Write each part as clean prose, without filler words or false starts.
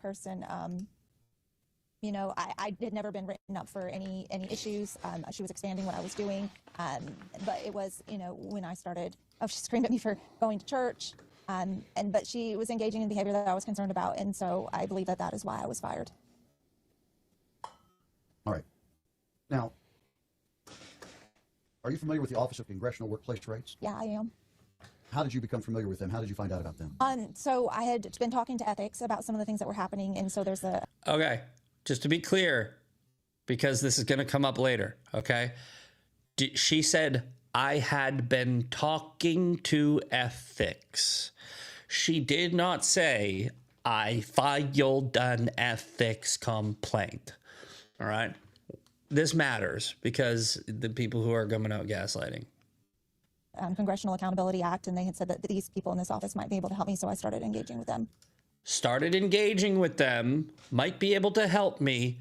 person. You know, I had never been written up for any issues. She was expanding what I was doing. But it was, you know, when I started, she screamed at me for going to church. But she was engaging in behavior that I was concerned about. And so I believe that is why I was fired. All right. Now, are you familiar with the Office of Congressional Workplace Rights? Yeah, I am. How did you become familiar with them? How did you find out about them? So I had been talking to ethics about some of the things that were happening. And so there's a... Okay. Just to be clear, because this is going to come up later, okay? She said, I had been talking to ethics. She did not say, I filed an ethics complaint. All right? This matters because the people who are gumming out gaslighting. Congressional Accountability Act, and they had said that these people in this office might be able to help me, so I started engaging with them. Started engaging with them, might be able to help me,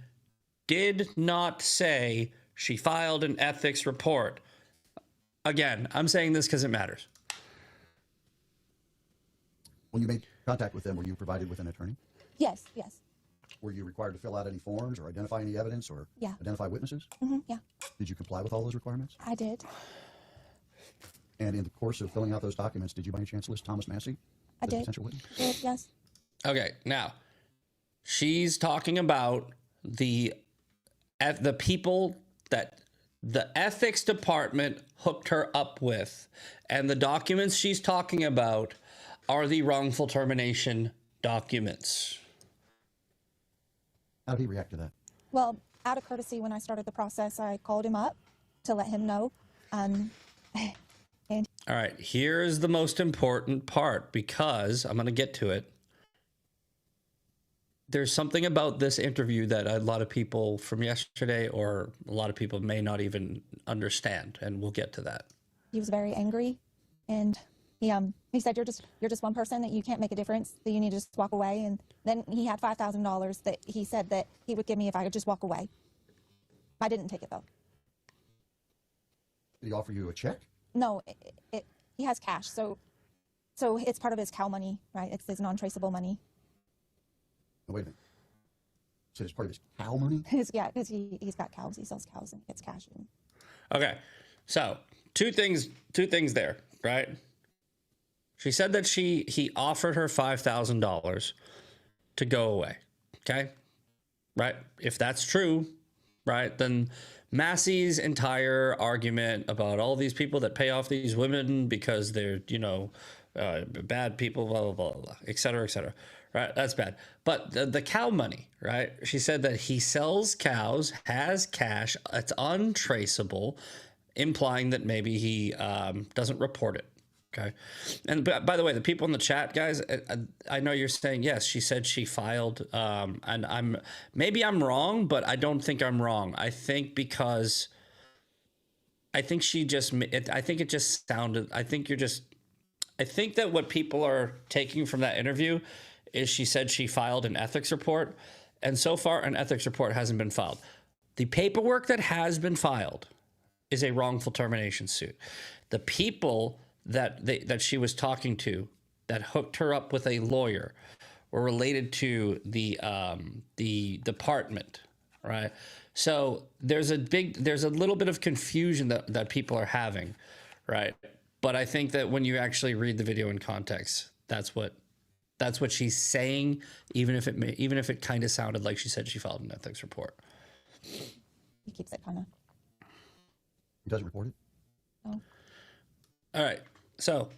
did not say she filed an ethics report. Again, I'm saying this because it matters. When you made contact with them, were you provided with an attorney? Yes, yes. Were you required to fill out any forms or identify any evidence or identify witnesses? Yeah. Did you comply with all those requirements? I did. And in the course of filling out those documents, did you by any chance list Thomas Massie as a potential witness? I did, yes. Okay, now, she's talking about the people that the ethics department hooked her up with, and the documents she's talking about are the wrongful termination documents. How did he react to that? Well, out of courtesy, when I started the process, I called him up to let him know. All right, here's the most important part, because I'm going to get to it. There's something about this interview that a lot of people from yesterday, or a lot of people may not even understand, and we'll get to that. He was very angry, and he said, you're just one person, that you can't make a difference, that you need to just walk away. And then he had $5,000 that he said that he would give me if I could just walk away. I didn't take it, though. Did he offer you a check? No, he has cash, so it's part of his cow money, right? It's his non-traceable money. No, wait a minute. So it's part of his cow money? Yeah, because he's got cows. He sells cows and gets cash. Okay, so two things there, right? She said that he offered her $5,000 to go away. Okay, right? If that's true, right, then Massie's entire argument about all these people that pay off these women because they're, you know, bad people, blah, blah, blah, blah, et cetera, right? That's bad. But the cow money, right? She said that he sells cows, has cash, it's untraceable, implying that maybe he doesn't report it. Okay. And by the way, the people in the chat, guys, I know you're saying, yes, she said she filed, and maybe I'm wrong, but I don't think I'm wrong. I think because I think it just sounded, I think that what people are taking from that interview is she said she filed an ethics report, and so far an ethics report hasn't been filed. The paperwork that has been filed is a wrongful termination suit. The people that she was talking to that hooked her up with a lawyer were related to the department, right? So there's a little bit of confusion that people are having, right? But I think that when you actually read the video in context, that's what she's saying, even if it kind of sounded like she said she filed an ethics report. He keeps it kind of. He doesn't report it? No. All right. So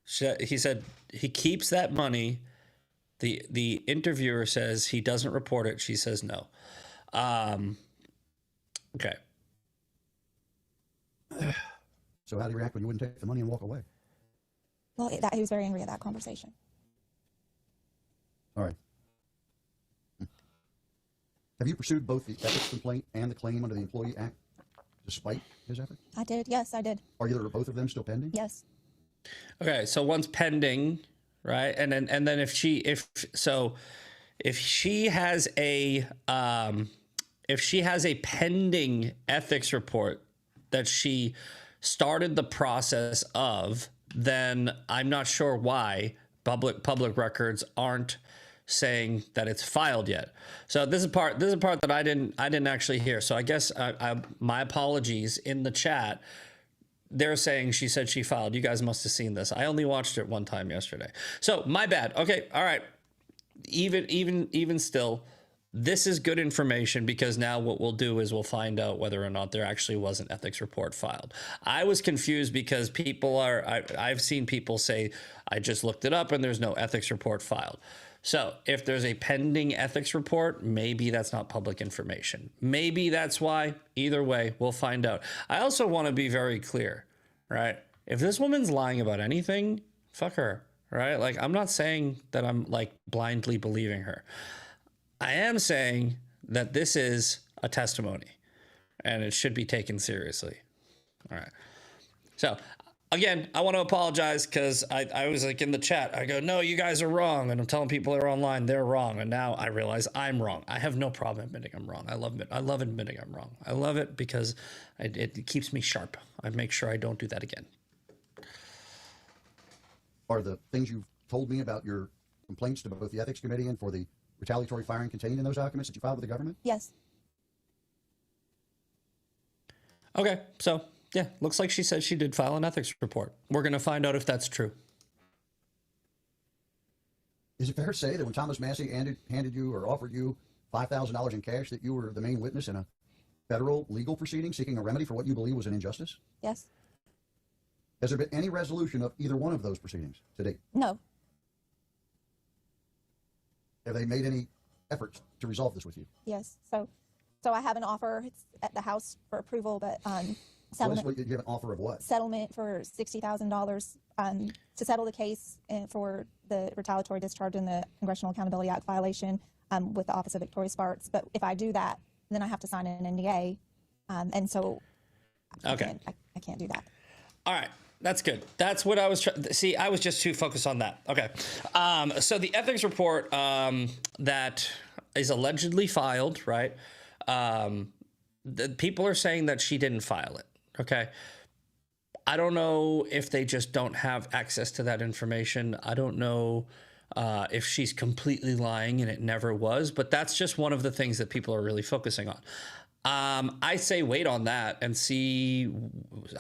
he said he keeps that money. The interviewer says he doesn't report it. She says no. Okay. So how did he react when you wouldn't take the money and walk away? Well, he was very angry at that conversation. All right. Have you pursued both the ethics complaint and the claim under the Employee Act despite his efforts? I did. Yes, I did. Are either or both of them still pending? Yes. Okay, so one's pending, right? And then if she has a pending ethics report that she started the process of, then I'm not sure why public records aren't saying that it's filed yet. So this is part that I didn't actually hear. So I guess my apologies in the chat. They're saying she said she filed. You guys must have seen this. I only watched it one time yesterday. So my bad. Okay. All right. Even still, this is good information, because now what we'll do is we'll find out whether or not there actually was an ethics report filed. I was confused because I've seen people say, I just looked it up and there's no ethics report filed. So if there's a pending ethics report, maybe that's not public information. Maybe that's why. Either way, we'll find out. I also want to be very clear, right? If this woman's lying about anything, fuck her, right? Like, I'm not saying that I'm like blindly believing her. I am saying that this is a testimony and it should be taken seriously. All right. So again, I want to apologize because I was like in the chat. I go, no, you guys are wrong. And I'm telling people that are online, they're wrong. And now I realize I'm wrong. I have no problem admitting I'm wrong. I love admitting I'm wrong. I love it because it keeps me sharp. I make sure I don't do that again. Are the things you've told me about your complaints to both the Ethics Committee and for the retaliatory firing contained in those documents that you filed with the government? Yes. Okay, so yeah, looks like she said she did file an ethics report. We're going to find out if that's true. Is it fair to say that when Thomas Massie handed you or offered you $5,000 in cash that you were the main witness in a federal legal proceeding seeking a remedy for what you believe was an injustice? Yes. Has there been any resolution of either one of those proceedings to date? No. Have they made any efforts to resolve this with you? Yes. So I have an offer. It's at the House for approval, but Settlement. You have an offer of what? Settlement for $60,000 to settle the case for the retaliatory discharge in the Congressional Accountability Act violation with the Office of Victoria Sparks. But if I do that, then I have to sign an NDA, and so I can't do that. All right. That's good. That's what I was trying. See, I was just too focused on that. Okay. So the ethics report that is allegedly filed, right? The people are saying that she didn't file it. Okay. I don't know if they just don't have access to that information. I don't know if she's completely lying and it never was, but that's just one of the things that people are really focusing on. I say wait on that and see.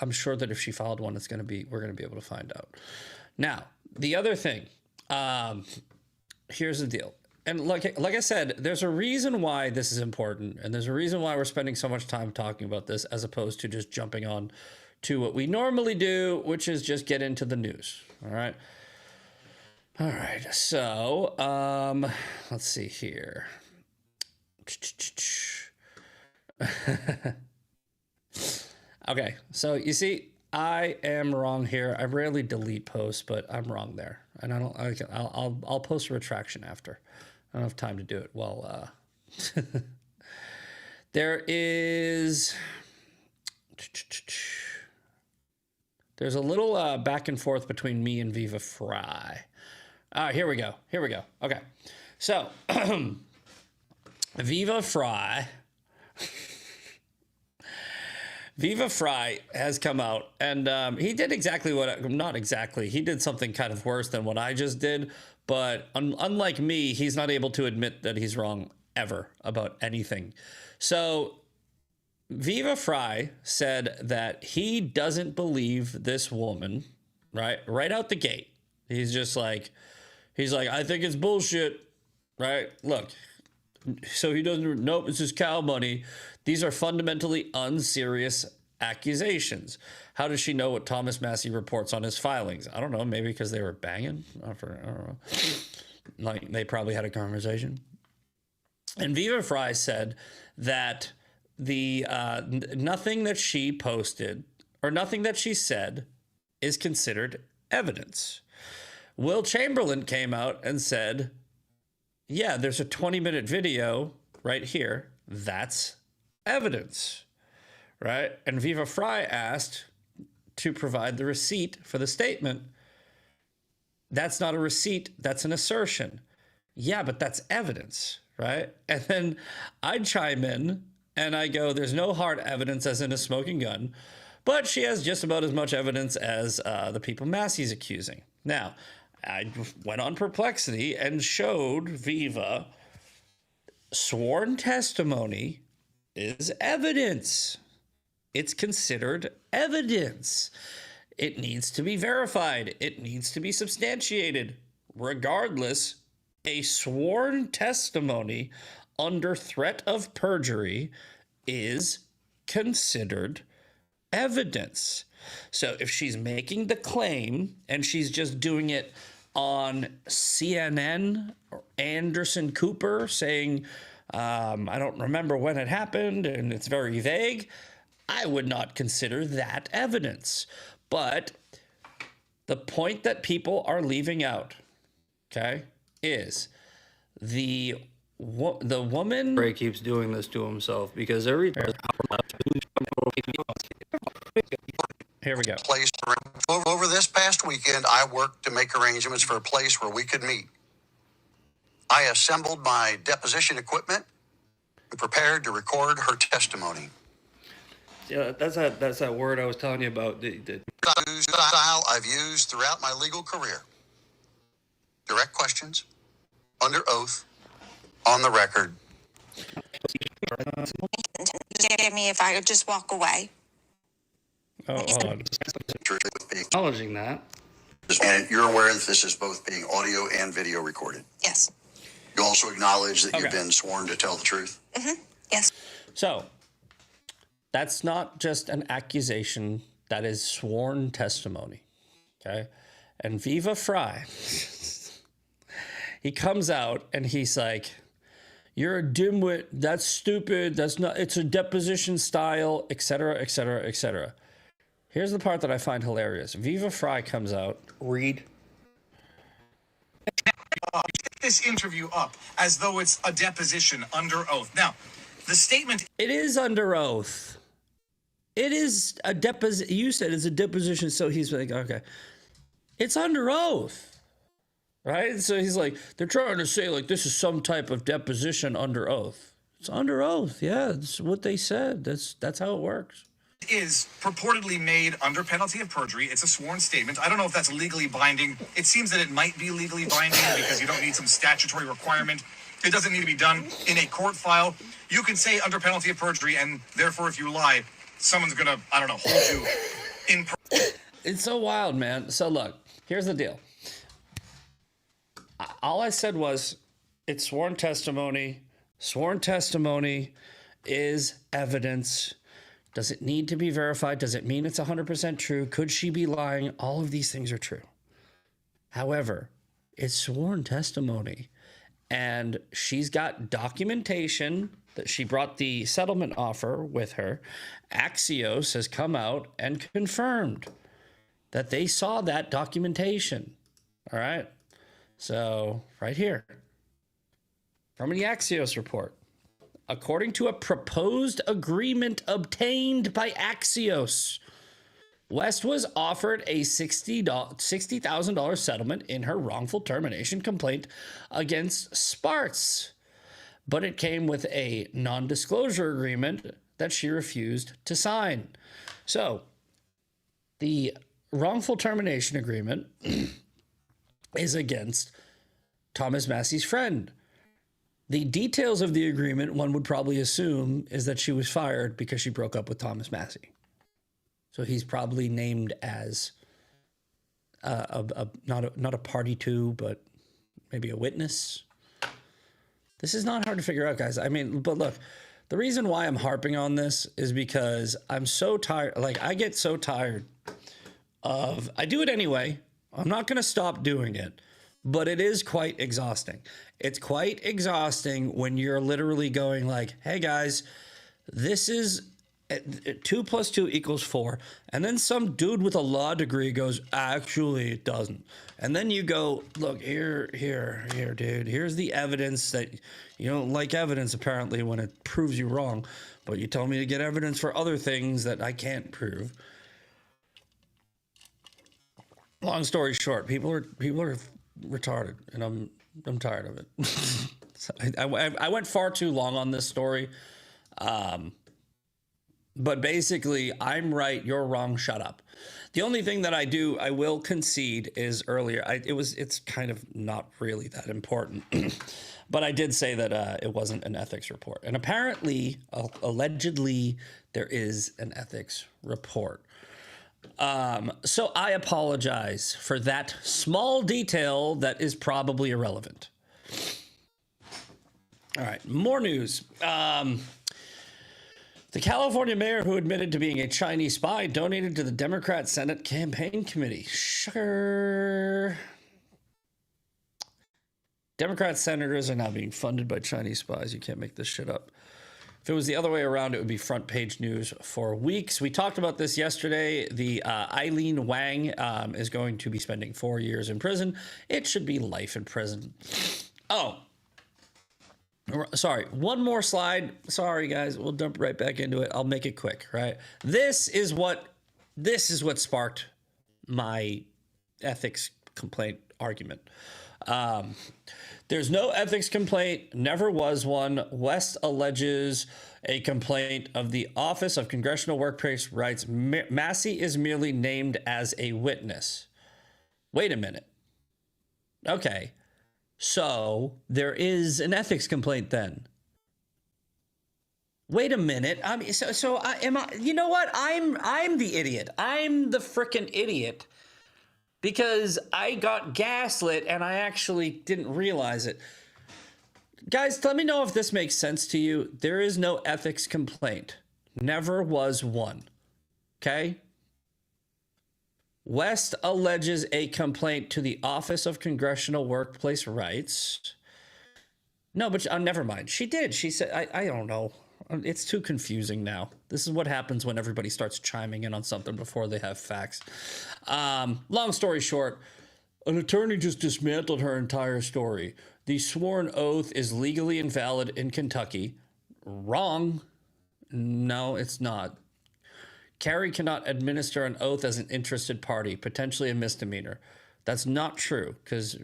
I'm sure that if she filed one, we're going to be able to find out. Now, the other thing, here's the deal. And like I said, there's a reason why this is important, and there's a reason why we're spending so much time talking about this as opposed to just jumping on to what we normally do, which is just get into the news. All right. All right. So, let's see here. Okay, so you see, I am wrong here. I rarely delete posts, but I'm wrong there, and I'll post a retraction after. I don't have time to do it. Well, there's a little back and forth between me and Viva Fry. Here we go. Okay, so Viva Fry has come out, and he did exactly not exactly, he did something kind of worse than what I just did, but unlike me, he's not able to admit that he's wrong ever about anything. So Viva Fry said that he doesn't believe this woman, right out the gate. He's like, I think it's bullshit, right? Look, so he doesn't, nope, it's just cow money. These are fundamentally unserious accusations. How does she know what Thomas Massie reports on his filings? I don't know, maybe because they were banging. I don't know. Like, they probably had a conversation. And Viva Fry said that the nothing that she posted or nothing that she said is considered evidence. Will Chamberlain came out and said, yeah, there's a 20-minute video right here. That's evidence, right? And Viva Fry asked to provide the receipt for the statement. That's not a receipt. That's an assertion. Yeah, but that's evidence, right? And then I chime in and I go, there's no hard evidence as in a smoking gun, but she has just about as much evidence as the people Massie's accusing. Now, I went on Perplexity and showed Viva sworn testimony is evidence. It's considered evidence. It needs to be verified. It needs to be substantiated. Regardless, a sworn testimony under threat of perjury is considered evidence. So if she's making the claim and she's just doing it on CNN or Anderson Cooper saying, I don't remember when it happened and it's very vague, I would not consider that evidence. But the point that people are leaving out, okay, is the woman. Ray keeps doing this to himself because every Here we go. Place over this past weekend, I worked to make arrangements for a place where we could meet. I assembled my deposition equipment and prepared to record her testimony. yeah, that's that word I was telling you about. The Style I've used throughout my legal career. Direct questions, under oath, on the record. Scared me if I could just walk away. Oh, hold on. acknowledging that. And you're aware that this is both being audio and video recorded. Yes. You also acknowledge that you've Okay. been sworn to tell the truth. Yes. So that's not just an accusation, that is sworn testimony. Okay. And Viva Fry, he comes out and he's like, you're a dimwit, that's stupid, that's not, it's a deposition style, etc., etc., etc. Here's the part that I find hilarious. Viva Fry comes out. Read. This interview up as though it's a deposition under oath. Now, the statement It is under oath. It is a deposition. You said it's a deposition, so he's like, okay. It's under oath, right? So he's like, they're trying to say like this is some type of deposition under oath. It's under oath. Yeah, that's what they said. That's how it works. is purportedly made under penalty of perjury. It's a sworn statement. I don't know if that's legally binding. It seems that it might be legally binding because you don't need some statutory requirement. It doesn't need to be done in a court file. You can say under penalty of perjury, and therefore, if you lie, someone's gonna, I don't know, hold you in. It's so wild, man. So look, here's the deal. All I said was it's sworn testimony. Sworn testimony is evidence. Does it need to be verified? Does it mean it's 100% true? Could she be lying? All of these things are true. However, it's sworn testimony. And she's got documentation that she brought the settlement offer with her. Axios has come out and confirmed that they saw that documentation. All right. So right here from the Axios report. According to a proposed agreement obtained by Axios, West was offered a $60,000 settlement in her wrongful termination complaint against Sparts, but it came with a non-disclosure agreement that she refused to sign. So, the wrongful termination agreement is against Thomas Massie's friend. The details of the agreement, one would probably assume, is that she was fired because she broke up with Thomas Massie. So he's probably named as not a party to, but maybe a witness. This is not hard to figure out, guys. I mean, but look, the reason why I'm harping on this is because I'm so tired. Like, I get so tired of, I do it anyway. I'm not going to stop doing it. But it is quite exhausting. It's quite exhausting when you're literally going like, hey guys, this is 2 + 2 = 4. And then some dude with a law degree goes, actually it doesn't. And then you go, look, here, dude, here's the evidence that you don't like evidence apparently when it proves you wrong. But you told me to get evidence for other things that I can't prove. Long story short, people are retarded, and I'm tired of it. So I went far too long on this story, But basically, I'm right, you're wrong, shut up. The only thing that I will concede is earlier, it's kind of not really that important. But I did say that it wasn't an ethics report. And apparently, allegedly, there is an ethics report. So I apologize for that small detail that is probably irrelevant. All right, more news. The California mayor who admitted to being a Chinese spy donated to the Democrat Senate campaign committee. Sure. Democrat senators are now being funded by Chinese spies. You can't make this shit up. If it was the other way around, it would be front page news for weeks. We talked about this yesterday. The Eileen Wang is going to be spending 4 years in prison. It should be life in prison. Oh. Sorry, one more slide. Sorry, guys. We'll jump right back into it. I'll make it quick, right? This is what sparked my ethics complaint argument. There's no ethics complaint, never was one. West alleges a complaint of the Office of Congressional Workplace Rights. Massie is merely named as a witness. Wait a minute. Okay. So there is an ethics complaint then. Wait a minute. I mean, you know what? I'm the idiot. I'm the frickin' idiot because I got gaslit and I actually didn't realize it. Guys, let me know if this makes sense to you. There is no ethics complaint. Never was one. Okay? West alleges a complaint to the Office of Congressional Workplace Rights. No, but never mind. She did. She said, I don't know. It's too confusing now. This is what happens when everybody starts chiming in on something before they have facts. Long story short, an attorney just dismantled her entire story. The sworn oath is legally invalid in Kentucky. Wrong. No, it's not. Carrie cannot administer an oath as an interested party, potentially a misdemeanor. That's not true because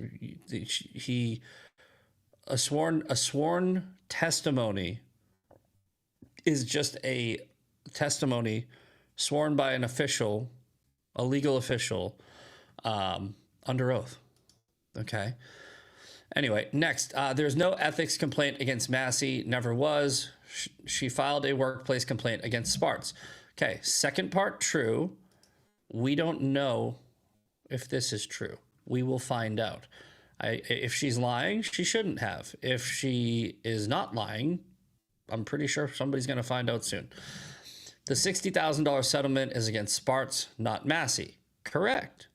a sworn testimony is just a testimony sworn by an official, a legal official, under oath. Okay. Anyway, next, there's no ethics complaint against Massie. Never was. She filed a workplace complaint against Sparts. Okay, second part true. We don't know if this is true. We will find out. If she's lying, she shouldn't have. If she is not lying, I'm pretty sure somebody's going to find out soon. The $60,000 settlement is against Sparts, not Massie. Correct.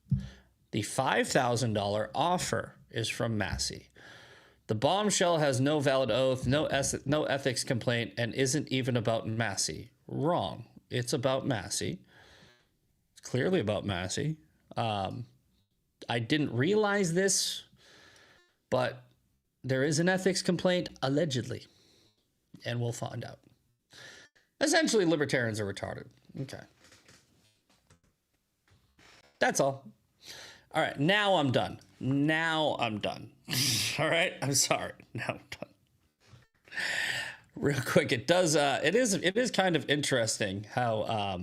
The $5,000 offer is from Massie. The bombshell has no valid oath, no ethics complaint, and isn't even about Massie. Wrong. It's about Massie. It's clearly about Massie. I didn't realize this, but there is an ethics complaint, allegedly. And we'll find out. Essentially, libertarians are retarded. Okay. That's all. All right, now I'm done. All right, I'm sorry. Now I'm done. Real quick, it is kind of interesting how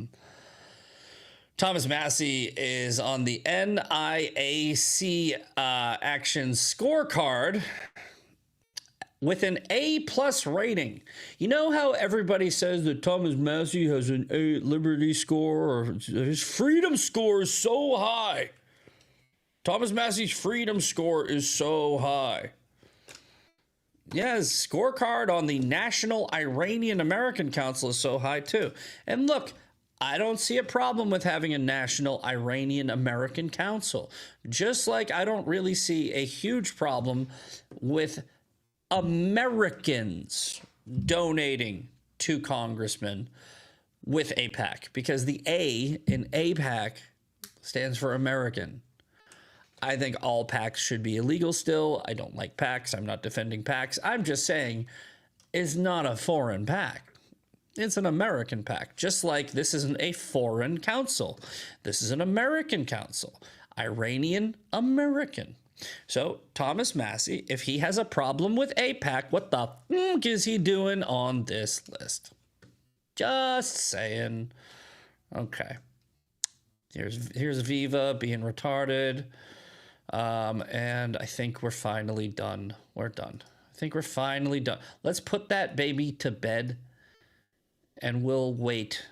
Thomas Massie is on the NIAC action scorecard with an A+ rating. You know how everybody says that Thomas Massie has an A liberty score or his freedom score is so high? Thomas Massie's freedom score is so high. Yeah, his scorecard on the National Iranian American Council is so high too. And look, I don't see a problem with having a National Iranian American Council. Just like I don't really see a huge problem with Americans donating to congressmen with AIPAC, because the A in AIPAC stands for American. I think all PACs should be illegal still. I don't like PACs. I'm not defending PACs. I'm just saying it's not a foreign PAC. It's an American PAC, just like this isn't a foreign council. This is an American council, Iranian American. So Thomas Massie, if he has a problem with AIPAC, what the fuck is he doing on this list? Just saying. Okay. Here's Viva being retarded. And I think we're finally done. We're done. I think we're finally done. Let's put that baby to bed, and we'll wait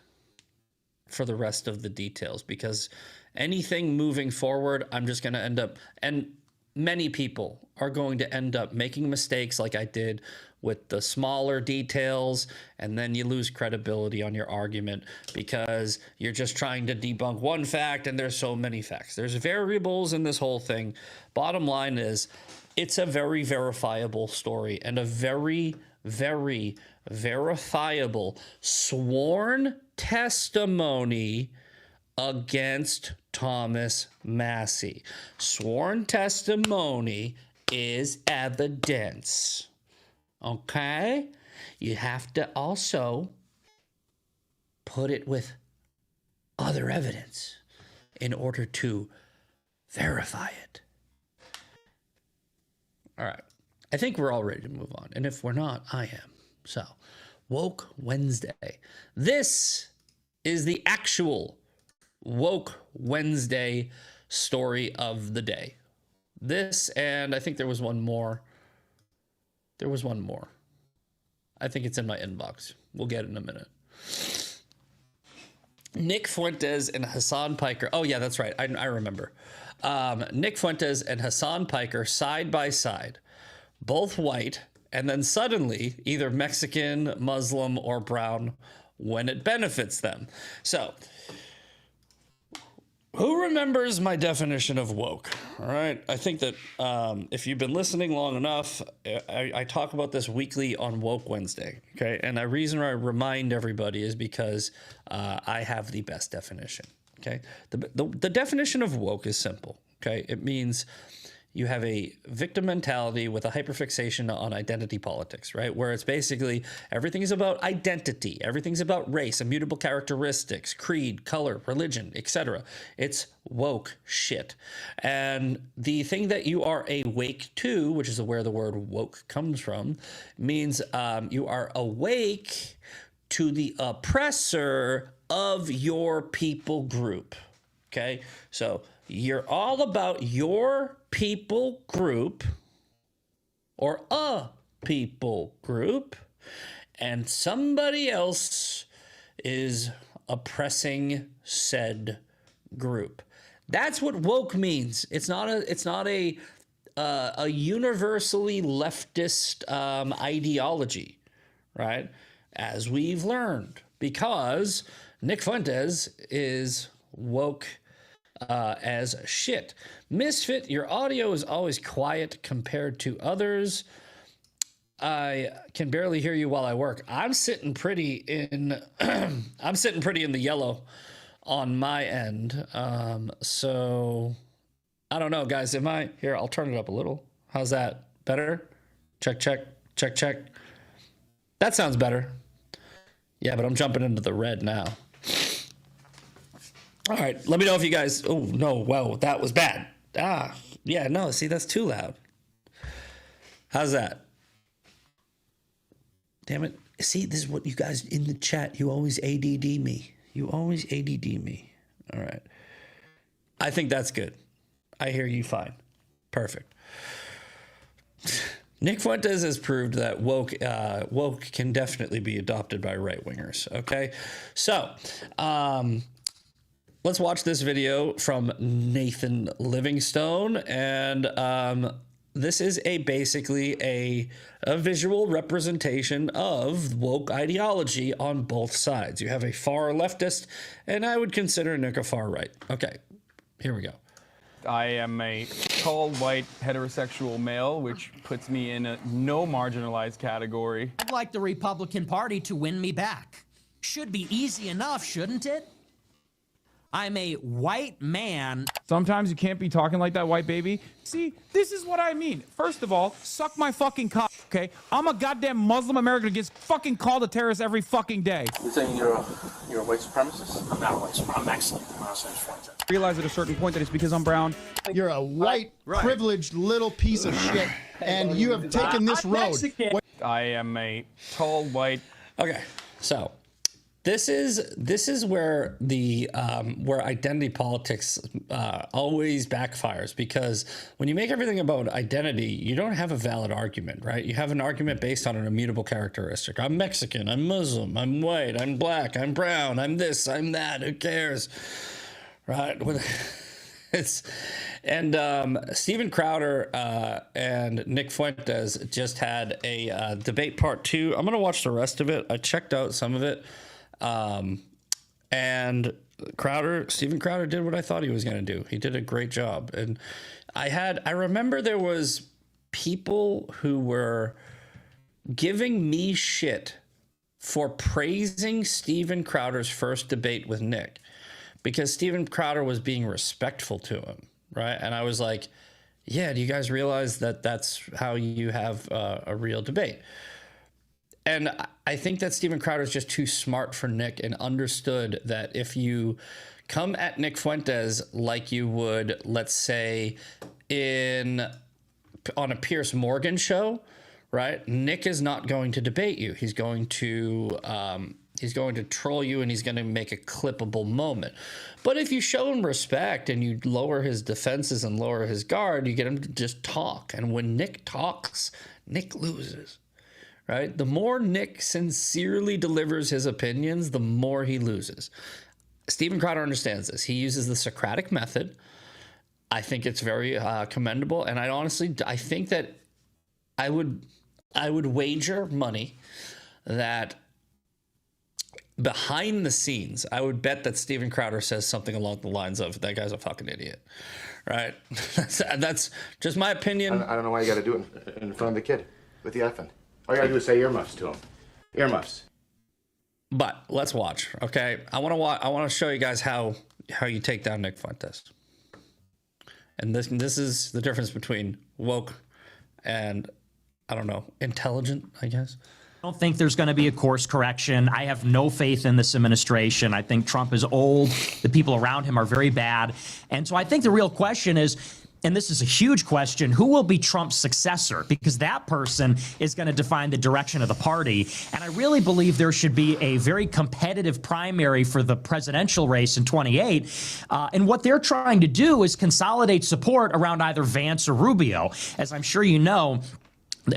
for the rest of the details, because anything moving forward, I'm just going to end up, and many people are going to end up making mistakes like I did with the smaller details, and then you lose credibility on your argument because you're just trying to debunk one fact, and there's so many facts. There's variables in this whole thing. Bottom line is, it's a very verifiable story, and a very, very verifiable sworn testimony against Thomas Massie. Sworn testimony is evidence. Okay? You have to also put it with other evidence in order to verify it. All right. I think we're all ready to move on. And if we're not, I am. So, Woke Wednesday. This is the actual Woke Wednesday story of the day. This, and I think there was one more. There was one more. I think it's in my inbox. We'll get it in a minute. Nick Fuentes and Hassan Piker. Oh, yeah, that's right. I remember. Nick Fuentes and Hassan Piker side by side, both white, and then suddenly either Mexican, Muslim, or brown when it benefits them. So, who remembers my definition of woke? All right. I think that if you've been listening long enough, I talk about this weekly on Woke Wednesday. Okay. And the reason I remind everybody is because I have the best definition. Okay. The definition of woke is simple. Okay. It means you have a victim mentality with a hyperfixation on identity politics, right? Where it's basically everything is about identity. Everything's about race, immutable characteristics, creed, color, religion, etc. It's woke shit. And the thing that you are awake to, which is where the word woke comes from, means you are awake to the oppressor of your people group. Okay? So you're all about your people group or a people group, and somebody else is oppressing said group. That's what woke means. It's not a universally leftist ideology, right? As we've learned, because Nick Fuentes is woke as shit. Misfit, your audio is always quiet compared to others. I can barely hear you while I work. I'm sitting pretty in I'm sitting pretty in the yellow on my end. So I don't know, guys. Here, I'll turn it up a little. How's that? Better? Check, check, check, check. That sounds better. Yeah, but I'm jumping into the red now. All right, let me know if you guys... Oh, no, wow, that was bad. Yeah, no, see, that's too loud. How's that? Damn it. See, this is what you guys in the chat, you always ADD me. You always ADD me. All right. I think that's good. I hear you fine. Perfect. Nick Fuentes has proved that woke can definitely be adopted by right-wingers, okay? So, let's watch this video from Nathan Livingstone, and this is basically a visual representation of woke ideology on both sides. You have a far leftist, and I would consider Nick a far right. Okay, here we go. I am a tall, white, heterosexual male, which puts me in a no marginalized category. I'd like the Republican Party to win me back. Should be easy enough, shouldn't it? I'm a white man. Sometimes you can't be talking like that, white baby. See, this is what I mean. First of all, suck my fucking cock, okay? I'm a goddamn Muslim American who gets fucking called a terrorist every fucking day. You're saying you're a white supremacist? I'm not a white supremacist. I'm Mexican. I'm not saying Fuentes. Realize at a certain point that it's because I'm brown. You're a white, privileged little piece of shit, and you have taken this road. I am a tall, white... Okay, so... this is where the where identity politics always backfires, because when you make everything about identity, you don't have a valid argument, right? You have an argument based on an immutable characteristic. I'm Mexican, I'm Muslim, I'm white, I'm black, I'm brown, I'm this, I'm that. Who cares, right? Steven Crowder and Nick Fuentes just had a debate part 2. I'm gonna watch the rest of it. I checked out some of it. And Steven Crowder did what I thought he was going to do. He did a great job. And I remember there was people who were giving me shit for praising Steven Crowder's first debate with Nick, because Steven Crowder was being respectful to him. Right. And I was like, yeah, do you guys realize that that's how you have a real debate? And I think that Steven Crowder is just too smart for Nick, and understood that if you come at Nick Fuentes like you would, let's say, on a Piers Morgan show, right? Nick is not going to debate you. He's going to troll you, and he's going to make a clippable moment. But if you show him respect and you lower his defenses and lower his guard, you get him to just talk. And when Nick talks, Nick loses. Right? The more Nick sincerely delivers his opinions, the more he loses. Steven Crowder understands this. He uses the Socratic method. I think it's very commendable. And I think that I would wager money that behind the scenes, I would bet that Steven Crowder says something along the lines of, "That guy's a fucking idiot." Right? That's just my opinion. I don't know why you got to do it in front of the kid with the effing. All you gotta do is say earmuffs to him. Earmuffs. But let's watch, okay? I want to show you guys how you take down Nick Fuentes. And this is the difference between woke and, I don't know, intelligent, I guess. I don't think there's going to be a course correction. I have no faith in this administration. I think Trump is old. The people around him are very bad. And so I think the real question is, and this is a huge question, who will be Trump's successor? Because that person is going to define the direction of the party. And I really believe there should be a very competitive primary for the presidential race in 28. And what they're trying to do is consolidate support around either Vance or Rubio. As I'm sure you know,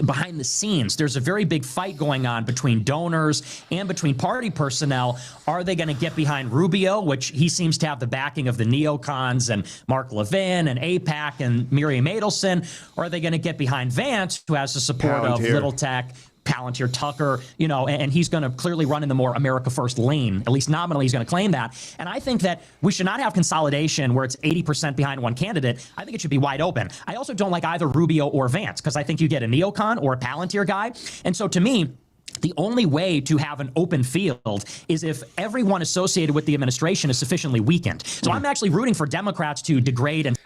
behind the scenes, there's a very big fight going on between donors and between party personnel. Are they going to get behind Rubio, which he seems to have the backing of the neocons and Mark Levin and AIPAC and Miriam Adelson? Or are they going to get behind Vance, who has the support of Little Tech, Palantir, Tucker, you know, and he's going to clearly run in the more America First lane. At least nominally, he's going to claim that. And I think that we should not have consolidation where it's 80% behind one candidate. I think it should be wide open. I also don't like either Rubio or Vance, because I think you get a neocon or a Palantir guy. And so to me, the only way to have an open field is if everyone associated with the administration is sufficiently weakened. So I'm actually rooting for Democrats to degrade and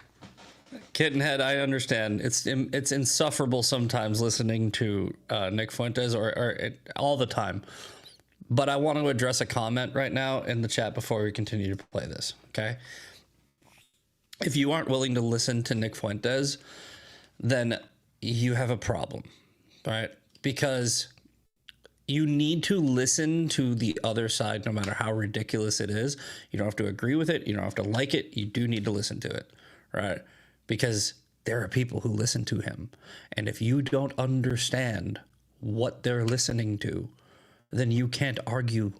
Kittenhead, I understand. It's insufferable sometimes listening to Nick Fuentes or all the time. But I want to address a comment right now in the chat before we continue to play this, okay? If you aren't willing to listen to Nick Fuentes, then you have a problem, right? Because you need to listen to the other side no matter how ridiculous it is. You don't have to agree with it. You don't have to like it. You do need to listen to it, right? Because there are people who listen to him. And if you don't understand what they're listening to, then you can't argue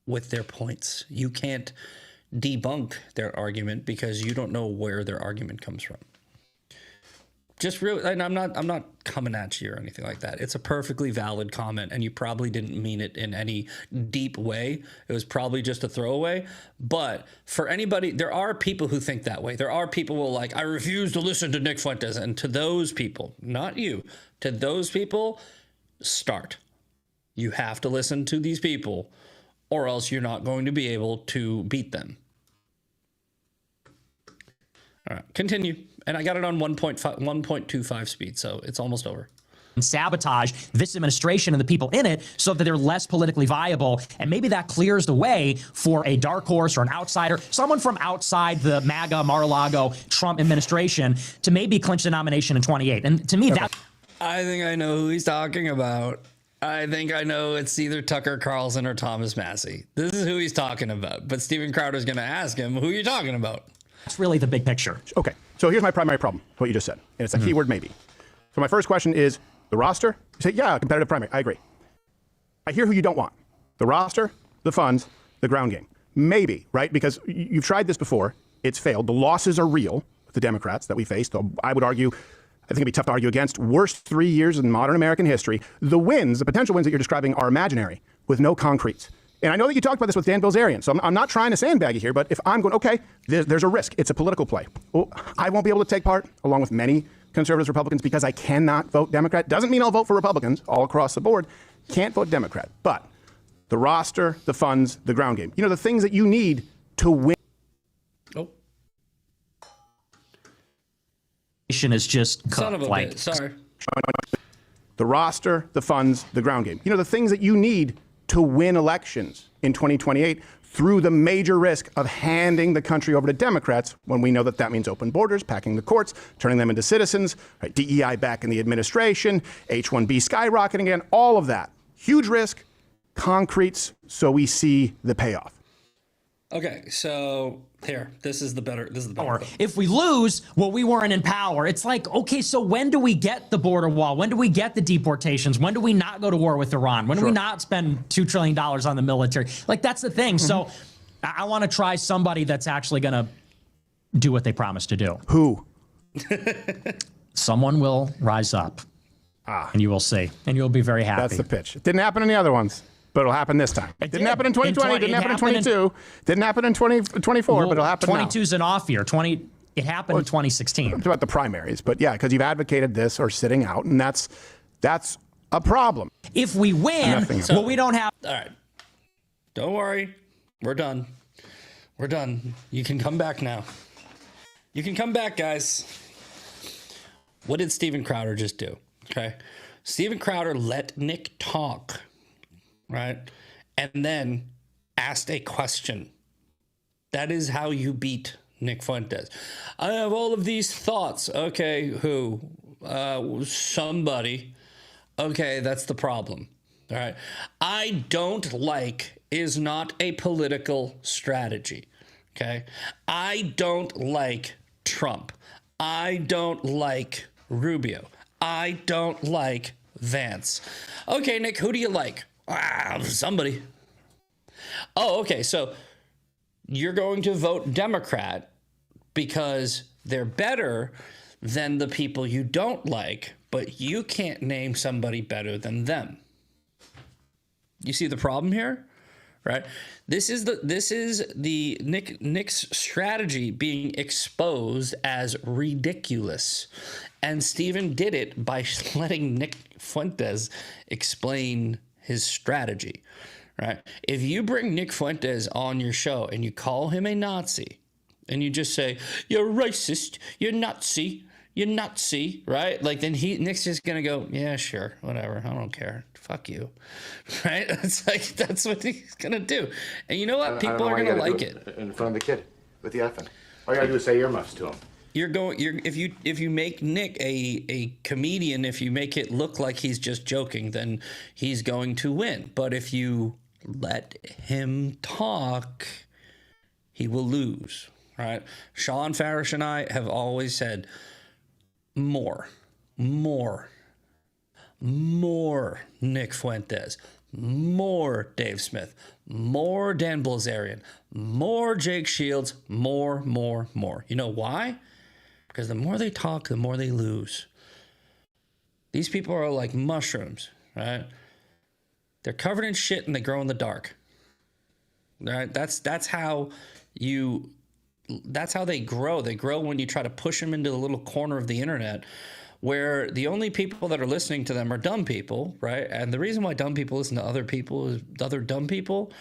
with their points. You can't debunk their argument because you don't know where their argument comes from. Just really, and I'm not coming at you or anything like that. It's a perfectly valid comment, and you probably didn't mean it in any deep way. It was probably just a throwaway. But for anybody, there are people who think that way. There are people who are like, I refuse to listen to Nick Fuentes. And to those people, not you, to those people, start. You have to listen to these people, or else you're not going to be able to beat them. All right, continue. And I got it on 1.25 speed, so it's almost over. Sabotage this administration and the people in it so that they're less politically viable. And maybe that clears the way for a dark horse or an outsider, someone from outside the MAGA, Mar-a-Lago, Trump administration to maybe clinch the nomination in 28. And to me, that... I think I know who he's talking about. I think I know it's either Tucker Carlson or Thomas Massie. This is who he's talking about. But Steven Crowder's going to ask him, who are you talking about? That's really the big picture. Okay, so here's my primary problem, what you just said. And it's a keyword maybe. So my first question is the roster. You say, yeah, competitive primary. I agree. I hear who you don't want. The roster, the funds, the ground game. Maybe, right? Because you've tried this before. It's failed. The losses are real, the Democrats that we faced. I would argue, I think it'd be tough to argue against. Worst 3 years in modern American history. The wins, the potential wins that you're describing are imaginary with no concretes. And I know that you talked about this with Dan Bilzerian, so I'm not trying to sandbag you here, but if I'm going, okay, there's a risk. It's a political play. Well, I won't be able to take part, along with many conservatives, Republicans, because I cannot vote Democrat. Doesn't mean I'll vote for Republicans all across the board. Can't vote Democrat. But the roster, the funds, the ground game. You know, the things that you need to win. Oh. Is just Son of a like, bitch. Sorry. The roster, the funds, the ground game. You know, the things that you need to win elections in 2028 through the major risk of handing the country over to Democrats when we know that that means open borders, packing the courts, turning them into citizens, right, DEI back in the administration, H-1B skyrocketing again, all of that. Huge risk, concretes, so we see the payoff. Okay, so here, this is the better. Or if we lose, well, we weren't in power. It's like, okay, so when do we get the border wall? When do we get the deportations? When do we not go to war with Iran? When do we not spend $2 trillion on the military? Like, that's the thing. So I want to try somebody that's actually going to do what they promised to do. Who? Someone will rise up. And you will see. And you'll be very happy. That's the pitch. It didn't happen in the other ones. But it'll happen this time. It didn't happen in 2020, didn't happen in 22, didn't happen in 2024, but it'll happen now. 22's an off year. It happened in 2016. It's about the primaries, but yeah, because you've advocated this or sitting out, and that's a problem. If we win, well, we don't have... All right. Don't worry. We're done. We're done. You can come back now. You can come back, guys. What did Steven Crowder just do? Okay. Steven Crowder let Nick talk. Right? And then asked a question. That is how you beat Nick Fuentes. I have all of these thoughts. Okay, who? Somebody. Okay, that's the problem. All right. I don't like is not a political strategy. Okay. I don't like Trump. I don't like Rubio. I don't like Vance. Okay, Nick, who do you like? Somebody. Oh, okay. So you're going to vote Democrat because they're better than the people you don't like, but you can't name somebody better than them. You see the problem here, right? This is the Nick's strategy being exposed as ridiculous. And Steven did it by letting Nick Fuentes explain his strategy, right? If you bring Nick Fuentes on your show and you call him a Nazi and you just say, you're racist, you're Nazi, right? Like then Nick's just going to go, yeah, sure, whatever. I don't care. Fuck you, right? It's like, that's what he's going to do. And you know what? People are going to like it. In front of the kid with the effing. All you got to do is say earmuffs to him. If you make Nick a comedian, if you make it look like he's just joking, then he's going to win. But if you let him talk, he will lose, right? Sean Farish and I have always said more Nick Fuentes, more Dave Smith, more Dan Bilzerian, more Jake Shields, more. You know why? Because the more they talk, the more they lose. These people are like mushrooms, right? They're covered in shit and they grow in the dark. Right? That's how they grow. They grow when you try to push them into the little corner of the internet where the only people that are listening to them are dumb people, right? And the reason why dumb people listen to other dumb people,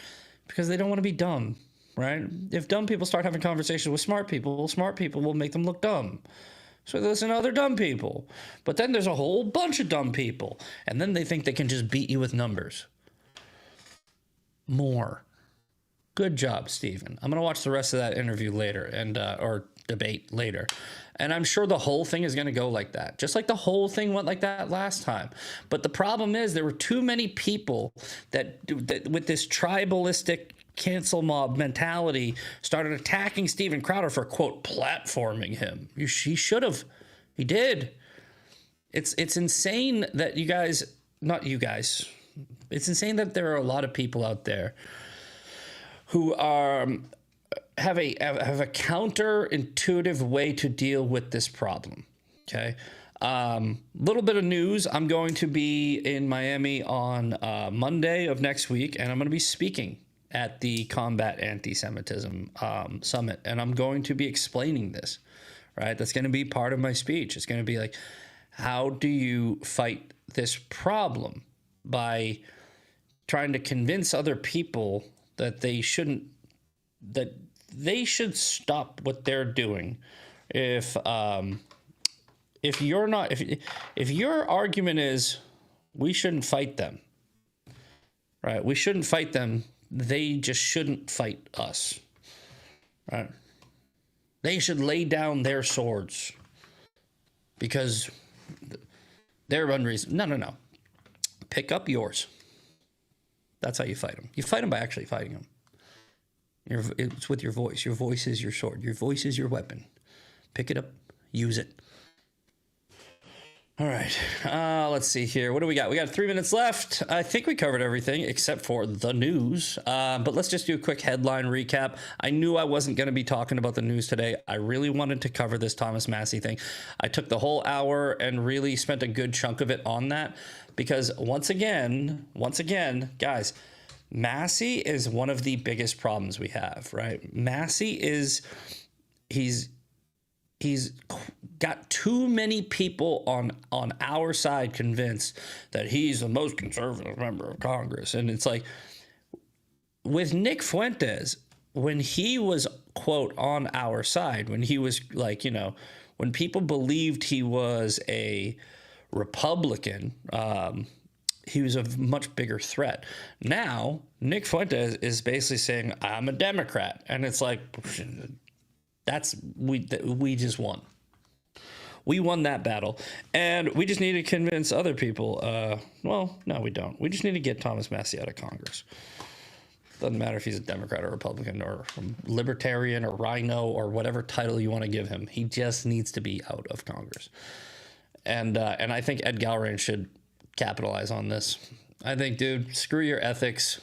because they don't want to be dumb. Right? If dumb people start having conversations with smart people will make them look dumb. So they listen to other dumb people. But then there's a whole bunch of dumb people. And then they think they can just beat you with numbers. More. Good job, Steven. I'm going to watch the rest of that interview later or debate later. And I'm sure the whole thing is going to go like that, just like the whole thing went like that last time. But the problem is there were too many people that with this tribalistic cancel mob mentality started attacking Steven Crowder for, quote, platforming him. He should have. He did. It's insane that you guys, not you guys, it's insane that there are a lot of people out there who are have a counterintuitive way to deal with this problem. Okay. Little bit of news. I'm going to be in Miami on Monday of next week, and I'm going to be speaking at the Combat Anti-Semitism Summit, and I'm going to be explaining this, right? That's going to be part of my speech. It's going to be like, how do you fight this problem by trying to convince other people that they shouldn't, that they should stop what they're doing. If you're not, if your argument is we shouldn't fight them, right? We shouldn't fight them. They just shouldn't fight us, right? They should lay down their swords because they're unreasonable. No. Pick up yours. That's how you fight them. You fight them by actually fighting them. It's with your voice. Your voice is your sword. Your voice is your weapon. Pick it up. Use it. All right. Let's see here. What do we got? We got 3 minutes left. I think we covered everything except for the news. But let's just do a quick headline recap. I knew I wasn't going to be talking about the news today. I really wanted to cover this Thomas Massie thing. I took the whole hour and really spent a good chunk of it on that because once again, guys, Massie is one of the biggest problems we have, right? Massie is, he's got too many people on our side convinced that he's the most conservative member of Congress. And it's like with Nick Fuentes, when he was, quote, on our side, when he was like, you know, when people believed he was a Republican, he was a much bigger threat. Now, Nick Fuentes is basically saying, I'm a Democrat. And it's like, we just won. We won that battle. And we just need to convince other people. Well, no, we don't. We just need to get Thomas Massie out of Congress. Doesn't matter if he's a Democrat or Republican or libertarian or rhino or whatever title you want to give him. He just needs to be out of Congress. And I think Ed Galbraith should capitalize on this. I think, dude, screw your ethics.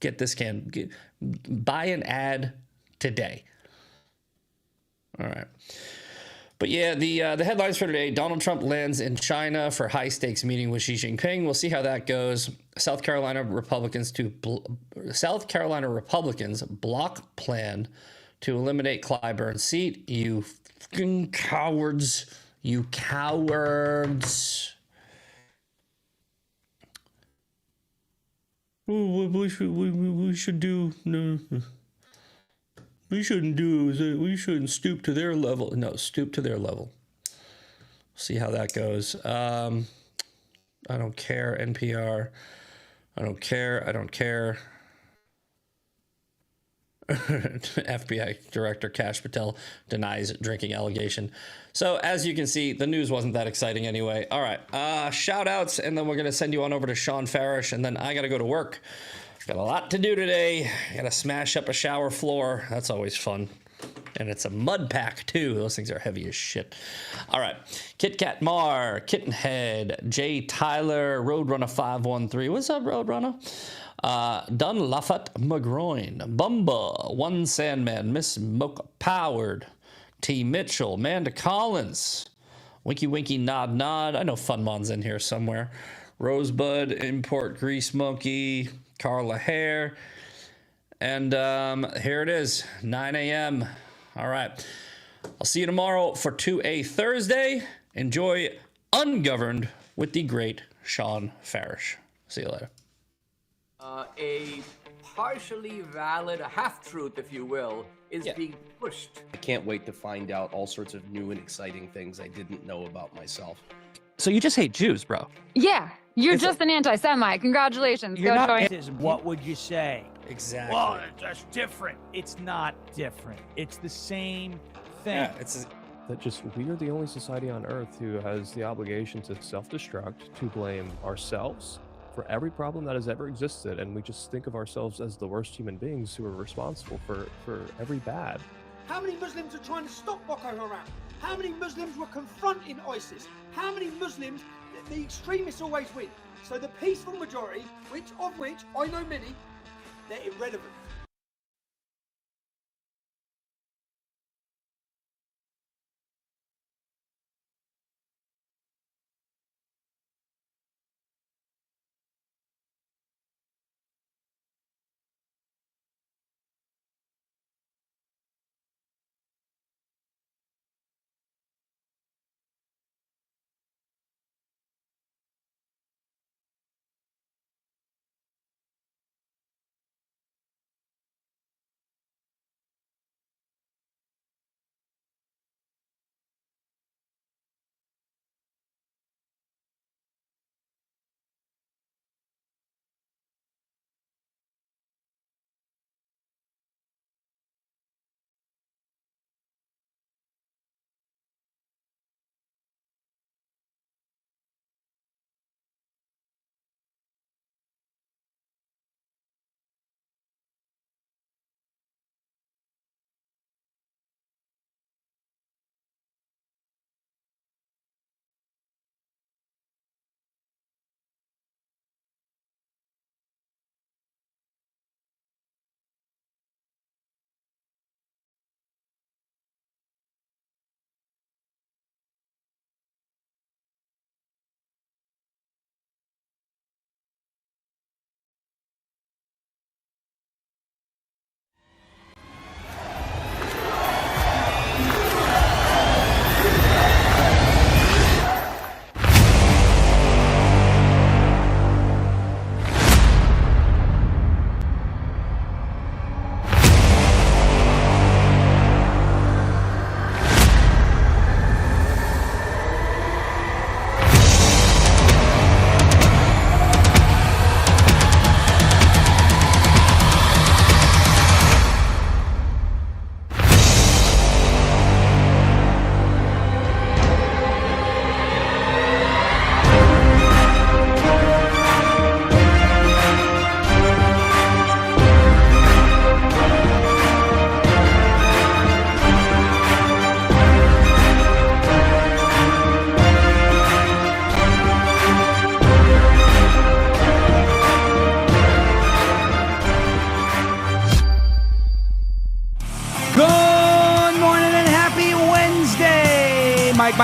Get this buy an ad today. All right. But yeah, the headlines for today: Donald Trump lands in China for high stakes meeting with Xi Jinping. We'll see how that goes. South Carolina Republicans block plan to eliminate Clyburn's seat. You fucking cowards! You cowards! We should do. No. We shouldn't we shouldn't stoop to their level. No, stoop to their level. See how that goes. I don't care, NPR. I don't care. FBI Director Kash Patel denies drinking allegation. So as you can see, the news wasn't that exciting anyway. All right, shout outs, and then we're going to send you on over to Sean Farish, and then I got to go to work. Got a lot to do today. Got to smash up a shower floor. That's always fun. And it's a mud pack, too. Those things are heavy as shit. All right. Kit Kat Mar, Kittenhead, Jay Tyler, Roadrunner 513. What's up, Roadrunner? Dun Laffat McGroin, Bumba, One Sandman, Miss Mocha Powered, T. Mitchell, Amanda Collins, Winky Winky Nod Nod. I know Funmon's in here somewhere. Rosebud, Import Grease Monkey, Carla Hare. And here it is, 9 a.m. All right. I'll see you tomorrow for 2A Thursday. Enjoy Ungoverned with the great Sean Farish. See you later. A partially valid, a half-truth, if you will, is being pushed. I can't wait to find out all sorts of new and exciting things I didn't know about myself. So you just hate Jews, bro? Yeah, you're just an anti-Semite. Congratulations. You're Go not join. What would you say? Exactly. Well, that's different. It's not different. It's the same thing. Yeah, it's that just we are the only society on earth who has the obligation to self-destruct, to blame ourselves for every problem that has ever existed, and we just think of ourselves as the worst human beings who are responsible for every bad. How many Muslims are trying to stop Boko Haram? How many Muslims were confronting ISIS? How many Muslims, the extremists always win. So the peaceful majority, which I know many, they're irrelevant.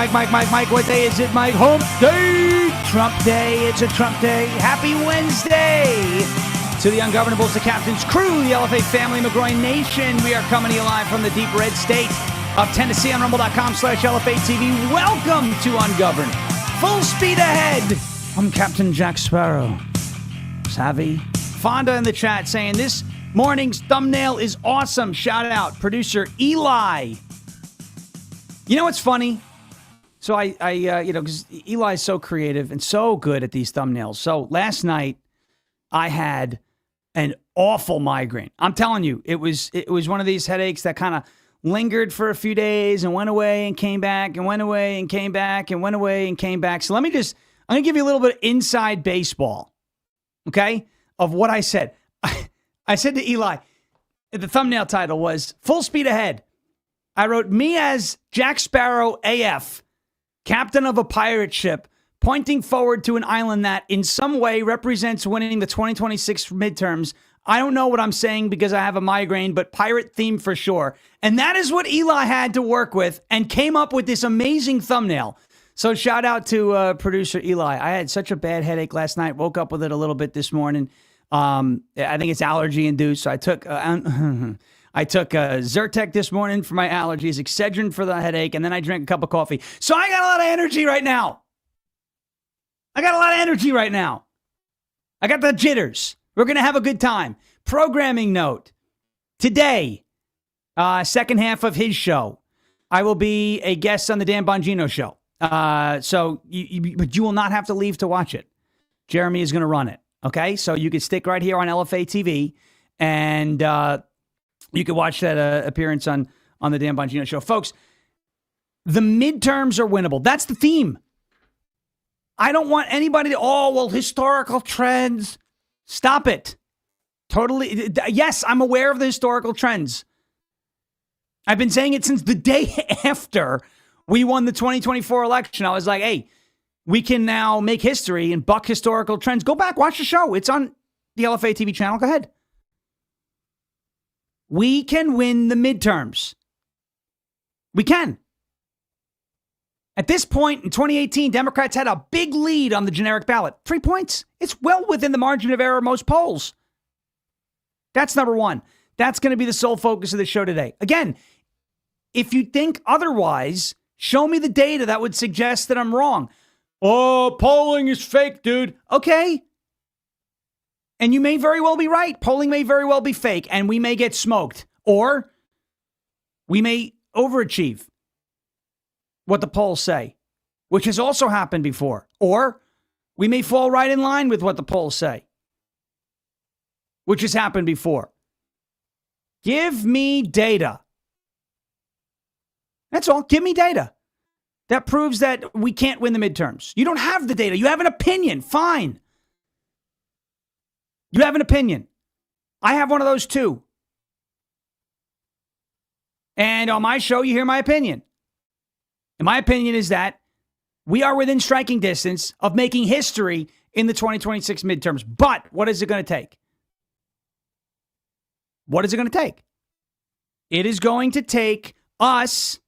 Mike, what day is it, Mike? Hump Day! Trump Day. It's a Trump Day. Happy Wednesday! To the Ungovernables, the Captain's crew, the LFA family, McGroin Nation. We are coming to you live from the deep red state of Tennessee on rumble.com/LFA TV. Welcome to Ungoverned. Full speed ahead. I'm Captain Jack Sparrow. Savvy. Fonda in the chat saying this morning's thumbnail is awesome. Shout out, producer Eli. You know what's funny? So because Eli is so creative and so good at these thumbnails. So last night I had an awful migraine. I'm telling you, it was one of these headaches that kind of lingered for a few days and went away and came back and went away and came back and went away and came back. So I'm going to give you a little bit of inside baseball, okay, of what I said. I said to Eli, the thumbnail title was Full Speed Ahead. I wrote, me as Jack Sparrow AF, captain of a pirate ship, pointing forward to an island that in some way represents winning the 2026 midterms. I don't know what I'm saying because I have a migraine, but pirate theme for sure. And that is what Eli had to work with and came up with this amazing thumbnail. So shout out to producer Eli. I had such a bad headache last night. Woke up with it a little bit this morning. I think it's allergy induced. So I took Zyrtec this morning for my allergies, Excedrin for the headache, and then I drank a cup of coffee. So I got a lot of energy right now. I got the jitters. We're going to have a good time. Programming note. Today, second half of his show, I will be a guest on the Dan Bongino show. But you will not have to leave to watch it. Jeremy is going to run it. Okay? So you can stick right here on LFA TV. And you can watch that appearance on the Dan Bongino Show. Folks, the midterms are winnable. That's the theme. I don't want anybody to, historical trends. Stop it. Totally. Yes, I'm aware of the historical trends. I've been saying it since the day after we won the 2024 election. I was like, hey, we can now make history and buck historical trends. Go back, watch the show. It's on the LFA TV channel. Go ahead. We can win the midterms. We can. At this point in 2018, Democrats had a big lead on the generic ballot. 3 points. It's well within the margin of error of most polls. That's number one. That's going to be the sole focus of the show today. Again, if you think otherwise, show me the data that would suggest that I'm wrong. Oh, polling is fake, dude. Okay. And you may very well be right. Polling may very well be fake, and we may get smoked. Or we may overachieve what the polls say, which has also happened before. Or we may fall right in line with what the polls say, which has happened before. Give me data. That's all. Give me data that proves that we can't win the midterms. You don't have the data. You have an opinion. Fine. You have an opinion. I have one of those too. And on my show, you hear my opinion. And my opinion is that we are within striking distance of making history in the 2026 midterms. But what is it going to take? What is it going to take? It is going to take us.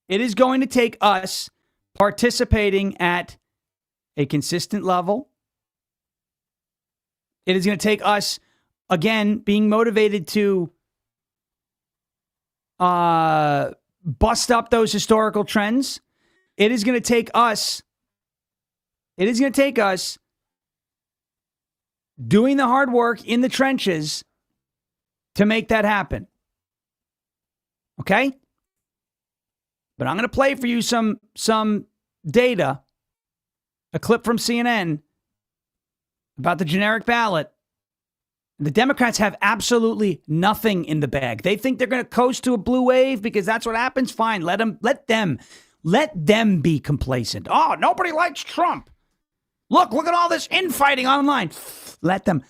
It is going to take us participating at a consistent level. It is going to take us, again, being motivated to bust up those historical trends. It is going to take us. It is going to take us doing the hard work in the trenches to make that happen. Okay? But I'm going to play for you some data, a clip from CNN about the generic ballot. The Democrats have absolutely nothing in the bag. They think they're going to coast to a blue wave because that's what happens. Fine, let them be complacent. Oh, nobody likes Trump. Look at all this infighting online. Let them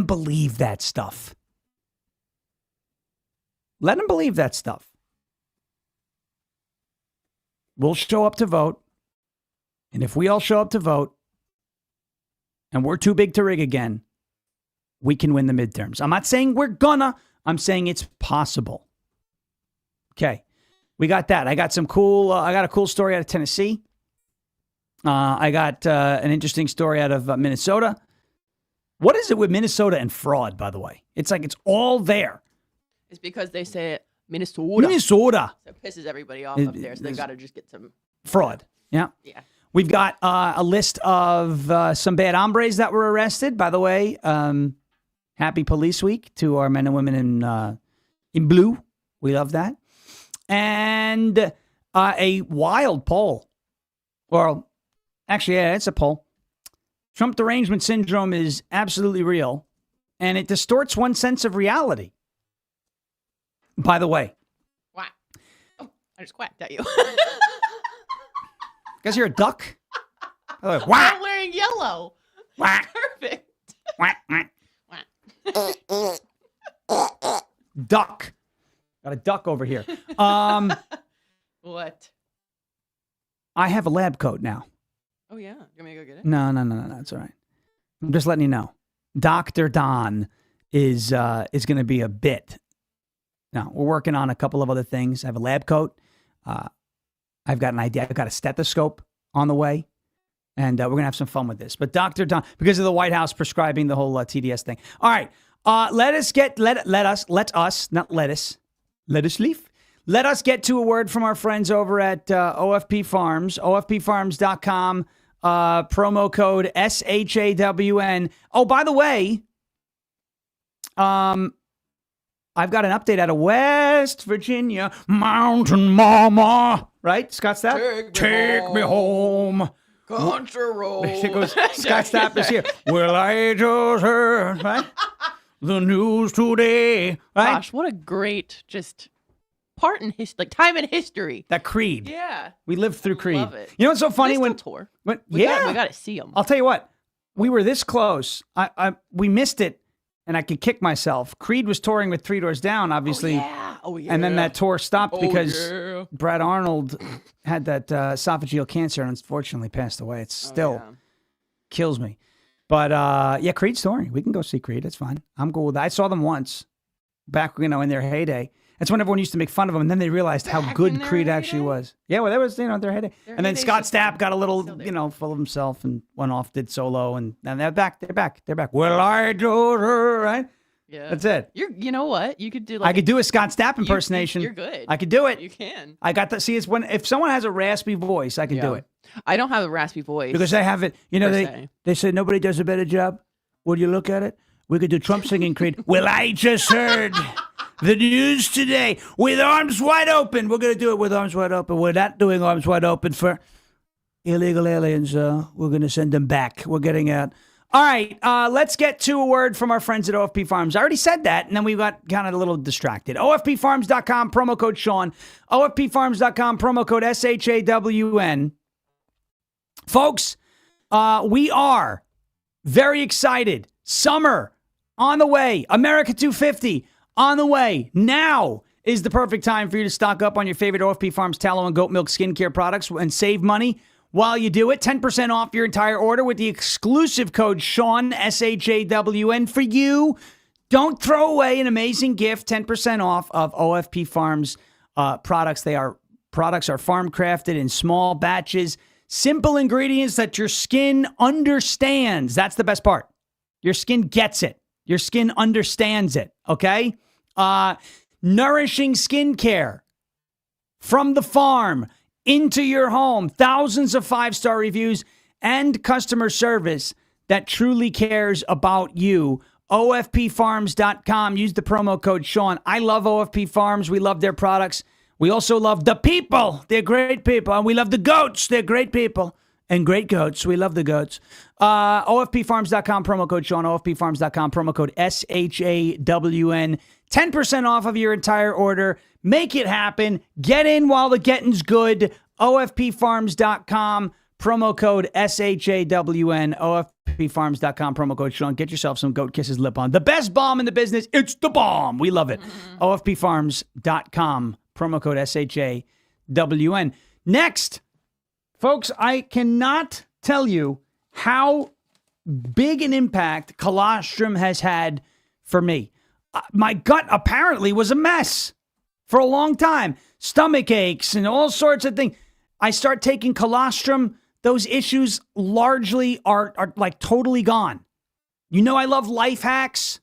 believe that stuff. Let them believe that stuff. We'll show up to vote. And if we all show up to vote and we're too big to rig again, we can win the midterms. I'm not saying we're gonna. I'm saying it's possible. Okay. We got that. I got a cool story out of Tennessee. I got an interesting story out of Minnesota. What is it with Minnesota and fraud, by the way? It's like it's all there. It's because they say it Minnesota. So it pisses everybody off up there, so they've got to just get some fraud. Yeah. Yeah. We've got a list of some bad hombres that were arrested. By the way, happy Police Week to our men and women in blue. We love that. And a wild poll. Well, actually, yeah, it's a poll. Trump derangement syndrome is absolutely real, and it distorts one's sense of reality. By the way. Wow. Oh, I just quacked at you. Guess you're a duck? I'm wearing yellow. Perfect. Duck. Got a duck over here. What? I have a lab coat now. Oh, yeah. You want me to go get it? No. It's all right. I'm just letting you know. Dr. Don is going to be a bit. Now, we're working on a couple of other things. I have a lab coat. I've got an idea. I've got a stethoscope on the way. And we're going to have some fun with this. But Dr. Don, because of the White House prescribing the whole TDS thing. All right. Let us get to a word from our friends over at OFP Farms, ofpfarms.com, promo code SHAWN. Oh, by the way, I've got an update out of West Virginia, Mountain Mama, right? Scott Stapp? Take me home. Country road. It goes, Scott Stapp is here. Will I just heard, right? The news today. Right? Gosh, what a great just part in history, like time in history. That Creed. Yeah. We lived through Creed. Love it. You know what's so funny They when still tour. When, We yeah, got to see them. I'll tell you what. We were this close. We missed it, and I could kick myself. Creed was touring with Three Doors Down, obviously. Oh yeah. And then that tour stopped because yeah. Brad Arnold had that esophageal cancer and unfortunately passed away. It still kills me. But yeah, Creed's touring. We can go see Creed. It's fine. I'm cool with that. I saw them once back, in their heyday. That's when everyone used to make fun of them, and then they realized how good Creed actually was. Yeah, well, that was, their heyday. And then Scott Stapp got a little, full of himself and went off, did solo, and they're back. They're back. Well, I told her, right? Yeah. That's it. You know what? You could do I could do a Scott Stapp impersonation. You're good. I could do it. You can. I got to see it's when if someone has a raspy voice, I can do it. I don't have a raspy voice. Because I have it. They say nobody does a better job. Would you look at it? We could do Trump singing Creed. Well, I just heard the news today with arms wide open. We're going to do it with arms wide open. We're not doing arms wide open for illegal aliens. We're going to send them back. We're getting out. All right, let's get to a word from our friends at OFP Farms. I already said that, and then we got kind of a little distracted. OFPFarms.com, promo code Sean. OFPFarms.com, promo code SHAWN. Folks, we are very excited. Summer on the way. America 250 on the way. Now is the perfect time for you to stock up on your favorite OFP Farms tallow and goat milk skincare products and save money. While you do it, 10% off your entire order with the exclusive code Sean, SHAWN, for you. Don't throw away an amazing gift, 10% off of OFP Farms products. Products are farm crafted in small batches, simple ingredients that your skin understands. That's the best part. Your skin gets it. Your skin understands it, okay? Nourishing skincare from the farm into your home. Thousands of 5-star reviews and customer service that truly cares about you. OFPFarms.com. Use the promo code Sean. I love OFP Farms. We love their products. We also love the people. They're great people. And we love the goats. They're great people. And great goats. We love the goats. OFPFarms.com, promo code Sean. OFPFarms.com, promo code SHAWN. 10% off of your entire order. Make it happen. Get in while the getting's good. OFPFarms.com, promo code SHAWN. OFPFarms.com, promo code Sean. Get yourself some Goat Kisses lip balm. The best balm in the business. It's the bomb. We love it. OFPFarms.com, promo code SHAWN. Next, folks, I cannot tell you how big an impact colostrum has had for me. My gut apparently was a mess for a long time. Stomach aches and all sorts of things. I start taking colostrum. Those issues largely are like totally gone. You know, I love life hacks.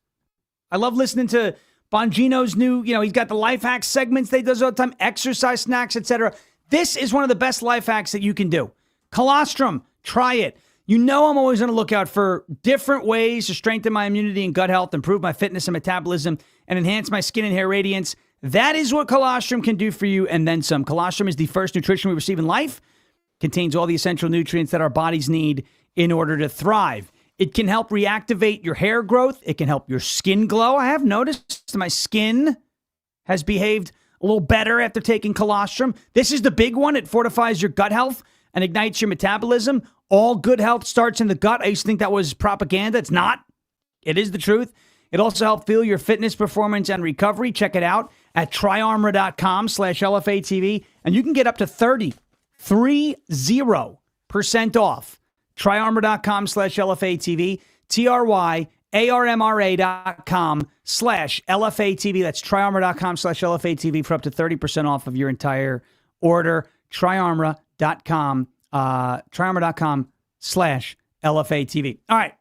I love listening to Bongino's new, he's got the life hack segments they does all the time, exercise snacks, etc. This is one of the best life hacks that you can do. Colostrum, try it. You know I'm always on the lookout for different ways to strengthen my immunity and gut health, improve my fitness and metabolism, and enhance my skin and hair radiance. That is what colostrum can do for you, and then some. Colostrum is the first nutrition we receive in life. Contains all the essential nutrients that our bodies need in order to thrive. It can help reactivate your hair growth. It can help your skin glow. I have noticed my skin has behaved a little better after taking colostrum. This is the big one. It fortifies your gut health and ignites your metabolism. All good health starts in the gut. I used to think that was propaganda. It's not. It is the truth. It also helps fuel your fitness, performance, and recovery. Check it out at tryarmor.com/LFATV. And you can get up to 30% off. Tryarmor.com/LFATV. TRYARMRA.com/LFATV. That's tryarmor.com/LFATV for up to 30% off of your entire order. Tryarmor.com. Tryarmor.com/LFATV. All right.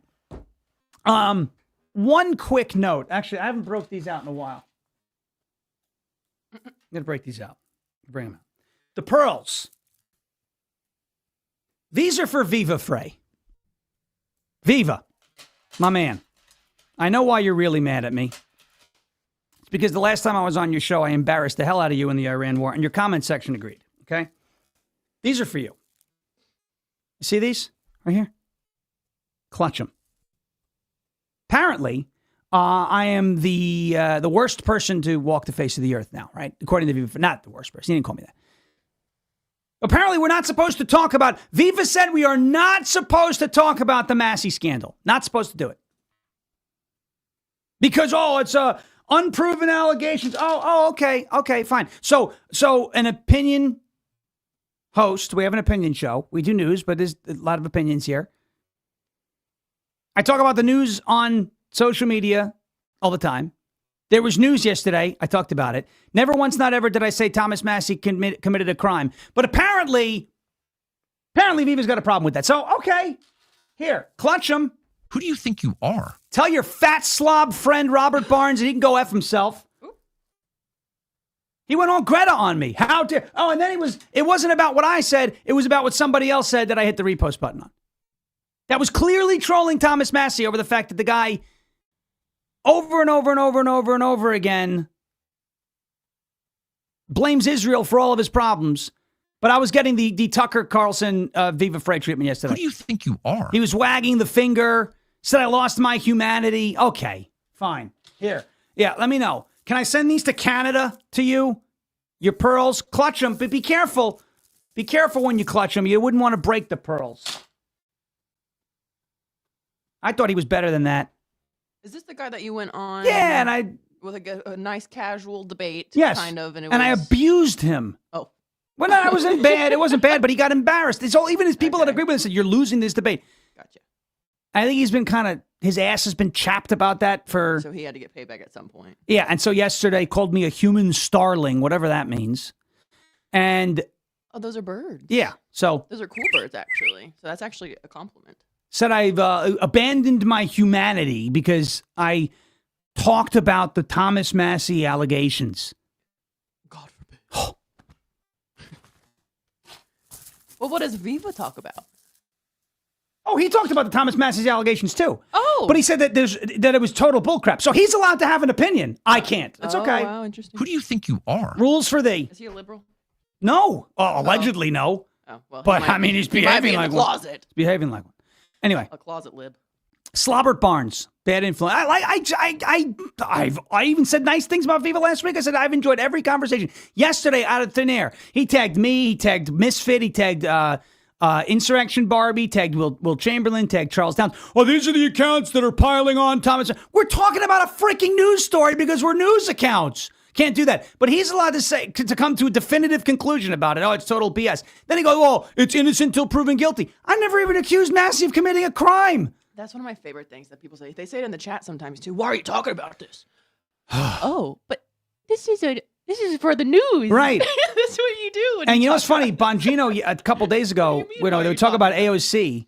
One quick note. Actually, I haven't broke these out in a while. I'm going to break these out. Bring them out. The pearls. These are for Viva Frey. Viva, my man. I know why you're really mad at me. It's because the last time I was on your show, I embarrassed the hell out of you in the Iran war, and your comment section agreed. Okay? These are for you. You see these right here? Clutch them. Apparently, I am the worst person to walk the face of the earth now, right? According to Viva, not the worst person. He didn't call me that. Apparently, we're not supposed to talk about. Viva said we are not supposed to talk about the Massie scandal. Not supposed to do it because it's unproven allegations. Okay, fine. So an opinion host. We have an opinion show. We do news, but there's a lot of opinions here. I talk about the news on social media all the time. There was news yesterday. I talked about it. Never once, not ever did I say Thomas Massie committed a crime. But apparently Viva's got a problem with that. So, okay, here, clutch him. Who do you think you are? Tell your fat slob friend Robert Barnes that he can go F himself. He went on Greta on me. How dare... Oh, and then it wasn't about what I said. It was about what somebody else said that I hit the repost button on. That was clearly trolling Thomas Massie over the fact that the guy... over and over and over and over and over again blames Israel for all of his problems. But I was getting the Tucker Carlson Viva Frey treatment yesterday. Who do you think you are? He was wagging the finger, said I lost my humanity. Okay, fine. Here. Yeah, let me know. Can I send these to Canada to you? Your pearls? Clutch them, but be careful. Be careful when you clutch them. You wouldn't want to break the pearls. I thought he was better than that. Is this the guy that you went on? Yeah, and I... with a nice casual debate, yes, kind of, and I abused him. Oh. Well, no, it wasn't bad. It wasn't bad, but he got embarrassed. It's all, even his people that agree with him said, you're losing this debate. Gotcha. I think he's been his ass has been chapped about that for... So he had to get payback at some point. Yeah, and so yesterday called me a human starling, whatever that means. And... Oh, those are birds. Yeah, so... Those are cool birds, actually. So that's actually a compliment. Said I've abandoned my humanity because I talked about the Thomas Massie allegations. God forbid. Well, what does Viva talk about? Oh, he talked about the Thomas Massie's allegations too. Oh. But he said that that it was total bullcrap. So he's allowed to have an opinion. I can't. It's okay. Wow, interesting. Who do you think you are? Rules for thee. Is he a liberal? No. Allegedly no. Oh, well. But I mean, he's behaving like one. Closet. He's behaving like one. Anyway. A closet lib. Slobbert Barnes, bad influence. I even said nice things about Viva last week. I said I've enjoyed every conversation. Yesterday, out of thin air, he tagged me, he tagged Misfit, he tagged Insurrection Barbie, tagged Will Chamberlain, tagged Charles Towns. Oh, these are the accounts that are piling on Thomas. We're talking about a freaking news story because we're news accounts. Can't do that. But he's allowed to say to come to a definitive conclusion about it. Oh, it's total BS. Then he goes, oh, it's innocent until proven guilty. I never even accused Massie of committing a crime. That's one of my favorite things that people say. They say it in the chat sometimes too. Why are you talking about this? Oh, but this is for the news. Right. That's what you do. And you know what's funny? Bongino, a couple days ago, they would talk about AOC,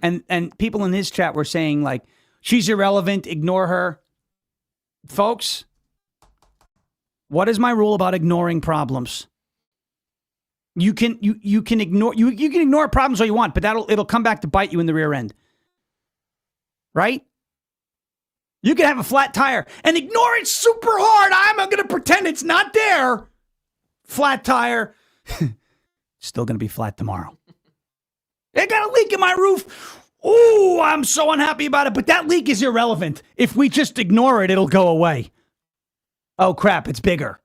and people in his chat were saying, like, she's irrelevant, ignore her. Folks, what is my rule about ignoring problems? You can ignore problems all you want, but it'll come back to bite you in the rear end. Right? You can have a flat tire and ignore it super hard. I'm going to pretend it's not there. Flat tire. Still going to be flat tomorrow. I got a leak in my roof. Oh, I'm so unhappy about it. But that leak is irrelevant. If we just ignore it, it'll go away. Oh, crap. It's bigger.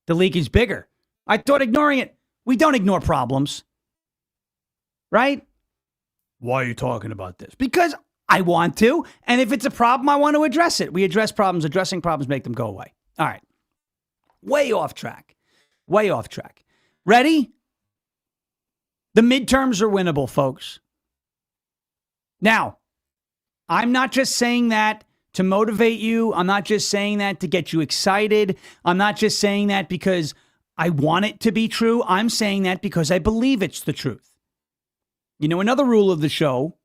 The leak is bigger. I thought ignoring it. We don't ignore problems. Right? Why are you talking about this? Because I want to, and if it's a problem, I want to address it. We address problems. Addressing problems make them go away. All right. Way off track. Way off track. Ready? The midterms are winnable, folks. Now, I'm not just saying that to motivate you. I'm not just saying that to get you excited. I'm not just saying that because I want it to be true. I'm saying that because I believe it's the truth. You know, another rule of the show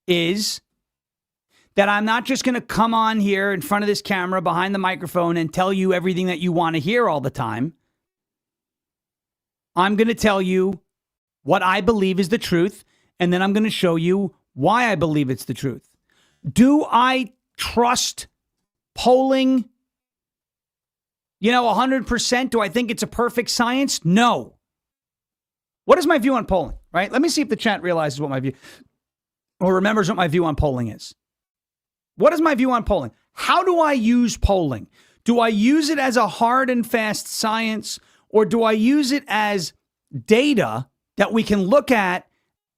is that I'm not just going to come on here in front of this camera behind the microphone and tell you everything that you want to hear all the time. I'm going to tell you what I believe is the truth, and then I'm going to show you why I believe it's the truth. Do I trust polling? 100%? Do I think it's a perfect science? No. What is my view on polling, right? Let me see if the chat realizes what my view, or remembers what my view on polling is. What is my view on polling? How do I use polling? Do I use it as a hard and fast science, or do I use it as data that we can look at,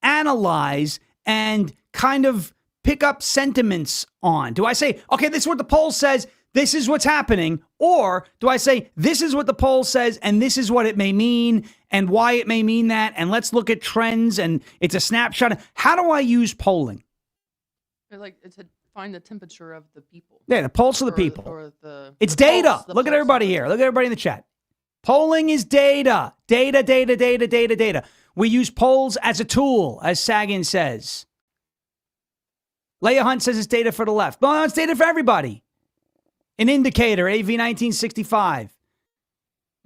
analyze, and kind of pick up sentiments on? Do I say, okay, this is what the poll says, this is what's happening? Or do I say, this is what the poll says, and this is what it may mean, and why it may mean that, and let's look at trends, and it's a snapshot? How do I use polling? It's to find the temperature of the people. Yeah, the pulse of the people. It's the data. pulse, the Look at pulse. everybody here. Look at everybody in the chat. Polling is data. Data. We use polls as a tool, as Sagan says. Leia Hunt says it's data for the left. Well, no, it's data for everybody. An indicator, AV 1965.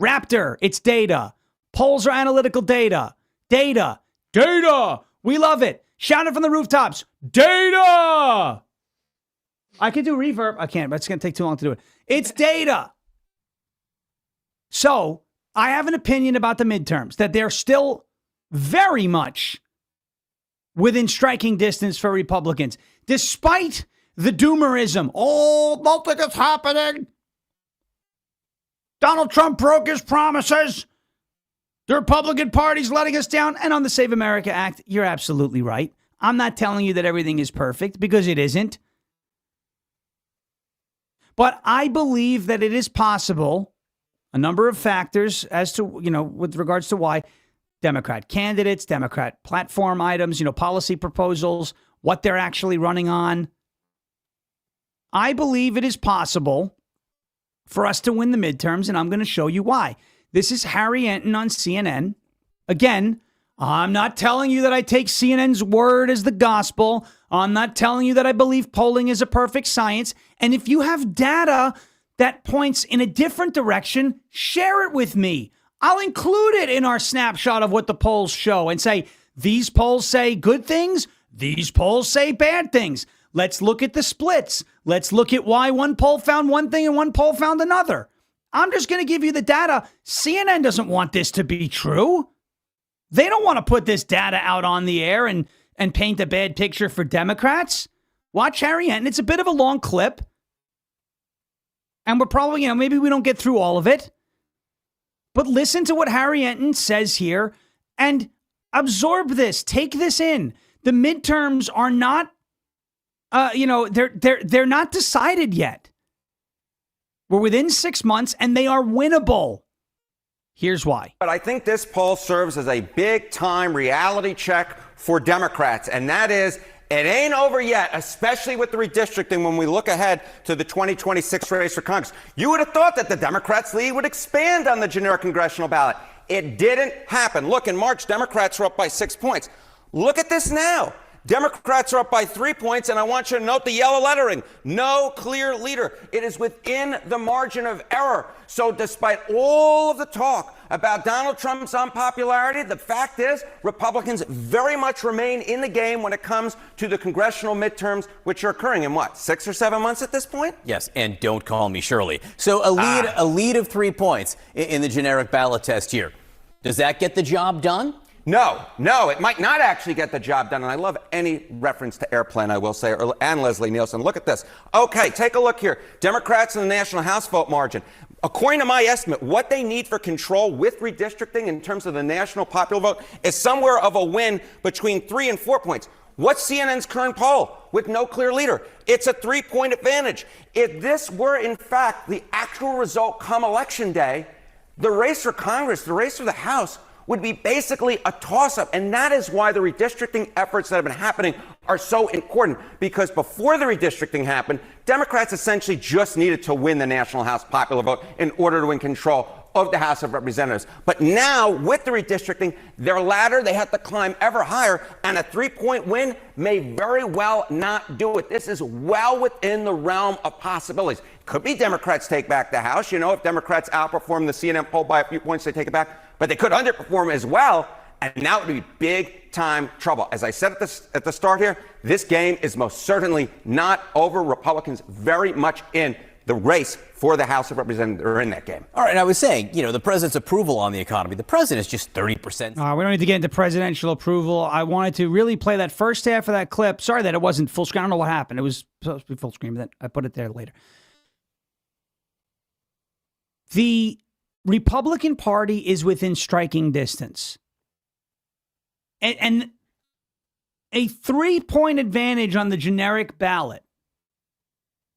Raptor, it's data. Polls are analytical data. Data. We love it. Shout it from the rooftops. Data. I can do reverb. I can't, but it's going to take too long to do it. It's data. So I have an opinion about the midterms, that they're still very much within striking distance for Republicans, despite the doomerism. Oh, nothing is happening. Donald Trump broke his promises. The Republican Party's letting us down. And on the Save America Act, you're absolutely right. I'm not telling you that everything is perfect, because it isn't. But I believe that it is possible, a number of factors as to, with regards to why Democrat candidates, Democrat platform items, policy proposals, what they're actually running on. I believe it is possible for us to win the midterms, and I'm going to show you why. This is Harry Enton on CNN. Again, I'm not telling you that I take CNN's word as the gospel. I'm not telling you that I believe polling is a perfect science. And if you have data that points in a different direction, share it with me. I'll include it in our snapshot of what the polls show and say, these polls say good things, these polls say bad things. Let's look at the splits. Let's look at why one poll found one thing and one poll found another. I'm just going to give you the data. CNN doesn't want this to be true. They don't want to put this data out on the air and paint a bad picture for Democrats. Watch Harry Enton. It's a bit of a long clip. And we're probably, maybe we don't get through all of it. But listen to what Harry Enton says here and absorb this. Take this in. The midterms are not, they're not decided yet. We're within 6 months and they are winnable. Here's why. But I think this poll serves as a big-time reality check for Democrats, and that is, it ain't over yet, especially with the redistricting when we look ahead to the 2026 race for Congress. You would have thought that the Democrats' lead would expand on the generic congressional ballot. It didn't happen. Look, in March, Democrats were up by 6 points. Look at this now. Democrats are up by 3 points, and I want you to note the yellow lettering. No clear leader. It is within the margin of error. So despite all of the talk about Donald Trump's unpopularity, the fact is Republicans very much remain in the game when it comes to the congressional midterms, which are occurring in 6 or 7 months at this point? Yes, and don't call me Shirley. So a lead of 3 points in the generic ballot test here. Does that get the job done? No, it might not actually get the job done. And I love any reference to Airplane, I will say, and Leslie Nielsen. Look at this. Okay, take a look here. Democrats in the National House vote margin. According to my estimate, what they need for control with redistricting in terms of the national popular vote is somewhere of a win between 3 and 4 points. What's CNN's current poll with no clear leader? It's a 3-point advantage. If this were, in fact, the actual result come Election Day, the race for Congress, the race for the House, would be basically a toss-up. And that is why the redistricting efforts that have been happening are so important. Because before the redistricting happened, Democrats essentially just needed to win the National House popular vote in order to win control of the House of Representatives. But now, with the redistricting, their ladder, they have to climb ever higher, and a 3-point win may very well not do it. This is well within the realm of possibilities. Could be Democrats take back the House. If Democrats outperform the CNN poll by a few points, they take it back. But they could underperform as well, and now it would be big-time trouble. As I said at the start here, this game is most certainly not over. Republicans very much in the race for the House of Representatives are in that game. All right, and I was saying, the president's approval on the economy. The president is just 30%. We don't need to get into presidential approval. I wanted to really play that first half of that clip. Sorry that it wasn't full screen. I don't know what happened. It was supposed to be full screen, but then I put it there later. The Republican Party is within striking distance. And a 3-point advantage on the generic ballot.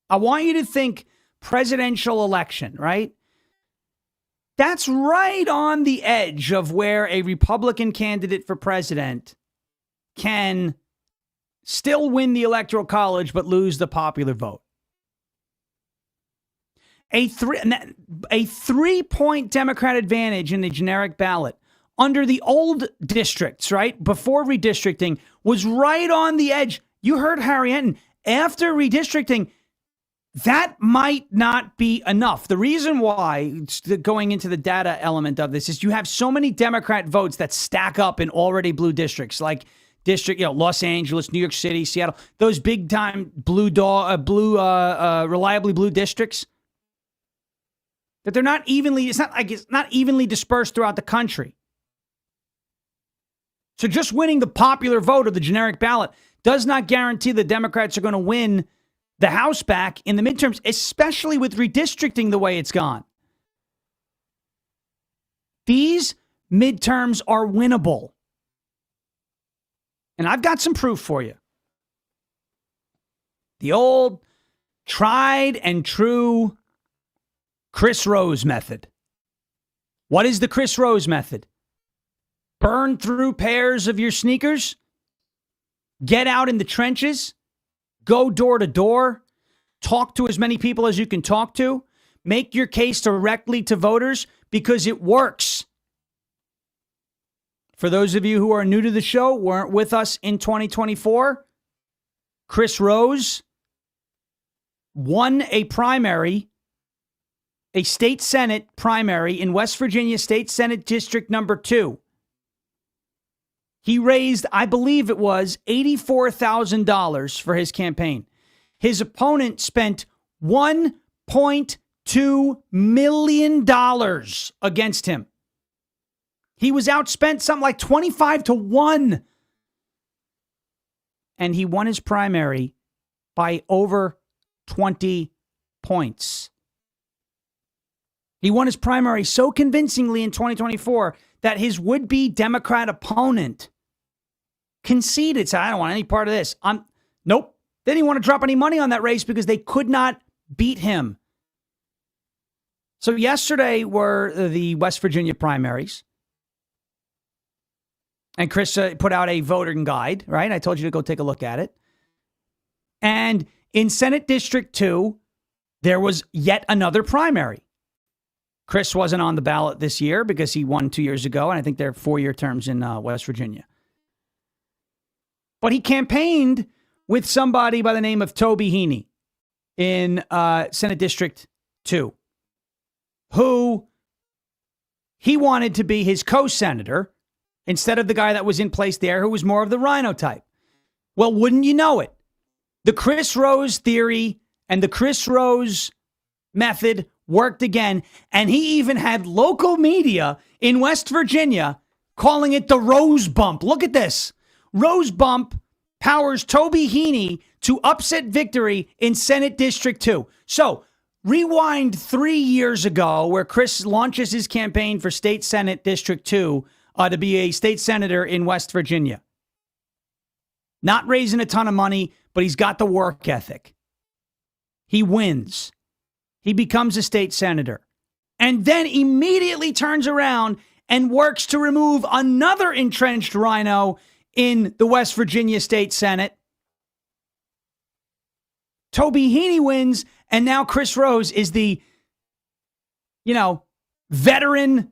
I want you to think presidential election, right? That's right on the edge of where a Republican candidate for president can still win the Electoral College but lose the popular vote. A 3-point Democrat advantage in the generic ballot under the old districts, right, before redistricting, was right on the edge. You heard Harry Enton. After redistricting, that might not be enough. The reason why, going into the data element of this, is you have so many Democrat votes that stack up in already blue districts, like Los Angeles, New York City, Seattle, those big time reliably blue districts, that they're not evenly, it's not evenly dispersed throughout the country. So just winning the popular vote of the generic ballot does not guarantee the Democrats are going to win the House back in the midterms, especially with redistricting the way it's gone. These midterms are winnable. And I've got some proof for you. The old tried and true Chris Rose method. What is the Chris Rose method? Burn through pairs of your sneakers, get out in the trenches, go door to door, talk to as many people as you can talk to, make your case directly to voters because it works. For those of you who are new to the show, weren't with us in 2024, Chris Rose won a primary, a state Senate primary in West Virginia State Senate District number 2. He raised, I believe it was, $84,000 for his campaign. His opponent spent $1.2 million against him. He was outspent something like 25-1. And he won his primary by over 20 points. He won his primary so convincingly in 2024 that his would-be Democrat opponent conceded, said, I don't want any part of this. Nope. They didn't want to drop any money on that race because they could not beat him. So yesterday were the West Virginia primaries. And Chris put out a voting guide, right? I told you to go take a look at it. And in Senate District 2, there was yet another primary. Chris wasn't on the ballot this year because he won 2 years ago, and I think they're 4-year terms in West Virginia. But he campaigned with somebody by the name of Toby Heaney in Senate District 2, who he wanted to be his co-senator instead of the guy that was in place there who was more of the rhino type. Well, wouldn't you know it? The Chris Rose theory and the Chris Rose method worked again, and he even had local media in West Virginia calling it the Rose Bump. Look at this. Rose Bump powers Toby Heaney to upset victory in Senate District 2. So, rewind 3 years ago where Chris launches his campaign for State Senate District 2 to be a state senator in West Virginia. Not raising a ton of money, but he's got the work ethic. He wins. He becomes a state senator. And then immediately turns around and works to remove another entrenched rhino in the West Virginia State Senate. Toby Heaney wins, and now Chris Rose is the, veteran,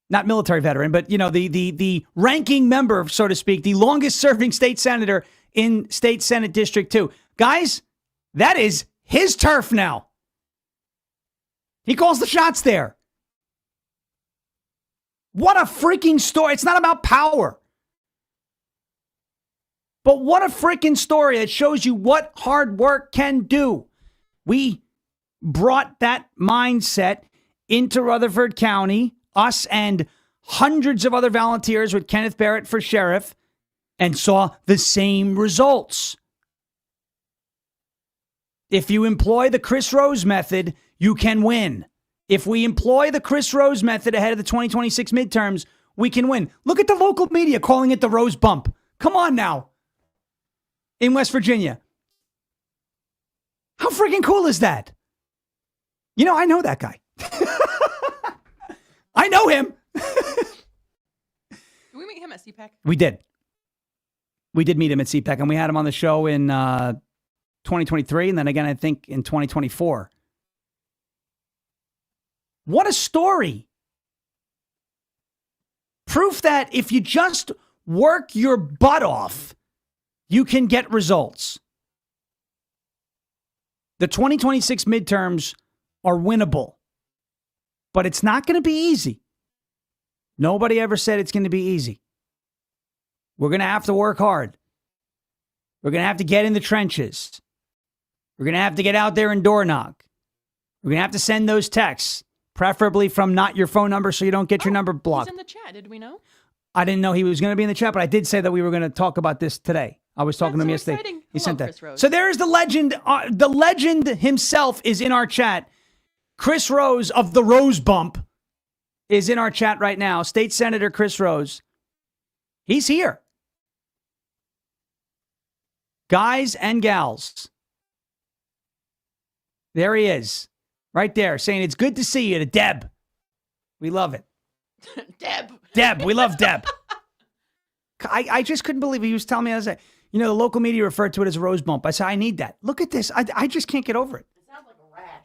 not military veteran, but, the ranking member, so to speak, the longest serving state senator in State Senate District 2. Guys, that is his turf now. He calls the shots there. What a freaking story. It's not about power. But what a freaking story that shows you what hard work can do. We brought that mindset into Rutherford County, us and hundreds of other volunteers with Kenneth Barrett for sheriff, and saw the same results. If you employ the Chris Rose method, you can win. If we employ the Chris Rose method ahead of the 2026 midterms, we can win. Look at the local media calling it the Rose Bump. Come on now. In West Virginia. How freaking cool is that? You know, I know that guy. I know him. Did we meet him at CPAC? We did. We did meet him at CPAC, and we had him on the show in 2023, and then again, I think, in 2024. What a story. Proof that if you just work your butt off, you can get results. The 2026 midterms are winnable, but it's not going to be easy. Nobody ever said it's going to be easy. We're going to have to work hard. We're going to have to get in the trenches. We're going to have to get out there and door knock. We're going to have to send those texts, preferably from not your phone number so you don't get your number blocked. He's in the chat. Did we know? I didn't know he was going to be in the chat, but I did say that we were going to talk about this today. I was talking to him yesterday. Exciting. He sent that. Chris Rose. So there's the legend. The legend himself is in our chat. Chris Rose of the Rose Bump is in our chat right now. State Senator Chris Rose. He's here. Guys and gals. There he is. Right there, saying it's good to see you to Deb. We love it. Deb. We love Deb. I just couldn't believe it. He was telling me, I was like, you know, the local media referred to it as a Rose Bump. I said, I need that. Look at this. I just can't get over it. It sounds like a rash.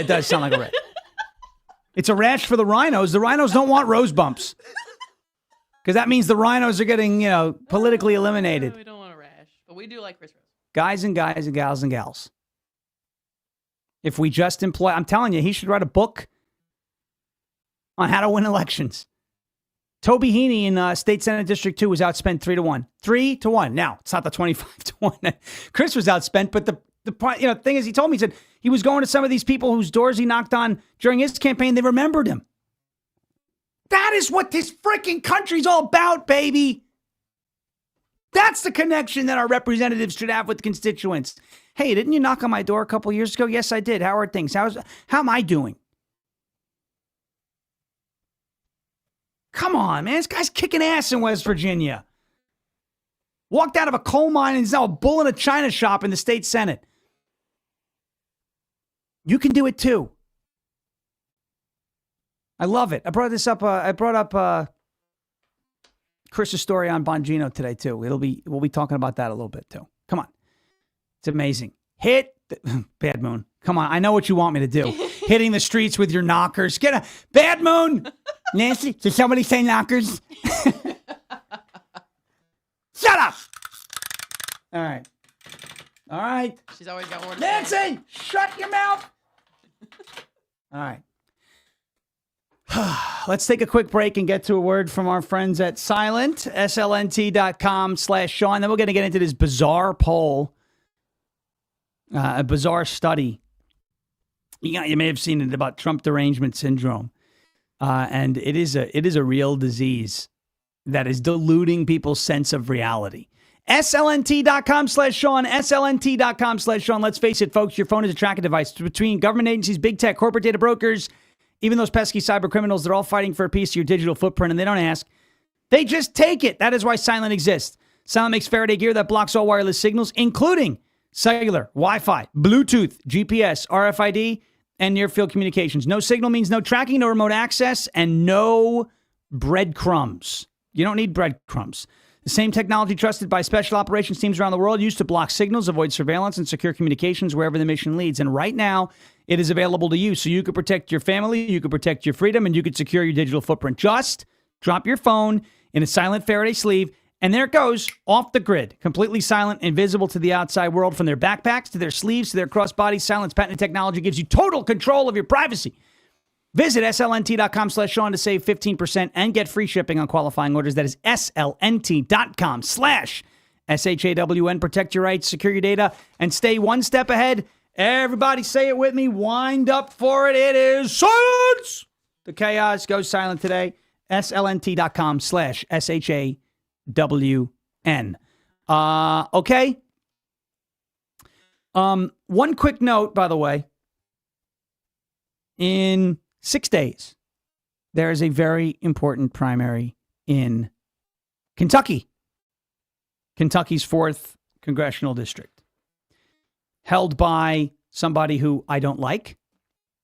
It does sound like a rash. It's a rash for the rhinos. The rhinos don't want rose bumps. Because that means the rhinos are getting, you know, politically eliminated. We don't want a rash, but we do like Chris Rose. Guys and gals and gals. If we just employ, I'm telling you, he should write a book on how to win elections. Toby Heaney in State Senate District 2 was outspent 3-1. 3-1. Now, it's not the 25-1. Chris was outspent, but the thing is, he told me, he said he was going to some of these people whose doors he knocked on during his campaign. They remembered him. That is what this freaking country's all about, baby. That's the connection that our representatives should have with constituents. Hey, didn't you knock on my door a couple years ago? Yes, I did. How are things? How am I doing? Come on, man. This guy's kicking ass in West Virginia. Walked out of a coal mine and is now a bull in a china shop in the state Senate. You can do it too. I love it. I brought this up. I brought up Chris's story on Bongino today too. We'll be talking about that a little bit too. Come on. It's amazing. Bad Moon. Come on. I know what you want me to do. Hitting the streets with your knockers. Get a Bad Moon. Nancy, did somebody say knockers? Shut up. All right. She's always got more to Nancy, say. shut your mouth. All right. Let's take a quick break and get to a word from our friends at Silent, slnt.com/Sean. Then we're going to get into this bizarre poll, a bizarre study. You may have seen it about Trump derangement syndrome. And it is a real disease that is diluting people's sense of reality. slnt.com/Sean, slnt.com/Sean. Let's face it, folks, your phone is a tracking device. Between government agencies, big tech, corporate data brokers, even those pesky cyber criminals, they're all fighting for a piece of your digital footprint, and they don't ask. They just take it. That is why Silent exists. Silent makes Faraday gear that blocks all wireless signals, including cellular, Wi-Fi, Bluetooth, GPS, RFID, and near-field communications. No signal means no tracking, no remote access, and no breadcrumbs. You don't need breadcrumbs. The same technology trusted by special operations teams around the world used to block signals, avoid surveillance, and secure communications wherever the mission leads. And right now, it is available to you so you can protect your family, you can protect your freedom, and you can secure your digital footprint. Just drop your phone in a silent Faraday sleeve, and there it goes, off the grid, completely silent, invisible to the outside world. From their backpacks to their sleeves to their crossbodies, Silent's patented technology gives you total control of your privacy. Visit slnt.com/Sean to save 15% and get free shipping on qualifying orders. That is slnt.com/SHAWN. Protect your rights, secure your data, and stay one step ahead Everybody say it with me. Wind up for it. It is silence. The chaos goes silent today. slnt.com/SHAWN. Okay. One quick note, by the way. In 6 days, there is a very important primary in Kentucky. Kentucky's 4th Congressional District. Held by somebody who I don't like,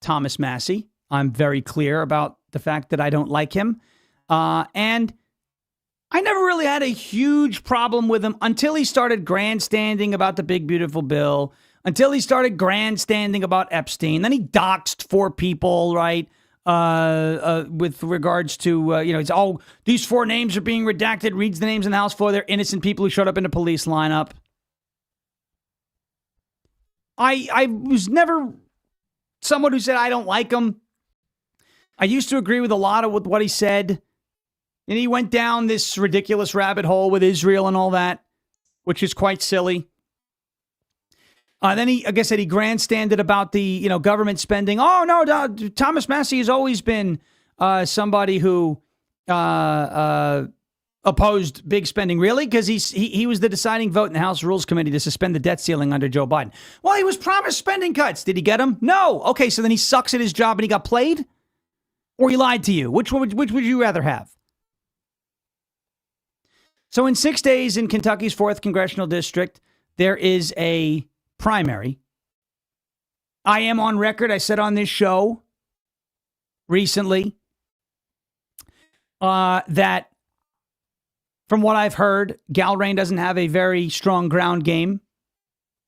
Thomas Massie. I'm very clear about the fact that I don't like him. And I never really had a huge problem with him until he started grandstanding about the big, beautiful bill, until he started grandstanding about Epstein. Then he doxed 4 people, right? With regards to, it's these 4 names are being redacted, reads the names in the House floor. They're innocent people who showed up in the police lineup. I was never someone who said I don't like him. I used to agree with a lot of what he said. And he went down this ridiculous rabbit hole with Israel and all that, which is quite silly. Then he, like I said, he grandstanded about the, government spending. Oh, no, Thomas Massie has always been somebody who opposed big spending. Really? Because he was the deciding vote in the House Rules Committee to suspend the debt ceiling under Joe Biden. Well, he was promised spending cuts. Did he get them? No. Okay, so then he sucks at his job and he got played? Or he lied to you? Which would you rather have? So in 6 days in Kentucky's 4th Congressional District, there is a primary. I am on record. I said on this show recently that from what I've heard, Galrain doesn't have a very strong ground game,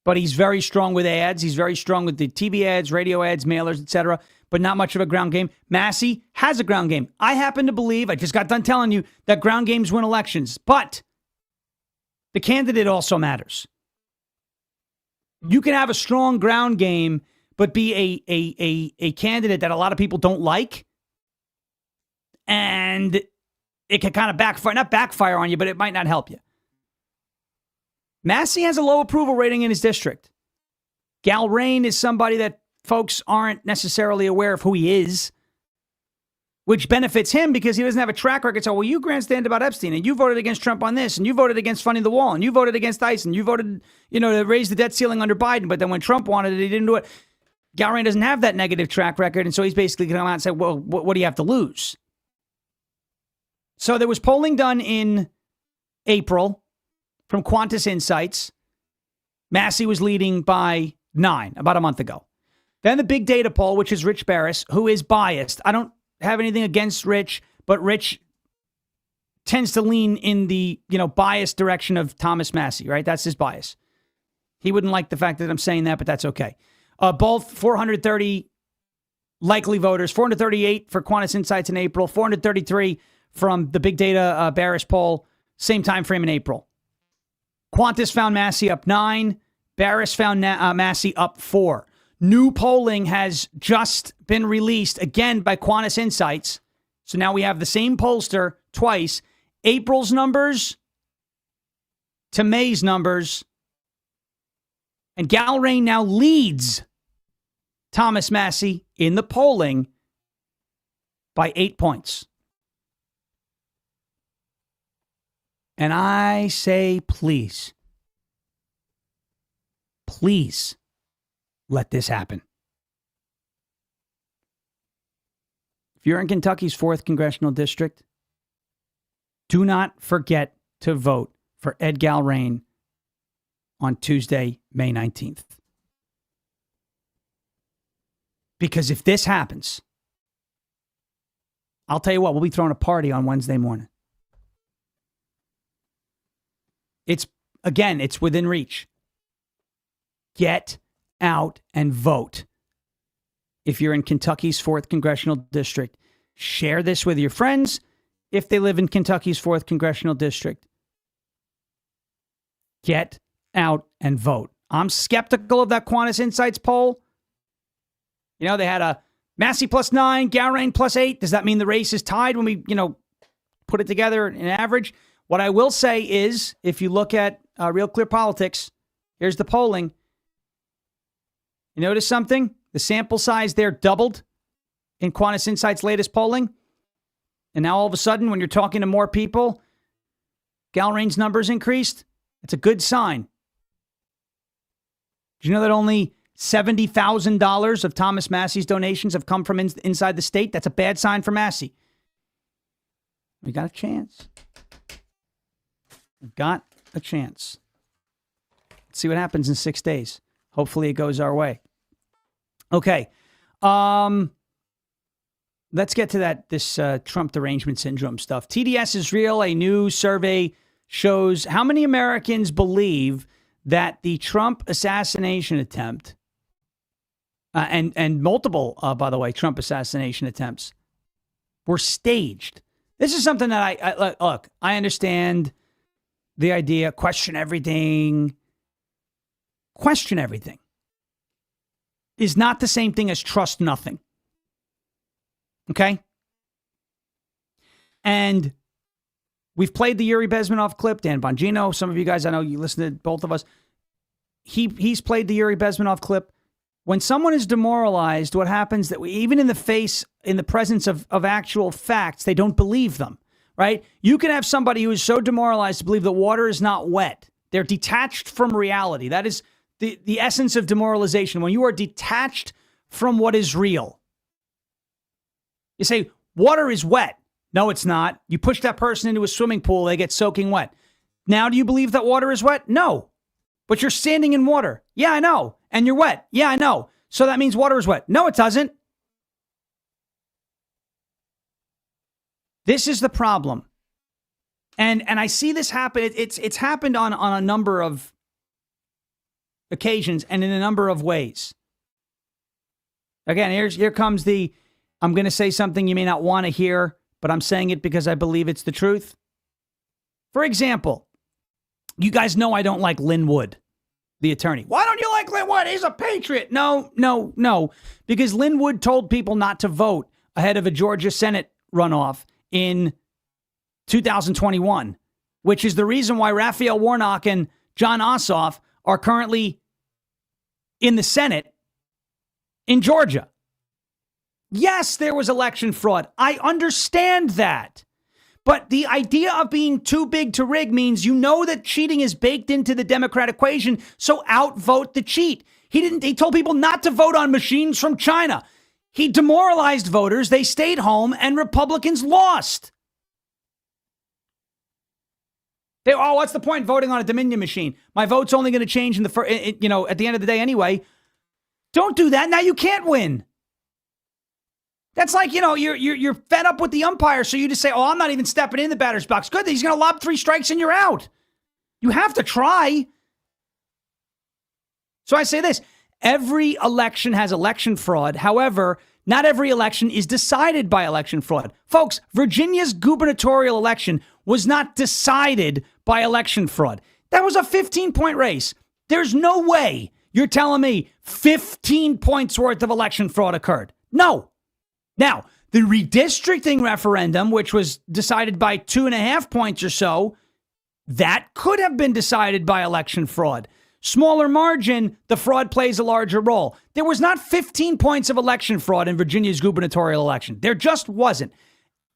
but he's very strong with ads. He's very strong with the TV ads, radio ads, mailers, etc., but not much of a ground game. Massie has a ground game. I happen to believe, I just got done telling you, that ground games win elections, but the candidate also matters. You can have a strong ground game, but be a candidate that a lot of people don't like, and it can kind of not backfire on you, but it might not help you. Massie has a low approval rating in his district. Galrain is somebody that folks aren't necessarily aware of who he is, which benefits him because he doesn't have a track record. So, well, you grandstand about Epstein, and you voted against Trump on this, and you voted against funding the wall, and you voted against ICE, and you voted, to raise the debt ceiling under Biden, but then when Trump wanted it, he didn't do it. Galrain doesn't have that negative track record, and so he's basically going to come out and say, well, what do you have to lose? So there was polling done in April from Qantas Insights. Massie was leading by 9 about a month ago. Then the big data poll, which is Rich Barris, who is biased. I don't have anything against Rich, but Rich tends to lean in the, biased direction of Thomas Massie, right? That's his bias. He wouldn't like the fact that I'm saying that, but that's okay. Both 430 likely voters, 438 for Qantas Insights in April, 433 from the big data Barris poll, same time frame in April. Qantas found Massie up 9. Barris found Massie up 4. New polling has just been released again by Qantas Insights. So now we have the same pollster twice. April's numbers to May's numbers. And Galrain now leads Thomas Massie in the polling by 8 points. And I say, please let this happen. If you're in Kentucky's 4th Congressional District, do not forget to vote for Ed Galrain on Tuesday, May 19th. Because if this happens, I'll tell you what, we'll be throwing a party on Wednesday morning. It's within reach. Get out and vote. If you're in Kentucky's 4th Congressional District, share this with your friends if they live in Kentucky's 4th Congressional District. Get out and vote. I'm skeptical of that Qantas Insights poll. They had a Massie plus 9, Galrain plus 8. Does that mean the race is tied when we, put it together in average? What I will say is, if you look at Real Clear Politics, here's the polling. You notice something? The sample size there doubled in Quantus Insight's latest polling. And now all of a sudden, when you're talking to more people, Galrain's numbers increased. It's a good sign. Do you know that only $70,000 of Thomas Massie's donations have come from inside the state? That's a bad sign for Massie. We got a chance. We've got a chance. Let's see what happens in 6 days. Hopefully it goes our way. Okay. Let's get to this Trump derangement syndrome stuff. TDS is real. A new survey shows how many Americans believe that the Trump assassination attempt, and multiple, by the way, Trump assassination attempts, were staged. This is something that I understand the idea, question everything. Question everything is not the same thing as trust nothing. Okay? And we've played the Yuri Bezmenov clip, Dan Bongino. Some of you guys, I know you listen to both of us. He's played the Yuri Bezmenov clip. When someone is demoralized, what happens that even in the presence of actual facts, they don't believe them, right? You can have somebody who is so demoralized to believe that water is not wet. They're detached from reality. That is the essence of demoralization. When you are detached from what is real. You say, water is wet. No, it's not. You push that person into a swimming pool, they get soaking wet. Now, do you believe that water is wet? No. But you're standing in water. Yeah, I know. And you're wet. Yeah, I know. So that means water is wet. No, it doesn't. This is the problem. And I see this happen. It's happened on a number of occasions and in a number of ways. Again, here comes I'm going to say something you may not want to hear, but I'm saying it because I believe it's the truth. For example, you guys know I don't like Lin Wood, the attorney. Why don't you like Lin Wood? He's a patriot. No. Because Lin Wood told people not to vote ahead of a Georgia Senate runoff in 2021, which is the reason why Raphael Warnock and John Ossoff are currently in the Senate in Georgia. Yes, there was election fraud. I understand that. But the idea of being too big to rig means you know that cheating is baked into the Democrat equation, so outvote the cheat. He told people not to vote on machines from China. He demoralized voters, they stayed home, and Republicans lost. What's the point voting on a Dominion machine? My vote's only going to change at the end of the day anyway. Don't do that. Now you can't win. That's like, you're fed up with the umpire, so you just say, I'm not even stepping in the batter's box. Good, he's going to lob 3 strikes and you're out. You have to try. So I say this, every election has election fraud. However, not every election is decided by election fraud. Folks, Virginia's gubernatorial election was not decided by election fraud. That was a 15-point race. There's no way you're telling me 15 points worth of election fraud occurred. No. Now, the redistricting referendum, which was decided by 2.5 points or so, that could have been decided by election fraud. Smaller margin, the fraud plays a larger role. There was not 15 points of election fraud in Virginia's gubernatorial election. There just wasn't.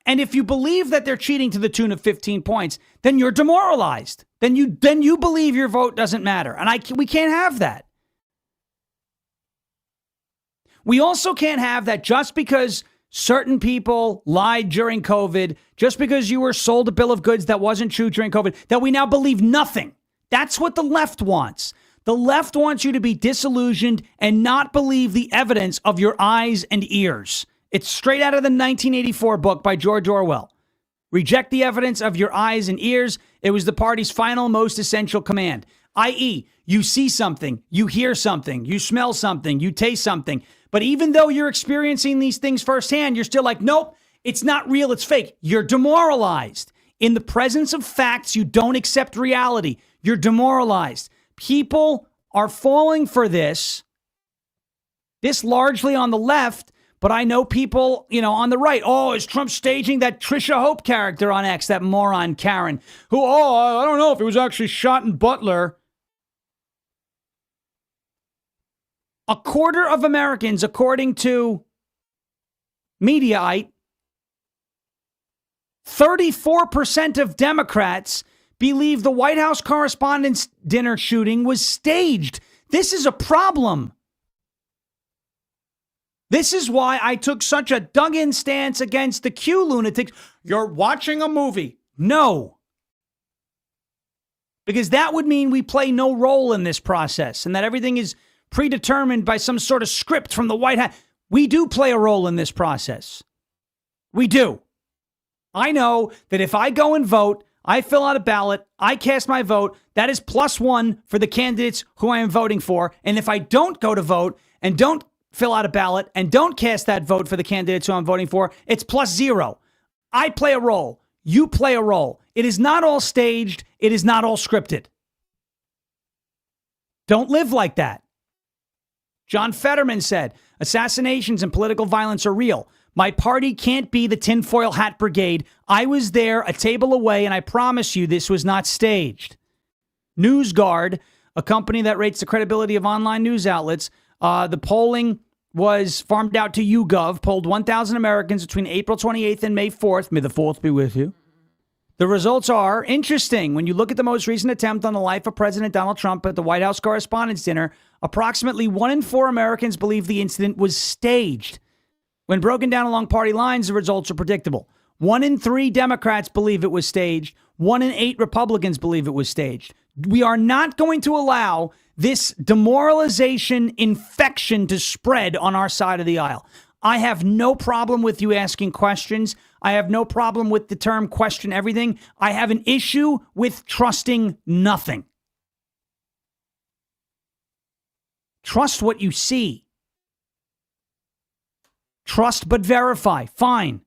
And if you believe that they're cheating to the tune of 15 points, then you're demoralized. Then you believe your vote doesn't matter. And we can't have that. We also can't have that just because certain people lied during COVID, just because you were sold a bill of goods that wasn't true during COVID, that we now believe nothing. That's what the left wants. The left wants you to be disillusioned and not believe the evidence of your eyes and ears. It's straight out of the 1984 book by George Orwell. Reject the evidence of your eyes and ears. It was the party's final, most essential command. I.e., you see something, you hear something, you smell something, you taste something. But even though you're experiencing these things firsthand, you're still like, nope, it's not real, it's fake. You're demoralized. In the presence of facts, you don't accept reality. You're demoralized. People are falling for this largely on the left, but I know people, on the right. Oh, is Trump staging that Trisha Hope character on X, that moron Karen, who, I don't know if it was actually shot in Butler. A quarter of Americans, according to Mediaite, 34% of Democrats believe the White House Correspondents' Dinner shooting was staged. This is a problem. This is why I took such a dug-in stance against the Q lunatics. You're watching a movie. No. Because that would mean we play no role in this process and that everything is predetermined by some sort of script from the White House. We do play a role in this process. We do. I know that if I go and vote, I fill out a ballot, I cast my vote, that is +1 for the candidates who I am voting for. And if I don't go to vote and don't fill out a ballot and don't cast that vote for the candidates who I'm voting for, it's +0. I play a role. You play a role. It is not all staged. It is not all scripted. Don't live like that. John Fetterman said, assassinations and political violence are real. My party can't be the tinfoil hat brigade. I was there a table away, and I promise you this was not staged. NewsGuard, a company that rates the credibility of online news outlets, the polling was farmed out to YouGov, polled 1,000 Americans between April 28th and May 4th. May the 4th be with you. The results are interesting. When you look at the most recent attempt on the life of President Donald Trump at the White House Correspondents' Dinner, approximately 1 in 4 Americans believe the incident was staged. When broken down along party lines, the results are predictable. 1 in 3 Democrats believe it was staged. 1 in 8 Republicans believe it was staged. We are not going to allow this demoralization infection to spread on our side of the aisle. I have no problem with you asking questions. I have no problem with the term question everything. I have an issue with trusting nothing. Trust what you see. Trust but verify. Fine.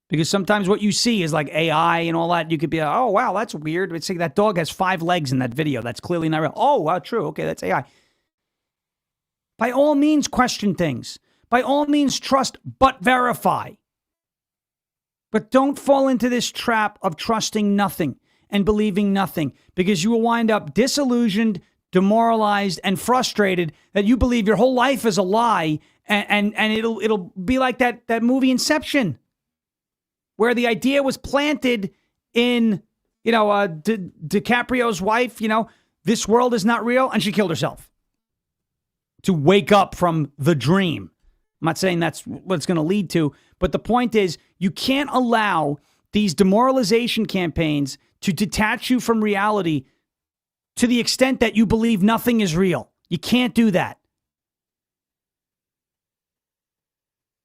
Because sometimes what you see is like AI and all that. You could be like, oh, wow, that's weird. It's like that dog has 5 legs in that video. That's clearly not real. Oh, wow, true. Okay, that's AI. By all means, question things. By all means, trust but verify. But don't fall into this trap of trusting nothing and believing nothing, because you will wind up disillusioned, demoralized, and frustrated that you believe your whole life is a lie, and it'll be like that movie Inception, where the idea was planted in, DiCaprio's wife, this world is not real, and she killed herself to wake up from the dream. I'm not saying that's what it's going to lead to, but the point is you can't allow these demoralization campaigns to detach you from reality to the extent that you believe nothing is real. You can't do that.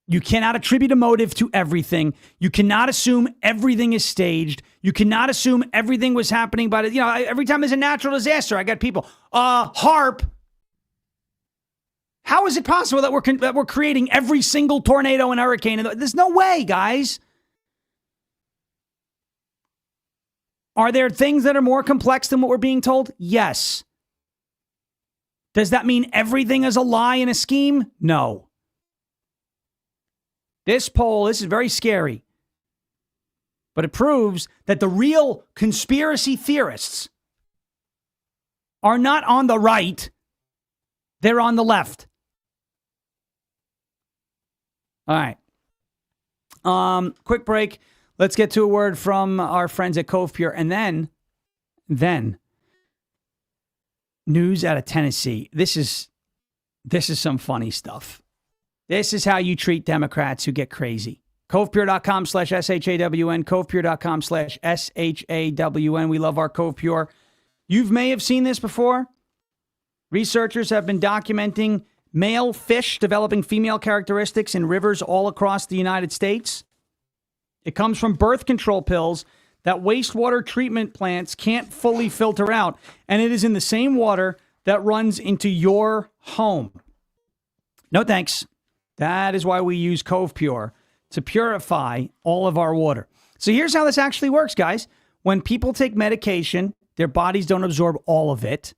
You cannot attribute a motive to everything. You cannot assume everything is staged. You cannot assume everything was happening, but every time there's a natural disaster, I got people, HARP. How is it possible that we're creating every single tornado and hurricane? There's no way, guys. Are there things that are more complex than what we're being told? Yes. Does that mean everything is a lie and a scheme? No. This poll, this is very scary, but it proves that the real conspiracy theorists are not on the right, they're on the left. All right. Quick break. Let's get to a word from our friends at Cove Pure, and then news out of Tennessee. This is some funny stuff. This is how you treat Democrats who get crazy. CovePure.com/SHAWN. CovePure.com/SHAWN. We love our Cove Pure. You may have seen this before. Researchers have been documenting male fish developing female characteristics in rivers all across the United States. It comes from birth control pills that wastewater treatment plants can't fully filter out. And it is in the same water that runs into your home. No thanks. That is why we use Cove Pure to purify all of our water. So here's how this actually works, guys. When people take medication, their bodies don't absorb all of it.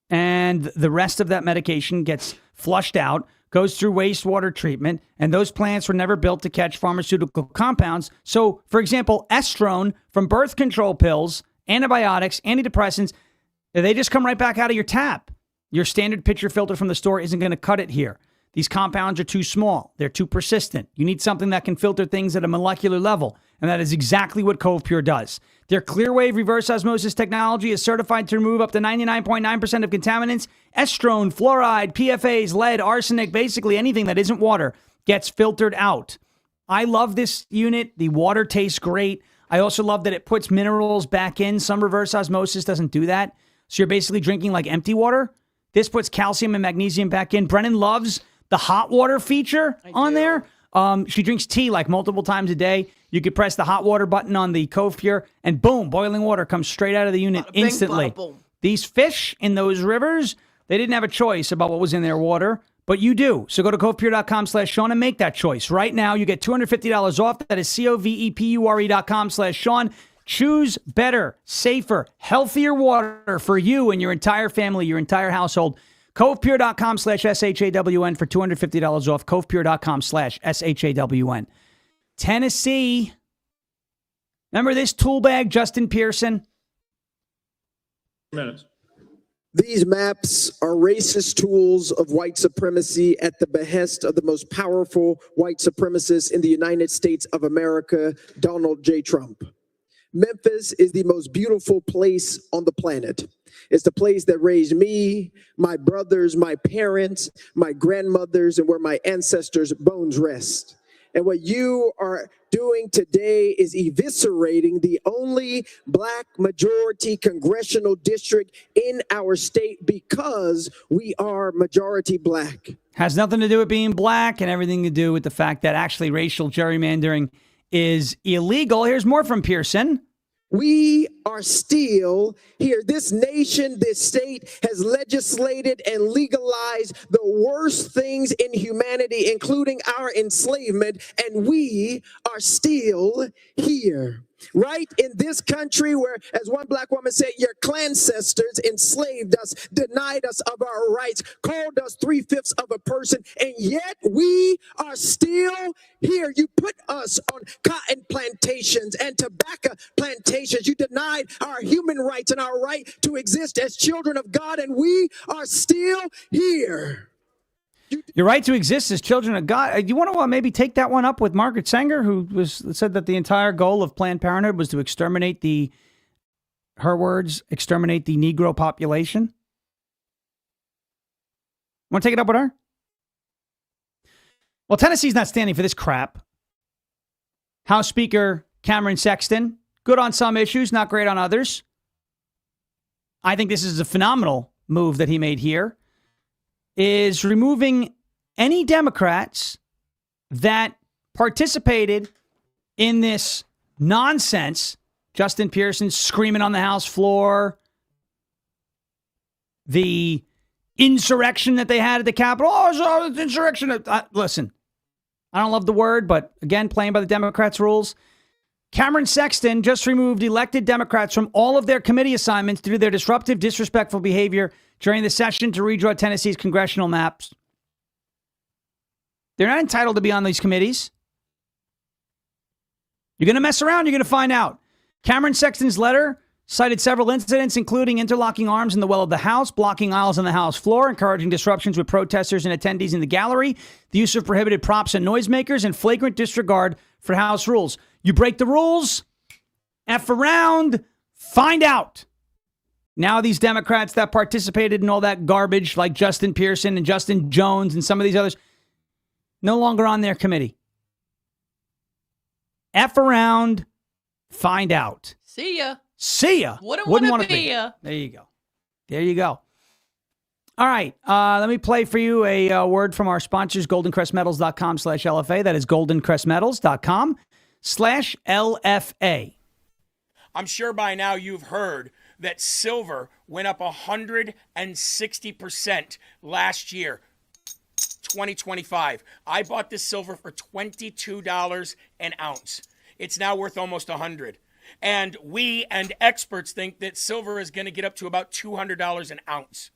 And the rest of that medication gets flushed out, goes through wastewater treatment, and those plants were never built to catch pharmaceutical compounds. So, for example, estrone from birth control pills, antibiotics, antidepressants, they just come right back out of your tap. Your standard pitcher filter from the store isn't going to cut it here. These compounds are too small. They're too persistent. You need something that can filter things at a molecular level, and that is exactly what Cove Pure does. Their Clearwave reverse osmosis technology is certified to remove up to 99.9% of contaminants, estrone, fluoride, PFAs, lead, arsenic, basically anything that isn't water gets filtered out. I love this unit. The water tastes great. I also love that it puts minerals back in. Some reverse osmosis doesn't do that. So you're basically drinking like empty water. This puts calcium and magnesium back in. Brennan loves the hot water feature on there. She drinks tea like multiple times a day. You could press the hot water button on the Cove Pure and boom, boiling water comes straight out of the unit instantly. These fish in those rivers, they didn't have a choice about what was in their water, but you do. So go to covepure.com/Sean and make that choice. Right now, you get $250 off. That is covepure.com/Sean. Choose better, safer, healthier water for you and your entire family, your entire household. Covepure.com/SHAWN for $250 off. Covepure.com/SHAWN. Tennessee. Remember this tool bag, Justin Pearson? Minutes. These maps are racist tools of white supremacy at the behest of the most powerful white supremacist in the United States of America, Donald J. Trump. Memphis is the most beautiful place on the planet. It's the place that raised me, my brothers, my parents, my grandmothers, and where my ancestors' bones rest. And what you are doing today is eviscerating the only black majority congressional district in our state because we are majority black. Has nothing to do with being black and everything to do with the fact that actually racial gerrymandering is illegal. Here's more from Pearson. We are still here. This nation, this state has legislated and legalized the worst things in humanity, including our enslavement, and we are still here. Right in this country where, as one black woman said, your ancestors enslaved us, denied us of our rights, called us 3/5 of a person, and yet we are still here. You put us on cotton plantations and tobacco plantations. You denied our human rights and our right to exist as children of God, and we are still here. Your right to exist as children of God. You want to maybe take that one up with Margaret Sanger, who said that the entire goal of Planned Parenthood was to exterminate her words, exterminate the Negro population? Want to take it up with her? Well, Tennessee's not standing for this crap. House Speaker Cameron Sexton, good on some issues, not great on others. I think this is a phenomenal move that he made here. Is removing any Democrats that participated in this nonsense. Justin Pearson screaming on the House floor. The insurrection that they had at the Capitol. Oh, it's insurrection. Listen, I don't love the word, but again, playing by the Democrats' rules. Cameron Sexton just removed elected Democrats from all of their committee assignments due to their disruptive, disrespectful behavior during the session to redraw Tennessee's congressional maps. They're not entitled to be on these committees. You're going to mess around, you're going to find out. Cameron Sexton's letter cited several incidents, including interlocking arms in the well of the House, blocking aisles on the House floor, encouraging disruptions with protesters and attendees in the gallery, the use of prohibited props and noisemakers, and flagrant disregard for House rules. You break the rules, F around, find out. Now these Democrats that participated in all that garbage, like Justin Pearson and Justin Jones and some of these others, no longer on their committee. F around, find out. See ya. See ya. Wouldn't wanna be ya. There you go. There you go. All right. Let me play for you a word from our sponsors, goldencrestmetals.com/LFA. That is goldencrestmetals.com/LFA. I'm sure by now you've heard that silver went up 160% last year, 2025. I bought this silver for $22 an ounce. It's now worth almost $100. And we and experts think that silver is going to get up to about $200 an ounce.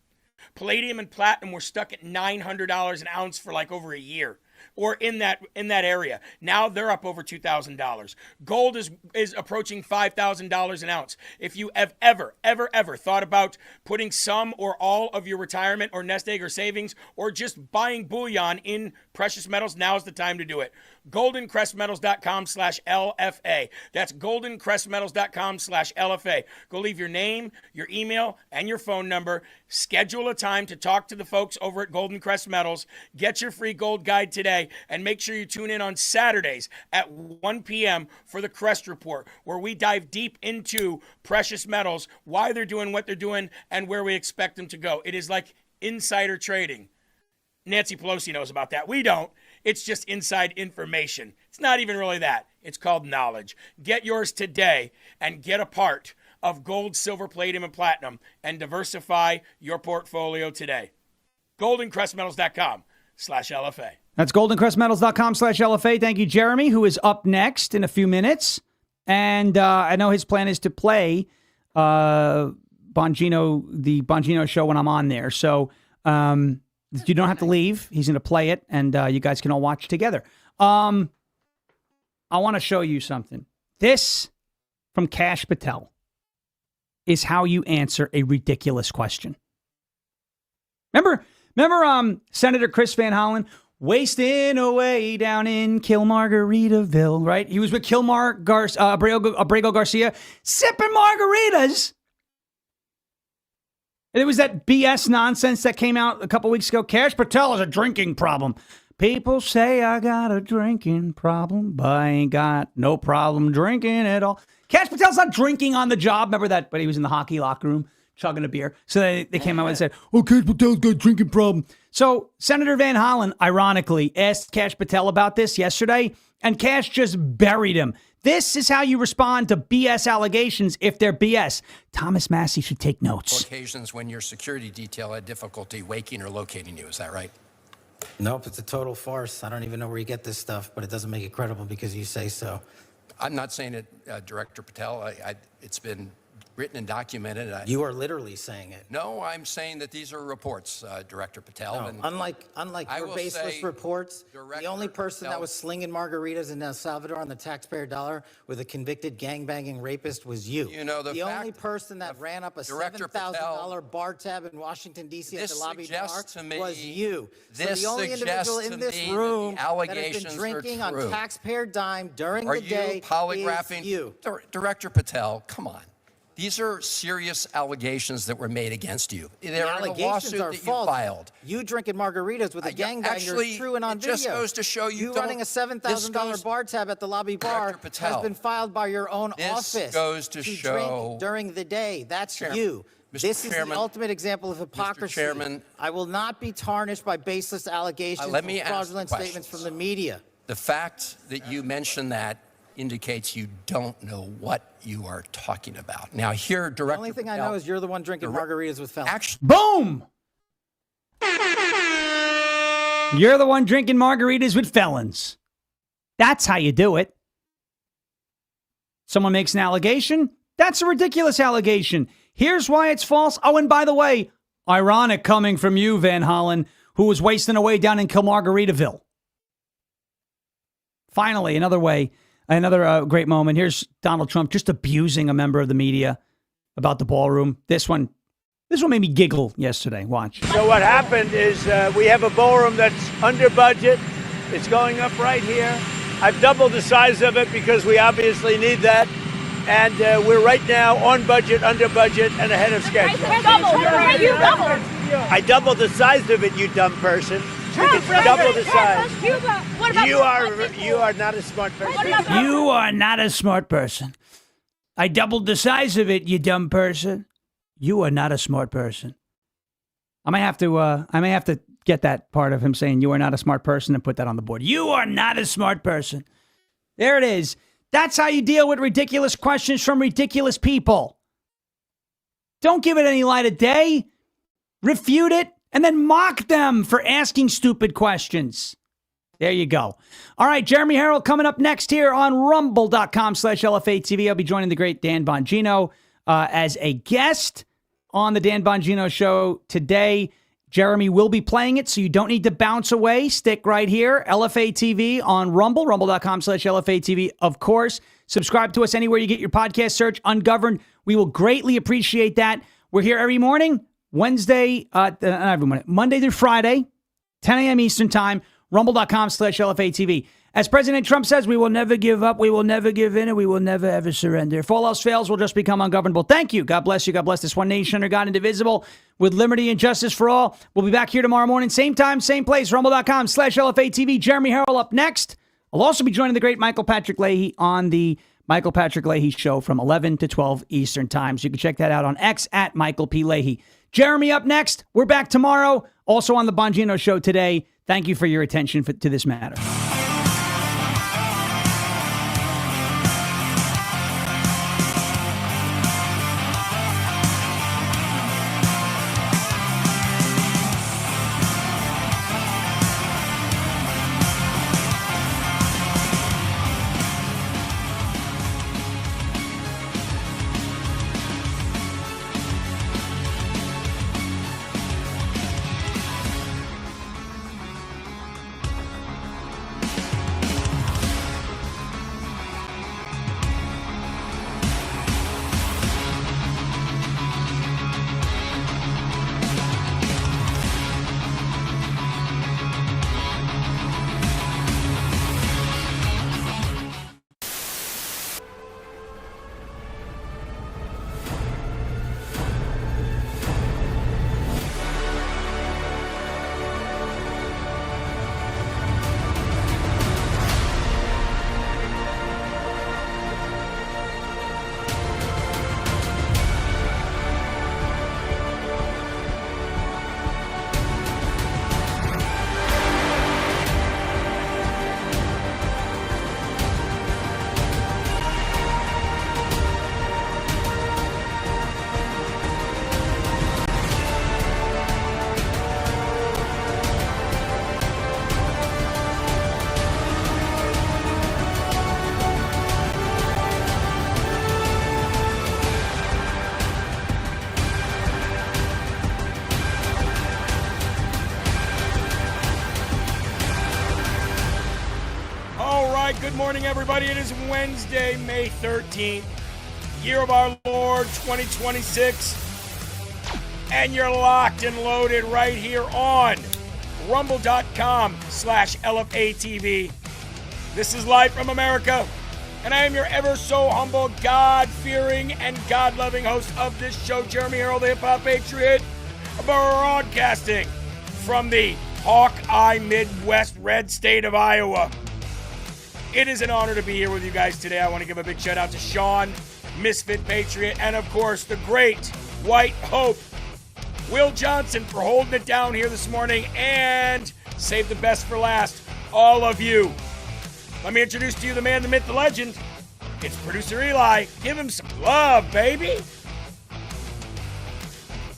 Palladium and platinum were stuck at $900 an ounce for like over a year. or in that area. Now they're up over $2,000. Gold is approaching $5,000 an ounce. If you have ever thought about putting some or all of your retirement or nest egg or savings or just buying bullion in precious metals, now's the time to do it. goldencrestmetals.com/LFA. That's goldencrestmetals.com/LFA. Go leave your name, your email, and your phone number. Schedule a time to talk to the folks over at Golden Crest Metals. Get your free gold guide today, and make sure you tune in on Saturdays at 1 p.m. for the Crest Report, where we dive deep into precious metals, why they're doing what they're doing, and where we expect them to go. It is like insider trading. Nancy Pelosi knows about that. We don't. It's just inside information. It's not even really that. It's called knowledge. Get yours today and get a part of gold, silver, palladium, and platinum and diversify your portfolio today. goldencrestmetals.com/LFA. That's goldencrestmetals.com/LFA. Thank you, Jeremy, who is up next in a few minutes. And I know his plan is to play Bongino, the Bongino show when I'm on there. So you don't have to leave. He's going to play it, and you guys can all watch together. I want to show you something. This, from Kash Patel, is how you answer a ridiculous question. Remember Senator Chris Van Hollen wasting away down in Margaritaville, right? He was with Abrego Garcia, sipping margaritas. And it was that BS nonsense that came out a couple weeks ago. Kash Patel has a drinking problem. People say I got a drinking problem, but I ain't got no problem drinking at all. Kash Patel's not drinking on the job. Remember that? But he was in the hockey locker room chugging a beer. So they came out and said, oh, Kash Patel's got a drinking problem. So Senator Van Hollen, ironically, asked Kash Patel about this yesterday, and Kash just buried him. This is how you respond to BS allegations if they're BS. Thomas Massie should take notes. Occasions when your security detail had difficulty waking or locating you. Is that right? Nope, it's a total farce. I don't even know where you get this stuff, but it doesn't make it credible because you say so. I'm not saying it, Director Patel. It's been written and documented. You are literally saying it. No, I'm saying that these are reports, Director Patel. No, and unlike your baseless reports, the only person that was slinging margaritas in El Salvador on the taxpayer dollar with a convicted gangbanging rapist was you. You know, the only person that ran up a $7,000 bar tab in Washington, D.C. at the lobby bar was you. This so the only individual in this room that has been drinking on taxpayer dime during the day is you. Director Patel, come on. These are serious allegations that were made against you. They're allegations in a lawsuit are that false. you filed. You drinking margaritas with a gangbanger is true and on video. It just goes to show you running a $7,000 bar tab at the lobby bar has been filed by your own office. This goes to show drink during the day. That's you. This is the ultimate example of hypocrisy. Mr. Chairman, I will not be tarnished by baseless allegations or fraudulent statements from the media. The fact that you mentioned that indicates you don't know what you are talking about. Now, here, Director The only thing I know is you're the one drinking margaritas with felons. Boom! You're the one drinking margaritas with felons. That's how you do it. Someone makes an allegation. That's a ridiculous allegation. Here's why it's false. Oh, and by the way, ironic coming from you, Van Hollen, who was wasting away down in Margaritaville. Finally, another great moment. Here's Donald Trump just abusing a member of the media about the ballroom. This one made me giggle yesterday. Watch. So what happened is we have a ballroom that's under budget. It's going up right here. I've doubled the size of it because we obviously need that. And we're right now on budget, under budget, and ahead of schedule. You doubled. I doubled the size of it, you dumb person. It's double the size. You are not a smart person. You are not a smart person. I doubled the size of it, you dumb person. You are not a smart person. I may have to get that part of him saying you are not a smart person and put that on the board. You are not a smart person. There it is. That's how you deal with ridiculous questions from ridiculous people. Don't give it any light of day. Refute it. And then mock them for asking stupid questions. There you go. All right, Jeremy Herrell coming up next here on rumble.com/LFA TV. I'll be joining the great Dan Bongino as a guest on the Dan Bongino Show today. Jeremy will be playing it, so you don't need to bounce away. Stick right here. LFA TV on Rumble, rumble.com/LFA TV, of course. Subscribe to us anywhere you get your podcast. Search Ungoverned. We will greatly appreciate that. We're here every morning, Monday through Friday, 10 a.m. Eastern Time, rumble.com/LFA TV. As President Trump says, we will never give up, we will never give in, and we will never, ever surrender. If all else fails, we'll just become ungovernable. Thank you. God bless you. God bless this one nation under God, indivisible, with liberty and justice for all. We'll be back here tomorrow morning, same time, same place, rumble.com/LFA TV. Jeremy Herrell up next. I'll also be joining the great Michael Patrick Leahy on the Michael Patrick Leahy Show from 11 to 12 Eastern Time. So you can check that out on X at Michael P. Leahy. Jeremy up next. We're back tomorrow. Also on the Bongino Show today. Thank you for your attention to this matter. Good morning, everybody. It is Wednesday, May 13th, year of our Lord 2026. And you're locked and loaded right here on rumble.com/LFATV. This is live from America, and I am your ever so humble, God-fearing, and God-loving host of this show, Jeremy Herrell, the hip-hop patriot, broadcasting from the Hawkeye Midwest red state of Iowa. It is an honor to be here with you guys today. I want to give a big shout out to Sean, Misfit Patriot, and of course, the great White Hope, Will Johnson, for holding it down here this morning, and save the best for last, all of you. Let me introduce to you the man, the myth, the legend. It's producer Eli. Give him some love, baby.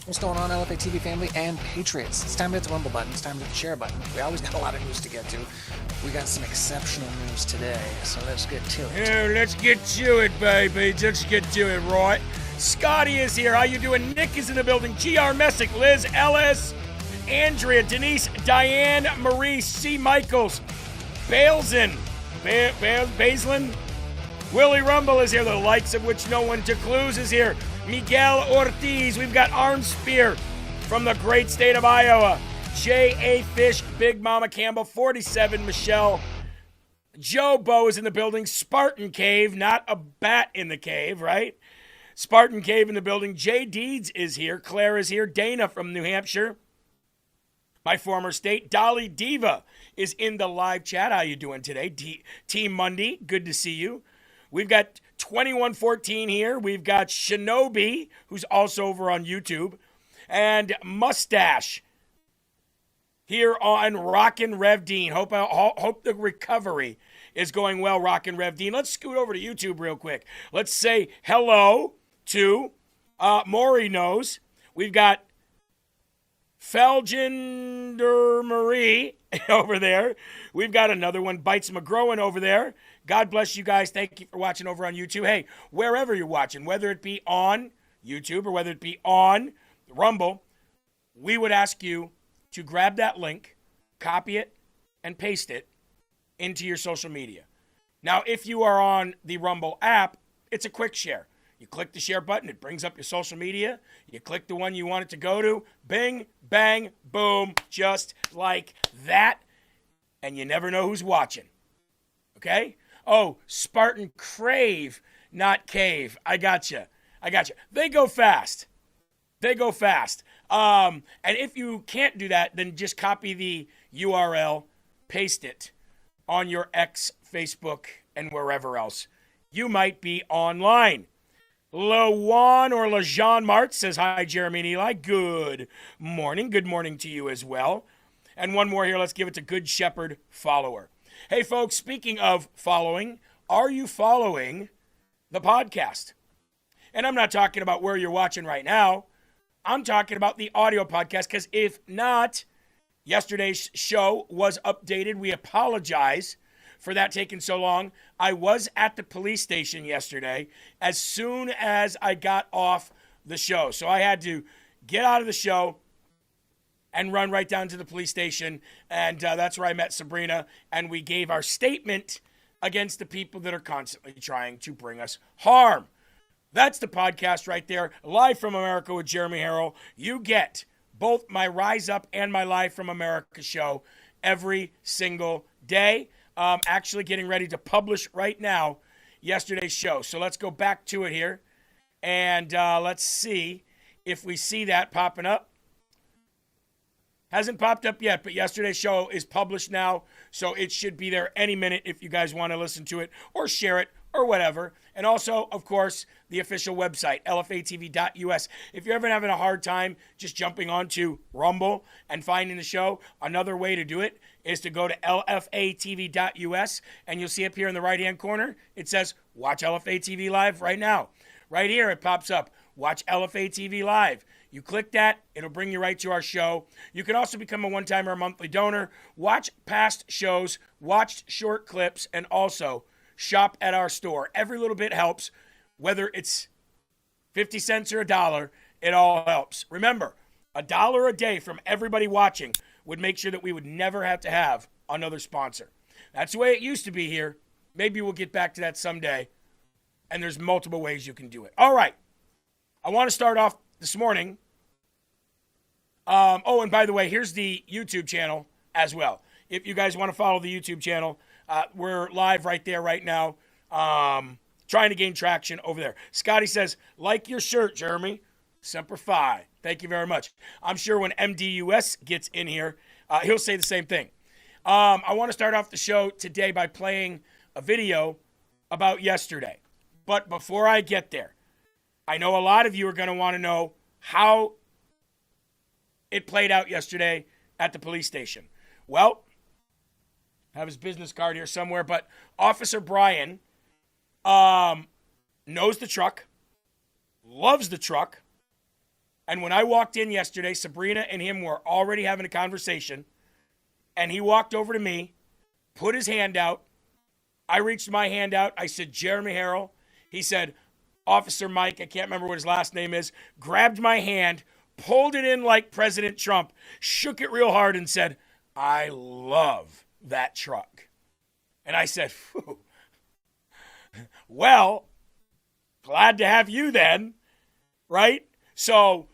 What's going on, LFA TV family and Patriots? It's time to hit the Rumble button. It's time to hit the share button. We always got a lot of news to get to. We got some exceptional news today, so let's get to it. Yeah, let's get to it, baby. Let's get to it, right? Scotty is here. How you doing? Nick is in the building. GR Messick, Liz Ellis, Andrea, Denise, Diane, Marie, C. Michaels, Bailson, Baislin, Willie Rumble is here, the likes of which no one to clues is here. Miguel Ortiz, we've got Armspear from the great state of Iowa. J.A. Fish, Big Mama Campbell, 47, Michelle. Joe Bo is in the building. Spartan Cave, not a bat in the cave, right? Spartan Cave in the building. Jay Deeds is here. Claire is here. Dana from New Hampshire, my former state. Dolly Diva is in the live chat. How you doing today? Team Monday, good to see you. We've got 2114 here. We've got Shinobi, who's also over on YouTube, and Mustache here on Rockin' Rev Dean. Hope the recovery is going well, Rockin' Rev Dean. Let's scoot over to YouTube real quick. Let's say hello to Maury knows. We've got Felgender Marie over there. We've got another one, Bites McGrowan over there. God bless you guys. Thank you for watching over on YouTube. Hey, wherever you're watching, whether it be on YouTube or whether it be on Rumble, we would ask you to grab that link, copy it, and paste it into your social media. Now, if you are on the Rumble app, it's a quick share. You click the share button, it brings up your social media. You click the one you want it to go to, bing, bang, boom, just like that. And you never know who's watching. Okay? Oh, Spartan Crave, not Cave. I gotcha. They go fast. And if you can't do that, then just copy the URL, paste it on your X, Facebook, and wherever else you might be online. LaJuan or LaJean Mart says, hi, Jeremy and Eli. Good morning. Good morning to you as well. And one more here. Let's give it to Good Shepherd Follower. Hey, folks, speaking of following, are you following the podcast? And I'm not talking about where you're watching right now. I'm talking about the audio podcast, because if not, yesterday's show was updated. We apologize for that taking so long. I was at the police station yesterday as soon as I got off the show. So I had to get out of the show and run right down to the police station. And that's where I met Sabrina. And we gave our statement against the people that are constantly trying to bring us harm. That's the podcast right there. Live from America with Jeremy Herrell. You get both my Rise Up and my Live from America show every single day. Actually getting ready to publish right now yesterday's show. So let's go back to it here. And let's see if we see that popping up. Hasn't popped up yet, but yesterday's show is published now. So it should be there any minute if you guys want to listen to it or share it or whatever. And also, of course, the official website, lfatv.us. If you're ever having a hard time just jumping onto Rumble and finding the show, another way to do it is to go to lfatv.us, and you'll see up here in the right-hand corner, it says, watch LFA TV Live right now. Right here, it pops up, watch LFA TV Live. You click that, it'll bring you right to our show. You can also become a one-time or a monthly donor, watch past shows, watch short clips, and also shop at our store. Every little bit helps, whether it's 50 cents or $1, it all helps. Remember, $1 a day from everybody watching would make sure that we would never have to have another sponsor. That's the way it used to be here. Maybe we'll get back to that someday. And there's multiple ways you can do it. All right. I want to start off this morning. And by the way, here's the YouTube channel as well. If you guys want to follow the YouTube channel, we're live right there right now. Trying to gain traction over there. Scotty says, like your shirt, Jeremy. Semper Fi. Thank you very much. I'm sure when MDUS gets in here, he'll say the same thing. I want to start off the show today by playing a video about yesterday. But before I get there, I know a lot of you are going to want to know how it played out yesterday at the police station. Well, I have his business card here somewhere, but Officer Brian knows the truck, loves the truck, and when I walked in yesterday, Sabrina and him were already having a conversation, and he walked over to me, put his hand out. I reached my hand out. I said, Jeremy Herrell. He said, Officer Mike, I can't remember what his last name is, grabbed my hand, pulled it in like President Trump, shook it real hard and said, I love that truck. And I said, phew. Well, glad to have you then, right? So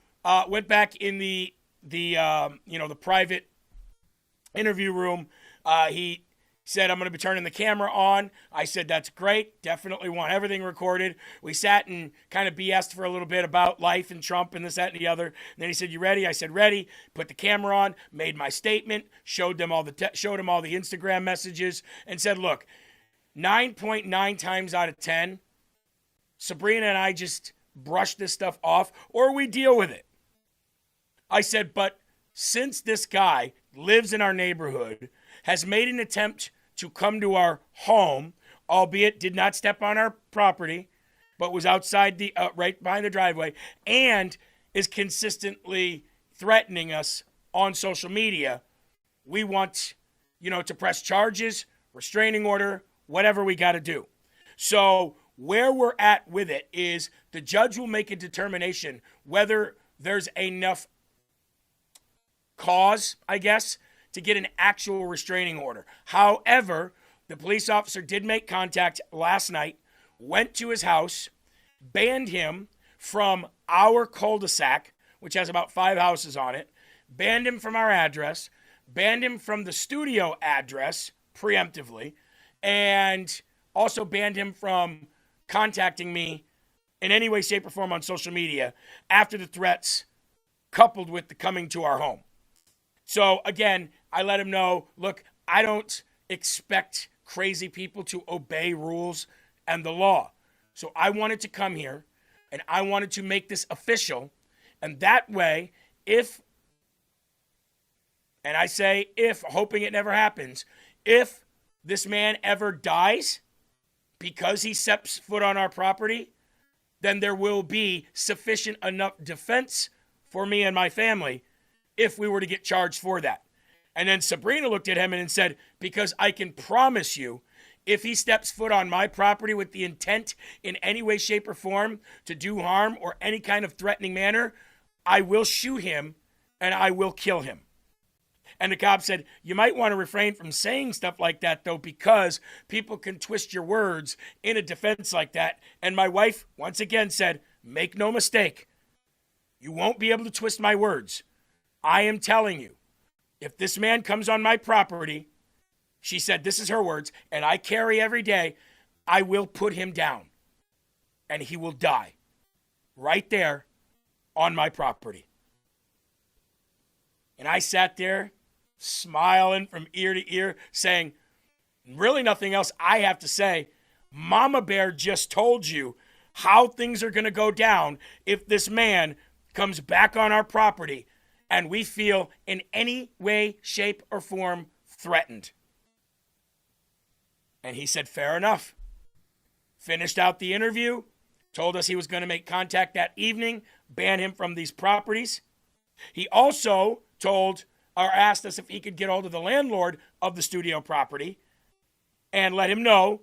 went back in the private interview room. He said, I'm going to be turning the camera on. I said, that's great. Definitely want everything recorded. We sat and kind of BS'd for a little bit about life and Trump and this, that, and the other. And then he said, you ready? I said, ready. Put the camera on, made my statement, showed him all the Instagram messages, and said, look, 9.9 times out of 10, Sabrina and I just brush this stuff off, or we deal with it. I said, but since this guy lives in our neighborhood, has made an attempt to come to our home, albeit did not step on our property, but was outside the right behind the driveway, and is consistently threatening us on social media, we want, to press charges, restraining order, whatever we got to do. So where we're at with it is the judge will make a determination whether there's enough cause, I guess, to get an actual restraining order. However, the police officer did make contact last night, went to his house, banned him from our cul-de-sac, which has about 5 houses on it, banned him from our address, banned him from the studio address preemptively, and also banned him from contacting me in any way, shape, or form on social media after the threats coupled with the coming to our home. So again, I let him know, look, I don't expect crazy people to obey rules and the law. So I wanted to come here and I wanted to make this official. And that way, if, and I say if, hoping it never happens, if this man ever dies because he steps foot on our property, then there will be sufficient enough defense for me and my family if we were to get charged for that. And then Sabrina looked at him and said, because I can promise you, if he steps foot on my property with the intent in any way, shape, or form to do harm or any kind of threatening manner, I will shoot him and I will kill him. And the cop said, you might want to refrain from saying stuff like that, though, because people can twist your words in a defense like that. And my wife, once again, said, make no mistake, you won't be able to twist my words. I am telling you, if this man comes on my property, she said, this is her words, and I carry every day, I will put him down, and he will die right there on my property. And I sat there smiling from ear to ear, saying, really nothing else I have to say. Mama Bear just told you how things are going to go down if this man comes back on our property and we feel in any way, shape, or form threatened. And he said, fair enough. Finished out the interview, told us he was going to make contact that evening, ban him from these properties. He also asked us if he could get hold of the landlord of the studio property and let him know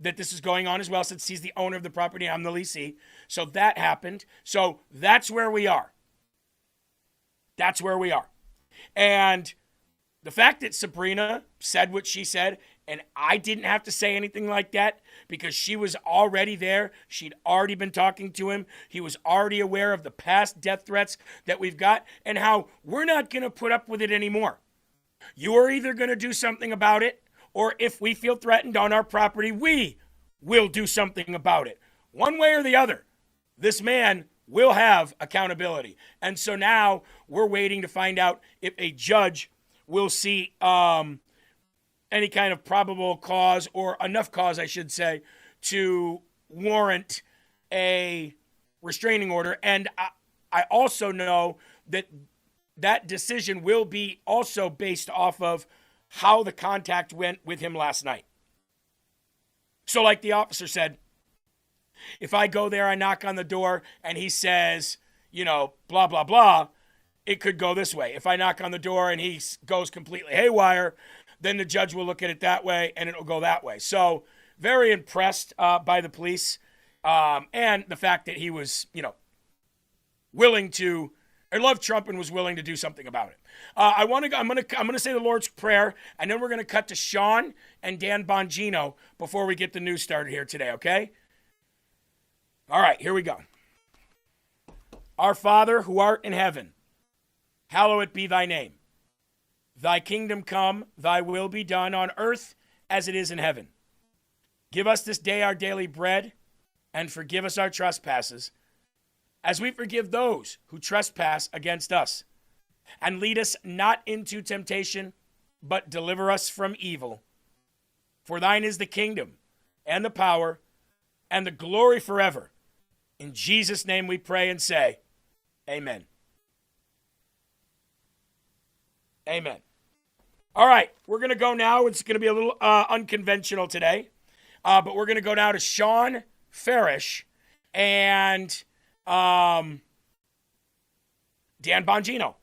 that this is going on as well, since he's the owner of the property, I'm the leasee. So that happened. So that's where we are. That's where we are. And the fact that Sabrina said what she said, and I didn't have to say anything like that because she was already there. She'd already been talking to him. He was already aware of the past death threats that we've got and how we're not going to put up with it anymore. You are either going to do something about it, or if we feel threatened on our property, we will do something about it. One way or the other, this man will have accountability. And so now we're waiting to find out if a judge will see any kind of probable cause, or enough cause, I should say, to warrant a restraining order. And I also know that that decision will be also based off of how the contact went with him last night. So like the officer said, if I go there, I knock on the door, and he says, blah, blah, blah, it could go this way. If I knock on the door and he goes completely haywire, then the judge will look at it that way, and it'll go that way. So very impressed by the police and the fact that he was, willing to, or loved Trump and was willing to do something about it. I'm gonna say the Lord's Prayer, and then we're gonna cut to Sean and Dan Bongino before we get the news started here today. Okay. All right, here we go. Our Father who art in heaven, hallowed be thy name. Thy kingdom come, thy will be done on earth as it is in heaven. Give us this day our daily bread, and forgive us our trespasses, as we forgive those who trespass against us. And lead us not into temptation, but deliver us from evil. For thine is the kingdom, and the power, and the glory forever. In Jesus' name we pray and say, amen. Amen. All right, we're going to go now. It's going to be a little unconventional today, but we're going to go now to Sean Farish and Dan Bongino,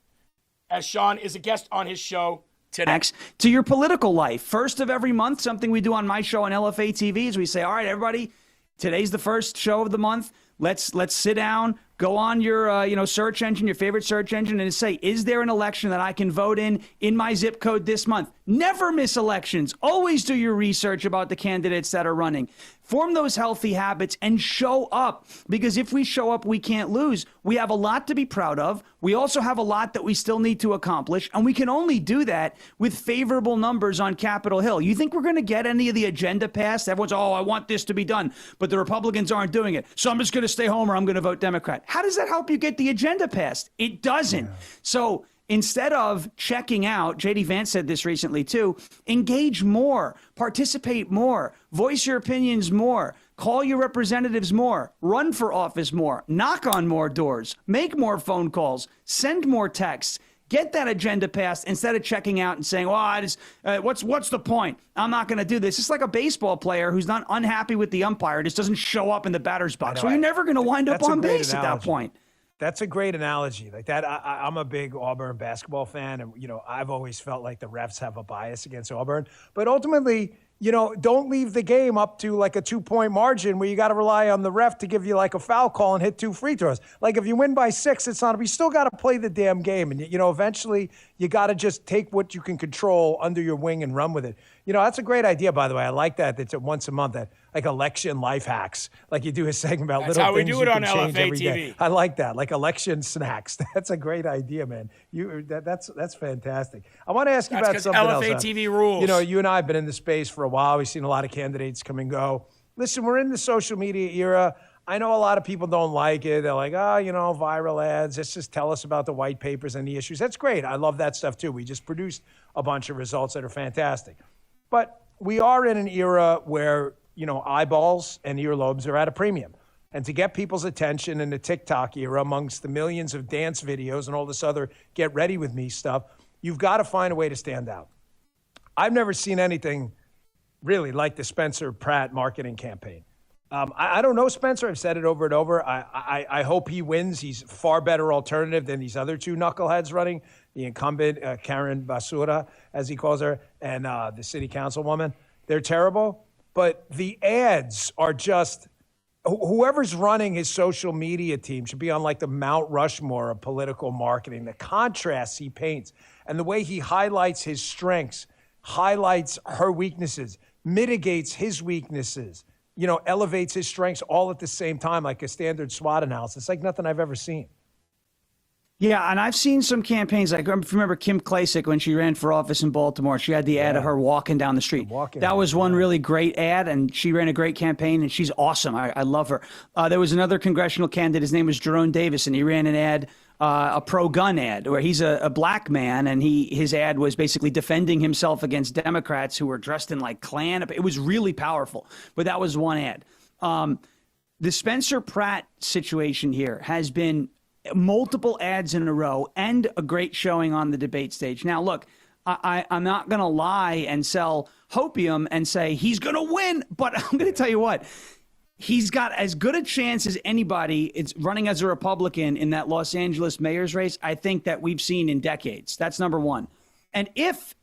as Sean is a guest on his show today. To your political life. First of every month, something we do on my show on LFA TV is we say, all right, everybody, today's the first show of the month. Let's sit down, Go on your, search engine, your favorite search engine, and say, is there an election that I can vote in my zip code this month? Never miss elections. Always do your research about the candidates that are running. Form those healthy habits and show up, because if we show up, we can't lose. We have a lot to be proud of. We also have a lot that we still need to accomplish, and we can only do that with favorable numbers on Capitol Hill. You think we're going to get any of the agenda passed? Everyone's, I want this to be done, but the Republicans aren't doing it, so I'm just going to stay home or I'm going to vote Democrat. How does that help you get the agenda passed? It doesn't. Yeah. So instead of checking out, J.D. Vance said this recently too, engage more, participate more, voice your opinions more, call your representatives more, run for office more, knock on more doors, make more phone calls, send more texts, get that agenda passed instead of checking out and saying, what's the point? I'm not going to do this. It's like a baseball player who's not unhappy with the umpire, just doesn't show up in the batter's box. Well, you're never going to wind up on base at that point. That's a great analogy. Like that, I'm a big Auburn basketball fan, and I've always felt like the refs have a bias against Auburn. But ultimately, don't leave the game up to like a 2-point margin where you got to rely on the ref to give you like a foul call and hit 2 free throws. Like if you win by 6, it's not. You still got to play the damn game, and eventually you got to just take what you can control under your wing and run with it. That's a great idea, by the way. I like that. It's once a month, that like election life hacks. Like you do a segment about That's little things how we do it on LFA TV. Day. I like that. Like election snacks. That's a great idea, man. That's fantastic. I want to ask you about something else. LFA TV rules. You and I have been in the space for a while. We've seen a lot of candidates come and go. Listen, we're in the social media era. I know a lot of people don't like it. They're like, viral ads. Let's just tell us about the white papers and the issues. That's great. I love that stuff too. We just produced a bunch of results that are fantastic. But we are in an era where, eyeballs and earlobes are at a premium. And to get people's attention in the TikTok era, amongst the millions of dance videos and all this other get ready with me stuff, you've got to find a way to stand out. I've never seen anything really like the Spencer Pratt marketing campaign. I don't know Spencer. I've said it over and over. I hope he wins. He's a far better alternative than these other 2 knuckleheads running, the incumbent Karen Basura, as he calls her, and the city councilwoman. They're terrible. But the ads are just, whoever's running his social media team should be on like the Mount Rushmore of political marketing. The contrasts he paints and the way he highlights his strengths, highlights her weaknesses, mitigates his weaknesses, elevates his strengths all at the same time, like a standard SWOT analysis. It's like nothing I've ever seen. Yeah, and I've seen some campaigns. Like, remember Kim Klacik when she ran for office in Baltimore? She had the ad of her walking down the street. That was one really great ad, and she ran a great campaign, and she's awesome. I love her. There was another congressional candidate. His name was Jerome Davis, and he ran an ad, a pro-gun ad, where he's a black man, and his ad was basically defending himself against Democrats who were dressed in like Klan. It was really powerful, but that was one ad. The Spencer Pratt situation here has been multiple ads in a row and a great showing on the debate stage. Now, look, I'm not going to lie and sell hopium and say he's going to win, but I'm going to tell you what. He's got as good a chance as anybody. It's running as a Republican in that Los Angeles mayor's race, I think, that we've seen in decades. That's number one. And if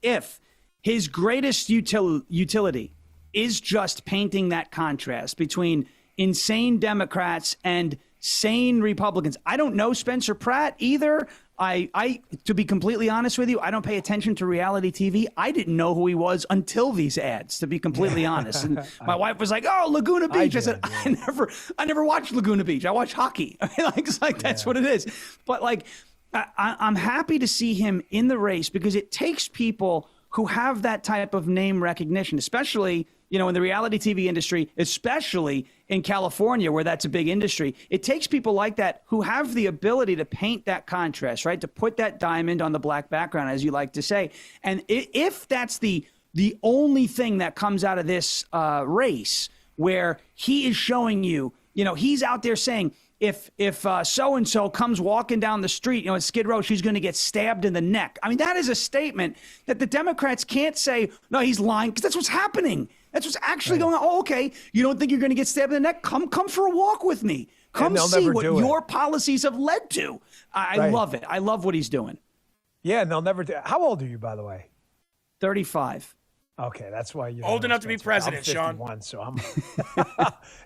his greatest utility is just painting that contrast between insane Democrats and sane Republicans. I don't know Spencer Pratt either. I to be completely honest with you, I don't pay attention to reality TV. I didn't know who he was until these ads, to be completely honest. And my wife was like, "Oh, Laguna Beach." I said, I never watched Laguna Beach. I watch hockey. I mean, it's like that's what it is. But like, I'm happy to see him in the race because it takes people who have that type of name recognition, especially, in the reality TV industry, especially in California, where that's a big industry. It takes people like that who have the ability to paint that contrast, right? To put that diamond on the black background, as you like to say. And if that's the only thing that comes out of this race, where he is showing you, he's out there saying, if so-and-so comes walking down the street, at Skid Row, she's going to get stabbed in the neck. I mean, that is a statement that the Democrats can't say, no, he's lying, because that's what's happening. That's what's actually going on. Oh, okay, you don't think you're going to get stabbed in the neck? Come for a walk with me. Come see what your policies have led to. I love it. I love what he's doing. Yeah, and they'll never do it. How old are you, by the way? 35. Okay, that's why you're Old enough to be president, I'm 51, so I'm.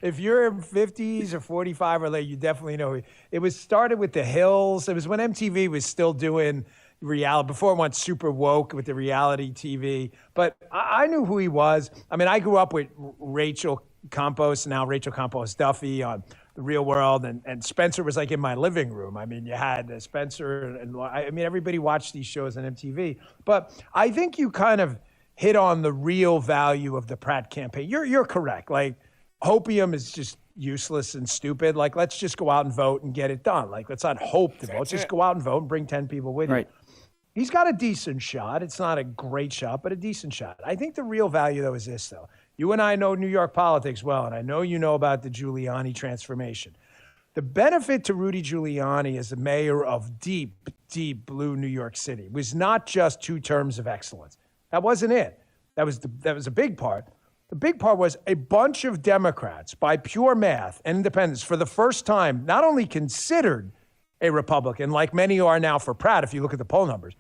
If you're in 50s or 45 or later, you definitely know. It was started with The Hills. It was when MTV was still doing reality, before it went super woke with the reality TV. But I knew who he was. I mean, I grew up with Rachel Campos, now Rachel Campos Duffy on The Real World, and Spencer was like in my living room. I mean, you had Spencer, and I mean, everybody watched these shows on MTV. But I think you kind of hit on the real value of the Pratt campaign. You're correct. Like, hopium is just useless and stupid. Like, let's just go out and vote and get it done. Like, let's not hope to vote. Just go out and vote and bring 10 people with you. He's got a decent shot. It's not a great shot, but a decent shot. I think the real value, though, is this, though. You and I know New York politics well, and I know you know about the Giuliani transformation. The benefit to Rudy Giuliani as the mayor of deep, deep blue New York City was not just 2 terms of excellence. That wasn't it. That was a big part. The big part was a bunch of Democrats, by pure math and independents, for the first time, not only considered a Republican, like many are now for Pratt, if you look at the poll numbers,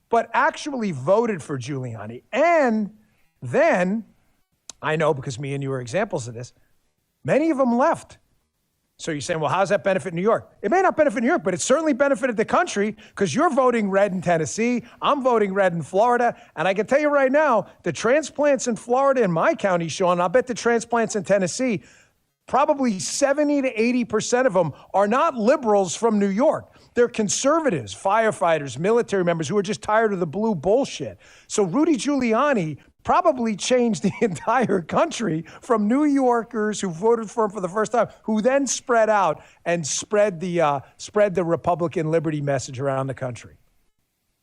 but actually voted for Giuliani. And then, I know because me and you are examples of this, many of them left. So you're saying, well, how does that benefit New York? It may not benefit New York, but it certainly benefited the country because you're voting red in Tennessee. I'm voting red in Florida. And I can tell you right now, the transplants in Florida, in my county, Sean, I'll bet the transplants in Tennessee, probably 70 to 80% of them are not liberals from New York. They're conservatives, firefighters, military members who are just tired of the blue bullshit. So Rudy Giuliani probably changed the entire country from New Yorkers who voted for him for the first time, who then spread out and spread the Republican liberty message around the country.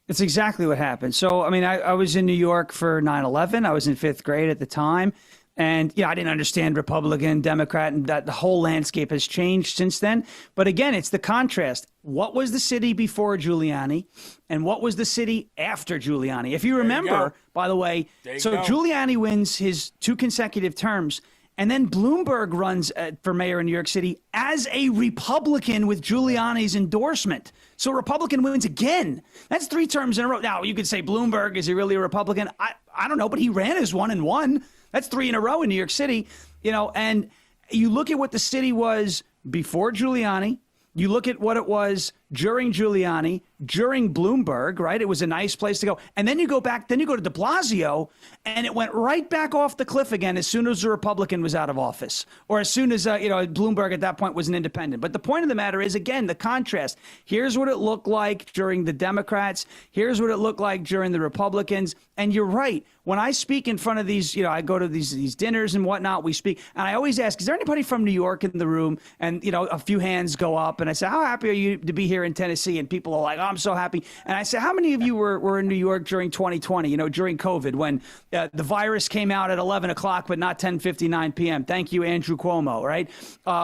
It's exactly what happened. So, I mean, I was in New York for 9/11. I was in 5th grade at the time. And, I didn't understand Republican, Democrat, and that the whole landscape has changed since then. But again, it's the contrast. What was the city before Giuliani and what was the city after Giuliani? If you remember, by the way, Giuliani wins his 2 consecutive terms. And then Bloomberg runs for mayor in New York City as a Republican with Giuliani's endorsement. So Republican wins again. That's 3 terms in a row. Now, you could say Bloomberg, is he really a Republican? I don't know, but he ran as 1 and 1. That's 3 in a row in New York City, and you look at what the city was before Giuliani. You look at what it was during Giuliani, during Bloomberg, right? It was a nice place to go. And then you go back, then you go to de Blasio, and it went right back off the cliff again as soon as a Republican was out of office, or as soon as, Bloomberg at that point was an independent. But the point of the matter is, again, the contrast. Here's what it looked like during the Democrats. Here's what it looked like during the Republicans. And you're right. When I speak in front of these, I go to these dinners and whatnot, we speak, and I always ask, is there anybody from New York in the room? And, a few hands go up, and I say, how happy are you to be here in Tennessee? And people are like, oh, I'm so happy. And I say, how many of you were in New York during 2020, during COVID, when the virus came out at 11 o'clock, but not 10:59 p.m.? Thank you, Andrew Cuomo, right?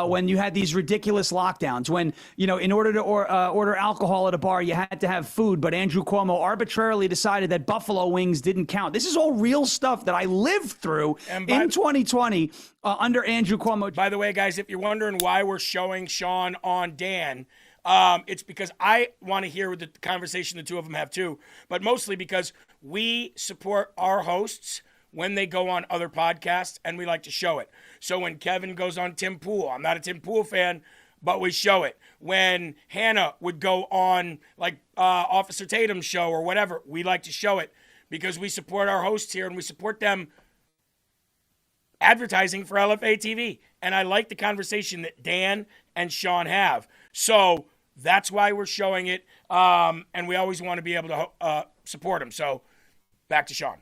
When you had these ridiculous lockdowns, when, in order to order alcohol at a bar, you had to have food, but Andrew Cuomo arbitrarily decided that buffalo wings didn't count. This is all real stuff that I lived through in 2020 under Andrew Cuomo. By the way, guys, if you're wondering why we're showing Sean on Dan, it's because I want to hear the conversation the 2 of them have too, but mostly because we support our hosts when they go on other podcasts, and we like to show it. So when Kevin goes on Tim Pool, I'm not a Tim Pool fan, but we show it. When Hannah would go on Officer Tatum's show or whatever, we like to show it because we support our hosts here and we support them advertising for LFA TV. And I like the conversation that Dan and Sean have. So that's why we're showing it. And we always want to be able to support them. So back to Sean.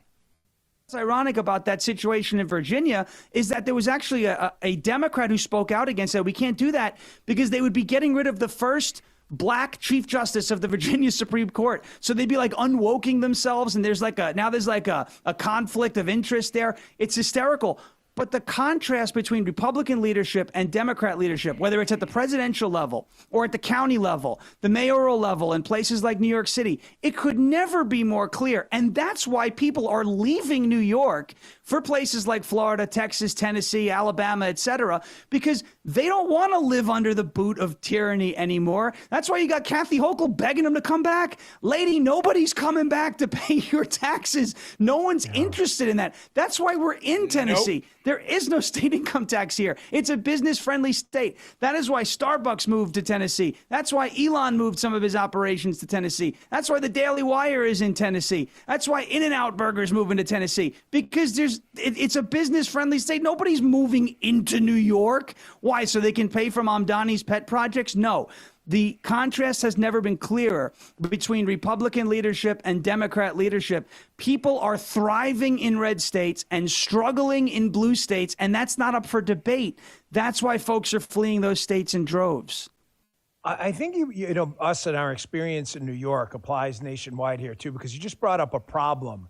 What's ironic about that situation in Virginia is that there was actually a Democrat who spoke out against it. We can't do that because they would be getting rid of the first Black Chief Justice of the Virginia Supreme Court. So they'd be like unwoking themselves, and there's a conflict of interest there. It's hysterical. But the contrast between Republican leadership and Democrat leadership, whether it's at the presidential level or at the county level, the mayoral level in places like New York City, it could never be more clear. And that's why people are leaving New York for places like Florida, Texas, Tennessee, Alabama, etc., because they don't want to live under the boot of tyranny anymore. That's why you got Kathy Hochul begging them to come back. Lady, nobody's coming back to pay your taxes. No one's interested in that. That's why we're in Tennessee. Nope. There is no state income tax here. It's a business-friendly state. That is why Starbucks moved to Tennessee. That's why Elon moved some of his operations to Tennessee. That's why the Daily Wire is in Tennessee. That's why In-N-Out Burger's moving to Tennessee, because it's a business-friendly state. Nobody's moving into New York. Why? So they can pay for Mamdani's pet projects? No. The contrast has never been clearer between Republican leadership and Democrat leadership. People are thriving in red states and struggling in blue states, and that's not up for debate. That's why folks are fleeing those states in droves. I think, you know, us and our experience in New York applies nationwide here, too, because you just brought up a problem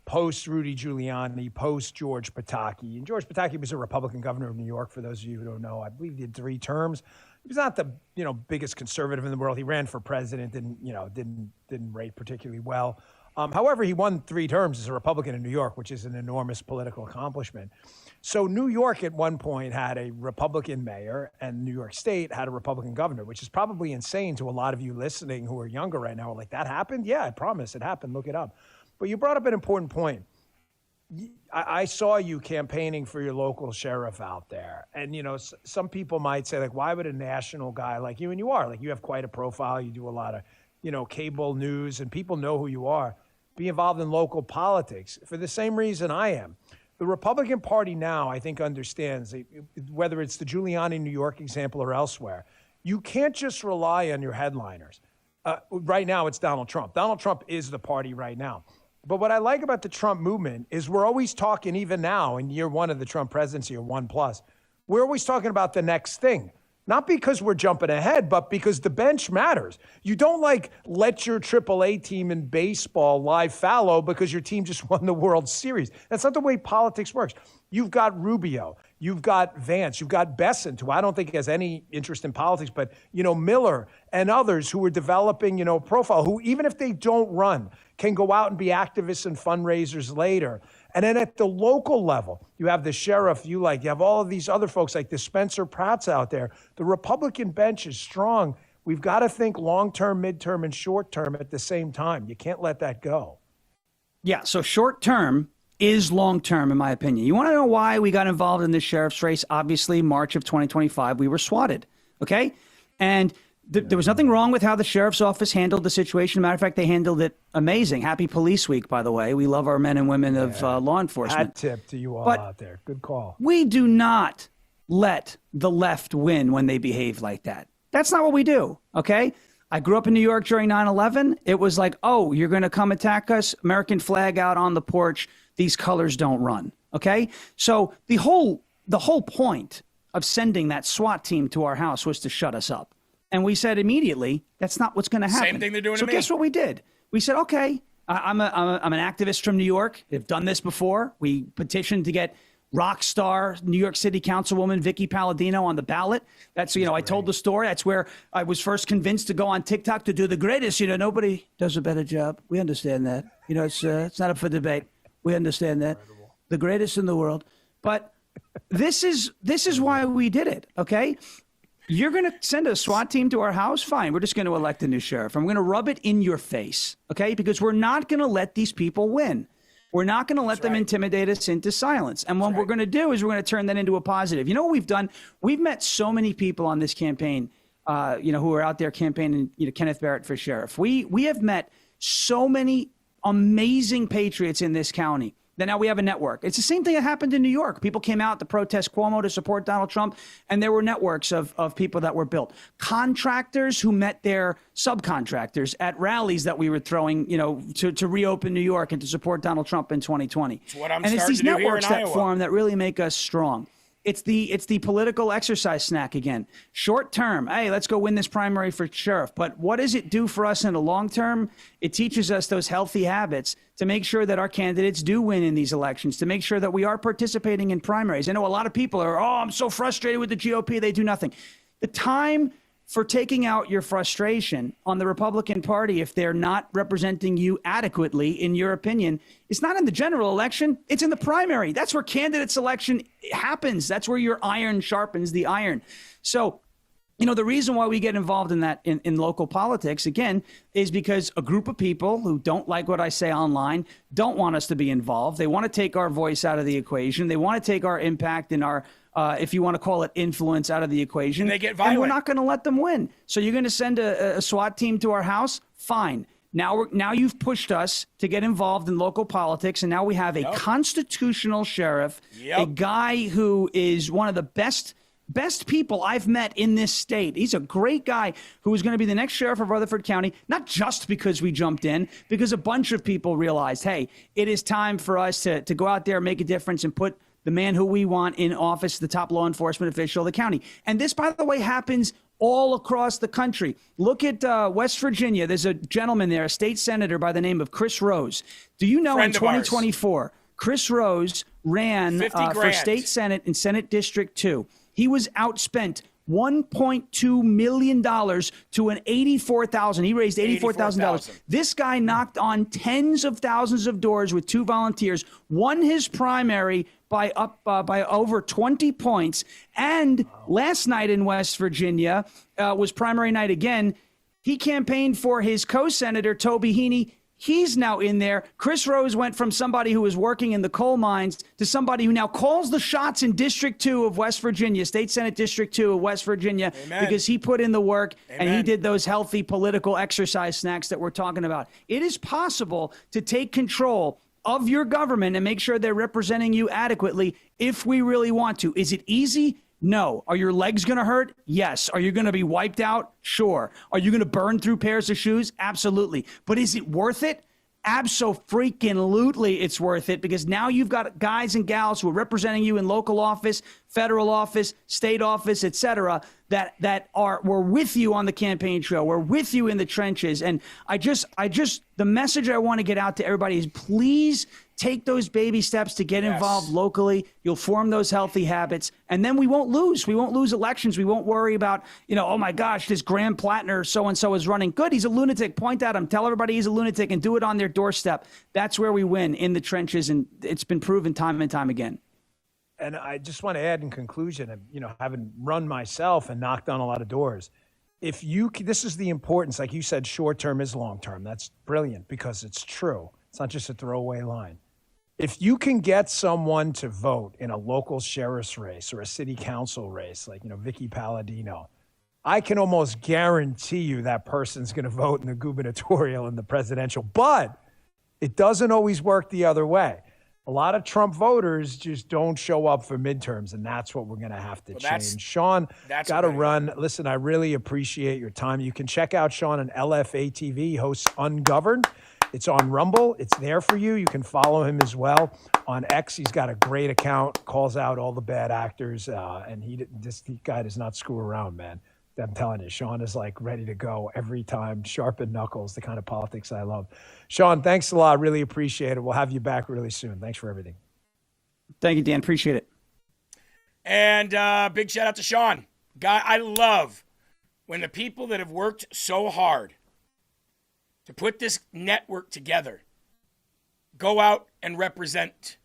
post Rudy Giuliani, post George Pataki. And George Pataki was a Republican governor of New York, for those of you who don't know. I believe he did 3 terms. He was not the, you know, biggest conservative in the world. He ran for president and, you know, didn't rate particularly well. However, he won 3 terms as a Republican in New York, which is an enormous political accomplishment. So New York at one point had a Republican mayor, and New York State had a Republican governor, which is probably insane to a lot of you listening who are younger right now. Like, that happened? Yeah, I promise it happened. Look it up. But you brought up an important point. I saw you campaigning for your local sheriff out there. And, you know, some people might say, like, why would a national guy like you, and you are, like, you have quite a profile, you do a lot of, you know, cable news, and people know who you are, be involved in local politics for the same reason I am. The Republican Party now, I think, understands, whether it's the Giuliani New York example or elsewhere, you can't just rely on your headliners. Right now, it's Donald Trump. Donald Trump is the party right now. But what I like about the Trump movement is we're always talking, even now in year 1 of the Trump presidency, or 1+, we're always talking about the next thing. Not because we're jumping ahead, but because the bench matters. You don't, like, let your AAA team in baseball lie fallow because your team just won the World Series. That's not the way politics works. You've got Rubio, you've got Vance, you've got Bessent, who I don't think has any interest in politics, but, you know, Miller and others who are developing, you know, profile, who, even if they don't run, can go out and be activists and fundraisers later. And then at the local level, you have the sheriff, you have all of these other folks like the Spencer Pratts out there. The Republican bench is strong. We've got to think long-term, midterm, and short-term at the same time. You can't let that go. Yeah, so short-term is long-term, in my opinion. You want to know why we got involved in this sheriff's race? Obviously, March of 2025, we were swatted, okay? And there was nothing wrong with how the sheriff's office handled the situation. Matter of fact, they handled it amazing. Happy Police Week, by the way. We love our men and women of law enforcement. Hat tip to you all out there. Good call. We do not let the left win when they behave like that. That's not what we do, okay? I grew up in New York during 9/11. It was like, oh, you're going to come attack us? American flag out on the porch. These colors don't run, okay? So the whole point of sending that SWAT team to our house was to shut us up. And we said immediately, that's not what's going to happen. Same thing they're doing to me. So guess what we did? We said, okay, I'm an activist from New York. They've done this before. We petitioned to get rock star New York City Councilwoman Vicky Palladino on the ballot. That's, you know, I told the story. That's where I was first convinced to go on TikTok to do the greatest. You know, nobody does a better job. We understand that. You know, it's not up for debate. We understand that. The greatest in the world. But this is why we did it, okay? You're going to send a SWAT team to our house? Fine. We're just going to elect a new sheriff. I'm going to rub it in your face, okay? Because we're not going to let these people win. We're not going to let them intimidate us into silence. And what we're going to do is we're going to turn that into a positive. You know what we've done? We've met so many people on this campaign, you know, who are out there campaigning, you know, Kenneth Barrett for sheriff. We have met so many amazing patriots in this county. Then now we have a network. It's the same thing that happened in New York. People came out to protest Cuomo, to support Donald Trump, and there were networks of people that were built. Contractors who met their subcontractors at rallies that we were throwing, you know, to reopen New York and to support Donald Trump in 2020. It's what I'm and it's starting these to do here networks in that Iowa. form that really make us strong. It's the political exercise snack again. Short term, hey, let's go win this primary for sheriff. But what does it do for us in the long term? It teaches us those healthy habits to make sure that our candidates do win in these elections, to make sure that we are participating in primaries. I know a lot of people are, I'm so frustrated with the GOP, they do nothing. The time for taking out your frustration on the Republican Party if they're not representing you adequately, in your opinion, it's not in the general election. It's in the primary. That's where candidate selection happens. That's where your iron sharpens the iron. So, the reason why we get involved in that in local politics, again, is because a group of people who don't like what I say online don't want us to be involved. They want to take our voice out of the equation. They want to take our impact and our if you want to call it influence, out of the equation. And they get violent. And we're not going to let them win. So you're going to send a SWAT team to our house? Fine. Now you've pushed us to get involved in local politics, and now we have a constitutional sheriff, a guy who is one of the best people I've met in this state. He's a great guy who is going to be the next sheriff of Rutherford County, not just because we jumped in, because a bunch of people realized, hey, it is time for us to go out there, make a difference, and put the man who we want in office, the top law enforcement official of the county. And this, by the way, happens all across the country. Look at West Virginia. There's a gentleman there, a state senator by the name of Chris Rose. Do you know in 2024, Chris Rose ran for state senate in Senate District 2. He was outspent $1.2 million to an $84,000. He raised $84,000. This guy knocked on tens of thousands of doors with 2 volunteers, won his primary by over 20 points. And last night in West Virginia was primary night again. He campaigned for his co-senator, Toby Heaney. He's now in there. Chris Rose went from somebody who was working in the coal mines to somebody who now calls the shots in District 2 of West Virginia, State Senate District 2 of West Virginia, because he put in the work and he did those healthy political exercise snacks that we're talking about. It is possible to take control of your government and make sure they're representing you adequately if we really want to. Is it easy? No. Are your legs going to hurt? Yes. Are you going to be wiped out? Sure. Are you going to burn through pairs of shoes? Absolutely. But is it worth it? Abso-freaking-lutely it's worth it, because now you've got guys and gals who are representing you in local office, federal office, state office, etc., that were with you on the campaign trail, we're with you in the trenches. And the message I want to get out to everybody is, please take those baby steps to get involved locally. You'll form those healthy habits, and then we won't lose. We won't lose elections. We won't worry about, oh my gosh, this Graham Plattner so-and-so is running. Good, he's a lunatic. Point at him. Tell everybody he's a lunatic and do it on their doorstep. That's where we win, in the trenches, and it's been proven time and time again. And I just want to add in conclusion, having run myself and knocked on a lot of doors, this is the importance, like you said, short term is long term. That's brilliant, because it's true. It's not just a throwaway line. If you can get someone to vote in a local sheriff's race or a city council race, like, Vicky Palladino, I can almost guarantee you that person's going to vote in the gubernatorial and the presidential. But it doesn't always work the other way. A lot of Trump voters just don't show up for midterms, and that's what we're going to have to change. Sean, got to run. Listen, I really appreciate your time. You can check out Sean on LFA TV. He hosts Ungoverned. It's on Rumble. It's there for you. You can follow him as well on X. He's got a great account, calls out all the bad actors, and this guy does not screw around, man. I'm telling you, Sean is like ready to go every time, sharpen knuckles, the kind of politics I love. Sean, thanks a lot. Really appreciate it. We'll have you back really soon. Thanks for everything. Thank you, Dan. Appreciate it. And big shout out to Sean. Guy, I love when the people that have worked so hard to put this network together go out and represent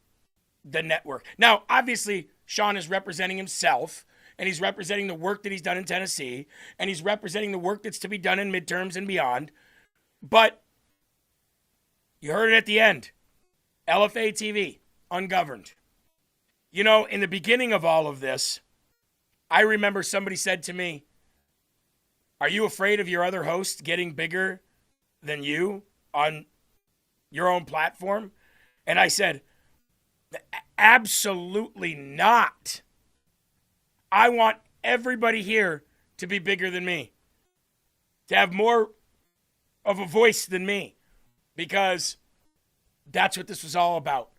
the network. Now, obviously, Sean is representing himself, and he's representing the work that he's done in Tennessee, and he's representing the work that's to be done in midterms and beyond. But you heard it at the end. LFA TV, Ungoverned. In the beginning of all of this, I remember somebody said to me, "Are you afraid of your other host getting bigger than you on your own platform?" And I said, absolutely not. I want everybody here to be bigger than me, to have more of a voice than me, because that's what this was all about.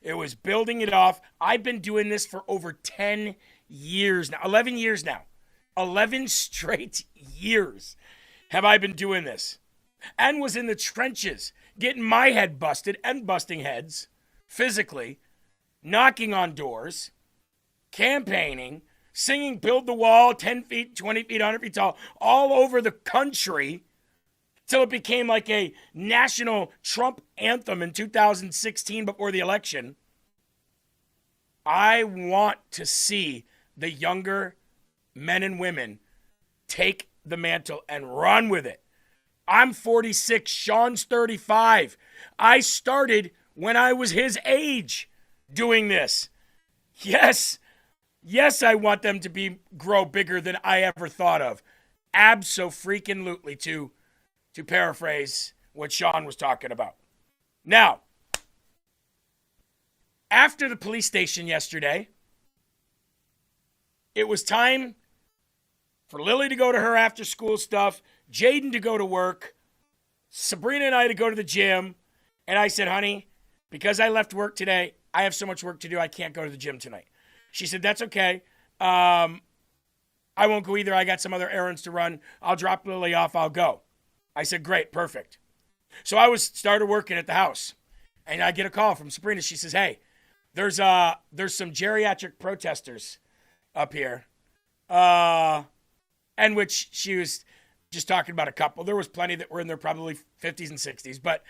It was building it off. I've been doing this for over 10 years now, 11 years now. 11 straight years have I been doing this. And was in the trenches, getting my head busted and busting heads, physically, knocking on doors, campaigning, singing Build the Wall, 10 feet, 20 feet, 100 feet tall, all over the country, till it became like a national Trump anthem in 2016 before the election. I want to see the younger men and women take the mantle and run with it. I'm 46, Sean's 35. I started when I was his age doing this. Yes, I want them to grow bigger than I ever thought of. Abso-freaking-lutely, to paraphrase what Sean was talking about. Now, after the police station yesterday, it was time for Lily to go to her after-school stuff, Jaden to go to work, Sabrina and I to go to the gym, and I said, honey, because I left work today, I have so much work to do, I can't go to the gym tonight. She said, that's okay. I won't go either. I got some other errands to run. I'll drop Lily off. I'll go. I said, great, perfect. So I started working at the house, and I get a call from Sabrina. She says, hey, there's some geriatric protesters up here, and which she was just talking about a couple. There was plenty that were in their probably 50s and 60s, but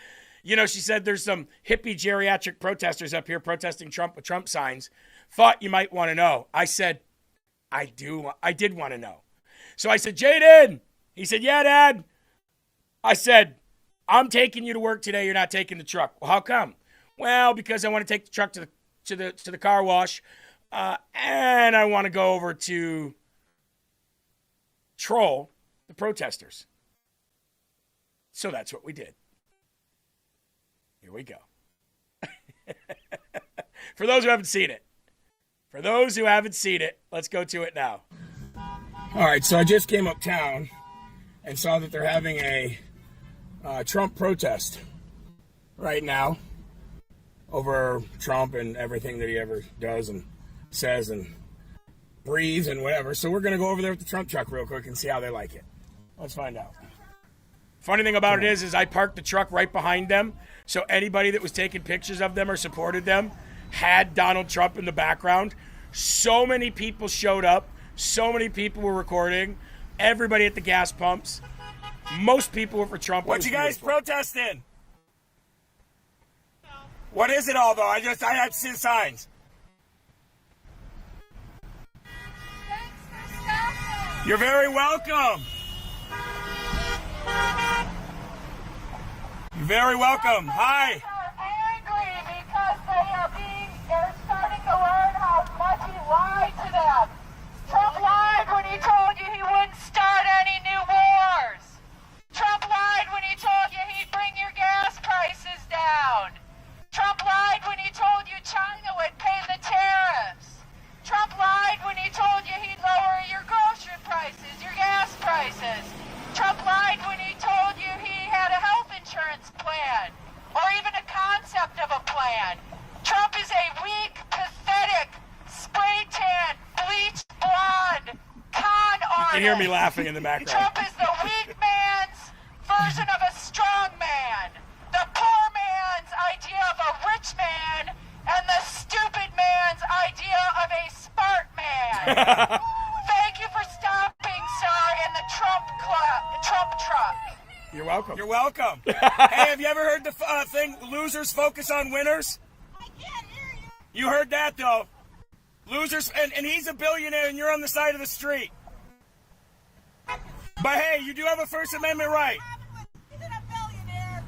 she said there's some hippie geriatric protesters up here protesting Trump with Trump signs. Thought you might want to know. I said, I did want to know. So I said, Jaden. He said, yeah, Dad. I said, I'm taking you to work today. You're not taking the truck. Well, how come? Well, because I want to take the truck to the car wash, and I want to go over to troll the protesters. So that's what we did. Here we go. For those who haven't seen it. Let's go to it now. All right, so I just came uptown and saw that they're having a Trump protest right now over Trump and everything that he ever does and says and breathes and whatever. So we're going to go over there with the Trump truck real quick and see how they like it. Let's find out. Funny thing about it is I parked the truck right behind them, so anybody that was taking pictures of them or supported them had Donald Trump in the background. So many people showed up. So many people were recording. Everybody at the gas pumps. Most people were for Trump. What you guys protesting? What is it all, though? I had to see the signs. You're very welcome. You're very welcome. Hi. They're starting to learn how much he lied to them. Trump lied when he told you he wouldn't start any new wars. Trump lied when he told you he'd bring your gas prices down. Trump lied when he told you China would pay the tariffs. Trump lied when he told you he'd lower your grocery prices, your gas prices. Trump lied when he told you he had a health insurance plan, or even a concept of a plan. Trump is a weak, pathetic, spray tan, bleached blonde con artist. You can hear me laughing in the background. Trump is the weak man's version of a strong man, the poor man's idea of a rich man, and the stupid man's idea of a smart man. Thank you for stopping, sir, in the Trump truck. You're welcome. You're welcome. Hey, have you ever heard the thing, losers focus on winners? You heard that, though. Losers, and he's a billionaire, and you're on the side of the street. But hey, you do have a First Amendment right.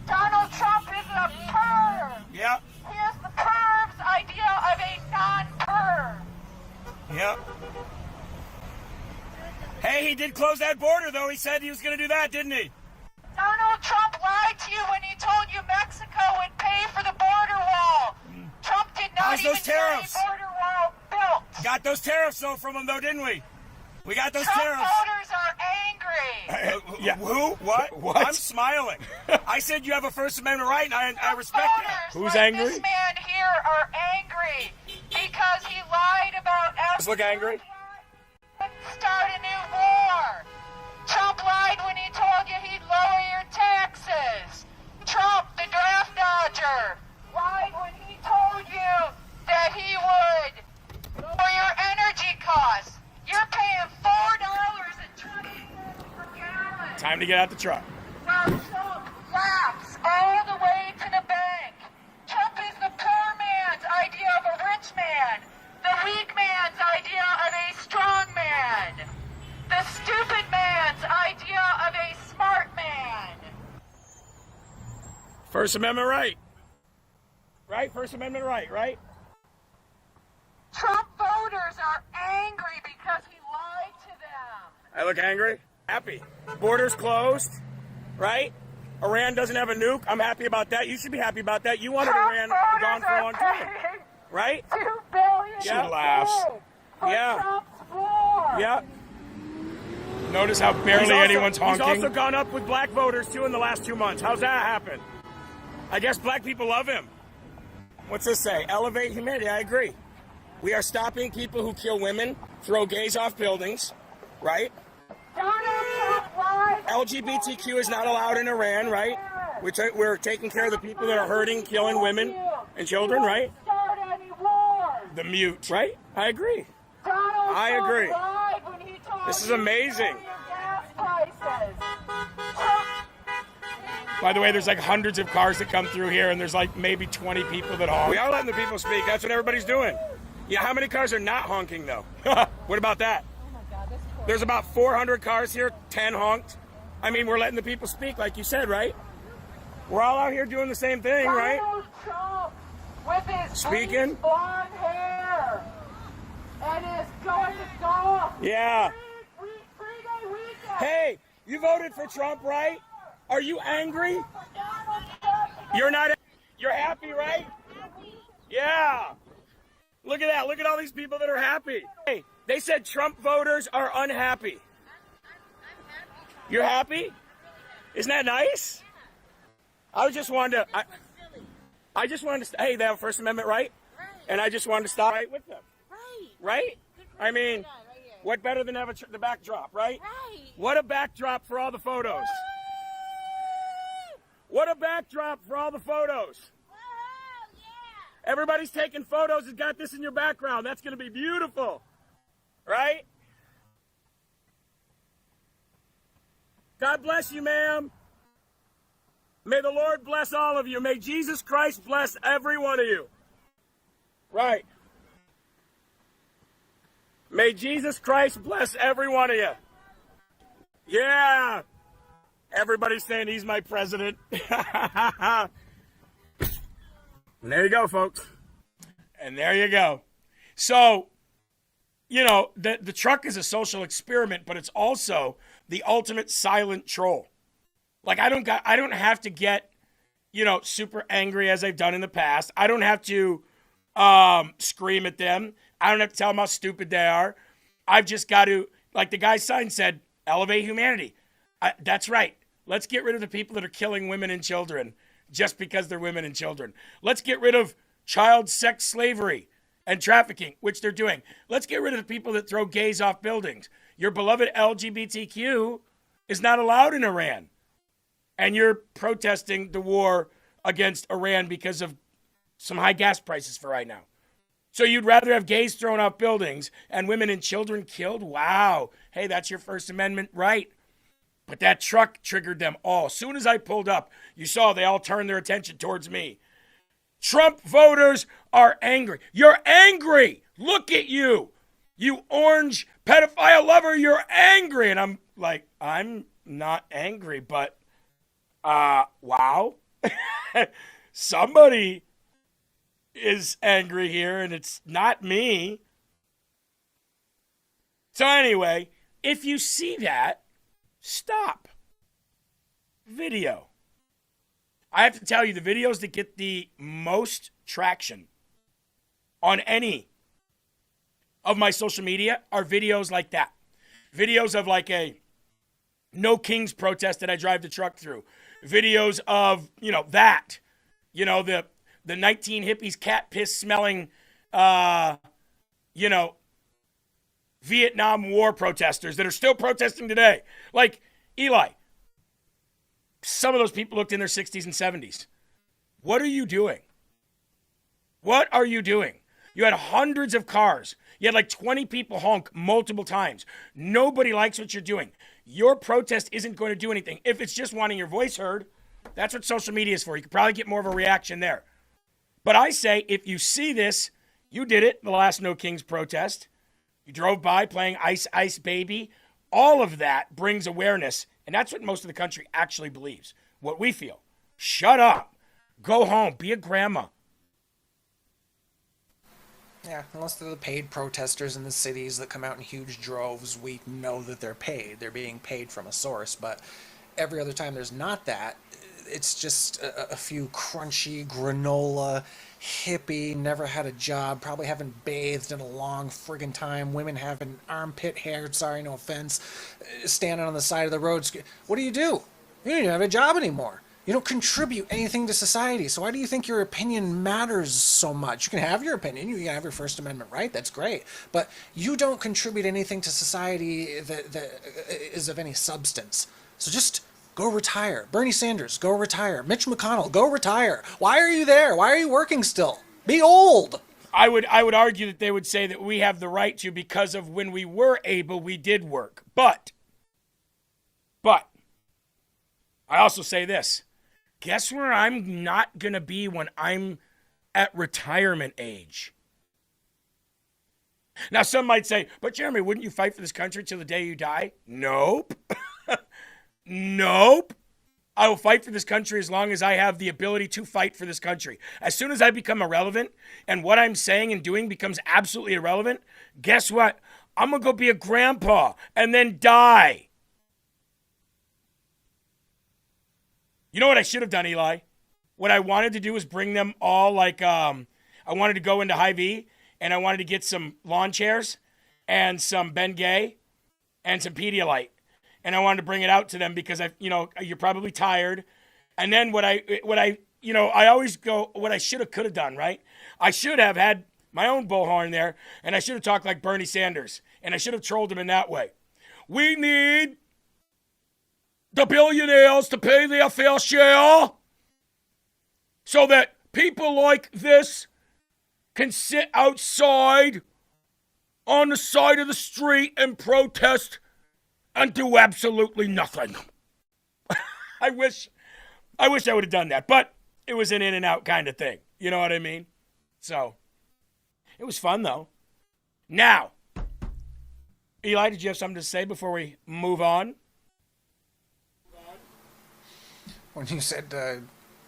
Donald Trump is a perv. Yep. He is the perv's idea of a non-perv. Yep. Hey, he did close that border, though. He said he was going to do that, didn't he? Donald Trump lied to you when he told you Mexico would pay for the border wall. Trump did not How's even those tariffs? get a border wall built. Got those tariffs, though, from him, though, didn't we? We got those Trump tariffs. voters are angry. Yeah. Who? What? I'm smiling. I said you have a First Amendment right, and I respect that. Who's angry? This man here are angry because he lied about Let's look angry. start a new war. Trump lied when he told you he'd lower your taxes. Trump, the draft dodger, lied when he told you that he would lower your energy costs. You're paying $4.20 per gallon. Time to get out the truck. While Trump laughs all the way to the bank. Trump is the poor man's idea of a rich man, the weak man's idea of a strong man, the stupid man's idea of a smart man. First Amendment right. Right? First Amendment right? Trump voters are angry because he lied to them. I look angry? Happy. Borders closed, right? Iran doesn't have a nuke. I'm happy about that. You should be happy about that. You wanted Trump Iran voters gone for a long time, paying right? $2 billion She laughs. for Yeah. Trump's war. Yeah. Notice how barely anyone's honking. He's also gone up with black voters, too, in the last 2 months. How's that happen? I guess black people love him. What's this say? Elevate humanity. I agree. We are stopping people who kill women, throw gays off buildings, right? Donald Trump lied. LGBTQ is not allowed in Iran, right? We're taking care of the people that are hurting, killing women and children, right? Start any wars. The mute, right? I agree. Donald I Trump agree. lied when he told This is you amazing. gas prices. By the way, there's like hundreds of cars that come through here, and there's like maybe 20 people that honk. We are letting the people speak. That's what everybody's doing. Yeah, how many cars are not honking, though? What about that? There's about 400 cars here, 10 honked. I mean, we're letting the people speak, like you said, right? We're all out here doing the same thing, right? Donald Trump with his Speaking. bleach blonde hair and his going to golf. Yeah. Three-day weekend. Hey, you voted for Trump, right? Are you angry? You're not. You're happy, right? Yeah. Look at that. Look at all these people that are happy. Hey, they said Trump voters are unhappy. You're happy? Isn't that nice? I just wanted to. I just wanted to. Hey, they have First Amendment right, and I just wanted to stop right with them. Right? I mean, what better than have the backdrop, right? What a backdrop for all the photos. What a backdrop for all the photos. Everybody's taking photos and got this in your background. That's going to be beautiful. Right? God bless you, ma'am. May the Lord bless all of you. May Jesus Christ bless every one of you. Right. May Jesus Christ bless every one of you. Yeah. Everybody's saying he's my president. And there you go, folks. And there you go. So, you know, the truck is a social experiment, but it's also the ultimate silent troll. Like, I don't have to get, you know, super angry as I've done in the past. I don't have to scream at them. I don't have to tell them how stupid they are. I've just got to, like the guy's sign said, elevate humanity. That's right. Let's get rid of the people that are killing women and children just because they're women and children. Let's get rid of child sex slavery and trafficking, which they're doing. Let's get rid of the people that throw gays off buildings. Your beloved LGBTQ is not allowed in Iran. And you're protesting the war against Iran because of some high gas prices for right now. So you'd rather have gays thrown off buildings and women and children killed? Wow. Hey, that's your First Amendment right. But that truck triggered them all. As soon as I pulled up, you saw they all turned their attention towards me. Trump voters are angry. You're angry. Look at you. You orange pedophile lover, you're angry. And I'm like, I'm not angry, but wow. Somebody is angry here, and it's not me. So anyway, if you see that, stop. Video. I have to tell you, the videos that get the most traction on any of my social media are videos like that. Videos of like a No Kings protest that I drive the truck through. Videos of, that. The 19 hippies cat piss smelling, Vietnam War protesters that are still protesting today. Like, Eli, some of those people looked in their 60s and 70s. What are you doing? What are you doing? You had hundreds of cars. You had like 20 people honk multiple times. Nobody likes what you're doing. Your protest isn't going to do anything. If it's just wanting your voice heard, that's what social media is for. You could probably get more of a reaction there. But I say, if you see this, you did it, the last No Kings protest. You drove by playing Ice Ice Baby. All of that brings awareness, and that's what most of the country actually believes. What we feel. Shut up. Go home. Be a grandma. Yeah, unless they're the paid protesters in the cities that come out in huge droves, we know that they're paid. They're being paid from a source, but every other time there's not that, it's just a few crunchy, granola, hippie, never had a job, probably haven't bathed in a long friggin' time, women having armpit hair, sorry, no offense, standing on the side of the road. What do? You don't even have a job anymore. You don't contribute anything to society, so why do you think your opinion matters so much? You can have your opinion, you can have your First Amendment right, that's great, but you don't contribute anything to society that is of any substance. So just go retire. Bernie Sanders, go retire. Mitch McConnell, go retire. Why are you there? Why are you working still? Be old. I would argue that they would say that we have the right to because of when we were able, we did work. But I also say this. Guess where I'm not going to be when I'm at retirement age? Now, some might say, but Jeremy, wouldn't you fight for this country till the day you die? Nope. Nope. I will fight for this country as long as I have the ability to fight for this country. As soon as I become irrelevant and what I'm saying and doing becomes absolutely irrelevant, guess what? I'm going to go be a grandpa and then die. You know what I should have done, Eli? What I wanted to do was bring them all like, I wanted to go into Hy-Vee and I wanted to get some lawn chairs and some Bengay and some Pedialyte. And I wanted to bring it out to them because you're probably tired. And then I always go, what I could have done, right? I should have had my own bullhorn there and I should have talked like Bernie Sanders and I should have trolled him in that way. We need the billionaires to pay their fair share so that people like this can sit outside on the side of the street and protest and do absolutely nothing. I wish I would have done that, but it was an in and out kind of thing. You know what I mean? So it was fun though. Now, Eli, did you have something to say before we move on? When you said,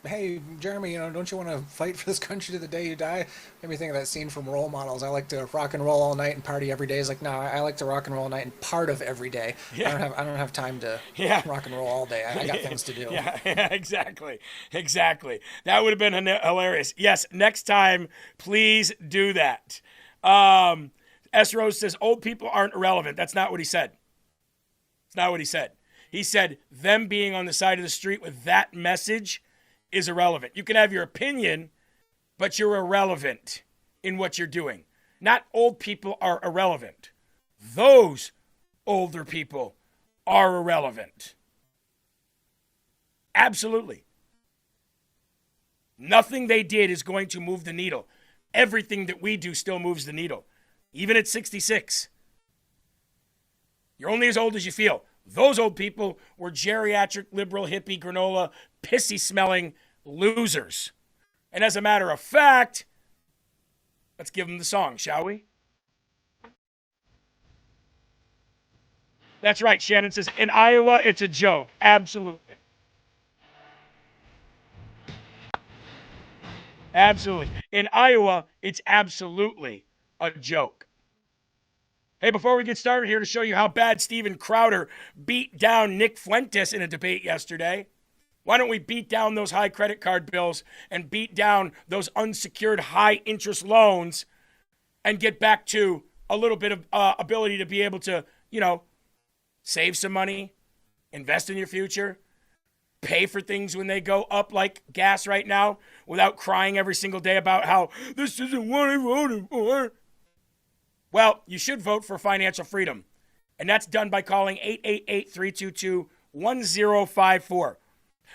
hey, Jeremy, don't you want to fight for this country to the day you die? Made me think of that scene from Role Models. I like to rock and roll all night and party every day. It's like, no, I like to rock and roll all night and part of every day. Yeah. I don't have time to rock and roll all day. I got things to do. Yeah, exactly. That would have been hilarious. Yes, next time, please do that. S. Rose says, old people aren't irrelevant. That's not what he said. It's not what he said. He said them being on the side of the street with that message is irrelevant. You can have your opinion, but you're irrelevant in what you're doing. Not old people are irrelevant. Those older people are irrelevant. Absolutely. Nothing they did is going to move the needle. Everything that we do still moves the needle. Even at 66. You're only as old as you feel. Those old people were geriatric, liberal, hippie, granola, pissy-smelling losers. And as a matter of fact, let's give them the song, shall we? That's right, Shannon says, in Iowa, it's a joke. Absolutely. Absolutely. In Iowa, it's absolutely a joke. Hey, before we get started here to show you how bad Steven Crowder beat down Nick Fuentes in a debate yesterday, why don't we beat down those high credit card bills and beat down those unsecured high interest loans and get back to a little bit of ability to be able to, save some money, invest in your future, pay for things when they go up like gas right now without crying every single day about how this isn't what I voted for. Well, you should vote for financial freedom. And that's done by calling 888-322-1054.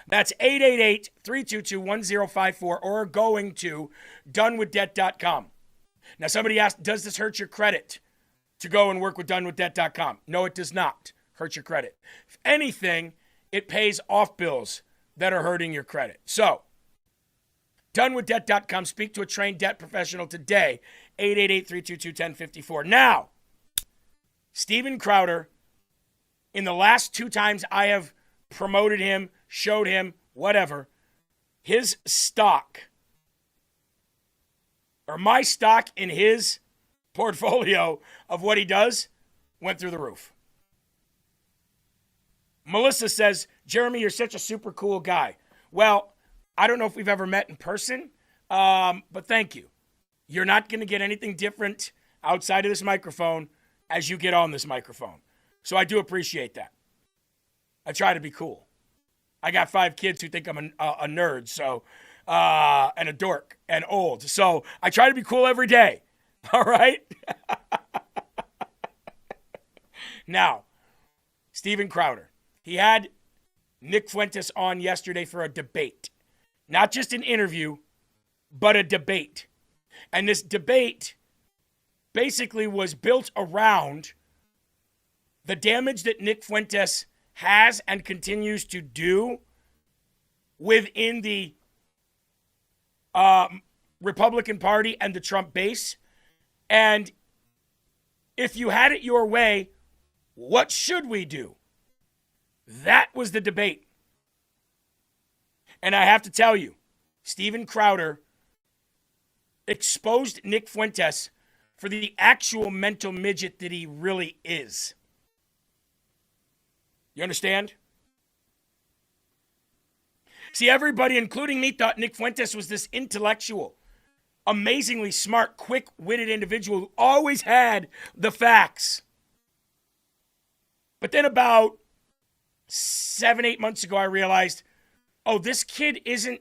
That's 888-322-1054 or going to donewithdebt.com. Now, somebody asked, does this hurt your credit to go and work with donewithdebt.com? No, it does not hurt your credit. If anything, it pays off bills that are hurting your credit. So, donewithdebt.com. Speak to a trained debt professional today. 888-322-1054. Now, Steven Crowder, in the last 2 times I have promoted him, showed him, whatever, his stock, or my stock in his portfolio of what he does, went through the roof. Melissa says, Jeremy, you're such a super cool guy. Well, I don't know if we've ever met in person, but thank you. You're not going to get anything different outside of this microphone as you get on this microphone. So I do appreciate that. I try to be cool. I got 5 kids who think I'm a nerd, so and a dork and old. So I try to be cool every day. All right? Now, Steven Crowder. He had Nick Fuentes on yesterday for a debate. Not just an interview, but a debate. And this debate basically was built around the damage that Nick Fuentes has and continues to do within the Republican Party and the Trump base. And if you had it your way, what should we do? That was the debate. And I have to tell you, Steven Crowder exposed Nick Fuentes for the actual mental midget that he really is. You understand? See, everybody, including me, thought Nick Fuentes was this intellectual, amazingly smart, quick-witted individual who always had the facts. But then about 7-8 months ago, I realized, oh, this kid isn't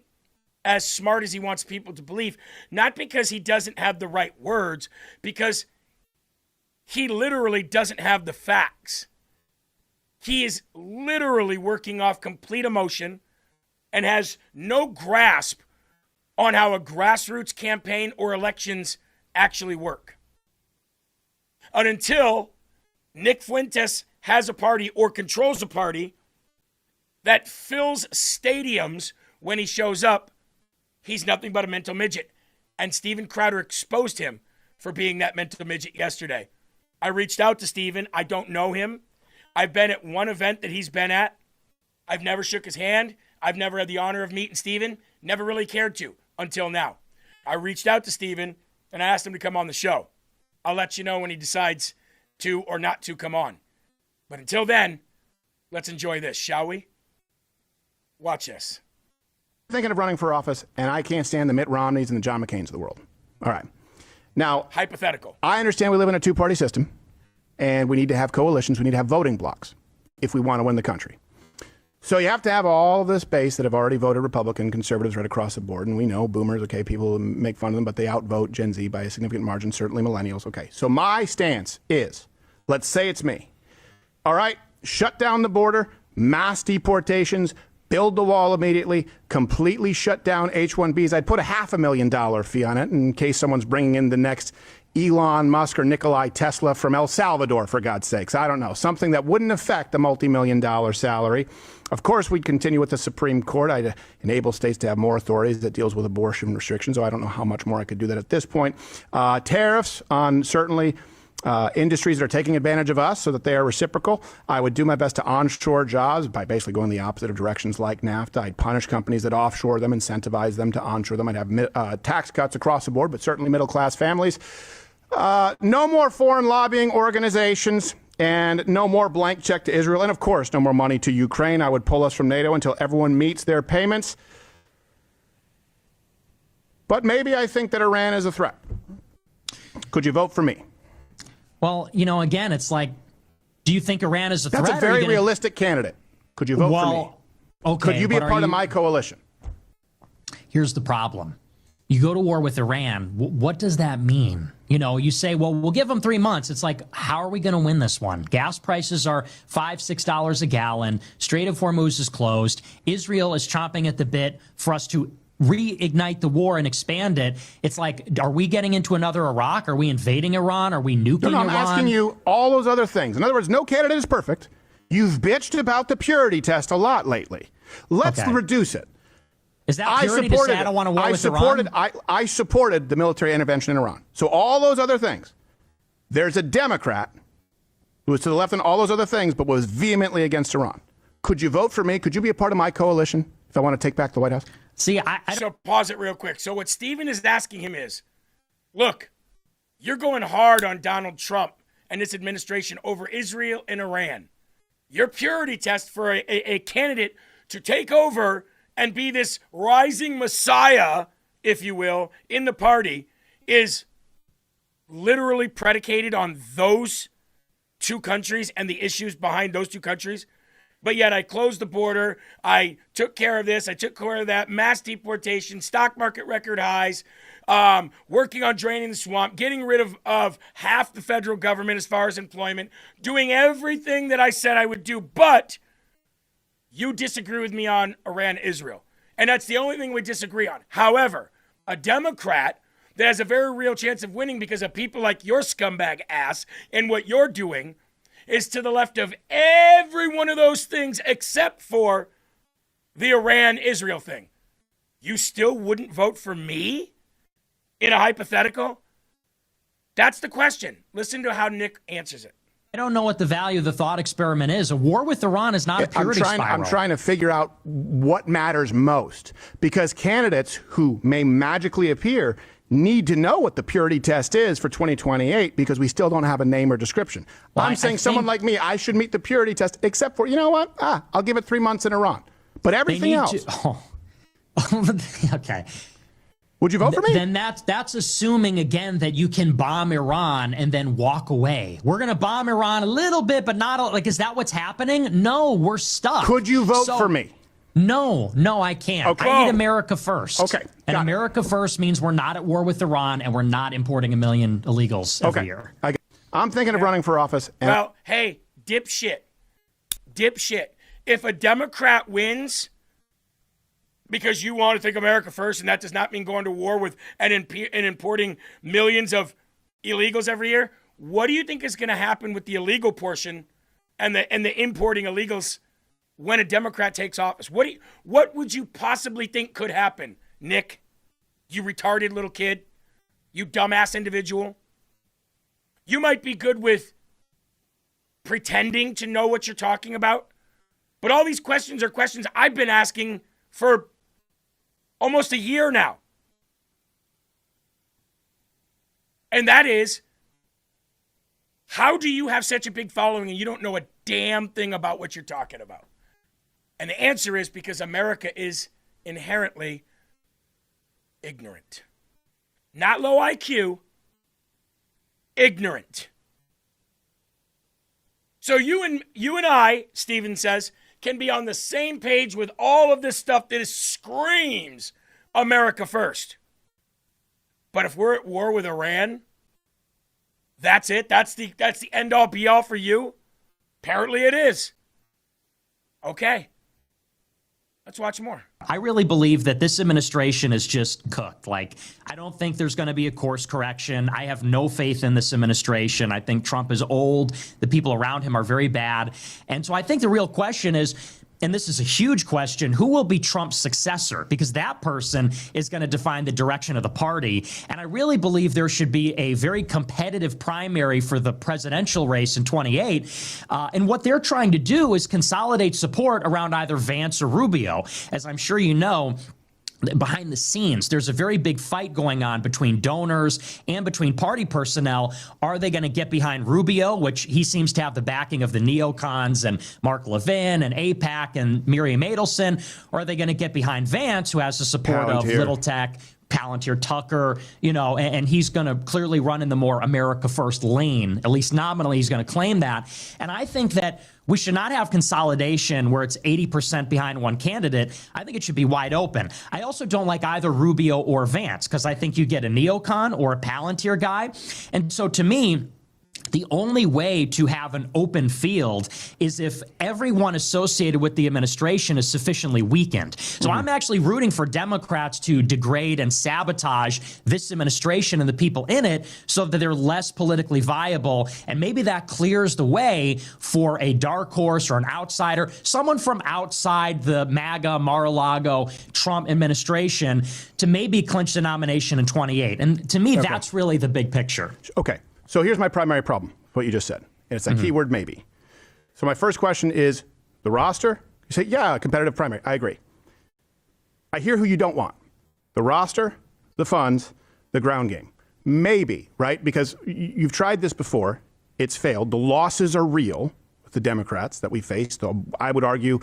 as smart as he wants people to believe. Not because he doesn't have the right words, because he literally doesn't have the facts. He is literally working off complete emotion and has no grasp on how a grassroots campaign or elections actually work. And until Nick Fuentes has a party or controls a party that fills stadiums when he shows up, he's nothing but a mental midget. And Steven Crowder exposed him for being that mental midget yesterday. I reached out to Steven. I don't know him. I've been at one event that he's been at. I've never shook his hand. I've never had the honor of meeting Steven. Never really cared to until now. I reached out to Steven and I asked him to come on the show. I'll let you know when he decides to or not to come on. But until then, let's enjoy this, shall we? Watch this. Thinking of running for office, and I can't stand the Mitt Romneys and the John McCains of the world. All right. Now, hypothetical. I understand we live in a 2-party system, and we need to have coalitions. We need to have voting blocks if we want to win the country. So you have to have all of this base that have already voted Republican, conservatives right across the board. And we know boomers, okay, people make fun of them, but they outvote Gen Z by a significant margin, certainly millennials. Okay, so my stance is, let's say it's me. All right, shut down the border, mass deportations, build the wall immediately, completely shut down H-1Bs. I'd put a $500,000 fee on it in case someone's bringing in the next Elon Musk or Nikolai Tesla from El Salvador, for God's sakes. I don't know. Something that wouldn't affect the multi-million-dollar salary. Of course, we'd continue with the Supreme Court. I'd enable states to have more authorities that deals with abortion restrictions, so I don't know how much more I could do that at this point. Tariffs on certainly industries that are taking advantage of us so that they are reciprocal. I would do my best to onshore jobs by basically going the opposite of directions like NAFTA. I'd punish companies that offshore them, incentivize them to onshore them. I'd have tax cuts across the board, but certainly middle-class families. No more foreign lobbying organizations and no more blank check to Israel. And, of course, no more money to Ukraine. I would pull us from NATO until everyone meets their payments. But maybe I think that Iran is a threat. Could you vote for me? Well, again, it's like, do you think Iran is a threat? That's a very realistic candidate. Could you vote for me? Okay, Could you be a but part of my coalition? Here's the problem. You go to war with Iran. What does that mean? You know, you say, well, we'll give them 3 months. It's like, how are we going to win this one? Gas prices are $5, $6 a gallon. Strait of Hormuz is closed. Israel is chomping at the bit for us to reignite the war and expand it. It's like, are we getting into another Iraq? Are we invading Iran? Are we nuking No, I'm Iran? asking you all those other things. In other words, no candidate is perfect. You've bitched about the purity test a lot lately. Let's reduce it. Is that purity to say I don't want to war with Iran? I supported the military intervention in Iran. So all those other things. There's a Democrat who was to the left on all those other things, but was vehemently against Iran. Could you vote for me? Could you be a part of my coalition if I want to take back the White House? See, So pause it real quick. So what Stephen is asking him is, look, you're going hard on Donald Trump and this administration over Israel and Iran. Your purity test for a candidate to take over and be this rising messiah, if you will, in the party is literally predicated on those two countries and the issues behind those two countries. But yet I closed the border, I took care of this, I took care of that, mass deportation, stock market record highs, working on draining the swamp, getting rid of half the federal government as far as employment, doing everything that I said I would do. But you disagree with me on Iran-Israel. And that's the only thing we disagree on. However, a Democrat that has a very real chance of winning because of people like your scumbag ass and what you're doing is to the left of every one of those things except for the Iran-Israel thing. You still wouldn't vote for me in a hypothetical? That's the question. Listen to how Nick answers it. I don't know what the value of the thought experiment is. A war with Iran is not a purity spiral. I'm trying to figure out what matters most, because candidates who may magically appear need to know what the purity test is for 2028, because we still don't have a name or description. Well, I'm saying someone like me, I should meet the purity test, except for, you know what? I'll give it 3 months in Iran. But everything else. Okay. Would you vote for me? Then that's assuming, again, that you can bomb Iran and then walk away. We're going to bomb Iran a little bit, but not like, is that what's happening? No, we're stuck. Could you vote for me? No, I can't. Okay. I need America first. Okay. And America first means we're not at war with Iran and we're not importing 1 million illegals every year. I'm thinking of running for office. Well, hey, dipshit. If a Democrat wins because you want to think America first, and that does not mean going to war with and importing millions of illegals every year, what do you think is going to happen with the illegal portion and the importing illegals when a Democrat takes office? What would you possibly think could happen, Nick? You retarded little kid. You dumbass individual. You might be good with pretending to know what you're talking about, but all these questions are questions I've been asking for almost a year now. And that is, how do you have such a big following and you don't know a damn thing about what you're talking about? And the answer is because America is inherently ignorant. Not low IQ, ignorant. So you and I, Stephen says, can be on the same page with all of this stuff that screams America first. But if we're at war with Iran, that's it? That's the end all be all for you? Apparently it is. Okay. Let's watch more. I really believe that this administration is just cooked. Like, I don't think there's going to be a course correction. I have no faith in this administration. I think Trump is old. The people around him are very bad. And so I think the real question is, and this is a huge question, who will be Trump's successor? Because that person is going to define the direction of the party. And I really believe there should be a very competitive primary for the presidential race in 28. And what they're trying to do is consolidate support around either Vance or Rubio. As I'm sure you know, behind the scenes, there's a very big fight going on between donors and between party personnel. Are they going to get behind Rubio, which he seems to have the backing of the neocons and Mark Levin and AIPAC and Miriam Adelson? Or are they going to get behind Vance, who has the support of Little Tech, Palantir Tucker, and he's going to clearly run in the more America First lane. At least nominally, he's going to claim that. And I think that we should not have consolidation where it's 80% behind one candidate. I think it should be wide open. I also don't like either Rubio or Vance because I think you get a neocon or a Palantir guy. And so to me, the only way to have an open field is if everyone associated with the administration is sufficiently weakened. So I'm actually rooting for Democrats to degrade and sabotage this administration and the people in it so that they're less politically viable. And maybe that clears the way for a dark horse or an outsider, someone from outside the MAGA, Mar-a-Lago, Trump administration to maybe clinch the nomination in 28. And to me, that's really the big picture. Okay. So here's my primary problem, what you just said. And it's that keyword maybe. So my first question is the roster. You say, yeah, competitive primary. I agree. I hear who you don't want. The roster, the funds, the ground game. Maybe, right? Because you've tried this before. It's failed. The losses are real with the Democrats that we faced. I would argue,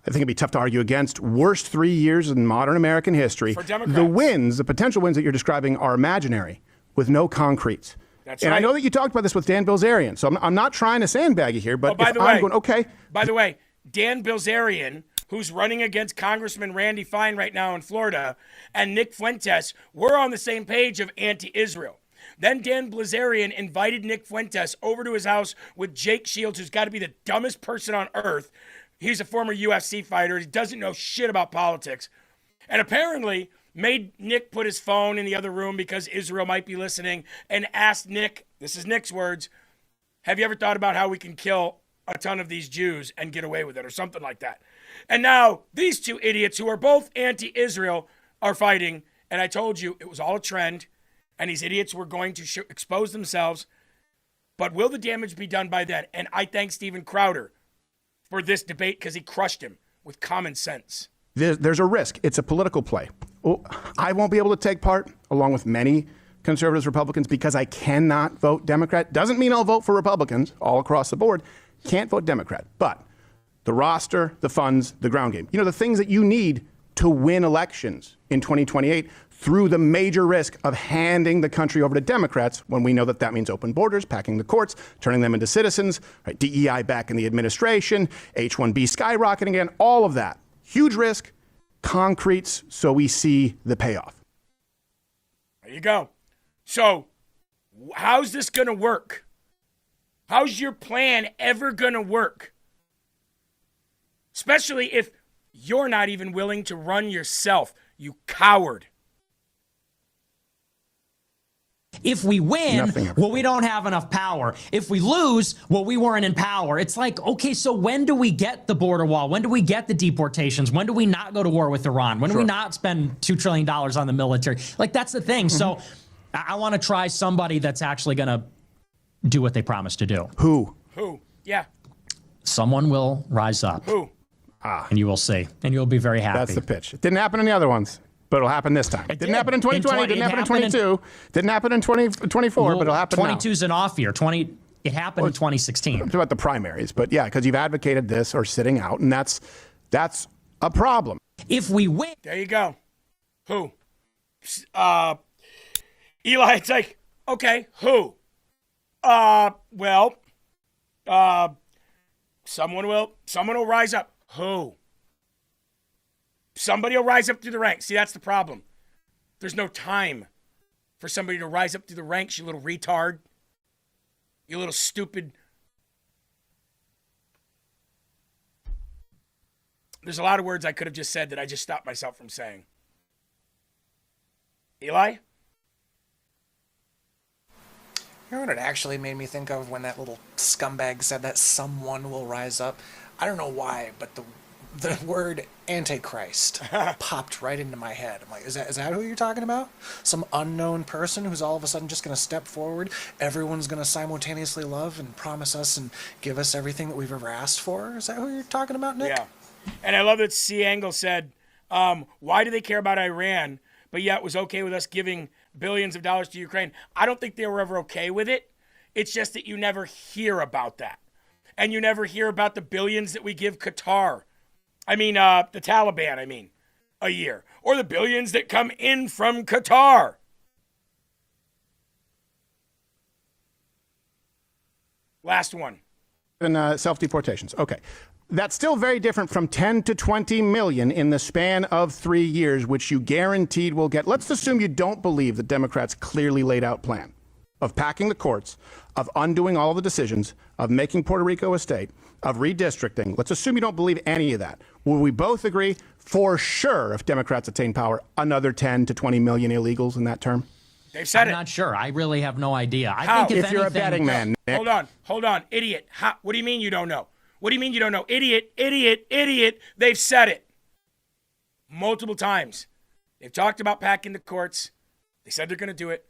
I think it'd be tough to argue against, worst 3 years in modern American history. For Democrats. The wins, the potential wins that you're describing are imaginary with no concretes. That's and right. I know that you talked about this with Dan Bilzerian, so I'm not trying to sandbag you here, but by the way, Dan Bilzerian, who's running against Congressman Randy Fine right now in Florida, and Nick Fuentes, we're on the same page of anti-Israel. Then Dan Bilzerian invited Nick Fuentes over to his house with Jake Shields, who's got to be the dumbest person on earth. He's a former UFC fighter. He doesn't know shit about politics. And apparently made Nick put his phone in the other room because Israel might be listening and asked Nick, this is Nick's words, have you ever thought about how we can kill a ton of these Jews and get away with it or something like that? And now these two idiots who are both anti-Israel are fighting. And I told you it was all a trend and these idiots were going to expose themselves. But will the damage be done by then? And I thank Steven Crowder for this debate because he crushed him with common sense. There's a risk. It's a political play. I won't be able to take part, along with many conservatives, Republicans, because I cannot vote Democrat. Doesn't mean I'll vote for Republicans all across the board. Can't vote Democrat. But the roster, the funds, the ground game, the things that you need to win elections in 2028 through the major risk of handing the country over to Democrats when we know that that means open borders, packing the courts, turning them into citizens, right? DEI back in the administration, H-1B skyrocketing again, all of that. Huge risk, concretes, so we see the payoff. There you go. So, how's this going to work? How's your plan ever going to work? Especially if you're not even willing to run yourself, you coward. If we win, well, we don't have enough power. If we lose, well, we weren't in power. It's like, okay, so when do we get the border wall? When do we get the deportations? When do we not go to war with Iran? When do we not spend $2 trillion on the military? Like, that's the thing. So I want to try somebody that's actually going to do what they promised to do. Who? Yeah. Someone will rise up. Who? And you will see. And you'll be very happy. That's the pitch. It didn't happen in the other ones. But it'll happen this time. It didn't happen in 2020, didn't happen in 22, didn't happen in 2024, but it'll happen 22 is an off year. It happened in 2016. It's about the primaries, but yeah, because you've advocated this or sitting out, and that's a problem. If we win. There you go. Who? Eli, it's like, okay, who? Someone will rise up. Who? Somebody will rise up through the ranks. See, that's the problem. There's no time for somebody to rise up through the ranks, you little retard. You little stupid. There's a lot of words I could have just said that I just stopped myself from saying. Eli? You know what it actually made me think of when that little scumbag said that someone will rise up? I don't know why, but the word Antichrist popped right into my head. I'm like, is that who you're talking about? Some unknown person who's all of a sudden just going to step forward? Everyone's going to simultaneously love and promise us and give us everything that we've ever asked for? Is that who you're talking about, Nick? Yeah. And I love that C. Angle said, why do they care about Iran, but yet it was okay with us giving billions of dollars to Ukraine? I don't think they were ever okay with it. It's just that you never hear about that. And you never hear about the billions that we give Qatar. I mean, the Taliban, a year, or the billions that come in from Qatar. Last one. And self-deportations. Okay. That's still very different from 10 to 20 million in the span of 3 years, which you guaranteed will get. Let's assume you don't believe the Democrats' clearly laid out plan of packing the courts, of undoing all the decisions, of making Puerto Rico a state, of redistricting. Let's assume you don't believe any of that. Will we both agree for sure, if Democrats attain power, another 10 to 20 million illegals in that term? They've said I'm not sure. I really have no idea. I How? think If you're a betting man, Nick. Hold on, idiot. How? What do you mean you don't know? What do you mean you don't know? Idiot, idiot, idiot. They've said it multiple times. They've talked about packing the courts. They said they're going to do it.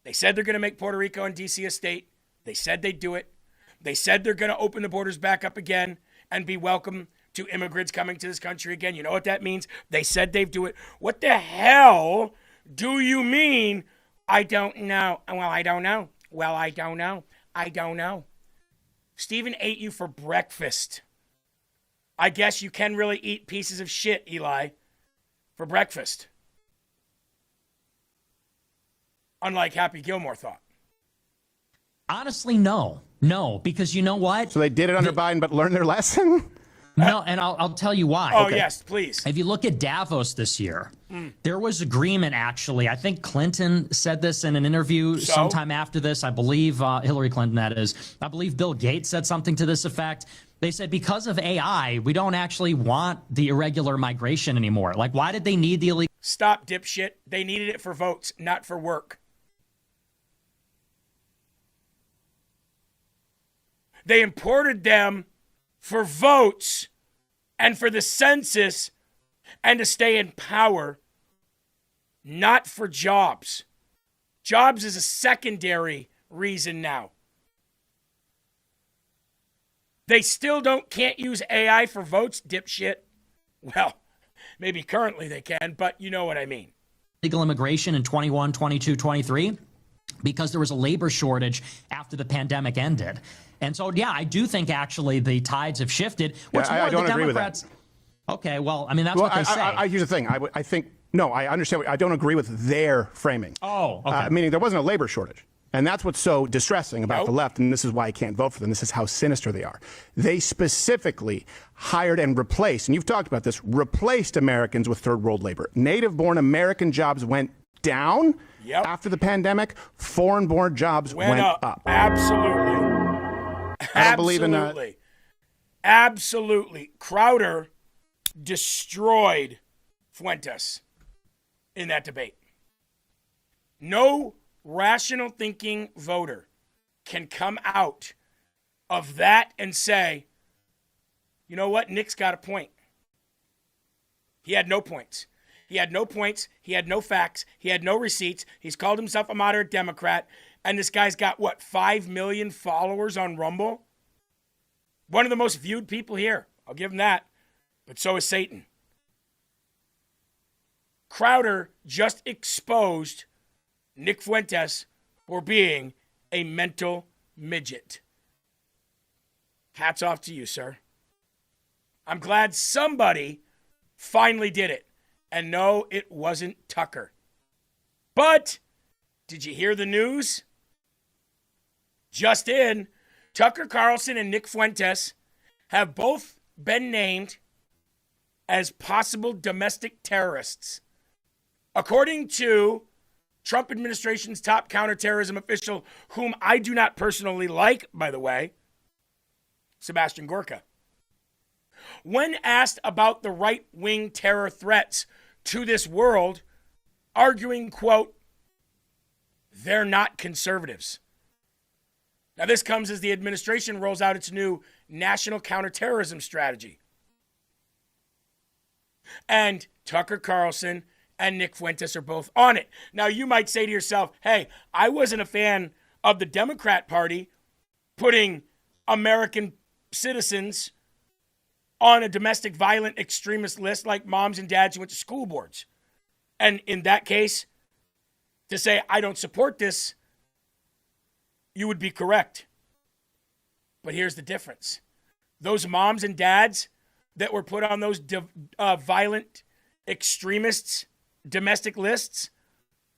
They said they're going to make Puerto Rico and D.C. a state. They said they'd do it. They said they're going to open the borders back up again and be welcome to immigrants coming to this country again. You know what that means? They said they'd do it. What the hell do you mean? I don't know. Well, I don't know. Well, I don't know. I don't know. Stephen ate you for breakfast. I guess you can really eat pieces of shit, Eli, for breakfast. Unlike Happy Gilmore thought. Honestly, no. No, because you know what? So they did it under Biden, but learned their lesson? No, and I'll tell you why. Oh, yes, please. If you look at Davos this year, there was agreement, actually. I think Clinton said this in an interview sometime after this. I believe Hillary Clinton, that is. I believe Bill Gates said something to this effect. They said because of AI, we don't actually want the irregular migration anymore. Like, why did they need the illegal? Stop, dipshit. They needed it for votes, not for work. They imported them for votes and for the census and to stay in power, not for jobs. Jobs is a secondary reason now. They still can't use AI for votes, dipshit. Well, maybe currently they can, but you know what I mean. Legal immigration in 21, 22, 23, because there was a labor shortage after the pandemic ended. And so, yeah, I do think actually the tides have shifted. What's more, I don't the agree with Democrats. Okay, well, I mean, that's Well, what they say. here's the thing. I think, no, I understand. I don't agree with their framing. Oh, okay. Meaning there wasn't a labor shortage. And that's what's so distressing about the left, and this is why I can't vote for them. This is how sinister they are. They specifically hired and replaced, and you've talked about this, replaced Americans with third world labor. Native-born American jobs went down after the pandemic. Foreign-born jobs went up. Absolutely. I don't believe in that. Absolutely. Crowder destroyed Fuentes in that debate. No rational thinking voter can come out of that and say, you know what, Nick's got a point. He had no points. He had no points. He had no facts. He had no receipts. He's called himself a moderate Democrat. And this guy's got, 5 million followers on Rumble? One of the most viewed people here. I'll give him that. But so is Satan. Crowder just exposed Nick Fuentes for being a mental midget. Hats off to you, sir. I'm glad somebody finally did it. And no, it wasn't Tucker. But did you hear the news? Just in, Tucker Carlson and Nick Fuentes have both been named as possible domestic terrorists. According to Trump administration's top counterterrorism official, whom I do not personally like, by the way, Sebastian Gorka. When asked about the right-wing terror threats to this world, arguing, quote, they're not conservatives. Now, this comes as the administration rolls out its new national counterterrorism strategy. And Tucker Carlson and Nick Fuentes are both on it. Now, you might say to yourself, hey, I wasn't a fan of the Democrat Party putting American citizens on a domestic violent extremist list like moms and dads who went to school boards. And in that case, to say, I don't support this, you would be correct. But here's the difference. Those moms and dads that were put on those violent extremists domestic lists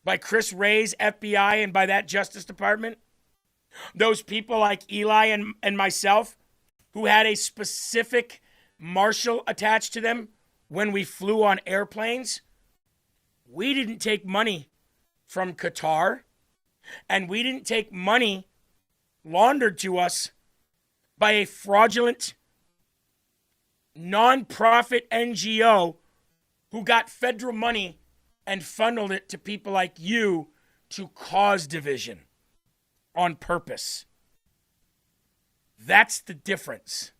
by Chris Wray's FBI and by that Justice Department? Those people like Eli and myself who had a specific marshal attached to them when we flew on airplanes? We didn't take money from Qatar, and we didn't take money laundered to us by a fraudulent nonprofit NGO who got federal money and funneled it to people like you to cause division on purpose. That's the difference.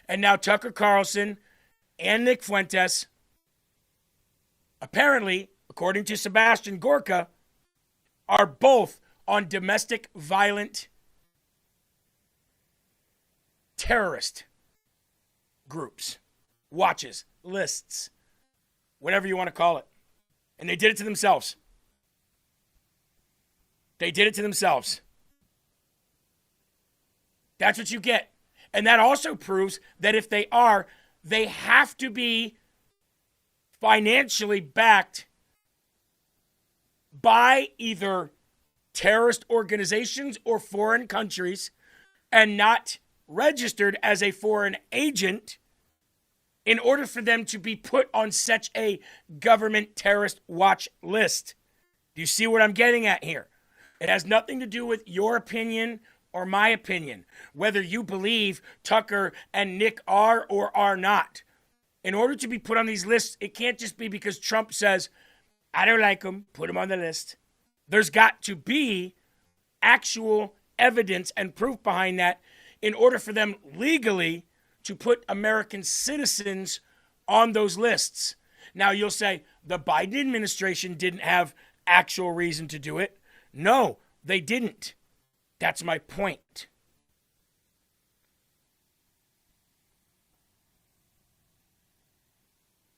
And now Tucker Carlson and Nick Fuentes, apparently, according to Sebastian Gorka, are both on domestic violent terrorist groups, watches, lists, whatever you want to call it. And they did it to themselves. They did it to themselves. That's what you get. And that also proves that if they are, they have to be financially backed by either terrorist organizations or foreign countries and not registered as a foreign agent in order for them to be put on such a government terrorist watch list. Do you see what I'm getting at here? It has nothing to do with your opinion or my opinion, whether you believe Tucker and Nick are or are not. In order to be put on these lists, it can't just be because Trump says, I don't like them, put them on the list. There's got to be actual evidence and proof behind that in order for them legally to put American citizens on those lists. Now you'll say the Biden administration didn't have actual reason to do it. No, they didn't. That's my point.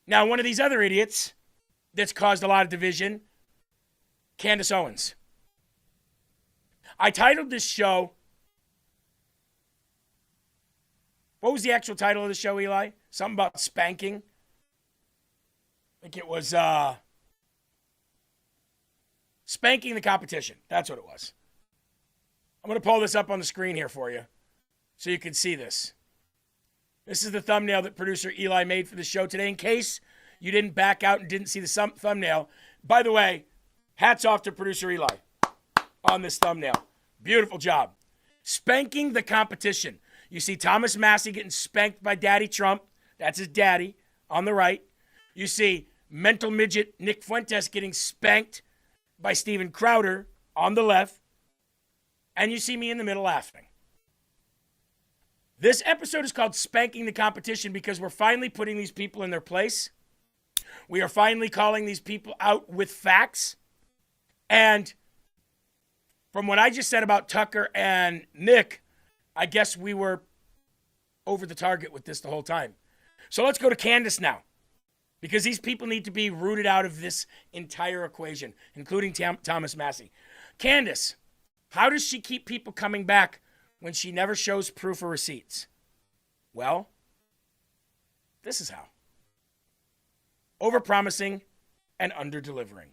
Now, one of these other idiots that's caused a lot of division, Candace Owens. I titled this show, what was the actual title of the show, Eli? Something about spanking. I think it was Spanking the Competition. That's what it was. I'm going to pull this up on the screen here for you so you can see this. This is the thumbnail that producer Eli made for the show today in case you didn't back out and didn't see the thumbnail. By the way, hats off to producer Eli on this thumbnail. Beautiful job. Spanking the Competition. You see Thomas Massie getting spanked by Daddy Trump. That's his daddy on the right. You see mental midget Nick Fuentes getting spanked by Steven Crowder on the left. And you see me in the middle laughing. This episode is called Spanking the Competition because we're finally putting these people in their place. We are finally calling these people out with facts. And from what I just said about Tucker and Nick, I guess we were over the target with this the whole time. So let's go to Candace now, because these people need to be rooted out of this entire equation, including Thomas Massie. Candace, how does she keep people coming back when she never shows proof or receipts? Well, this is how. Overpromising and under-delivering.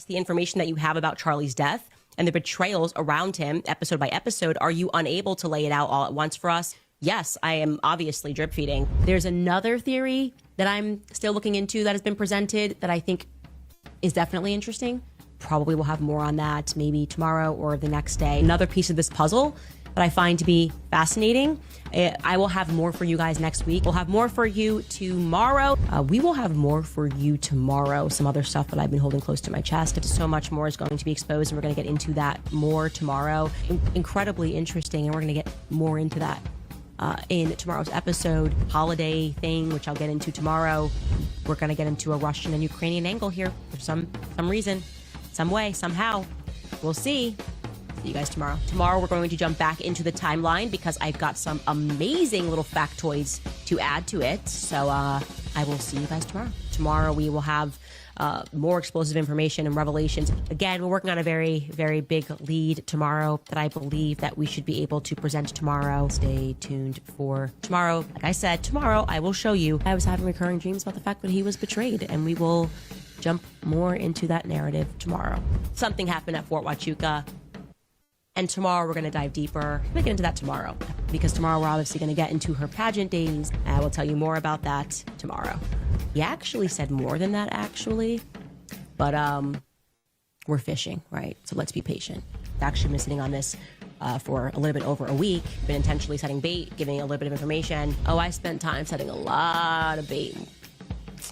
The information that you have about Charlie's death and the betrayals around him, episode by episode, are you unable to lay it out all at once for us? Yes, I am obviously drip feeding. There's another theory that I'm still looking into that has been presented that I think is definitely interesting. Probably we'll have more on that maybe tomorrow or the next day. Another piece of this puzzle that I find to be fascinating. I will have more for you guys next week. We'll have more for you tomorrow. We will have more for you tomorrow. Some other stuff that I've been holding close to my chest. So much more is going to be exposed, and we're going to get into that more tomorrow. Incredibly interesting, and we're going to get more into that in tomorrow's episode. Holiday thing, which I'll get into tomorrow. We're going to get into a Russian and Ukrainian angle here for some reason, some way, somehow. We'll see. See you guys tomorrow. Tomorrow we're going to jump back into the timeline because I've got some amazing little factoids to add to it. So I will see you guys tomorrow. Tomorrow we will have more explosive information and revelations. Again, we're working on a very, very big lead tomorrow that I believe that we should be able to present tomorrow. Stay tuned for tomorrow. Like I said, tomorrow I will show you. I was having recurring dreams about the fact that he was betrayed, and we will jump more into that narrative tomorrow. Something happened at Fort Huachuca, and tomorrow we're going to dive deeper. We'll get into that tomorrow, because tomorrow we're obviously going to get into her pageant days. I will tell you more about that tomorrow. He actually said more than that, actually, but we're fishing, right? So let's be patient. I've actually been sitting on this for a little bit over a week, been intentionally setting bait, giving a little bit of information. Oh, I spent time setting a lot of bait.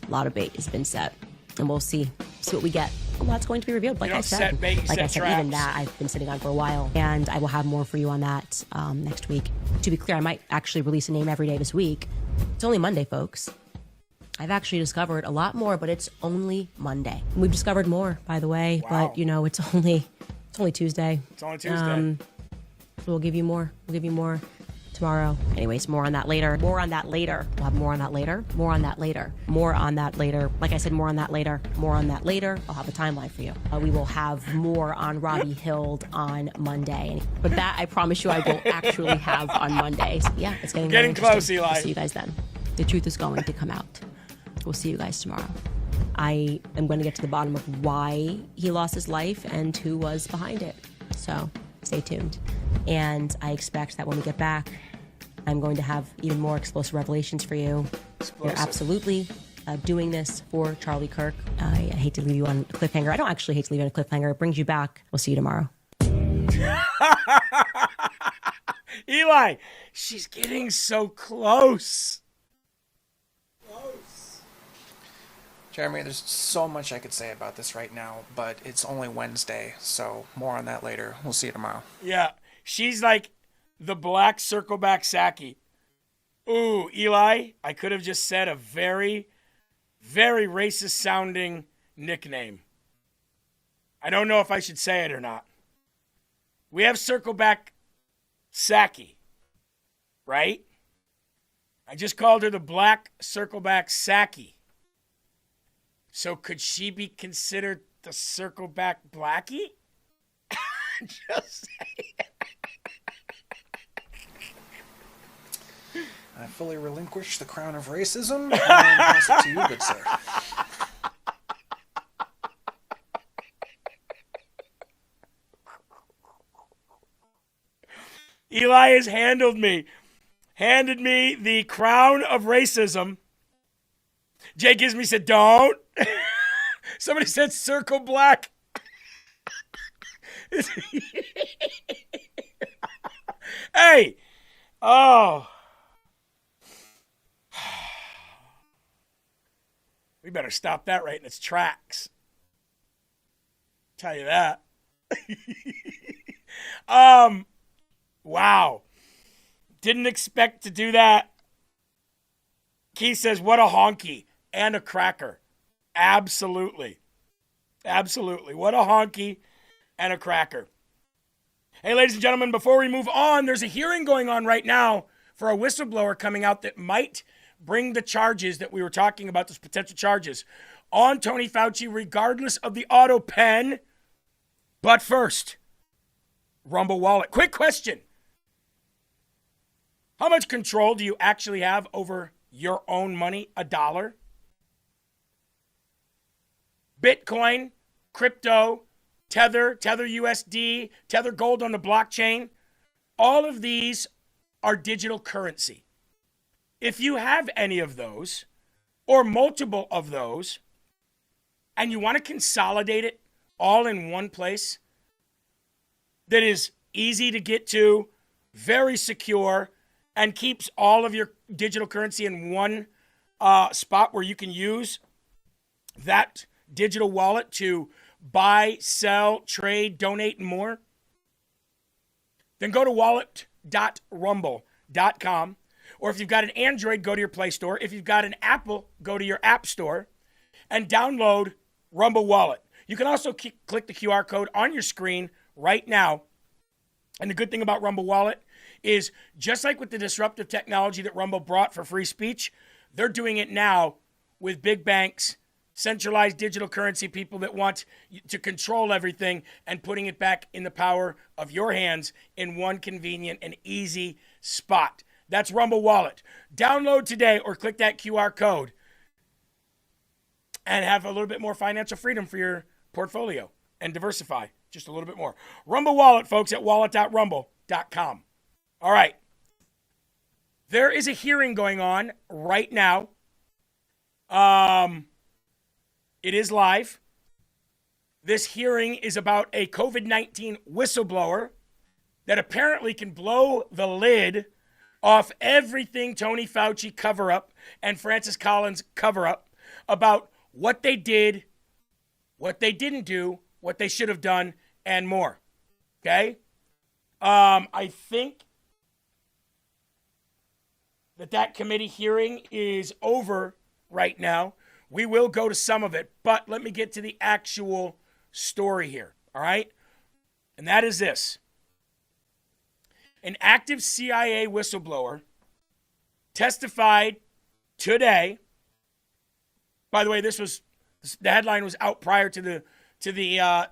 A lot of bait has been set, and we'll see what we get. A lot's going to be revealed, like I said. Set bait, like set I said, traps. even that I've been sitting on for a while, and I will have more for you on that next week. To be clear, I might actually release a name every day this week. It's only Monday, folks. I've actually discovered a lot more, but it's only Monday. We've discovered more, by the way, but it's only Tuesday. It's only Tuesday. So we'll give you more. We'll give you more tomorrow. Anyways, more on that later. More on that later. We'll have more on that later. More on that later. More on that later. Like I said, more on that later. More on that later. I'll have a timeline for you. We will have more on Robbie Hild on Monday. But that, I promise you, I will actually have on Monday. So yeah, it's getting close, Eli. We'll see you guys then. The truth is going to come out. We'll see you guys tomorrow. I am going to get to the bottom of why he lost his life and who was behind it. So stay tuned. And I expect that when we get back, I'm going to have even more explosive revelations for you. We're absolutely doing this for Charlie Kirk. I hate to leave you on a cliffhanger. I don't actually hate to leave you on a cliffhanger. It brings you back. We'll see you tomorrow. Eli, she's getting so close. Jeremy, there's so much I could say about this right now, but it's only Wednesday, so more on that later. We'll see you tomorrow. Yeah, she's like the black circleback Saki. Ooh, Eli, I could have just said a very, very racist sounding nickname. I don't know if I should say it or not. We have circleback Saki, right? I just called her the black circleback Saki. So could she be considered the circleback Blackie? Just saying. I fully relinquish the crown of racism and pass it to you, good sir. Eli has handed me the crown of racism. Jay gives me said, don't. Somebody said circle black. Hey. Oh. We better stop that right in its tracks. Tell you that. Wow. Didn't expect to do that. Keith says, what a honky and a cracker. Absolutely. Absolutely. What a honky and a cracker. Hey, ladies and gentlemen, before we move on, there's a hearing going on right now for a whistleblower coming out that might bring the charges that we were talking about, those potential charges, on Tony Fauci, regardless of the auto pen. But first, Rumble Wallet. Quick question. How much control do you actually have over your own money? $1? Bitcoin, crypto, Tether USD, Tether Gold on the blockchain. All of these are digital currency. If you have any of those, or multiple of those, and you want to consolidate it all in one place that is easy to get to, very secure, and keeps all of your digital currency in one spot where you can use that digital wallet to buy, sell, trade, donate, and more, then go to wallet.rumble.com. Or if you've got an Android, go to your Play Store. If you've got an Apple, go to your App Store and download Rumble Wallet. You can also click the QR code on your screen right now. And the good thing about Rumble Wallet is just like with the disruptive technology that Rumble brought for free speech, they're doing it now with big banks centralized digital currency people that want to control everything and putting it back in the power of your hands in one convenient and easy spot. That's Rumble Wallet. Download today or click that QR code and have a little bit more financial freedom for your portfolio and diversify just a little bit more. Rumble Wallet, folks, at wallet.rumble.com. All right. There is a hearing going on right now. It is live. This hearing is about a COVID-19 whistleblower that apparently can blow the lid off everything Tony Fauci cover-up and Francis Collins cover-up about what they did, what they didn't do, what they should have done, and more. Okay? I think that committee hearing is over right now. We will go to some of it, but let me get to the actual story here, all right? And that is this. An active CIA whistleblower testified today. By the way, the headline was out prior to the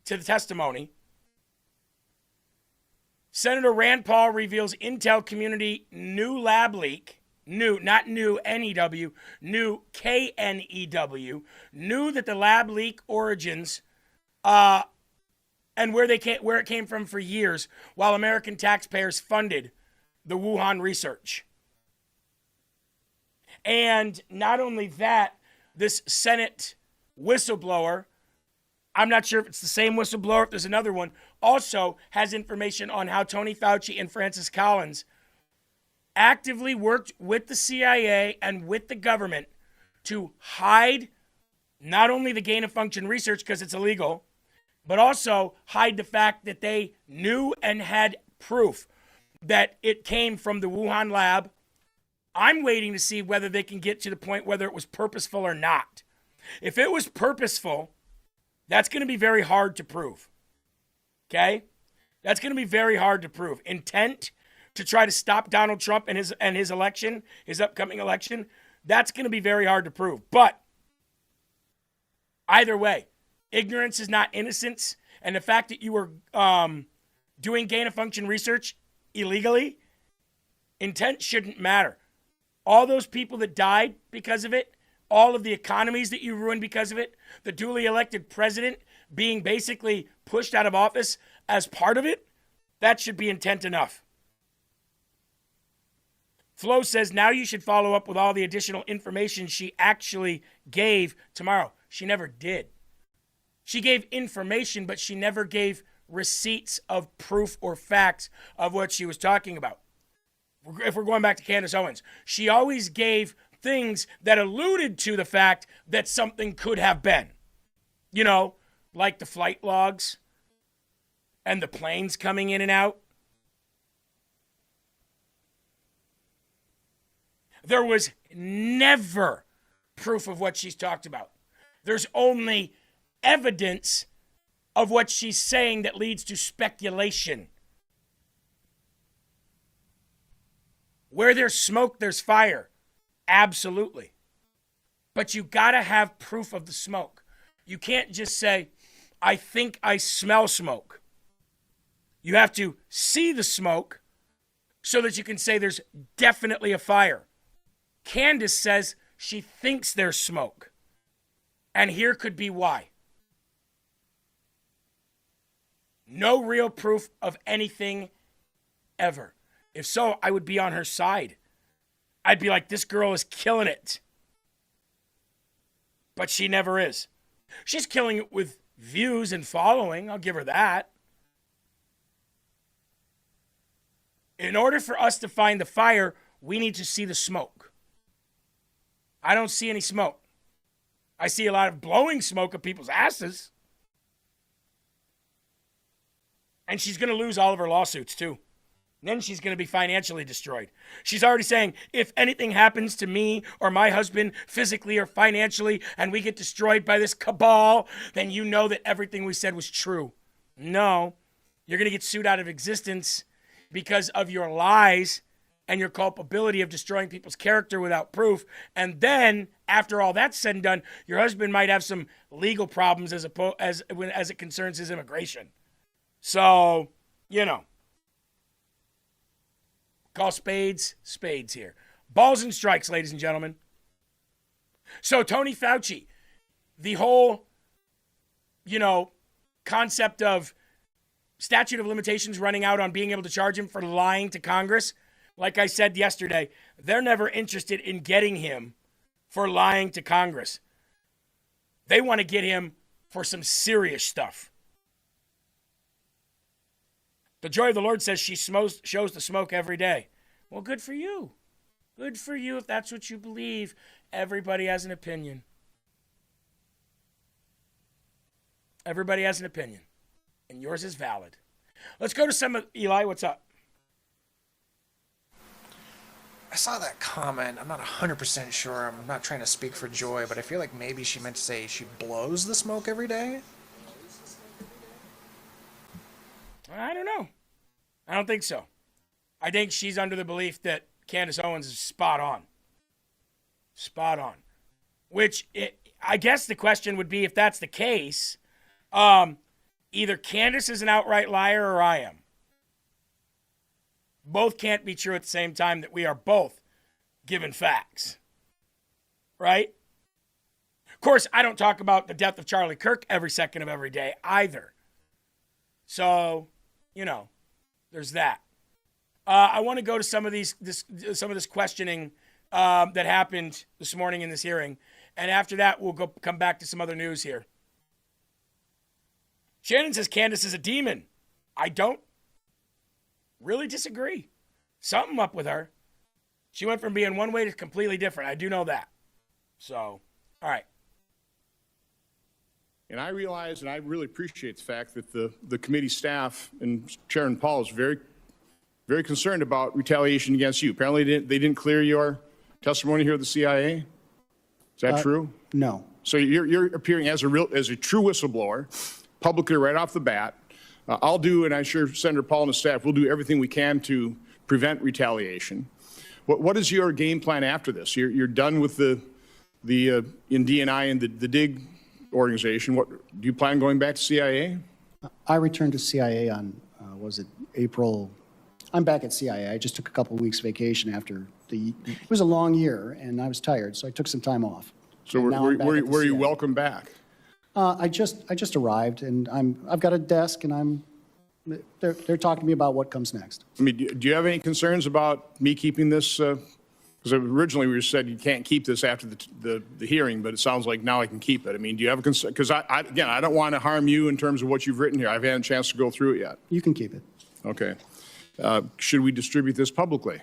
testimony. Senator Rand Paul reveals Intel community new lab leak. New, not new, N-E-W, new, K-N-E-W, knew that the lab leak origins and where it came from for years while American taxpayers funded the Wuhan research. And not only that, this Senate whistleblower, I'm not sure if it's the same whistleblower, if there's another one, also has information on how Tony Fauci and Francis Collins actively worked with the CIA and with the government to hide not only the gain-of-function research because it's illegal, but also hide the fact that they knew and had proof that it came from the Wuhan lab. I'm waiting to see whether they can get to the point whether it was purposeful or not. If it was purposeful, that's going to be very hard to prove. Okay? That's going to be very hard to prove. Intent to try to stop Donald Trump and his election, his upcoming election, that's going to be very hard to prove. But either way, ignorance is not innocence, and the fact that you were doing gain-of-function research illegally, intent shouldn't matter. All those people that died because of it, all of the economies that you ruined because of it, the duly elected president being basically pushed out of office as part of it, that should be intent enough. Flo says, now you should follow up with all the additional information she actually gave tomorrow. She never did. She gave information, but she never gave receipts of proof or facts of what she was talking about. If we're going back to Candace Owens, she always gave things that alluded to the fact that something could have been. You know, like the flight logs and the planes coming in and out. There was never proof of what she's talked about. There's only evidence of what she's saying that leads to speculation. Where there's smoke, there's fire. Absolutely. But you gotta have proof of the smoke. You can't just say, I think I smell smoke. You have to see the smoke so that you can say there's definitely a fire. Candace says she thinks there's smoke. And here could be why. No real proof of anything ever. If so, I would be on her side. I'd be like, this girl is killing it. But she never is. She's killing it with views and following. I'll give her that. In order for us to find the fire, we need to see the smoke. I don't see any smoke. I see a lot of blowing smoke of people's asses. And she's going to lose all of her lawsuits, too. And then she's going to be financially destroyed. She's already saying, if anything happens to me or my husband physically or financially and we get destroyed by this cabal, then you know that everything we said was true. No, you're going to get sued out of existence because of your lies and your culpability of destroying people's character without proof. And then, after all that's said and done, your husband might have some legal problems as it concerns his immigration. So, call spades spades here. Balls and strikes, ladies and gentlemen. So Tony Fauci, the whole, concept of statute of limitations running out on being able to charge him for lying to Congress, like I said yesterday, they're never interested in getting him for lying to Congress. They want to get him for some serious stuff. The joy of the Lord says she shows the smoke every day. Well, good for you. Good for you if that's what you believe. Everybody has an opinion. Everybody has an opinion. And yours is valid. Let's go to some of... Eli, what's up? I saw that comment. I'm not 100% sure. I'm not trying to speak for Joy, but I feel like maybe she meant to say she blows the smoke every day. I don't know. I don't think so. I think she's under the belief that Candace Owens is spot on. Spot on. Which, I guess the question would be, if that's the case, either Candace is an outright liar or I am. Both can't be true at the same time, that we are both given facts. Right? Of course, I don't talk about the death of Charlie Kirk every second of every day either. So, there's that. I want to go to some of this questioning that happened this morning in this hearing. And after that, we'll come back to some other news here. Shannon says Candace is a demon. I don't really disagree. Something up with her. She went from being one way to completely different. I do know that. So, all right. And I realize, and I really appreciate the fact that the committee staff and Chairman Paul is very, very concerned about retaliation against you. Apparently they didn't clear your testimony here at the CIA. Is that true? No. So you're appearing as a true whistleblower, publicly right off the bat. I'll do, and I'm sure Senator Paul and the staff will do everything we can to prevent retaliation. What is your game plan after this? You're done with the in DNI and the DIG organization. What do you plan going back to CIA? I returned to CIA on was it April? I'm back at CIA. I just took a couple of weeks vacation after it was a long year and I was tired, so I took some time off. So were you welcome back? I just arrived and I've got a desk and they're talking to me about what comes next. I mean, do you have any concerns about me keeping this? Because originally we said you can't keep this after the hearing, but it sounds like now I can keep it. I mean, do you have a concern? Because I don't want to harm you in terms of what you've written here. I haven't had a chance to go through it yet. You can keep it. Okay. Should we distribute this publicly?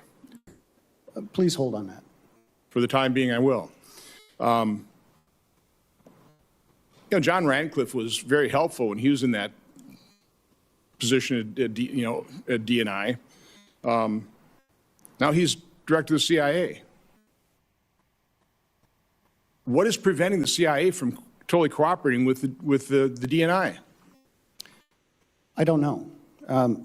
Please hold on that. For the time being, I will. John Radcliffe was very helpful when he was in that position at DNI. Now he's director of the CIA. What is preventing the CIA from totally cooperating with the DNI? I don't know.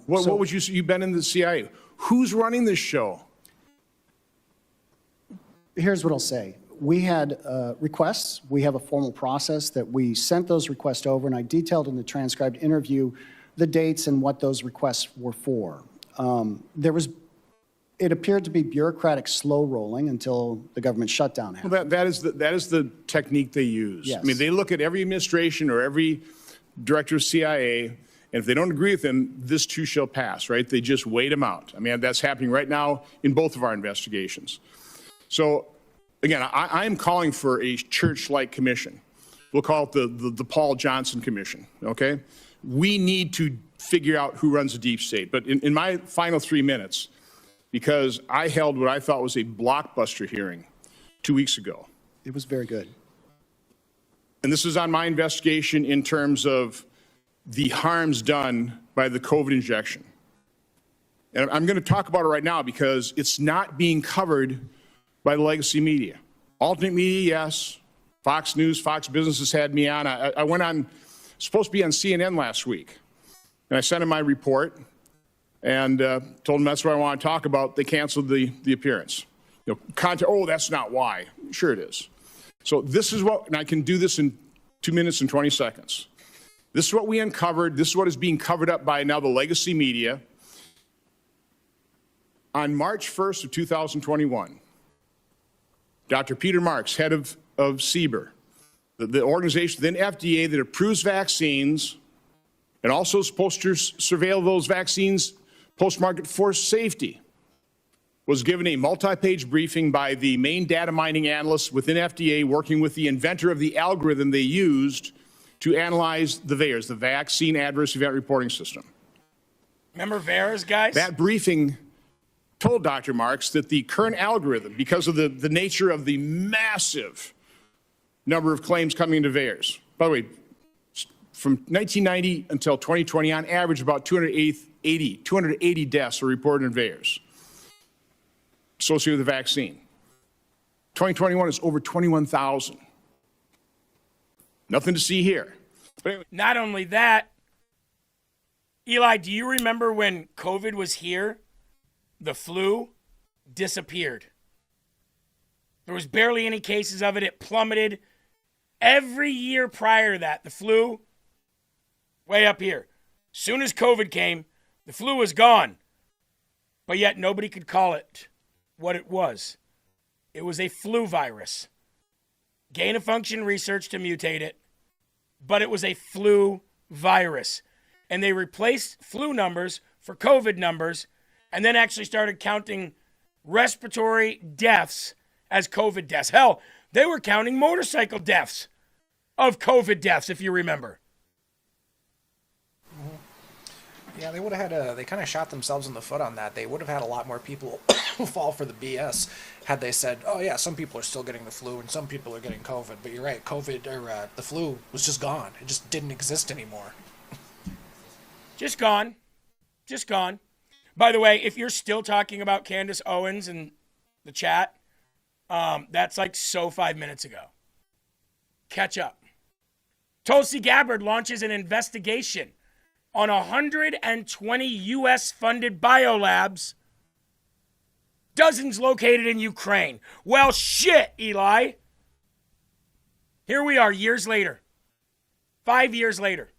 What would you say? You've been in the CIA. Who's running this show? Here's what I'll say. We had requests. We have a formal process that we sent those requests over, and I detailed in the transcribed interview the dates and what those requests were for. It appeared to be bureaucratic slow rolling until the government shutdown happened. Well, that is the technique they use. Yes. I mean, they look at every administration or every director of CIA, and if they don't agree with them, this too shall pass, right? They just wait them out. I mean, that's happening right now in both of our investigations. So, again, I am calling for a church-like commission. We'll call it the Paul Johnson Commission, okay? We need to figure out who runs the deep state. But in my final 3 minutes, because I held what I thought was a blockbuster hearing 2 weeks ago. It was very good. And this is on my investigation in terms of the harms done by the COVID injection. And I'm going to talk about it right now because it's not being covered by the legacy media. Alternate media, yes. Fox News, Fox Business has had me on. I went on, supposed to be on CNN last week. And I sent them my report and told them that's what I want to talk about. They canceled the appearance. Oh, that's not why. Sure it is. So this is what, and I can do this in 2 minutes and 20 seconds. This is what we uncovered. This is what is being covered up by now the legacy media. On March 1st of 2021, Dr. Peter Marks, head of CBER, the organization, then FDA, that approves vaccines and also is supposed to surveil those vaccines post-market for safety, was given a multi-page briefing by the main data mining analyst within FDA, working with the inventor of the algorithm they used to analyze the VAERS, the Vaccine Adverse Event Reporting System. Remember VAERS, guys? That briefing told Dr. Marks that the current algorithm, because of the nature of the massive number of claims coming into VAERS, by the way, from 1990 until 2020, on average, about 280 deaths were reported in VAERS associated with the vaccine. 2021 is over 21,000. Nothing to see here. But anyway. Not only that, Eli, do you remember when COVID was here? The flu disappeared. There was barely any cases of it. It plummeted. Every year prior to that, the flu, way up here. Soon as COVID came, the flu was gone. But yet nobody could call it what it was. It was a flu virus. Gain-of-function research to mutate it, but it was a flu virus. And they replaced flu numbers for COVID numbers and then actually started counting respiratory deaths as COVID deaths. Hell, they were counting motorcycle deaths of COVID deaths, if you remember. Yeah, they would have had they kind of shot themselves in the foot on that. They would have had a lot more people fall for the BS had they said, oh yeah, some people are still getting the flu and some people are getting COVID. But you're right, COVID, or the flu was just gone. It just didn't exist anymore. Just gone. Just gone. By the way, if you're still talking about Candace Owens in the chat, that's like 5 minutes ago. Catch up. Tulsi Gabbard launches an investigation on 120 U.S.-funded biolabs, dozens located in Ukraine. Well, shit, Eli. Here we are years later. 5 years later.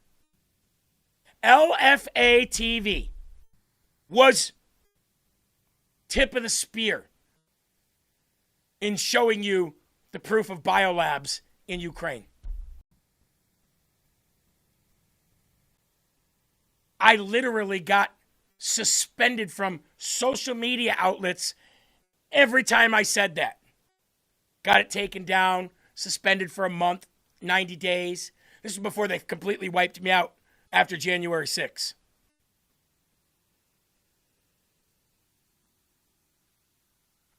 LFA TV was tip of the spear in showing you the proof of biolabs in Ukraine. I literally got suspended from social media outlets every time I said that. Got it taken down, suspended for a month, 90 days. This is before they completely wiped me out after January 6th.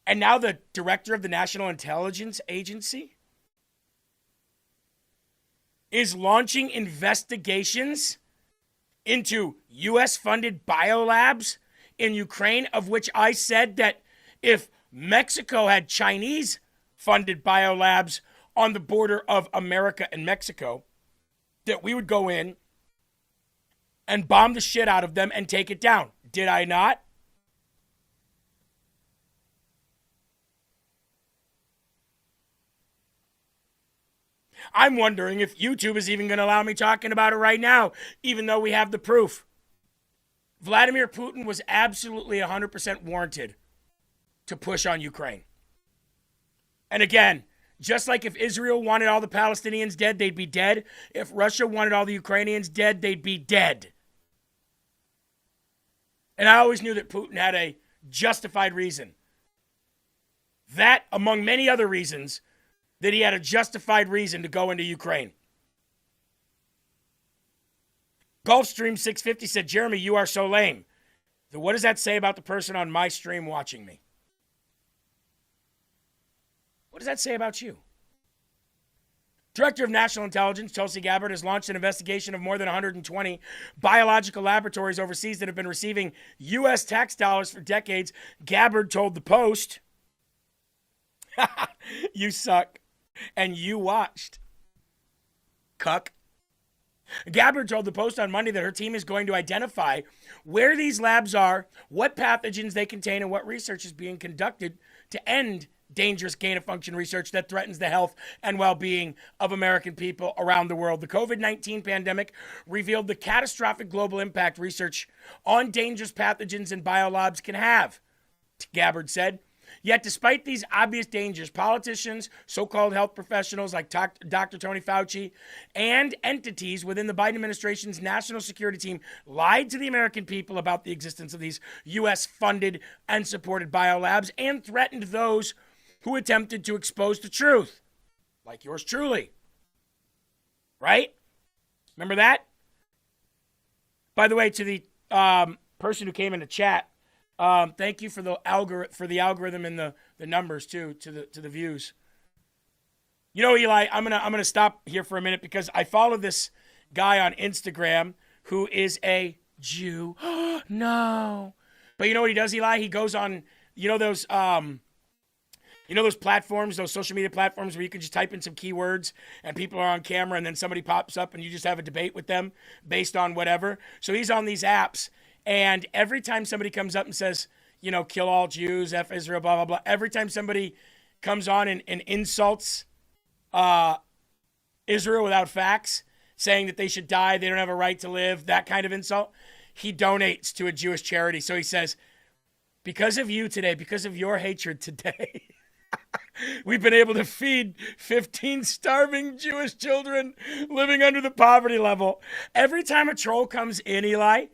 And now the director of the National Intelligence Agency is launching investigations into U.S.-funded biolabs in Ukraine, of which I said that if Mexico had Chinese-funded biolabs on the border of America and Mexico, that we would go in and bomb the shit out of them and take it down. Did I not? I'm wondering if YouTube is even going to allow me talking about it right now, even though we have the proof. Vladimir Putin was absolutely 100% warranted to push on Ukraine. And again, just like if Israel wanted all the Palestinians dead, they'd be dead. If Russia wanted all the Ukrainians dead, they'd be dead. And I always knew that Putin had a justified reason. That, among many other reasons, that he had a justified reason to go into Ukraine. Gulfstream 650 said, Jeremy, you are so lame. What does that say about the person on my stream watching me? What does that say about you? Director of National Intelligence, Tulsi Gabbard, has launched an investigation of more than 120 biological laboratories overseas that have been receiving U.S. tax dollars for decades. Gabbard told the Post, you suck, and you watched. Cuck. Gabbard told the Post on Monday that her team is going to identify where these labs are, what pathogens they contain, and what research is being conducted to end dangerous gain-of-function research that threatens the health and well-being of American people around the world. The COVID-19 pandemic revealed the catastrophic global impact research on dangerous pathogens and biolabs can have, Gabbard said. Yet despite these obvious dangers, politicians, so-called health professionals like Dr. Tony Fauci, and entities within the Biden administration's national security team lied to the American people about the existence of these U.S.-funded and supported biolabs and threatened those who attempted to expose the truth, like yours truly. Right? Remember that? By the way, to the person who came in the chat, thank you for the algorithm and the numbers too, to the views. You know, Eli, I'm gonna stop here for a minute because I follow this guy on Instagram who is a Jew. No. But you know what he does, Eli? He goes on, those platforms, those social media platforms where you can just type in some keywords and people are on camera and then somebody pops up and you just have a debate with them based on whatever. So he's on these apps, and every time somebody comes up and says, kill all Jews, F Israel, blah, blah, blah, every time somebody comes on and insults Israel without facts, saying that they should die, they don't have a right to live, that kind of insult, he donates to a Jewish charity. So he says, because of you today, because of your hatred today, we've been able to feed 15 starving Jewish children living under the poverty level. Every time a troll comes in, Eli,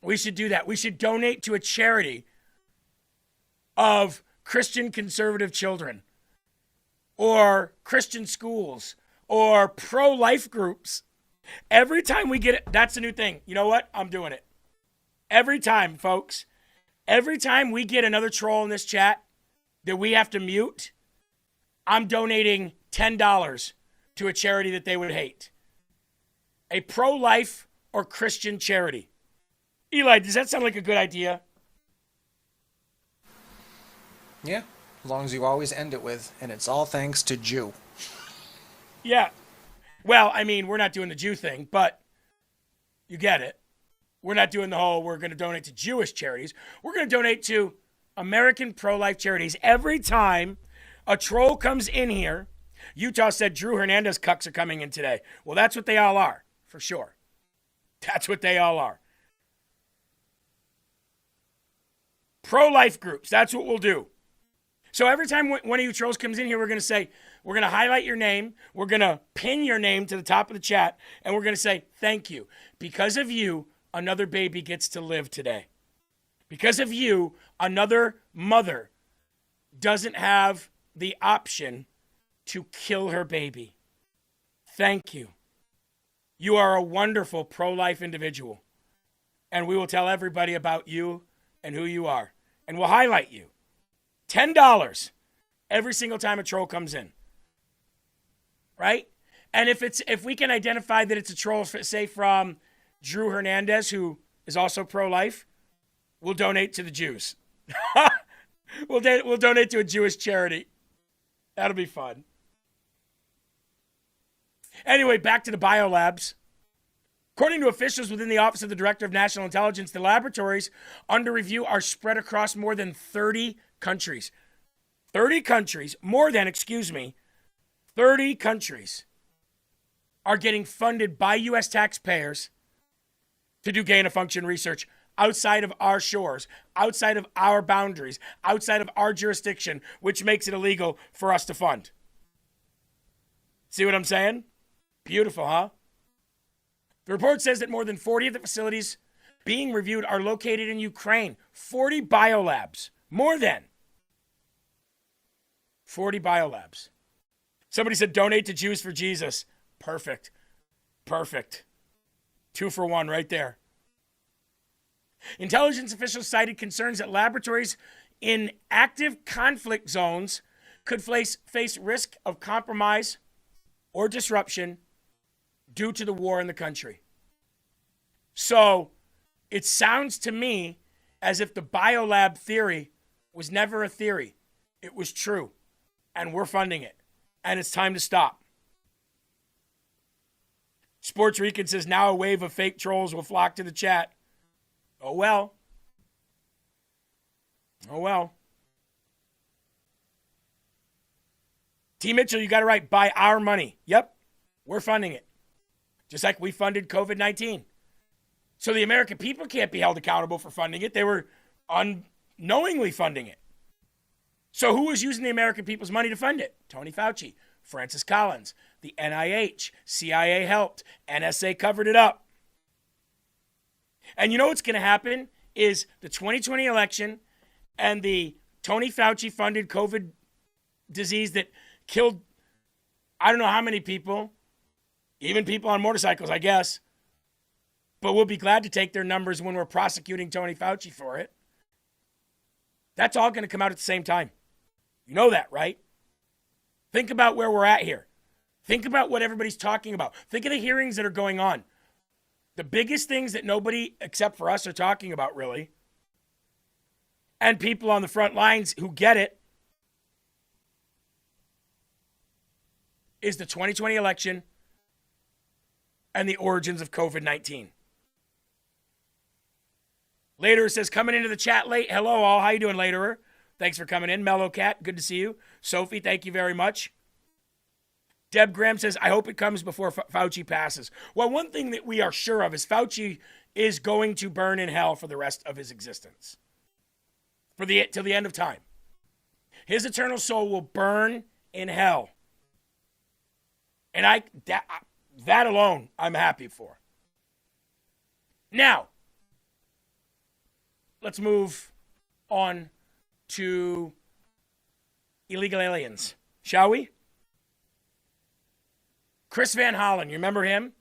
we should do that. We should donate to a charity of Christian conservative children or Christian schools or pro-life groups. Every time we get it, that's a new thing. You know what? I'm doing it. Every time, folks. Every time we get another troll in this chat that we have to mute, I'm donating $10 to a charity that they would hate. A pro-life or Christian charity. Eli, does that sound like a good idea? Yeah, as long as you always end it with, and it's all thanks to Jew. Yeah. Well, I mean, we're not doing the Jew thing, but you get it. We're not doing the whole, we're going to donate to Jewish charities. We're going to donate to American pro-life charities. Every time a troll comes in here, Utah said Drew Hernandez cucks are coming in today. Well, that's what they all are, for sure. That's what they all are. Pro-life groups, that's what we'll do. So every time one of you trolls comes in here, we're going to say, we're going to highlight your name, we're going to pin your name to the top of the chat, and we're going to say, thank you. Because of you, another baby gets to live today. Because of you, another mother doesn't have the option to kill her baby. Thank you. You are a wonderful pro-life individual. And we will tell everybody about you and who you are. And we'll highlight you. $10 every single time a troll comes in. Right? And if we can identify that it's a troll, say from Drew Hernandez, who is also pro-life, we'll donate to the Jews. We'll donate to a Jewish charity. That'll be fun. Anyway, back to the biolabs. According to officials within the Office of the Director of National Intelligence, the laboratories under review are spread across more than 30 countries. 30 countries, 30 countries are getting funded by U.S. taxpayers to do gain-of-function research outside of our shores, outside of our boundaries, outside of our jurisdiction, which makes it illegal for us to fund. See what I'm saying? Beautiful, huh? The report says that more than 40 of the facilities being reviewed are located in Ukraine. 40 biolabs. More than 40 biolabs. Somebody said, donate to Jews for Jesus. Perfect. Perfect. 2 for 1 right there. Intelligence officials cited concerns that laboratories in active conflict zones could face risk of compromise or disruption due to the war in the country. So it sounds to me as if the biolab theory was never a theory. It was true. And we're funding it. And it's time to stop. Sports Rican says now a wave of fake trolls will flock to the chat. Oh well. Oh well. T. Mitchell, you got it right. By our money. Yep. We're funding it. Just like we funded COVID-19. So the American people can't be held accountable for funding it. They were unknowingly funding it. So who was using the American people's money to fund it? Tony Fauci, Francis Collins, the NIH, CIA helped, NSA covered it up. And you know what's going to happen is the 2020 election and the Tony Fauci funded COVID disease that killed I don't know how many people, even people on motorcycles, I guess, but we'll be glad to take their numbers when we're prosecuting Tony Fauci for it. That's all going to come out at the same time. You know that, right? Think about where we're at here. Think about what everybody's talking about. Think of the hearings that are going on. The biggest things that nobody except for us are talking about, really, and people on the front lines who get it, is the 2020 election and the origins of COVID-19. Laterer says, coming into the chat late. Hello, all. How you doing, Laterer? Thanks for coming in. Mellow Cat, good to see you. Sophie, thank you very much. Deb Graham says, I hope it comes before Fauci passes. Well, one thing that we are sure of is Fauci is going to burn in hell for the rest of his existence. Till the end of time. His eternal soul will burn in hell. And that alone, I'm happy for. Now, let's move on to illegal aliens, shall we? Chris Van Hollen, you remember him?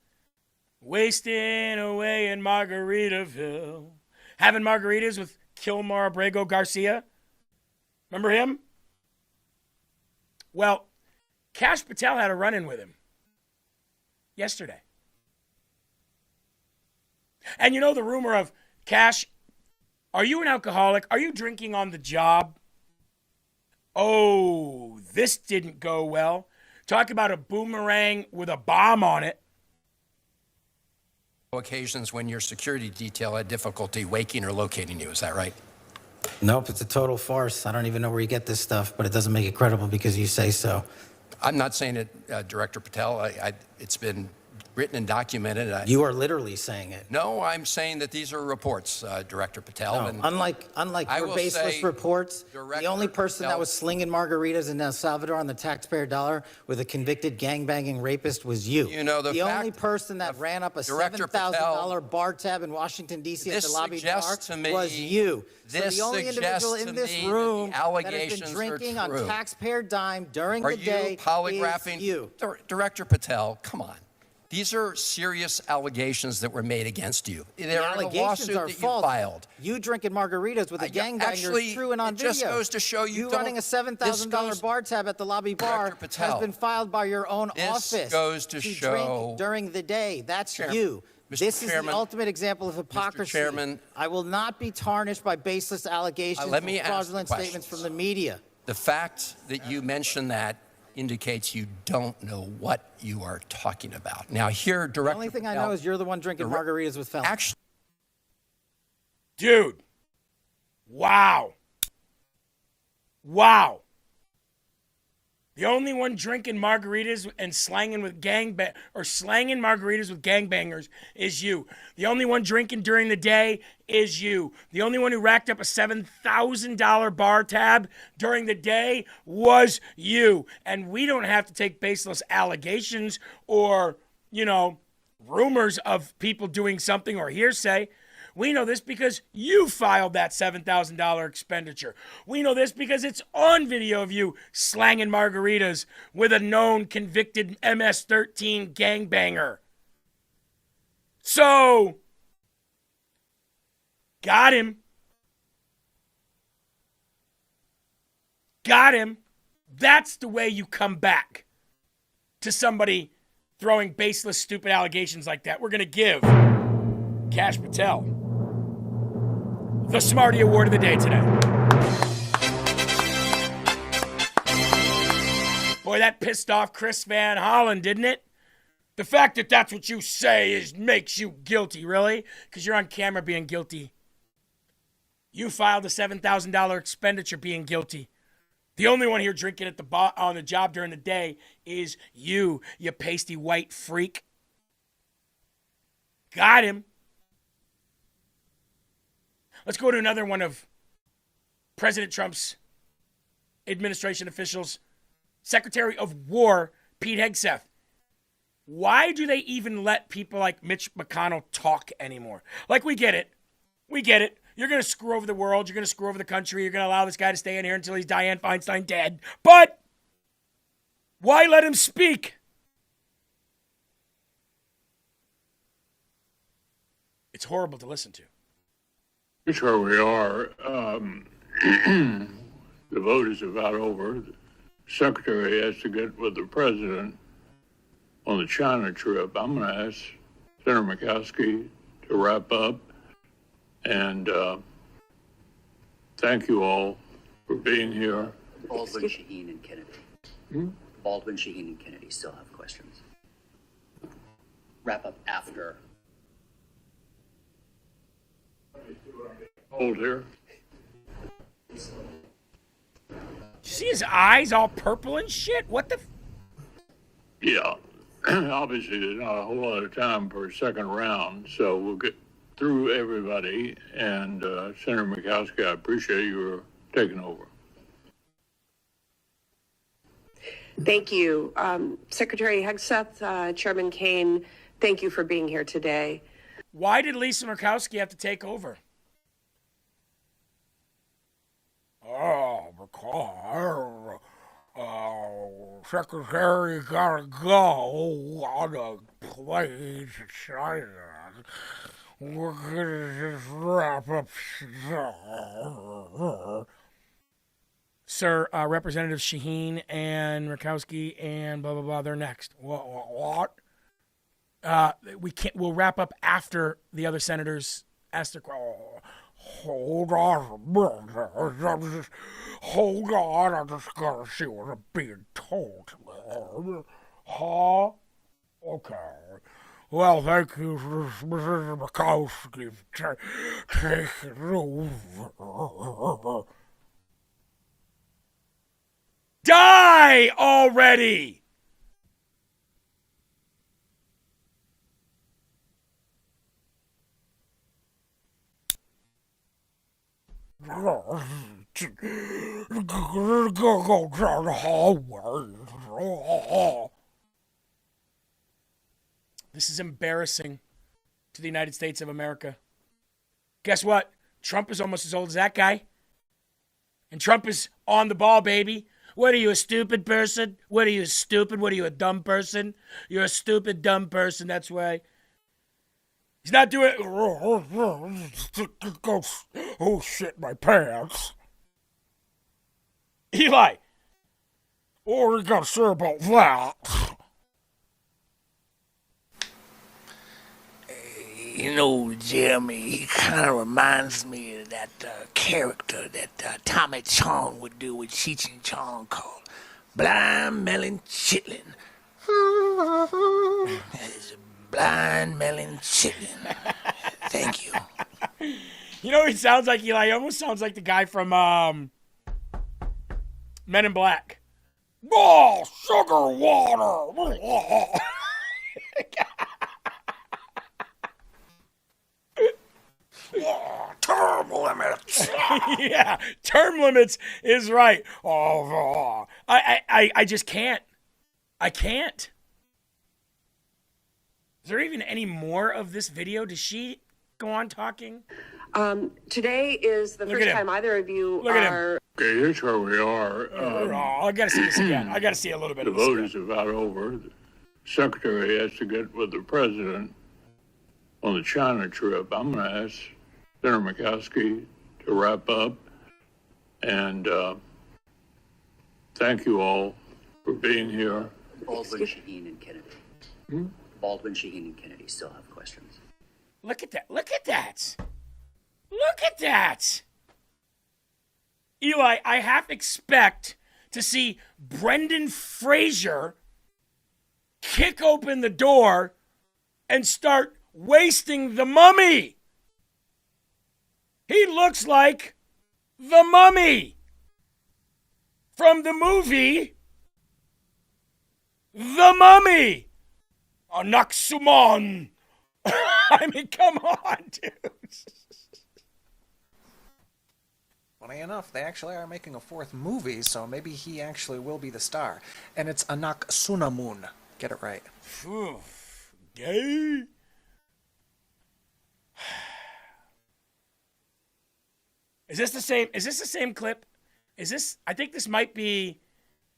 Wasting away in Margaritaville. Having margaritas with Kilmar Abrego Garcia. Remember him? Well, Kash Patel had a run-in with him yesterday. And you know the rumor of, Kash, are you an alcoholic? Are you drinking on the job? Oh, this didn't go well. Talk about a boomerang with a bomb on it. Occasions when your security detail had difficulty waking or locating you, is that right? Nope, it's a total farce. I don't even know where you get this stuff, but it doesn't make it credible because you say so. I'm not saying it, Director Patel. It's been written and documented. You are literally saying it. No, I'm saying that these are reports, Director Patel. No, and unlike your baseless reports, the only person that was slinging margaritas in El Salvador on the taxpayer dollar with a convicted gangbanging rapist was you. You know, the only person that ran up a $7,000 bar tab in Washington, D.C. at the lobby bar was you. So the only individual in this room that has been drinking on taxpayer dime during the day is you. Director Patel, come on. These are serious allegations that were made against you. The allegations are false. Filed. You drinking margaritas with a gangbanger is true and on video. It just goes to show you running a $7,000 bar tab at the lobby bar has been filed by your own office. This goes to show drink during the day. That's you. This is the ultimate example of hypocrisy. Mr. Chairman, I will not be tarnished by baseless allegations and fraudulent statements from the media. The fact that you mentioned that indicates you don't know what you are talking about. Now, here, Director The only thing I know is you're the one drinking margaritas with felons. Actually, dude, wow. Wow. The only one drinking margaritas and slanging margaritas with gangbangers is you. The only one drinking during the day is you. The only one who racked up a $7,000 bar tab during the day was you. And we don't have to take baseless allegations or, rumors of people doing something or hearsay. We know this because you filed that $7,000 expenditure. We know this because it's on video of you slanging margaritas with a known convicted MS-13 gangbanger. So, got him. Got him. That's the way you come back to somebody throwing baseless, stupid allegations like that. We're going to give Kash Patel the Smarty Award of the day today. Boy, that pissed off Chris Van Hollen, didn't it? The fact that that's what you say makes you guilty, really? Because you're on camera being guilty. You filed a $7,000 expenditure being guilty. The only one here drinking at the on the job during the day is you pasty white freak. Got him. Let's go to another one of President Trump's administration officials. Secretary of War, Pete Hegseth. Why do they even let people like Mitch McConnell talk anymore? Like, we get it. We get it. You're going to screw over the world. You're going to screw over the country. You're going to allow this guy to stay in here until he's Dianne Feinstein dead. But why let him speak? It's horrible to listen to. Here's where we are. The vote is about over. The secretary has to get with the president on the China trip. I'm going to ask Senator Murkowski to wrap up. And thank you all for being here. Baldwin, Shaheen, and Kennedy. Baldwin, Shaheen, and Kennedy still have questions. Wrap up after. Hold here. You see his eyes all purple and shit? What the? Yeah. Obviously, there's not a whole lot of time for a second round, so we'll get through everybody. And Senator Murkowski, I appreciate your taking over. Thank you. Secretary Hegseth, Chairman Kane, thank you for being here today. Why did Lisa Murkowski have to take over? Secretary gotta go on a plane to China. We're gonna just wrap up. Sir, Representative Shaheen and Murkowski and blah, blah, blah, they're next. What? We'll wrap up after the other senators ask their questions. Hold on. Hold on. I just gotta see what I'm being told. Huh? Okay. Well, thank you, Mrs. Murkowski, for taking over. Die already! Go down the hallway. This is embarrassing to the United States of America. Guess what? Trump is almost as old as that guy. And Trump is on the ball, baby. What are you, a stupid person? What are you, stupid? What are you, a dumb person? You're a stupid, dumb person. That's why. He's not doing it. Oh, shit, my pants. Eli. What do you got to say about that? You know, Jeremy, he kind of reminds me of that character that Tommy Chong would do with Cheech and Chong called Blind Melon Chitlin. It's Blind Melon Chitlin. Thank you. You know what he sounds like, Eli? He almost sounds like the guy from Men in Black. Oh, sugar water. Term limits. Yeah, term limits is right. Oh, I just can't. I can't. Is there even any more of this video? Does she go on talking? Today is the first time either of you are. Okay, here's where we are. I got to see this again. I got to see a little bit the of this. The vote is about over. The secretary has to get with the president on the China trip. I'm going to ask Senator Murkowski to wrap up. And thank you all for being here. Baldwin, Shaheen, and Kennedy. Baldwin, Shaheen, and Kennedy still have questions. Look at that. Look at that. Look at that. Eli, I half expect to see Brendan Fraser kick open the door and start wasting the mummy. He looks like the mummy. from the movie The Mummy. Anaximon. I mean, come on, dude. Funny enough, they actually are making a fourth movie, so maybe he actually will be the star. And it's Anaxunamun. Get it right. Gay? Is this the same clip? I think this might be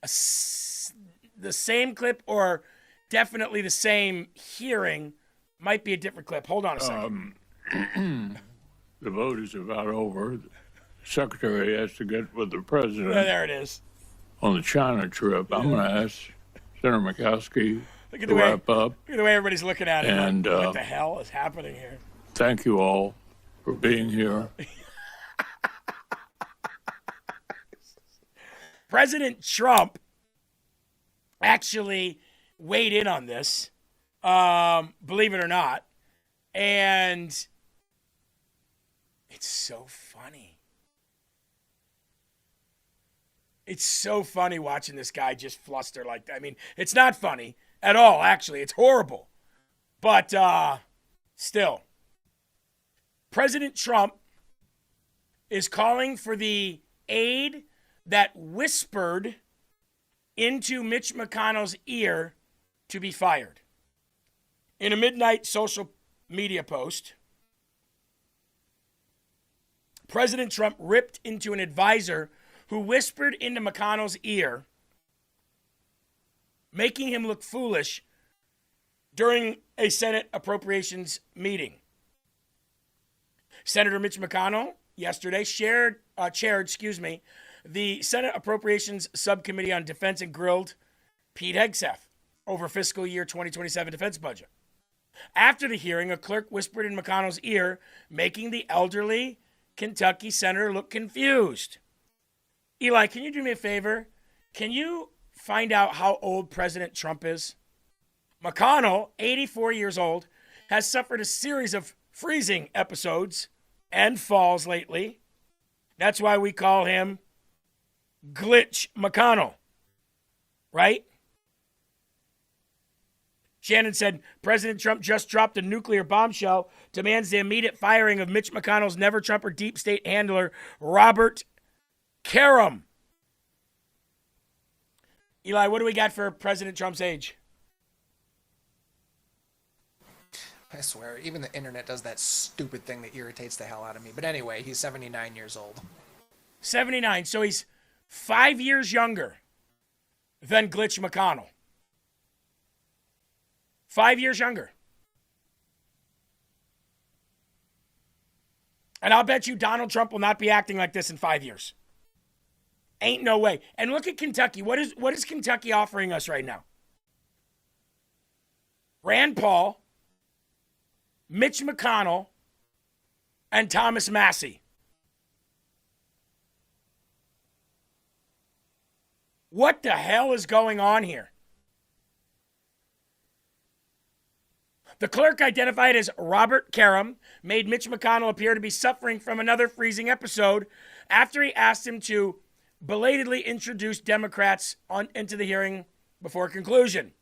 the same clip, or definitely the same hearing. Might be a different clip. Hold on a second. The vote is about over. The secretary has to get with the president. Yeah, there it is. On the China trip. I'm going to ask Senator Murkowski to wrap up. Look at the way everybody's looking at it. And what the hell is happening here? Thank you all for being here. President Trump actually weighed in on this, believe it or not, and it's so funny. It's so funny watching this guy just fluster like that. I mean, it's not funny at all, actually. It's horrible. But still, President Trump is calling for the aide that whispered into Mitch McConnell's ear to be fired. In a midnight social media post, President Trump ripped into an advisor who whispered into McConnell's ear, making him look foolish during a Senate appropriations meeting. Senator Mitch McConnell yesterday chaired the Senate Appropriations Subcommittee on Defense and grilled Pete Hegseth over fiscal year 2027 defense budget. After the hearing, a clerk whispered in McConnell's ear, making the elderly Kentucky senator look confused. Eli, can you do me a favor? Can you find out how old President Trump is? McConnell, 84 years old, has suffered a series of freezing episodes and falls lately. That's why we call him Glitch McConnell, right? Shannon said, President Trump just dropped a nuclear bombshell, demands the immediate firing of Mitch McConnell's never-Trumper deep state handler, Robert Karam. Eli, what do we got for President Trump's age? I swear, even the internet does that stupid thing that irritates the hell out of me. But anyway, he's 79 years old. 79, so he's 5 years younger than Glitch McConnell. 5 years younger. And I'll bet you Donald Trump will not be acting like this in 5 years. Ain't no way. And look at Kentucky. What is Kentucky offering us right now? Rand Paul, Mitch McConnell, and Thomas Massie. What the hell is going on here? The clerk, identified as Robert Karam, made Mitch McConnell appear to be suffering from another freezing episode after he asked him to belatedly introduce Democrats into the hearing before conclusion.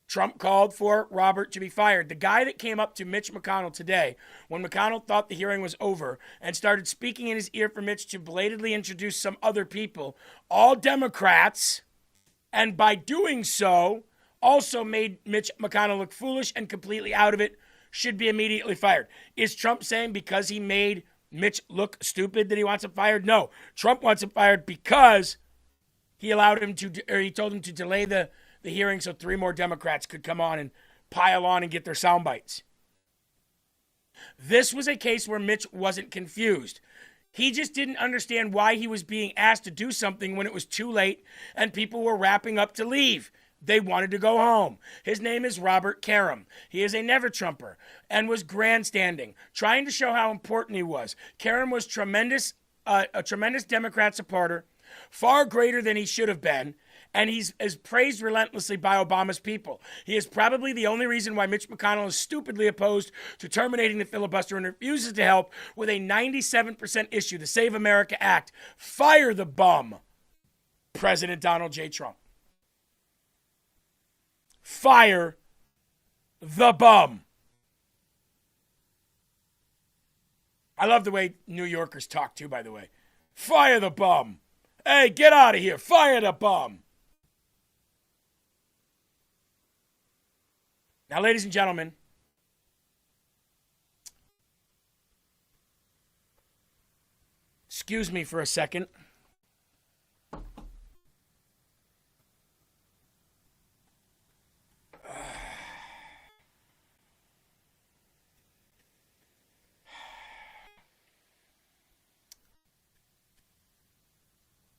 Trump called for Robert to be fired. The guy that came up to Mitch McConnell today, when McConnell thought the hearing was over and started speaking in his ear for Mitch to belatedly introduce some other people, all Democrats, and by doing so, also made Mitch McConnell look foolish and completely out of it, should be immediately fired. Is Trump saying because he made Mitch look stupid that he wants him fired? No. Trump wants him fired because he allowed him to, or he told him to delay the hearing so 3 more Democrats could come on and pile on and get their sound bites. This was a case where Mitch wasn't confused. He just didn't understand why he was being asked to do something when it was too late and people were wrapping up to leave. They wanted to go home. His name is Robert Karam. He is a never-Trumper and was grandstanding, trying to show how important he was. Karam was a tremendous Democrat supporter, far greater than he should have been, and he's praised relentlessly by Obama's people. He is probably the only reason why Mitch McConnell is stupidly opposed to terminating the filibuster and refuses to help with a 97% issue, the Save America Act. Fire the bum. President Donald J. Trump. Fire the bum. I love the way New Yorkers talk too, by the way. Fire the bum. Hey, get out of here. Fire the bum. Now, ladies and gentlemen, excuse me for a second.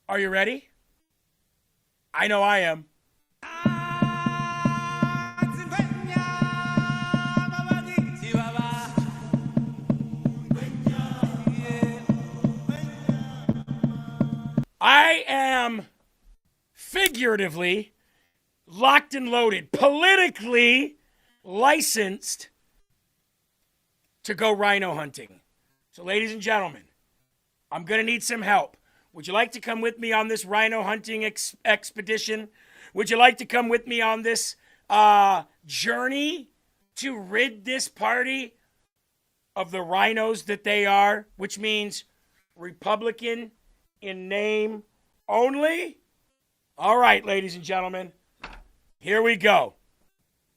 Are you ready? I know I am. I am figuratively locked and loaded, politically licensed to go rhino hunting. So, ladies and gentlemen, I'm going to need some help. Would you like to come with me on this rhino hunting expedition? Would you like to come with me on this journey to rid this party of the rhinos that they are, which means Republican in name only? All right, ladies and gentlemen, here we go.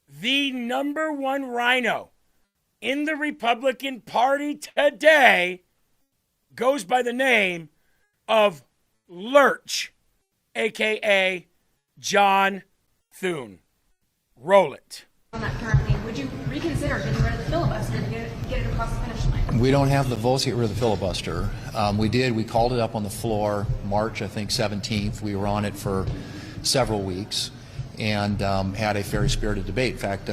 The number one rhino in the Republican Party today goes by the name of Lurch, a.k.a. John Thune. Roll it. On that currently, would you reconsider getting rid of the filibuster to get it across the finish line? We don't have the votes to get rid of the filibuster. We called it up on the floor March, I think, 17th. We were on it for several weeks and had a very spirited debate. In fact,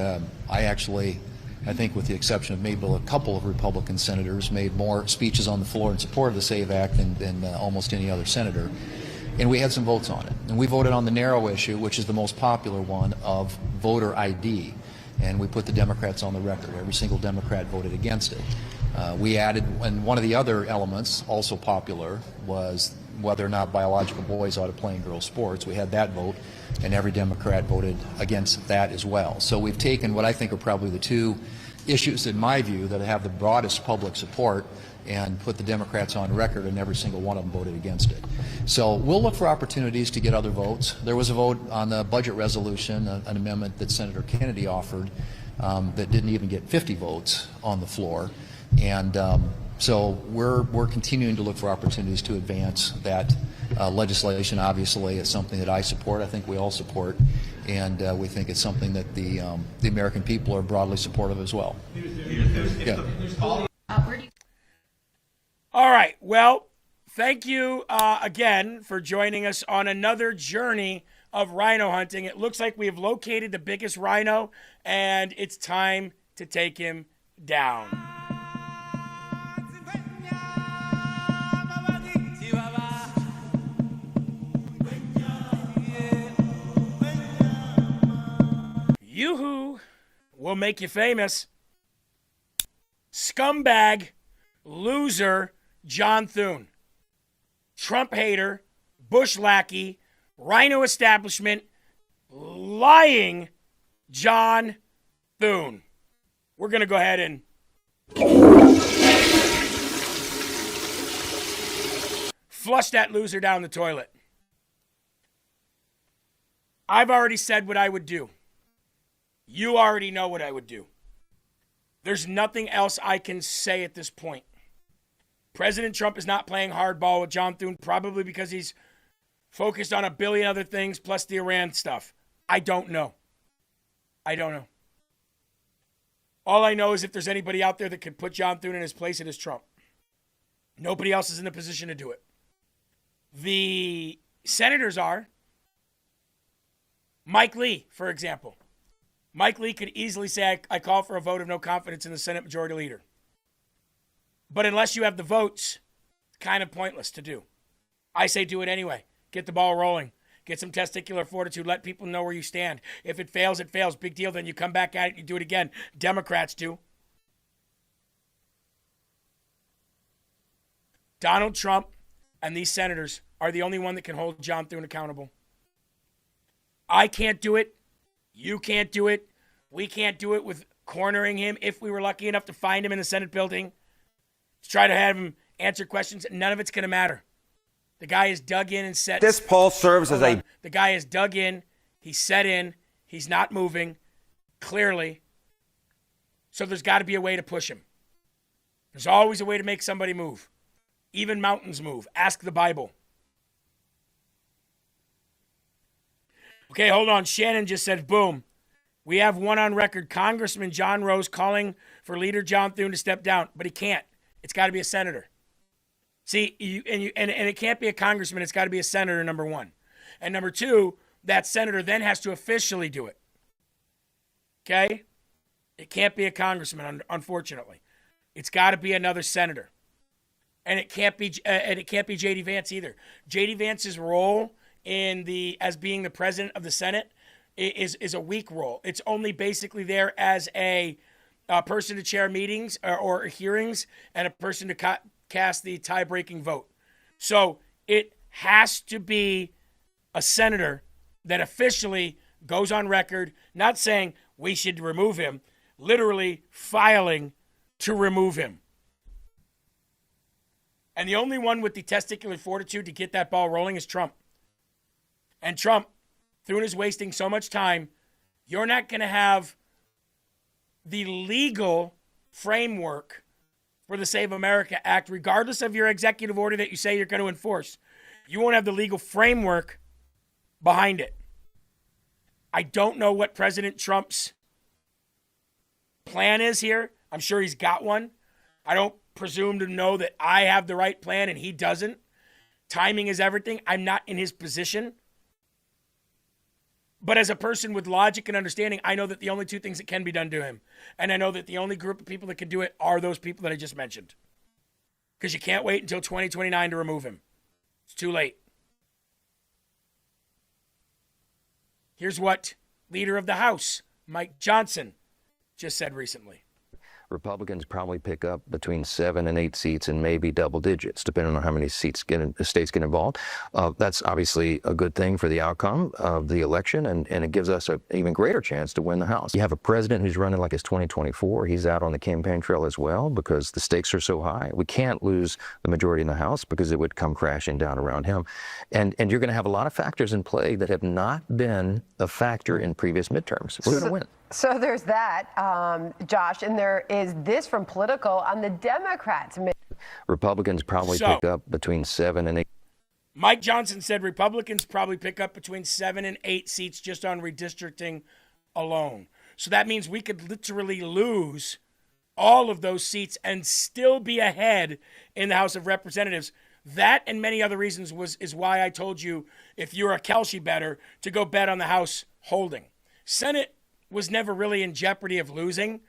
I think with the exception of maybe a couple of Republican senators, made more speeches on the floor in support of the SAVE Act than almost any other senator. And we had some votes on it. And we voted on the narrow issue, which is the most popular one, of voter ID. And we put the Democrats on the record. Every single Democrat voted against it. We added, and one of the other elements, also popular, was whether or not biological boys ought to play in girls' sports. We had that vote, and every Democrat voted against that as well. So we've taken what I think are probably the two issues, in my view, that have the broadest public support and put the Democrats on record, and every single one of them voted against it. So we'll look for opportunities to get other votes. There was a vote on the budget resolution, an amendment that Senator Kennedy offered that didn't even get 50 votes on the floor. And so we're continuing to look for opportunities to advance that legislation. Obviously, it's something that I support. I think we all support, and we think it's something that the American people are broadly supportive as well. Yeah. All right. Well, thank you again for joining us on another journey of rhino hunting. It looks like we have located the biggest rhino, and it's time to take him down. Yoo-hoo will make you famous. Scumbag, loser, John Thune. Trump hater, Bush lackey, rhino establishment, lying John Thune. We're going to go ahead and flush that loser down the toilet. I've already said what I would do. You already know what I would do. There's nothing else I can say at this point. President Trump is not playing hardball with John Thune, probably because he's focused on a billion other things plus the Iran stuff. I don't know. All I know is if there's anybody out there that could put John Thune in his place, it is Trump. Nobody else is in a position to do it. The senators are. Mike Lee, for example. Mike Lee could easily say, I call for a vote of no confidence in the Senate Majority Leader. But unless you have the votes, it's kind of pointless to do. I say do it anyway. Get the ball rolling. Get some testicular fortitude. Let people know where you stand. If it fails, it fails. Big deal. Then you come back at it and you do it again. Democrats do. Donald Trump and these senators are the only one that can hold John Thune accountable. I can't do it. You can't do it. We can't do it with cornering him if we were lucky enough to find him in the Senate building to try to have him answer questions. None of it's going to matter. The guy is dug in and set. This poll serves as a... The guy is dug in. He's set in. He's not moving, clearly. So there's got to be a way to push him. There's always a way to make somebody move. Even mountains move. Ask the Bible. Okay, hold on. Shannon just said, boom. We have one on record. Congressman John Rose calling for Leader John Thune to step down, but he can't. It's got to be a senator. See, and it can't be a congressman. It's got to be a senator, number one. And number two, that senator then has to officially do it. Okay? It can't be a congressman, unfortunately. It's got to be another senator. And it can't be J.D. Vance either. J.D. Vance's role as being the president of the Senate is a weak role. It's only basically there as a person to chair meetings or hearings and a person to cast the tie-breaking vote. So it has to be a senator that officially goes on record, not saying we should remove him, literally filing to remove him. And the only one with the testicular fortitude to get that ball rolling is Trump. And Trump, Thune is wasting so much time, you're not going to have the legal framework for the Save America Act, regardless of your executive order that you say you're going to enforce. You won't have the legal framework behind it. I don't know what President Trump's plan is here. I'm sure he's got one. I don't presume to know that I have the right plan and he doesn't. Timing is everything. I'm not in his position. But as a person with logic and understanding, I know that the only two things that can be done to him, and I know that the only group of people that can do it are those people that I just mentioned. Because you can't wait until 2029 to remove him. It's too late. Here's what Leader of the House, Mike Johnson, just said recently. Republicans probably pick up between 7 and 8 seats and maybe double digits, depending on how many states get involved. That's obviously a good thing for the outcome of the election, and it gives us an even greater chance to win the House. You have a president who's running like it's 2024. He's out on the campaign trail as well because the stakes are so high. We can't lose the majority in the House because it would come crashing down around him. And you're going to have a lot of factors in play that have not been a factor in previous midterms. We're going to win. So there's that, Josh, and there is this from Political on the Democrats. Republicans probably pick up between 7 and 8. Mike Johnson said Republicans probably pick up between 7 and 8 seats just on redistricting alone. So that means we could literally lose all of those seats and still be ahead in the House of Representatives. That and many other reasons is why I told you, if you're a Kelsey better, to go bet on the House holding. Senate was never really in jeopardy of losing.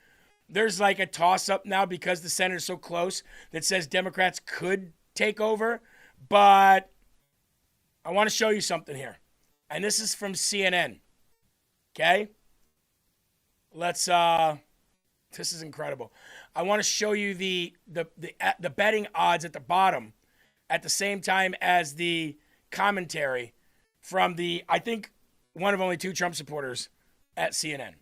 There's like a toss-up now because the Senate is so close that says Democrats could take over. But I want to show you something here. And this is from CNN. Okay? This is incredible. I want to show you the betting odds at the bottom at the same time as the commentary from I think, one of only 2 Trump supporters at CNN.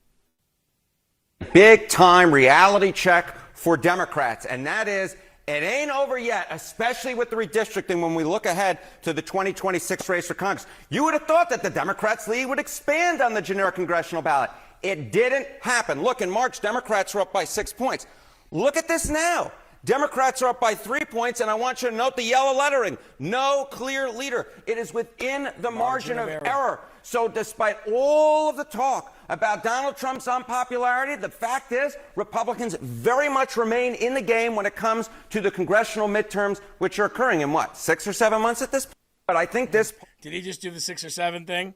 Big time reality check for Democrats, and that is it ain't over yet, especially with the redistricting when we look ahead to the 2026 race for Congress. You would have thought that the Democrats' lead would expand on the generic congressional ballot. It didn't happen. Look, in March, Democrats were up by 6 points. Look at this now. Democrats are up by 3 points, and I want you to note the yellow lettering. No clear leader. It is within the margin of error. So despite all of the talk about Donald Trump's unpopularity, the fact is Republicans very much remain in the game when it comes to the congressional midterms, which are occurring in, 6 or 7 months at this point? But I think this... Did he just do the 6 or 7 thing?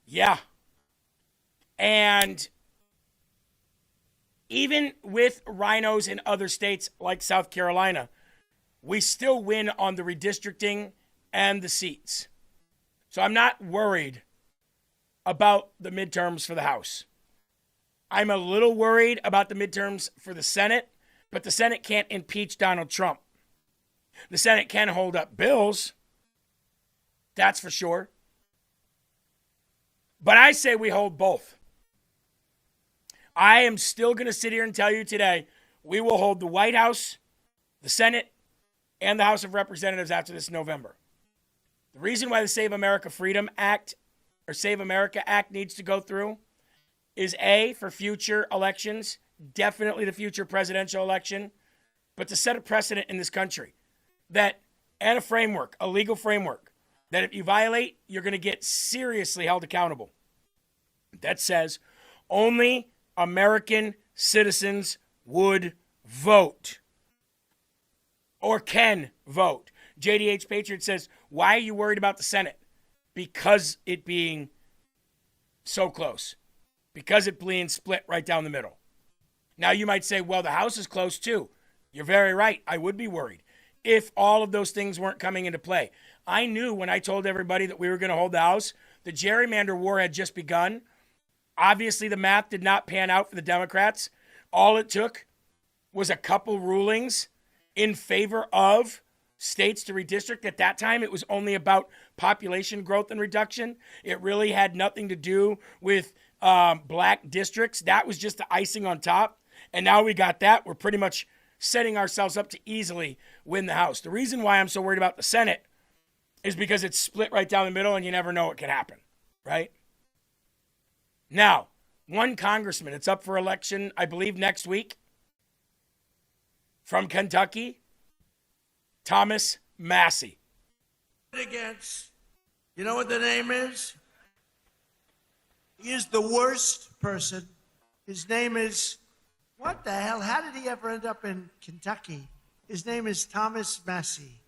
Yeah. And even with rhinos in other states like South Carolina, we still win on the redistricting and the seats. So I'm not worried about the midterms for the House. I'm a little worried about the midterms for the Senate, but the Senate can't impeach Donald Trump. The Senate can hold up bills, That's for sure. But I say we hold both. I am still going to sit here and tell you today, we will hold the White House, the Senate, and the House of Representatives after this November. The reason why the Save America Freedom Act or Save America Act needs to go through is A, for future elections, definitely the future presidential election, but to set a precedent in this country that, and a framework, a legal framework, that if you violate, you're going to get seriously held accountable. That says only American citizens would vote or can vote. JDH Patriot says, why are you worried about the Senate? Because it being so close. Because it being split right down the middle. Now you might say, well, the House is close too. You're very right. I would be worried if all of those things weren't coming into play. I knew when I told everybody that we were going to hold the House, the gerrymander war had just begun. Obviously, the math did not pan out for the Democrats. All it took was a couple rulings in favor of states to redistrict. At that time, it was only about population growth and reduction. It really had nothing to do with black districts. That was just the icing on top. And now we got that. We're pretty much setting ourselves up to easily win the House. The reason why I'm so worried about the Senate is because it's split right down the middle and you never know what can happen, right? Now, one congressman, it's up for election, I believe, next week, from Kentucky, Thomas Massie. Against, you know what the name is? He is the worst person. His name is, what the hell? How did he ever end up in Kentucky? His name is Thomas Massie.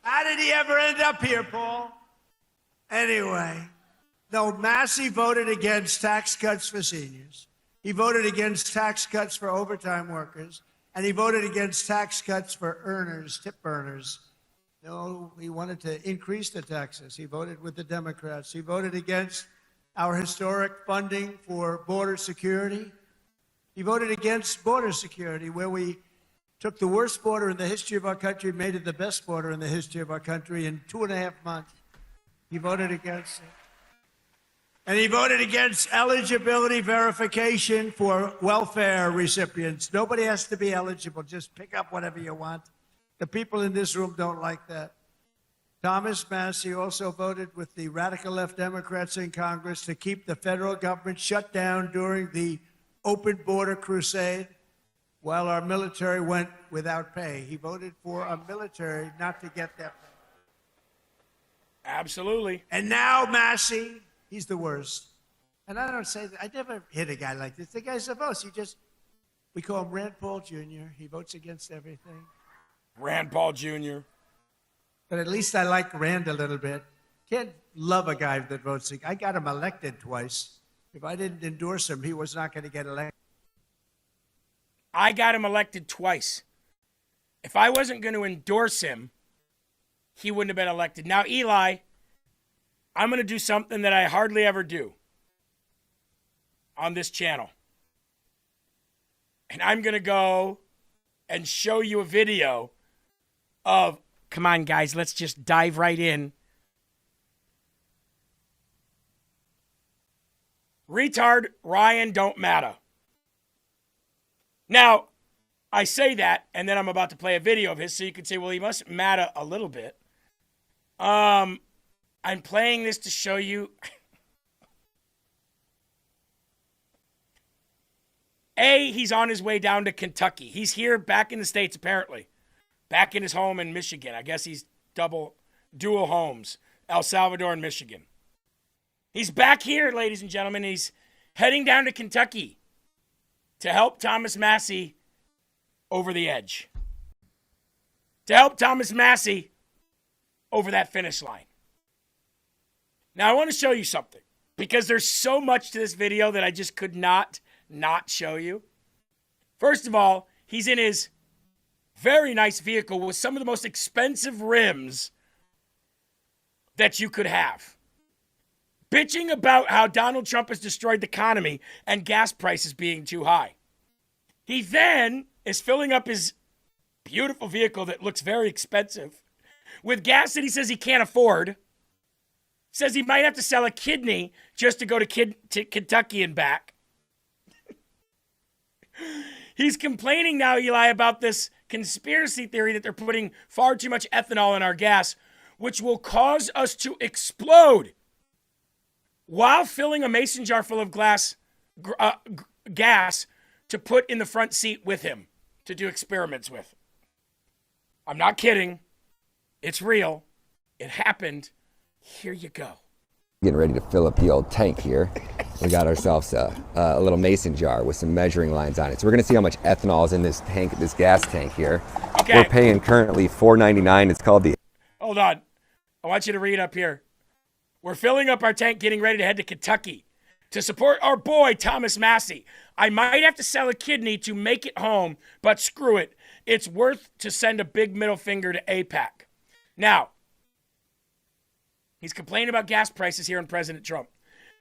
How did he ever end up here, Paul? Anyway, no, Massie voted against tax cuts for seniors. He voted against tax cuts for overtime workers. And he voted against tax cuts for earners, tip earners. No, he wanted to increase the taxes. He voted with the Democrats. He voted against our historic funding for border security. He voted against border security, where we took the worst border in the history of our country and made it the best border in the history of our country in 2.5 months. He voted against it. And he voted against eligibility verification for welfare recipients. Nobody has to be eligible. Just pick up whatever you want. The people in this room don't like that. Thomas Massie also voted with the radical left Democrats in Congress to keep the federal government shut down during the open border crusade while our military went without pay. He voted for our military not to get that pay. Absolutely. And now Massie, he's the worst. And I don't say that. I never hit a guy like this. The guy's the most. We call him Rand Paul Jr. He votes against everything. Rand Paul Jr. But at least I like Rand a little bit. Can't love a guy that votes. I got him elected twice. If I didn't endorse him, he was not going to get elected. I got him elected twice. If I wasn't going to endorse him, he wouldn't have been elected. Now, Eli, I'm going to do something that I hardly ever do on this channel. And I'm going to go and show you a video of, come on, guys, let's just dive right in. Retard Ryan don't matter. Now, I say that, and then I'm about to play a video of his, so you can say, well, he must matter a little bit. I'm playing this to show you. A, he's on his way down to Kentucky. He's here back in the States, apparently. Back in his home in Michigan. I guess he's dual homes. El Salvador and Michigan. He's back here, ladies and gentlemen. He's heading down to Kentucky to help Thomas Massie over the edge. To help Thomas Massie over that finish line. Now, I want to show you something, because there's so much to this video that I just could not show you. First of all, he's in his very nice vehicle with some of the most expensive rims that you could have. Bitching about how Donald Trump has destroyed the economy and gas prices being too high. He then is filling up his beautiful vehicle that looks very expensive, with gas that he says he can't afford, says he might have to sell a kidney just to go to Kentucky and back. He's complaining now, Eli, about this conspiracy theory that they're putting far too much ethanol in our gas, which will cause us to explode while filling a mason jar full of gas to put in the front seat with him to do experiments with. I'm not kidding. It's real. It happened. Here you go. Getting ready to fill up the old tank here. We got ourselves a little mason jar with some measuring lines on it. So we're going to see how much ethanol is in this tank, this gas tank here. Okay. We're paying currently $4.99. It's called the... Hold on. I want you to read up here. We're filling up our tank, getting ready to head to Kentucky to support our boy, Thomas Massie. I might have to sell a kidney to make it home, but screw it. It's worth to send a big middle finger to AIPAC. Now, he's complaining about gas prices here on President Trump.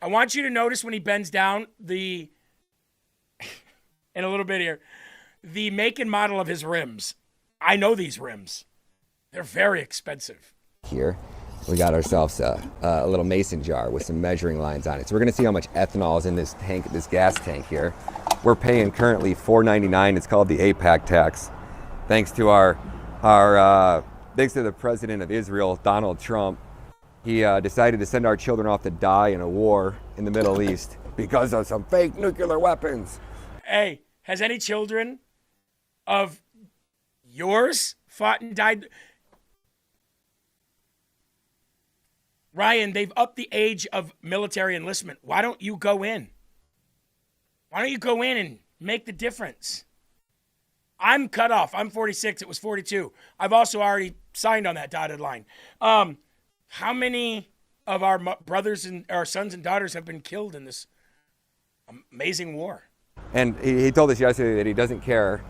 I want you to notice when he bends down in a little bit here, the make and model of his rims. I know these rims. They're very expensive. Here, we got ourselves a little mason jar with some measuring lines on it. So we're going to see how much ethanol is in this tank, this gas tank here. We're paying currently $4.99. It's called the AIPAC tax. Thanks to thanks to the president of Israel, Donald Trump. He decided to send our children off to die in a war in the Middle East because of some fake nuclear weapons. Hey, has any children of yours fought and died? Ryan, they've upped the age of military enlistment. Why don't you go in? Why don't you go in and make the difference? I'm cut off. I'm 46. It was 42. I've also already signed on that dotted line. How many of our brothers and our sons and daughters have been killed in this amazing war? And he told us yesterday that he doesn't care.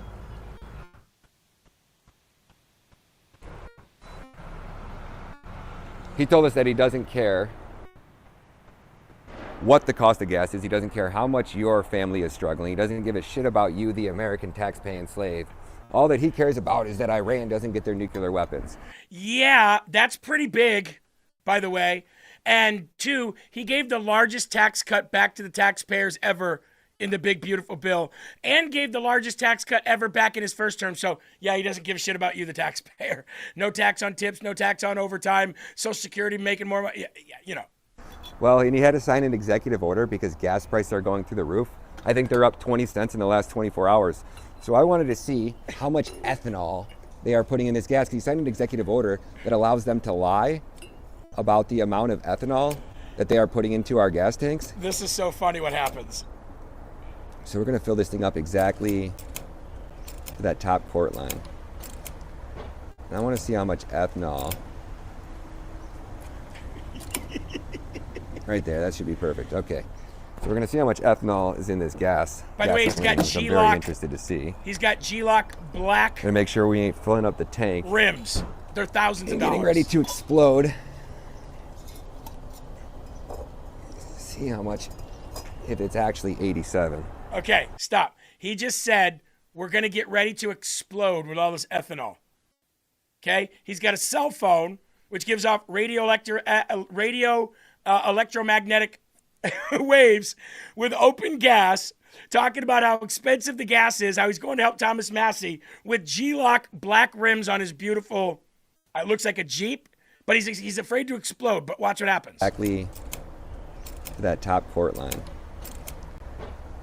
He told us that he doesn't care what the cost of gas is. He doesn't care how much your family is struggling. He doesn't give a shit about you, the American tax-paying slave. All that he cares about is that Iran doesn't get their nuclear weapons. Yeah, that's pretty big, by the way. And two, he gave the largest tax cut back to the taxpayers ever in the big, beautiful bill, and gave the largest tax cut ever back in his first term. So, yeah, he doesn't give a shit about you, the taxpayer. No tax on tips, no tax on overtime, Social Security making more money, you know. Well, and he had to sign an executive order because gas prices are going through the roof. I think they're up 20 cents in the last 24 hours. So I wanted to see how much ethanol they are putting in this gas. He signed an executive order that allows them to lie about the amount of ethanol that they are putting into our gas tanks. This is so funny what happens. So we're going to fill this thing up exactly to that top quart line. And I want to see how much ethanol. Right there, that should be perfect. Okay. So we're going to see how much ethanol is in this gas. By the way, he's got G-Lock. I'm very interested to see. He's got G-Lock black. And make sure we ain't filling up the tank. Rims. They're thousands of dollars. Getting ready to explode. See how much, if it's actually 87. Okay, stop. He just said we're going to get ready to explode with all this ethanol. Okay? He's got a cell phone, which gives off electromagnetic waves with open gas, talking about how expensive the gas is, how he's going to help Thomas Massie with G-Lock black rims on his beautiful, it looks like a Jeep, but he's afraid to explode, but watch what happens. Exactly to that top quart line.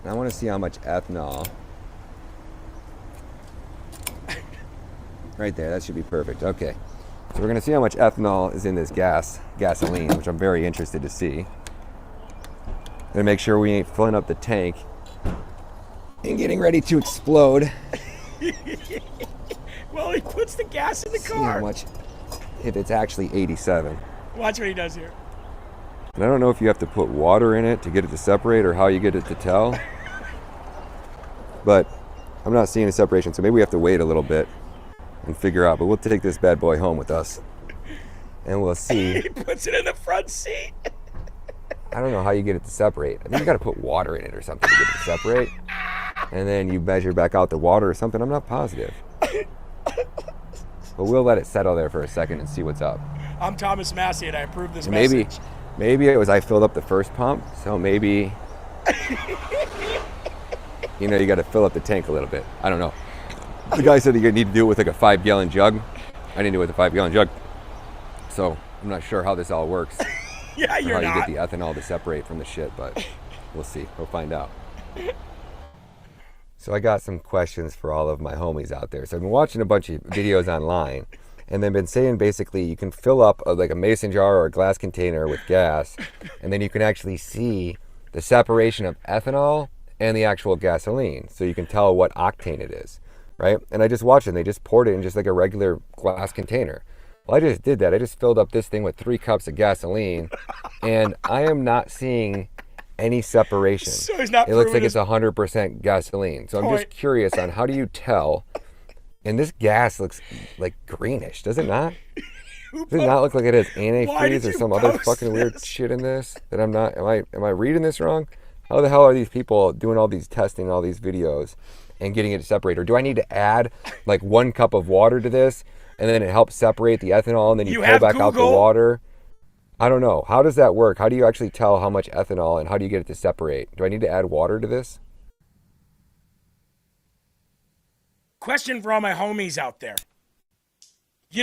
And I want to see how much ethanol. Right there, that should be perfect. Okay. So we're going to see how much ethanol is in this gasoline, which I'm very interested to see. And make sure we ain't filling up the tank and getting ready to explode. Well, he puts the gas in the car. See how much, if it's actually 87. Watch what he does here. And I don't know if you have to put water in it to get it to separate or how you get it to tell. But I'm not seeing a separation, so maybe we have to wait a little bit and figure out. But we'll take this bad boy home with us. And we'll see. He puts it in the front seat. I don't know how you get it to separate. I think you got to put water in it or something to get it to separate. And then you measure back out the water or something. I'm not positive. But we'll let it settle there for a second and see what's up. I'm Thomas Massie, and I approve this Maybe, message. maybe it was I filled up the first pump, so maybe, you got to fill up the tank a little bit. I don't know. The guy said you need to do it with like a 5-gallon jug. I didn't do it with a 5-gallon jug. So I'm not sure how this all works. Yeah, you're how not. you get the ethanol to separate from the shit, but we'll see. We'll find out. So I got some questions for all of my homies out there. So I've been watching a bunch of videos online, and they've been saying basically you can fill up like a mason jar or a glass container with gas, and then you can actually see the separation of ethanol and the actual gasoline, so you can tell what octane it is, right? And I just watched it, and they just poured it in just like a regular glass container. Well, I just did that. I just filled up this thing with 3 cups of gasoline, and I am not seeing any separation. So he's not it looks like his it's 100% gasoline. So I'm just curious on how do you tell? And this gas looks like greenish, does it not? Does it not look like it has antifreeze or some other fucking weird shit in this that I'm not? Am I reading this wrong? How the hell are these people doing all these testing, all these videos, and getting it to separate? Or do I need to add like 1 cup of water to this, and then it helps separate the ethanol, and then you pull back out the water? I don't know. How does that work? How do you actually tell how much ethanol, and how do you get it to separate? Do I need to add water to this? Question for all my homies out there.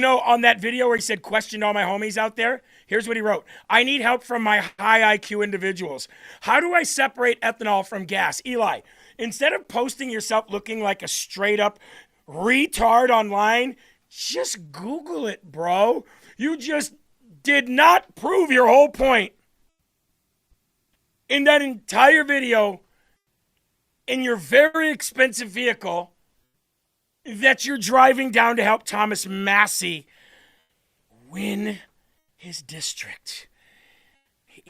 On that video where he said, question all my homies out there, here's what he wrote. I need help from my high IQ individuals. How do I separate ethanol from gas? Eli, instead of posting yourself looking like a straight up retard online, just Google it, bro. You just did not prove your whole point in that entire video in your very expensive vehicle that you're driving down to help Thomas Massie win his district.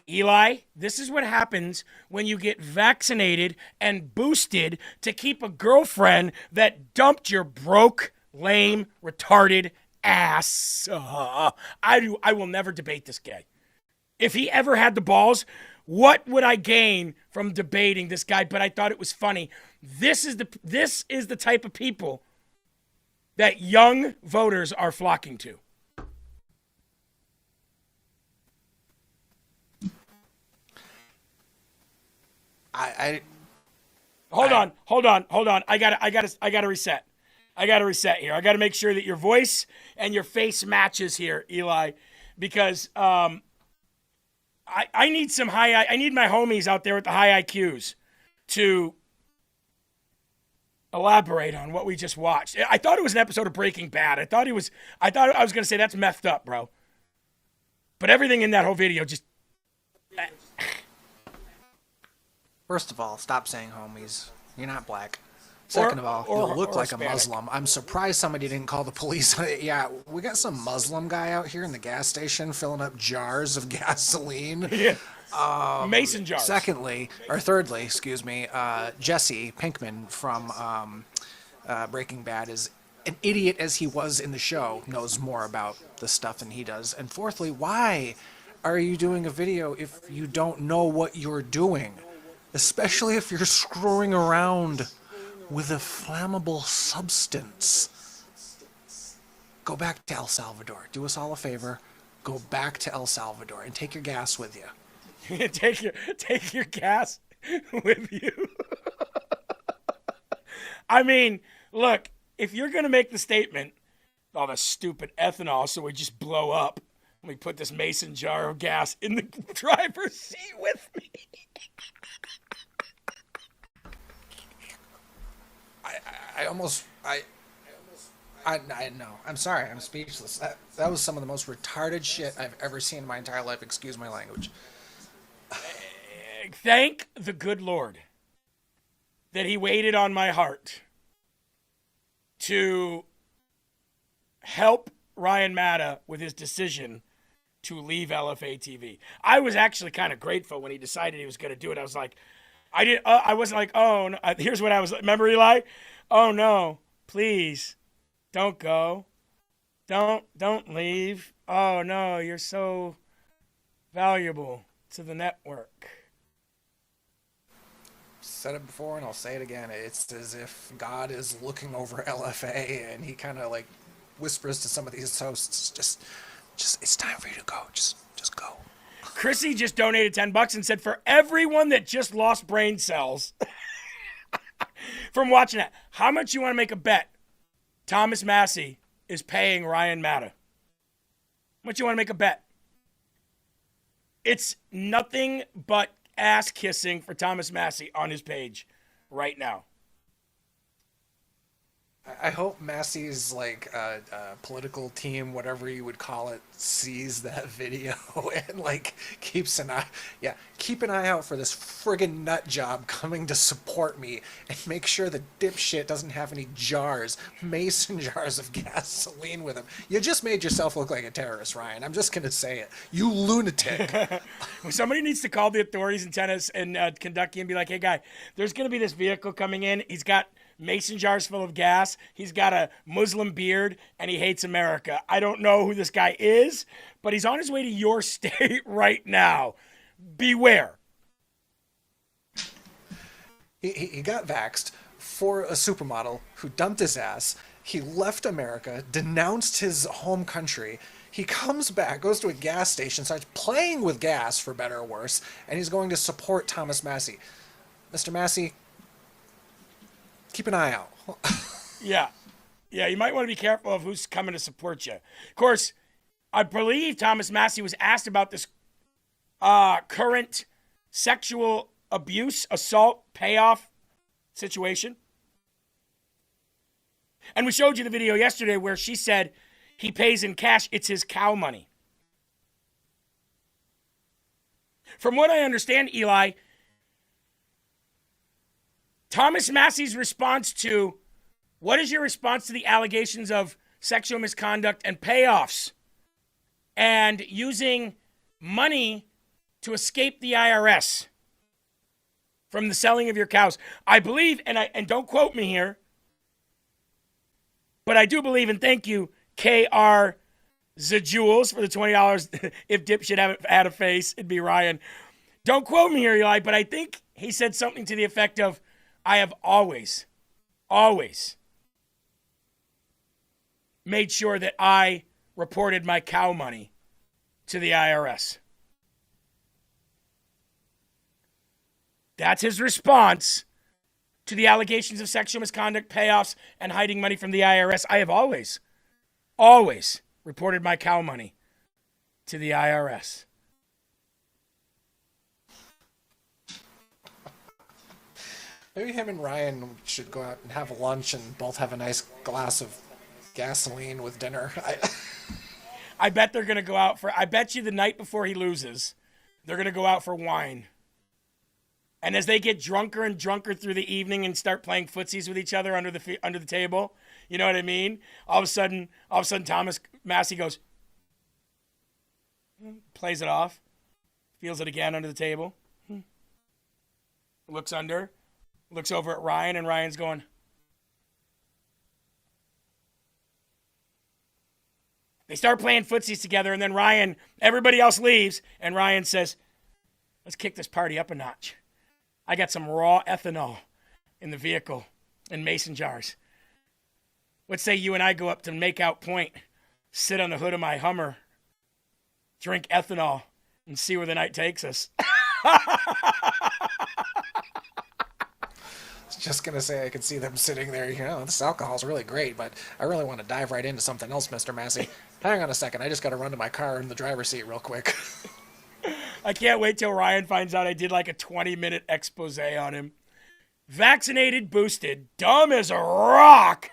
Eli, this is what happens when you get vaccinated and boosted to keep a girlfriend that dumped your broke, lame, retarded ass. I will never debate this guy. If he ever had the balls, what would I gain from debating this guy? But I thought it was funny. This is the type of people that young voters are flocking to. Hold on. I gotta reset. I got to reset here. I got to make sure that your voice and your face matches here, Eli, because I need I need my homies out there with the high IQs to elaborate on what we just watched. I thought it was an episode of Breaking Bad. I thought I was going to say that's messed up, bro. But everything in that whole video just... First of all, stop saying homies. You're not black. Second of all, you look like Hispanic. a Muslim. I'm surprised somebody didn't call the police on it. Yeah, we got some Muslim guy out here in the gas station filling up jars of gasoline. Yeah. Mason jars. Thirdly, excuse me, Jesse Pinkman from Breaking Bad is an idiot as he was in the show, knows more about the stuff than he does. And fourthly, why are you doing a video if you don't know what you're doing? Especially if you're screwing around with a flammable substance. Go back to El Salvador. Do us all a favor. Go back to El Salvador and take your gas with you. take your gas with you. I mean, look, if you're going to make the statement, oh, the stupid ethanol, so we just blow up, let me put this mason jar of gas in the driver's seat with me. I know. I'm sorry. I'm speechless. That was some of the most retarded shit I've ever seen in my entire life. Excuse my language. Thank the good Lord that he waited on my heart to help Ryan Matta with his decision to leave LFA TV. I was actually kind of grateful when he decided he was going to do it. I was like, I wasn't like, oh, no. Here's what I was. Remember, Eli? Oh, no, please, don't go. Don't leave. Oh, no, you're so valuable to the network. Said it before and I'll say it again. It's as if God is looking over LFA and he kind of like whispers to some of these hosts, just it's time for you to go. Just go. Chrissy just donated $10 and said, for everyone that just lost brain cells from watching that, how much you want to make a bet Thomas Massie is paying Ryan Matta? How much you want to make a bet? It's nothing but ass kissing for Thomas Massie on his page right now. I hope Massey's political team, whatever you would call it, sees that video and keep an eye out for this friggin' nut job coming to support me and make sure the dipshit doesn't have any mason jars of gasoline with him. You just made yourself look like a terrorist, Ryan. I'm just gonna say it. You lunatic. Somebody needs to call the authorities in Tennessee and Kentucky and be like, hey guy, there's gonna be this vehicle coming in. He's got mason jars full of gas. He's got a Muslim beard and he hates America. I don't know who this guy is, but he's on his way to your state right now. Beware. He got vaxxed for a supermodel who dumped his ass. He left America, denounced his home country. He comes back, goes to a gas station, starts playing with gas, for better or worse, and he's going to support Thomas Massie. Mr. Massie, keep an eye out. Yeah, you might want to be careful of who's coming to support you. Of course, I believe Thomas Massie was asked about this current sexual abuse, assault, payoff situation. And we showed you the video yesterday where she said he pays in cash. It's his cow money. From what I understand, Eli, Thomas Massie's response to, what is your response to the allegations of sexual misconduct and payoffs and using money to escape the IRS from the selling of your cows? I believe, and don't quote me here, but I do believe, and thank you, KR Zajules, for the $20. If dipshit haven't had a face, it'd be Ryan. Don't quote me here, Eli, but I think he said something to the effect of, I have always made sure that I reported my cow money to the IRS. That's his response to the allegations of sexual misconduct, payoffs, and hiding money from the IRS. I have always reported my cow money to the IRS. Maybe him and Ryan should go out and have lunch and both have a nice glass of gasoline with dinner. I bet they're going to go out I bet you the night before he loses, they're going to go out for wine. And as they get drunker and drunker through the evening and start playing footsies with each other under the table, you know what I mean? All of a sudden, Thomas Massie goes, plays it off, feels it again under the table, looks over at Ryan, and Ryan's going, they start playing footsies together, and then everybody else leaves, and Ryan says, let's kick this party up a notch. I got some raw ethanol in the vehicle in mason jars. Let's say you and I go up to Makeout Point, sit on the hood of my Hummer, drink ethanol, and see where the night takes us. Just gonna say, I could see them sitting there, this alcohol's really great, but I really want to dive right into something else, Mr. Massie. Hang on a second, I just gotta run to my car in the driver's seat real quick. I can't wait till Ryan finds out I did like a 20-minute expose on him. Vaccinated, boosted, dumb as a rock,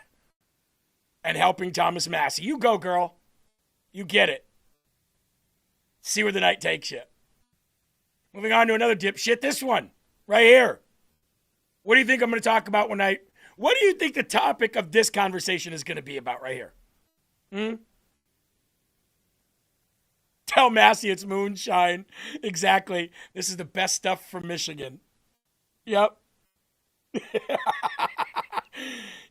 and helping Thomas Massie. You go, girl. You get it. See where the night takes you. Moving on to another dipshit, this one, right here. What do you think I'm going to talk about what do you think the topic of this conversation is going to be about right here? Tell Massie it's moonshine. Exactly. This is the best stuff from Michigan. Yep.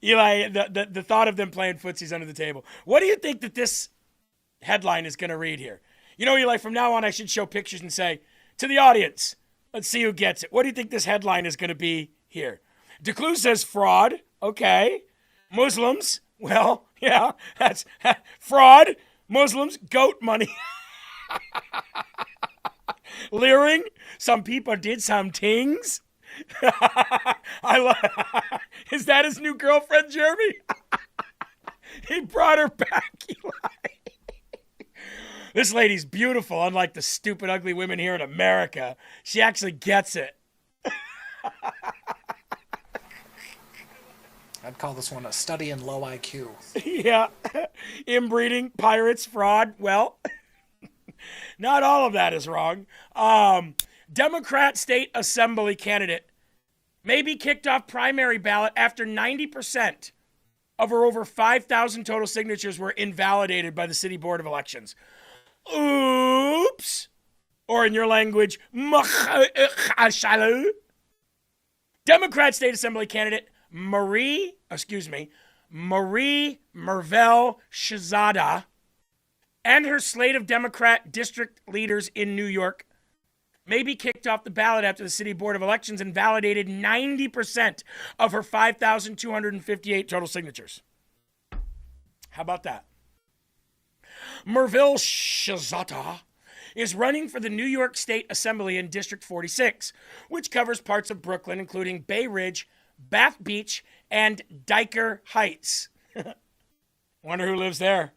Eli, the thought of them playing footsies under the table. What do you think that this headline is going to read here? Eli, from now on I should show pictures and say, to the audience, let's see who gets it. What do you think this headline is going to be here? DeClue says fraud. Okay. Muslims. Well, Yeah, that's fraud. Muslims, goat money. Leering. Some people did some things. Is that his new girlfriend, Jeremy? He brought her back, Eli. This lady's beautiful, unlike the stupid, ugly women here in America. She actually gets it. I'd call this one a study in low IQ. Yeah. Inbreeding, pirates, fraud. Well, not all of that is wrong. Democrat state assembly candidate may be kicked off primary ballot after 90% of her over 5,000 total signatures were invalidated by the City Board of Elections. Oops. Or in your language, Democrat state assembly candidate Marie Mervell Shahzada and her slate of Democrat district leaders in New York may be kicked off the ballot after the City Board of Elections invalidated 90% of her 5,258 total signatures. How about that? Mervell Shahzada is running for the New York State Assembly in District 46, which covers parts of Brooklyn, including Bay Ridge, Bath Beach, and Diker Heights. Wonder who lives there.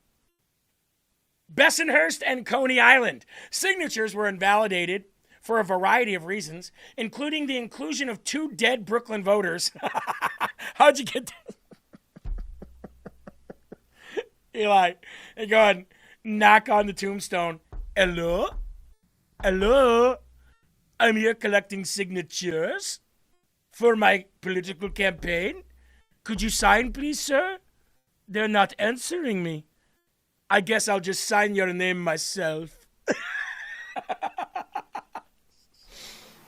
Bensonhurst and Coney Island. Signatures were invalidated for a variety of reasons, including the inclusion of 2 dead Brooklyn voters. How'd you get that? Eli, hey, go ahead, knock on the tombstone. Hello? Hello? I'm here collecting signatures for my political campaign. Could you sign, please, sir? They're not answering me. I guess I'll just sign your name myself.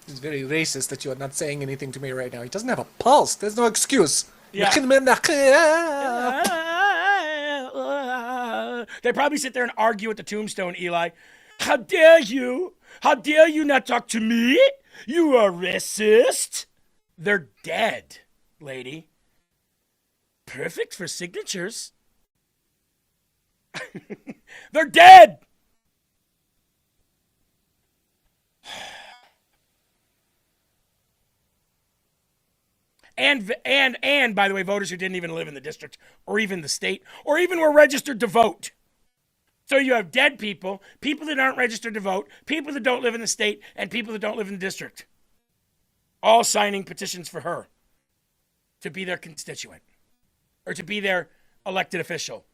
It's very racist that you are not saying anything to me right now. He doesn't have a pulse. There's no excuse. Yeah. They probably sit there and argue at the tombstone, Eli. How dare you? How dare you not talk to me? You are racist. They're dead, lady. Perfect for signatures. They're dead. And by the way, voters who didn't even live in the district or even the state or even were registered to vote. So you have dead people, people that aren't registered to vote, people that don't live in the state, and people that don't live in the district. All signing petitions for her to be their constituent or to be their elected official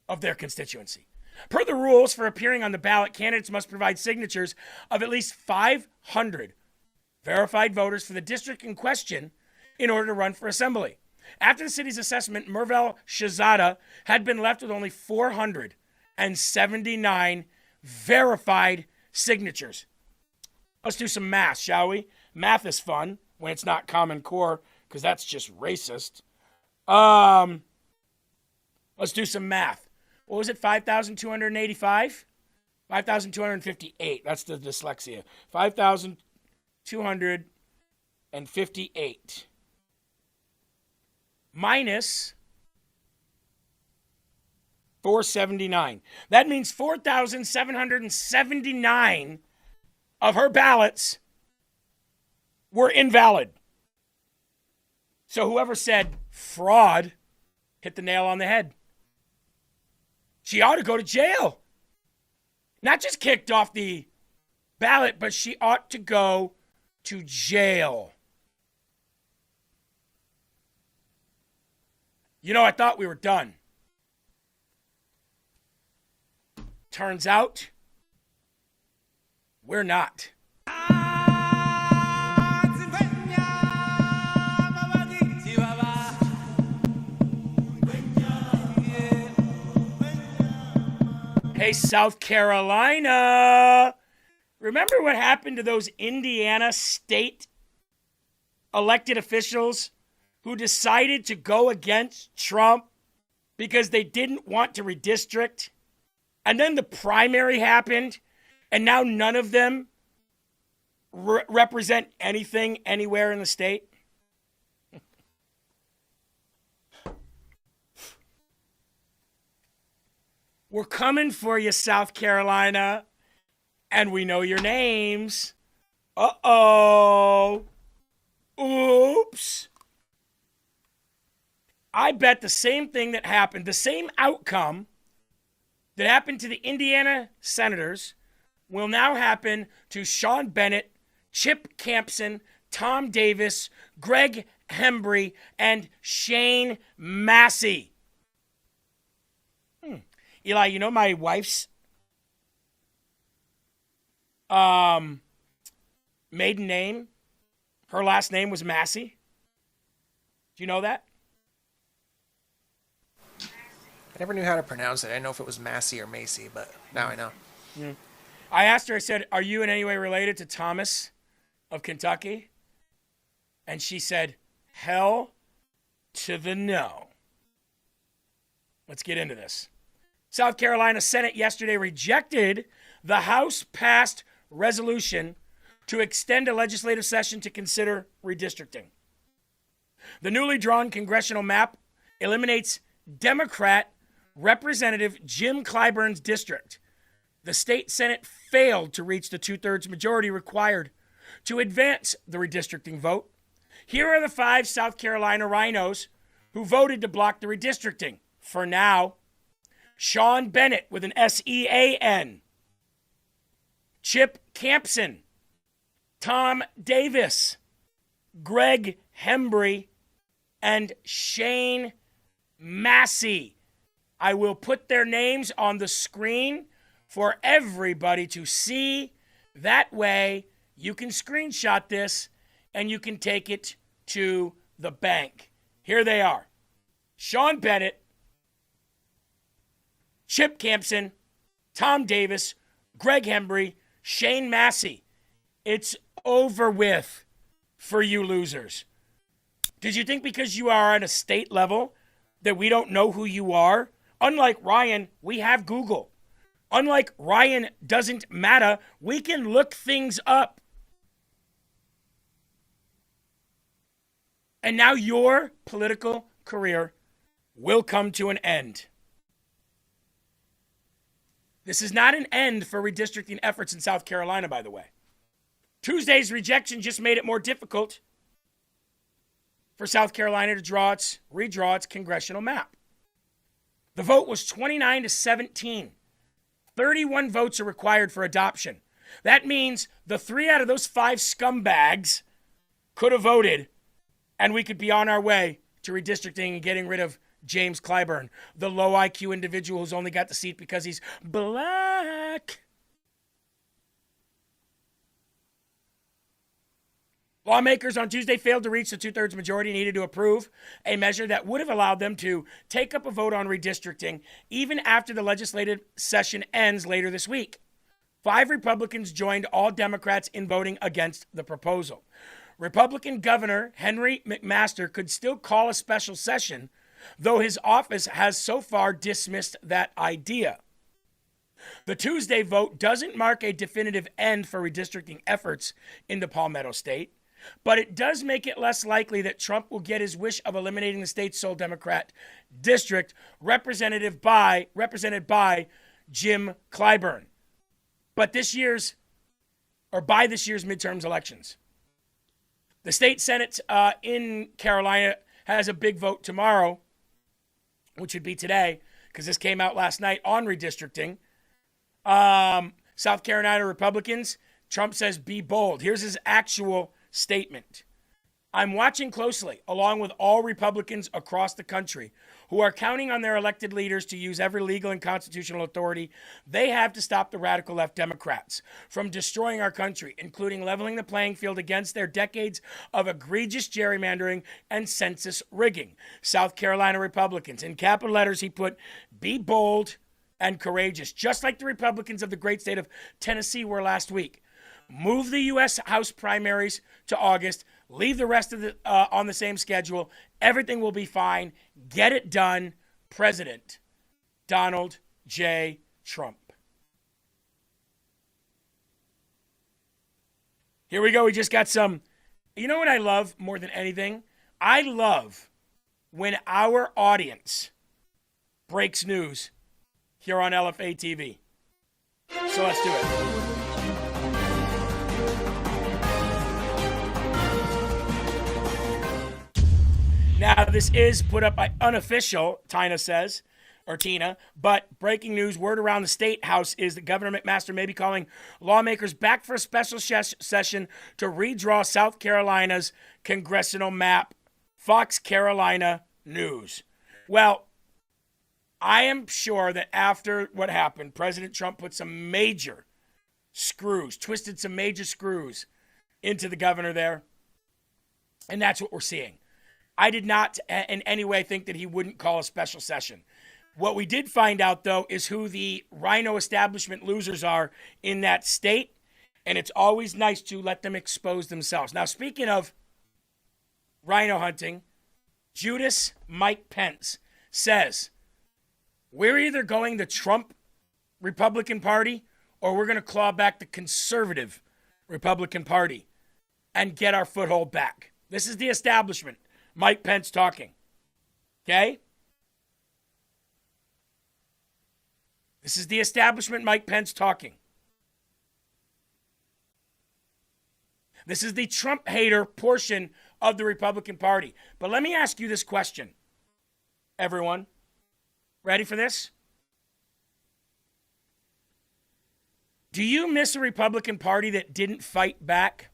of their constituency. Per the rules for appearing on the ballot, candidates must provide signatures of at least 500 verified voters for the district in question in order to run for assembly. After the city's assessment, Mervell Shahzada had been left with only 479 verified signatures. Let's do some math, shall we? Math is fun when it's not Common Core, because that's just racist. Let's do some math. What was it, 5,285? 5,258. That's the dyslexia. 5,258. Minus 479. That means 4,779 of her ballots were invalid. So whoever said fraud hit the nail on the head. She ought to go to jail. Not just kicked off the ballot, but she ought to go to jail. You know, I thought we were done. Turns out, we're not. Hey, South Carolina. Remember what happened to those Indiana state elected officials who decided to go against Trump because they didn't want to redistrict? And then the primary happened, and now none of them represent anything anywhere in the state? We're coming for you, South Carolina. And we know your names. Uh-oh. Oops. I bet the same thing that happened, the same outcome that happened to the Indiana senators will now happen to Sean Bennett, Chip Campson, Tom Davis, Greg Hembry, and Shane Massie. Eli, you know my wife's maiden name? Her last name was Massie. Do you know that? I never knew how to pronounce it. I didn't know if it was Massey or Macy, but now I know. Yeah. I asked her, I said, are you in any way related to Thomas of Kentucky? And she said, hell to the no. Let's get into this. South Carolina Senate yesterday rejected the House-passed resolution to extend a legislative session to consider redistricting. The newly drawn congressional map eliminates Democrat Representative Jim Clyburn's district. The state Senate failed to reach the two-thirds majority required to advance the redistricting vote. Here are the 5 South Carolina rhinos who voted to block the redistricting. For now, Sean Bennett with an S-E-A-N, Chip Campson, Tom Davis, Greg Hembry, and Shane Massie. I will put their names on the screen for everybody to see. That way, you can screenshot this and you can take it to the bank. Here they are. Sean Bennett, Chip Campson, Tom Davis, Greg Hembry, Shane Massie. It's over with for you losers. Did you think because you are on a state level that we don't know who you are? Unlike Ryan, we have Google. Unlike Ryan doesn't matter, we can look things up. And now your political career will come to an end. This is not an end for redistricting efforts in South Carolina, by the way. Tuesday's rejection just made it more difficult for South Carolina to redraw its congressional map. The vote was 29-17. 31 votes are required for adoption. That means the 3 out of those 5 scumbags could have voted, and we could be on our way to redistricting and getting rid of James Clyburn, the low IQ individual who's only got the seat because he's black. Lawmakers on Tuesday failed to reach the two-thirds majority needed to approve a measure that would have allowed them to take up a vote on redistricting even after the legislative session ends later this week. 5 Republicans joined all Democrats in voting against the proposal. Republican Governor Henry McMaster could still call a special session, though his office has so far dismissed that idea. The Tuesday vote doesn't mark a definitive end for redistricting efforts in the Palmetto State, but it does make it less likely that Trump will get his wish of eliminating the state's sole Democrat district represented by Jim Clyburn. But by this year's midterms elections. The state Senate in Carolina has a big vote tomorrow, which would be today, because this came out last night on redistricting. South Carolina Republicans, Trump says, be bold. Here's his actual statement. I'm watching closely, along with all Republicans across the country who are counting on their elected leaders to use every legal and constitutional authority they have to stop the radical left Democrats from destroying our country, including leveling the playing field against their decades of egregious gerrymandering and census rigging. South Carolina Republicans. In capital letters, he put, be bold and courageous, just like the Republicans of the great state of Tennessee were last week. Move the U.S. House primaries to August. Leave the rest of the on the same schedule. Everything will be fine. Get it done. President Donald J. Trump. Here we go. We just got some. You know what I love more than anything? I love when our audience breaks news here on LFA TV. So let's do it. Now, this is put up by unofficial, Tina says, or Tina, but breaking news, word around the State House is that Governor McMaster may be calling lawmakers back for a special session to redraw South Carolina's congressional map. Fox Carolina News. Well, I am sure that after what happened, President Trump put some major screws, twisted some major screws into the governor there, and that's what we're seeing. I did not in any way think that he wouldn't call a special session. What we did find out, though, is who the rhino establishment losers are in that state, and it's always nice to let them expose themselves. Now, speaking of rhino hunting, Judas Mike Pence says, we're either going the Trump Republican Party or we're going to claw back the conservative Republican Party and get our foothold back. This is the establishment. Mike Pence talking. Okay? This is the establishment, Mike Pence talking. This is the Trump hater portion of the Republican Party. But let me ask you this question, everyone. Ready for this? Do you miss a Republican Party that didn't fight back?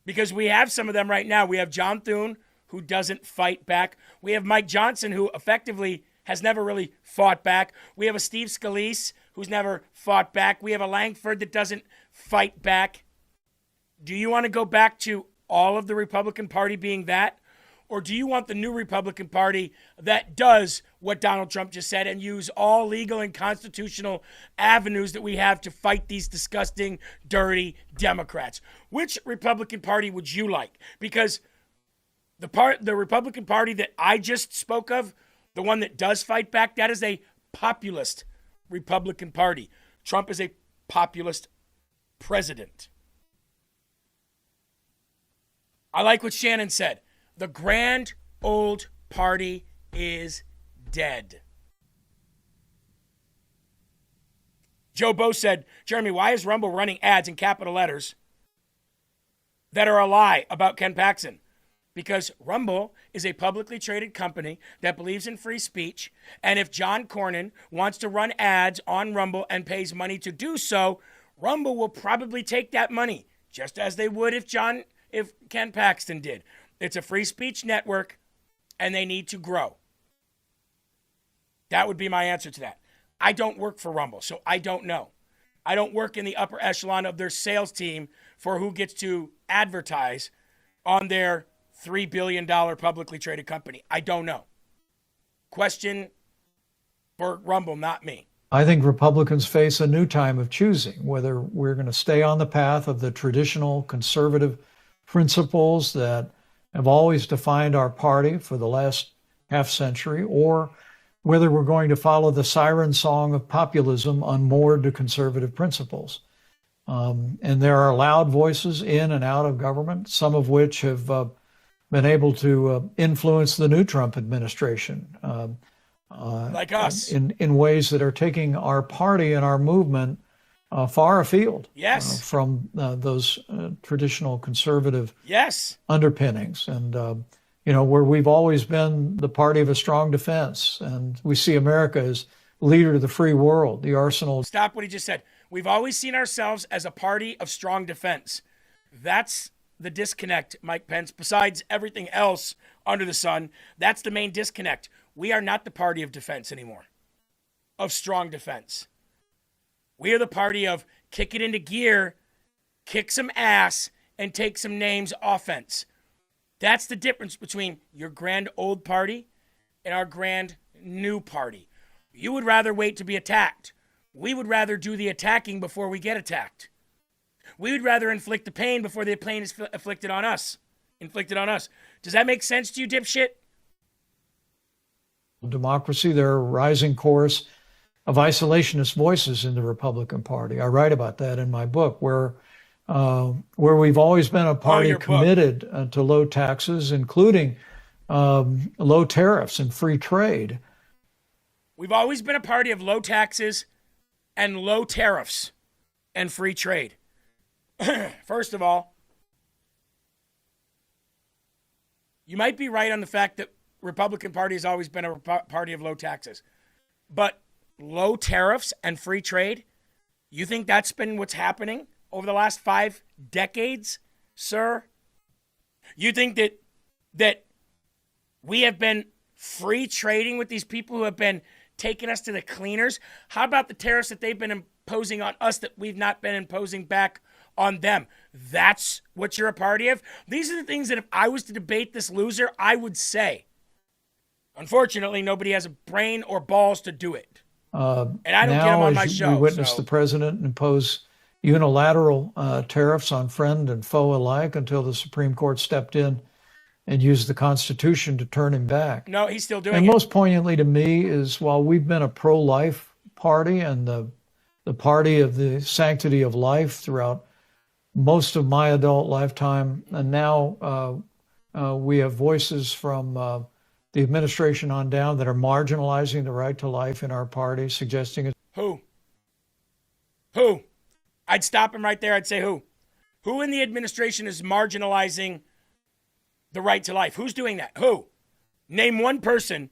Because we have some of them right now. We have John Thune, who doesn't fight back. We have Mike Johnson, who effectively has never really fought back. We have a Steve Scalise, who's never fought back. We have a Langford that doesn't fight back. Do you want to go back to all of the Republican Party being that? Or do you want the new Republican Party that does what Donald Trump just said and use all legal and constitutional avenues that we have to fight these disgusting, dirty Democrats? Which Republican Party would you like? Because the Republican Party that I just spoke of, the one that does fight back, that is a populist Republican Party. Trump is a populist president. I like what Shannon said. The grand old party is dead. Joe Bo said, Jeremy, why is Rumble running ads in capital letters that are a lie about Ken Paxton? Because Rumble is a publicly traded company that believes in free speech. And if John Cornyn wants to run ads on Rumble and pays money to do so, Rumble will probably take that money, just as they would if Ken Paxton did. It's a free speech network, and they need to grow. That would be my answer to that. I don't work for Rumble, so I don't know. I don't work in the upper echelon of their sales team for who gets to advertise on their $3 billion publicly traded company. I don't know. Question for Rumble, not me. I think Republicans face a new time of choosing whether we're going to stay on the path of the traditional conservative principles that have always defined our party for the last half century, or whether we're going to follow the siren song of populism unmoored to conservative principles. And there are loud voices in and out of government, some of which have been able to influence the new Trump administration. Like us. In ways that are taking our party and our movement far afield from those traditional conservative underpinnings. And, where we've always been the party of a strong defense. And we see America as leader of the free world, the arsenal. Stop what he just said. We've always seen ourselves as a party of strong defense. That's the disconnect, Mike Pence. Besides everything else under the sun, that's the main disconnect. We are not the party of defense anymore, of strong defense. We are the party of kick it into gear, kick some ass, and take some names offense. That's the difference between your grand old party and our grand new party. You would rather wait to be attacked. We would rather do the attacking before we get attacked. We would rather inflict the pain before the pain is inflicted on us. Does that make sense to you, dipshit? Democracy, there are a rising chorus of isolationist voices in the Republican Party. I write about that in my book, where we've always been a party committed to low taxes, including low tariffs and free trade. We've always been a party of low taxes and low tariffs and free trade. First of all, you might be right on the fact that Republican Party has always been a party of low taxes. But low tariffs and free trade, you think that's been what's happening over the last 5 decades, sir? You think that we have been free trading with these people who have been taking us to the cleaners? How about the tariffs that they've been imposing on us that we've not been imposing back on them? That's what you're a party of? These are the things that if I was to debate this loser, I would say. Unfortunately, nobody has a brain or balls to do it. And I don't get him on my show. We witnessed the president impose unilateral tariffs on friend and foe alike until the Supreme Court stepped in and used the Constitution to turn him back. No, he's still doing and it. Most poignantly to me is while we've been a pro-life party and the party of the sanctity of life throughout most of my adult lifetime, and now we have voices from the administration on down that are marginalizing the right to life in our party, suggesting it. Who? Who? I'd stop him right there. I'd say who? Who in the administration is marginalizing the right to life? Who's doing that? Who? Name one person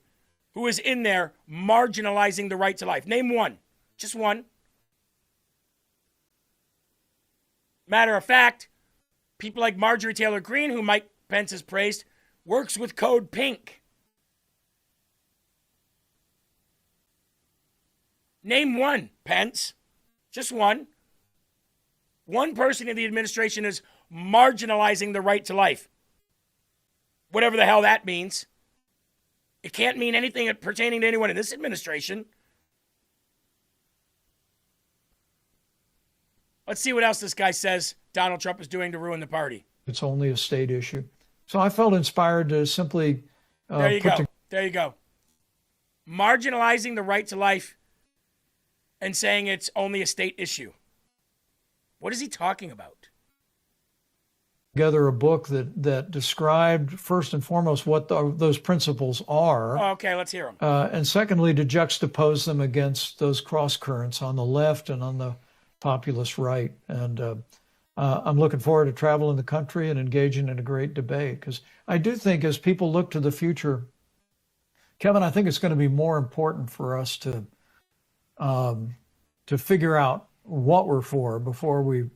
who is in there marginalizing the right to life. Name one. Just one. Matter of fact, people like Marjorie Taylor Greene, who Mike Pence has praised, works with Code Pink. Name one, Pence. Just one. One person in the administration is marginalizing the right to life. Whatever the hell that means. It can't mean anything pertaining to anyone in this administration. Let's see what else this guy says Donald Trump is doing to ruin the party. It's only a state issue. So I felt inspired to simply There you go. Marginalizing the right to life and saying it's only a state issue. What is he talking about? Together a book that described, first and foremost, what those principles are. Oh, okay, let's hear them. And secondly, to juxtapose them against those cross currents on the left and on the populist right. And I'm looking forward to traveling the country and engaging in a great debate, because I do think as people look to the future, Kevin, I think it's going to be more important for us to figure out what we're for before we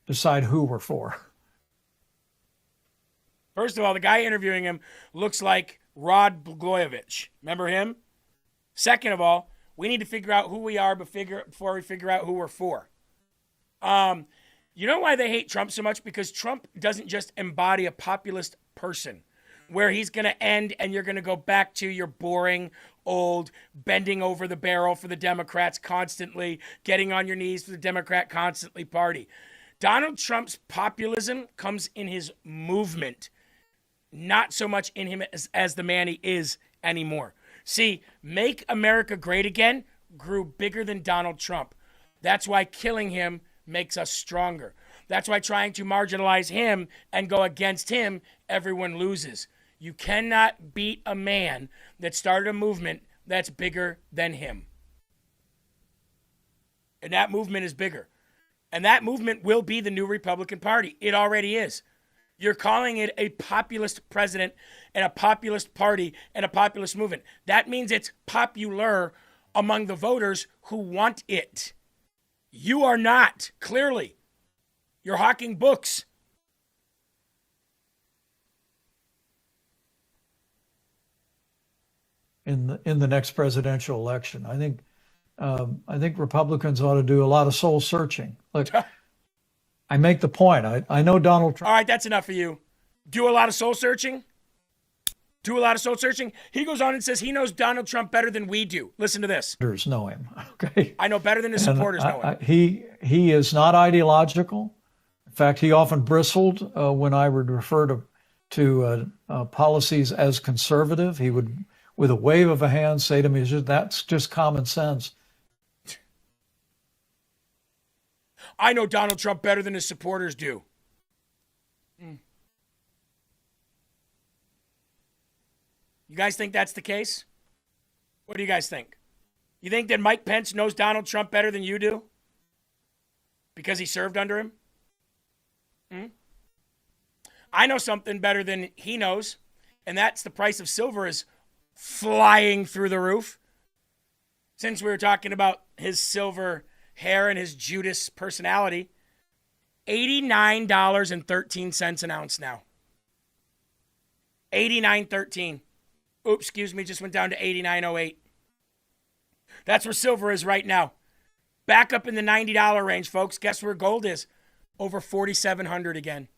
decide who we're for. First of all, the guy interviewing him looks like Rod Blagojevich. Remember him? Second of all, we need to figure out who we are before we figure out who we're for. You know why they hate Trump so much? Because Trump doesn't just embody a populist person where he's going to end and you're going to go back to your boring, old, bending over the barrel for the Democrats constantly, getting on your knees for the Democrat constantly party. Donald Trump's populism comes in his movement, not so much in him as the man he is anymore. See, Make America Great Again grew bigger than Donald Trump. That's why killing him makes us stronger. That's why trying to marginalize him and go against him, everyone loses. You cannot beat a man that started a movement that's bigger than him. And that movement is bigger. And that movement will be the new Republican Party. It already is. You're calling it a populist president and a populist party and a populist movement. That means it's popular among the voters who want it. You are not, clearly. You're hawking books. In the next presidential election, I think Republicans ought to do a lot of soul searching. Look, I make the point. I know Donald Trump. All right, that's enough for you. Do a lot of soul searching? Do a lot of soul searching? He goes on and says he knows Donald Trump better than we do. Listen to this. Know him. Okay. I know better than his supporters know him. He is not ideological. In fact, he often bristled when I would refer to policies as conservative. He would, with a wave of a hand, say to me, "That's just common sense." I know Donald Trump better than his supporters do. You guys think that's the case? What do you guys think? You think that Mike Pence knows Donald Trump better than you do? Because he served under him? I know something better than he knows, and that's the price of silver is flying through the roof. Since we were talking about his silver hair and his Judas personality, $89.13 an ounce now. $89.13. Oops, excuse me, just went down to $89.08. That's where silver is right now. Back up in the $90 range, folks. Guess where gold is? Over $4,700 again.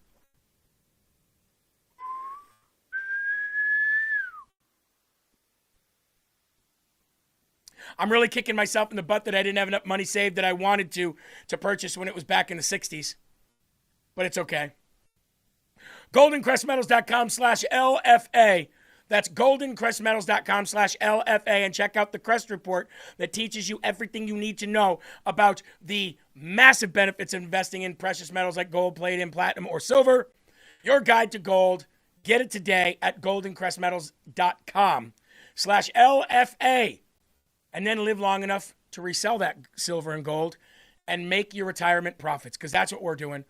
I'm really kicking myself in the butt that I didn't have enough money saved that I wanted to purchase when it was back in the 60s. But it's okay. GoldenCrestMetals.com/LFA. That's GoldenCrestMetals.com/LFA, and check out the Crest Report that teaches you everything you need to know about the massive benefits of investing in precious metals like gold, palladium, platinum, or silver. Your guide to gold. Get it today at GoldenCrestMetals.com/LFA. And then live long enough to resell that silver and gold and make your retirement profits, because that's what we're doing.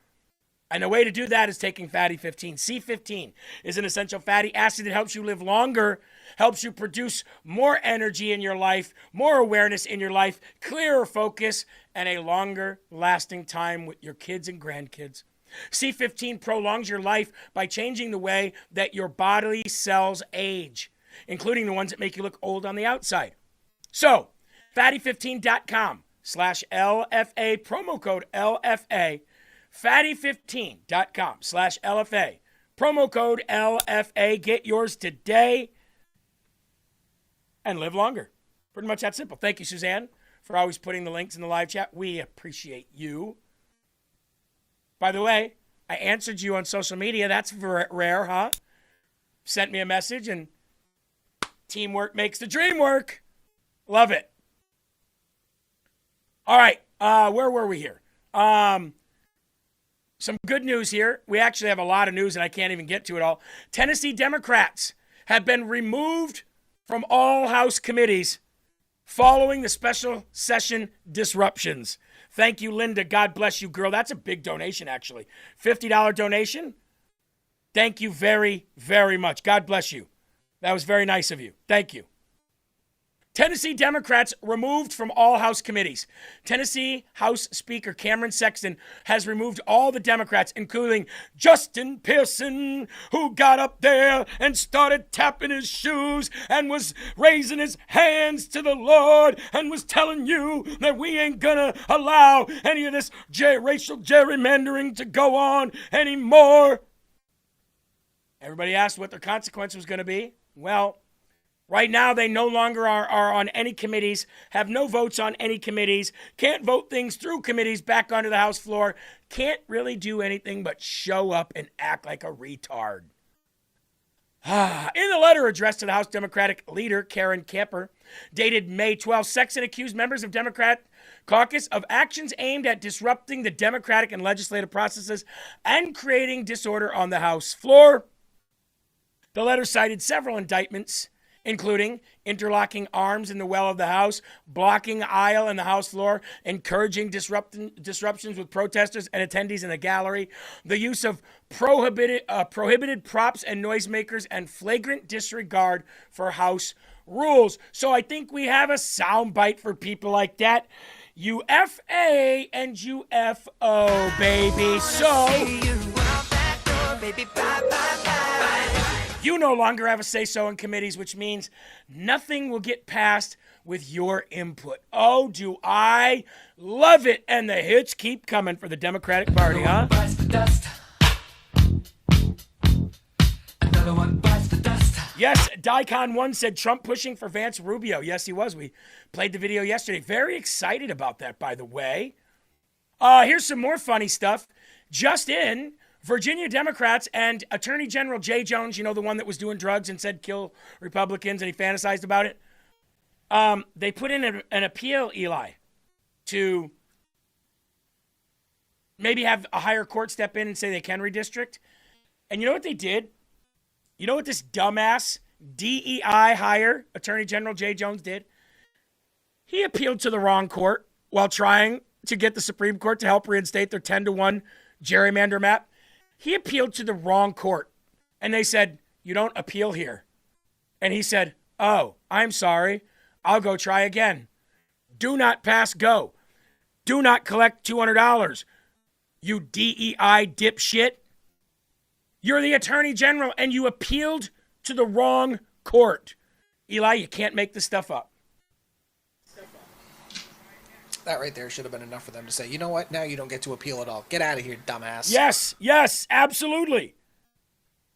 And the way to do that is taking Fatty 15. C15 is an essential fatty acid that helps you live longer, helps you produce more energy in your life, more awareness in your life, clearer focus, and a longer lasting time with your kids and grandkids. C15 prolongs your life by changing the way that your bodily cells age, including the ones that make you look old on the outside. So, fatty15.com/LFA, promo code LFA, fatty15.com/LFA, promo code LFA. Get yours today and live longer. Pretty much that simple. Thank you, Suzanne, for always putting the links in the live chat. We appreciate you. By the way, I answered you on social media. That's rare, huh? Sent me a message, and teamwork makes the dream work. Love it. All right, where were we here? Some good news here. We actually have a lot of news, and I can't even get to it all. Tennessee Democrats have been removed from all House committees following the special session disruptions. Thank you, Linda. God bless you, girl. That's a big donation, actually. $50 donation. Thank you very, very much. God bless you. That was very nice of you. Thank you. Tennessee Democrats removed from all House committees. Tennessee House Speaker Cameron Sexton has removed all the Democrats, including Justin Pearson, who got up there and started tapping his shoes and was raising his hands to the Lord and was telling you that we ain't gonna allow any of this racial gerrymandering to go on anymore. Everybody asked what their consequence was going to be. Well, right now, they no longer are on any committees, have no votes on any committees, can't vote things through committees back onto the House floor, can't really do anything but show up and act like a retard. In the letter addressed to the House Democratic leader, Karen Kemper, dated May 12, Sexton accused members of Democrat caucus of actions aimed at disrupting the democratic and legislative processes and creating disorder on the House floor. The letter cited several indictments, including interlocking arms in the well of the House, blocking aisle in the House floor, encouraging disruptions with protesters and attendees in the gallery, the use of prohibited props and noisemakers, and flagrant disregard for House rules. So I think we have a soundbite for people like that. UFA and UFO, baby. So you no longer have a say-so in committees, which means nothing will get passed with your input. Oh, do I love it. And the hits keep coming for the Democratic Party, huh? Yes, Daikon1 said Trump pushing for Vance Rubio. Yes, he was. We played the video yesterday. Very excited about that, by the way. Here's some more funny stuff. Just in, Virginia Democrats and Attorney General Jay Jones, you know, the one that was doing drugs and said kill Republicans and he fantasized about it. They put in an appeal, Eli, to maybe have a higher court step in and say they can redistrict. And you know what they did? You know what this dumbass DEI hire, Attorney General Jay Jones, did? He appealed to the wrong court while trying to get the Supreme Court to help reinstate their 10-to-1 gerrymander map. He appealed to the wrong court, and they said, you don't appeal here. And he said, oh, I'm sorry. I'll go try again. Do not pass go. Do not collect $200. You DEI dipshit. You're the Attorney General, and you appealed to the wrong court. Eli, you can't make this stuff up. That right there should have been enough for them to say, you know what, now you don't get to appeal at all. Get out of here, dumbass. Yes, absolutely.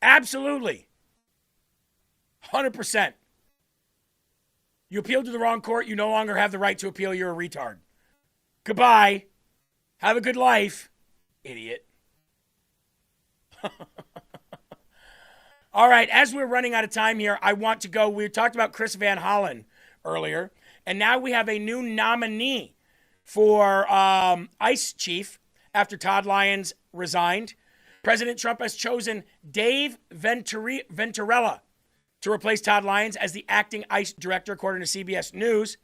Absolutely. 100%. You appealed to the wrong court, you no longer have the right to appeal, you're a retard. Goodbye. Have a good life, idiot. All right, as we're running out of time here, I want to go. We talked about Chris Van Hollen earlier, and now we have a new nominee for ICE chief after Todd Lyons resigned. President Trump has chosen Dave Venturella to replace Todd Lyons as the acting ICE director, according to CBS News.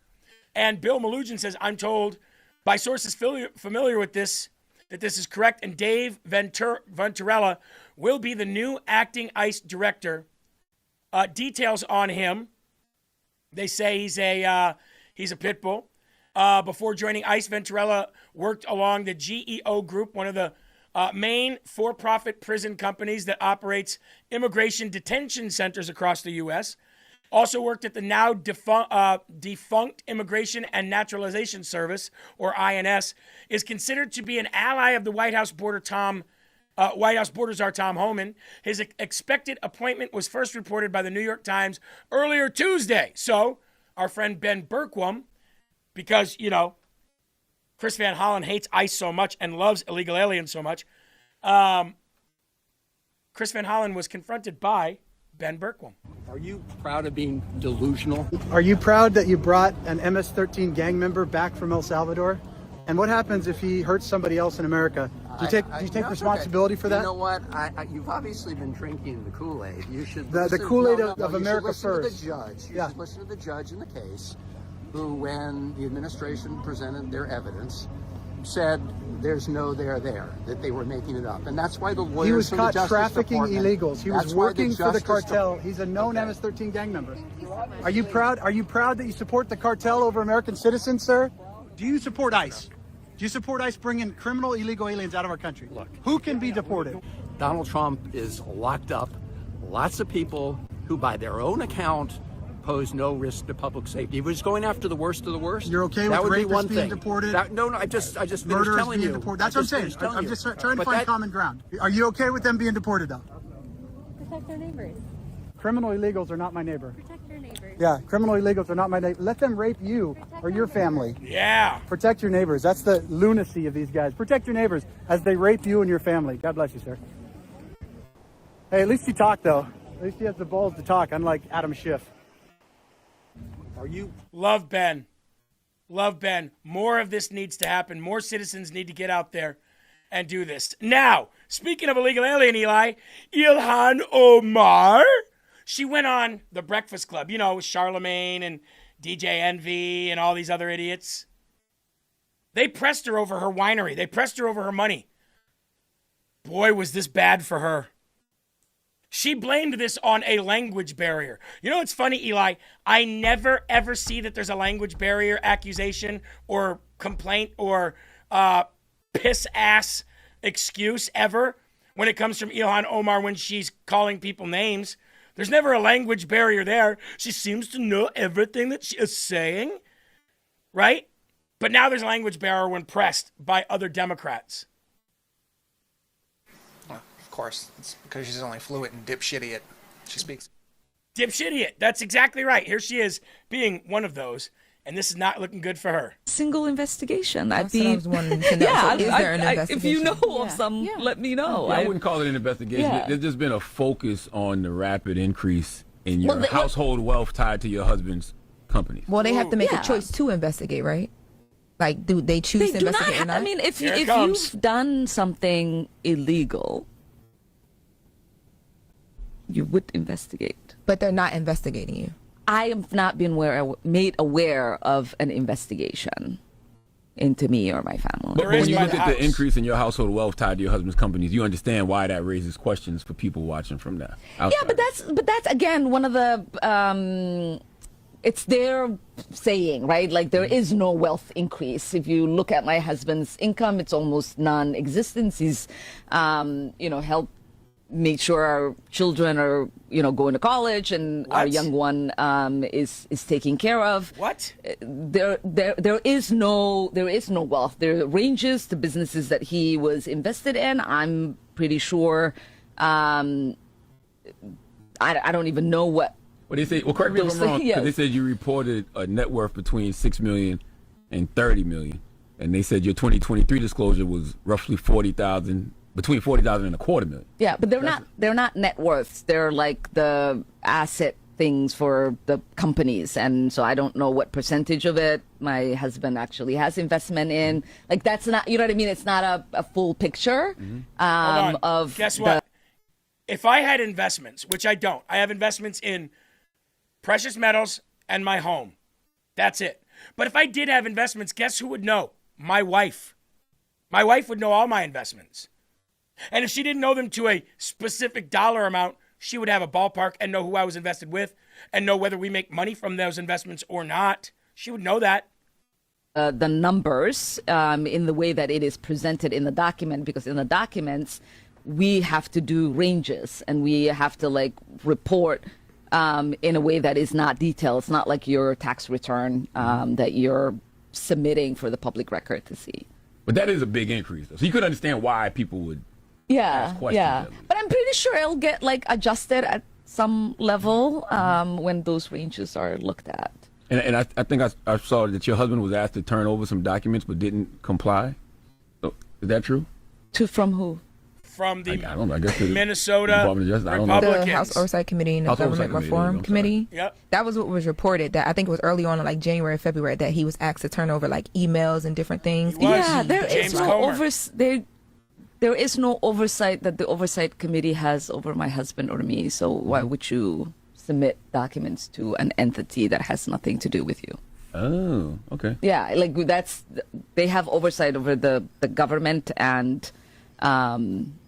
And Bill Malugin says, I'm told by sources familiar with this that this is correct, and Dave Venturella will be the new acting ICE director. Details on him, they say he's a pit bull. Before joining ICE, Venturella worked along the GEO Group, one of the main for-profit prison companies that operates immigration detention centers across the U.S. Also worked at the now defunct Immigration and Naturalization Service, or INS, is considered to be an ally of the White House border czar Tom Homan. His expected appointment was first reported by the New York Times earlier Tuesday. So our friend Ben Bergquam, because, you know, Chris Van Hollen hates ICE so much and loves illegal aliens so much, Chris Van Hollen was confronted by Ben Bergquam. Are you proud of being delusional? Are you proud that you brought an MS-13 gang member back from El Salvador? And what happens if he hurts somebody else in America? Do you take responsibility for that? You know what? You've obviously been drinking the Kool-Aid. You should the Kool-Aid of America First. You should listen to the judge in the case, who, when the administration presented their evidence, said there's no there, that they were making it up. And that's why the lawyers He was from caught the Justice trafficking Department, illegals. He was working for the cartel. Department. He's a known MS-13 gang member. Are you proud that you support the cartel over American citizens, sir? Do you support ICE? Do you support ICE bringing criminal illegal aliens out of our country? Look, who can be deported? Donald Trump is locked up. Lots of people who, by their own account, pose no risk to public safety. If he was going after the worst of the worst, you're okay that with would be rapists one being thing. deported? No, I just finished telling you. Deported. That's what I'm saying. I'm just trying to find common ground. Are you okay with them being deported, though? Protect their neighbors. Criminal illegals are not my neighbor. Protect your neighbors. Yeah, criminal illegals are not my neighbor. Let them rape you or your family. Yeah. Protect your neighbors. That's the lunacy of these guys. Protect your neighbors as they rape you and your family. God bless you, sir. Hey, at least you talk, though. At least he has the balls to talk, unlike Adam Schiff. Love Ben. Love Ben. More of this needs to happen. More citizens need to get out there and do this. Now, speaking of illegal alien, Eli, Ilhan Omar, she went on The Breakfast Club, you know, with Charlemagne and DJ Envy and all these other idiots. They pressed her over her winery. They pressed her over her money. Boy, was this bad for her. She blamed this on a language barrier. You know what's funny, Eli? I never, ever see that there's a language barrier accusation or complaint or piss-ass excuse ever when it comes from Ilhan Omar when she's calling people names. There's never a language barrier there. She seems to know everything that she is saying, right? But now there's a language barrier when pressed by other Democrats. Of course, it's because she's only fluent in dipshitiot. She speaks dipshitiot. That's exactly right. Here she is being one of those, and this is not looking good for her. Single investigation. That's what I was wanting to know. Yeah, so is there an investigation? If you know of some, let me know. I wouldn't call it an investigation. Yeah. There's just been a focus on the rapid increase in your household wealth tied to your husband's companies. Well, they have to make a choice to investigate, right? Like, do they choose to investigate or not? I mean, if you've done something illegal, you would investigate. But they're not investigating you. I have not been made aware of an investigation into me or my family. But when you look at the increase in your household wealth tied to your husband's companies, you understand why that raises questions for people watching from that. Outside. Yeah, but that's again one of the it's their saying, right? Like there is no wealth increase. If you look at my husband's income, it's almost non-existent. He's helped make sure our children are going to college, and our young one is taken care of. What? There is no wealth. There are ranges to businesses that he was invested in. I'm pretty sure. I don't even know what. Well, they say. Well, correct me if I'm wrong. Because they said you reported a net worth between $6 million and $30 million, and they said your 2023 disclosure was roughly $40,000. Between $40,000 and $250,000. Yeah, but they're not net worths. They're like the asset things for the companies, and so I don't know what percentage of it my husband actually has investment in. Like that's not, you know what I mean? It's not a full picture of. Guess what? If I had investments, which I don't, I have investments in precious metals and my home. That's it. But if I did have investments, guess who would know? My wife. My wife would know all my investments. And if she didn't know them to a specific dollar amount, she would have a ballpark and know who I was invested with and know whether we make money from those investments or not. She would know that. The numbers in the way that it is presented in the document, because in the documents, we have to do ranges and we have to report in a way that is not detailed. It's not like your tax return that you're submitting for the public record to see. But that is a big increase, though. So you could understand why people would. Yeah. But I'm pretty sure it'll get adjusted at some level when those ranges are looked at. And I think I saw that your husband was asked to turn over some documents but didn't comply. So, is that true? From who? From the I don't know, I guess Minnesota Republicans. The House Oversight Committee and the Government Reform Committee. Yep. That was what was reported. That I think it was early on in January, February, that he was asked to turn over emails and different things. Yeah, there is no oversight that the Oversight Committee has over my husband or me. So why would you submit documents to an entity that has nothing to do with you? Oh, okay. Yeah, they have oversight over the government, and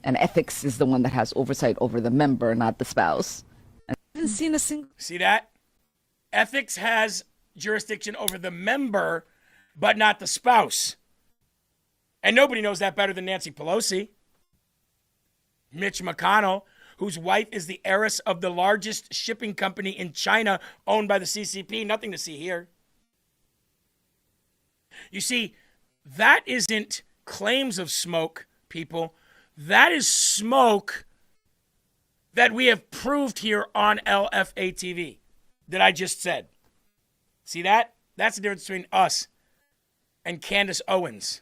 ethics is the one that has oversight over the member, not the spouse. I haven't seen a single. See that? Ethics has jurisdiction over the member, but not the spouse. And nobody knows that better than Nancy Pelosi. Mitch McConnell, whose wife is the heiress of the largest shipping company in China owned by the CCP. Nothing to see here. You see, that isn't claims of smoke, people. That is smoke that we have proved here on LFA TV that I just said. See that? That's the difference between us and Candace Owens.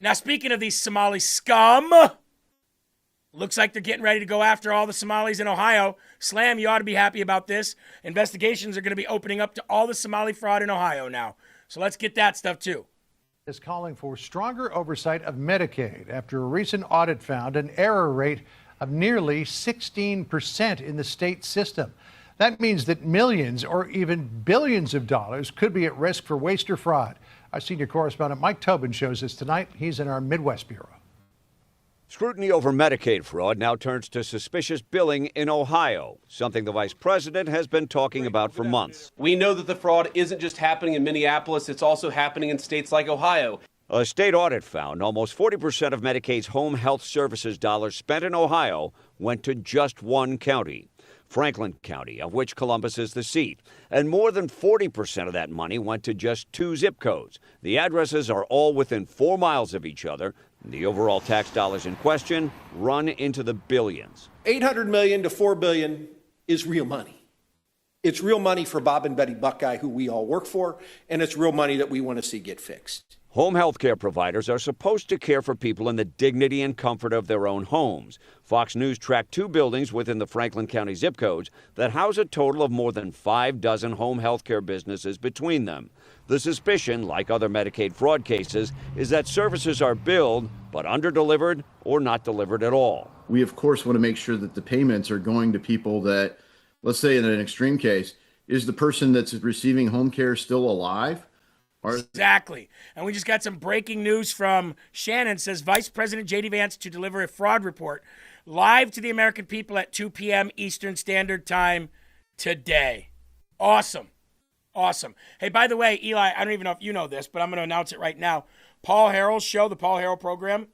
Now, speaking of these Somali scum, looks like they're getting ready to go after all the Somalis in Ohio. Slam, you ought to be happy about this. Investigations are going to be opening up to all the Somali fraud in Ohio now. So let's get that stuff too. Is calling for stronger oversight of Medicaid after a recent audit found an error rate of nearly 16% in the state system. That means that millions or even billions of dollars could be at risk for waste or fraud. Our senior correspondent Mike Tobin shows us tonight. He's in our Midwest Bureau. Scrutiny over Medicaid fraud now turns to suspicious billing in Ohio, something the vice president has been talking about for months. We know that the fraud isn't just happening in Minneapolis, it's also happening in states like Ohio. A state audit found almost 40% of Medicaid's home health services dollars spent in Ohio went to just one county, Franklin County, of which Columbus is the seat. And more than 40% of that money went to just 2 zip codes. The addresses are all within 4 miles of each other. The overall tax dollars in question run into the billions. $800 million to $4 billion is real money. It's real money for Bob and Betty Buckeye, who we all work for, and it's real money that we want to see get fixed. Home health care providers are supposed to care for people in the dignity and comfort of their own homes. Fox News tracked 2 buildings within the Franklin County zip codes that house a total of more than 5 dozen home health care businesses between them. The suspicion, like other Medicaid fraud cases, is that services are billed but underdelivered or not delivered at all. we of course want to make sure that the payments are going to people that, let's say in an extreme case, is the person that's receiving home care still alive? Exactly. And we just got some breaking news from Shannon. Says Vice President J.D. Vance to deliver a fraud report live to the American people at 2 p.m. Eastern Standard Time today. Awesome. Awesome. Hey, by the way, Eli, I don't even know if you know this, but I'm going to announce it right now. Paul Herrell's show, the Paul Herrell program,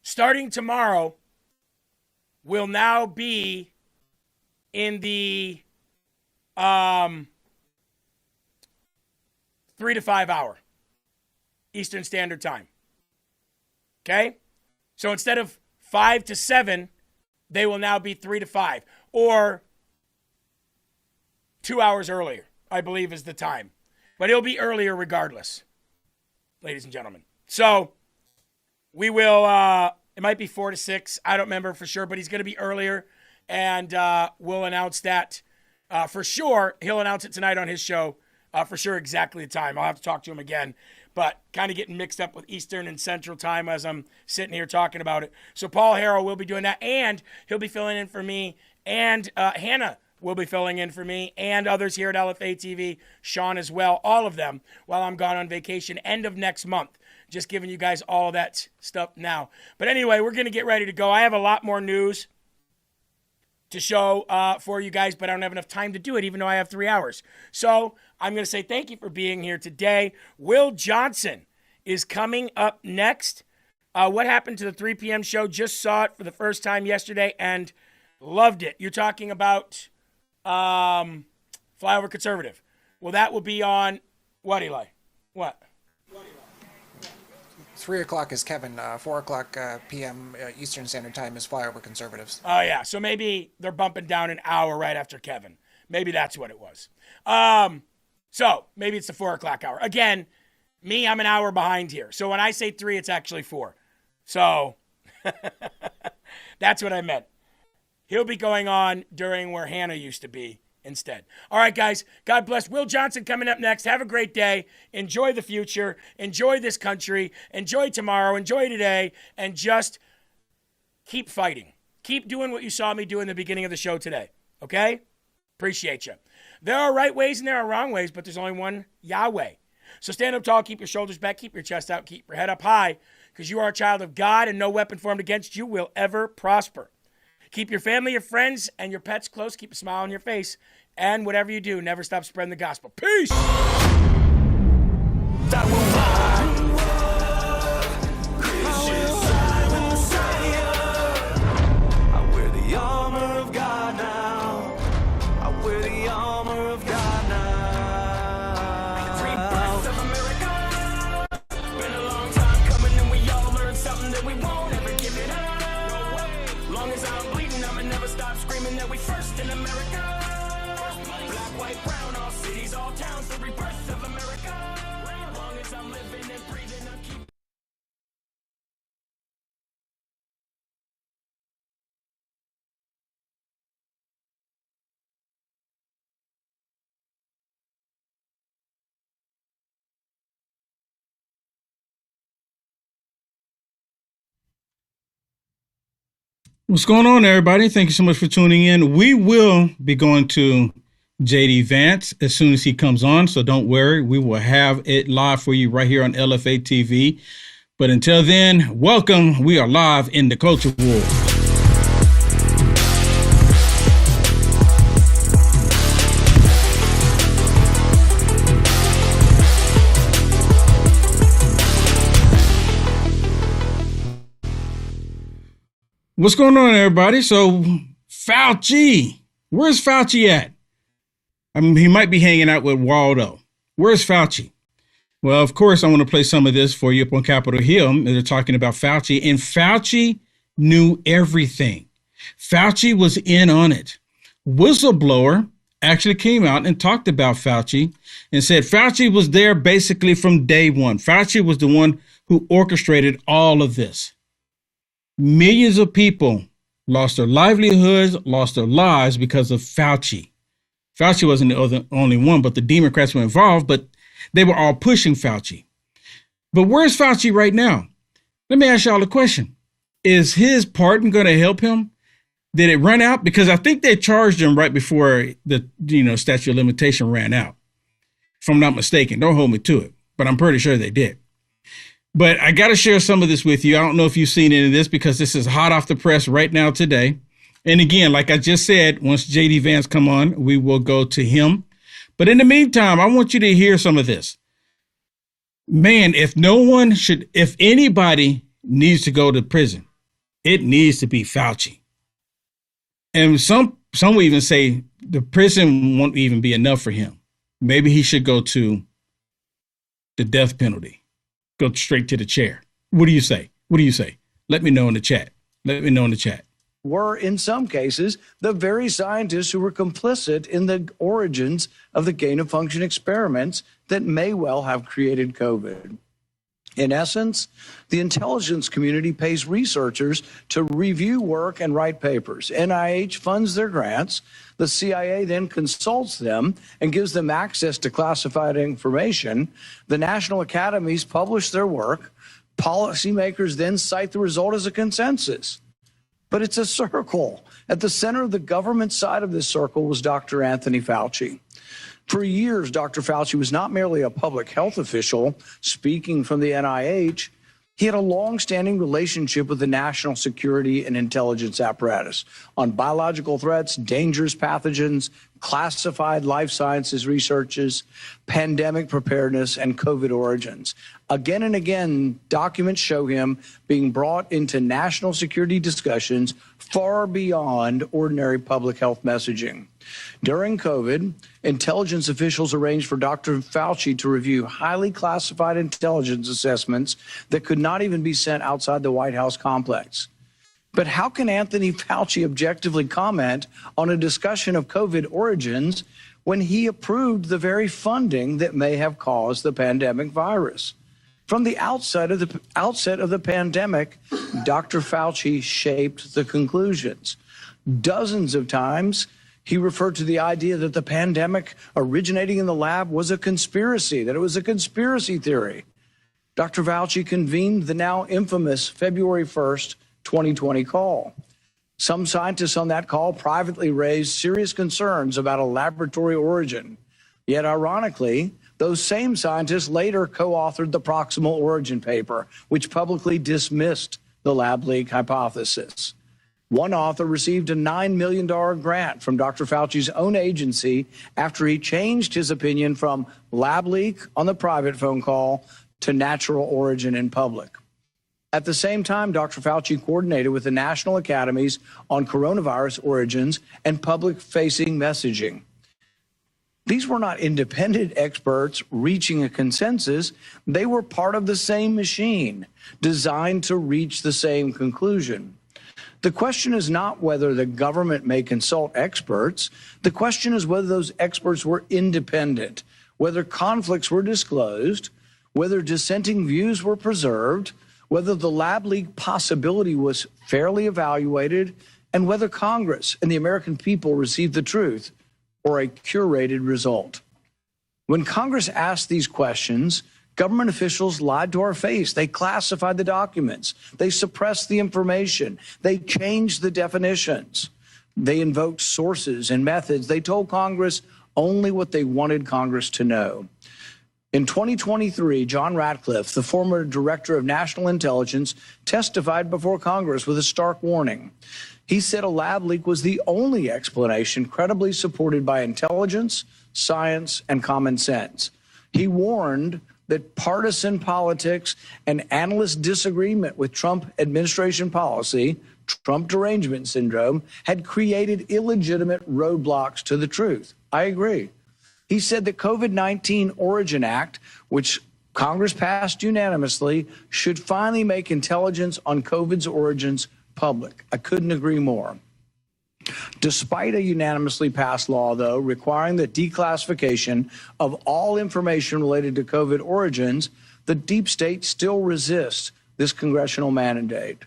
starting tomorrow, will now be in the 3 to 5 hour Eastern Standard Time. Okay? So instead of 5 to 7, they will now be 3 to 5, or 2 hours earlier, I believe is the time. But it'll be earlier regardless, ladies and gentlemen. So we will, it might be 4 to 6. I don't remember for sure, but he's going to be earlier. And we'll announce that for sure. He'll announce it tonight on his show for sure, exactly the time. I'll have to talk to him again. But kind of getting mixed up with Eastern and Central Time as I'm sitting here talking about it. So Paul Herrell will be doing that, and he'll be filling in for me, and Hannah will be filling in for me, and others here at LFA TV, Sean as well, all of them, while I'm gone on vacation end of next month. Just giving you guys all that stuff now. But anyway, we're going to get ready to go. I have a lot more news to show for you guys, but I don't have enough time to do it, even though I have 3 hours. So I'm going to say thank you for being here today. Will Johnson is coming up next. What happened to the 3 p.m. show? Just saw it for the first time yesterday and loved it. You're talking about Flyover Conservative. Well, that will be on what, Eli? What? 3 o'clock is Kevin. 4 o'clock p.m. Eastern Standard Time is Flyover Conservatives. Oh, yeah. So maybe they're bumping down an hour right after Kevin. Maybe that's what it was. So maybe it's the 4 o'clock hour. Again, me, I'm an hour behind here. So when I say 3, it's actually 4. So that's what I meant. He'll be going on during where Hannah used to be instead. All right, guys. God bless. Will Johnson coming up next. Have a great day. Enjoy the future. Enjoy this country. Enjoy tomorrow. Enjoy today. And just keep fighting. Keep doing what you saw me do in the beginning of the show today. Okay? Appreciate you. There are right ways and there are wrong ways, but there's only one Yahweh. So stand up tall, keep your shoulders back, keep your chest out, keep your head up high, because you are a child of God and no weapon formed against you will ever prosper. Keep your family, your friends, and your pets close. Keep a smile on your face. And whatever you do, never stop spreading the gospel. Peace! What's going on, everybody? Thank you so much for tuning in. We will be going to J.D. Vance as soon as he comes on, so don't worry. We will have it live for you right here on LFA TV. But until then, welcome. We are live in the Culture War. What's going on, everybody? So, Fauci, where's Fauci at? I mean, he might be hanging out with Waldo. Where's Fauci? Well, of course, I want to play some of this for you up on Capitol Hill. They're talking about Fauci, and Fauci knew everything. Fauci was in on it. Whistleblower actually came out and talked about Fauci and said Fauci was there basically from day one. Fauci was the one who orchestrated all of this. Millions of people lost their livelihoods, lost their lives because of Fauci. Fauci wasn't the only one, but the Democrats were involved, but they were all pushing Fauci. But where's Fauci right now? Let me ask y'all a question. is his pardon going to help him? Did it run out? Because I think they charged him right before the statute of limitation ran out. If I'm not mistaken, don't hold me to it, but I'm pretty sure they did. But I got to share some of this with you. I don't know if you've seen any of this because this is hot off the press right now today. And again, like I just said, once J.D. Vance come on, we will go to him. But in the meantime, I want you to hear some of this. Man, if anybody needs to go to prison, it needs to be Fauci. And some will even say the prison won't even be enough for him. Maybe he should go to the death penalty, go straight to the chair. What do you say? Let me know in the chat. Were, in some cases, the very scientists who were complicit in the origins of the gain-of-function experiments that may well have created COVID. In essence, the intelligence community pays researchers to review work and write papers. NIH funds their grants. The CIA then consults them and gives them access to classified information. The national academies publish their work. Policymakers then cite the result as a consensus. But it's a circle. At the center of the government side of this circle was Dr. Anthony Fauci. For years, Dr. Fauci was not merely a public health official speaking from the NIH. He had a long-standing relationship with the national security and intelligence apparatus on biological threats, dangerous pathogens, classified life sciences researches, pandemic preparedness, and COVID origins. Again and again, documents show him being brought into national security discussions far beyond ordinary public health messaging. During COVID, intelligence officials arranged for Dr. Fauci to review highly classified intelligence assessments that could not even be sent outside the White House complex. But how can Anthony Fauci objectively comment on a discussion of COVID origins when he approved the very funding that may have caused the pandemic virus? From the outset of the pandemic, Dr. Fauci shaped the conclusions. Dozens of times, he referred to the idea that the pandemic originating in the lab was a conspiracy, that it was a conspiracy theory. Dr. Fauci convened the now infamous February 1st, 2020 call. Some scientists on that call privately raised serious concerns about a laboratory origin. Yet, ironically, those same scientists later co-authored the proximal origin paper, which publicly dismissed the lab leak hypothesis. One author received a $9 million grant from Dr. Fauci's own agency after he changed his opinion from lab leak on the private phone call to natural origin in public. At the same time, Dr. Fauci coordinated with the national academies on coronavirus origins and public-facing messaging. These were not independent experts reaching a consensus. They were part of the same machine, designed to reach the same conclusion. The question is not whether the government may consult experts. The question is whether those experts were independent, whether conflicts were disclosed, whether dissenting views were preserved, whether the lab leak possibility was fairly evaluated, and whether Congress and the American people received the truth or a curated result. When Congress asked these questions, government officials lied to our face. They classified the documents. They suppressed the information. They changed the definitions. They invoked sources and methods. They told Congress only what they wanted Congress to know. In 2023, John Ratcliffe, the former director of national intelligence, testified before Congress with a stark warning. He said a lab leak was the only explanation credibly supported by intelligence, science, and common sense. He warned that partisan politics and analyst disagreement with Trump administration policy, Trump derangement syndrome, had created illegitimate roadblocks to the truth. I agree. He said the COVID-19 Origin Act, which Congress passed unanimously, should finally make intelligence on COVID's origins public. I couldn't agree more. Despite a unanimously passed law, though, requiring the declassification of all information related to COVID origins, the deep state still resists this congressional mandate.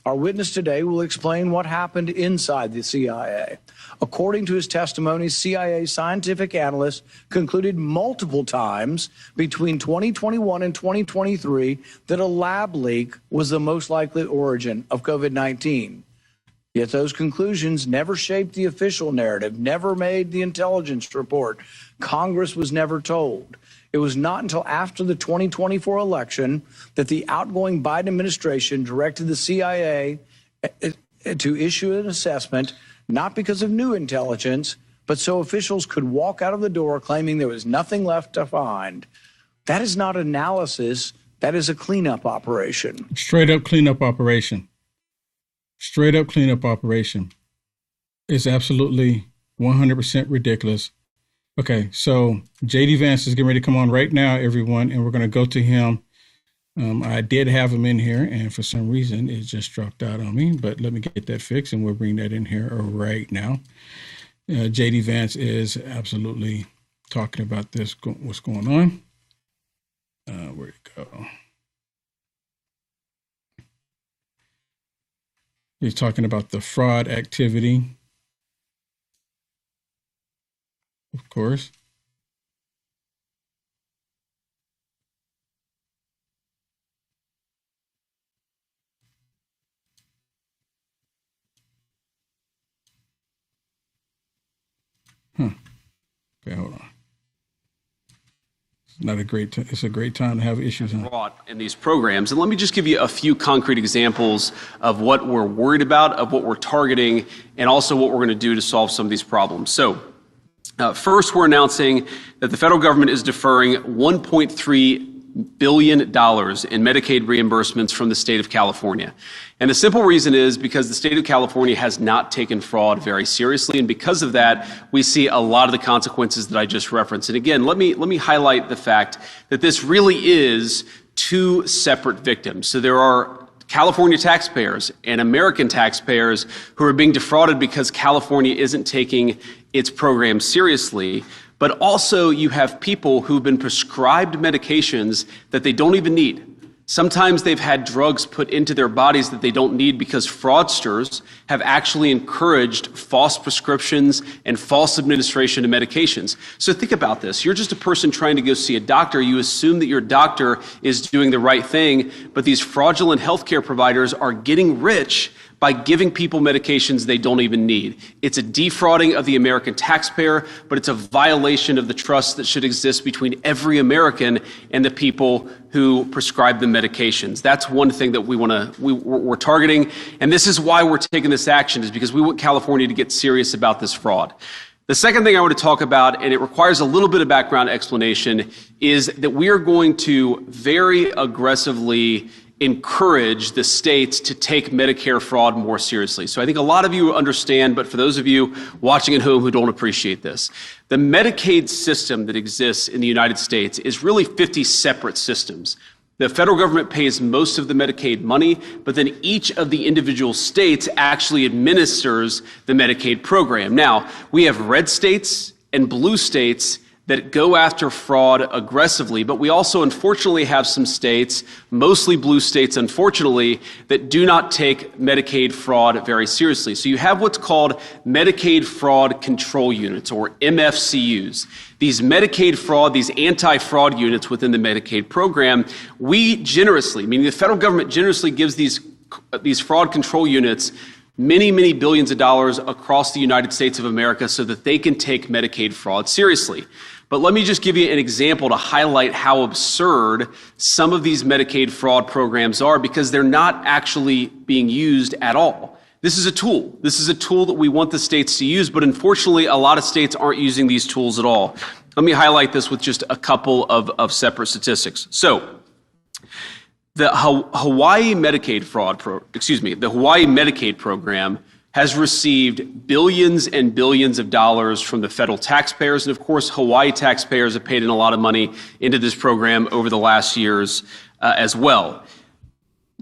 Our witness today will explain what happened inside the CIA. According to his testimony, CIA scientific analysts concluded multiple times between 2021 and 2023 that a lab leak was the most likely origin of COVID-19. Yet those conclusions never shaped the official narrative, never made the intelligence report. Congress was never told. It was not until after the 2024 election that the outgoing Biden administration directed the CIA to issue an assessment, not because of new intelligence, but so officials could walk out of the door claiming there was nothing left to find. That is not analysis. That is a cleanup operation. Straight up cleanup operation. Straight up cleanup operation. It's absolutely 100% ridiculous. Okay, so J.D. Vance is getting ready to come on right now, everyone, and we're going to go to him. I did have him in here, and for some reason, it just dropped out on me, but let me get that fixed, and we'll bring that in here right now. J.D. Vance is absolutely talking about this, what's going on. Where'd it go? He's talking about the fraud activity, of course. Okay, hold on. It's a great time to have issues in these programs. And let me just give you a few concrete examples of what we're worried about, of what we're targeting, and also what we're going to do to solve some of these problems. So first, we're announcing that the federal government is deferring $1.3 billion in Medicaid reimbursements from the state of California. And the simple reason is because the state of California has not taken fraud very seriously. And because of that, we see a lot of the consequences that I just referenced. And again, let me highlight the fact that this really is two separate victims. So there are California taxpayers and American taxpayers who are being defrauded because California isn't taking its program seriously. But also you have people who've been prescribed medications that they don't even need. Sometimes they've had drugs put into their bodies that they don't need because fraudsters have actually encouraged false prescriptions and false administration of medications. So think about this. You're just a person trying to go see a doctor. You assume that your doctor is doing the right thing, but these fraudulent healthcare providers are getting rich by giving people medications they don't even need. It's a defrauding of the American taxpayer, but it's a violation of the trust that should exist between every American and the people who prescribe the medications. That's one thing that we're targeting. And this is why we're taking this action, is because we want California to get serious about this fraud. The second thing I want to talk about, and it requires a little bit of background explanation, is that we are going to very aggressively encourage the states to take Medicare fraud more seriously. So I think a lot of you understand, but for those of you watching at home who don't appreciate this, the Medicaid system that exists in the United States is really 50 separate systems. The federal government pays most of the Medicaid money, but then each of the individual states actually administers the Medicaid program. Now, we have red states and blue states that go after fraud aggressively, but we also unfortunately have some states, mostly blue states unfortunately, that do not take Medicaid fraud very seriously. So you have what's called Medicaid Fraud Control Units, or MFCUs. These Medicaid fraud, these anti-fraud units within the Medicaid program, we generously, meaning the federal government generously gives these fraud control units many, many billions of dollars across the United States of America so that they can take Medicaid fraud seriously. But let me just give you an example to highlight how absurd some of these Medicaid fraud programs are, because they're not actually being used at all. This is a tool. This is a tool that we want the states to use, but unfortunately, a lot of states aren't using these tools at all. Let me highlight this with just a couple of separate statistics. So, the Hawaii Medicaid program has received billions and billions of dollars from the federal taxpayers. And of course, Hawaii taxpayers have paid in a lot of money into this program over the last years as well.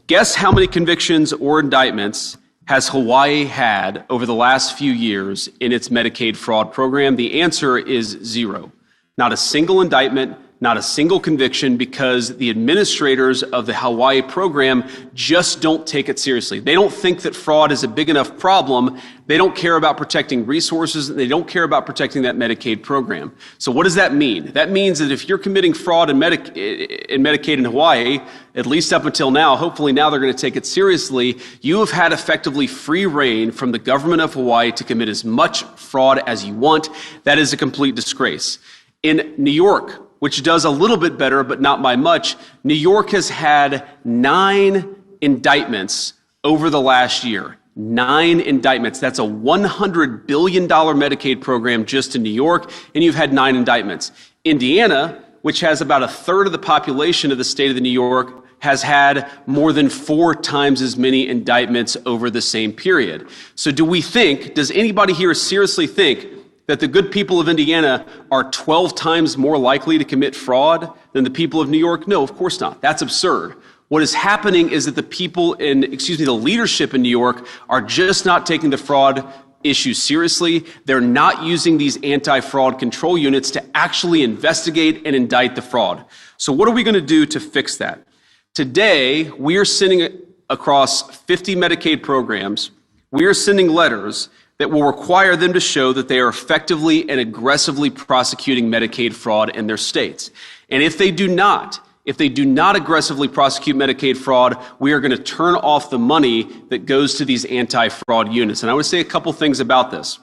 Guess how many convictions or indictments has Hawaii had over the last few years in its Medicaid fraud program? The answer is 0. Not a single indictment, not a single conviction, because the administrators of the Hawaii program just don't take it seriously. They don't think that fraud is a big enough problem. They don't care about protecting resources. They don't care about protecting that Medicaid program. So what does that mean? That means that if you're committing fraud in Medicaid in Hawaii, at least up until now, hopefully now they're going to take it seriously, you have had effectively free reign from the government of Hawaii to commit as much fraud as you want. That is a complete disgrace. In New York, which does a little bit better, but not by much, New York has had 9 indictments over the last year. 9 indictments. That's a $100 billion Medicaid program just in New York, and you've had 9 indictments. Indiana, which has about a third of the population of the state of New York, has had more than 4 times as many indictments over the same period. So does anybody here seriously think that the good people of Indiana are 12 times more likely to commit fraud than the people of New York? No, of course not. That's absurd. What is happening is that the leadership in New York are just not taking the fraud issue seriously. They're not using these anti-fraud control units to actually investigate and indict the fraud. So what are we going to do to fix that? Today, we are sending across 50 Medicaid programs, we are sending letters that will require them to show that they are effectively and aggressively prosecuting Medicaid fraud in their states. And if they do not aggressively prosecute Medicaid fraud, we are going to turn off the money that goes to these anti-fraud units. And I want to say a couple things about this.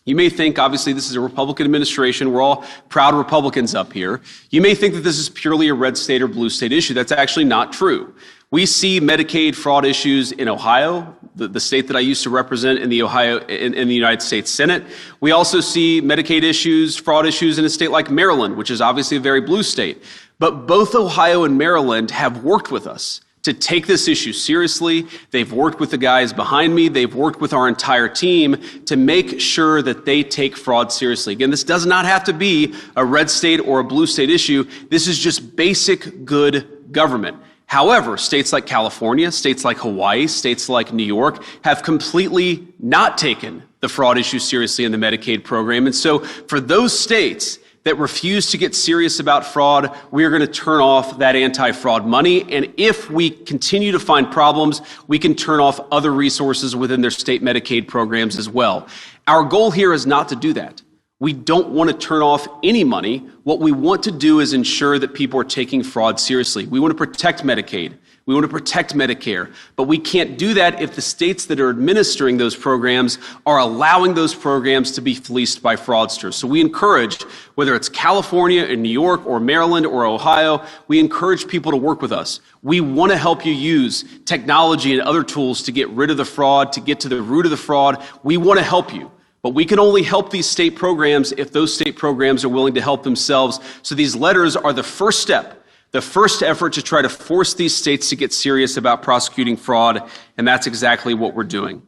You may think, obviously, this is a Republican administration. We're all proud Republicans up here. You may think that this is purely a red state or blue state issue. That's actually not true. We see Medicaid fraud issues in Ohio, the state that I used to represent in the United States Senate. We also see Medicaid fraud issues in a state like Maryland, which is obviously a very blue state. But both Ohio and Maryland have worked with us to take this issue seriously. They've worked with the guys behind me. They've worked with our entire team to make sure that they take fraud seriously. Again, this does not have to be a red state or a blue state issue. This is just basic good government. However, states like California, states like Hawaii, states like New York have completely not taken the fraud issue seriously in the Medicaid program. And so for those states that refuse to get serious about fraud, we are going to turn off that anti-fraud money. And if we continue to find problems, we can turn off other resources within their state Medicaid programs as well. Our goal here is not to do that. We don't want to turn off any money. What we want to do is ensure that people are taking fraud seriously. We want to protect Medicaid. We want to protect Medicare. But we can't do that if the states that are administering those programs are allowing those programs to be fleeced by fraudsters. So we encourage, whether it's California or New York or Maryland or Ohio, we encourage people to work with us. We want to help you use technology and other tools to get rid of the fraud, to get to the root of the fraud. We want to help you. But we can only help these state programs if those state programs are willing to help themselves. So these letters are the first step, the first effort to try to force these states to get serious about prosecuting fraud, and that's exactly what we're doing.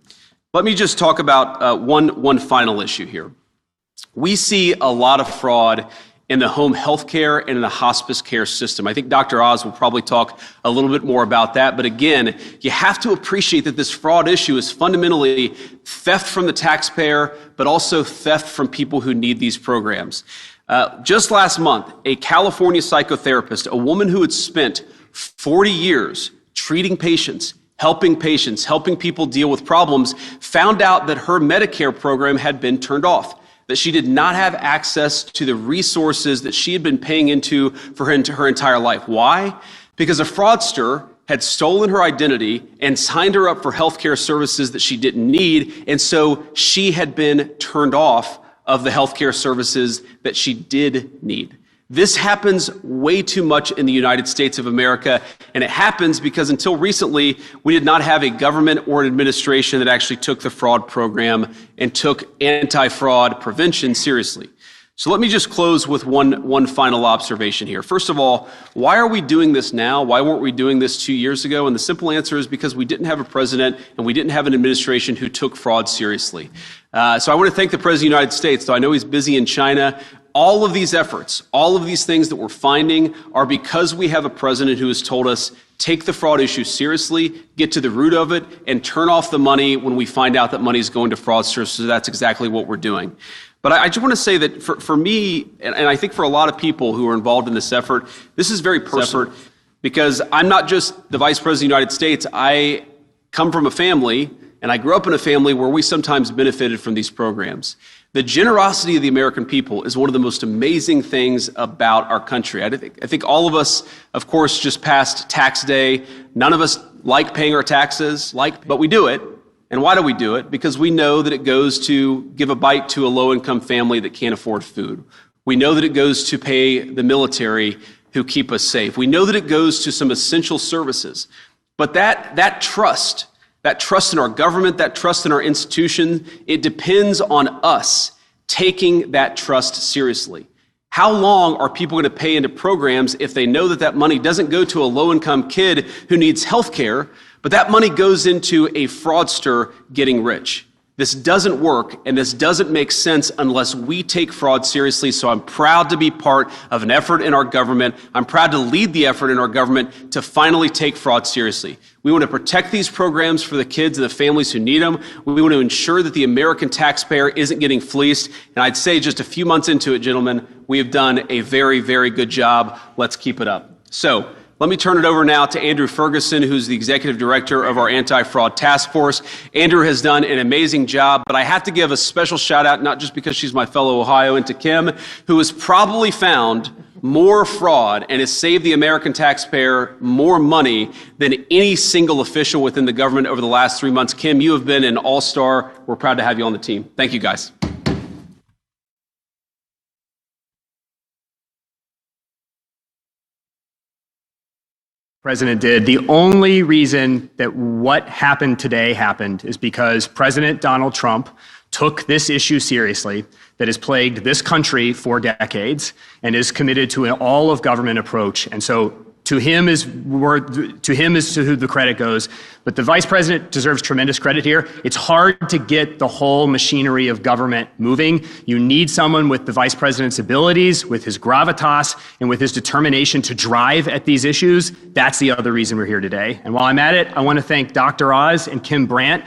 Let me just talk about one final issue here. We see a lot of fraud in the home health care and in the hospice care system. I think Dr. Oz will probably talk a little bit more about that. But again, you have to appreciate that this fraud issue is fundamentally theft from the taxpayer, but also theft from people who need these programs. Just last month, a California psychotherapist, a woman who had spent 40 years treating patients, helping people deal with problems, found out that her Medicare program had been turned off, that she did not have access to the resources that she had been paying into for her entire life. Why? Because a fraudster had stolen her identity and signed her up for healthcare services that she didn't need, and so she had been turned off of the healthcare services that she did need. This happens way too much in the United States of America, and it happens because until recently, we did not have a government or an administration that actually took the fraud program and took anti-fraud prevention seriously. So let me just close with one final observation here. First of all, why are we doing this now? Why weren't we doing this 2 years ago? And the simple answer is because we didn't have a president and we didn't have an administration who took fraud seriously. So I want to thank the President of the United States, though I know he's busy in China. All of these efforts, all of these things that we're finding are because we have a president who has told us, take the fraud issue seriously, get to the root of it, and turn off the money when we find out that money is going to fraudsters. So that's exactly what we're doing. But I just want to say that for me, and I think for a lot of people who are involved in this effort, this is very personal because I'm not just the Vice President of the United States. I come from a family, and I grew up in a family where we sometimes benefited from these programs. The generosity of the American people is one of the most amazing things about our country. I think all of us, of course, just passed tax day. None of us like paying our taxes, but we do it. And why do we do it? Because we know that it goes to give a bite to a low-income family that can't afford food. We know that it goes to pay the military who keep us safe. We know that it goes to some essential services. But that trust in our government, that trust in our institution, it depends on us taking that trust seriously. How long are people going to pay into programs if they know that money doesn't go to a low-income kid who needs health care, but that money goes into a fraudster getting rich? This doesn't work, and this doesn't make sense unless we take fraud seriously. So I'm proud to be part of an effort in our government. I'm proud to lead the effort in our government to finally take fraud seriously. We want to protect these programs for the kids and the families who need them. We want to ensure that the American taxpayer isn't getting fleeced. And I'd say just a few months into it, gentlemen, we have done a very, very good job. Let's keep it up. So let me turn it over now to Andrew Ferguson, who's the Executive Director of our Anti-Fraud Task Force. Andrew has done an amazing job, but I have to give a special shout out, not just because she's my fellow Ohioan, to Kim, who has probably found more fraud and has saved the American taxpayer more money than any single official within the government over the last 3 months. Kim, you have been an all-star. We're proud to have you on the team. Thank you, guys. President did. The only reason that what happened today happened is because President Donald Trump took this issue seriously that has plagued this country for decades and is committed to an all-of-government approach. And so to him is to who the credit goes. But the vice president deserves tremendous credit here. It's hard to get the whole machinery of government moving. You need someone with the vice president's abilities, with his gravitas, and with his determination to drive at these issues. That's the other reason we're here today. And while I'm at it, I want to thank Dr. Oz and Kim Brandt.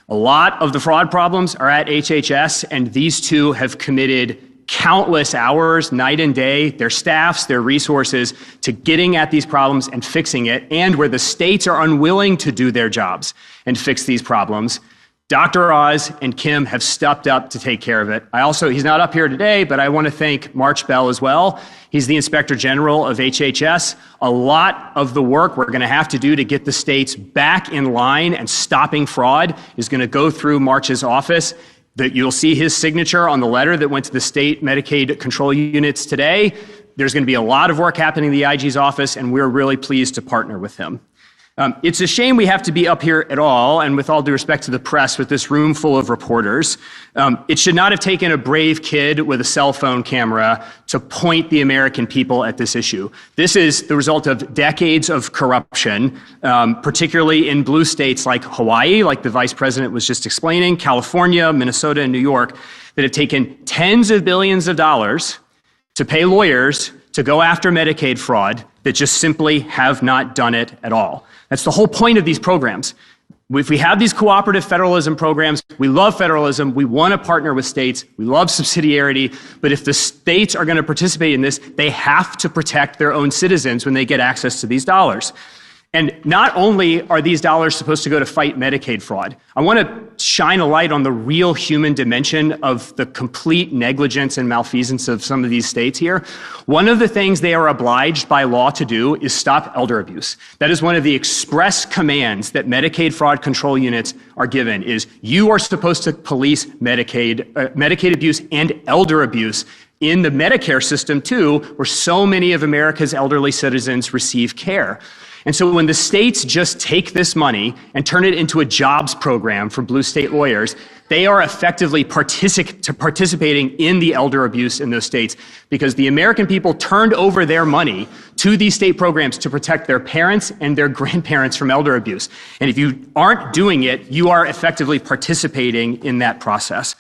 A lot of the fraud problems are at HHS, and these two have committed countless hours, night and day, their staffs, their resources to getting at these problems and fixing it. And where the states are unwilling to do their jobs and fix these problems, Dr. Oz and Kim have stepped up to take care of it. He's not up here today, but I want to thank March Bell as well. He's the Inspector General of HHS. A lot of the work we're going to have to do to get the states back in line and stopping fraud is going to go through March's office. That you'll see his signature on the letter that went to the state Medicaid control units today. There's going to be a lot of work happening in the IG's office, and we're really pleased to partner with him. It's a shame we have to be up here at all, and with all due respect to the press, with this room full of reporters. It should not have taken a brave kid with a cell phone camera to point the American people at this issue. This is the result of decades of corruption, particularly in blue states like Hawaii, like the vice president was just explaining, California, Minnesota, and New York, that have taken tens of billions of dollars to pay lawyers to go after Medicaid fraud that just simply have not done it at all. That's the whole point of these programs. If we have these cooperative federalism programs, we love federalism, we want to partner with states, we love subsidiarity, but if the states are going to participate in this, they have to protect their own citizens when they get access to these dollars. And not only are these dollars supposed to go to fight Medicaid fraud, I want to shine a light on the real human dimension of the complete negligence and malfeasance of some of these states here. One of the things they are obliged by law to do is stop elder abuse. That is one of the express commands that Medicaid fraud control units are given, is you are supposed to police Medicaid abuse and elder abuse in the Medicare system too, where so many of America's elderly citizens receive care. And so when the states just take this money and turn it into a jobs program for blue state lawyers, they are effectively participating in the elder abuse in those states because the American people turned over their money to these state programs to protect their parents and their grandparents from elder abuse. And if you aren't doing it, you are effectively participating in that process.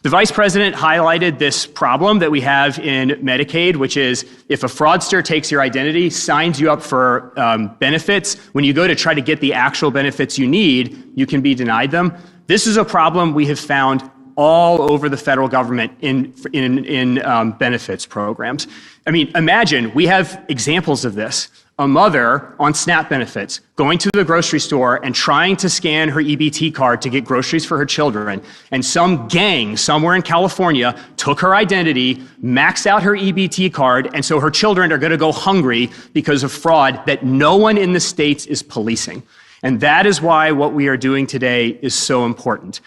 The vice president highlighted this problem that we have in Medicaid, which is if a fraudster takes your identity, signs you up for benefits, when you go to try to get the actual benefits you need, you can be denied them. This is a problem we have found all over the federal government in benefits programs. I mean, imagine, we have examples of this. A mother on SNAP benefits going to the grocery store and trying to scan her EBT card to get groceries for her children, and some gang somewhere in California took her identity, maxed out her EBT card, and so her children are going to go hungry because of fraud that no one in the states is policing. And that is why what we are doing today is so important.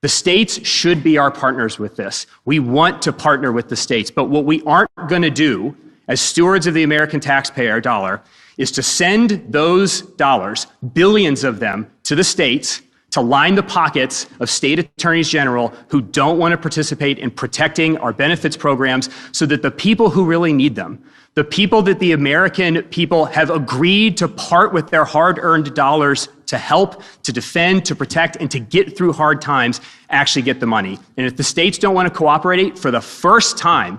The states should be our partners with this. We want to partner with the states, but what we aren't going to do as stewards of the American taxpayer dollar is to send those dollars, billions of them, to the states to line the pockets of state attorneys general who don't want to participate in protecting our benefits programs so that the people who really need them, the people that the American people have agreed to part with their hard-earned dollars to help, to defend, to protect, and to get through hard times, actually get the money. And if the states don't want to cooperate, for the first time,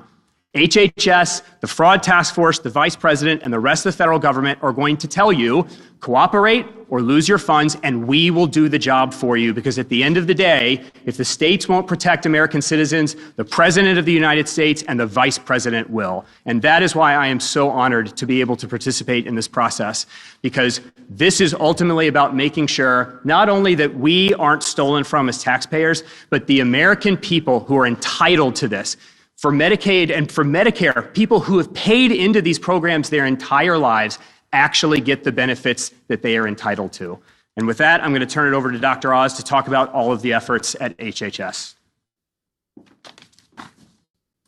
HHS, the fraud task force, the vice president, and the rest of the federal government are going to tell you, cooperate or lose your funds, and we will do the job for you. Because at the end of the day, if the states won't protect American citizens, the president of the United States and the vice president will. And that is why I am so honored to be able to participate in this process, because this is ultimately about making sure not only that we aren't stolen from as taxpayers, but the American people who are entitled to this. For Medicaid and for Medicare, people who have paid into these programs their entire lives actually get the benefits that they are entitled to. And with that, I'm going to turn it over to Dr. Oz to talk about all of the efforts at HHS.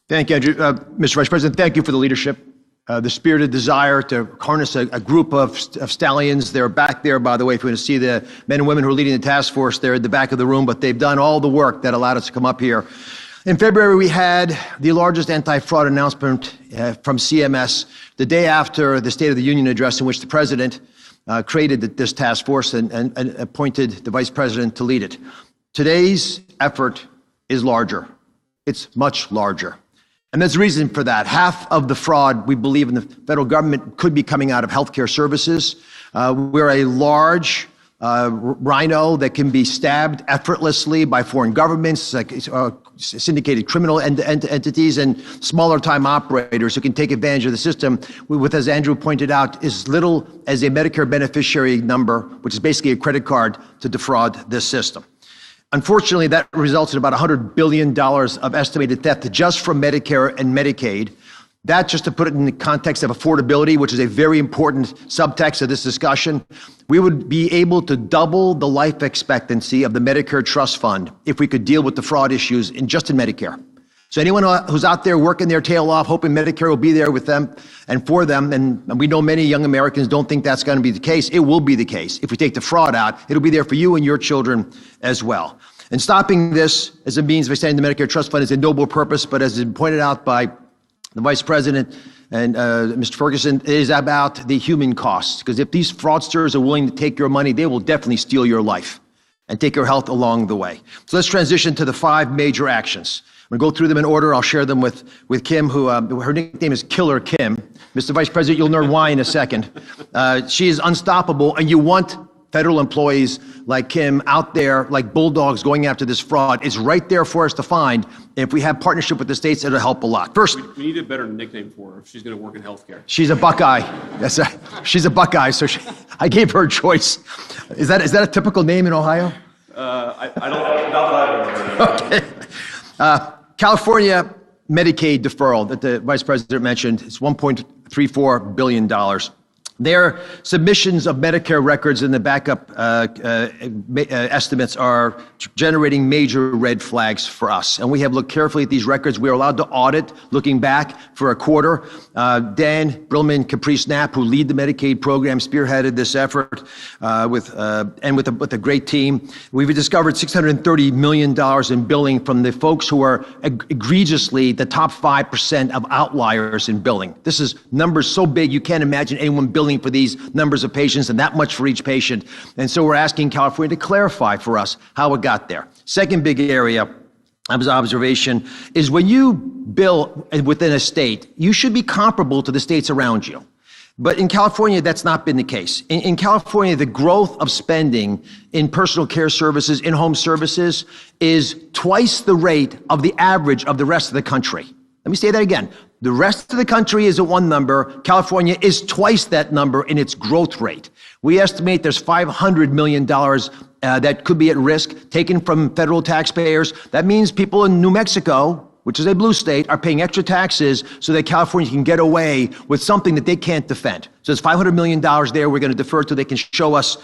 Thank you, Andrew. Mr. Vice President, thank you for the leadership, the spirited desire to harness a group of stallions. They're back there, by the way, if you want to see the men and women who are leading the task force. They're at the back of the room, but they've done all the work that allowed us to come up here. In February, we had the largest anti-fraud announcement from CMS the day after the State of the Union address, in which the president created this task force and appointed the vice president to lead it. Today's effort is larger. It's much larger. And there's a reason for that. Half of the fraud, we believe, in the federal government could be coming out of healthcare services. We're a large rhino that can be stabbed effortlessly by foreign governments, like syndicated criminal entities, and smaller time operators who can take advantage of the system with, as Andrew pointed out, as little as a Medicare beneficiary number, which is basically a credit card, to defraud this system. Unfortunately, that results in about $100 billion of estimated theft just from Medicare and Medicaid. That, just to put it in the context of affordability, which is a very important subtext of this discussion, we would be able to double the life expectancy of the Medicare Trust Fund if we could deal with the fraud issues just in Medicare. So anyone who's out there working their tail off, hoping Medicare will be there with them and for them, and we know many young Americans don't think that's going to be the case. It will be the case. If we take the fraud out, it'll be there for you and your children as well. And stopping this as a means of extending the Medicare Trust Fund is a noble purpose, but as pointed out by the Vice President and Mr. Ferguson, it is about the human costs. Because if these fraudsters are willing to take your money, they will definitely steal your life and take your health along the way. So let's transition to the 5 major actions. I'm going to go through them in order. I'll share them with Kim, who her nickname is Killer Kim. Mr. Vice President, you'll learn why in a second. She is unstoppable, and you want federal employees like Kim out there like bulldogs going after this fraud. It's right there for us to find. If we have partnership with the states, it'll help a lot. First, we need a better nickname for her if she's going to work in healthcare. She's a Buckeye. She's a Buckeye, so I gave her a choice. Is that a typical name in Ohio? I don't. Not that Okay. California Medicaid deferral that the Vice President mentioned is $1.34 billion. Their submissions of Medicare records in the backup estimates are generating major red flags for us. And we have looked carefully at these records. We are allowed to audit, looking back for a quarter. Dan Brillman Capri-Snap, who lead the Medicaid program, spearheaded this effort with a great team. We've discovered $630 million in billing from the folks who are egregiously the top 5% of outliers in billing. This is numbers so big you can't imagine anyone billing for these numbers of patients, and that much for each patient. And so we're asking California to clarify for us how it got there. Second big area of observation is when you bill within a state, you should be comparable to the states around you. But in California, that's not been the case. In California, the growth of spending in personal care services, in-home services, is twice the rate of the average of the rest of the country. Let me say that again. The rest of the country is at one number. California is twice that number in its growth rate. We estimate there's $500 million that could be at risk, taken from federal taxpayers. That means people in New Mexico, which is a blue state, are paying extra taxes so that California can get away with something that they can't defend. So there's $500 million there. We're going to defer till they can show us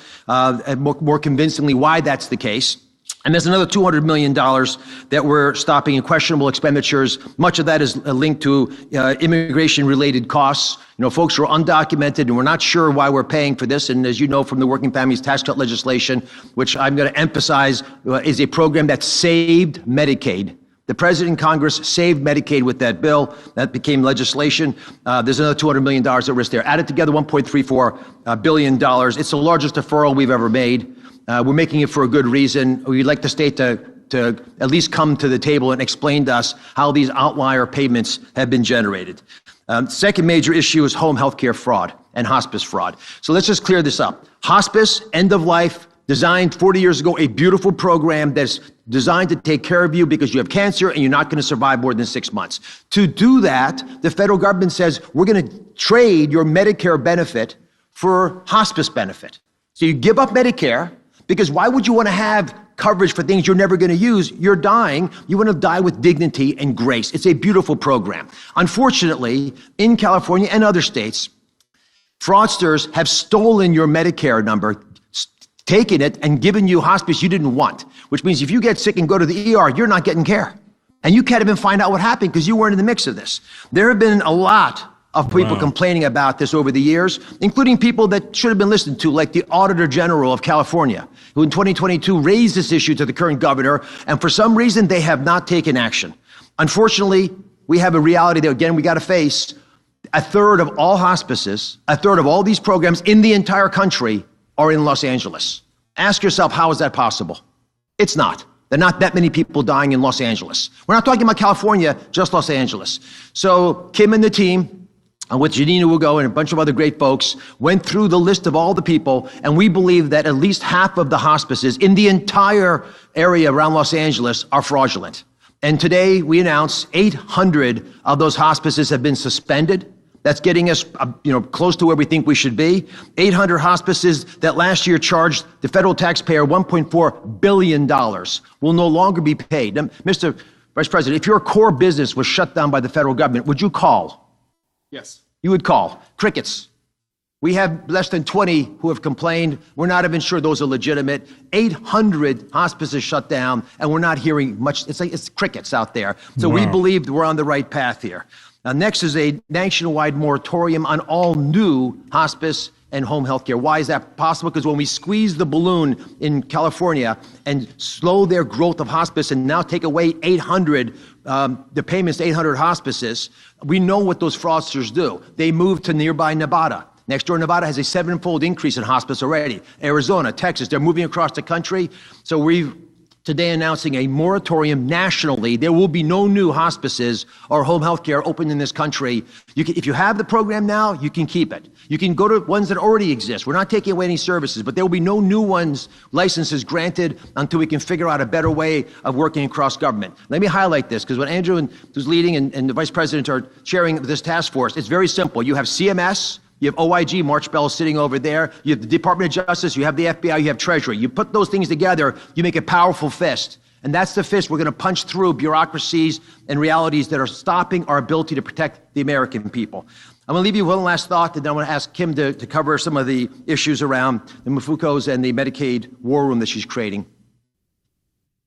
more convincingly why that's the case. And there's another $200 million that we're stopping in questionable expenditures. Much of that is linked to immigration-related costs. You know, folks who are undocumented, and we're not sure why we're paying for this. And as you know from the Working Families Tax Cut legislation, which I'm going to emphasize is a program that saved Medicaid. The President and Congress saved Medicaid with that bill. That became legislation. There's another $200 million at risk there. Added together, $1.34 billion. It's the largest deferral we've ever made. We're making it for a good reason. We'd like the state to at least come to the table and explain to us how these outlier payments have been generated. Second major issue is home health care fraud and hospice fraud. So let's just clear this up. Hospice, end of life, designed 40 years ago, a beautiful program that's designed to take care of you because you have cancer and you're not going to survive more than 6 months. To do that, the federal government says, we're going to trade your Medicare benefit for hospice benefit. So you give up Medicare, because why would you want to have coverage for things you're never going to use? You're dying. You want to die with dignity and grace. It's a beautiful program. Unfortunately, in California and other states, fraudsters have stolen your Medicare number, taken it and given you hospice you didn't want, which means if you get sick and go to the ER, you're not getting care. And you can't even find out what happened because you weren't in the mix of this. There have been a lot of people complaining about this over the years, including people that should have been listened to, like the Auditor General of California, who in 2022 raised this issue to the current governor, and for some reason they have not taken action. Unfortunately, we have a reality that, again, we got to face. A third of all hospices, a third of all these programs in the entire country are in Los Angeles. Ask yourself, how is that possible? It's not. There are not that many people dying in Los Angeles. We're not talking about California, just Los Angeles. So Kim and the team, with Janina Ugo and a bunch of other great folks, went through the list of all the people, and we believe that at least half of the hospices in the entire area around Los Angeles are fraudulent. And today we announced 800 of those hospices have been suspended. That's getting us, close to where we think we should be. 800 hospices that last year charged the federal taxpayer $1.4 billion will no longer be paid. Now, Mr. Vice President, if your core business was shut down by the federal government, would you call? Yes. You would call. Crickets. We have less than 20 who have complained. We're not even sure those are legitimate. 800 hospices shut down, and we're not hearing much. It's crickets out there. So we believe we're on the right path here. Next is a nationwide moratorium on all new hospice and home health care. Why is that possible? Because when we squeeze the balloon in California and slow their growth of hospice and now take away 800, the payments to 800 hospices, we know what those fraudsters do. They move to nearby Nevada. Next door, Nevada has a 7-fold increase in hospice already. Arizona, Texas, they're moving across the country. So we've today announcing a moratorium nationally. There will be no new hospices or home health care open in this country. If you have the program now, you can keep it. You can go to ones that already exist. We're not taking away any services, but there will be no new licenses granted until we can figure out a better way of working across government. Let me highlight this, because when Andrew, who's leading, and the Vice President are chairing this task force, it's very simple. You have CMS, you have OIG, March Bell sitting over there. You have the Department of Justice, you have the FBI, you have Treasury. You put those things together, you make a powerful fist. And that's the fist we're going to punch through bureaucracies and realities that are stopping our ability to protect the American people. I'm going to leave you one last thought, and then I want to ask Kim to cover some of the issues around the Mifukos and the Medicaid war room that she's creating.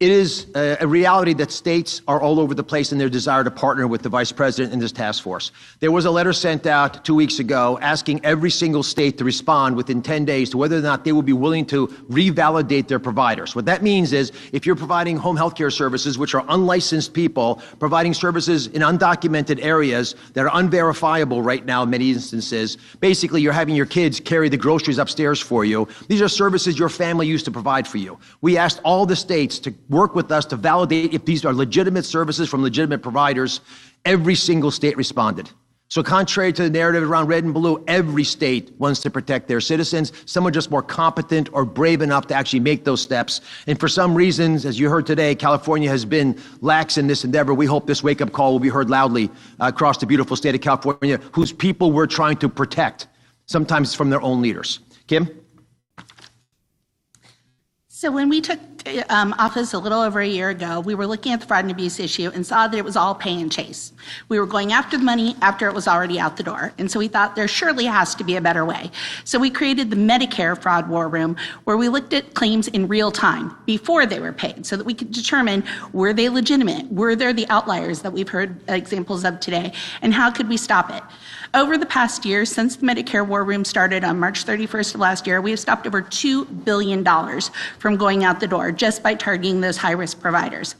It is a reality that states are all over the place in their desire to partner with the Vice President in this task force. There was a letter sent out 2 weeks ago asking every single state to respond within 10 days to whether or not they would be willing to revalidate their providers. What that means is if you're providing home health care services, which are unlicensed people, providing services in undocumented areas that are unverifiable right now in many instances, basically you're having your kids carry the groceries upstairs for you. These are services your family used to provide for you. We asked all the states to work with us to validate if these are legitimate services from legitimate providers. Every single state responded. So contrary to the narrative around red and blue, every state wants to protect their citizens. Some are just more competent or brave enough to actually make those steps. And for some reasons, as you heard today, California has been lax in this endeavor. We hope this wake-up call will be heard loudly across the beautiful state of California, whose people we're trying to protect, sometimes from their own leaders. Kim? So when we took office a little over a year ago, we were looking at the fraud and abuse issue and saw that it was all pay and chase. We were going after the money after it was already out the door. And so we thought there surely has to be a better way. So we created the Medicare Fraud War Room, where we looked at claims in real time before they were paid so that we could determine, were they legitimate? Were there the outliers that we've heard examples of today? And how could we stop it? Over the past year, since the Medicare War Room started on March 31st of last year, we have stopped over $2 billion from going out the door just by targeting those high-risk providers.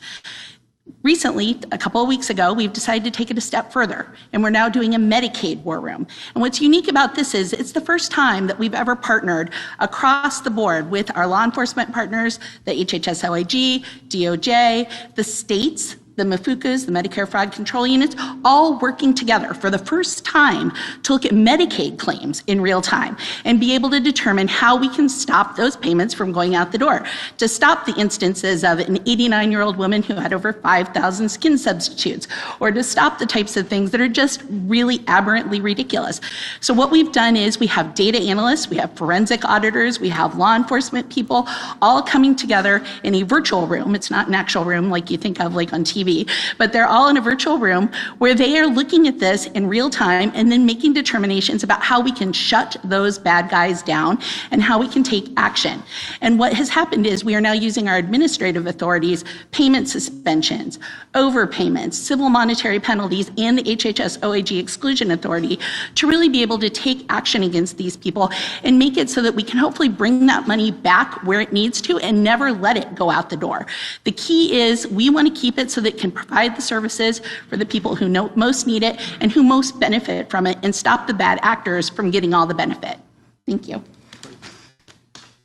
Recently, a couple of weeks ago, we've decided to take it a step further, and we're now doing a Medicaid war room. And what's unique about this is it's the first time that we've ever partnered across the board with our law enforcement partners, the HHS OIG, DOJ, the states, the MFUCAs, the Medicare Fraud Control Units, all working together for the first time to look at Medicaid claims in real time and be able to determine how we can stop those payments from going out the door, to stop the instances of an 89-year-old woman who had over 5,000 skin substitutes, or to stop the types of things that are just really aberrantly ridiculous. So what we've done is we have data analysts, we have forensic auditors, we have law enforcement people, all coming together in a virtual room. It's not an actual room like you think of like on TV, but they're all in a virtual room where they are looking at this in real time and then making determinations about how we can shut those bad guys down and how we can take action. And what has happened is we are now using our administrative authorities, payment suspensions, overpayments, civil monetary penalties, and the HHS OIG exclusion authority to really be able to take action against these people and make it so that we can hopefully bring that money back where it needs to and never let it go out the door. The key is we want to keep it so that it can provide the services for the people who most need it and who most benefit from it, and stop the bad actors from getting all the benefit. Thank you.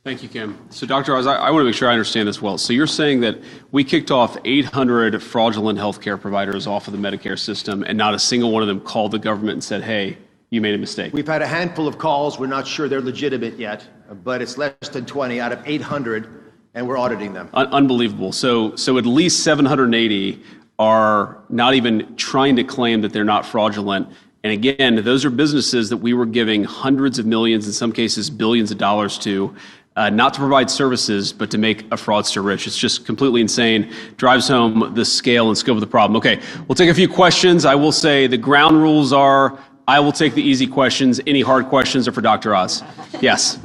Thank you, Kim. So, Dr. Oz, I want to make sure I understand this well. So you're saying that we kicked off 800 fraudulent healthcare providers off of the Medicare system, and not a single one of them called the government and said, hey, you made a mistake? We've had a handful of calls. We're not sure they're legitimate yet, but it's less than 20 out of 800, and we're auditing them. Unbelievable. So at least 780 are not even trying to claim that they're not fraudulent. And again, those are businesses that we were giving hundreds of millions, in some cases billions of dollars to, not to provide services, but to make a fraudster rich. It's just completely insane. Drives home the scale and scope of the problem. Okay, we'll take a few questions. I will say the ground rules are, I will take the easy questions. Any hard questions are for Dr. Oz. Yes.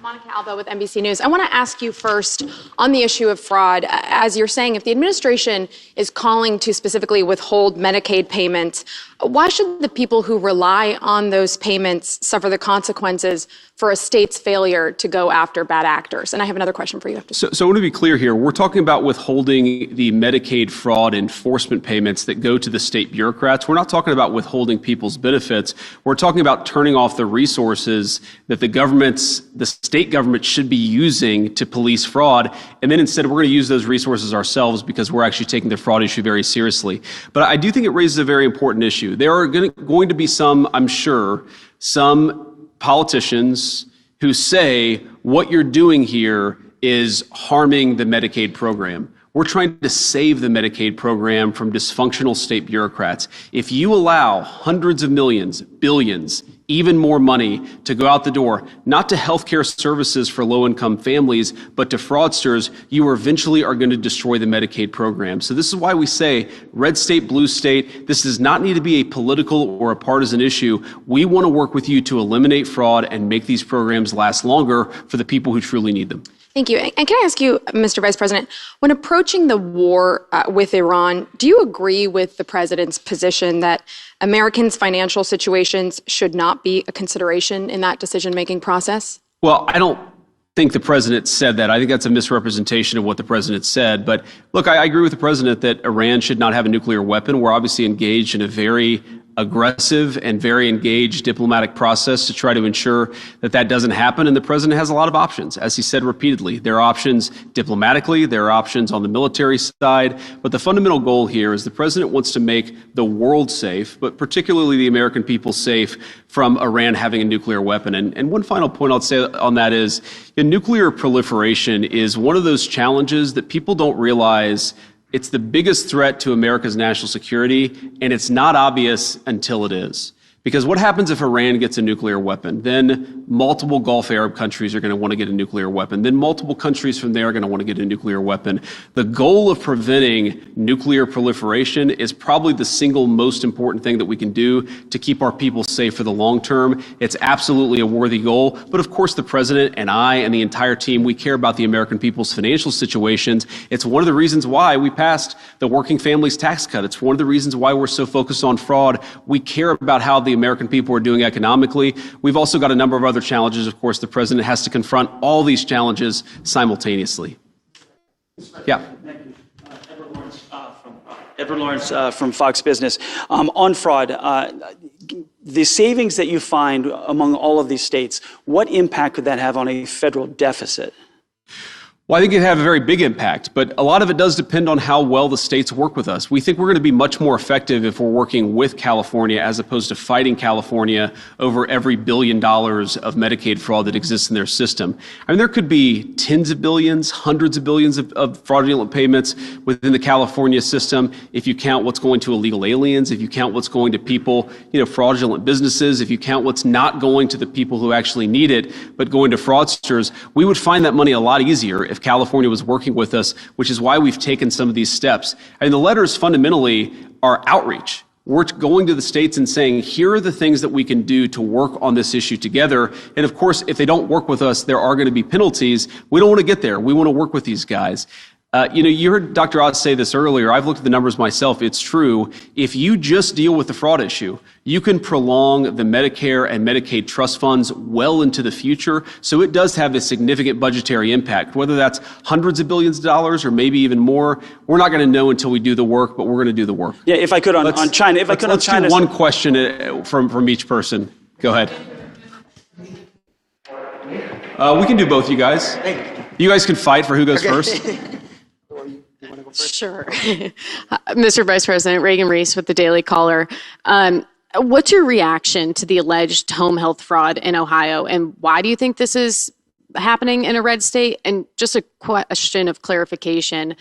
Monica Alba with NBC News. I want to ask you first on the issue of fraud. As you're saying, if the administration is calling to specifically withhold Medicaid payments, why should the people who rely on those payments suffer the consequences for a state's failure to go after bad actors? And I have another question for you after. So I want to be clear here. We're talking about withholding the Medicaid fraud enforcement payments that go to the state bureaucrats. We're not talking about withholding people's benefits. We're talking about turning off the resources that the state government should be using to police fraud. And then instead, we're going to use those resources ourselves because we're actually taking the fraud issue very seriously. But I do think it raises a very important issue. There are going to be some, I'm sure, some politicians who say what you're doing here is harming the Medicaid program. We're trying to save the Medicaid program from dysfunctional state bureaucrats. If you allow hundreds of millions, billions, even more money to go out the door, not to healthcare services for low-income families, but to fraudsters, you eventually are going to destroy the Medicaid program. So this is why we say red state, blue state. This does not need to be a political or a partisan issue. We want to work with you to eliminate fraud and make these programs last longer for the people who truly need them. Thank you. And can I ask you, Mr. Vice President, when approaching the war with Iran, do you agree with the president's position that Americans' financial situations should not be a consideration in that decision-making process? Well, I don't think the president said that. I think that's a misrepresentation of what the president said. But look, I agree with the president that Iran should not have a nuclear weapon. We're obviously engaged in a very aggressive and very engaged diplomatic process to try to ensure that that doesn't happen. And the president has a lot of options, as he said repeatedly. There are options diplomatically, there are options on the military side, but the fundamental goal here is the president wants to make the world safe, but particularly the American people safe from Iran having a nuclear weapon. And one final point I'll say on that is nuclear proliferation is one of those challenges that people don't realize. It's the biggest threat to America's national security, and it's not obvious until it is. Because what happens if Iran gets a nuclear weapon? Then multiple Gulf Arab countries are going to want to get a nuclear weapon. Then multiple countries from there are going to want to get a nuclear weapon. The goal of preventing nuclear proliferation is probably the single most important thing that we can do to keep our people safe for the long term. It's absolutely a worthy goal. But of course, the president and I and the entire team, we care about the American people's financial situations. It's one of the reasons why we passed the Working Families Tax Cut. It's one of the reasons why we're so focused on fraud. We care about how the American people are doing economically. We've also got a number of other challenges. Of course, the president has to confront all these challenges simultaneously. Yeah. Thank you. Edward Lawrence from Fox Business. On fraud, the savings that you find among all of these states, what impact could that have on a federal deficit? Well, I think it'd have a very big impact, but a lot of it does depend on how well the states work with us. We think we're going to be much more effective if we're working with California as opposed to fighting California over every $1 billion of Medicaid fraud that exists in their system. I mean, there could be tens of billions, hundreds of billions of fraudulent payments within the California system if you count what's going to illegal aliens, if you count what's going to people, fraudulent businesses, if you count what's not going to the people who actually need it, but going to fraudsters. We would find that money a lot easier if California was working with us, which is why we've taken some of these steps. And the letters fundamentally are outreach. We're going to the states and saying, here are the things that we can do to work on this issue together. And of course, if they don't work with us, there are going to be penalties. We don't want to get there. We want to work with these guys. You heard Dr. Oz say this earlier. I've looked at the numbers myself. It's true. If you just deal with the fraud issue, you can prolong the Medicare and Medicaid trust funds well into the future. So it does have a significant budgetary impact, whether that's hundreds of billions of dollars or maybe even more. We're not going to know until we do the work, but we're going to do the work. Yeah, if I could on China. Let's do one question from each person. Go ahead. We can do both, you guys. You guys can fight for who goes first. Sure. Mr. Vice President, Reagan Reese with the Daily Caller. What's your reaction to the alleged home health fraud in Ohio, and why do you think this is happening in a red state? And just a question of clarification.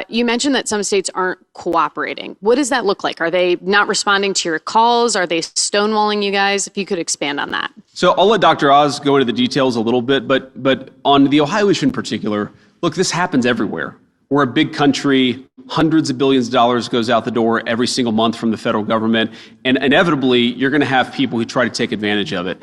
You mentioned that some states aren't cooperating. What does that look like? Are they not responding to your calls? Are they stonewalling you guys? If you could expand on that. So I'll let Dr. Oz go into the details a little bit, but on the Ohio issue in particular, look, this happens everywhere. We're a big country. Hundreds of billions of dollars goes out the door every single month from the federal government. And inevitably, you're going to have people who try to take advantage of it.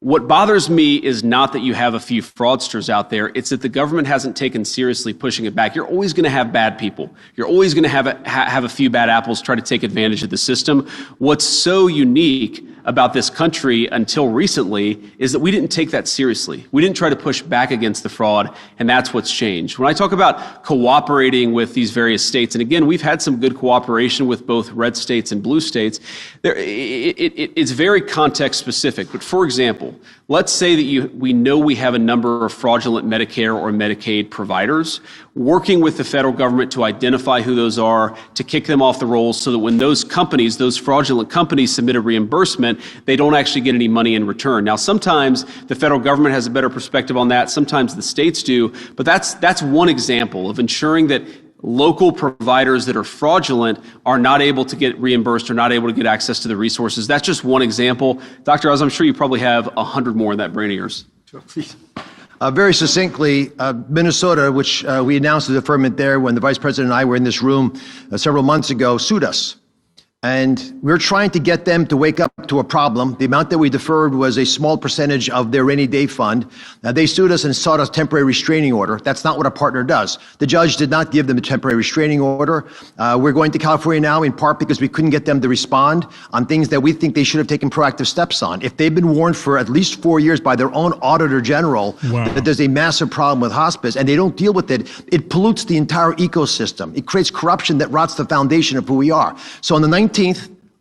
What bothers me is not that you have a few fraudsters out there. It's that the government hasn't taken seriously pushing it back. You're always going to have bad people. You're always going to have a few bad apples try to take advantage of the system. What's so unique about this country until recently is that we didn't take that seriously. We didn't try to push back against the fraud, and that's what's changed. When I talk about cooperating with these various states, and again, we've had some good cooperation with both red states and blue states, it's very context specific. But for example, let's say that we know we have a number of fraudulent Medicare or Medicaid providers. Working with the federal government to identify who those are, to kick them off the rolls so that when those companies, those fraudulent companies submit a reimbursement, they don't actually get any money in return. Now, sometimes the federal government has a better perspective on that. Sometimes the states do. But that's one example of ensuring that local providers that are fraudulent are not able to get reimbursed or not able to get access to the resources. That's just one example. Dr. Oz, I'm sure you probably have 100 more in that brain of yours. Very succinctly, Minnesota, which we announced the deferment there when the Vice President and I were in this room several months ago, sued us. And we're trying to get them to wake up to a problem. The amount that we deferred was a small percentage of their rainy day fund. They sued us and sought a temporary restraining order. That's not what a partner does. The judge did not give them a temporary restraining order. We're going to California now in part because we couldn't get them to respond on things that we think they should have taken proactive steps on. If they've been warned for at least 4 years by their own auditor general that there's a massive problem with hospice and they don't deal with it, it pollutes the entire ecosystem. It creates corruption that rots the foundation of who we are. So on the 19th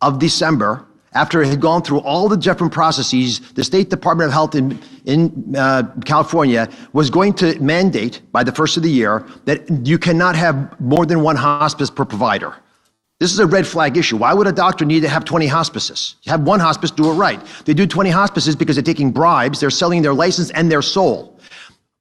of December, after it had gone through all the different processes, the State Department of Health in California was going to mandate by the first of the year that you cannot have more than one hospice per provider. This is a red flag issue. Why would a doctor need to have 20 hospices? You have one hospice, do it right. They do 20 hospices because they're taking bribes, they're selling their license and their soul.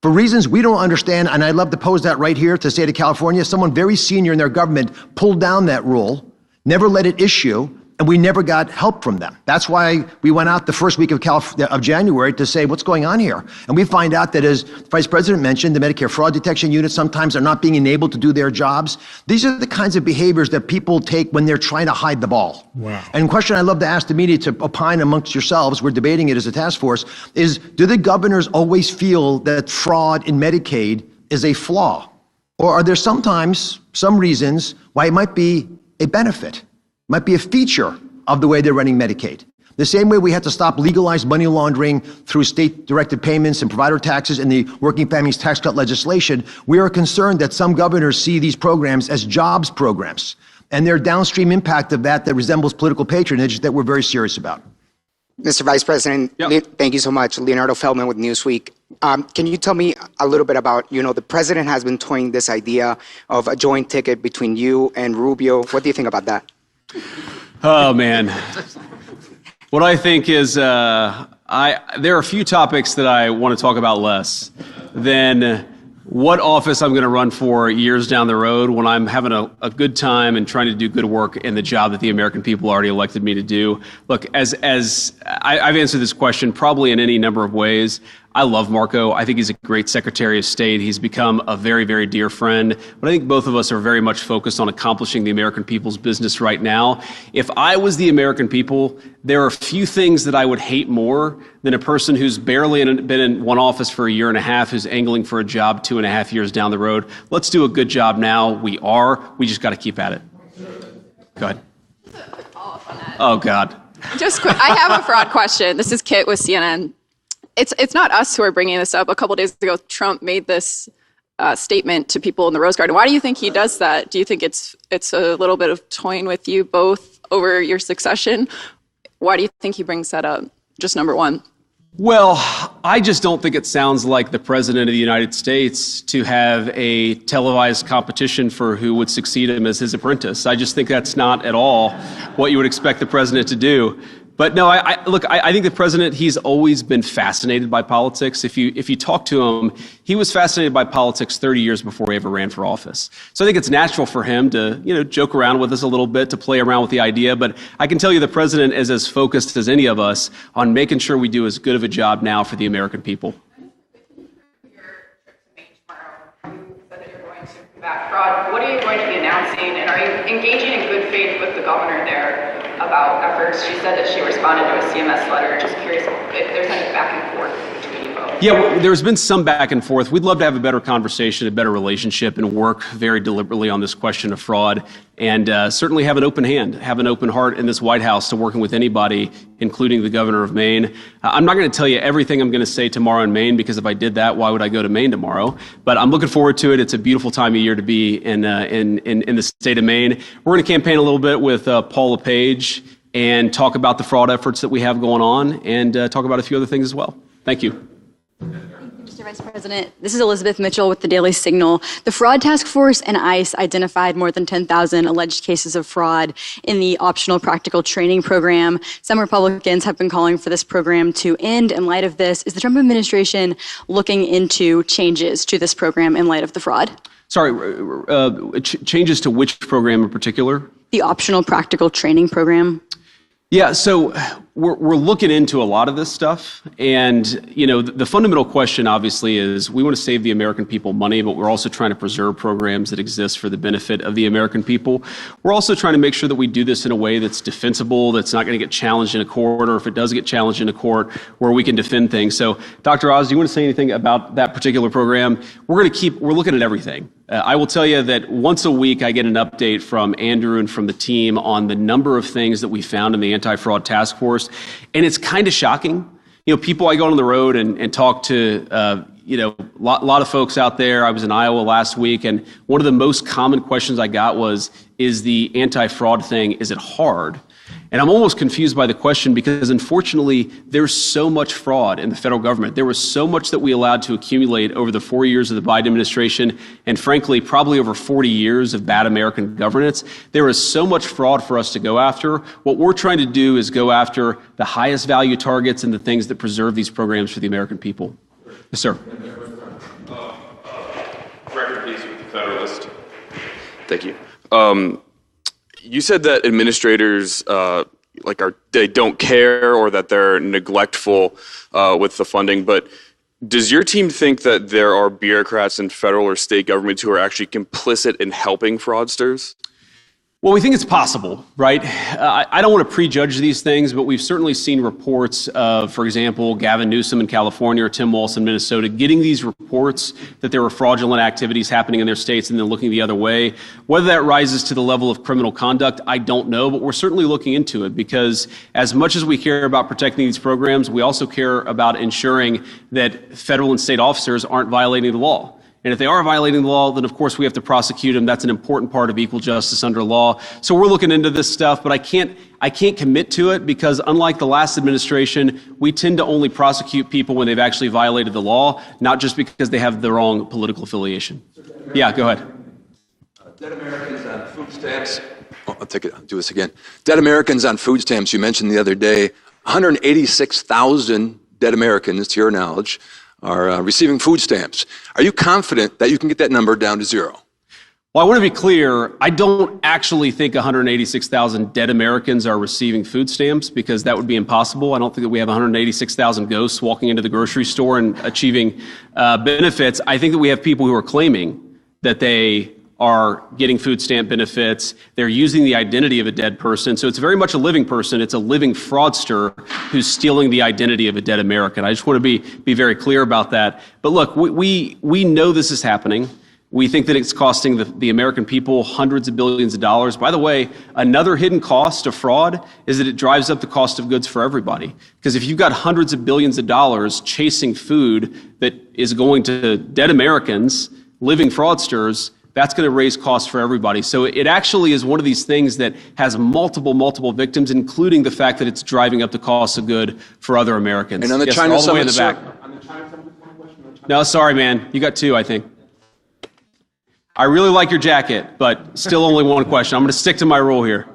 For reasons we don't understand, and I'd love to pose that right here to the state of California, someone very senior in their government pulled down that rule, never let it issue, and we never got help from them. That's why we went out the first week of January to say, what's going on here? And we find out that, as Vice President mentioned, the Medicare fraud detection units sometimes are not being enabled to do their jobs. These are the kinds of behaviors that people take when they're trying to hide the ball. Wow. And the question I'd love to ask the media to opine amongst yourselves, we're debating it as a task force, is do the governors always feel that fraud in Medicaid is a flaw? Or are there sometimes some reasons why it might be a benefit? Might be a feature of the way they're running Medicaid. The same way we had to stop legalized money laundering through state-directed payments and provider taxes and the Working Families Tax Cut legislation, we are concerned that some governors see these programs as jobs programs, and their downstream impact of that resembles political patronage that we're very serious about. Mr. Vice President, thank you so much. Leonardo Feldman with Newsweek. Can you tell me a little bit about, the president has been toying this idea of a joint ticket between you and Rubio. What do you think about that? Oh, man. What I think is there are a few topics that I want to talk about less than what office I'm going to run for years down the road when I'm having a good time and trying to do good work in the job that the American people already elected me to do. Look, as I've answered this question probably in any number of ways. I love Marco. I think he's a great Secretary of State. He's become a very, very dear friend. But I think both of us are very much focused on accomplishing the American people's business right now. If I was the American people, there are few things that I would hate more than a person who's barely been in one office for a year and a half, who's angling for a job 2.5 years down the road. Let's do a good job now. We just got to keep at it. Go ahead. Oh, God. Just quick. I have a fraud question. This is Kit with CNN. It's not us who are bringing this up. A couple days ago, Trump made this statement to people in the Rose Garden. Why do you think he does that? Do you think it's a little bit of toying with you both over your succession? Why do you think he brings that up? Just number one. Well, I just don't think it sounds like the President of the United States to have a televised competition for who would succeed him as his apprentice. I just think that's not at all what you would expect the President to do. But no, I think the president, he's always been fascinated by politics. If you talk to him, he was fascinated by politics 30 years before he ever ran for office. So I think it's natural for him to, joke around with us a little bit, to play around with the idea. But I can tell you the president is as focused as any of us on making sure we do as good of a job now for the American people. Combat fraud. What are you going to be announcing, and are you engaging in good faith with the governor there about efforts? She said that she responded to a CMS letter. Just curious if there's any back and forth between you both. Yeah, well, there's been some back and forth. We'd love to have a better conversation, a better relationship, and work very deliberately on this question of fraud, and certainly have an open hand, have an open heart in this White House to working with anybody, including the governor of Maine. I'm not going to tell you everything I'm going to say tomorrow in Maine, because if I did that, why would I go to Maine tomorrow? But I'm looking forward to it. It's a beautiful time of year to be in the state of Maine. We're going to campaign a little bit with Paul LePage and talk about the fraud efforts that we have going on, and talk about a few other things as well. Thank you. Mr. Vice President, this is Elizabeth Mitchell with the Daily Signal. The Fraud Task Force and ICE identified more than 10,000 alleged cases of fraud in the optional practical training program. Some Republicans have been calling for this program to end. In light of this, is the Trump administration looking into changes to this program in light of the fraud? Sorry, changes to which program in particular? The optional practical training program. Yeah, so we're looking into a lot of this stuff, and the fundamental question obviously is we want to save the American people money, but we're also trying to preserve programs that exist for the benefit of the American people. We're also trying to make sure that we do this in a way that's defensible, that's not going to get challenged in a court, or if it does get challenged in a court, where we can defend things. So, Dr. Oz, do you want to say anything about that particular program? We're looking at everything. I will tell you that once a week I get an update from Andrew and from the team on the number of things that we found in the anti-fraud task force, and it's kind of shocking. People, I go on the road and talk to, lot of folks out there. I was in Iowa last week, and one of the most common questions I got was, is the anti-fraud thing, is it hard? And I'm almost confused by the question because, unfortunately, there's so much fraud in the federal government. There was so much that we allowed to accumulate over the 4 years of the Biden administration, and frankly, probably over 40 years of bad American governance. There is so much fraud for us to go after. What we're trying to do is go after the highest value targets and the things that preserve these programs for the American people. Yes, sir. Record piece with the Federalist. Thank you. You said that administrators they don't care or that they're neglectful with the funding, but does your team think that there are bureaucrats in federal or state governments who are actually complicit in helping fraudsters? Well, we think it's possible, right? I don't want to prejudge these things, but we've certainly seen reports of, for example, Gavin Newsom in California or Tim Walz in Minnesota getting these reports that there were fraudulent activities happening in their states and then looking the other way. Whether that rises to the level of criminal conduct, I don't know, but we're certainly looking into it because as much as we care about protecting these programs, we also care about ensuring that federal and state officers aren't violating the law. And if they are violating the law, then of course we have to prosecute them. That's an important part of equal justice under law. So we're looking into this stuff, but I can't commit to it because unlike the last administration, we tend to only prosecute people when they've actually violated the law, not just because they have the wrong political affiliation. Yeah, go ahead. Dead Americans on food stamps. I'll do this again. Dead Americans on food stamps, you mentioned the other day, 186,000 dead Americans, to your knowledge, are receiving food stamps. Are you confident that you can get that number down to zero? Well, I want to be clear. I don't actually think 186,000 dead Americans are receiving food stamps because that would be impossible. I don't think that we have 186,000 ghosts walking into the grocery store and achieving benefits. I think that we have people who are claiming that they are getting food stamp benefits. They're using the identity of a dead person. So it's very much a living person. It's a living fraudster who's stealing the identity of a dead American. I just want to be very clear about that. But look, we know this is happening. We think that it's costing the American people hundreds of billions of dollars. By the way, another hidden cost of fraud is that it drives up the cost of goods for everybody. Because if you've got hundreds of billions of dollars chasing food that is going to dead Americans, living fraudsters, that's going to raise costs for everybody. So it actually is one of these things that has multiple victims, including the fact that it's driving up the cost of good for other Americans. And on the yes, China all the way in summit, the back. No, sorry, man. You got two, I think. I really like your jacket, but still only one question. I'm going to stick to my rule here.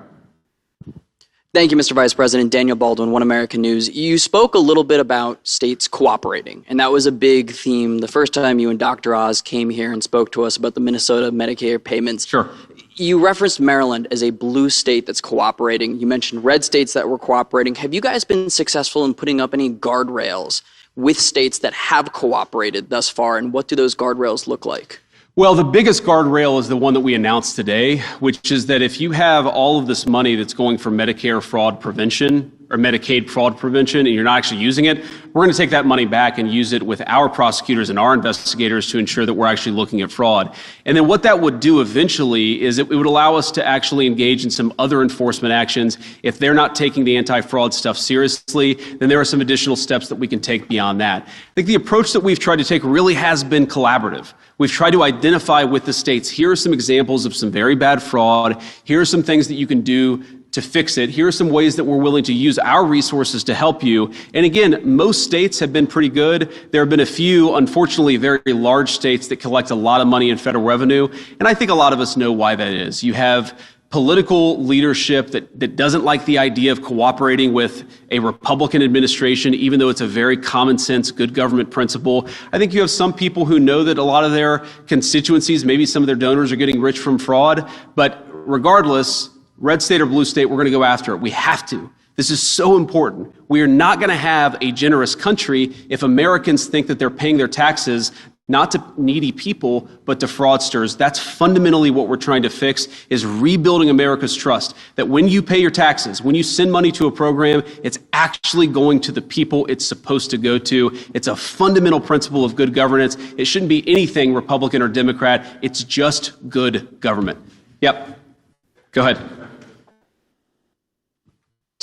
Thank you, Mr. Vice President. Daniel Baldwin, One American News. You spoke a little bit about states cooperating, and that was a big theme the first time you and Dr. Oz came here and spoke to us about the Minnesota Medicare payments. Sure. You referenced Maryland as a blue state that's cooperating. You mentioned red states that were cooperating. Have you guys been successful in putting up any guardrails with states that have cooperated thus far, and what do those guardrails look like? Well, the biggest guardrail is the one that we announced today, which is that if you have all of this money that's going for Medicare fraud prevention or Medicaid fraud prevention and you're not actually using it, we're going to take that money back and use it with our prosecutors and our investigators to ensure that we're actually looking at fraud. And then what that would do eventually is it would allow us to actually engage in some other enforcement actions. If they're not taking the anti-fraud stuff seriously, then there are some additional steps that we can take beyond that. I think the approach that we've tried to take really has been collaborative. We've tried to identify with the states, here are some examples of some very bad fraud. Here are some things that you can do to fix it. Here are some ways that we're willing to use our resources to help you. And again, most states have been pretty good. There have been a few, unfortunately, very large states that collect a lot of money in federal revenue. And I think a lot of us know why that is. You have political leadership that doesn't like the idea of cooperating with a Republican administration, even though it's a very common sense, good government principle. I think you have some people who know that a lot of their constituencies, maybe some of their donors are getting rich from fraud. But regardless, red state or blue state, we're going to go after it. We have to. This is so important. We are not going to have a generous country if Americans think that they're paying their taxes not to needy people, but to fraudsters. That's fundamentally what we're trying to fix, is rebuilding America's trust. That when you pay your taxes, when you send money to a program, it's actually going to the people it's supposed to go to. It's a fundamental principle of good governance. It shouldn't be anything Republican or Democrat. It's just good government. Yep. Go ahead.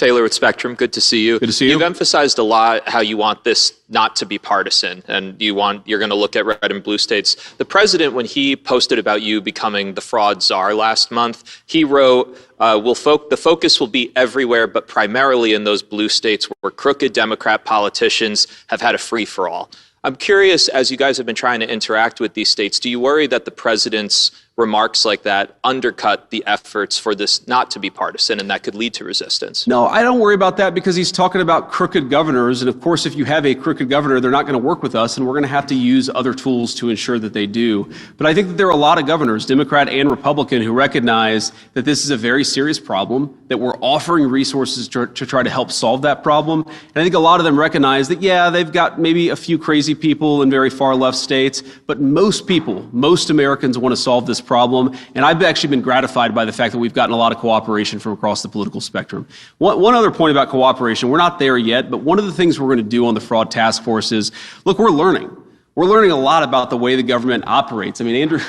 Taylor with Spectrum, good to see you. Good to see you. You've emphasized a lot how you want this not to be partisan, and you're going to look at red and blue states. The president, when he posted about you becoming the fraud czar last month, he wrote, the focus will be everywhere, but primarily in those blue states where crooked Democrat politicians have had a free-for-all. I'm curious, as you guys have been trying to interact with these states, do you worry that the president's remarks like that undercut the efforts for this not to be partisan and that could lead to resistance? No, I don't worry about that because he's talking about crooked governors. And of course, if you have a crooked governor, they're not going to work with us and we're going to have to use other tools to ensure that they do. But I think that there are a lot of governors, Democrat and Republican, who recognize that this is a very serious problem, that we're offering resources to try to help solve that problem. And I think a lot of them recognize that, yeah, they've got maybe a few crazy people in very far left states, but most people, most Americans want to solve this problem. And I've actually been gratified by the fact that we've gotten a lot of cooperation from across the political spectrum. One other point about cooperation, we're not there yet, but one of the things we're going to do on the fraud task force is, look, we're learning. We're learning a lot about the way the government operates. I mean, Andrew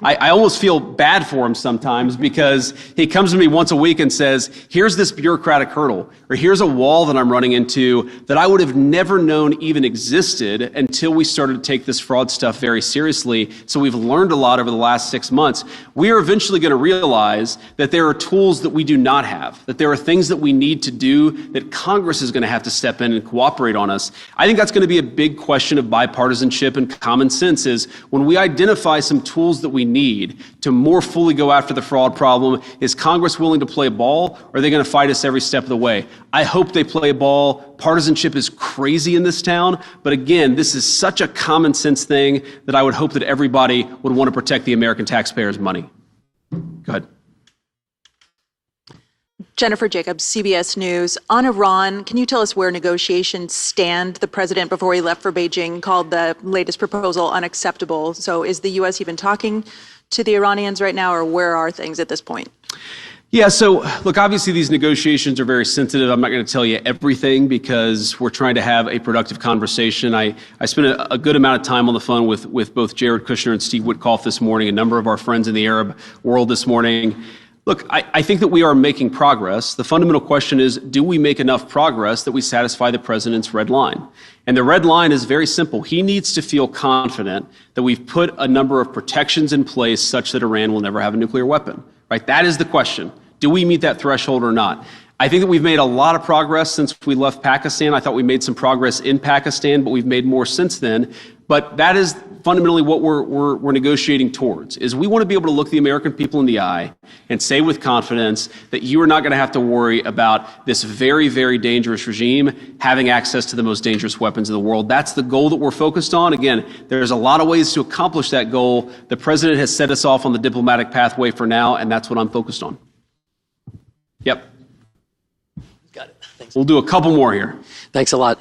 I almost feel bad for him sometimes because he comes to me once a week and says, here's this bureaucratic hurdle, or here's a wall that I'm running into that I would have never known even existed until we started to take this fraud stuff very seriously. So we've learned a lot over the last 6 months. We are eventually going to realize that there are tools that we do not have, that there are things that we need to do that Congress is going to have to step in and cooperate on us. I think that's going to be a big question of bipartisanship and common sense is when we identify some tools that we need to more fully go after the fraud problem, is Congress willing to play ball or are they going to fight us every step of the way? I hope they play ball. Partisanship is crazy in this town, but again, this is such a common sense thing that I would hope that everybody would want to protect the American taxpayers' money. Go ahead. Jennifer Jacobs, CBS News. On Iran, can you tell us where negotiations stand? The president, before he left for Beijing, called the latest proposal unacceptable. So is the U.S. even talking to the Iranians right now, or where are things at this point? Yeah, so look, obviously these negotiations are very sensitive. I'm not going to tell you everything because we're trying to have a productive conversation. I spent a good amount of time on the phone with both Jared Kushner and Steve Witkoff this morning, a number of our friends in the Arab world this morning. Look, I think that we are making progress. The fundamental question is, do we make enough progress that we satisfy the president's red line? And the red line is very simple. He needs to feel confident that we've put a number of protections in place such that Iran will never have a nuclear weapon, right? That is the question. Do we meet that threshold or not? I think that we've made a lot of progress since we left Pakistan. I thought we made some progress in Pakistan, but we've made more since then. But that is fundamentally what we're negotiating towards, is we want to be able to look the American people in the eye and say with confidence that you are not going to have to worry about this very, very dangerous regime having access to the most dangerous weapons in the world. That's the goal that we're focused on. Again, there's a lot of ways to accomplish that goal. The president has set us off on the diplomatic pathway for now, and that's what I'm focused on. Yep. Got it. Thanks. We'll do a couple more here. Thanks a lot.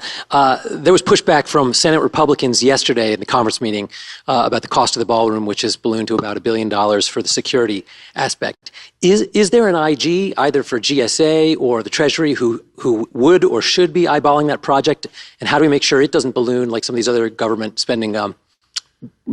There was pushback from Senate Republicans yesterday in the conference meeting about the cost of the ballroom, which has ballooned to about $1 billion for the security aspect. Is there an IG, either for GSA or the Treasury, who would or should be eyeballing that project? And how do we make sure it doesn't balloon like some of these other government spending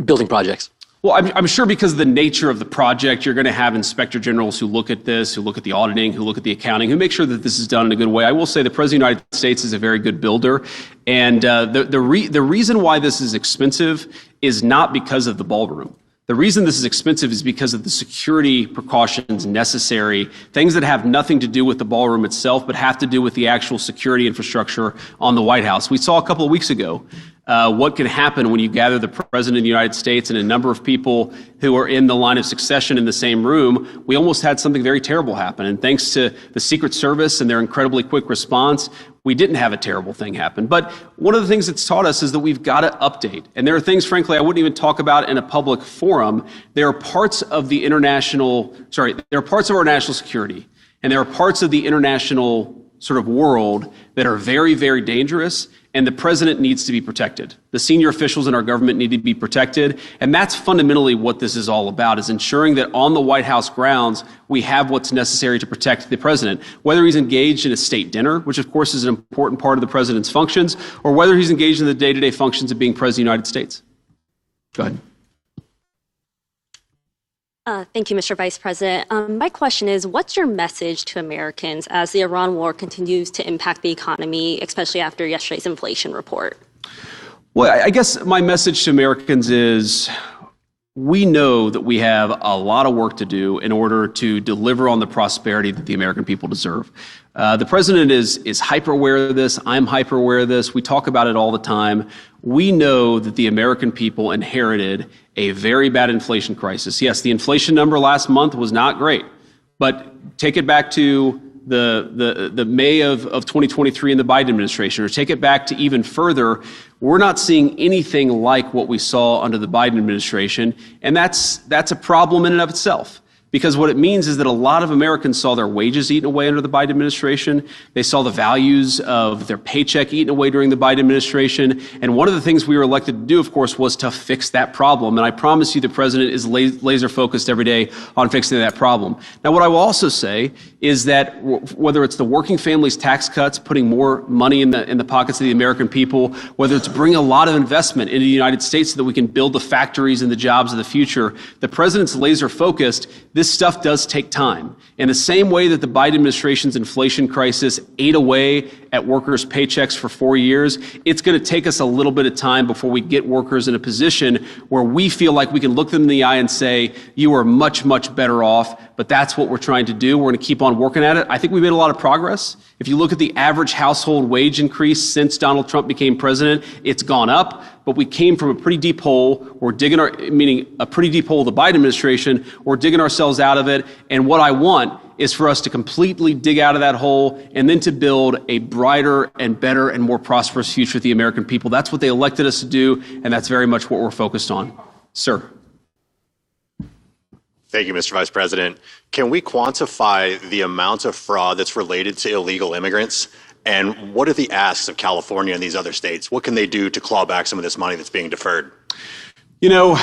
building projects? Well, I'm sure because of the nature of the project, you're going to have inspector generals who look at this, who look at the auditing, who look at the accounting, who make sure that this is done in a good way. I will say the President of the United States is a very good builder. And the reason why this is expensive is not because of the ballroom. The reason this is expensive is because of the security precautions necessary, things that have nothing to do with the ballroom itself, but have to do with the actual security infrastructure on the White House. We saw a couple of weeks ago what can happen when you gather the President of the United States and a number of people who are in the line of succession in the same room. We almost had something very terrible happen. And thanks to the Secret Service and their incredibly quick response, we didn't have a terrible thing happen. But one of the things it's taught us is that we've got to update. And there are things, frankly, I wouldn't even talk about in a public forum. There are parts of our national security, and there are parts of the international sort of world that are very, very dangerous, and the president needs to be protected. The senior officials in our government need to be protected, and that's fundamentally what this is all about, is ensuring that on the White House grounds, we have what's necessary to protect the president, whether he's engaged in a state dinner, which of course is an important part of the president's functions, or whether he's engaged in the day-to-day functions of being president of the United States. Go ahead. Thank you, Mr. Vice President. My question is, what's your message to Americans as the Iran war continues to impact the economy, especially after yesterday's inflation report? Well, I guess my message to Americans is we know that we have a lot of work to do in order to deliver on the prosperity that the American people deserve. The president is hyper aware of this. I'm hyper aware of this. We talk about it all the time. We know that the American people inherited a very bad inflation crisis. Yes, the inflation number last month was not great, but take it back to the May of 2023 in the Biden administration, or take it back to even further. We're not seeing anything like what we saw under the Biden administration, and that's a problem in and of itself. Because what it means is that a lot of Americans saw their wages eaten away under the Biden administration. They saw the values of their paycheck eaten away during the Biden administration. And one of the things we were elected to do, of course, was to fix that problem. And I promise you the president is laser focused every day on fixing that problem. Now, what I will also say is that whether it's the working families tax cuts, putting more money in the pockets of the American people, whether it's bringing a lot of investment into the United States so that we can build the factories and the jobs of the future, the president's laser focused. This stuff does take time. In the same way that the Biden administration's inflation crisis ate away at workers' paychecks for 4 years, it's going to take us a little bit of time before we get workers in a position where we feel like we can look them in the eye and say, you are much, much better off. But that's what we're trying to do. We're going to keep on working at it. I think we made a lot of progress. If you look at the average household wage increase since Donald Trump became president, it's gone up. But we came from a pretty deep hole. We're digging meaning a pretty deep hole, the Biden administration. We're digging ourselves out of it. And what I want is for us to completely dig out of that hole and then to build a brighter and better and more prosperous future for the American people. That's what they elected us to do, and that's very much what we're focused on. Sir. Thank you, Mr. Vice President. Can we quantify the amount of fraud that's related to illegal immigrants? And what are the asks of California and these other states? What can they do to claw back some of this money that's being deferred? You know,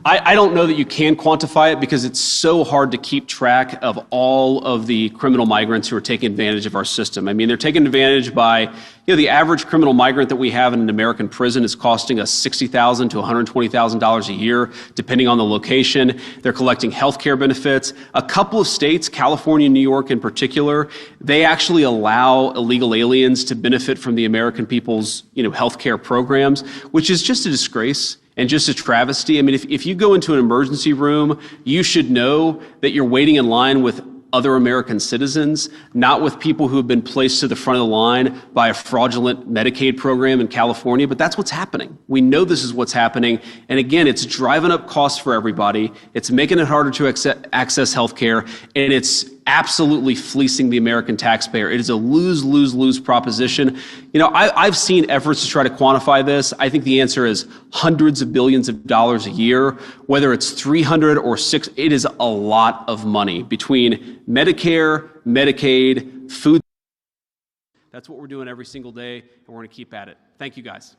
I don't know that you can quantify it because it's so hard to keep track of all of the criminal migrants who are taking advantage of our system. I mean, they're taken advantage by, the average criminal migrant that we have in an American prison is costing us $60,000 to $120,000 a year, depending on the location. They're collecting health care benefits. A couple of states, California and New York in particular, they actually allow illegal aliens to benefit from the American people's, health care programs, which is just a disgrace. And just a travesty. I mean, if you go into an emergency room, you should know that you're waiting in line with other American citizens, not with people who have been placed to the front of the line by a fraudulent Medicaid program in California. But that's what's happening. We know this is what's happening. And again, it's driving up costs for everybody. It's making it harder to access health care. And it's absolutely fleecing the American taxpayer. It is a lose-lose-lose proposition. I've seen efforts to try to quantify this. I think the answer is hundreds of billions of dollars a year, whether it's 300 or 6. It is a lot of money between Medicare, Medicaid, food. That's what we're doing every single day, and we're going to keep at it. Thank you, guys.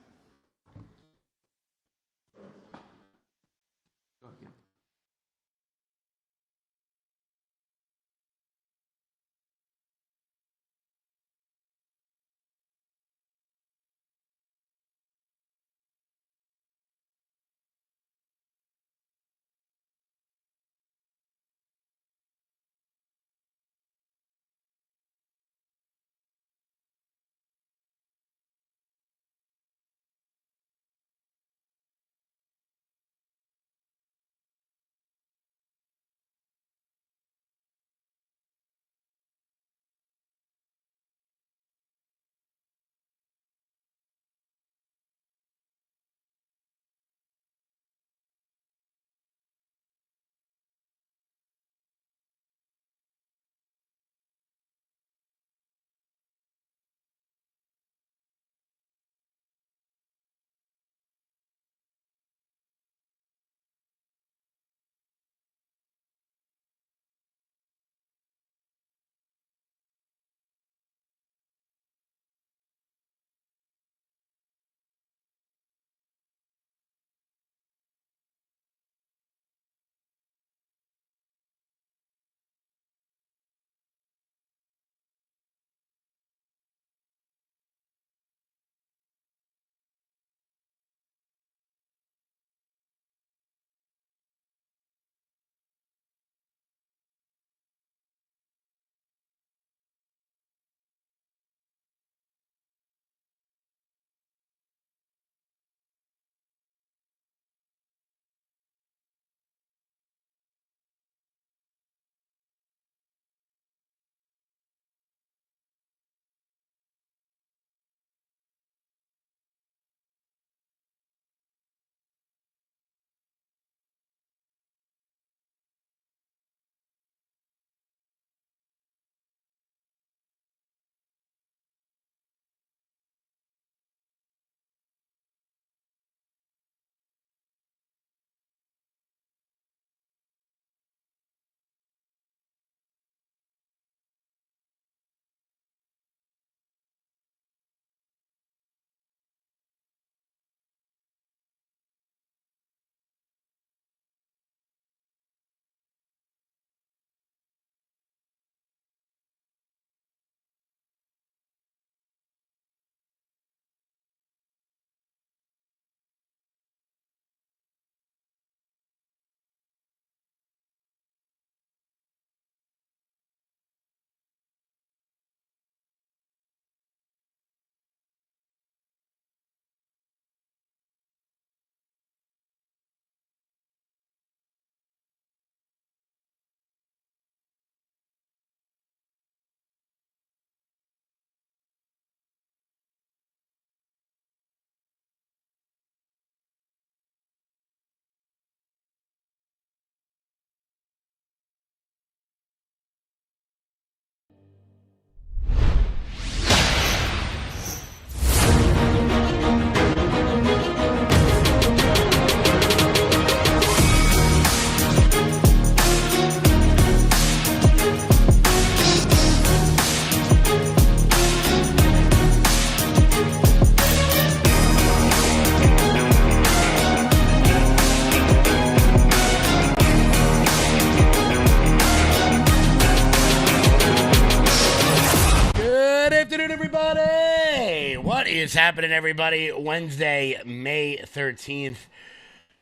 What is happening, everybody? Wednesday, May 13th,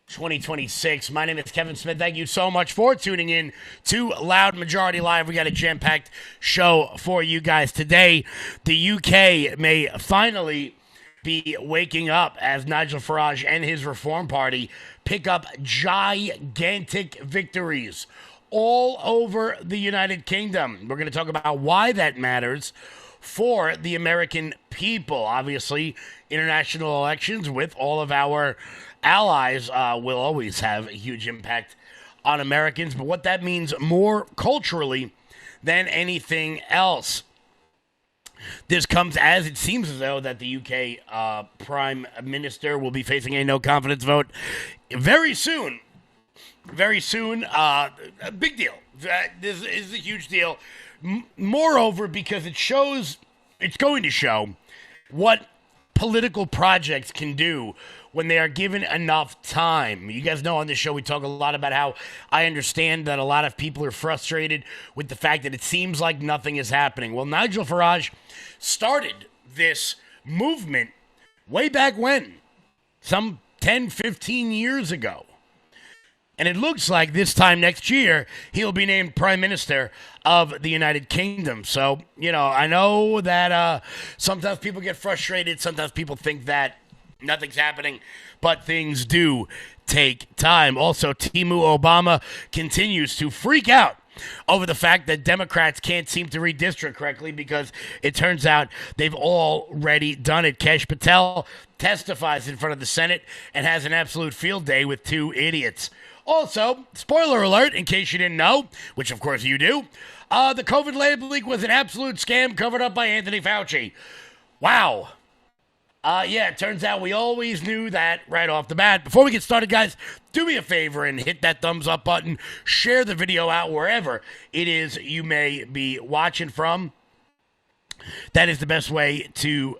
2026. My name is Kevin Smith. Thank you so much for tuning in to Loud Majority Live. We got a jam-packed show for you guys today. The UK may finally be waking up as Nigel Farage and his Reform Party pick up gigantic victories all over the United Kingdom. We're going to talk about why that matters for the American people. Obviously, international elections with all of our allies will always have a huge impact on Americans, but what that means more culturally than anything else. This comes as it seems as though that the UK Prime Minister will be facing a no-confidence vote very soon. Very soon. A big deal. This is a huge deal. Moreover, because it's going to show what political projects can do when they are given enough time. You guys know on this show we talk a lot about how I understand that a lot of people are frustrated with the fact that it seems like nothing is happening. Well, Nigel Farage started this movement way back when, some 10, 15 years ago. And it looks like this time next year, he'll be named Prime Minister of the United Kingdom. So, I know that sometimes people get frustrated. Sometimes people think that nothing's happening, but things do take time. Also, Timu Obama continues to freak out over the fact that Democrats can't seem to redistrict correctly because it turns out they've already done it. Kesh Patel testifies in front of the Senate and has an absolute field day with two idiots. Also, spoiler alert, in case you didn't know, which of course you do, the COVID lab leak was an absolute scam covered up by Anthony Fauci. Wow. It turns out we always knew that right off the bat. Before we get started, guys, do me a favor and hit that thumbs up button. Share the video out wherever it is you may be watching from. That is the best way to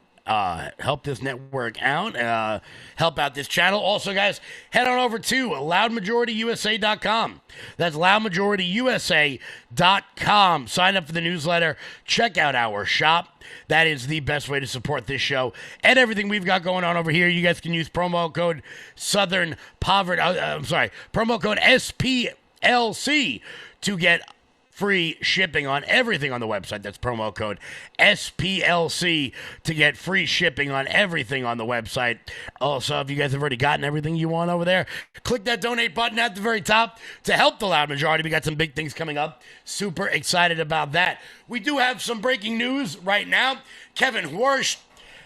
help this network out, help out this channel. Also, guys, head on over to loudmajorityusa.com. That's loudmajorityusa.com. Sign up for the newsletter. Check out our shop. That is the best way to support this show and everything we've got going on over here. You guys can use promo code Southern Poverty. Promo code SPLC to get free shipping on everything on the website. That's promo code SPLC to get free shipping on everything on the website. Also, if you guys have already gotten everything you want over there, click that donate button at the very top to help the Loud Majority. We got some big things coming up. Super excited about that. We do have some breaking news right now. Kevin Warsh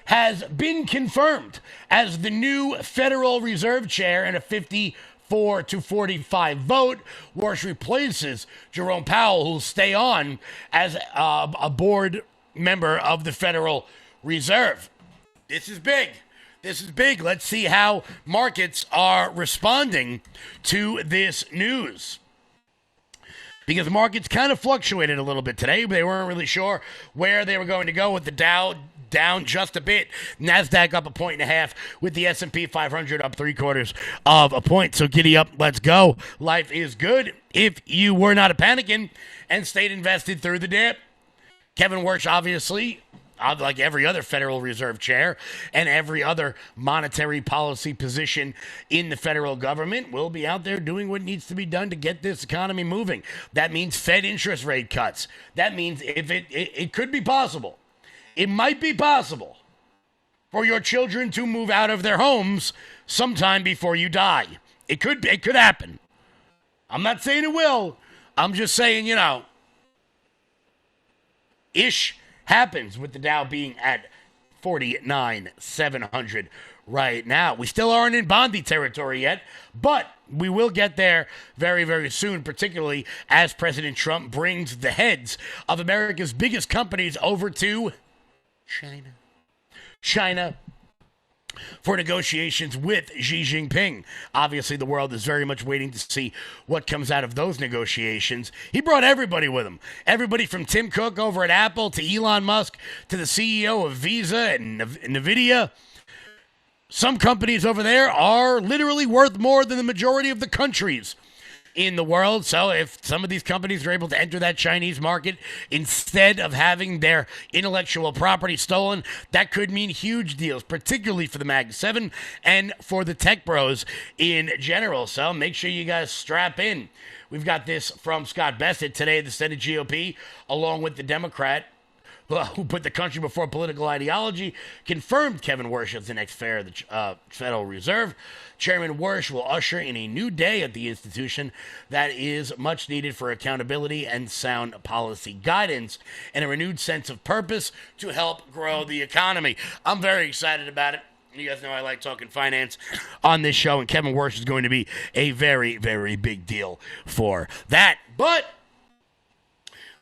has been confirmed as the new Federal Reserve Chair in a 54-45 vote. Warsh replaces Jerome Powell, who'll stay on as a board member of the Federal Reserve. This is big. This is big. Let's see how markets are responding to this news. Because markets kind of fluctuated a little bit today. They weren't really sure where they were going to go with the Dow down just a bit. NASDAQ up 1.5 with the S&P 500 up 0.75 of a point. So giddy up, let's go. Life is good if you were not panicking and stayed invested through the dip. Kevin Warsh, obviously, like every other Federal Reserve chair and every other monetary policy position in the federal government, will be out there doing what needs to be done to get this economy moving. That means Fed interest rate cuts. That means if it could be possible, it might be possible for your children to move out of their homes sometime before you die. It could happen. I'm not saying it will. I'm just saying, ish happens with the Dow being at 49,700 right now. We still aren't in Bondi territory yet, but we will get there very, very soon, particularly as President Trump brings the heads of America's biggest companies over to China for negotiations with Xi Jinping. Obviously, the world is very much waiting to see what comes out of those negotiations. He brought everybody with him. Everybody from Tim Cook over at Apple to Elon Musk to the CEO of Visa and NVIDIA. Some companies over there are literally worth more than the majority of the countries in the world. So if some of these companies are able to enter that Chinese market instead of having their intellectual property stolen, that could mean huge deals, particularly for the Mag 7 and for the tech bros in general. So make sure you guys strap in. We've got this from Scott Bassett today, the Senate GOP, along with the Democrat who put the country before political ideology, confirmed Kevin Warsh as the next chair of the Federal Reserve. Chairman Warsh will usher in a new day at the institution that is much needed for accountability and sound policy guidance and a renewed sense of purpose to help grow the economy. I'm very excited about it. You guys know I like talking finance on this show, and Kevin Warsh is going to be a very, very big deal for that. But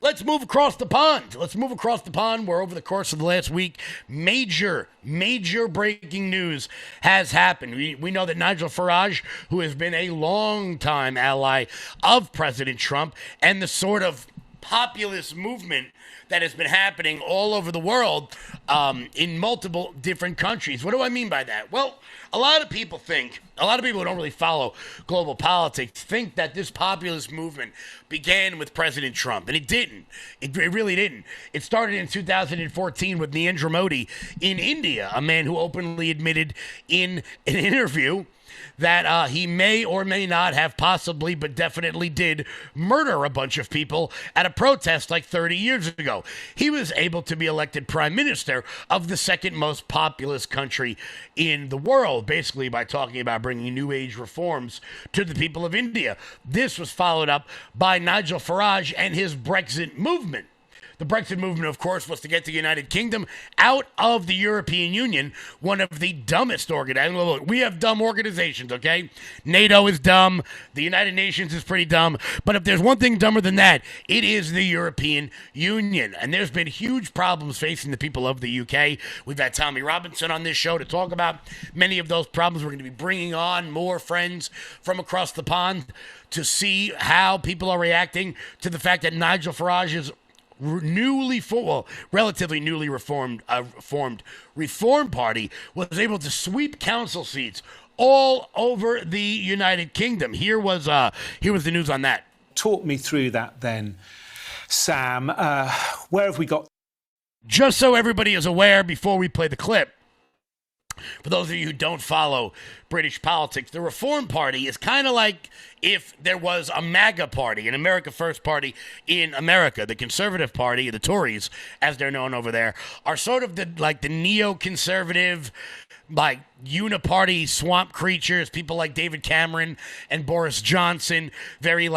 let's move across the pond. Let's move across the pond where over the course of the last week, major breaking news has happened. We know that Nigel Farage, who has been a long-time ally of President Trump and the sort of populist movement that has been happening all over the world in multiple different countries. What do I mean by that? Well, a lot of people who don't really follow global politics think that this populist movement began with President Trump, and it didn't. It really didn't. It started in 2014 with Narendra Modi in India, a man who openly admitted in an interview that he may or may not have possibly, but definitely did, murder a bunch of people at a protest like 30 years ago. He was able to be elected prime minister of the second most populous country in the world, basically by talking about bringing new age reforms to the people of India. This was followed up by Nigel Farage and his Brexit movement. The Brexit movement, of course, was to get the United Kingdom out of the European Union, one of the dumbest organizations. We have dumb organizations, okay? NATO is dumb. The United Nations is pretty dumb. But if there's one thing dumber than that, it is the European Union. And there's been huge problems facing the people of the UK. We've had Tommy Robinson on this show to talk about many of those problems. We're going to be bringing on more friends from across the pond to see how people are reacting to the fact that Nigel Farage is relatively newly formed Reform Party was able to sweep council seats all over the United Kingdom. Here was the news on that. Talk me through that then, Sam. Where have we got? Just so everybody is aware, before we play the clip, for those of you who don't follow British politics, the Reform Party is kind of like if there was a MAGA party, an America First party in America. The Conservative Party, the Tories, as they're known over there, are sort of the neoconservative, like uniparty swamp creatures, people like David Cameron and Boris Johnson, very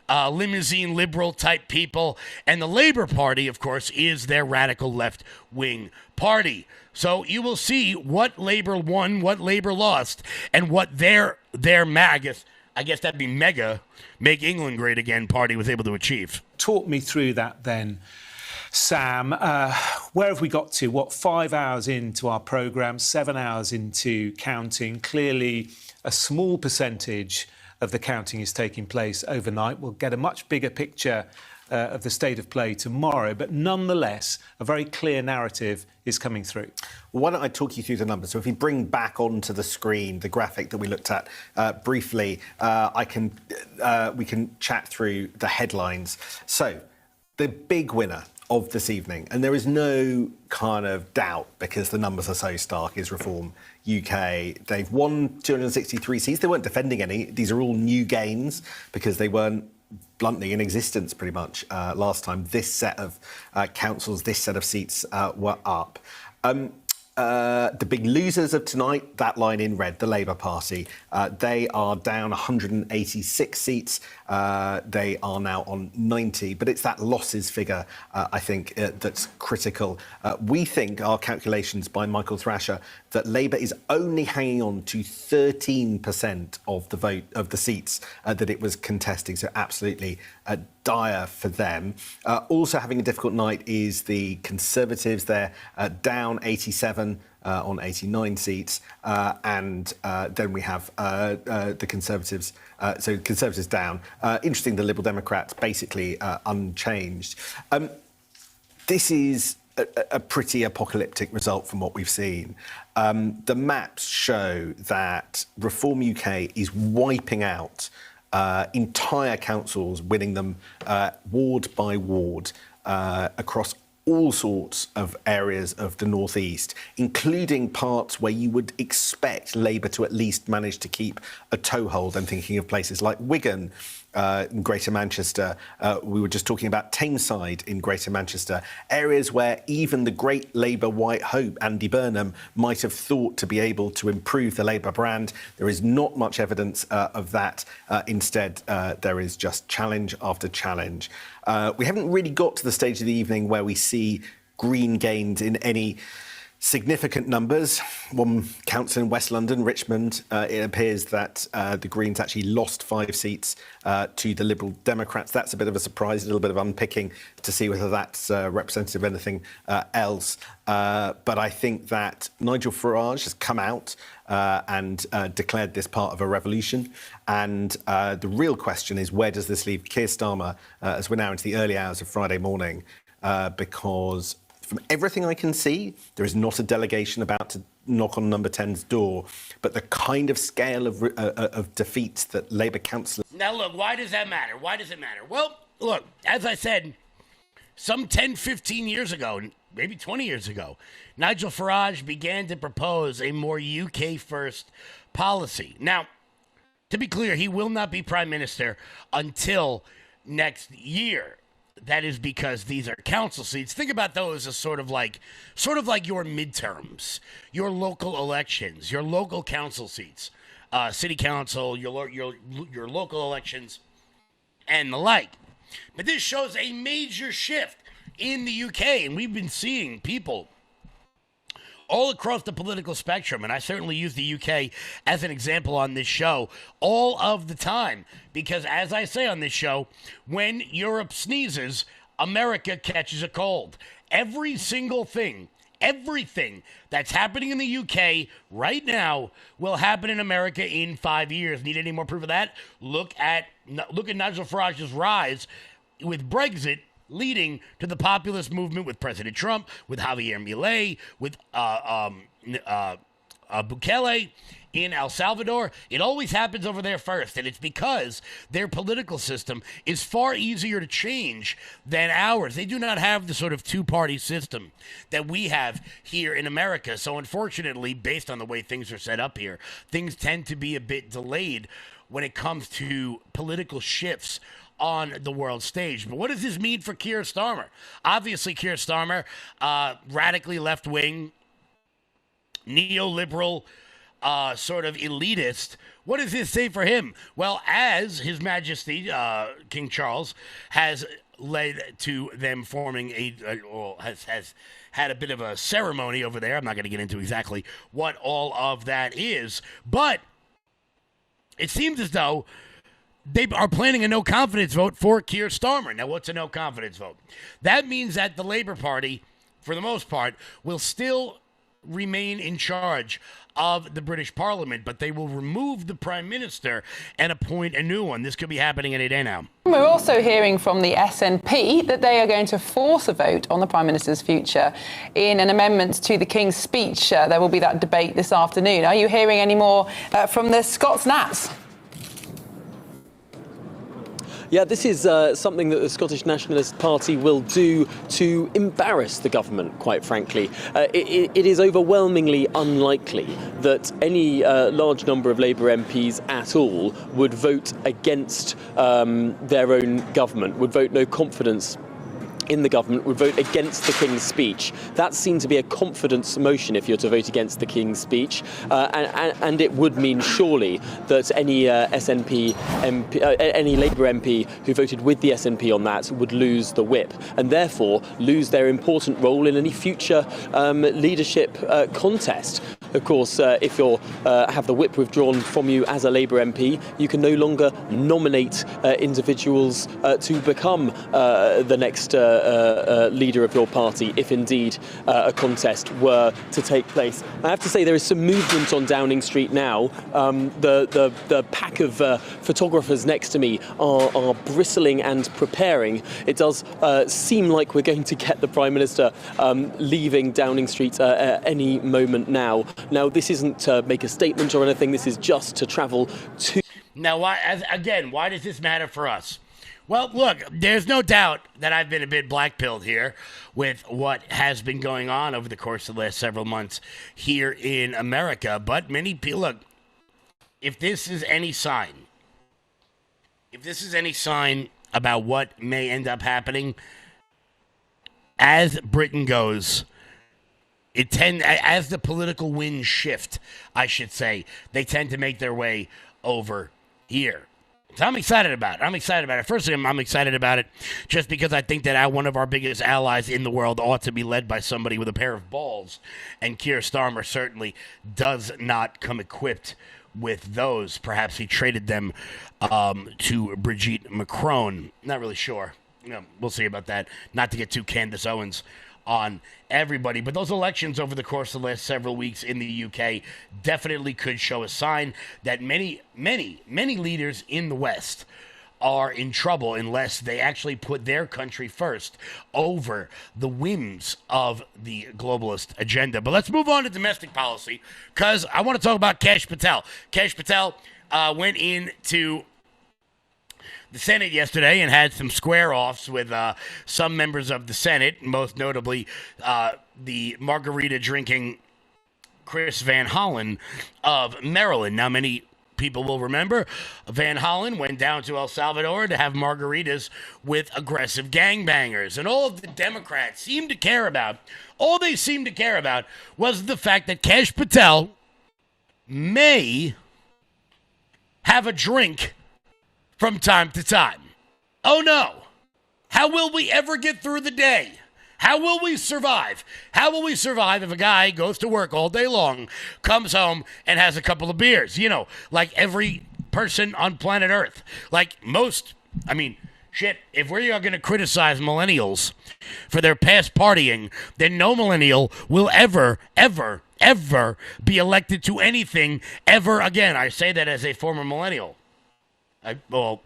limousine liberal type people. And the Labour Party, of course, is their radical left-wing party. So you will see what Labour won, what Labour lost, and what their MAGA, I guess that'd be MEGA, Make England Great Again party was able to achieve. Talk me through that then, Sam. Where have we got to? 5 hours into our programme, 7 hours into counting. Clearly, a small percentage of the counting is taking place overnight. We'll get a much bigger picture of the state of play tomorrow, but nonetheless, a very clear narrative is coming through. Well, why don't I talk you through the numbers? So if we bring back onto the screen the graphic that we looked at briefly, we can chat through the headlines. So the big winner of this evening, and there is no kind of doubt because the numbers are so stark, is Reform UK. They've won 263 seats. They weren't defending any. These are all new gains because they weren't bluntly in existence pretty much last time. This set of councils, this set of seats were up. The big losers of tonight, that line in red, the Labour Party, they are down 186 seats. They are now on 90, but it's that losses figure, I think, that's critical. We think, our calculations by Michael Thrasher, that Labour is only hanging on to 13% of the vote, of the seats that it was contesting, so absolutely dire for them. Also having a difficult night is the Conservatives. They're down 87 on 89 seats, and then we have the Conservatives. So Conservatives down. Interesting, the Liberal Democrats basically unchanged. This is a pretty apocalyptic result from what we've seen. The maps show that Reform UK is wiping out entire councils, winning them ward by ward across all sorts of areas of the northeast, including parts where you would expect Labour to at least manage to keep a toehold. I'm thinking of places like Wigan, in Greater Manchester. We were just talking about Tameside in Greater Manchester, areas where even the great Labour white hope, Andy Burnham, might have thought to be able to improve the Labour brand. There is not much evidence of that. Instead, there is just challenge after challenge. We haven't really got to the stage of the evening where we see Green gained in any significant numbers. One council in West London, Richmond, it appears that the Greens actually lost 5 seats to the Liberal Democrats. That's a bit of a surprise, a little bit of unpicking to see whether that's representative of anything else. But I think that Nigel Farage has come out and declared this part of a revolution. And the real question is, where does this leave Keir Starmer as we're now into the early hours of Friday morning? Because from everything I can see, there is not a delegation about to knock on Number 10's door, but the kind of scale of defeats that Labour councillors... Now, look, why does that matter? Why does it matter? Well, look, as I said, some 10, 15 years ago, maybe 20 years ago, Nigel Farage began to propose a more UK-first policy. Now, to be clear, he will not be Prime Minister until next year. That is because these are council seats. Think about those as sort of like your midterms, your local elections, your local council seats, city council, your local elections, and the like. But this shows a major shift in the UK, and we've been seeing people all across the political spectrum, and I certainly use the UK as an example on this show all of the time, because as I say on this show, when Europe sneezes, America catches a cold. Every single thing, everything that's happening in the UK right now will happen in America in 5 years. Need any more proof of that? Look at Nigel Farage's rise with Brexit, leading to the populist movement with President Trump, with Javier Milei, with Bukele in El Salvador. It always happens over there first, and it's because their political system is far easier to change than ours. They do not have the sort of two-party system that we have here in America. So unfortunately, based on the way things are set up here, things tend to be a bit delayed when it comes to political shifts on the world stage. But what does this mean for Keir Starmer? Obviously, Keir Starmer, radically left-wing, neoliberal, sort of elitist. What does this say for him? Well, as His Majesty King Charles has led to them forming has had a bit of a ceremony over there. I'm not going to get into exactly what all of that is, but it seems as though they are planning a no-confidence vote for Keir Starmer. Now, what's a no-confidence vote? That means that the Labour Party, for the most part, will still remain in charge of the British Parliament, but they will remove the Prime Minister and appoint a new one. This could be happening any day now. We're also hearing from the SNP that they are going to force a vote on the Prime Minister's future in an amendment to the King's speech. There will be that debate this afternoon. Are you hearing any more from the Scots Nats? Yeah, this is something that the Scottish Nationalist Party will do to embarrass the government, quite frankly. It is overwhelmingly unlikely that any large number of Labour MPs at all would vote against their own government, would vote no confidence in the government, would vote against the King's speech. That's seen to be a confidence motion if you're to vote against the King's speech, and it would mean surely that any SNP MP, any Labour MP who voted with the SNP on that would lose the whip, and therefore lose their important role in any future leadership contest. Of course, if you have the whip withdrawn from you as a Labour MP, you can no longer nominate individuals to become the next leader of your party, if indeed a contest were to take place. I have to say there is some movement on Downing Street now. The pack of photographers next to me are bristling and preparing. It does seem like we're going to get the Prime Minister leaving Downing Street any moment now. Now, this isn't to make a statement or anything. This is just to travel to... Now, why does this matter for us? Well, look, there's no doubt that I've been a bit black-pilled here with what has been going on over the course of the last several months here in America. But many people, look, if this is any sign about what may end up happening, as Britain goes, as the political winds shift, I should say, they tend to make their way over here. So I'm excited about it. Firstly, I'm excited about it just because I think that one of our biggest allies in the world ought to be led by somebody with a pair of balls. And Keir Starmer certainly does not come equipped with those. Perhaps he traded them to Brigitte Macron. Not really sure. We'll see about that. Not to get too Candace Owens on everybody. But those elections over the course of the last several weeks in the UK definitely could show a sign that many leaders in the West are in trouble unless they actually put their country first over the whims of the globalist agenda. But let's move on to domestic policy, because I want to talk about Kash Patel. Kash Patel went into the Senate yesterday and had some square-offs with some members of the Senate, most notably the margarita-drinking Chris Van Hollen of Maryland. Now, many people will remember Van Hollen went down to El Salvador to have margaritas with aggressive gangbangers. And all of the Democrats seemed to care about, was the fact that Kash Patel may have a drink from time to time. Oh no. How will we ever get through the day? How will we survive? How will we survive if a guy goes to work all day long, comes home, and has a couple of beers? Like every person on planet Earth. If we're going to criticize millennials for their past partying, then no millennial will ever be elected to anything ever again. I say that as a former millennial. I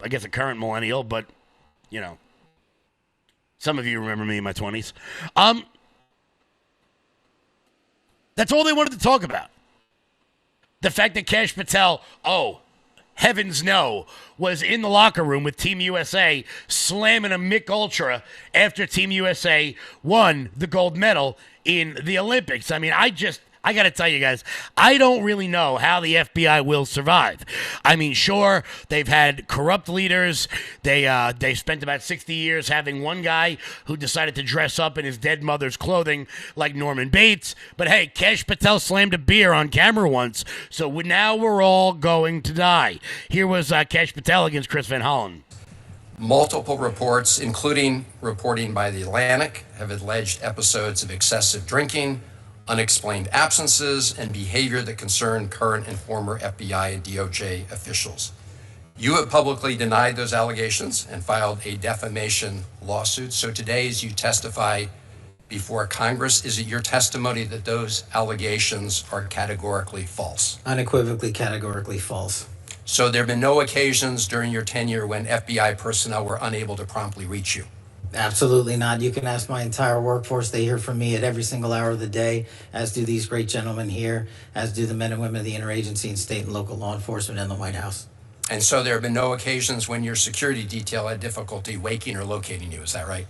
guess a current millennial, but, some of you remember me in my 20s. That's all they wanted to talk about. The fact that Kash Patel, heavens no, was in the locker room with Team USA slamming a Mick Ultra after Team USA won the gold medal in the Olympics. I got to tell you guys, I don't really know how the FBI will survive. Sure, they've had corrupt leaders. They spent about 60 years having one guy who decided to dress up in his dead mother's clothing like Norman Bates. But hey, Kash Patel slammed a beer on camera once, so now we're all going to die. Here was Kash Patel against Chris Van Hollen. Multiple reports, including reporting by The Atlantic, have alleged episodes of excessive drinking, unexplained absences, and behavior that concern current and former FBI and DOJ officials. You have publicly denied those allegations and filed a defamation lawsuit. So today, as you testify before Congress, is it your testimony that those allegations are categorically false? Unequivocally, categorically false. So there have been no occasions during your tenure when FBI personnel were unable to promptly reach you? Absolutely not. You can ask my entire workforce. They hear from me at every single hour of the day, as do these great gentlemen here, as do the men and women of the interagency and state and local law enforcement and the White House. And so there have been no occasions when your security detail had difficulty waking or locating you, is that right?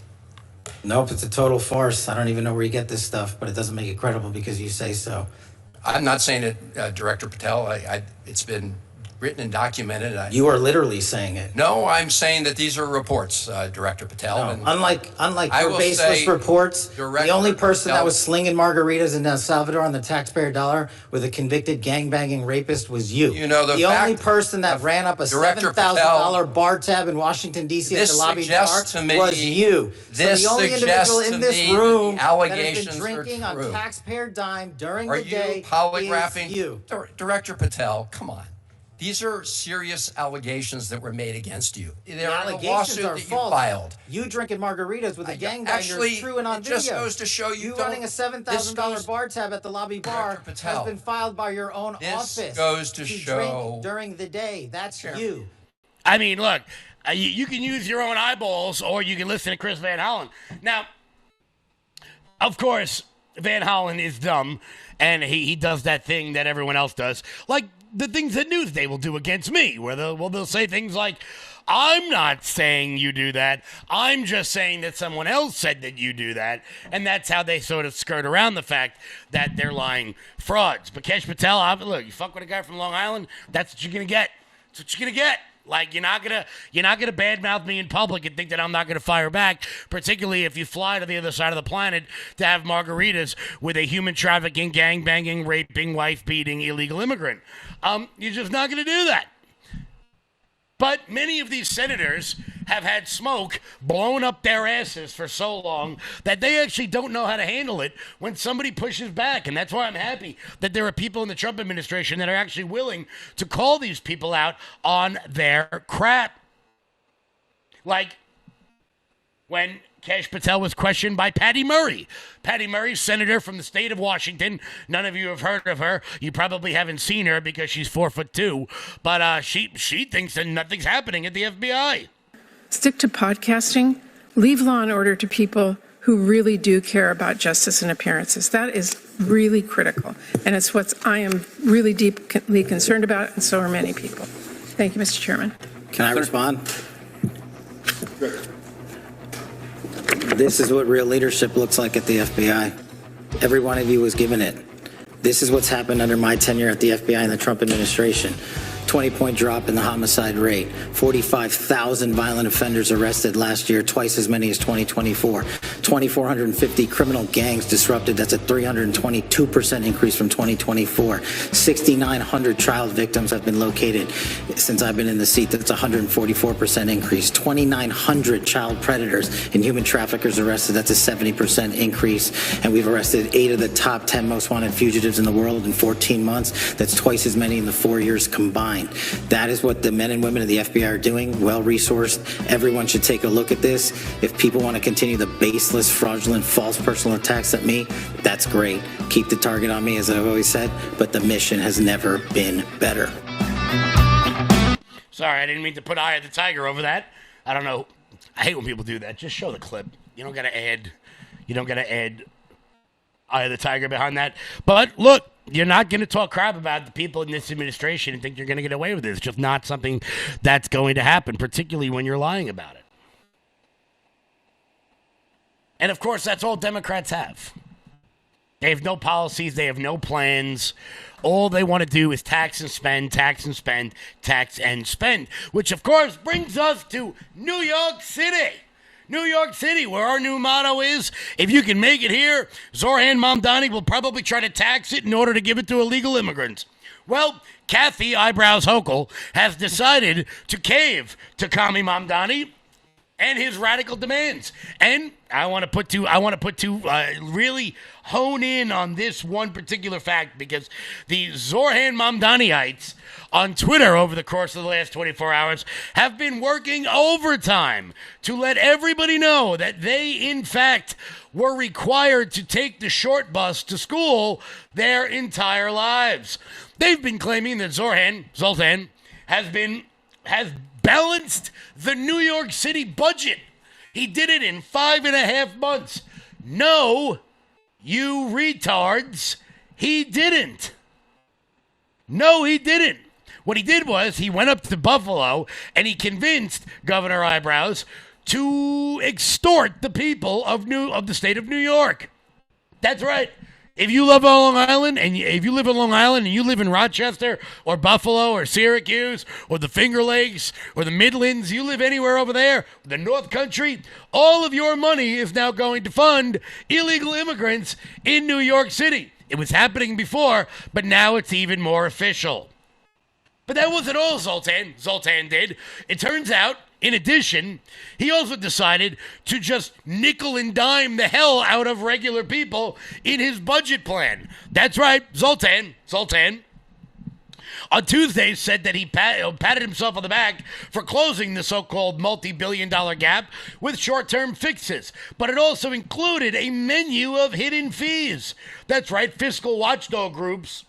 Nope, it's a total farce. I don't even know where you get this stuff, but it doesn't make it credible because you say so. I'm not saying it, Director Patel. It's been written and documented. You are literally saying it. No, I'm saying that these are reports, Director Patel. No, and unlike your baseless reports, the only person that was slinging margaritas in El Salvador on the taxpayer dollar with a convicted gangbanging rapist was you. The only person that ran up a $7,000 bar tab in Washington, D.C. at the lobby bar was you. So the only individual in this room that has been drinking on taxpayer dime during the day is you. Director Patel, come on. These are serious allegations that were made against you. They're a lawsuit that you filed. You drinking margaritas with a gangbanger is true and on video. It just goes to show you running a $7,000 bar tab at the lobby bar has been filed by your own office. This goes to show drink during the day. That's you. Look, you can use your own eyeballs or you can listen to Chris Van Hollen. Now, of course, Van Hollen is dumb, and he does that thing that everyone else does, like the things that Newsday will do against me, where they'll say things like, I'm not saying you do that. I'm just saying that someone else said that you do that. And that's how they sort of skirt around the fact that they're lying frauds. But Kesh Patel, look, you fuck with a guy from Long Island, that's what you're going to get. That's what you're going to get. Like, you're not gonna badmouth me in public and think that I'm not gonna fire back, particularly if you fly to the other side of the planet to have margaritas with a human trafficking, gang-banging, raping, wife-beating illegal immigrant. You're just not gonna do that. But many of these senators have had smoke blown up their asses for so long that they actually don't know how to handle it when somebody pushes back. And that's why I'm happy that there are people in the Trump administration that are actually willing to call these people out on their crap. Like when Kesh Patel was questioned by Patty Murray. Patty Murray, senator from the state of Washington. None of you have heard of her. You probably haven't seen her because she's 4'2", but she thinks that nothing's happening at the FBI. Stick to podcasting. Leave Law and Order to people who really do care about justice and appearances. That is really critical, and it's what I am really deeply concerned about, and so are many people. Thank you, Mr. Chairman. Can I respond? This is what real leadership looks like at the FBI. Every one of you was given it. This is what's happened under my tenure at the FBI and the Trump administration. 20-point drop in the homicide rate, 45,000 violent offenders arrested last year, twice as many as 2024, 2,450 criminal gangs disrupted, that's a 322% increase from 2024, 6,900 child victims have been located since I've been in the seat, that's a 144% increase, 2,900 child predators and human traffickers arrested, that's a 70% increase, and we've arrested 8 of the top 10 most wanted fugitives in the world in 14 months, that's twice as many in the 4 years combined. That is what the men and women of the FBI are doing, well-resourced. Everyone should take a look at this. If people want to continue the baseless, fraudulent, false personal attacks at me, that's great. Keep the target on me, as I've always said, but the mission has never been better. Sorry, I didn't mean to put Eye of the Tiger over that. I don't know. I hate when people do that. Just show the clip. You don't got to add Eye of the Tiger behind that. But look, you're not going to talk crap about the people in this administration and think you're going to get away with it. It's just not something that's going to happen, particularly when you're lying about it. And, of course, that's all Democrats have. They have no policies. They have no plans. All they want to do is tax and spend, tax and spend, tax and spend, which, of course, brings us to New York City. New York City, where our new motto is, if you can make it here, Zoran Mamdani will probably try to tax it in order to give it to illegal immigrants. Well, Kathy Eyebrows Hochul has decided to cave to Kami Mamdani and his radical demands. And I want to really hone in on this one particular fact, because the Zoran Mamdaniites on Twitter over the course of the last 24 hours have been working overtime to let everybody know that they, in fact, were required to take the short bus to school their entire lives. They've been claiming that Zoltan has balanced the New York City budget. He did it in 5.5 months. No, you retards, he didn't. No, he didn't. What he did was he went up to Buffalo and he convinced Governor Eyebrows to extort the people of the state of New York. That's right. If you live on Long Island and you live in Rochester or Buffalo or Syracuse or the Finger Lakes or the Midlands, you live anywhere over there, the North Country, all of your money is now going to fund illegal immigrants in New York City. It was happening before, but now it's even more official. But that wasn't all Zoltan did. It turns out, in addition, he also decided to just nickel and dime the hell out of regular people in his budget plan. That's right, Zoltan, on Tuesday said that he patted himself on the back for closing the so-called multi-billion-dollar gap with short-term fixes. But it also included a menu of hidden fees. That's right, fiscal watchdog groups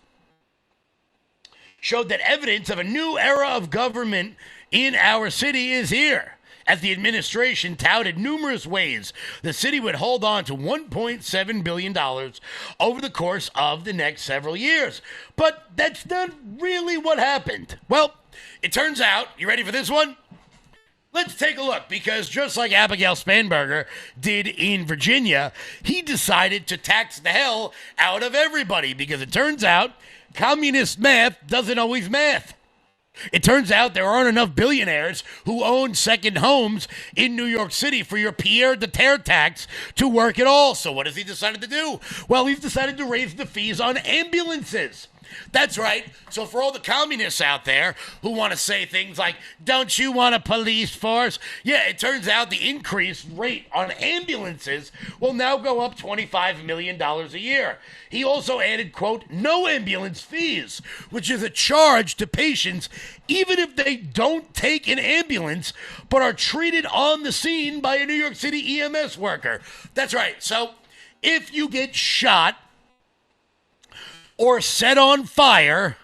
showed that evidence of a new era of government in our city is here. as the administration touted numerous ways the city would hold on to $1.7 billion over the course of the next several years. But that's not really what happened. Well, it turns out, you ready for this one? Let's take a look, because just like Abigail Spanberger did in Virginia, he decided to tax the hell out of everybody, because it turns out communist math doesn't always math. It turns out there aren't enough billionaires who own second homes in New York City for your Pierre de Terre tax to work at all. So what has he decided to do? Well, he's decided to raise the fees on ambulances. That's right. So for all the communists out there who want to say things like, don't you want a police force? Yeah, it turns out the increased rate on ambulances will now go up $25 million a year. He also added, quote, no ambulance fees, which is a charge to patients even if they don't take an ambulance but are treated on the scene by a New York City EMS worker. That's right. So if you get shot or set on fire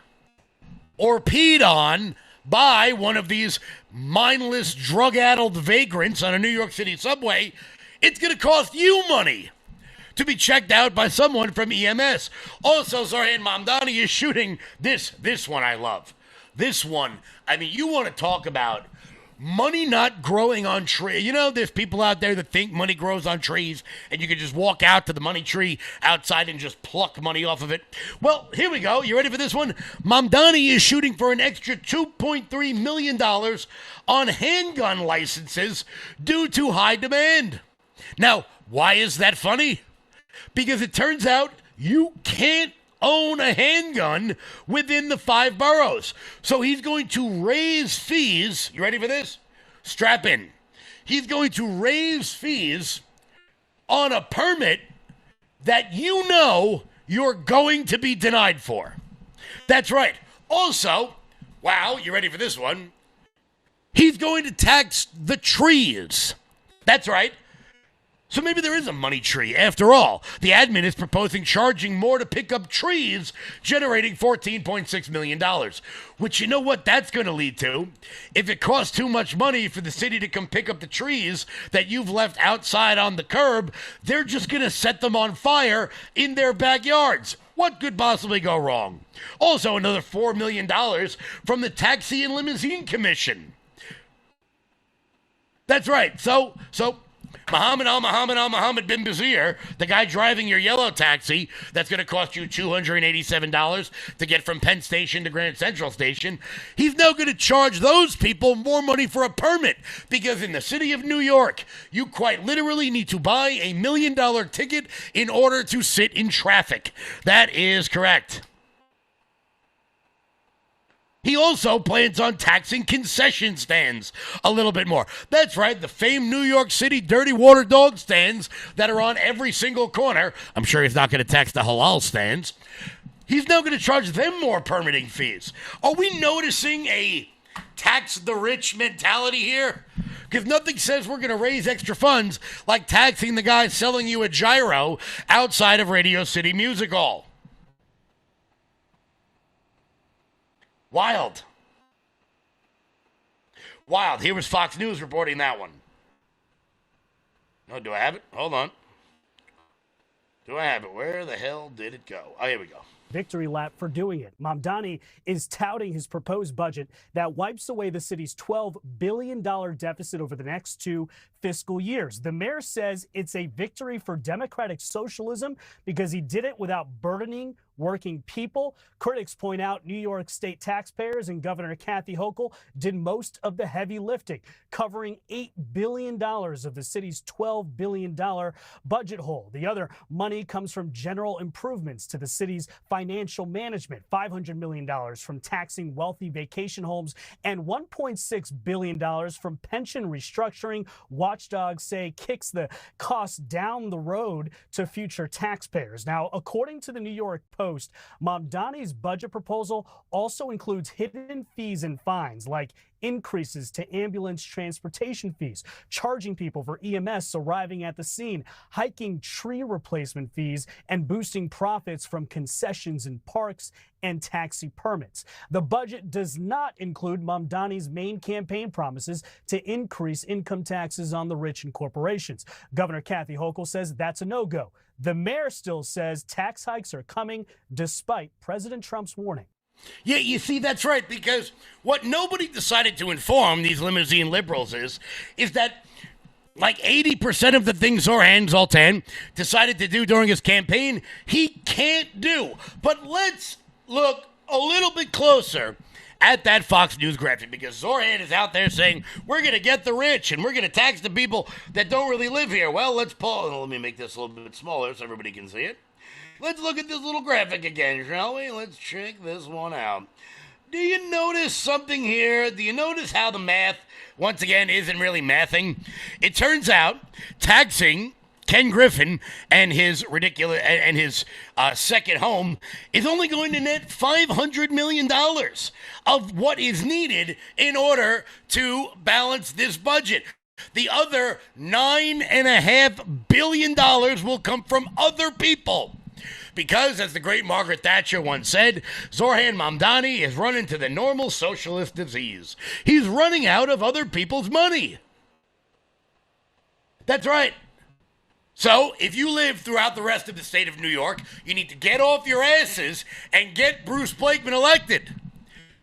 or peed on by one of these mindless, drug-addled vagrants on a New York City subway, it's going to cost you money to be checked out by someone from EMS. Also, Zoran Mamdani is shooting this one I love. This one, I mean, you want to talk about money not growing on trees. You know, there's people out there that think money grows on trees and you can just walk out to the money tree outside and just pluck money off of it. Well, here we go. You ready for this one? Mamdani is shooting for an extra $2.3 million on handgun licenses due to high demand. Now, why is that funny? Because it turns out you can't own a handgun within the 5 boroughs. So he's going to raise fees. You ready for this? Strap in. He's going to raise fees on a permit that you know you're going to be denied for. That's right. Also, wow, you ready for this one? He's going to tax the trees. That's right. So maybe there is a money tree after all. The admin is proposing charging more to pick up trees, generating $14.6 million. Which, you know what that's going to lead to? If it costs too much money for the city to come pick up the trees that you've left outside on the curb, they're just going to set them on fire in their backyards. What could possibly go wrong? Also, another $4 million from the Taxi and Limousine Commission. That's right. So Mohammed bin Bazir, the guy driving your yellow taxi that's going to cost you $287 to get from Penn Station to Grand Central Station, he's now going to charge those people more money for a permit, because in the city of New York, you quite literally need to buy a $1 million ticket in order to sit in traffic. That is correct. He also plans on taxing concession stands a little bit more. That's right, the famed New York City dirty water dog stands that are on every single corner. I'm sure he's not going to tax the halal stands. He's now going to charge them more permitting fees. Are we noticing a tax the rich mentality here? Because nothing says we're going to raise extra funds like taxing the guy selling you a gyro outside of Radio City Music Hall. Wild. Here was Fox News reporting that one. Oh, do I have it? Hold on. Do I have it? Where the hell did it go? Oh, here we go. Victory lap for doing it. Mamdani is touting his proposed budget that wipes away the city's $12 billion deficit over the next 2 fiscal years. The mayor says it's a victory for democratic socialism because he did it without burdening working people. Critics point out New York state taxpayers and Governor Kathy Hochul did most of the heavy lifting, covering $8 billion of the city's $12 billion budget hole. The other money comes from general improvements to the city's financial management, $500 million from taxing wealthy vacation homes, and $1.6 billion from pension restructuring. Watchdogs say kicks the costs down the road to future taxpayers. Now, according to the New York Post, Mamdani's budget proposal also includes hidden fees and fines like increases to ambulance transportation fees, charging people for EMS arriving at the scene, hiking tree replacement fees, and boosting profits from concessions in parks and taxi permits. The budget does not include Mamdani's main campaign promises to increase income taxes on the rich and corporations. Governor Kathy Hochul says that's a no-go. The mayor still says tax hikes are coming despite President Trump's warning. Yeah, you see, that's right, because what nobody decided to inform these limousine liberals is that like 80% of the things Zoran Zoltan decided to do during his campaign, he can't do. But let's look a little bit closer at that Fox News graphic, because Zoran is out there saying, we're going to get the rich and we're going to tax the people that don't really live here. Well, let's pause. Let me make this a little bit smaller so everybody can see it. Let's look at this little graphic again, shall we? Let's check this one out. Do you notice something here? Do you notice how the math, once again, isn't really mathing? It turns out taxing Ken Griffin and his second home is only going to net $500 million of what is needed in order to balance this budget. The other $9.5 billion will come from other people. Because, as the great Margaret Thatcher once said, Zoran Mamdani is running to the normal socialist disease. He's running out of other people's money. That's right. So, if you live throughout the rest of the state of New York, you need to get off your asses and get Bruce Blakeman elected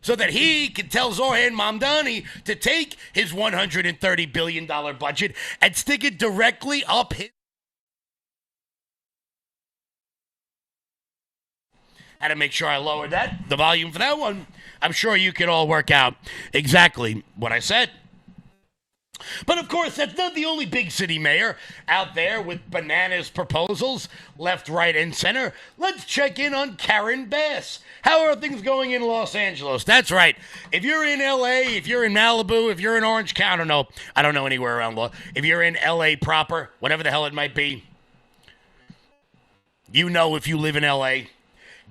so that he can tell Zoran Mamdani to take his $130 billion budget and stick it directly up his... Had to make sure I lowered the volume for that one. I'm sure you can all work out exactly what I said. But of course, that's not the only big city mayor out there with bananas proposals, left, right, and center. Let's check in on Karen Bass. How are things going in Los Angeles? That's right. If you're in LA, if you're in Malibu, if you're in Orange County, I don't know anywhere around if you're in LA proper, whatever the hell it might be, you know if you live in LA.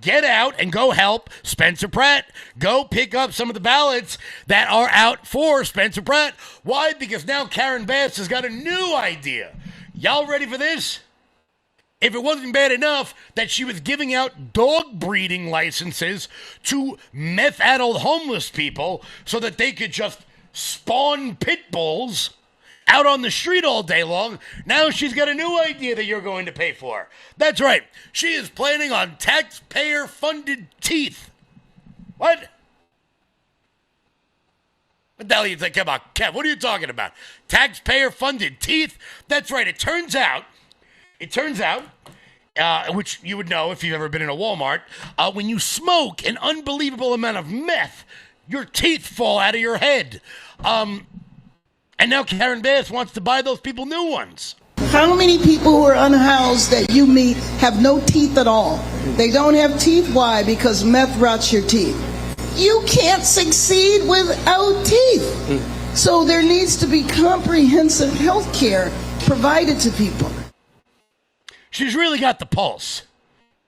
Get out and go help Spencer Pratt. Go pick up some of the ballots that are out for Spencer Pratt. Why? Because now Karen Bass has got a new idea. Y'all ready for this? If it wasn't bad enough that she was giving out dog breeding licenses to meth-addled homeless people so that they could just spawn pit bulls out on the street all day long, now she's got a new idea that you're going to pay for. That's right. She is planning on taxpayer-funded teeth. What? What the hell do you think? Come on, Kev, what are you talking about? Taxpayer-funded teeth? That's right. It turns out, which you would know if you've ever been in a Walmart, when you smoke an unbelievable amount of meth, your teeth fall out of your head. And now Karen Bass wants to buy those people new ones. How many people who are unhoused that you meet have no teeth at all? They don't have teeth. Why? Because meth rots your teeth. You can't succeed without teeth. So there needs to be comprehensive health care provided to people. She's really got the pulse.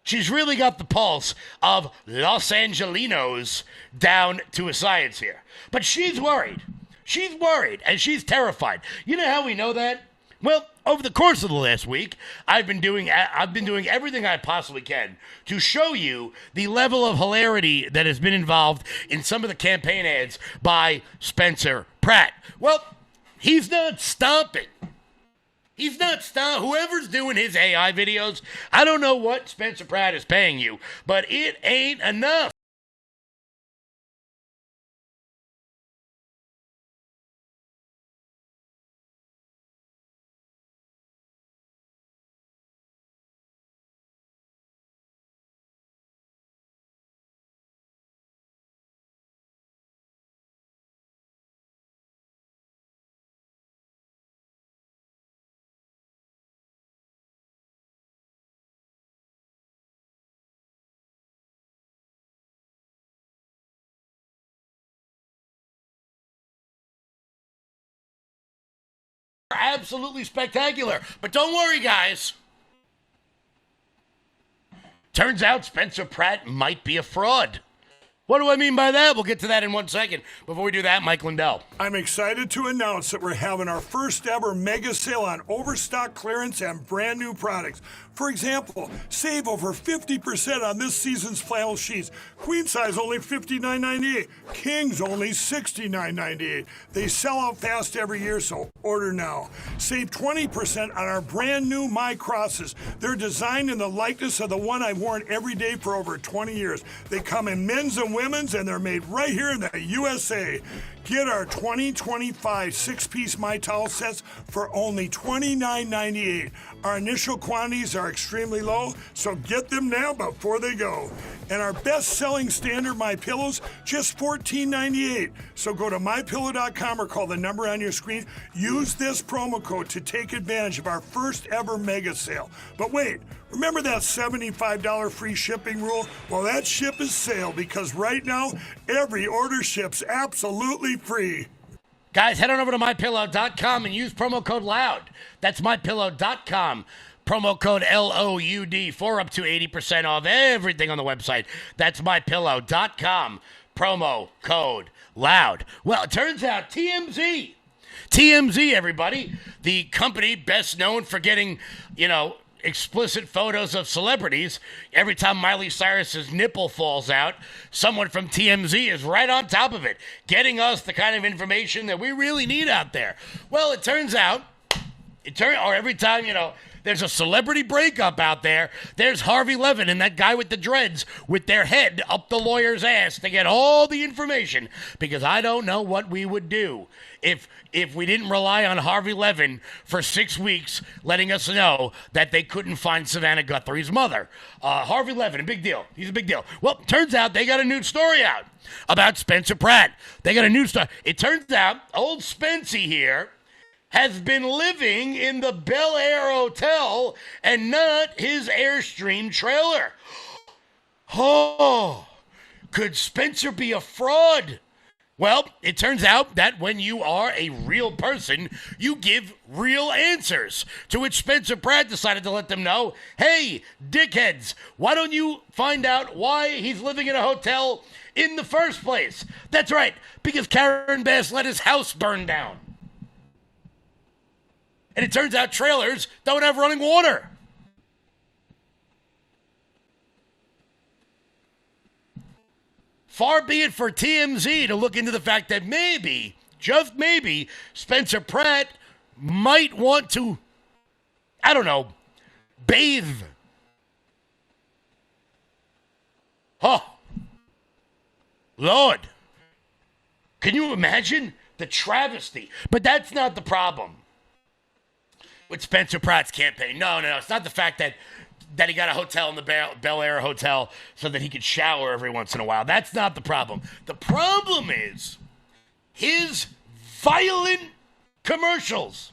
She's really got the pulse of Los Angelinos down to a science here. But she's worried. She's worried and she's terrified. You know how we know that? Well, over the course of the last week, I've been doing everything I possibly can to show you the level of hilarity that has been involved in some of the campaign ads by Spencer Pratt. Well, he's not stopping. He's not stopping. Whoever's doing his AI videos, I don't know what Spencer Pratt is paying you, but it ain't enough. Absolutely spectacular. But don't worry, guys. Turns out Spencer Pratt might be a fraud. What do I mean by that? We'll get to that in 1 second. Before we do that, Mike Lindell. I'm excited to announce that we're having our first ever mega sale on overstock clearance and brand new products. For example, save over 50% on this season's flannel sheets. Queen size only $59.98. Kings only $69.98. They sell out fast every year, so order now. Save 20% on our brand new My Crosses. They're designed in the likeness of the one I've worn every day for over 20 years. They come in men's and women's, and they're made right here in the USA. Get our 2025 six-piece My Towel sets for only $29.98. Our initial quantities are extremely low, so get them now before they go. And our best-selling standard My Pillows, just $14.98. So go to MyPillow.com or call the number on your screen. Use this promo code to take advantage of our first ever mega sale. But wait, remember that $75 free shipping rule? Well, that ship is sailed because right now, every order ships absolutely free. Guys, head on over to MyPillow.com and use promo code LOUD. That's MyPillow.com. Promo code LOUD for up to 80% off everything on the website. That's MyPillow.com. Promo code LOUD. Well, it turns out TMZ, everybody, the company best known for getting, explicit photos of celebrities. Every time Miley Cyrus's nipple falls out, someone from TMZ is right on top of it, getting us the kind of information that we really need out there. Well, it turns out, or every time, there's a celebrity breakup out there, there's Harvey Levin and that guy with the dreads with their head up the lawyer's ass to get all the information, because I don't know what we would do if we didn't rely on Harvey Levin for 6 weeks letting us know that they couldn't find Savannah Guthrie's mother. Harvey Levin, a big deal. He's a big deal. Well, turns out they got a new story out about Spencer Pratt. They got a new story. It turns out old Spency here has been living in the Bel Air Hotel and not his Airstream trailer. Oh, could Spencer be a fraud? Well, it turns out that when you are a real person, you give real answers. To which Spencer Pratt decided to let them know, hey, dickheads, why don't you find out why he's living in a hotel in the first place? That's right, because Karen Bass let his house burn down. And it turns out trailers don't have running water. Far be it for TMZ to look into the fact that maybe, just maybe, Spencer Pratt might want to, bathe. Oh, Lord. Can you imagine the travesty? But that's not the problem with Spencer Pratt's campaign. No, it's not the fact that he got a hotel in the Bel Air Hotel so that he could shower every once in a while. That's not the problem. The problem is his violent commercials.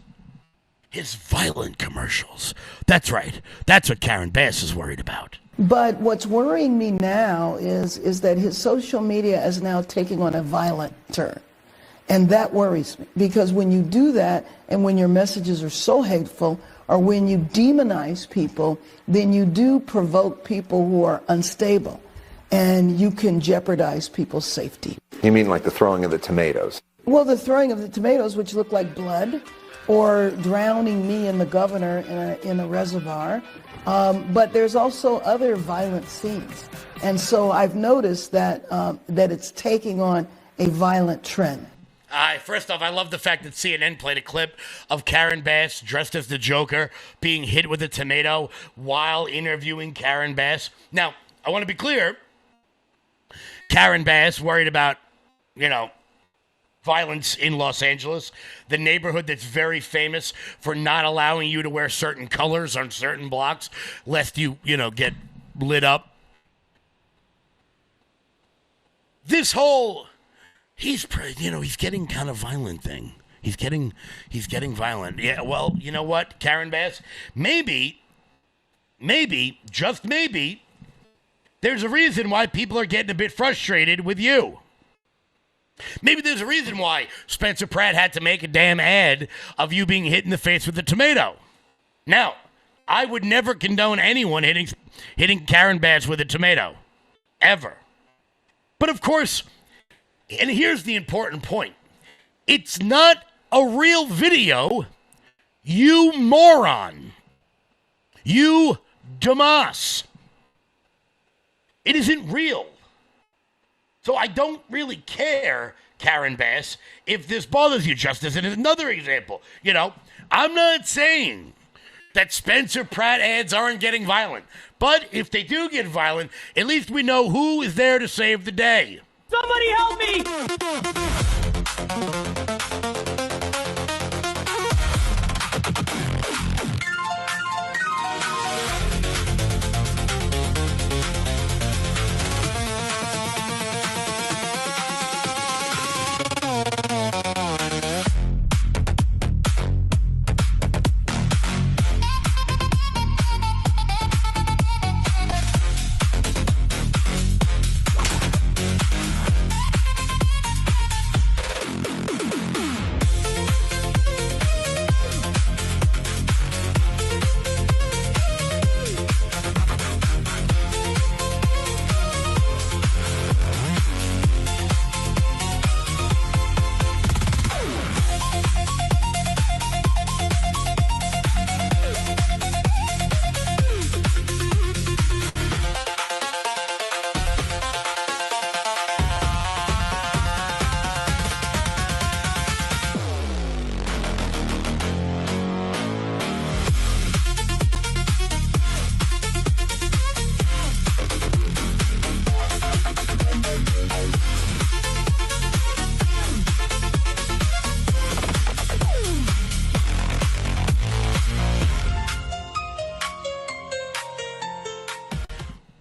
His violent commercials. That's right. That's what Karen Bass is worried about. But what's worrying me now is that his social media is now taking on a violent turn. And that worries me, because when you do that and when your messages are so hateful, or when you demonize people, then you do provoke people who are unstable, and you can jeopardize people's safety. You mean like the throwing of the tomatoes? Well, the throwing of the tomatoes, which look like blood, or drowning me and the governor in a reservoir. But there's also other violent scenes. And so I've noticed that it's taking on a violent trend. First off, I love the fact that CNN played a clip of Karen Bass dressed as the Joker being hit with a tomato while interviewing Karen Bass. Now, I want to be clear. Karen Bass worried about, violence in Los Angeles, the neighborhood that's very famous for not allowing you to wear certain colors on certain blocks, lest you, get lit up. This whole... He's getting kind of violent thing. He's getting violent. Yeah, well, you know what, Karen Bass? Maybe, just maybe, there's a reason why people are getting a bit frustrated with you. Maybe there's a reason why Spencer Pratt had to make a damn ad of you being hit in the face with a tomato. Now, I would never condone anyone hitting Karen Bass with a tomato. Ever. But of course, and here's the important point, it's not a real video, you moron. You dumbass. It isn't real. So I don't really care, Karen Bass, if this bothers you, just as another example. You know, I'm not saying that Spencer Pratt ads aren't getting violent. But if they do get violent, at least we know who is there to save the day. Somebody help me!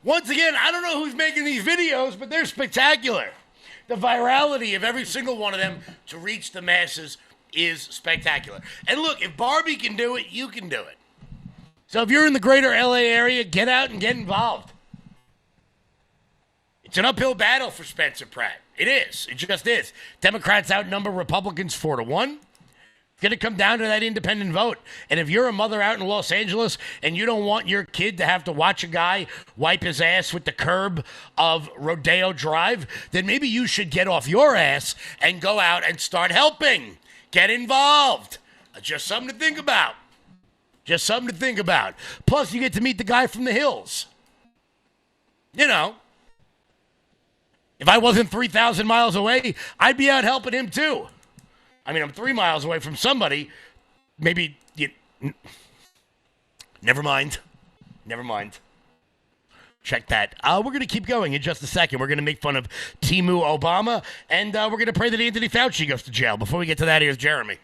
Once again, I don't know who's making these videos, but they're spectacular. The virality of every single one of them to reach the masses is spectacular. And look, if Barbie can do it, you can do it. So if you're in the greater LA area, get out and get involved. It's an uphill battle for Spencer Pratt. It is. It just is. Democrats outnumber Republicans 4-1. It's going to come down to that independent vote. And if you're a mother out in Los Angeles and you don't want your kid to have to watch a guy wipe his ass with the curb of Rodeo Drive, then maybe you should get off your ass and go out and start helping. Get involved. Just something to think about. Just something to think about. Plus, you get to meet the guy from the hills. You know, if I wasn't 3,000 miles away, I'd be out helping him too. I mean, I'm 3 miles away from somebody. Maybe never mind. Never mind. Check that. We're going to keep going in just a second. We're going to make fun of Timu Obama, and we're going to pray that Anthony Fauci goes to jail. Before we get to that, here's Jeremy.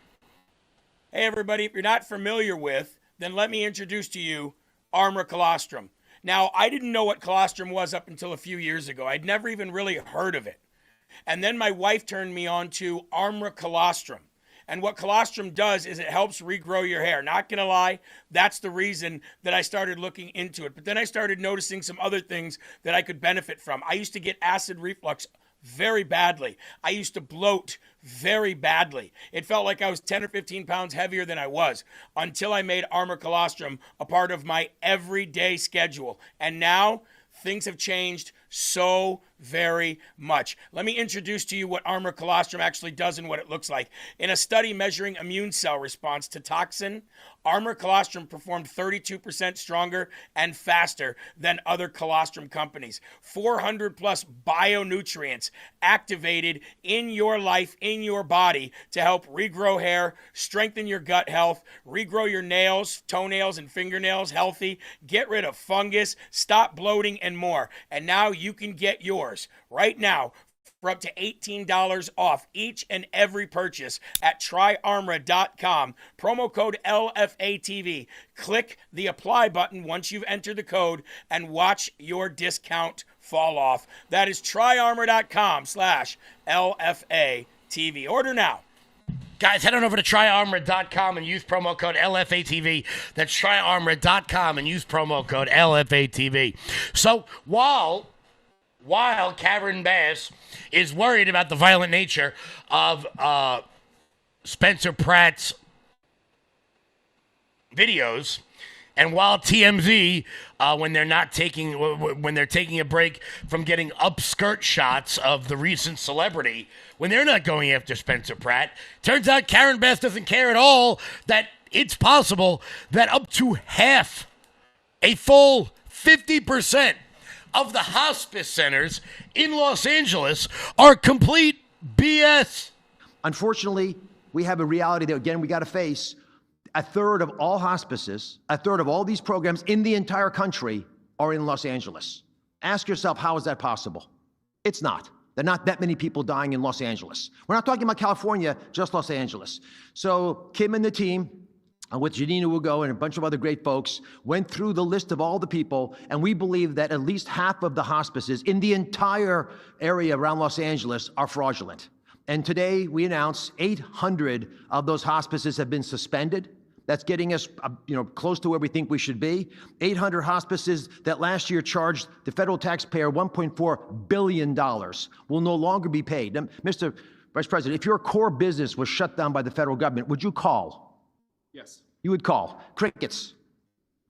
Hey, everybody. If you're not familiar with, then let me introduce to you Armor Colostrum. Now, I didn't know what colostrum was up until a few years ago. I'd never even really heard of it. And then my wife turned me on to Armor Colostrum. And what colostrum does is it helps regrow your hair. Not going to lie, that's the reason that I started looking into it. But then I started noticing some other things that I could benefit from. I used to get acid reflux very badly. I used to bloat very badly. It felt like I was 10 or 15 pounds heavier than I was until I made Armor Colostrum a part of my everyday schedule. And now things have changed so very much. Let me introduce to you what Armor Colostrum actually does and what it looks like. In a study measuring immune cell response to toxin, Armor Colostrum performed 32% stronger and faster than other colostrum companies. 400 plus bionutrients activated in your life, in your body, to help regrow hair, strengthen your gut health, regrow your nails, toenails, and fingernails healthy, get rid of fungus, stop bloating, and more. And now you can get yours right now for up to $18 off each and every purchase at tryarmor.com. Promo code LFATV. Click the apply button once you've entered the code and watch your discount fall off. That is tryarmor.com/LFATV. Order now. Guys, head on over to tryarmor.com and use promo code LFATV. That's tryarmor.com and use promo code LFATV. So while Karen Bass is worried about the violent nature of Spencer Pratt's videos, And while TMZ, when they're taking a break from getting upskirt shots of the recent celebrity, when they're not going after Spencer Pratt, turns out Karen Bass doesn't care at all that it's possible that up to half, a full 50% of the hospice centers in Los Angeles are complete BS. Unfortunately, we have a reality that, again, we got to face. A third of all hospices, a third of all these programs in the entire country are in Los Angeles. Ask yourself, how is that possible? It's not. There are not that many people dying in Los Angeles. We're not talking about California, just Los Angeles. So Kim and the team, with Janina Ugo and a bunch of other great folks, went through the list of all the people, and we believe that at least half of the hospices in the entire area around Los Angeles are fraudulent. And today we announced 800 of those hospices have been suspended. That's getting us, close to where we think we should be. 800 hospices that last year charged the federal taxpayer $1.4 billion will no longer be paid. Now, Mr. Vice President, if your core business was shut down by the federal government, would you call? Yes. You would call. Crickets.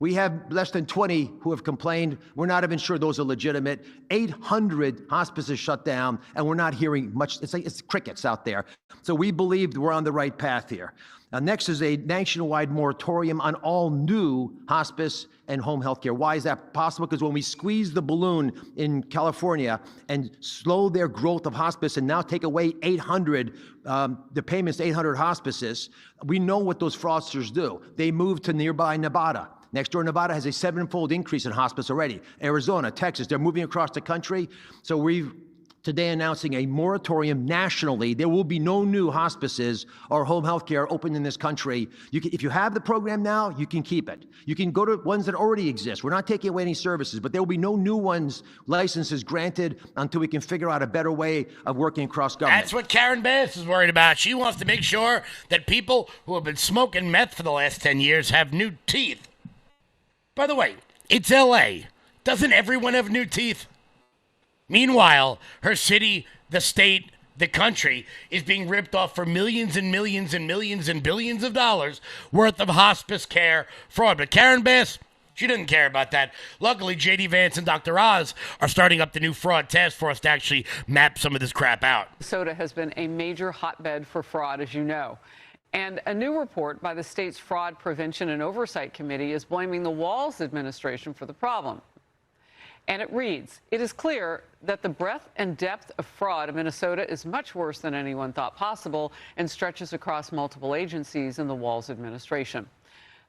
We have less than 20 who have complained. We're not even sure those are legitimate. 800 hospices shut down, and we're not hearing much. It's crickets out there. So we believe we're on the right path here. Next is a nationwide moratorium on all new hospice and home health care. Why is that possible? Because when we squeeze the balloon in California and slow their growth of hospice and now take away 800, the payments to 800 hospices, we know what those fraudsters do. They move to nearby Nevada. Next door, Nevada has a 7-fold increase in hospice already. Arizona, Texas, they're moving across the country. So we've today announcing a moratorium nationally. There will be no new hospices or home health care open in this country. If you have the program now, you can keep it. You can go to ones that already exist. We're not taking away any services, but there will be no new licenses granted until we can figure out a better way of working across government. That's what Karen Bass is worried about. She wants to make sure that people who have been smoking meth for the last 10 years have new teeth. By the way, it's L.A. Doesn't everyone have new teeth? Meanwhile, her city, the state, the country is being ripped off for millions and millions and millions and billions of dollars worth of hospice care fraud. But Karen Bass, she doesn't care about that. Luckily, J.D. Vance and Dr. Oz are starting up the new fraud task force to actually map some of this crap out. Minnesota has been a major hotbed for fraud, as you know. And a new report by the state's Fraud Prevention and Oversight Committee is blaming the Walz administration for the problem. And it reads, "It is clear that the breadth and depth of fraud in Minnesota is much worse than anyone thought possible and stretches across multiple agencies in the Walz administration."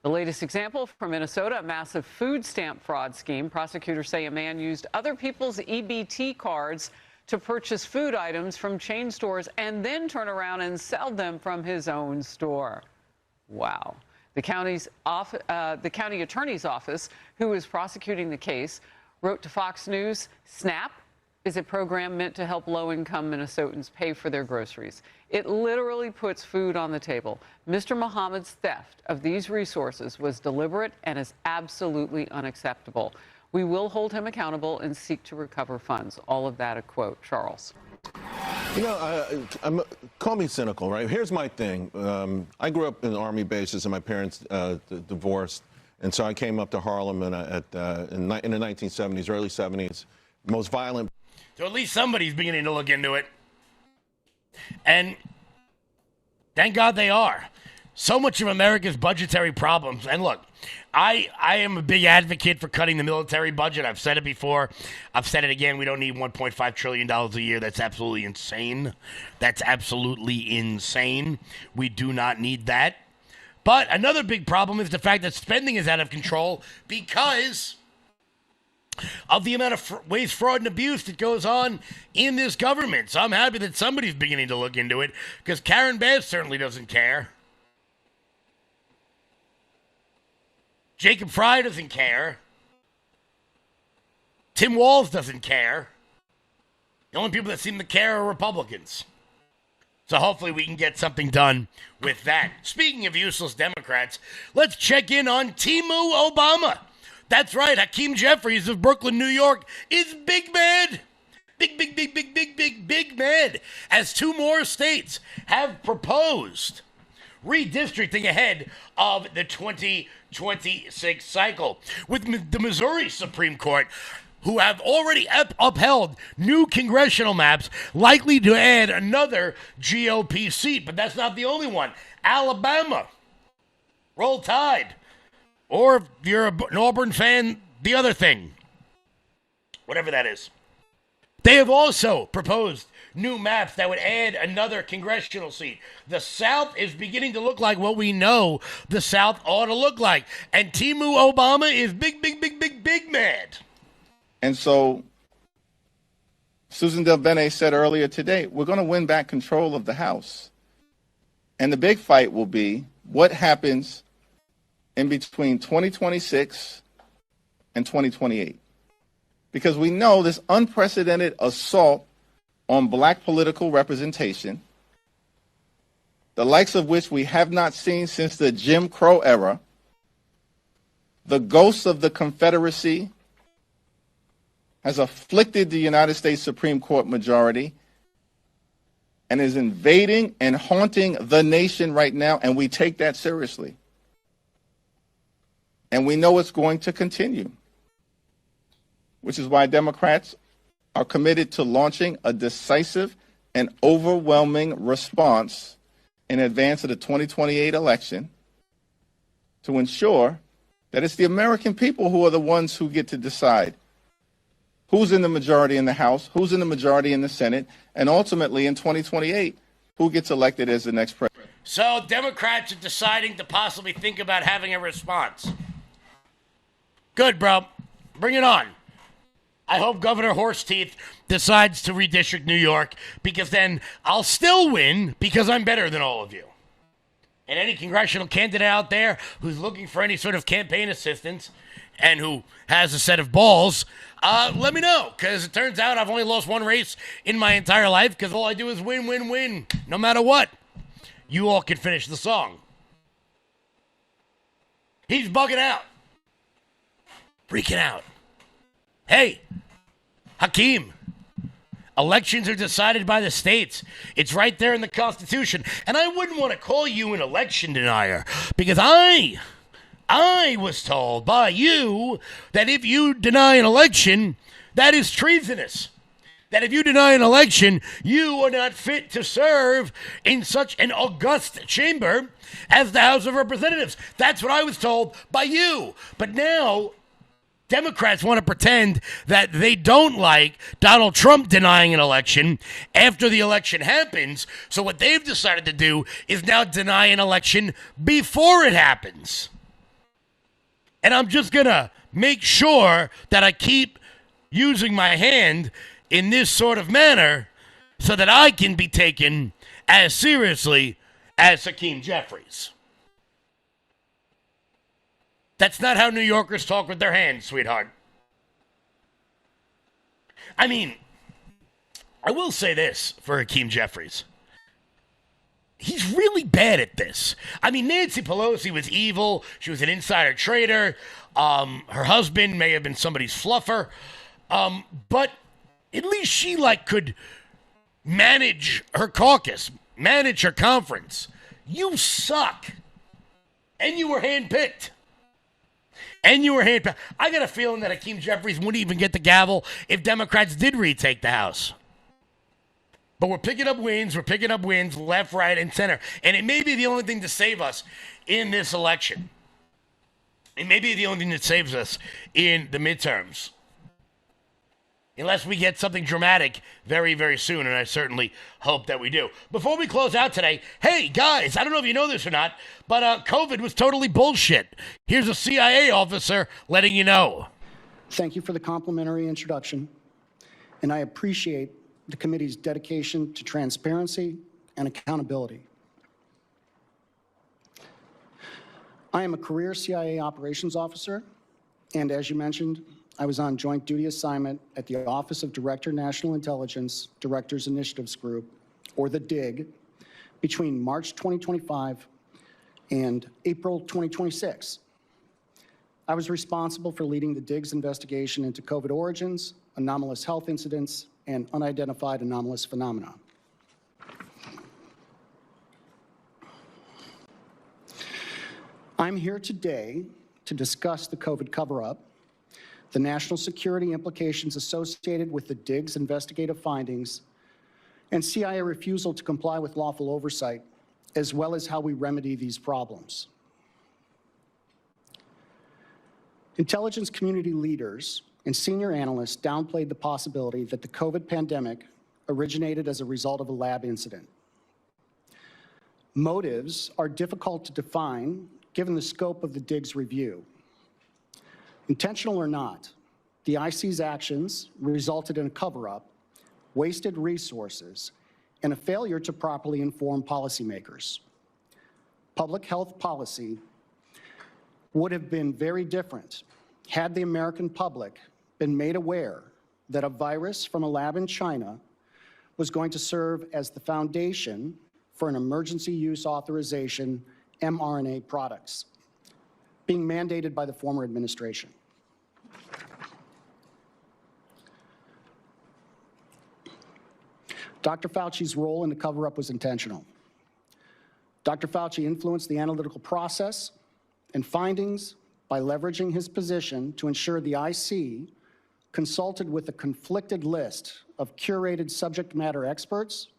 The latest example from Minnesota, a massive food stamp fraud scheme. Prosecutors say a man used other people's EBT cards to purchase food items from chain stores and then turn around and sell them from his own store. Wow. The county attorney's office, who is prosecuting the case, wrote to Fox News, SNAP is a program meant to help low-income Minnesotans pay for their groceries. It literally puts food on the table. Mr. Muhammad's theft of these resources was deliberate and is absolutely unacceptable. We will hold him accountable and seek to recover funds. All of that a quote. Charles. Call me cynical, right? Here's my thing. I grew up in Army bases and my parents divorced. And so I came up to Harlem in the 1970s, early 70s, most violent. So at least somebody's beginning to look into it. And thank God they are. So much of America's budgetary problems. And look, I am a big advocate for cutting the military budget. I've said it before. I've said it again. We don't need $1.5 trillion a year. That's absolutely insane. That's absolutely insane. We do not need that. But another big problem is the fact that spending is out of control because of the amount of waste, fraud, and abuse that goes on in this government. So I'm happy that somebody's beginning to look into it because Karen Bass certainly doesn't care. Jacob Fry doesn't care. Tim Walz doesn't care. The only people that seem to care are Republicans. So hopefully we can get something done with that. Speaking of useless Democrats, let's check in on Timu Obama. That's right, Hakeem Jeffries of Brooklyn, New York is big mad. Big mad. As 2 more states have proposed redistricting ahead of the 2026 cycle. With the Missouri Supreme Court, who have already upheld new congressional maps likely to add another GOP seat. But that's not the only one. Alabama, roll tide. Or if you're an Auburn fan, the other thing. Whatever that is. They have also proposed new maps that would add another congressional seat. The South is beginning to look like what we know the South ought to look like. And Timu Obama is big mad. And so Susan Del Bene said earlier today, we're going to win back control of the House. And the big fight will be what happens in between 2026 and 2028. Because we know this unprecedented assault on black political representation, the likes of which we have not seen since the Jim Crow era, the ghosts of the Confederacy has afflicted the United States Supreme Court majority and is invading and haunting the nation right now, and we take that seriously. And we know it's going to continue, which is why Democrats are committed to launching a decisive and overwhelming response in advance of the 2028 election to ensure that it's the American people who are the ones who get to decide who's in the majority in the House, who's in the majority in the Senate, and ultimately in 2028, who gets elected as the next president. So Democrats are deciding to possibly think about having a response. Good, bro. Bring it on. I hope Governor Horseteeth decides to redistrict New York, because then I'll still win because I'm better than all of you. And any congressional candidate out there who's looking for any sort of campaign assistance and who has a set of balls, let me know, because it turns out I've only lost one race in my entire life because all I do is win, no matter what. You all can finish the song. He's bugging out. Freaking out. Hey, Hakeem, elections are decided by the states. It's right there in the Constitution. And I wouldn't want to call you an election denier, because I was told by you that if you deny an election, that is treasonous. That if you deny an election, you are not fit to serve in such an august chamber as the House of Representatives. That's what I was told by you. But now Democrats want to pretend that they don't like Donald Trump denying an election after the election happens. So what they've decided to do is now deny an election before it happens. And I'm just going to make sure that I keep using my hand in this sort of manner so that I can be taken as seriously as Hakeem Jeffries. That's not how New Yorkers talk with their hands, sweetheart. I mean, I will say this for Hakeem Jeffries. He's really bad at this. I mean, Nancy Pelosi was evil. She was an insider trader. Her husband may have been somebody's fluffer. But at least she, could manage her caucus, manage her conference. You suck. And you were handpicked. I got a feeling that Hakeem Jeffries wouldn't even get the gavel if Democrats did retake the House. But we're picking up wins left, right, and center. And it may be the only thing to save us in this election. It may be the only thing that saves us in the midterms. Unless we get something dramatic very, very soon, and I certainly hope that we do. Before we close out today, hey, guys, I don't know if you know this or not, but COVID was totally bullshit. Here's a CIA officer letting you know. Thank you for the complimentary introduction, and I appreciate the committee's dedication to transparency and accountability. I am a career CIA operations officer, and as you mentioned, I was on joint duty assignment at the Office of Director National Intelligence Directors Initiatives Group, or the DIG, between March 2025 and April 2026. I was responsible for leading the DIG's investigation into COVID origins, anomalous health incidents, and unidentified anomalous phenomena. I'm here today to discuss the COVID cover-up, the national security implications associated with the DIG's investigative findings, and CIA refusal to comply with lawful oversight, as well as how we remedy these problems. Intelligence community leaders and senior analysts downplayed the possibility that the COVID pandemic originated as a result of a lab incident. Motives are difficult to define given the scope of the DIG's review. Intentional or not, the IC's actions resulted in a cover-up, wasted resources, and a failure to properly inform policymakers. Public health policy would have been very different had the American public been made aware that a virus from a lab in China was going to serve as the foundation for an emergency use authorization mRNA products being mandated by the former administration. Dr. Fauci's role in the cover-up was intentional. Dr. Fauci influenced the analytical process and findings by leveraging his position to ensure the IC consulted with a conflicted list of curated subject matter experts,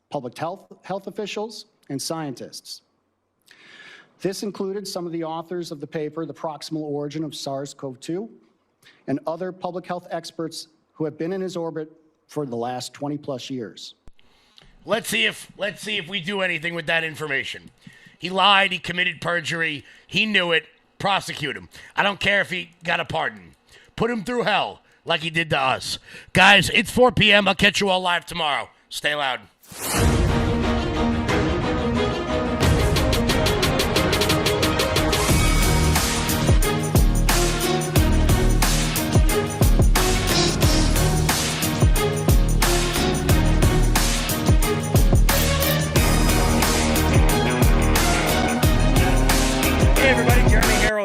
public health officials, and scientists. This included some of the authors of the paper, The Proximal Origin of SARS-CoV-2, and other public health experts who have been in his orbit for the last 20-plus years. Let's see if we do anything with that information. He lied, he committed perjury, he knew it, prosecute him. I don't care if he got a pardon. Put him through hell like he did to us. Guys, it's 4 p.m. I'll catch you all live tomorrow. Stay loud.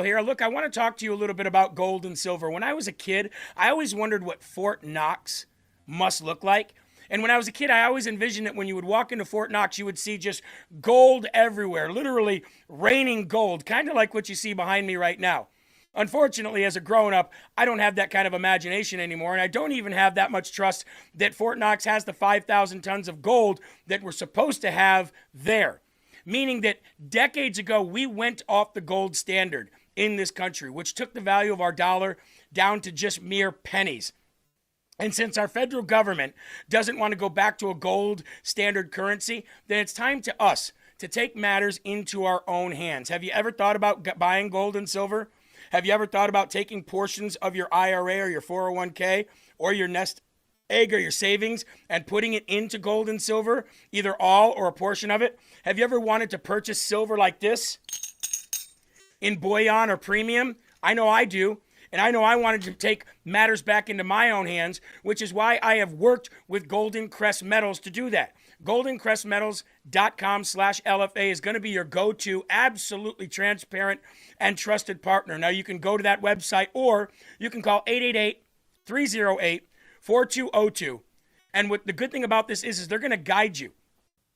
Here. Look, I want to talk to you a little bit about gold and silver. When I was a kid, I always wondered what Fort Knox must look like. And when I was a kid, I always envisioned that when you would walk into Fort Knox, you would see just gold everywhere, literally raining gold, kind of like what you see behind me right now. Unfortunately, as a grown-up, I don't have that kind of imagination anymore, and I don't even have that much trust that Fort Knox has the 5,000 tons of gold that we're supposed to have there. Meaning that decades ago, we went off the gold standard in this country, which took the value of our dollar down to just mere pennies. And since our federal government doesn't want to go back to a gold standard currency, then it's time to us to take matters into our own hands. Have you ever thought about buying gold and silver? Have you ever thought about taking portions of your IRA or your 401k or your nest egg or your savings and putting it into gold and silver, either all or a portion of it? Have you ever wanted to purchase silver like this in bullion or premium? I know I do. And I know I wanted to take matters back into my own hands, which is why I have worked with Golden Crest Metals to do that. GoldenCrestMetals.com/LFA is going to be your go-to, absolutely transparent and trusted partner. Now, you can go to that website or you can call 888-308-4202. And what the good thing about this is they're going to guide you.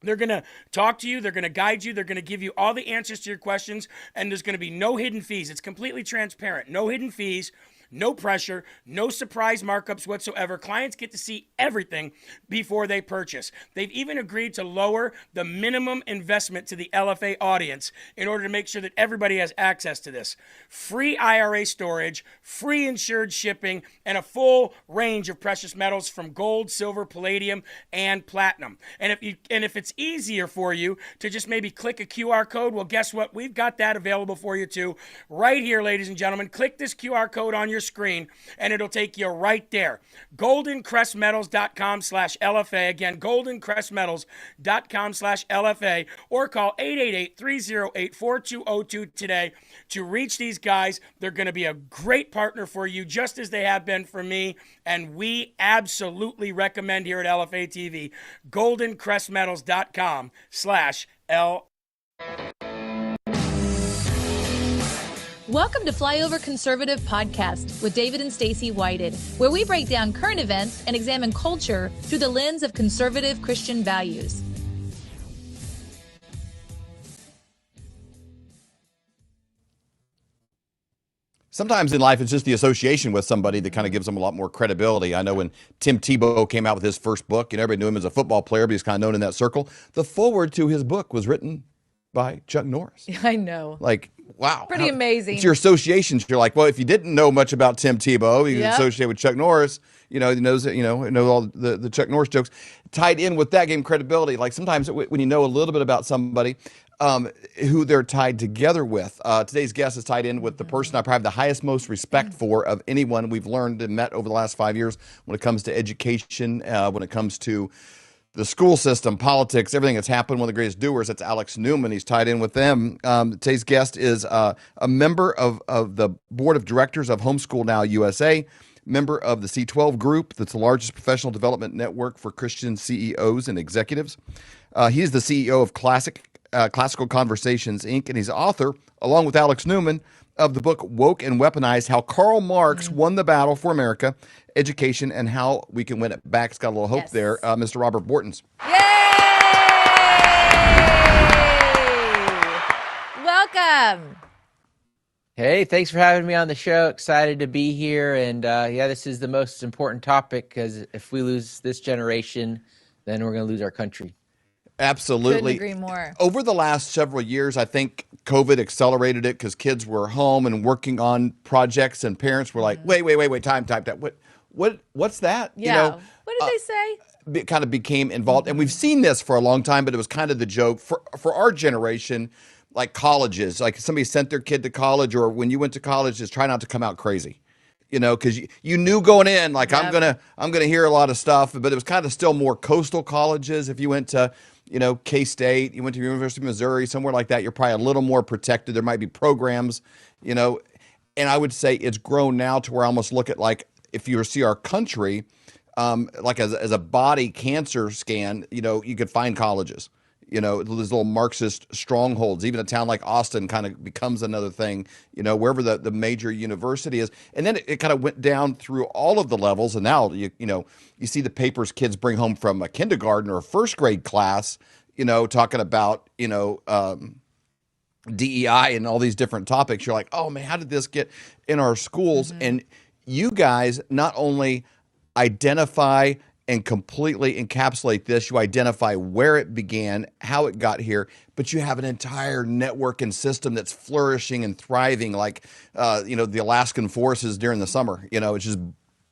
They're going to talk to you. They're going to guide you. They're going to give you all the answers to your questions. And there's going to be no hidden fees. It's completely transparent. No hidden fees, no pressure, no surprise markups whatsoever. Clients get to see everything before they purchase. They've even agreed to lower the minimum investment to the LFA audience in order to make sure that everybody has access to this. Free IRA storage, free insured shipping, and a full range of precious metals from gold, silver, palladium, and platinum. And if it's easier for you to just maybe click a QR code, well, guess what? We've got that available for you too. Right here, ladies and gentlemen. Click this QR code on your screen and it'll take you right there. GoldenCrestMetals.com/LFA. Again, GoldenCrestMetals.com/LFA, or call 888-308-4202 today to reach these guys. They're going to be a great partner for you, just as they have been for me, and we absolutely recommend here at LFA TV, GoldenCrestMetals.com/LFA. Welcome to Flyover Conservative Podcast with David and Stacey Whited, where we break down current events and examine culture through the lens of conservative Christian values. sometimes in life it's just the association with somebody that kind of gives them a lot more credibility. I know when Tim Tebow came out with his first book, everybody knew him as a football player, but he's kind of known in that circle. The foreword to his book was written by Chuck Norris. I know. Like, wow. Pretty amazing. It's your associations. You're like, well, if you didn't know much about Tim Tebow, you associate with Chuck Norris, he knows all the Chuck Norris jokes. Tied in with that, gave him credibility. Like sometimes when you know a little bit about somebody, who they're tied together with. Today's guest is tied in with the person I probably have the highest, most respect for of anyone we've learned and met over the last 5 years when it comes to education, when it comes to the school system, politics, everything that's happened. One of the greatest doers, that's Alex Newman. He's tied in with them. Today's guest is a member of the board of directors of Homeschool Now USA, member of the C12 group, that's the largest professional development network for Christian CEOs and executives. He is the CEO of Classical Conversations, Inc., and he's author, along with Alex Newman, of the book Woke and Weaponized, How Karl Marx Won the Battle for America, Education, and How We Can Win It Back. It's got a little hope there. Mr. Robert Bortons. Yay! Welcome. Hey, thanks for having me on the show. Excited to be here. And this is the most important topic, because if we lose this generation, then we're going to lose our country. Absolutely. Couldn't agree more. Over the last several years, I think COVID accelerated it because kids were home and working on projects, and parents were like, wait, time. What's that? Yeah. What did they say? It kind of became involved. And we've seen this for a long time, but it was kind of the joke for our generation, like colleges, like somebody sent their kid to college, or when you went to college, just try not to come out crazy. Because you knew going in, like, I'm gonna hear a lot of stuff, but it was kind of still more coastal colleges. If you went to, K-State, you went to University of Missouri, somewhere like that, you're probably a little more protected. There might be programs, and I would say it's grown now to where I almost look at, like, if you see our country, like as a body cancer scan, you could find colleges. These little Marxist strongholds. Even a town like Austin kind of becomes another thing, wherever the major university is. And then it kind of went down through all of the levels. And now, you see the papers kids bring home from a kindergarten or a first grade class, talking about, DEI and all these different topics. You're like, oh man, how did this get in our schools? And you guys not only identify and completely encapsulate this, you identify where it began, how it got here, but you have an entire network and system that's flourishing and thriving, like, the Alaskan forests during the summer. It's just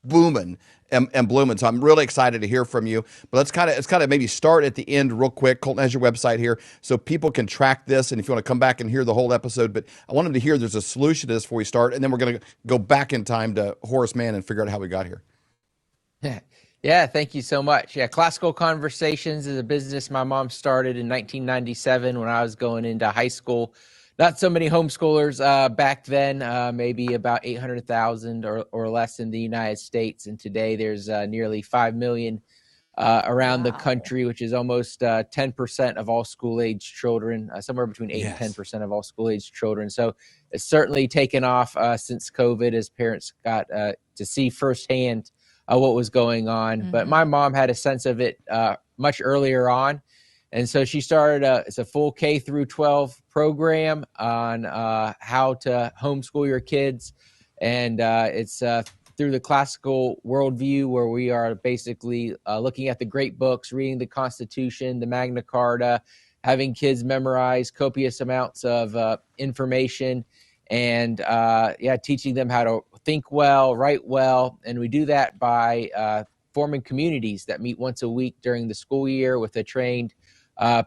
booming and blooming. So I'm really excited to hear from you. But let's kind of maybe start at the end real quick. Colton has your website here so people can track this, and if you want to come back and hear the whole episode. But I want them to hear there's a solution to this before we start, and then we're going to go back in time to Horace Mann and figure out how we got here. Yeah, thank you so much. Yeah, Classical Conversations is a business my mom started in 1997 when I was going into high school. Not so many homeschoolers back then, maybe about 800,000 or less in the United States. And today there's nearly 5 million around the country, which is almost 10% of all school-age children, somewhere between 8 and 10% of all school-age children. So it's certainly taken off since COVID, as parents got to see firsthand what was going on. But my mom had a sense of it much earlier on. And so she started it's a full K through 12 program on how to homeschool your kids. And it's through the classical worldview, where we are basically looking at the great books, reading the Constitution, the Magna Carta, having kids memorize copious amounts of information, and teaching them how to think well, write well. And we do that by forming communities that meet once a week during the school year with a trained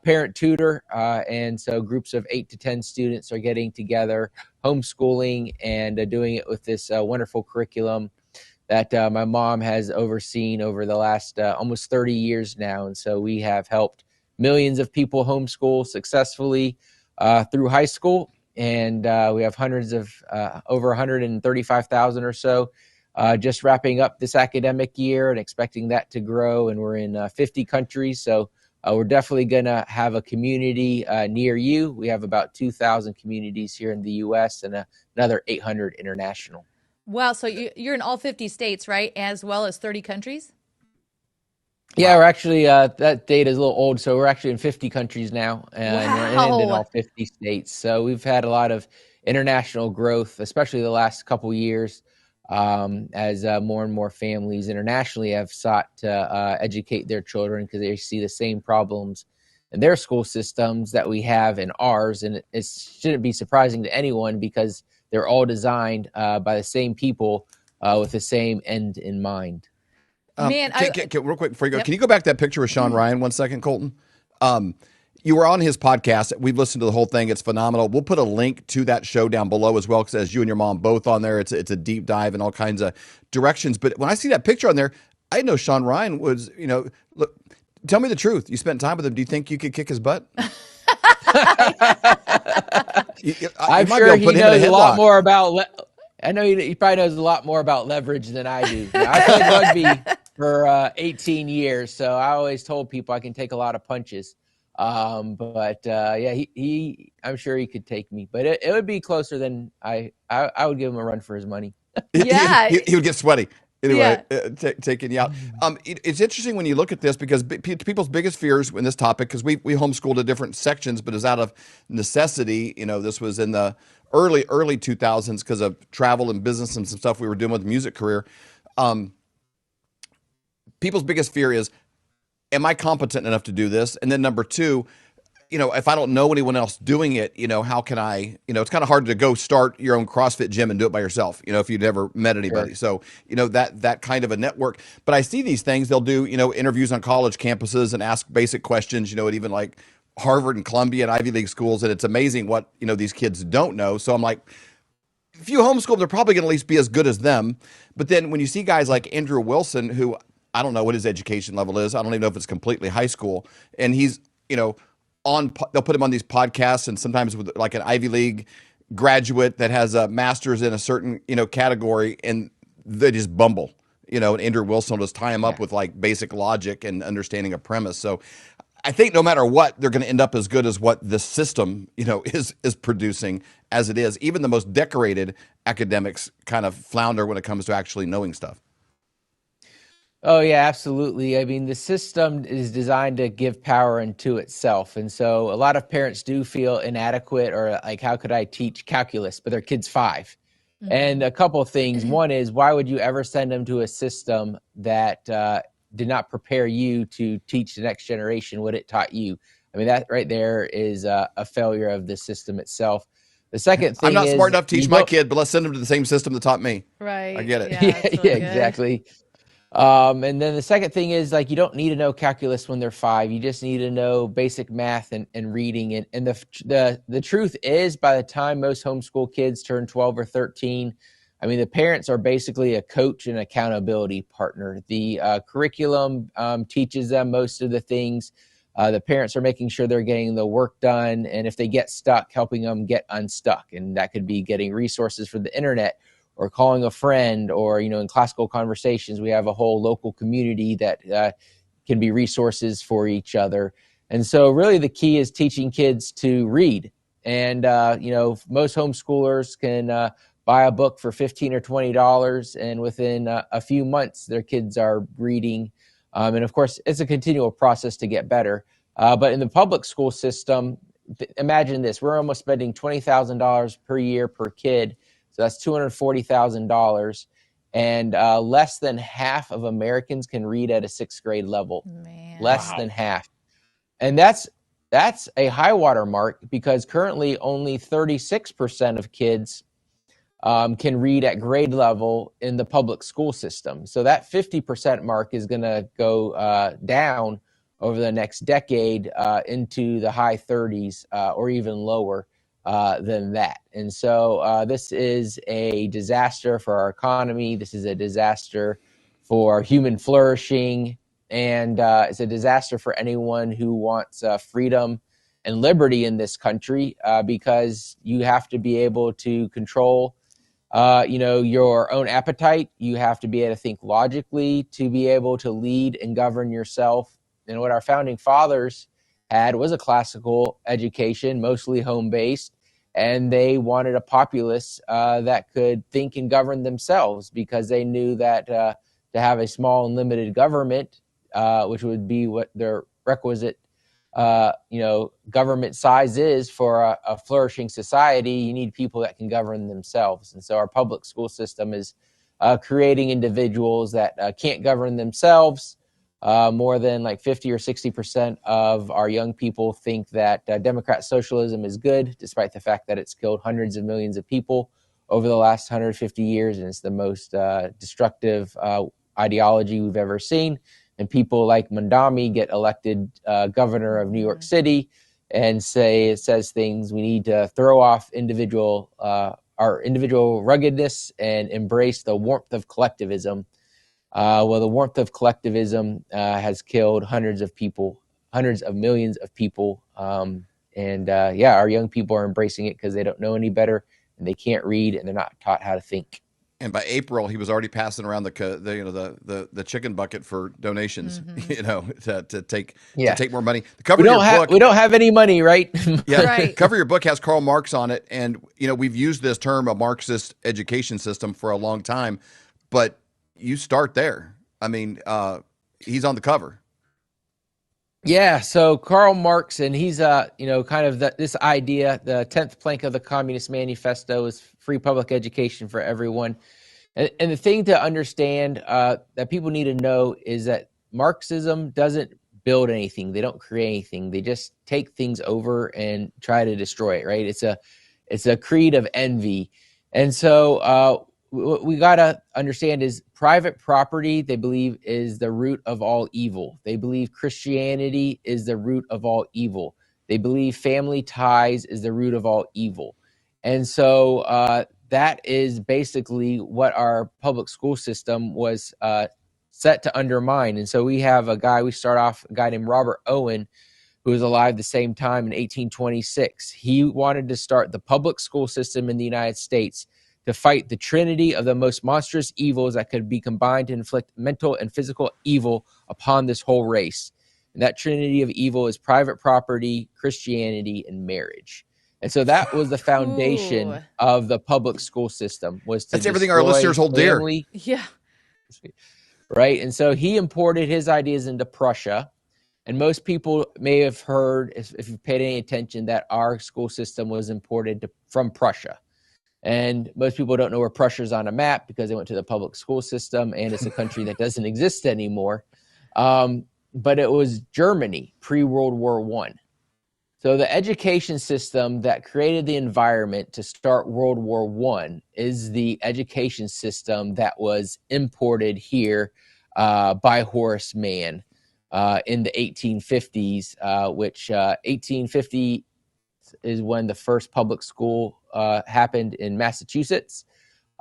parent tutor. And so groups of 8 to 10 students are getting together, homeschooling, and doing it with this wonderful curriculum that my mom has overseen over the last almost 30 years now. And so we have helped millions of people homeschool successfully through high school. And we have hundreds of, over 135,000 or so, just wrapping up this academic year and expecting that to grow. And we're in 50 countries. So we're definitely going to have a community near you. We have about 2,000 communities here in the U.S. and another 800 international. Wow. So you're in all 50 states, right? As well as 30 countries? Yeah, we're actually, that data is a little old, so we're actually in 50 countries now and in all 50 states. So we've had a lot of international growth, especially the last couple years, as more and more families internationally have sought to educate their children because they see the same problems in their school systems that we have in ours. And it shouldn't be surprising to anyone because they're all designed by the same people with the same end in mind. Man, real quick before you go, can you go back to that picture with Sean Ryan 1 second, Colton? You were on his podcast. We've listened to the whole thing. It's phenomenal. We'll put a link to that show down below as well, because as you and your mom both on there, it's a deep dive in all kinds of directions. But when I see that picture on there, I didn't know Sean Ryan was, look, tell me the truth. You spent time with him. Do you think you could kick his butt? I'm sure he knows a lot more about. I know he probably knows a lot more about leverage than I do. I played rugby for 18 years, so I always told people I can take a lot of punches. But I'm sure he could take me, but it would be closer than I would give him a run for his money. Yeah, he would get sweaty. Anyway, taking you out. It's interesting when you look at this because people's biggest fears in this topic, because we homeschooled at different sections, but it's out of necessity. This was in the early 2000s because of travel and business and some stuff we were doing with the music career. People's biggest fear is, am I competent enough to do this? And then number two, if I don't know anyone else doing it, how can I, it's kind of hard to go start your own CrossFit gym and do it by yourself, if you've never met anybody. Sure. So, that kind of a network. But I see these things, they'll do, interviews on college campuses and ask basic questions, at even like Harvard and Columbia and Ivy League schools. And it's amazing what, these kids don't know. So I'm like, if you homeschool, they're probably going to at least be as good as them. But then when you see guys like Andrew Wilson, who I don't know what his education level is. I don't even know if it's completely high school. And he's, they'll put him on these podcasts, and sometimes with like an Ivy League graduate that has a master's in a certain, category, and they just bumble, and Andrew Wilson will just tie him up with like basic logic and understanding a premise. So I think no matter what, they're going to end up as good as what the system, is producing as it is. Even the most decorated academics kind of flounder when it comes to actually knowing stuff. Oh, yeah, absolutely. I mean, the system is designed to give power unto itself. And so a lot of parents do feel inadequate or like, how could I teach calculus? But their kid's 5. Mm-hmm. And a couple of things. One is, why would you ever send them to a system that did not prepare you to teach the next generation what it taught you? I mean, that right there is a failure of the system itself. The second thing is, I'm not smart enough to teach my kid, but let's send them to the same system that taught me. Right. I get it. Yeah, exactly. And then the second thing is, like, you don't need to know calculus when they're 5. You just need to know basic math and reading. And the truth is, by the time most homeschool kids turn 12 or 13, I mean, the parents are basically a coach and accountability partner. The curriculum teaches them most of the things. The parents are making sure they're getting the work done. And if they get stuck, helping them get unstuck. And that could be getting resources for the internet, or calling a friend, or, in classical conversations, we have a whole local community that can be resources for each other. And so really the key is teaching kids to read. And, most homeschoolers can buy a book for $15 or $20, and within a few months, their kids are reading. And of course, it's a continual process to get better. But in the public school system, imagine this, we're almost spending $20,000 per year per kid. So that's $240,000, and less than half of Americans can read at a 6th grade level. Man. Less than half. And that's a high water mark, because currently only 36% of kids can read at grade level in the public school system. So that 50% mark is going to go down over the next decade into the high 30s or even lower than that. And so this is a disaster for our economy. This is a disaster for human flourishing. And it's a disaster for anyone who wants freedom and liberty in this country, because you have to be able to control your own appetite. You have to be able to think logically to be able to lead and govern yourself. And what our founding fathers had was a classical education, mostly home-based, and they wanted a populace that could think and govern themselves, because they knew that to have a small and limited government, which would be what their requisite government size is for a flourishing society. You need people that can govern themselves. And so our public school system is creating individuals that can't govern themselves. More than like 50 or 60% of our young people think that Democrat socialism is good, despite the fact that it's killed hundreds of millions of people over the last 150 years. And it's the most destructive ideology we've ever seen. And people like Mandami get elected governor of New York City and says things, we need to throw off our individual ruggedness and embrace the warmth of collectivism. Well, the warmth of collectivism has killed hundreds of millions of people. Our young people are embracing it because they don't know any better and they can't read and they're not taught how to think. And by April, he was already passing around the chicken bucket for donations. To take more money. The cover of your book, we don't have any money, right? Yeah, Right. Cover your book has Karl Marx on it, and we've used this term, a Marxist education system, for a long time, but you start there. I mean, he's on the cover. Yeah, so Karl Marx, and he's kind of this idea, the 10th plank of the Communist Manifesto is free public education for everyone. And the thing to understand that people need to know is that Marxism doesn't build anything. They don't create anything. They just take things over and try to destroy it, right? It's a creed of envy. And so what we got to understand is private property, they believe, is the root of all evil. They believe Christianity is the root of all evil. They believe family ties is the root of all evil. And so that is basically what our public school system was set to undermine. And so we have a guy named Robert Owen, who was alive the same time in 1826. He wanted to start the public school system in the United States to fight the trinity of the most monstrous evils that could be combined to inflict mental and physical evil upon this whole race. And that trinity of evil is private property, Christianity, and marriage. And so that was the foundation of the public school system. That's everything our listeners hold dear. Yeah. Right. And so he imported his ideas into Prussia. And most people may have heard, if you've paid any attention, that our school system was imported from Prussia. And most people don't know where Prussia is on a map because they went to the public school system, and it's a country that doesn't exist anymore. But it was Germany pre-World War I. So the education system that created the environment to start World War I is the education system that was imported here by Horace Mann in the 1850s, which 1850 is when the first public school happened in Massachusetts.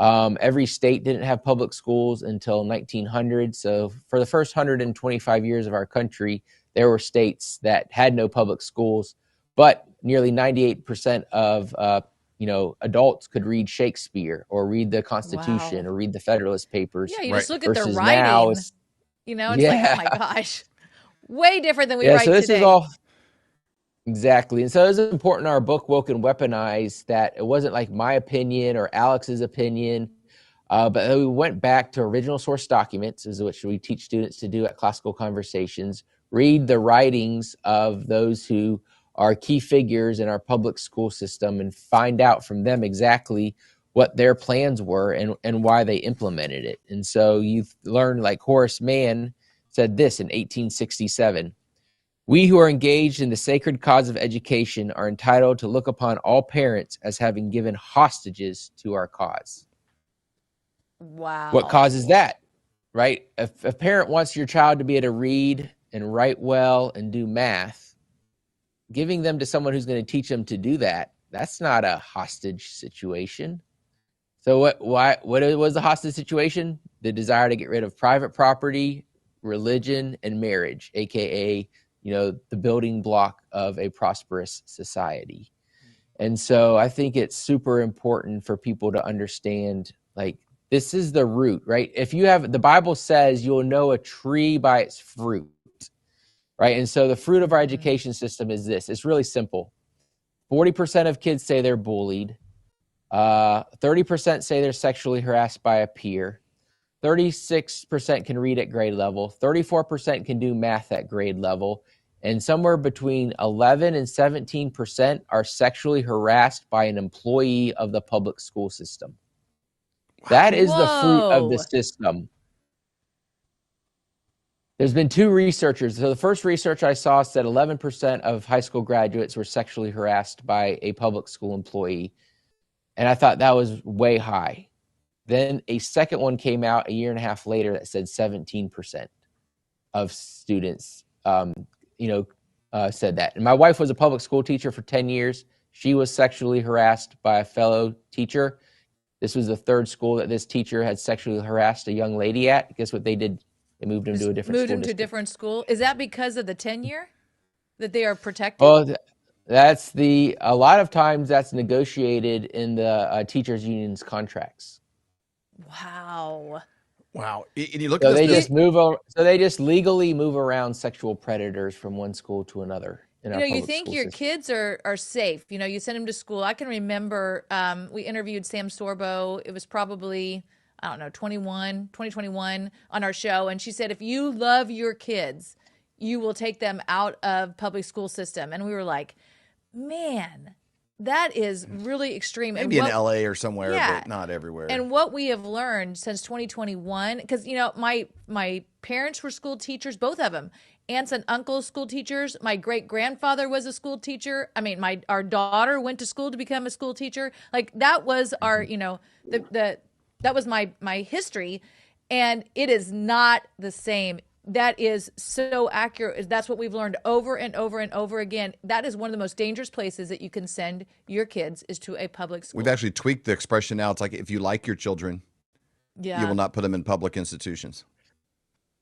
Every state didn't have public schools until 1900. So for the first 125 years of our country, there were states that had no public schools, but nearly 98% of adults could read Shakespeare or read the Constitution or read the Federalist Papers. Yeah, you just look at the writing. Now it's like, oh my gosh, way different than we write so this today. is all exactly. And so it's important in our book, Woke and Weaponized, that it wasn't like my opinion or Alex's opinion, but we went back to original source documents, which we teach students to do at Classical Conversations, read the writings of those who are key figures in our public school system and find out from them exactly what their plans were and why they implemented it. And so you've learned, like Horace Mann said this in 1867, "We who are engaged in the sacred cause of education are entitled to look upon all parents as having given hostages to our cause." Wow. What causes that, right? If a parent wants your child to be able to read and write well and do math, giving them to someone who's going to teach them to do that, that's not a hostage situation. So what was the hostage situation? The desire to get rid of private property, religion, and marriage, aka the building block of a prosperous society. And so I think it's super important for people to understand, like, this is the root, right? If you have, the Bible says you'll know a tree by its fruit, right? And so the fruit of our education system is this. It's really simple. 40% of kids say they're bullied. 30% say they're sexually harassed by a peer. 36% can read at grade level. 34% can do math at grade level. and somewhere between 11 and 17% are sexually harassed by an employee of the public school system. That is the fruit of the system. There's been two researchers. So the first research I saw said 11% of high school graduates were sexually harassed by a public school employee. And I thought that was way high. Then a second one came out a year and a half later that said 17% of students, said that. And my wife was a public school teacher for 10 years. She was sexually harassed by a fellow teacher. This was the third school that this teacher had sexually harassed a young lady at. Guess what they did? They moved him to a different school. Moved him to a different school. Is that because of the tenure that they are protected? Well, a lot of times that's negotiated in the teachers unions contracts. Wow. Wow. And you look So at this. They just legally move around sexual predators from one school to another. You think your kids are safe. You send them to school. I can remember we interviewed Sam Sorbo. It was probably, 2021 on our show. And she said, if you love your kids, you will take them out of public school system. And we were like, man, that is really extreme. Maybe in LA or somewhere, but not everywhere. And what we have learned since 2021, because, my parents were school teachers, both of them. Aunts and uncles, school teachers. My great-grandfather was a school teacher. I mean, our daughter went to school to become a school teacher. Like, that was our, that was my history. And it is not the same. That is so accurate. That's what we've learned over and over and over again. That is one of the most dangerous places that you can send your kids is to a public school. We've actually tweaked the expression now. It's like, if you like your children, you will not put them in public institutions.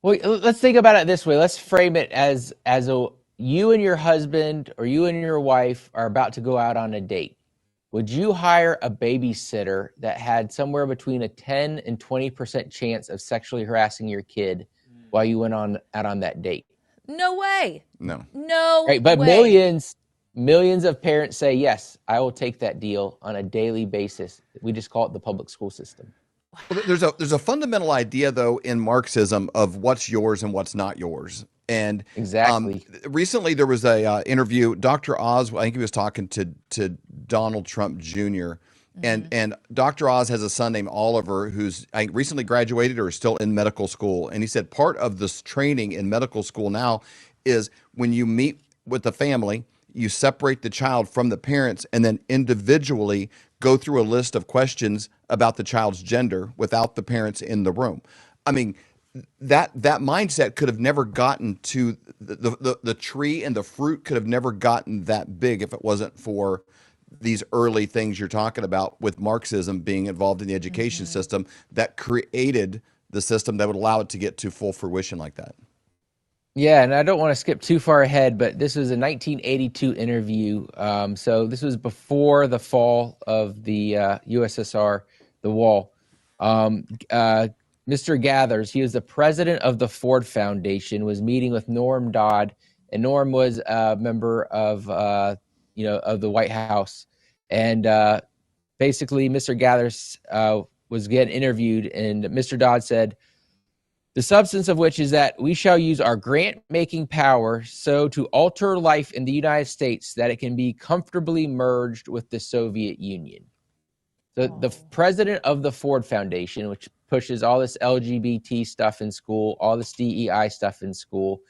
Well, let's think about it this way. Let's frame it as you and your husband or you and your wife are about to go out on a date. Would you hire a babysitter that had somewhere between a 10 and 20% chance of sexually harassing your kid while you went out on that date? No way. No. Right, but way. millions of parents say, yes, I will take that deal on a daily basis. We just call it the public school system. Well, there's a fundamental idea, though, in Marxism of what's yours and what's not yours. And exactly. Recently, there was a interview. Dr. Oz, I think he was talking to Donald Trump Jr. And Dr. Oz has a son named Oliver who's recently graduated or is still in medical school. And he said part of this training in medical school now is when you meet with the family, you separate the child from the parents and then individually go through a list of questions about the child's gender without the parents in the room. I mean, that mindset could have never gotten to the tree, and the fruit could have never gotten that big if it wasn't for these early things you're talking about with Marxism being involved in the education system that created the system that would allow it to get to full fruition like that. Yeah, and I don't want to skip too far ahead, but this was a 1982 interview. So this was before the fall of the USSR, the wall. Mr. Gathers, he was the president of the Ford Foundation, was meeting with Norm Dodd, and Norm was a member of of the White House. And basically, Mr. Gathers was getting interviewed, and Mr. Dodd said, the substance of which is that we shall use our grant-making power so to alter life in the United States that it can be comfortably merged with the Soviet Union. The president of the Ford Foundation, which pushes all this LGBT stuff in school, all this DEI stuff in school,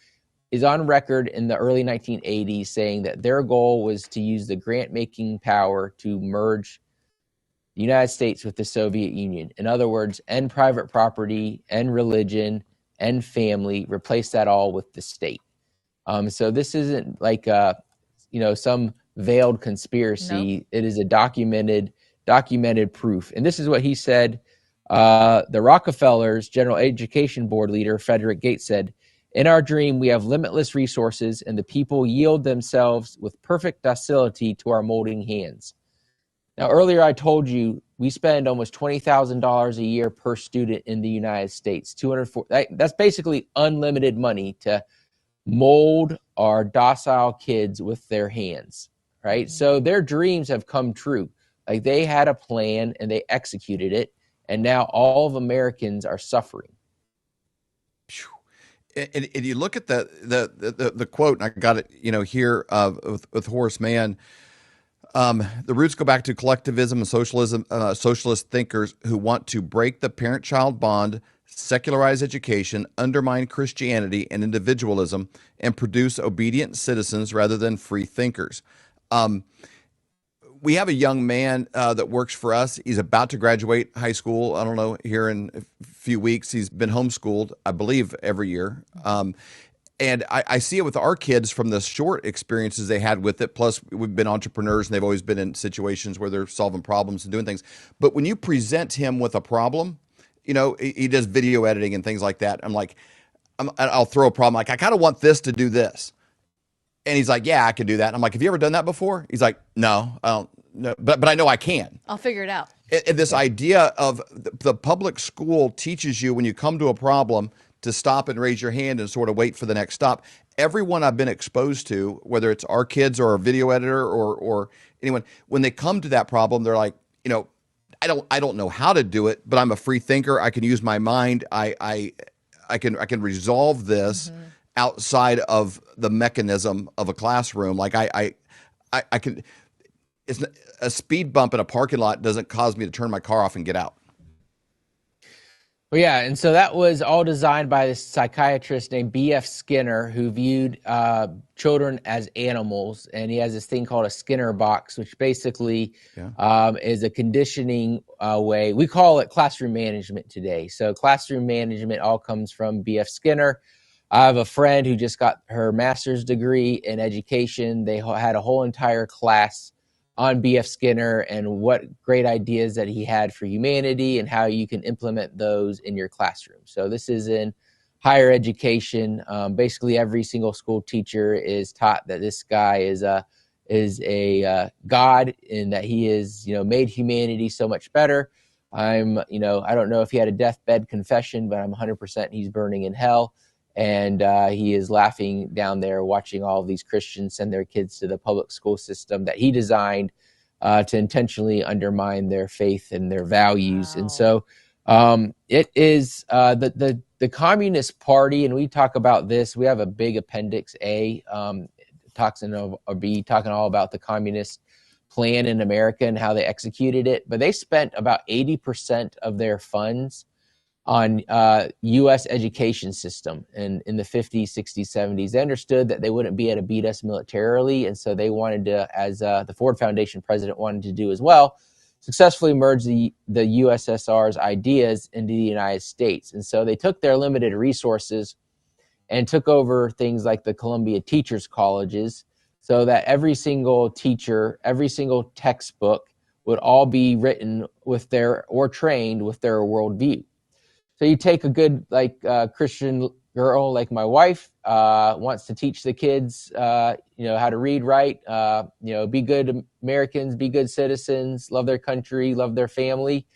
is on record in the early 1980s saying that their goal was to use the grant-making power to merge the United States with the Soviet Union. In other words, end private property, end religion, end family, replace that all with the state. So this isn't like some veiled conspiracy. Nope. It is a documented proof. And this is what he said. The Rockefellers' General Education Board leader, Frederick Gates, said, in our dream, we have limitless resources and the people yield themselves with perfect docility to our molding hands. Now, earlier I told you we spend almost $20,000 a year per student in the United States. That's basically unlimited money to mold our docile kids with their hands, right? So their dreams have come true. Like they had a plan and they executed it, and now all of Americans are suffering. and you look at the quote, and I got it, here with Horace Mann. The roots go back to collectivism and socialism, socialist thinkers who want to break the parent-child bond, secularize education, undermine Christianity and individualism, and produce obedient citizens rather than free thinkers. We have a young man that works for us. He's about to graduate high school. I don't know, here in a few weeks. He's been homeschooled, I believe, every year. And I see it with our kids from the short experiences they had with it. Plus, we've been entrepreneurs, and they've always been in situations where they're solving problems and doing things. But when you present him with a problem, he does video editing and things like that. I'll throw a problem. Like, I kind of want this to do this. And he's like, yeah, I can do that. And I'm like, have you ever done that before? He's like, no, I don't know. But I know I can. I'll figure it out. And this idea of the public school teaches you when you come to a problem to stop and raise your hand and sort of wait for the next stop. Everyone I've been exposed to, whether it's our kids or a video editor or anyone, when they come to that problem, they're like, I don't know how to do it, but I'm a free thinker. I can use my mind. I can resolve this outside of the mechanism of a classroom. Like I can. It's a speed bump in a parking lot doesn't cause me to turn my car off and get out. Well, yeah, and so that was all designed by this psychiatrist named B.F. Skinner, who viewed children as animals, and he has this thing called a Skinner box, which basically is a conditioning way. We call it classroom management today. So classroom management all comes from B.F. Skinner. I have a friend who just got her master's degree in education. They had a whole entire class on B.F. Skinner and what great ideas that he had for humanity and how you can implement those in your classroom. So this is in higher education. Basically, every single school teacher is taught that this guy is a god, and that he is, made humanity so much better. I don't know if he had a deathbed confession, but I'm 100% he's burning in hell. And he is laughing down there watching all of these Christians send their kids to the public school system that he designed to intentionally undermine their faith and their values. Wow. And so it is the Communist Party, and we talk about this. We have a big Appendix A, talking all about the Communist plan in America and how they executed it. But they spent about 80% of their funds on U.S. education system in the 50s, 60s, 70s. They understood that they wouldn't be able to beat us militarily, and so they wanted to, as the Ford Foundation president wanted to do as well, successfully merge the USSR's ideas into the United States. And so they took their limited resources and took over things like the Columbia Teachers Colleges, so that every single teacher, every single textbook would all be written with trained with their worldview. So you take a good Christian girl like my wife wants to teach the kids how to read, write, be good Americans, be good citizens, love their country, love their family,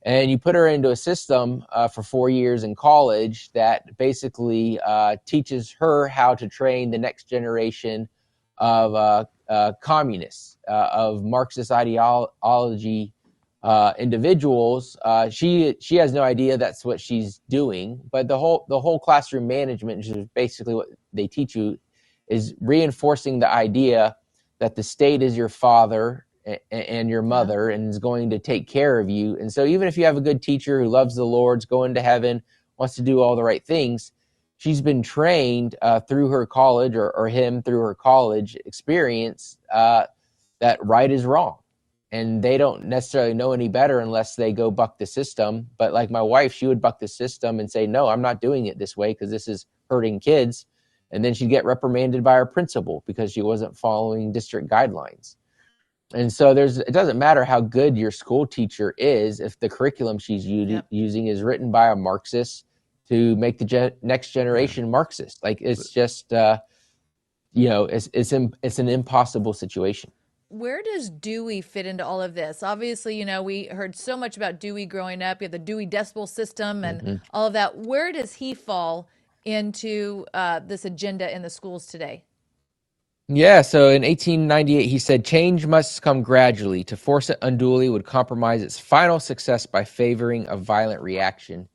and you put her into a system for 4 years in college that basically teaches her how to train the next generation of communists, of Marxist ideology. Individuals. She has no idea that's what she's doing, but the whole classroom management, which is basically what they teach you, is reinforcing the idea that the state is your father and your mother and is going to take care of you. And so even if you have a good teacher who loves the Lord, going to heaven, wants to do all the right things, she's been trained through her college or him through her college experience that right is wrong. And they don't necessarily know any better unless they go buck the system. But like my wife, she would buck the system and say, no, I'm not doing it this way because this is hurting kids. And then she'd get reprimanded by her principal because she wasn't following district guidelines. And so it doesn't matter how good your school teacher is if the curriculum she's using is written by a Marxist to make the next generation Marxist. Like it's just, it's an impossible situation. Where does Dewey fit into all of this? Obviously, we heard so much about Dewey growing up. You have the Dewey Decimal System and all of that. Where does he fall into this agenda in the schools today? Yeah, so in 1898, he said, change must come gradually. To force it unduly would compromise its final success by favoring a violent reaction.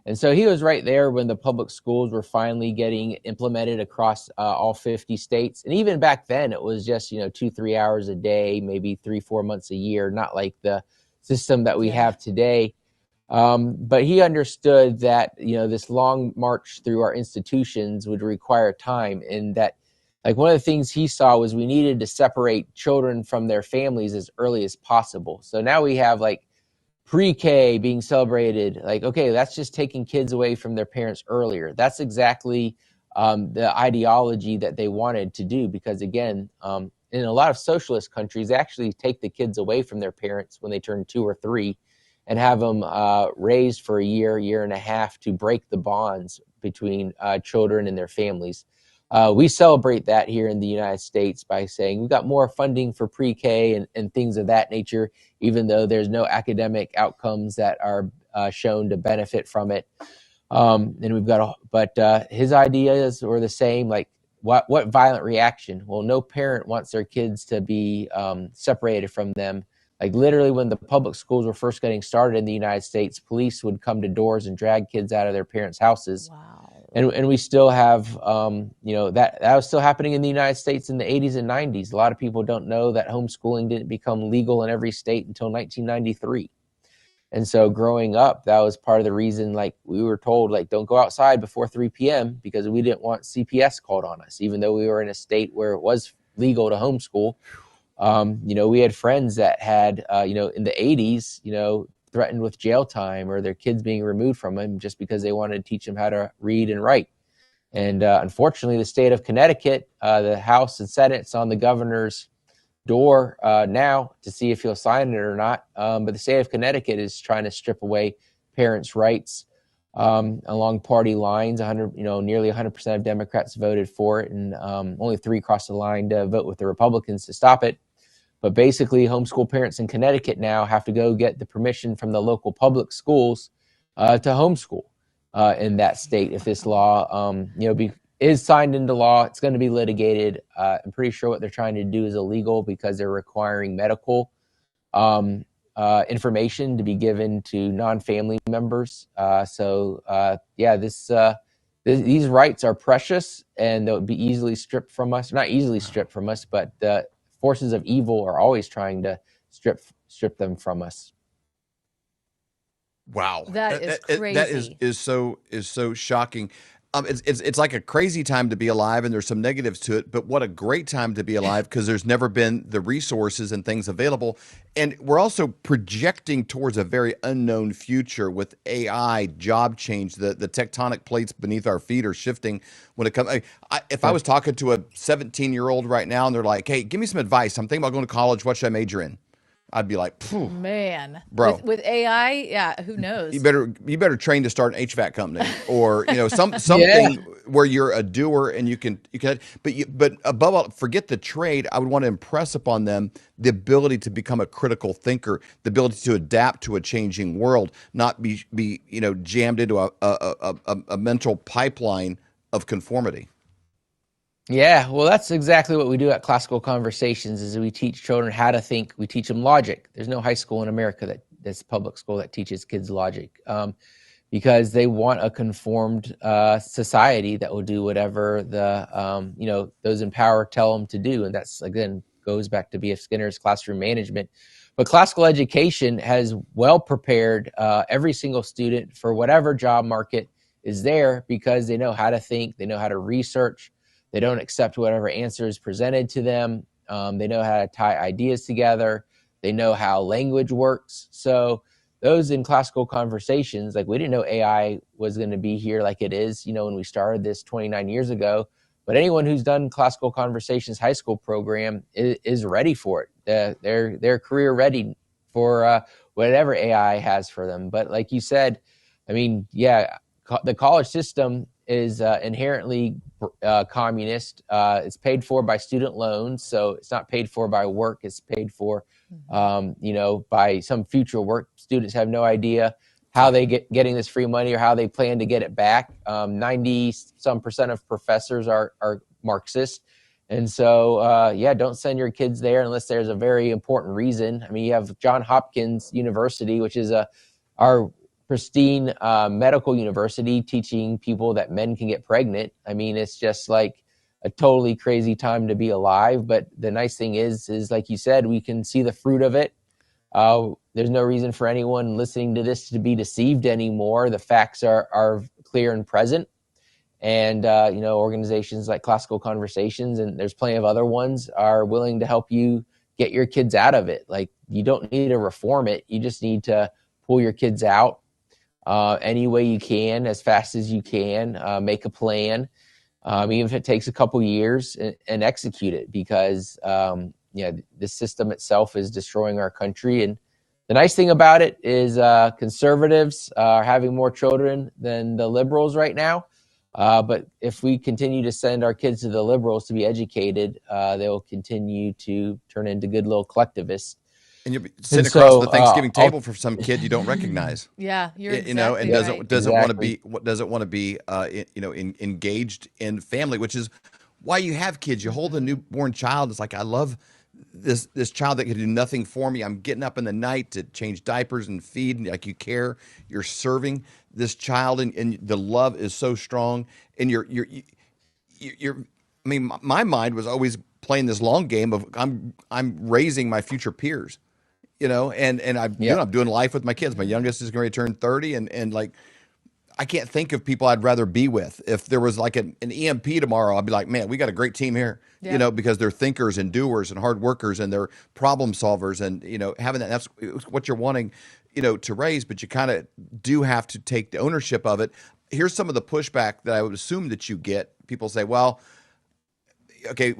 And so he was right there when the public schools were finally getting implemented across all 50 states. And even back then, it was just, 2-3 hours a day, maybe 3-4 months a year, not like the system that we have today. But he understood that, this long march through our institutions would require time, and that like one of the things he saw was we needed to separate children from their families as early as possible. So now we have like pre-K being celebrated, like, okay, that's just taking kids away from their parents earlier. That's exactly the ideology that they wanted to do, because again, in a lot of socialist countries, they actually take the kids away from their parents when they turn 2 or 3 and have them raised for a year and a half to break the bonds between children and their families. We celebrate that here in the United States by saying we've got more funding for pre-K and things of that nature, even though there's no academic outcomes that are shown to benefit from it. And we've got, but his ideas were the same, like what violent reaction? Well, no parent wants their kids to be separated from them. Like literally when the public schools were first getting started in the United States, police would come to doors and drag kids out of their parents' houses. Wow. And we still have, that was still happening in the United States in the 80s and 90s. A lot of people don't know that homeschooling didn't become legal in every state until 1993. And so growing up, that was part of the reason, like we were told, like, don't go outside before 3 p.m. because we didn't want CPS called on us, even though we were in a state where it was legal to homeschool. We had friends that had, in the 80s, threatened with jail time or their kids being removed from them just because they wanted to teach them how to read and write. And unfortunately, the state of Connecticut, the House and Senate's on the governor's door now to see if he'll sign it or not. But the state of Connecticut is trying to strip away parents' rights along party lines. Nearly 100% of Democrats voted for it, and only 3 crossed the line to vote with the Republicans to stop it. But basically, homeschool parents in Connecticut now have to go get the permission from the local public schools to homeschool in that state. If this law, is signed into law, it's going to be litigated. I'm pretty sure what they're trying to do is illegal because they're requiring medical information to be given to non-family members. These rights are precious, and they'll be easily stripped from us. Not easily stripped from us, but the forces of evil are always trying to strip them from us. Wow, that is crazy. That is so shocking. It's like a crazy time to be alive, and there's some negatives to it, but what a great time to be alive, because there's never been the resources and things available. And we're also projecting towards a very unknown future with AI, job change, the tectonic plates beneath our feet are shifting when it comes. If I was talking to a 17-year-old right now and they're like, hey, give me some advice, I'm thinking about going to college, what should I major in? I'd be like, phew, man, bro. With AI, yeah, who knows? You better train to start an HVAC company, or something where you're a doer and you can. But above all, forget the trade. I would want to impress upon them the ability to become a critical thinker, the ability to adapt to a changing world, not be jammed into a mental pipeline of conformity. Yeah, well, that's exactly what we do at Classical Conversations. Is we teach children how to think. We teach them logic. There's no high school in America that's public school that teaches kids logic, because they want a conformed society that will do whatever those in power tell them to do. And that's, again, goes back to B.F. Skinner's classroom management. But classical education has well prepared every single student for whatever job market is there, because they know how to think, they know how to research. They don't accept whatever answer is presented to them. They know how to tie ideas together. They know how language works. So those in Classical Conversations, like, we didn't know AI was going to be here like it is, when we started this 29 years ago. But anyone who's done Classical Conversations high school program is ready for it. They're career ready for whatever AI has for them. But like you said, the college system is inherently communist. It's paid for by student loans, so it's not paid for by work. It's paid for, by some future work. Students have no idea how they getting this free money or how they plan to get it back. 90% of professors are Marxist, and so don't send your kids there unless there's a very important reason. You have Johns Hopkins University, which is our pristine medical university teaching people that men can get pregnant. I mean, it's just like a totally crazy time to be alive. But the nice thing is like you said, we can see the fruit of it. There's no reason for anyone listening to this to be deceived anymore. The facts are clear and present. And, organizations like Classical Conversations, and there's plenty of other ones, are willing to help you get your kids out of it. Like, you don't need to reform it. You just need to pull your kids out any way you can, as fast as you can, make a plan, even if it takes a couple years, and execute it, because the system itself is destroying our country. And the nice thing about it is conservatives are having more children than the liberals right now. But if we continue to send our kids to the liberals to be educated, they'll continue to turn into good little collectivists. And you'll be sitting across the Thanksgiving table for some kid you don't recognize. Yeah, you're exactly and right. doesn't want to be engaged in family, which is why you have kids. You hold a newborn child. It's like, I love this child that can do nothing for me. I'm getting up in the night to change diapers and feed, and like, you care. You're serving this child, and the love is so strong. And you're I mean, my mind was always playing this long game of I'm raising my future peers, and I'm doing life with my kids. My youngest is going to turn 30, and like, I can't think of people I'd rather be with. If there was like an EMP tomorrow, I'd be like, man, we got a great team here, because they're thinkers and doers and hard workers, and they're problem solvers, and, having that's what you're wanting, to raise, but you kind of do have to take the ownership of it. Here's some of the pushback that I would assume that you get. People say, well, okay,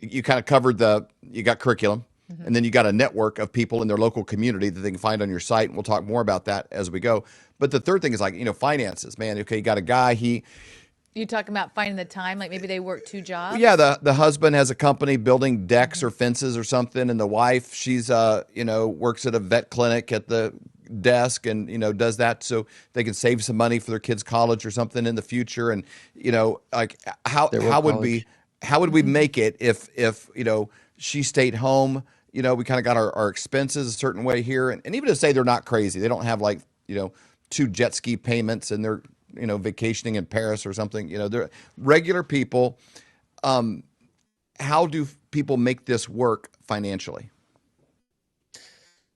you kind of covered you got curriculum, and then you got a network of people in their local community that they can find on your site. And we'll talk more about that as we go. But the third thing is like, finances, man. Okay, you got a guy, You talking about finding the time, like maybe they work 2 jobs? Yeah, the husband has a company building decks or fences or something, and the wife, she's works at a vet clinic at the desk, and does that so they can save some money for their kids' college or something in the future. And like, how would we make it if she stayed home? We kind of got our expenses a certain way here, and even to say they're not crazy, they don't have like 2 jet ski payments, and they're vacationing in Paris or something. They're regular people. How do people make this work financially?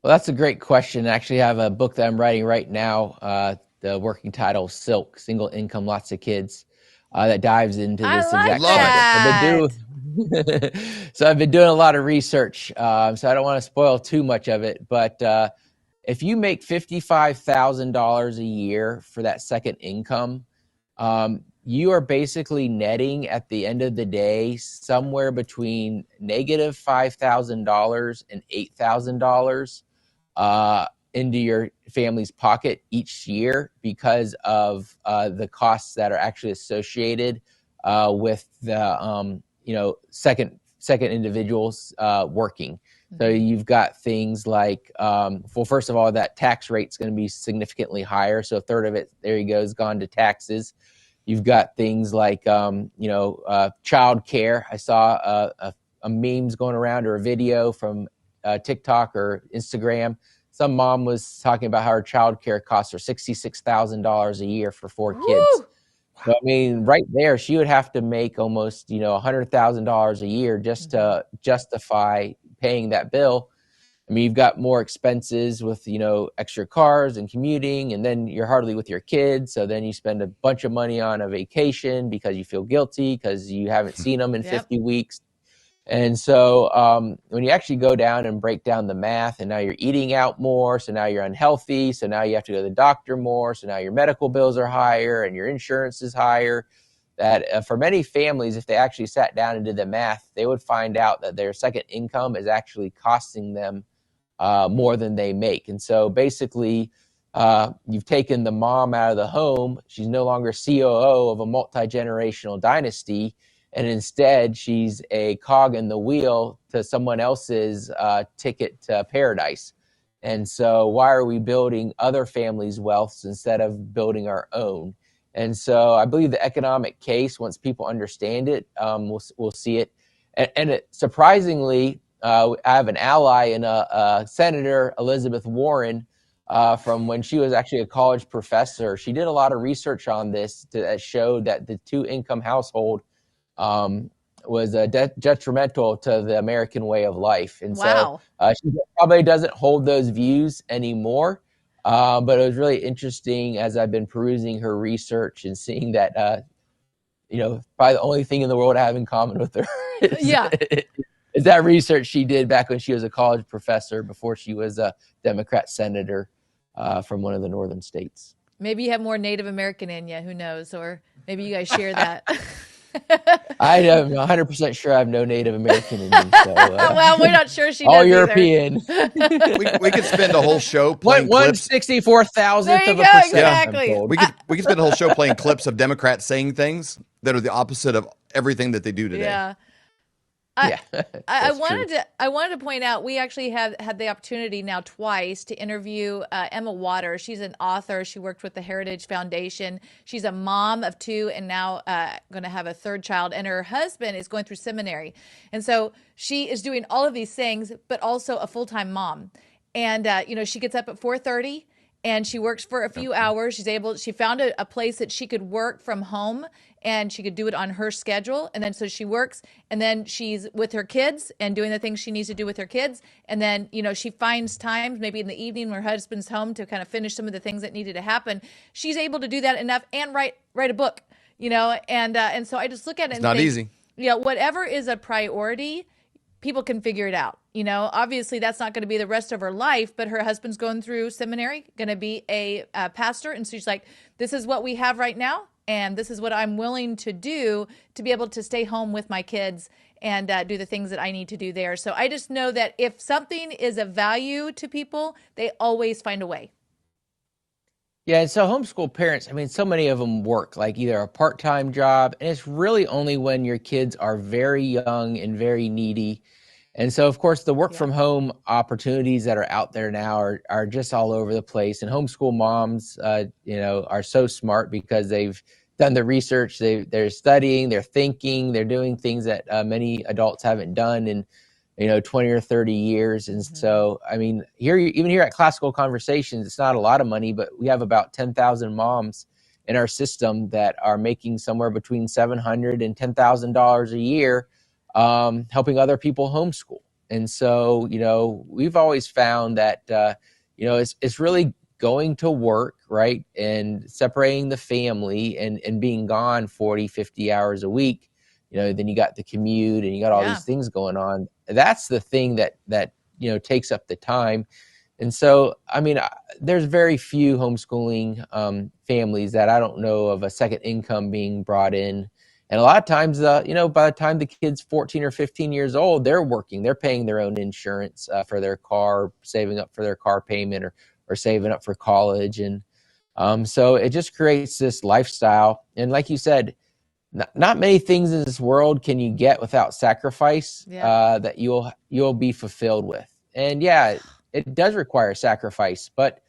Well, that's a great question. I actually have a book that I'm writing right now. The working title, Silk, Single Income, Lots of Kids, that dives into this exact subject. So I've been doing a lot of research, so I don't want to spoil too much of it, but if you make $55,000 a year for that second income, you are basically netting at the end of the day somewhere between negative $5,000 and $8,000 into your family's pocket each year, because of the costs that are actually associated with the second individuals working. So you've got things like, first of all, that tax rate's going to be significantly higher. So a third of it, there you go, is gone to taxes. You've got things like, child care. I saw a memes going around, or a video from TikTok or Instagram. Some mom was talking about how her child care costs her $66,000 a year for 4 kids. Woo! So, I mean, right there, she would have to make almost, $100,000 a year just to justify paying that bill. I mean, you've got more expenses with, extra cars and commuting, and then you're hardly with your kids. So then you spend a bunch of money on a vacation because you feel guilty because you haven't seen them in 50 weeks. And so when you actually go down and break down the math, and now you're eating out more, so now you're unhealthy, so now you have to go to the doctor more, so now your medical bills are higher and your insurance is higher, that for many families, if they actually sat down and did the math, they would find out that their second income is actually costing them more than they make. And so basically, you've taken the mom out of the home. She's no longer COO of a multi-generational dynasty, and instead she's a cog in the wheel to someone else's ticket to paradise. And so why are we building other families' wealth instead of building our own? And so I believe the economic case, once people understand it, we'll see it. And surprisingly, I have an ally in Senator Elizabeth Warren. from when she was actually a college professor. She did a lot of research on this that showed that the two-income household was detrimental to the American way of life. And Wow. so she probably doesn't hold those views anymore. But it was really interesting as I've been perusing her research and seeing that, probably the only thing in the world I have in common with her is that research she did back when she was a college professor before she was a Democrat senator from one of the northern states. Maybe you have more Native American in you. Who knows? Or maybe you guys share that. I am 100% sure I have no Native American in me. So, well, we're not sure she all does European. we could spend a whole show playing clips. 1/64,000th of a percent. Exactly. We could spend a whole show playing clips of Democrats saying things that are the opposite of everything that they do today. Yeah. I wanted to point out, we actually have had the opportunity now twice to interview Emma Waters. She's an author. She worked with the Heritage Foundation. She's a mom of two and now going to have a third child. And her husband is going through seminary. And so she is doing all of these things, but also a full-time mom. And, she gets up at 4:30 and she works for a few hours. She found a place that she could work from home and she could do it on her schedule. And then so she works and then she's with her kids and doing the things she needs to do with her kids. And then, she finds times maybe in the evening when her husband's home to kind of finish some of the things that needed to happen. She's able to do that enough and write a book, and so I just look at it and not think, easy. Whatever is a priority, people can figure it out. Obviously that's not going to be the rest of her life, but her husband's going through seminary, going to be a pastor. And so she's like, this is what we have right now. And this is what I'm willing to do to be able to stay home with my kids and do the things that I need to do there. So I just know that if something is of value to people, they always find a way. Yeah, and so homeschool parents, so many of them work like either a part-time job, and it's really only when your kids are very young and very needy. And so, of course, the work from home opportunities that are out there now are just all over the place. And homeschool moms, are so smart because they've done the research, they're studying, they're thinking, they're doing things that many adults haven't done in 20 or 30 years. And so, even here at Classical Conversations, it's not a lot of money, but we have about 10,000 moms in our system that are making somewhere between $700 and $10,000 a year, helping other people homeschool. And so, we've always found that, it's really going to work, right? And separating the family and being gone 40, 50 hours a week. Then you got the commute and you got all these things going on. That's the thing that takes up the time. And so, there's very few homeschooling families that I don't know of a second income being brought in. And a lot of times, by the time the kid's 14 or 15 years old, they're working, they're paying their own insurance for their car, saving up for their car payment or saving up for college. And so it just creates this lifestyle. And like you said, not many things in this world can you get without sacrifice that you'll be fulfilled with. And it does require sacrifice. But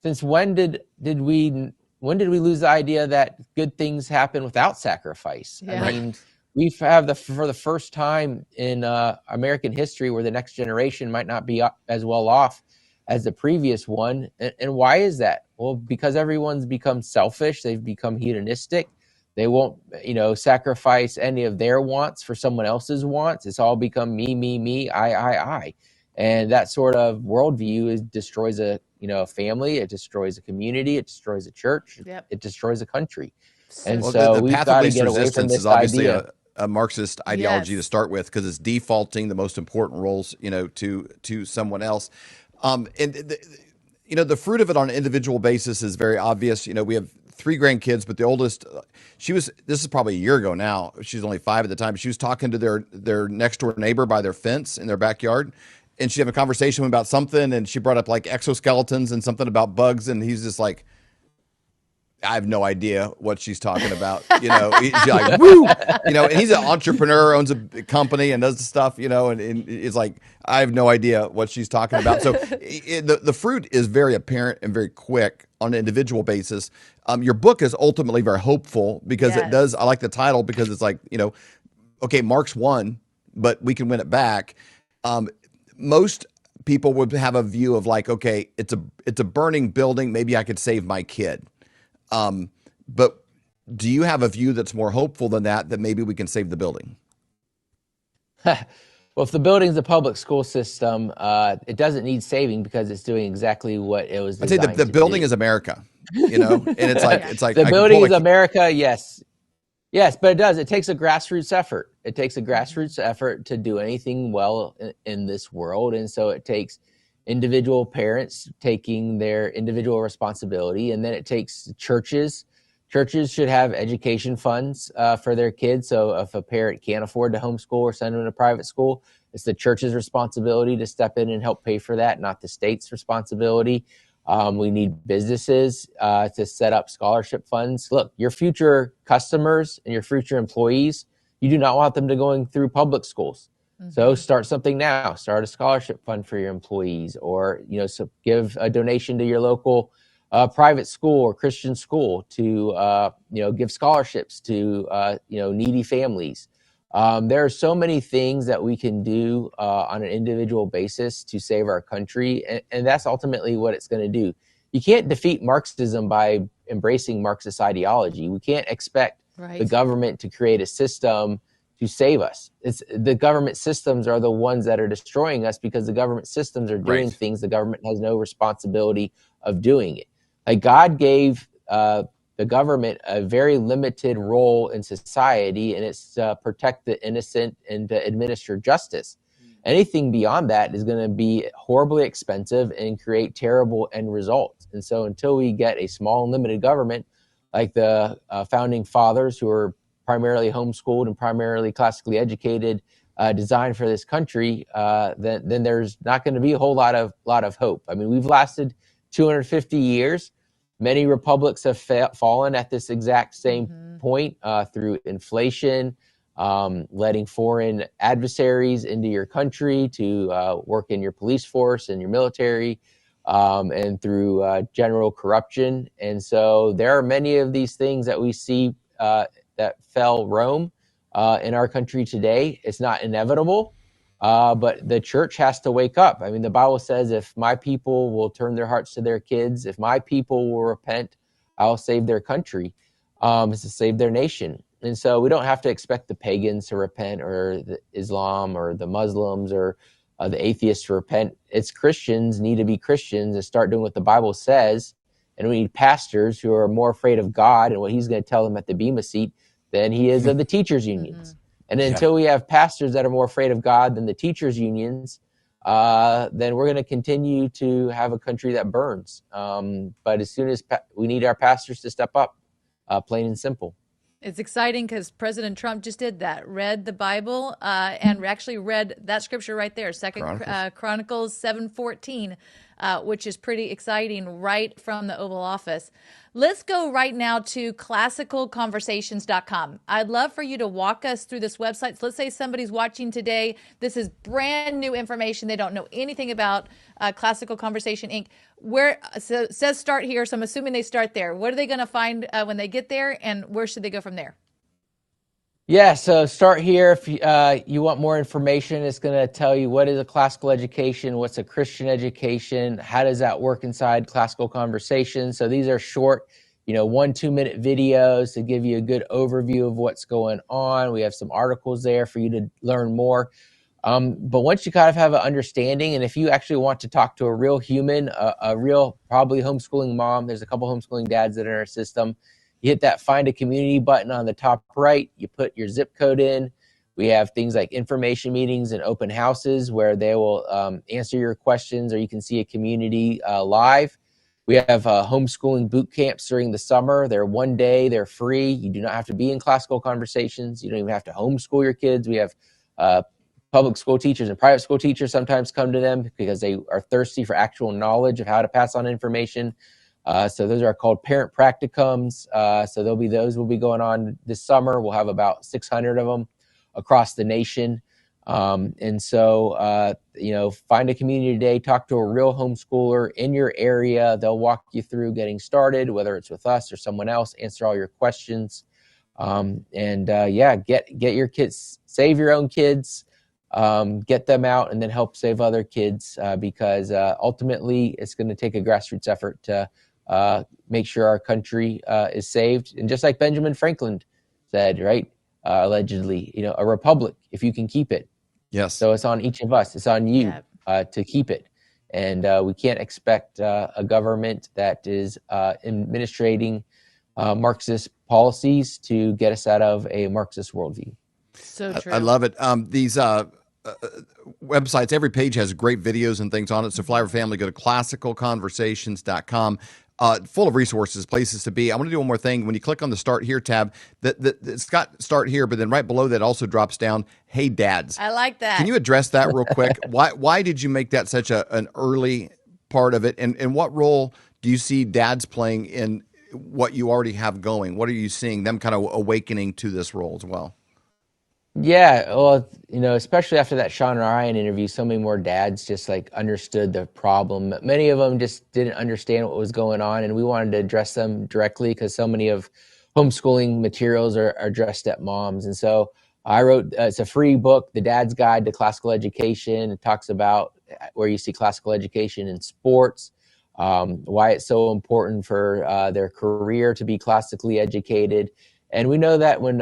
since when did we lose the idea that good things happen without sacrifice? Yeah. We've had for the first time in American history where the next generation might not be as well off as the previous one. And why is that? Well, because everyone's become selfish. They've become hedonistic. They won't, sacrifice any of their wants for someone else's wants. It's all become me, I. And that sort of worldview destroys a family. It destroys a community. It destroys a church. Yep. It destroys a country. And Well, so the we've path got of to least get away from resistance this is obviously idea. a Marxist ideology Yes. to start with, because it's defaulting the most important roles, to someone else. The fruit of it on an individual basis is very obvious. We have 3 grandkids, but the oldest, this is probably a year ago now. She's only 5 at the time. She was talking to their next door neighbor by their fence in their backyard. And she had a conversation about something, and she brought up like exoskeletons and something about bugs. And he's just like, I have no idea what she's talking about. She's like, woo, and he's an entrepreneur, owns a company and does stuff, and it's like, I have no idea what she's talking about. So the fruit is very apparent and very quick on an individual basis. Your book is ultimately very hopeful because it does. I like the title because it's like, okay, Marx won, but we can win it back. Most people would have a view of like, okay, it's a burning building. Maybe I could save my kid. But do you have a view that's more hopeful than that maybe we can save the building? Well, if the building's a public school system, it doesn't need saving because it's doing exactly what it was designed to do. I'd say the building is America, you know, and it's like the building is America. Yes, but it does. It takes a grassroots effort. It takes a grassroots effort to do anything well in this world, and so it takes individual parents taking their individual responsibility, and then it takes churches. Churches should have education funds for their kids. So if a parent can't afford to homeschool or send them to private school, it's the church's responsibility to step in and help pay for that, not the state's responsibility. We need businesses to set up scholarship funds. Look, your future customers and your future employees, you do not want them to going through public schools. Mm-hmm. So start something now. Start a scholarship fund for your employees, or so give a donation to your local private school or Christian school to give scholarships to needy families. There are so many things that we can do on an individual basis to save our country, and that's ultimately what it's going to do. You can't defeat Marxism by embracing Marxist ideology. We can't expect the government to create a system to save us. It's the government systems are the ones that are destroying us, because the government systems are doing things the government has no responsibility of doing it. Like, God gave the government a very limited role in society, and it's to protect the innocent and to administer justice. Anything beyond that is going to be horribly expensive and create terrible end results. And so until we get a small and limited government, like the founding fathers, who are primarily homeschooled and primarily classically educated, designed for this country, then there's not going to be a whole lot of hope. I mean, we've lasted 250 years. Many republics have fallen at this exact same point through inflation, letting foreign adversaries into your country to work in your police force and your military, and through general corruption. And so there are many of these things that we see that fell Rome in our country today. It's not inevitable. But the church has to wake up. I mean, the Bible says, if my people will turn their hearts to their kids, if my people will repent, I'll save their country, to save their nation. And so we don't have to expect the pagans to repent, or the Islam or the Muslims or the atheists to repent. It's Christians need to be Christians and start doing what the Bible says. And we need pastors who are more afraid of God and what he's going to tell them at the Bema seat than he is of the teachers' unions. And until we have pastors that are more afraid of God than the teachers' unions, then we're going to continue to have a country that burns. But as soon as we need our pastors to step up, plain and simple. It's exciting because President Trump just did that, read the Bible, and actually read that scripture right there, Chronicles 7:14, which is pretty exciting, right from the Oval Office. Let's go right now to classicalconversations.com. I'd love for you to walk us through this website. So let's say somebody's watching today. This is brand new information. They don't know anything about Classical Conversation, Inc. So it says start here, so I'm assuming they start there. What are they going to find when they get there, and where should they go from there? Yeah, so start here. If you want more information, it's going to tell you what is a classical education, what's a Christian education, how does that work inside Classical Conversations. So these are short, 1-2 minute videos to give you a good overview of what's going on. We have some articles there for you to learn more. But once you kind of have an understanding, and if you actually want to talk to a real human, a real probably homeschooling mom, there's a couple homeschooling dads that are in our system. You hit that find a community button on the top right, you put your zip code in. We have things like information meetings and open houses where they will answer your questions, or you can see a community live. We have homeschooling boot camps during the summer. They're 1 day, they're free. You do not have to be in Classical Conversations. You don't even have to homeschool your kids. We have public school teachers and private school teachers sometimes come to them because they are thirsty for actual knowledge of how to pass on information. So those are called parent practicums. So those will be going on this summer. We'll have about 600 of them across the nation. And so, find a community today, talk to a real homeschooler in your area. They'll walk you through getting started, whether it's with us or someone else, answer all your questions. Get your kids, save your own kids. get them out and then help save other kids, because ultimately it's going to take a grassroots effort to make sure our country is saved. And just like Benjamin Franklin said, right, allegedly, a republic, if you can keep it. Yes. So it's on each of us. It's on you to keep it. And we can't expect a government that is administrating Marxist policies to get us out of a Marxist worldview. So true. I love it. These websites, every page has great videos and things on it. So Flyover family, go to classicalconversations.com. Full of resources, places to be. I want to do one more thing. When you click on the Start Here tab, it's got Start Here, but then right below that also drops down, Hey Dads. I like that. Can you address that real quick? Why did you make that such an early part of it? And what role do you see dads playing in what you already have going? What are you seeing them kind of awakening to this role as well? Yeah, well, especially after that Sean Ryan interview, so many more dads just like understood the problem. Many of them just didn't understand what was going on, and we wanted to address them directly because so many of homeschooling materials are addressed at moms. And so I wrote, it's a free book, The Dad's Guide to Classical Education. It talks about where you see classical education in sports, why it's so important for their career to be classically educated. And we know that when,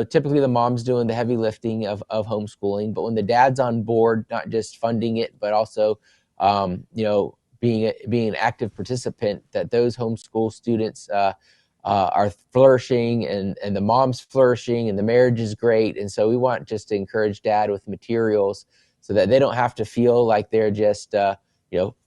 typically the mom's doing the heavy lifting of homeschooling, but when the dad's on board, not just funding it, but also, being an active participant, that those homeschool students are flourishing and the mom's flourishing and the marriage is great. And so we want just to encourage dad with materials so that they don't have to feel like they're just,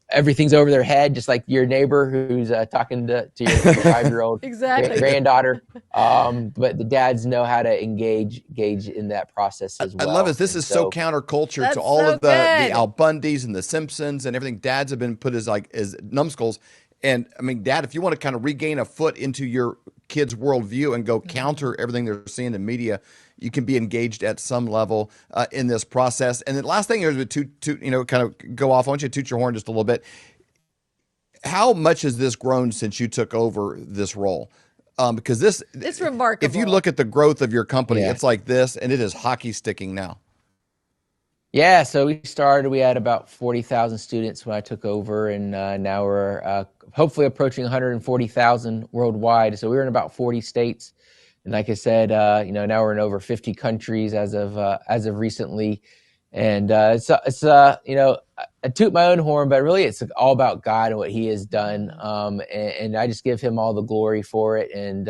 everything's over their head, just like your neighbor who's talking to your 5-year-old exactly. granddaughter. But the dads know how to engage in that process as well. I love it. This is so counterculture to all of the Al Bundys and the Simpsons and everything. Dads have been put as numbskulls. And I mean, Dad, if you want to kind of regain a foot into your kids' worldview and go counter everything they're seeing in media, you can be engaged at some level in this process. And the last thing is to kind of go off. I want you to toot your horn just a little bit. How much has this grown since you took over this role? Because it's remarkable. If you look at the growth of your company, it's like this, and it is hockey sticking now. Yeah, so we had about 40,000 students when I took over, and now we're hopefully approaching 140,000 worldwide. So we were in about 40 states. And like I said, now we're in over 50 countries as of recently, and it's I toot my own horn, but really it's all about God and what He has done, and I just give Him all the glory for it. And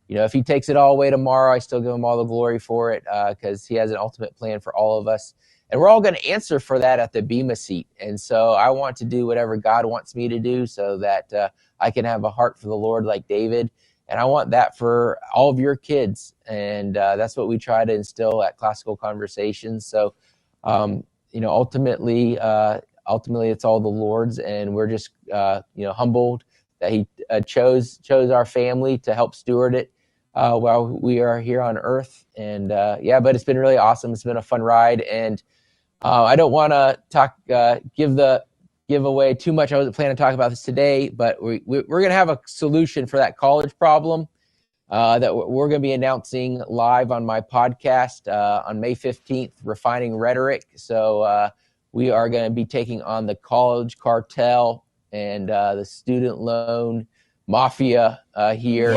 if He takes it all away tomorrow, I still give Him all the glory for it because He has an ultimate plan for all of us, and we're all going to answer for that at the Bema seat. And so I want to do whatever God wants me to do, so that I can have a heart for the Lord like David. And I want that for all of your kids. And that's what we try to instill at Classical Conversations. So, ultimately, it's all the Lord's. And we're just, humbled that He chose our family to help steward it while we are here on earth. And but it's been really awesome. It's been a fun ride. And I don't want to give away too much. I wasn't planning to talk about this today, but we're going to have a solution for that college problem that we're going to be announcing live on my podcast on May 15th, Refining Rhetoric. So we are going to be taking on the college cartel and the student loan mafia here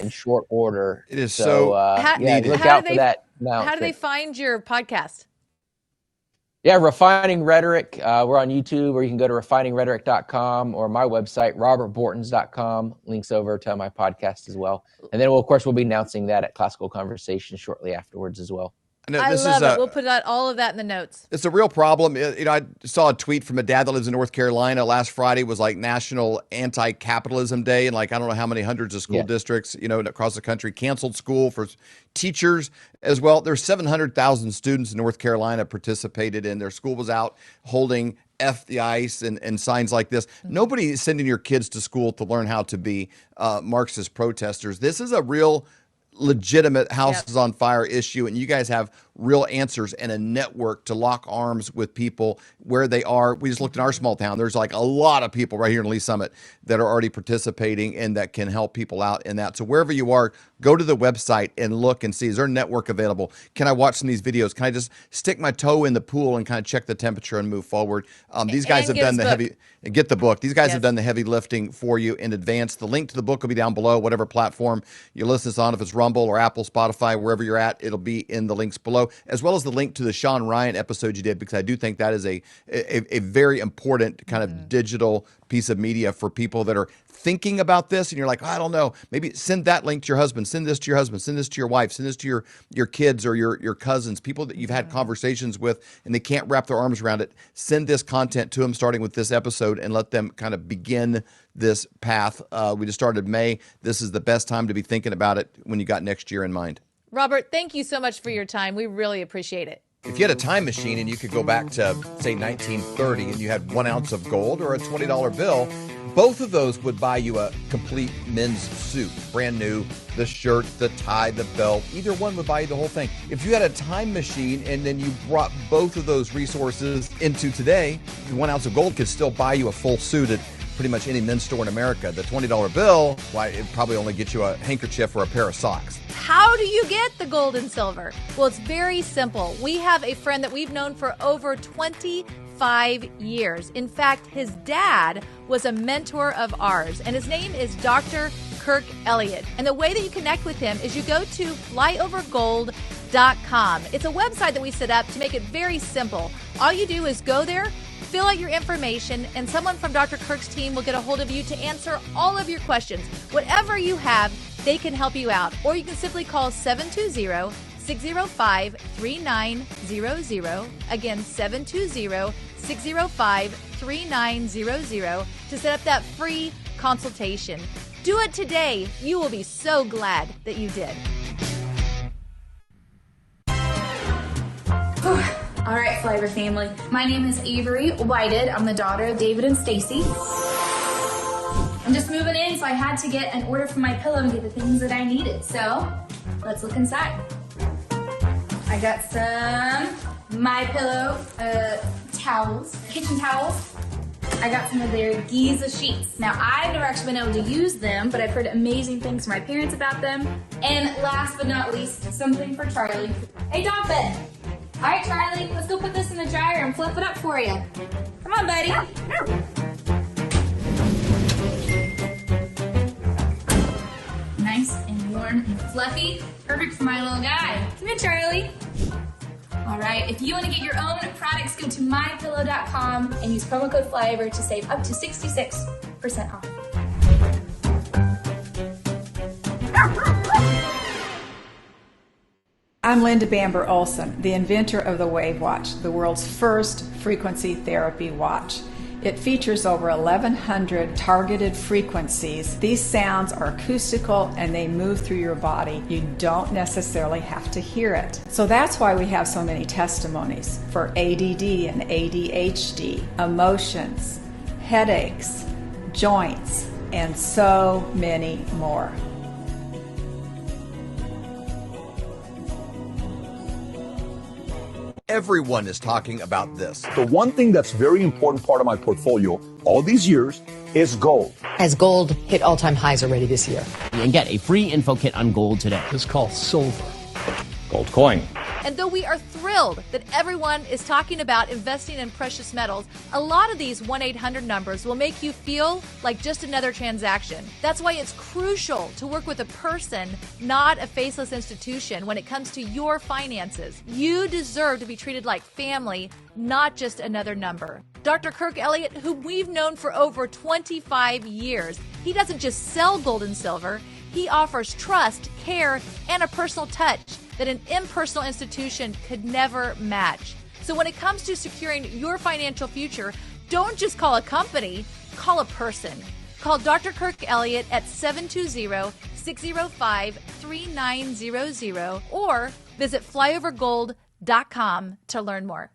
in short order. It is needed. Look out for that. How do they find your podcast? Yeah, Refining Rhetoric. We're on YouTube, or you can go to refiningrhetoric.com or my website, robertbortons.com. Links over to my podcast as well. And then, of course, we'll be announcing that at Classical Conversations shortly afterwards as well. I love it. We'll put all of that in the notes. It's a real problem. I saw a tweet from a dad that lives in North Carolina. Last Friday was like National Anti-Capitalism Day, and I don't know how many hundreds of school districts, across the country canceled school for teachers as well. There's 700,000 students in North Carolina participated in. Their school was out holding F the ice and signs like this. Nobody is sending your kids to school to learn how to be Marxist protesters. This is a real legitimate houses on fire issue, and you guys have real answers and a network to lock arms with people where they are. We just looked in our small town. There's like a lot of people right here in Lee Summit that are already participating and that can help people out in that. So wherever you are, go to the website and look and see, is there a network available? Can I watch some of these videos? Can I just stick my toe in the pool and kind of check the temperature and move forward? These guys have done the heavy, get the book. These guys have done the heavy lifting for you in advance. The link to the book will be down below, whatever platform you listen to this on. If it's Rumble or Apple, Spotify, wherever you're at, it'll be in the links below, as well as the link to the Sean Ryan episode you did, because I do think that is a very important kind of digital piece of media for people that are thinking about this and you're like, oh, I don't know, maybe send that link to your husband, send this to your husband, send this to your wife, send this to your kids or your cousins, people that you've had conversations with and they can't wrap their arms around it. Send this content to them starting with this episode and let them kind of begin this path. We just started May. This is the best time to be thinking about it when you got next year in mind. Robert, thank you so much for your time. We really appreciate it. If you had a time machine and you could go back to, say, 1930 and you had 1 ounce of gold or a $20 bill, both of those would buy you a complete men's suit, brand new, the shirt, the tie, the belt. Either one would buy you the whole thing. If you had a time machine and then you brought both of those resources into today, 1 ounce of gold could still buy you a full suit at pretty much any men's store in America. The $20 bill, why, it probably only gets you a handkerchief or a pair of socks. How do you get the gold and silver? Well, it's very simple. We have a friend that we've known for over 25 years. In fact, his dad was a mentor of ours, and his name is Dr. Kirk Elliott. And the way that you connect with him is you go to flyovergold.com. It's a website that we set up to make it very simple. All you do is go there, fill out your information, and someone from Dr. Kirk's team will get a hold of you to answer all of your questions. Whatever you have, they can help you out. Or you can simply call 720-605-3900. Again, 720-605-3900 to set up that free consultation. Do it today. You will be so glad that you did. All right, Flavor family. My name is Avery Whited. I'm the daughter of David and Stacy. I'm just moving in, so I had to get an order for my pillow and get the things that I needed. So let's look inside. I got some My Pillow towels, kitchen towels. I got some of their Giza sheets. Now, I've never actually been able to use them, but I've heard amazing things from my parents about them. And last but not least, something for Charlie. Hey, dog bed. All right, Charlie, let's go put this in the dryer and flip it up for you. Come on, buddy. Nice and warm and fluffy. Perfect for my little guy. Come here, Charlie. All right, if you want to get your own products, go to mypillow.com and use promo code FLYOVER to save up to 66% off. I'm Linda Bamber Olson, the inventor of the Wave Watch, the world's first frequency therapy watch. It features over 1,100 targeted frequencies. These sounds are acoustical and they move through your body. You don't necessarily have to hear it. So that's why we have so many testimonies for ADD and ADHD, emotions, headaches, joints, and so many more. Everyone is talking about this. The one thing that's very important part of my portfolio all these years is gold. As gold hit all-time highs already this year. And get a free info kit on gold today. It's called silver. Gold coin. And though we are thrilled that everyone is talking about investing in precious metals, a lot of these 1-800 numbers will make you feel like just another transaction. That's why it's crucial to work with a person, not a faceless institution, when it comes to your finances. You deserve to be treated like family, not just another number. Dr. Kirk Elliott, whom we've known for over 25 years, he doesn't just sell gold and silver, he offers trust, care, and a personal touch that an impersonal institution could never match. So when it comes to securing your financial future, don't just call a company, call a person. Call Dr. Kirk Elliott at 720-605-3900 or visit flyovergold.com to learn more.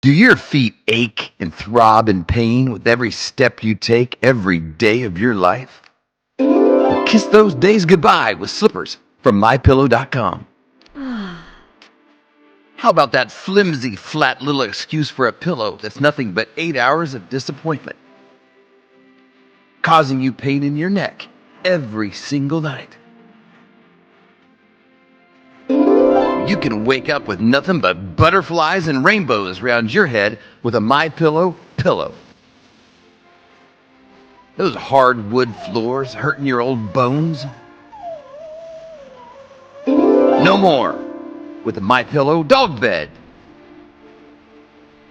Do your feet ache and throb in pain with every step you take every day of your life? Kiss those days goodbye with slippers from mypillow.com. How about that flimsy, flat little excuse for a pillow that's nothing but 8 hours of disappointment, causing you pain in your neck every single night? You can wake up with nothing but butterflies and rainbows around your head with a MyPillow pillow. Those hardwood floors hurting your old bones? No more with the MyPillow dog bed.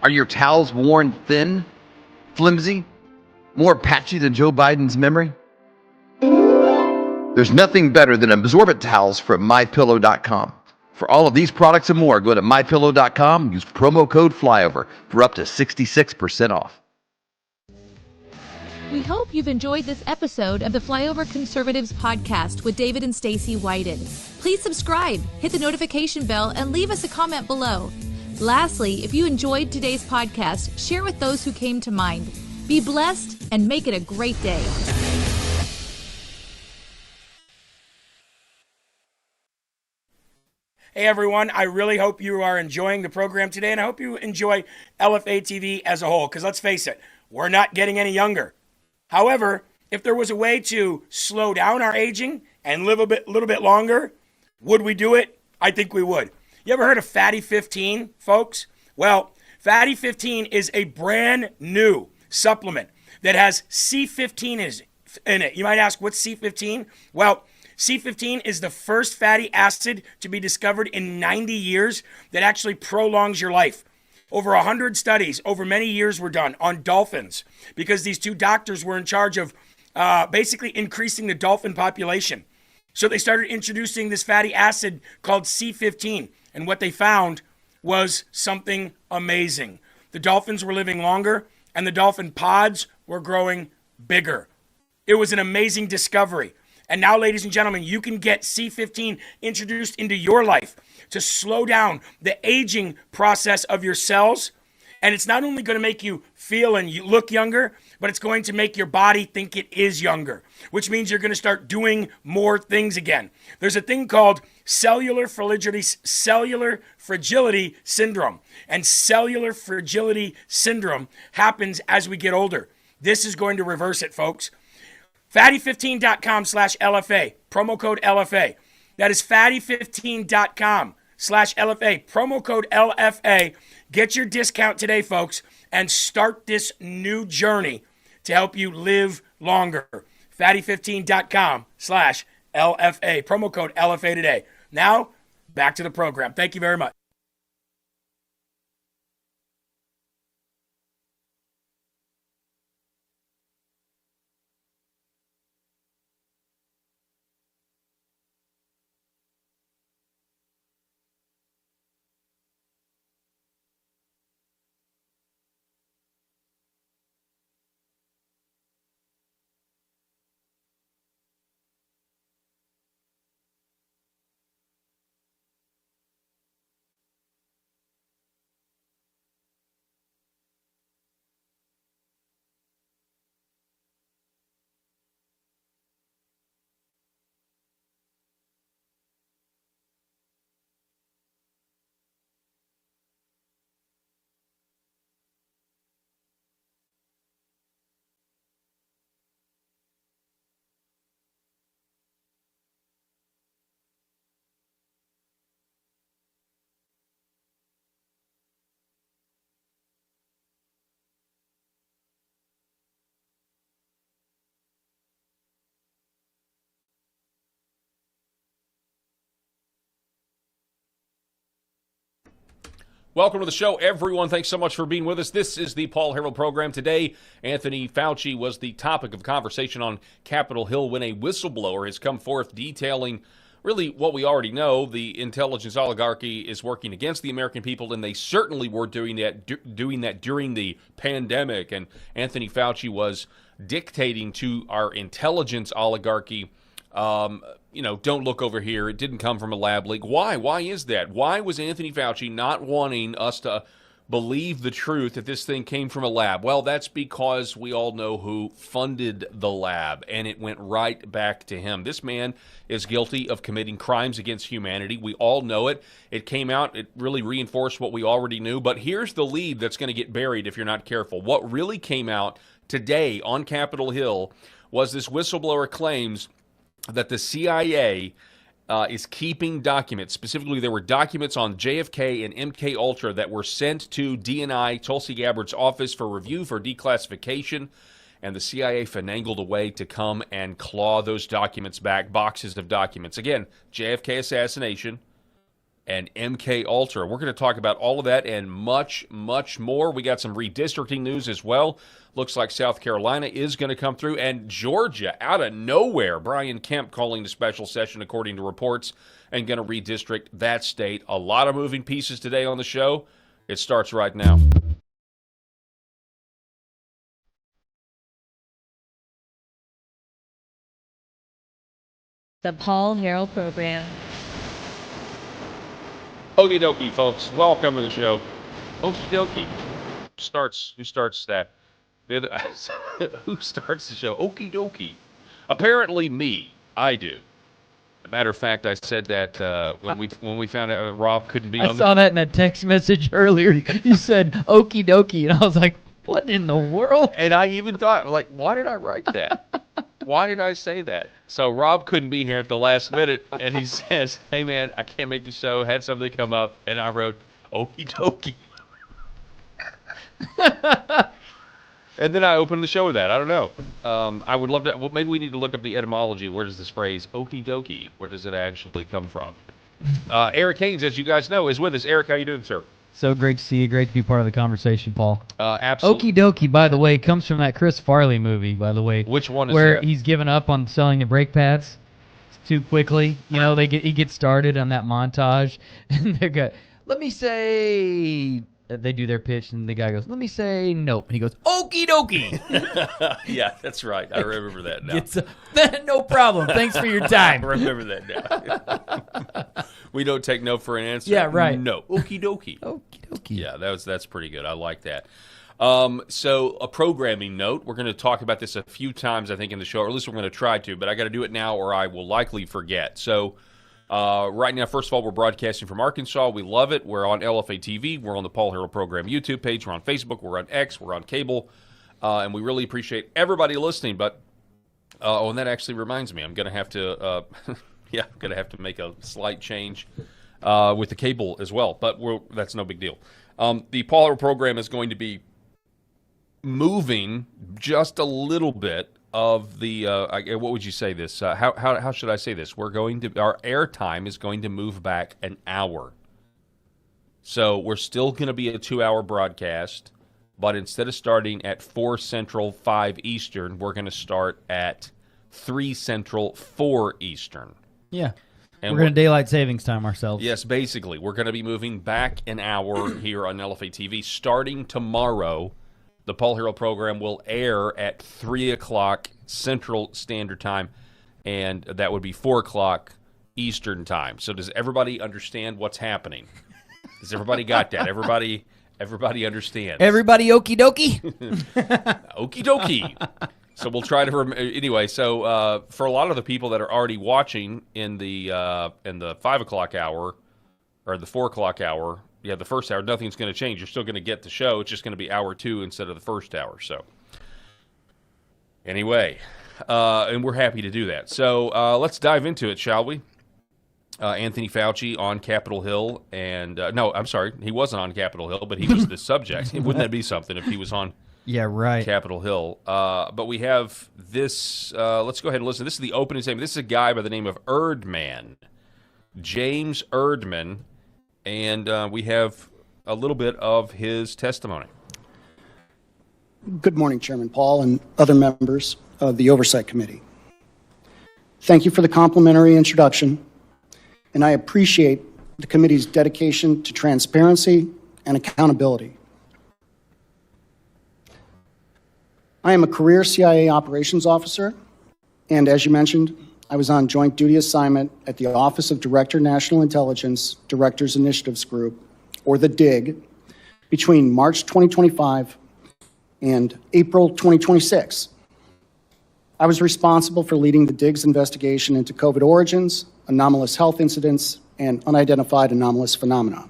Are your towels worn thin, flimsy, more patchy than Joe Biden's memory? There's nothing better than absorbent towels from MyPillow.com. For all of these products and more, go to MyPillow.com, use promo code FLYOVER for up to 66% off. We hope you've enjoyed this episode of the Flyover Conservatives podcast with David and Stacey Whited. Please subscribe, hit the notification bell, and leave us a comment below. Lastly, if you enjoyed today's podcast, share with those who came to mind. Be blessed and make it a great day. Hey everyone, I really hope you are enjoying the program today, and I hope you enjoy LFA TV as a whole, because let's face it, we're not getting any younger. However, if there was a way to slow down our aging and live a little bit longer, would we do it? I think we would. You ever heard of Fatty 15, folks? Well, Fatty 15 is a brand new supplement that has C15 in it. You might ask, what's C15? Well, C15 is the first fatty acid to be discovered in 90 years that actually prolongs your life. Over 100 studies over many years were done on dolphins because these two doctors were in charge of basically increasing the dolphin population. So they started introducing this fatty acid called C15. And what they found was something amazing. The dolphins were living longer and the dolphin pods were growing bigger. It was an amazing discovery. And now, ladies and gentlemen, you can get C15 introduced into your life to slow down the aging process of your cells. And it's not only going to make you feel and you look younger, but it's going to make your body think it is younger, which means you're going to start doing more things again. There's a thing called cellular fragility syndrome. And cellular fragility syndrome happens as we get older. This is going to reverse it, folks. Fatty15.com/LFA, promo code LFA. That is fatty15.com/LFA, promo code LFA. Get your discount today, folks, and start this new journey to help you live longer. Fatty15.com/LFA, promo code LFA today. Now, back to the program. Thank you very much. Welcome to the show, everyone. Thanks so much for being with us. This is the Paul Herrell program. Today, Anthony Fauci was the topic of conversation on Capitol Hill when a whistleblower has come forth detailing really what we already know. The intelligence oligarchy is working against the American people, and they certainly were doing that during the pandemic. And Anthony Fauci was dictating to our intelligence oligarchy, don't look over here. It didn't come from a lab leak. Why? Why is that? Why was Anthony Fauci not wanting us to believe the truth that this thing came from a lab? Well, that's because we all know who funded the lab, and it went right back to him. This man is guilty of committing crimes against humanity. We all know it. It came out. It really reinforced what we already knew. But here's the lead that's going to get buried if you're not careful. What really came out today on Capitol Hill was this whistleblower claims that the CIA is keeping documents. Specifically, there were documents on JFK and MK Ultra that were sent to DNI, Tulsi Gabbard's office, for review for declassification, and the CIA finagled a way to come and claw those documents back, boxes of documents. Again, JFK assassination and MK Ultra. We're going to talk about all of that and much, much more. We got some redistricting news as well. Looks like South Carolina is going to come through, and Georgia, out of nowhere, Brian Kemp calling the special session according to reports and going to redistrict that state. A lot of moving pieces today on the show. It starts right now. The Paul Herrell Program. Okie dokie, folks. Welcome to the show. Okie dokie. Who starts that? Who starts the show? Okie dokie. Apparently me. I do. As a matter of fact, I said that when we found out Rob couldn't be on. I saw that in a text message earlier. You said okie dokie, and I was like, what in the world? And I even thought, like, why did I write that? Why did I say that? So Rob couldn't be here at the last minute, and he says, hey, man, I can't make the show. Had something come up, and I wrote, okie dokie. And then I opened the show with that. I don't know. I would love to. Well, maybe we need to look up the etymology. Where does this phrase okie dokie? Where does it actually come from? Eric Haynes, as you guys know, is with us. Eric, how you doing, sir? So great to see you. Great to be part of the conversation, Paul. Absolutely. Okie dokie, by the way, comes from that Chris Farley movie, by the way. Which one is where that? He's given up on selling the brake pads too quickly. You know, he gets started on that montage, and they go, let me say... They do their pitch, and the guy goes, let me say nope. And he goes, okie dokie. Yeah, that's right. I remember that now. No problem. Thanks for your time. I remember that now. We don't take no for an answer. Yeah, right. No. Okie dokie. Okie dokie. Yeah, that's pretty good. I like that. So a programming note. We're going to talk about this a few times, I think, in the show, or at least we're going to try to, but I got to do it now or I will likely forget. So right now, first of all, we're broadcasting from Arkansas. We love it. We're on LFA TV. We're on the Paul Herrell Program YouTube page. We're on Facebook. We're on X. We're on cable. And we really appreciate everybody listening. But, and that actually reminds me, I'm going to have to, make a slight change with the cable as well. But that's no big deal. The Paul Herrell Program is going to be moving just a little bit of the what would you say this? How should I say this? Our airtime is going to move back an hour. So we're still going to be a 2-hour broadcast, but instead of starting at 4 Central, 5 Eastern, we're going to start at 3 Central, 4 Eastern. Yeah. And we're going to daylight savings time ourselves. Yes, basically. We're going to be moving back an hour here on LFA TV. Starting tomorrow, the Paul Herrell Program will air at 3 o'clock Central Standard Time, and that would be 4 o'clock Eastern Time. So does everybody understand what's happening? Has everybody got that? Everybody understands. Everybody okie dokie? Okie dokie. So we'll try to anyway. So for a lot of the people that are already watching in the 5 o'clock hour or the 4 o'clock hour, the first hour, nothing's going to change. You're still going to get the show. It's just going to be hour 2 instead of the first hour. So anyway, and we're happy to do that. So let's dive into it, shall we? Anthony Fauci on Capitol Hill, and no, I'm sorry, he wasn't on Capitol Hill, but he was the subject. Wouldn't that be something if he was on? Yeah, right. Capitol Hill. But we have this. Let's go ahead and listen. This is the opening statement. This is a guy by the name of Erdman, James Erdman, and we have a little bit of his testimony. Good morning, Chairman Paul and other members of the Oversight Committee. Thank you for the complimentary introduction, and I appreciate the committee's dedication to transparency and accountability. I am a career CIA operations officer, and as you mentioned, I was on joint duty assignment at the Office of Director National Intelligence Directors Initiatives Group, or the DIG, between March 2025 and April 2026. I was responsible for leading the DIGS investigation into COVID origins, anomalous health incidents, and unidentified anomalous phenomena.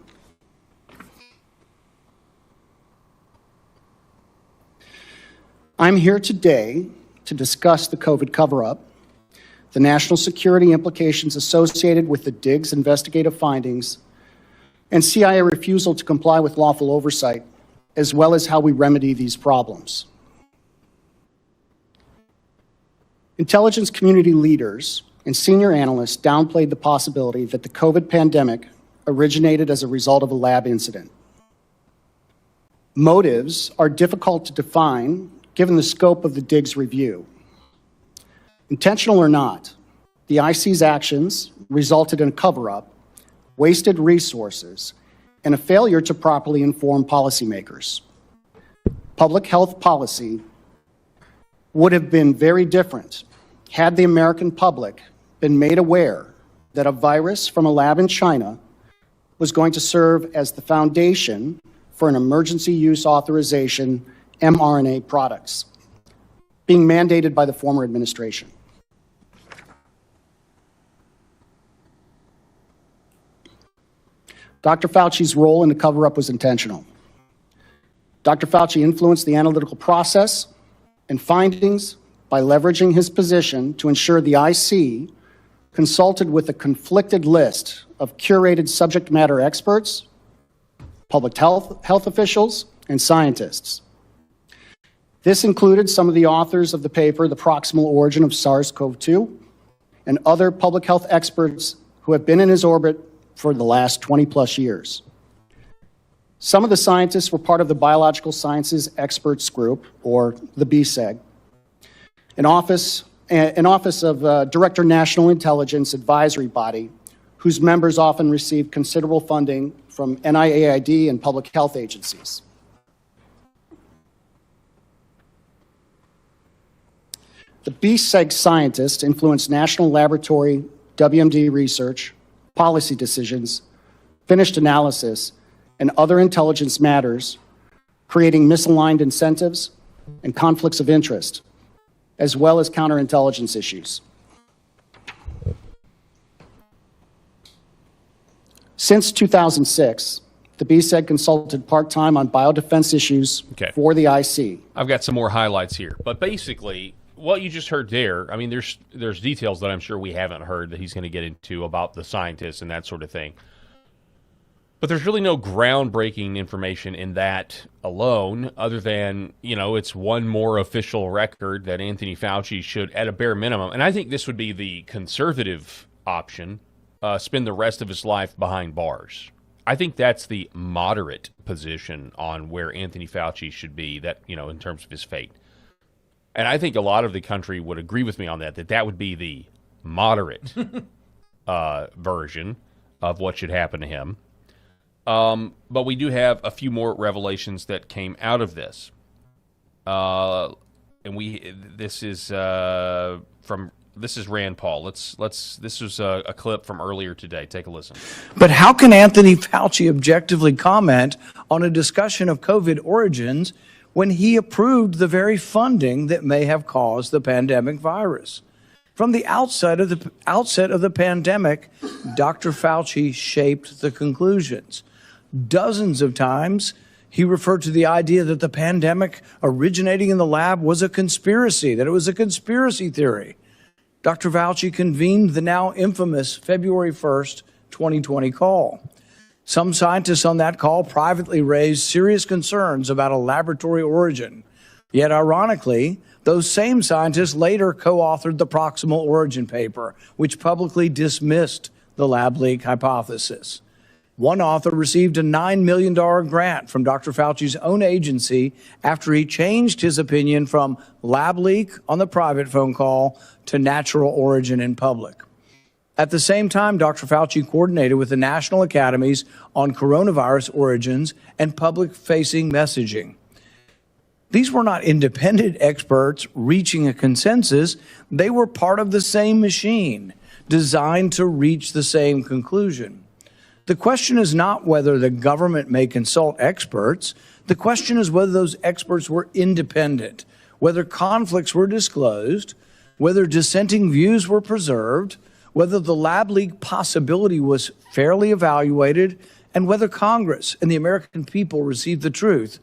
I'm here today to discuss the COVID cover-up, the national security implications associated with the DIGS investigative findings, and CIA refusal to comply with lawful oversight, as well as how we remedy these problems. Intelligence community leaders and senior analysts downplayed the possibility that the COVID pandemic originated as a result of a lab incident. Motives are difficult to define given the scope of the DIGS review. Intentional or not, the IC's actions resulted in a cover-up, wasted resources, and a failure to properly inform policymakers. Public health policy would have been very different had the American public been made aware that a virus from a lab in China was going to serve as the foundation for an emergency use authorization mRNA products being mandated by the former administration. Dr. Fauci's role in the cover-up was intentional. Dr. Fauci influenced the analytical process and findings by leveraging his position to ensure the IC consulted with a conflicted list of curated subject matter experts, public health officials, and scientists. This included some of the authors of the paper, The Proximal Origin of SARS-CoV-2, and other public health experts who have been in his orbit for the last 20-plus years. Some of the scientists were part of the Biological Sciences Experts Group, or the BSEG, an office of Director National Intelligence Advisory Body, whose members often receive considerable funding from NIAID and public health agencies. The BSEG scientists influenced national laboratory, WMD research, policy decisions, finished analysis, and other intelligence matters, creating misaligned incentives and conflicts of interest, as well as counterintelligence issues. Since 2006, the BSEG consulted part-time on biodefense issues for the IC. I've got some more highlights here, but basically, what you just heard there, I mean, there's details that I'm sure we haven't heard that he's going to get into about the scientists and that sort of thing. But there's really no groundbreaking information in that alone, other than, you know, it's one more official record that Anthony Fauci should, at a bare minimum, and I think this would be the conservative option, spend the rest of his life behind bars. I think that's the moderate position on where Anthony Fauci should be, that, you know, in terms of his fate. And I think a lot of the country would agree with me on that would be the moderate version of what should happen to him. But we do have a few more revelations that came out of this. And this is Rand Paul. This is a clip from earlier today. Take a listen. But how can Anthony Fauci objectively comment on a discussion of COVID origins when he approved the very funding that may have caused the pandemic virus? From the outset of the pandemic, Dr. Fauci shaped the conclusions. Dozens of times, he referred to the idea that the pandemic originating in the lab was a conspiracy, that it was a conspiracy theory. Dr. Fauci convened the now infamous February 1st, 2020 call. Some scientists on that call privately raised serious concerns about a laboratory origin. Yet, ironically, those same scientists later co-authored the Proximal Origin paper, which publicly dismissed the lab leak hypothesis. One author received a $9 million grant from Dr. Fauci's own agency after he changed his opinion from lab leak on the private phone call to natural origin in public. At the same time, Dr. Fauci coordinated with the national academies on coronavirus origins and public-facing messaging. These were not independent experts reaching a consensus. They were part of the same machine, designed to reach the same conclusion. The question is not whether the government may consult experts. The question is whether those experts were independent, whether conflicts were disclosed, whether dissenting views were preserved, whether the lab leak possibility was fairly evaluated, and whether Congress and the American people received the truth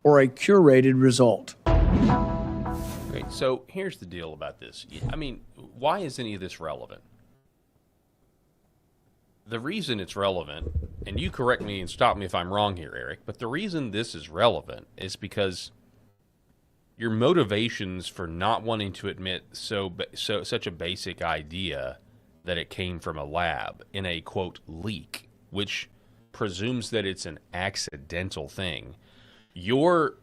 or a curated result. Great. So here's the deal about this. I mean, why is any of this relevant? The reason it's relevant, and you correct me and stop me if I'm wrong here, Eric, but the reason this is relevant is because your motivations for not wanting to admit such a basic idea that it came from a lab in a, quote, leak, which presumes that it's an accidental thing. You're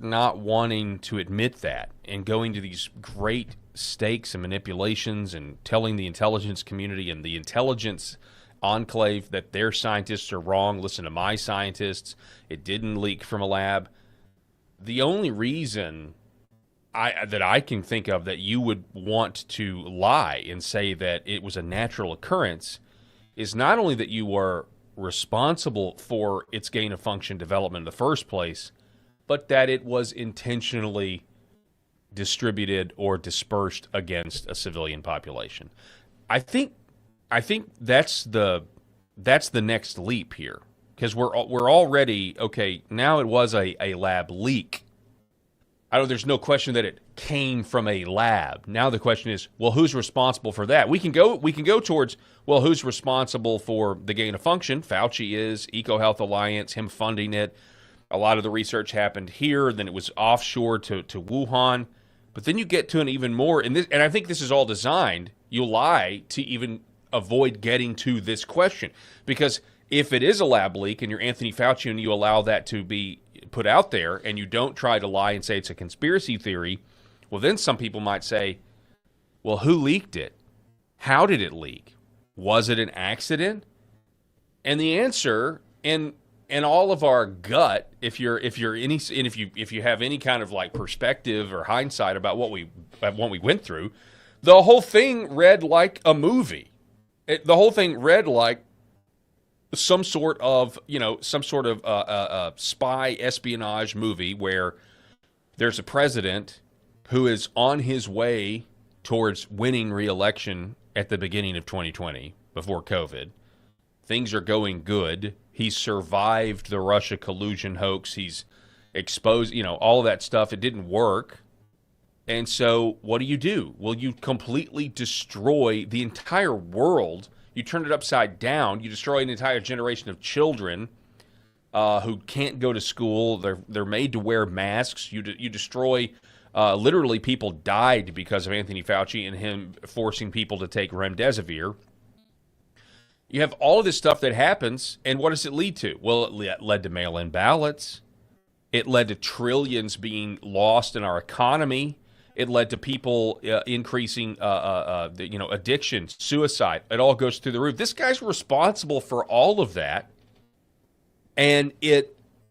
not wanting to admit that and going to these great stakes and manipulations and telling the intelligence community and the intelligence enclave that their scientists are wrong. Listen to my scientists. It didn't leak from a lab. The only reason that I can think of that you would want to lie and say that it was a natural occurrence is not only that you are responsible for its gain-of-function development in the first place, but that it was intentionally distributed or dispersed against a civilian population. I think that's the next leap here, because we're already okay. Now it was a lab leak. There's no question that it came from a lab. Now the question is, well, who's responsible for that? We can go towards, well, who's responsible for the gain of function? Fauci is, EcoHealth Alliance, him funding it. A lot of the research happened here, then it was offshore to Wuhan. But then you get to an even more, and I think this is all designed, you lie to even avoid getting to this question. Because if it is a lab leak and you're Anthony Fauci and you allow that to be put out there and you don't try to lie and say it's a conspiracy theory, well, then some people might say, well, who leaked it? How did it leak? Was it an accident? And the answer, and all of our gut, if you have any kind of like perspective or hindsight about what we went through, the whole thing read like a movie. The whole thing read like some sort of spy espionage movie where there's a president who is on his way towards winning re-election at the beginning of 2020 before COVID. Things are going good. He's survived the Russia collusion hoax. He's exposed, all of that stuff. It didn't work. And so what do? Well, you completely destroy the entire world. You turn it upside down. You destroy an entire generation of children who can't go to school. They're made to wear masks. You destroy, literally people died because of Anthony Fauci and him forcing people to take remdesivir. You have all of this stuff that happens, and what does it lead to? Well, it led to mail-in ballots. It led to trillions being lost in our economy. It led to people increasing, addiction, suicide. It all goes through the roof. This guy's responsible for all of that, and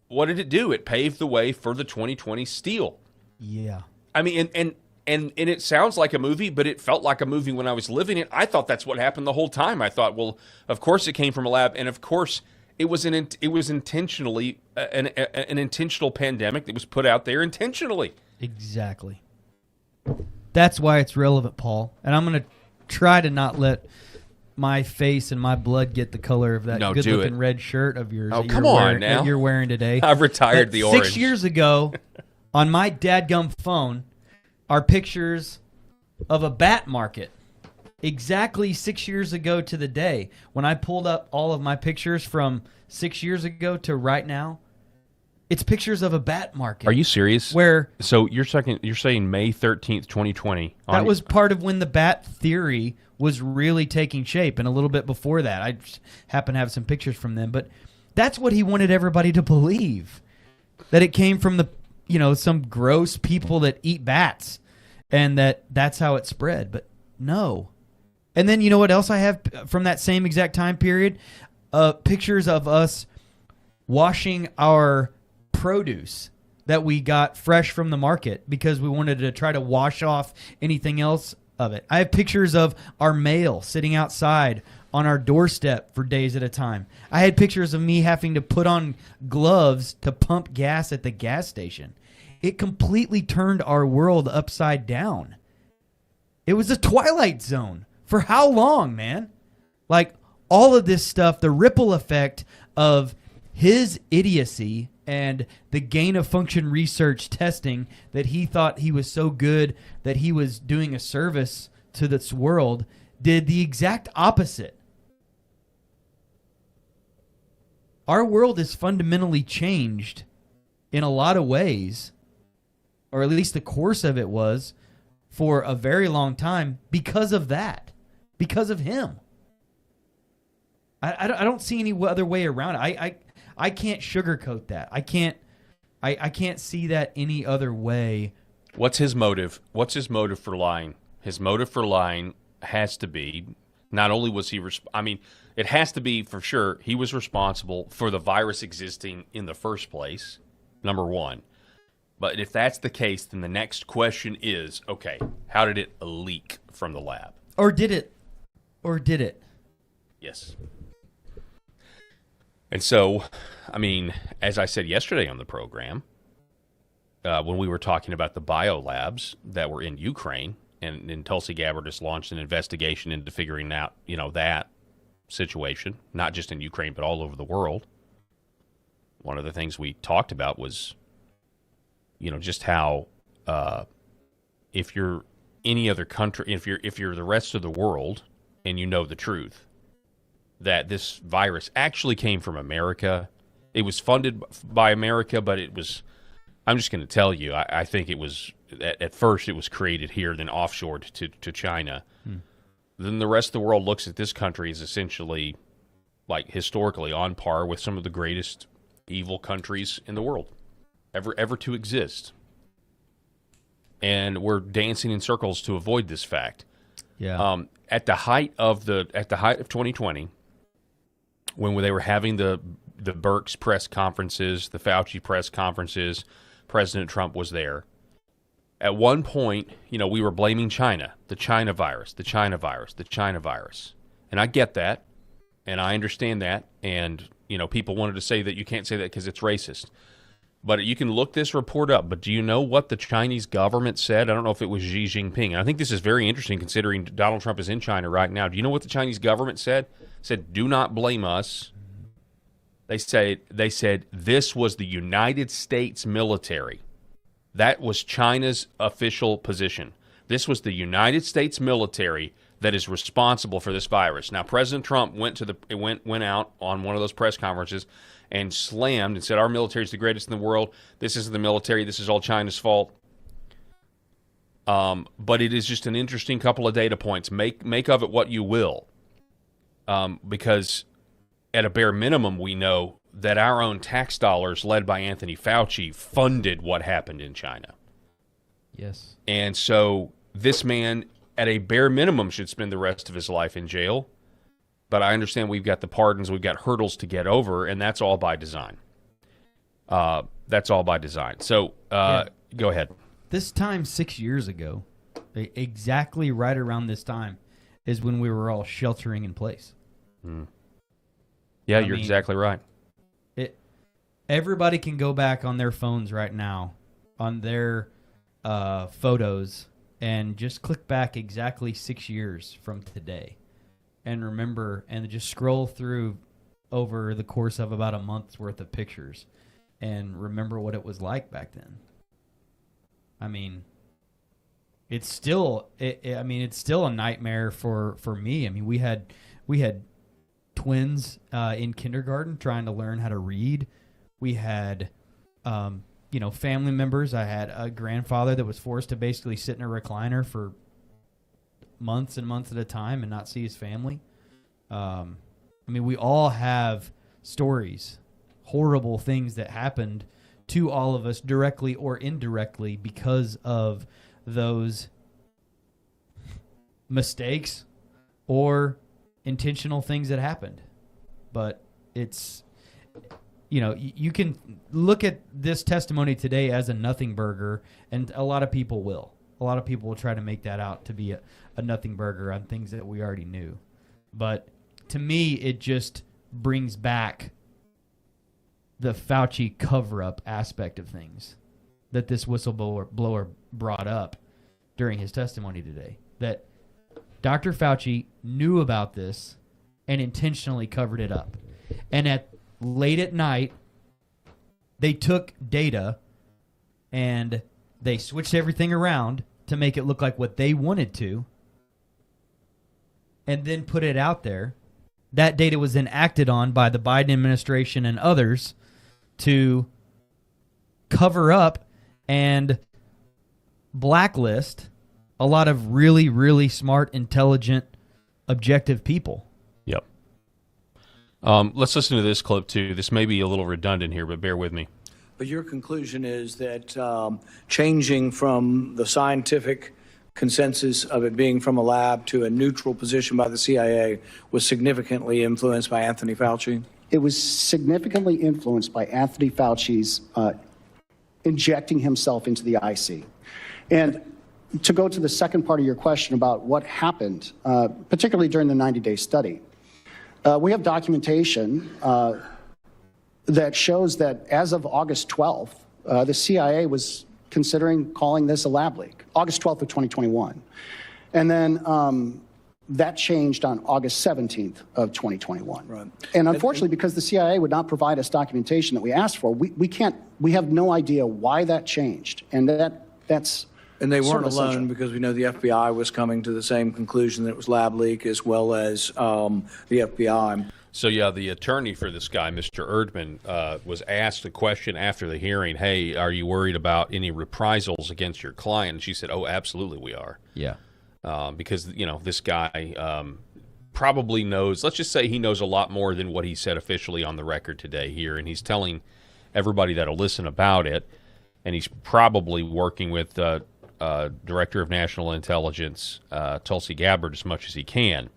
what did it do? It paved the way for the 2020 steal. Yeah. I mean, and it sounds like a movie, but it felt like a movie when I was living it. I thought that's what happened the whole time. I thought, well, of course it came from a lab, and of course it was intentionally an intentional pandemic that was put out there intentionally. Exactly. That's why it's relevant, Paul. And I'm going to try to not let my face and my blood get the color of that good-looking red shirt of yours. Oh, come on now. That you're wearing today. I've retired the orange. 6 years ago, on my dadgum phone, are pictures of a bat market. Exactly 6 years ago to the day. When I pulled up all of my pictures from 6 years ago to right now, it's pictures of a bat market. Are you serious? So you're saying May 13th, 2020. That was part of when the bat theory was really taking shape, and a little bit before that. I just happen to have some pictures from them, but that's what he wanted everybody to believe, that it came from some gross people that eat bats, and that's how it spread. But no. And then you know what else I have from that same exact time period? Pictures of us washing our produce that we got fresh from the market because we wanted to try to wash off anything else of it. I have pictures of our mail sitting outside on our doorstep for days at a time. I had pictures of me having to put on gloves to pump gas at the gas station. It completely turned our world upside down. It was a twilight zone. For how long, man? Like, all of this stuff, the ripple effect of his idiocy and the gain-of-function research testing that he thought he was so good that he was doing a service to this world did the exact opposite. Our world is fundamentally changed in a lot of ways, or at least the course of it was, for a very long time because of that, because of him. I don't see any other way around it. I can't sugarcoat that. I can't see that any other way. What's his motive? What's his motive for lying? His motive for lying has to be, not only was he, it has to be for sure he was responsible for the virus existing in the first place, number one. But if that's the case, then the next question is, okay, how did it leak from the lab? Or did it? Yes. And so, as I said yesterday on the program, when we were talking about the biolabs that were in Ukraine, and Tulsi Gabbard just launched an investigation into figuring out, that situation, not just in Ukraine, but all over the world. One of the things we talked about was, just how if you're any other country, if you're the rest of the world and you know the truth, that this virus actually came from America. It was funded by America, but it was, I'm just going to tell you, I think it was, at first it was created here, then offshored to China. Then the rest of the world looks at this country as essentially, like, historically on par with some of the greatest evil countries in the world ever to exist. And we're dancing in circles to avoid this fact. Yeah. At the height of 2020, when they were having the Birx press conferences, the Fauci press conferences, President Trump was there. At one point, we were blaming China, the China virus. And I get that, and I understand that, and, people wanted to say that you can't say that because it's racist. But you can look this report up, but do you know what the Chinese government said? I don't know if it was Xi Jinping. And I think this is very interesting considering Donald Trump is in China right now. Do you know what the Chinese government said? Said, do not blame us. They said this was the United States military. That was China's official position. This was the United States military that is responsible for this virus. Now, President Trump went out on one of those press conferences and slammed and said, our military is the greatest in the world. This isn't the military. This is all China's fault. But it is just an interesting couple of data points. Make of it what you will. Because at a bare minimum, we know that our own tax dollars, led by Anthony Fauci, funded what happened in China. Yes. And so this man, at a bare minimum, should spend the rest of his life in jail. But I understand we've got the pardons, we've got hurdles to get over, and that's all by design. So, Go ahead. This time 6 years ago, exactly right around this time, is when we were all sheltering in place. Yeah, you're exactly right. Everybody can go back on their phones right now, on their photos, and just click back exactly 6 years from today. And remember, and just scroll through over the course of about a month's worth of pictures and remember what it was like back then. It's still a nightmare for me. We had twins in kindergarten trying to learn how to read. We had family members. I had a grandfather that was forced to basically sit in a recliner for months and months at a time and not see his family. We all have stories, horrible things that happened to all of us directly or indirectly because of those mistakes or intentional things that happened. But it's, you can look at this testimony today as a nothing burger, and a lot of people will. A lot of people will try to make that out to be a nothing burger on things that we already knew. But to me, it just brings back the Fauci cover-up aspect of things that this whistleblower brought up during his testimony today. That Dr. Fauci knew about this and intentionally covered it up. And late at night, they took data and they switched everything around to make it look like what they wanted to, and then put it out there. That data was then acted on by the Biden administration and others to cover up and blacklist a lot of really, really smart, intelligent, objective people. Yep. Let's listen to this clip, too. This may be a little redundant here, but bear with me. But your conclusion is that changing from the scientific consensus of it being from a lab to a neutral position by the CIA was significantly influenced by Anthony Fauci? It was significantly influenced by Anthony Fauci's injecting himself into the IC. And to go to the second part of your question about what happened, particularly during the 90-day study, we have documentation that shows that as of August 12th, the CIA was considering calling this a lab leak, August 12th of 2021. And then that changed on August 17th of 2021. Right. And unfortunately, because the CIA would not provide us documentation that we asked for, we have no idea why that changed. And that's... And they weren't alone, because we know the FBI was coming to the same conclusion that it was lab leak, as well as the FBI. So, yeah, the attorney for this guy, Mr. Erdman, was asked a question after the hearing, hey, are you worried about any reprisals against your client? And she said, oh, absolutely we are. Yeah. Because, this guy probably knows, let's just say he knows a lot more than what he said officially on the record today here, and he's telling everybody that'll listen about it, and he's probably working with Director of National Intelligence, Tulsi Gabbard, as much as he can.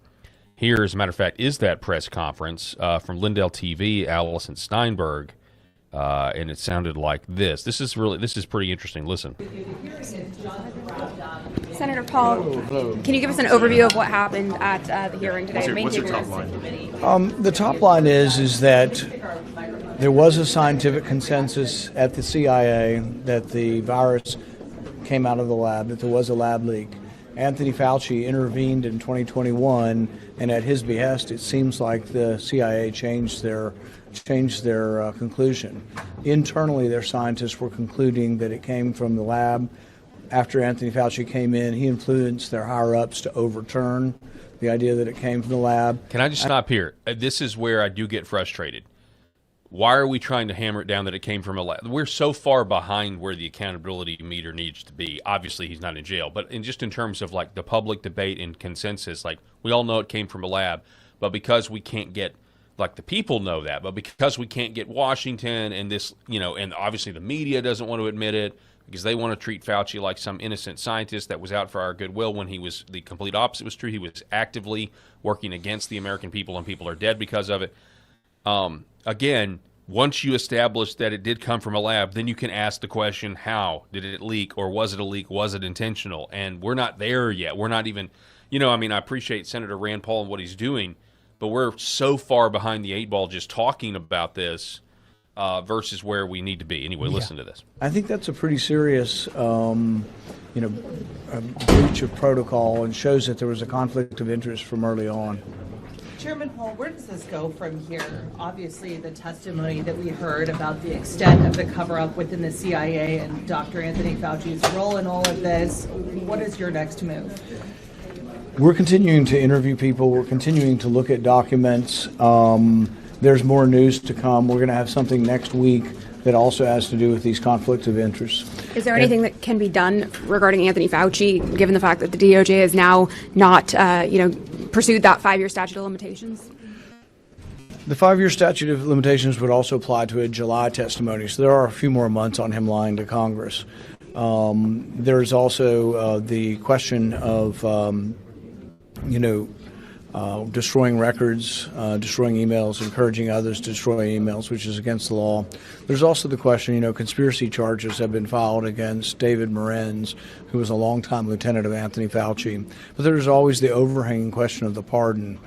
Here, as a matter of fact, is that press conference from Lindell TV, Allison Steinberg, and it sounded like this. This is pretty interesting. Listen. Senator Paul, can you give us an overview of what happened at the hearing today? What's your top line? The top line is that there was a scientific consensus at the CIA that the virus came out of the lab, that there was a lab leak. Anthony Fauci intervened in 2021, and at his behest, it seems like the CIA changed their conclusion. Internally, their scientists were concluding that it came from the lab. After Anthony Fauci came in, he influenced their higher-ups to overturn the idea that it came from the lab. Can I just stop here? This is where I do get frustrated. Why are we trying to hammer it down that it came from a lab? We're so far behind where the accountability meter needs to be. Obviously, he's not in jail, but in terms of like the public debate and consensus, like we all know it came from a lab, but because we can't get, like the people know that, but because we can't get Washington and this, and obviously the media doesn't want to admit it because they want to treat Fauci like some innocent scientist that was out for our goodwill when the complete opposite was true. He was actively working against the American people, and people are dead because of it. Again, once you establish that it did come from a lab, then you can ask the question, how? Did it leak, or was it a leak? Was it intentional? And we're not there yet. We're not even, I appreciate Senator Rand Paul and what he's doing, but we're so far behind the eight ball just talking about this versus where we need to be. Anyway, listen to this. I think that's a pretty serious, breach of protocol, and shows that there was a conflict of interest from early on. Chairman Paul, where does this go from here? Obviously, the testimony that we heard about the extent of the cover-up within the CIA and Dr. Anthony Fauci's role in all of this, what is your next move? We're continuing to interview people. We're continuing to look at documents. There's more news to come. We're going to have something next week that also has to do with these conflicts of interest. Is there anything that can be done regarding Anthony Fauci, given the fact that the DOJ has now not, pursued that 5-year statute of limitations? The 5-year statute of limitations would also apply to a July testimony, so there are a few more months on him lying to Congress. There's also the question of, destroying records, destroying emails, encouraging others to destroy emails, which is against the law. There's also the question, conspiracy charges have been filed against David Morenz, who was a longtime lieutenant of Anthony Fauci. But there's always the overhanging question of the pardon.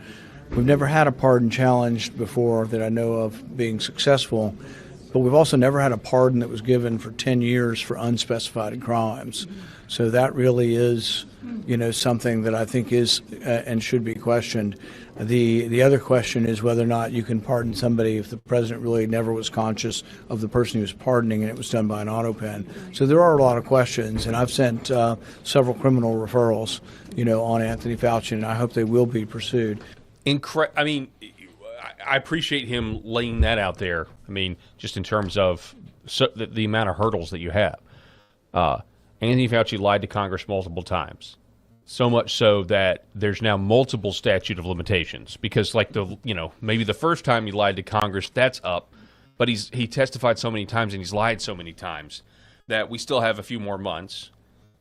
We've never had a pardon challenged before that I know of being successful, but we've also never had a pardon that was given for 10 years for unspecified crimes. So that really is, something that I think is and should be questioned. The other question is whether or not you can pardon somebody if the president really never was conscious of the person he was pardoning and it was done by an auto pen. So there are a lot of questions, and I've sent several criminal referrals, on Anthony Fauci, and I hope they will be pursued. I appreciate him laying that out there. I mean, just in terms of the amount of hurdles that you have. Anthony Fauci lied to Congress multiple times. So much so that there's now multiple statute of limitations because, maybe the first time he lied to Congress, that's up. But he testified so many times and he's lied so many times that we still have a few more months.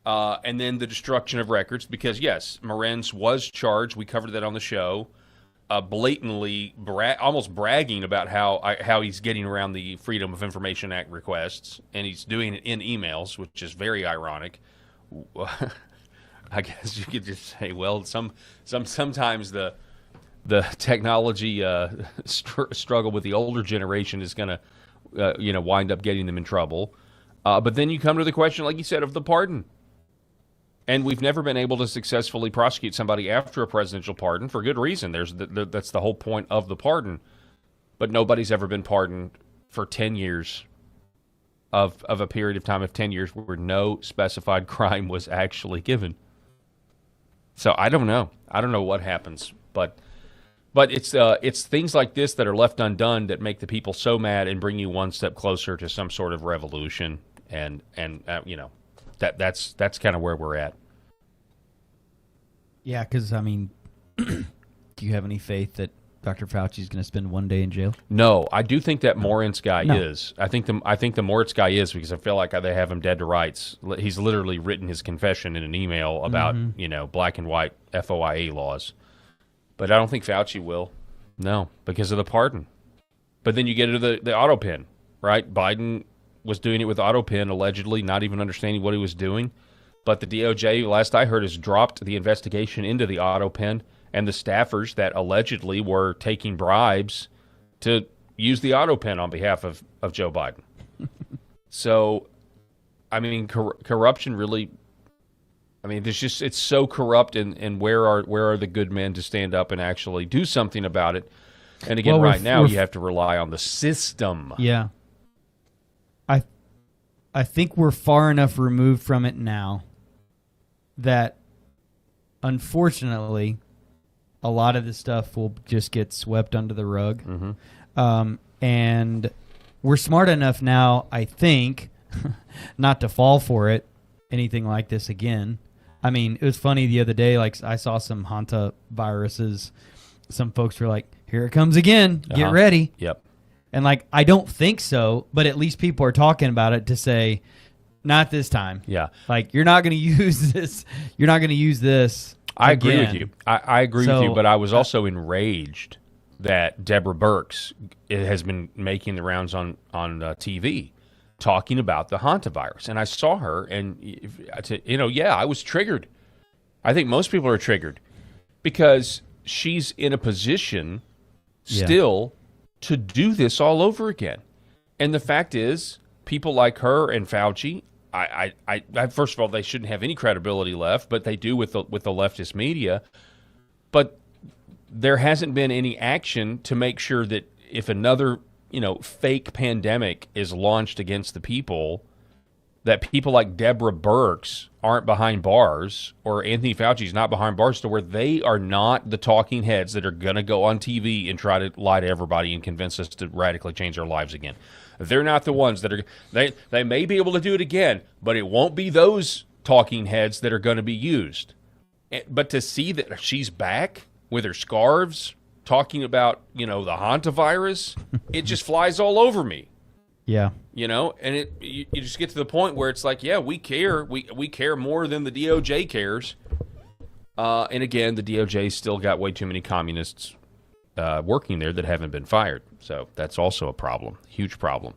And then the destruction of records because, yes, Morenz was charged. We covered that on the show. Blatantly, almost bragging about how he's getting around the Freedom of Information Act requests, and he's doing it in emails, which is very ironic. I guess you could just say, well, sometimes the technology struggle with the older generation is going to wind up getting them in trouble. But then you come to the question, like you said, of the pardon. And we've never been able to successfully prosecute somebody after a presidential pardon for good reason. That's the whole point of the pardon. But nobody's ever been pardoned for 10 years of a period of time of 10 years where no specified crime was actually given. So I don't know. I don't know what happens. But it's things like this that are left undone that make the people so mad and bring you one step closer to some sort of revolution. And that's kind of where we're at. Yeah, because, do you have any faith that Dr. Fauci is going to spend one day in jail? No, I do think that Morenz guy is. I think the Moritz guy is because I feel like they have him dead to rights. He's literally written his confession in an email about, black and white FOIA laws. But I don't think Fauci will. No, because of the pardon. But then you get into the auto pen, right? Biden was doing it with auto pen, allegedly, not even understanding what he was doing. But the DOJ, last I heard, has dropped the investigation into the auto pen and the staffers that allegedly were taking bribes to use the auto pen on behalf of Joe Biden. So, corruption really, it's so corrupt, and where are the good men to stand up and actually do something about it? And again, now you have to rely on the system. Yeah. I think we're far enough removed from it now that, unfortunately, a lot of this stuff will just get swept under the rug. Mm-hmm. And we're smart enough now, I think, not to fall for it, anything like this again. It was funny the other day, I saw some Hanta viruses. Some folks were like, here it comes again. Get ready. Yep. And I don't think so, but at least people are talking about it to say, not this time. Yeah. You're not going to use this. You're not going to use this. I agree with you. I agree with you, but I was also enraged that Deborah Birx has been making the rounds on TV talking about the hantavirus. And I saw her, and, I was triggered. I think most people are triggered because she's in a position still to do this all over again. And the fact is, people like her and Fauci, I first of all, they shouldn't have any credibility left, but they do with the leftist media. But there hasn't been any action to make sure that if another, fake pandemic is launched against the people, that people like Deborah Birx aren't behind bars, or Anthony Fauci's not behind bars, to where they are not the talking heads that are going to go on TV and try to lie to everybody and convince us to radically change our lives again. They're not the ones that are, they may be able to do it again, but it won't be those talking heads that are going to be used. But to see that she's back with her scarves talking about, the hantavirus, it just flies all over me. Yeah. And you just get to the point where it's like, yeah, we care. We care more than the DOJ cares. And again, the DOJ still got way too many communists working there that haven't been fired. So that's also a problem, huge problem.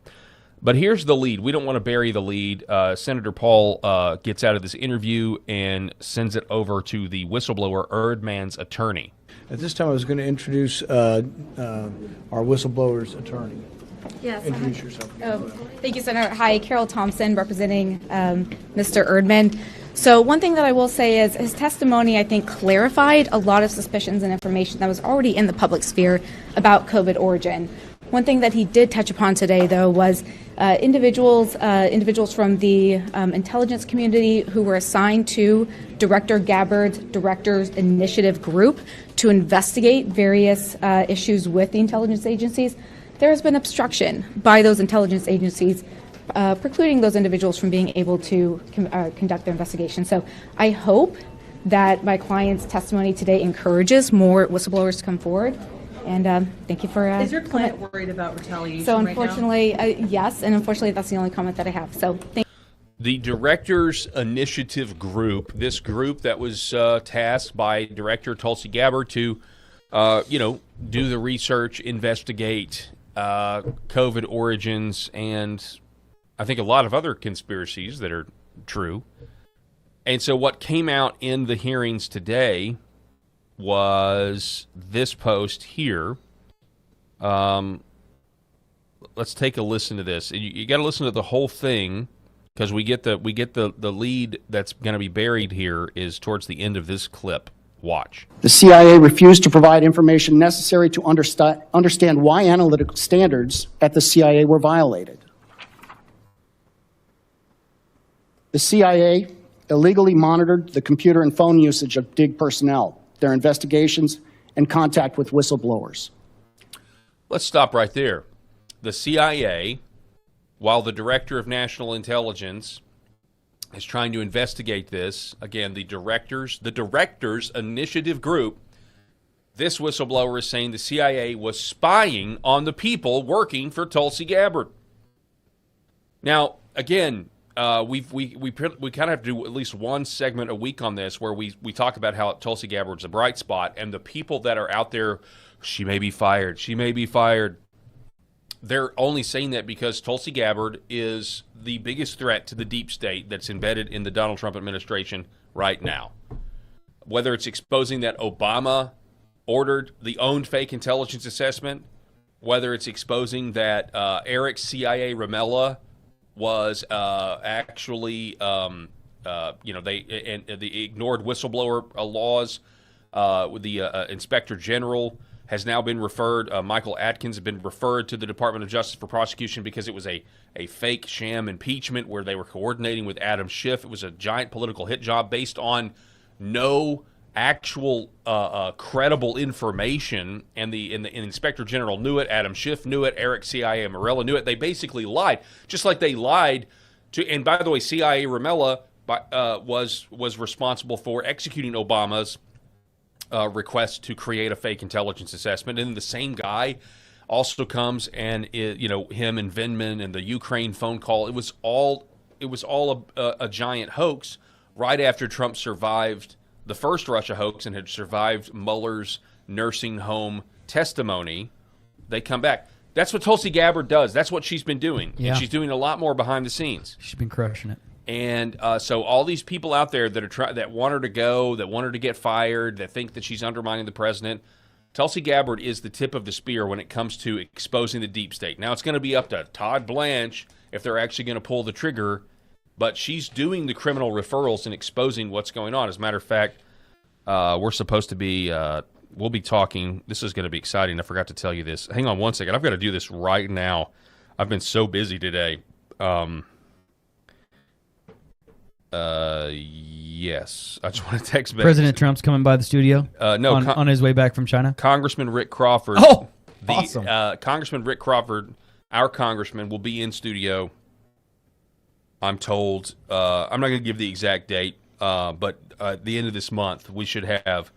But here's the lead. We don't want to bury the lead. Senator Paul gets out of this interview and sends it over to the whistleblower Erdman's attorney. At this time, I was going to introduce our whistleblower's attorney. Yes. Introduce yourself. Thank you, Senator. Hi, Carol Thompson, representing Mr. Erdman. So one thing that I will say is his testimony, I think, clarified a lot of suspicions and information that was already in the public sphere about COVID origin. One thing that he did touch upon today, though, was individuals from the intelligence community who were assigned to Director Gabbard's Directors Initiative group to investigate various issues with the intelligence agencies. There has been obstruction by those intelligence agencies, precluding those individuals from being able to conduct their investigation. So I hope that my client's testimony today encourages more whistleblowers to come forward. And thank you for. Is your client worried about retaliation? So unfortunately, yes, and unfortunately, that's the only comment that I have. So thank. The Directors Initiative group, this group that was tasked by Director Tulsi Gabbard to, do the research, investigate COVID origins, and I think a lot of other conspiracies that are true. And so what came out in the hearings today was this post here. Let's take a listen to this. You got to listen to the whole thing because we get the lead that's going to be buried here is towards the end of this clip. Watch. The CIA refused to provide information necessary to understand why analytical standards at the CIA were violated. The CIA illegally monitored the computer and phone usage of DIG personnel, their investigations, and contact with whistleblowers. Let's stop right there. The CIA, while the Director of National Intelligence is trying to investigate this, again, the Directors Initiative group, this whistleblower is saying the CIA was spying on the people working for Tulsi Gabbard. Now, again, we kind of have to do at least one segment a week on this where we talk about how Tulsi Gabbard's a bright spot, and the people that are out there, she may be fired, they're only saying that because Tulsi Gabbard is the biggest threat to the deep state that's embedded in the Donald Trump administration right now. Whether it's exposing that Obama ordered the owned fake intelligence assessment, whether it's exposing that Eric's CIA Ramella was actually, they ignored whistleblower laws. The Inspector General has now been referred, Michael Atkins has been referred to the Department of Justice for prosecution because it was a fake sham impeachment where they were coordinating with Adam Schiff. It was a giant political hit job based on no actual credible information, and the Inspector General knew it, Adam Schiff knew it, Eric CIA Morella knew it. They basically lied, just like they lied to. And by the way, CIA Ramella was responsible for executing Obama's request to create a fake intelligence assessment, and the same guy also comes and him and Vindman and the Ukraine phone call. It was all a giant hoax. Right after Trump survived the first Russia hoax and had survived Mueller's nursing home testimony, they come back. That's what Tulsi Gabbard does. That's what she's been doing. Yeah. And she's doing a lot more behind the scenes. She's been crushing it. And so all these people out there that that want her to go, that want her to get fired, that think that she's undermining the president, Tulsi Gabbard is the tip of the spear when it comes to exposing the deep state. Now it's going to be up to Todd Blanche if they're actually going to pull the trigger, but she's doing the criminal referrals and exposing what's going on. As a matter of fact, we're supposed to be, we'll be talking, this is going to be exciting. I forgot to tell you this. Hang on one second. I've got to do this right now. I've been so busy today. Yes. I just want to text back. President Trump's coming by the studio? No. On his way back from China? Congressman Rick Crawford. Oh, awesome. Congressman Rick Crawford, our congressman, will be in studio, I'm told. I'm not going to give the exact date, but at the end of this month, we should have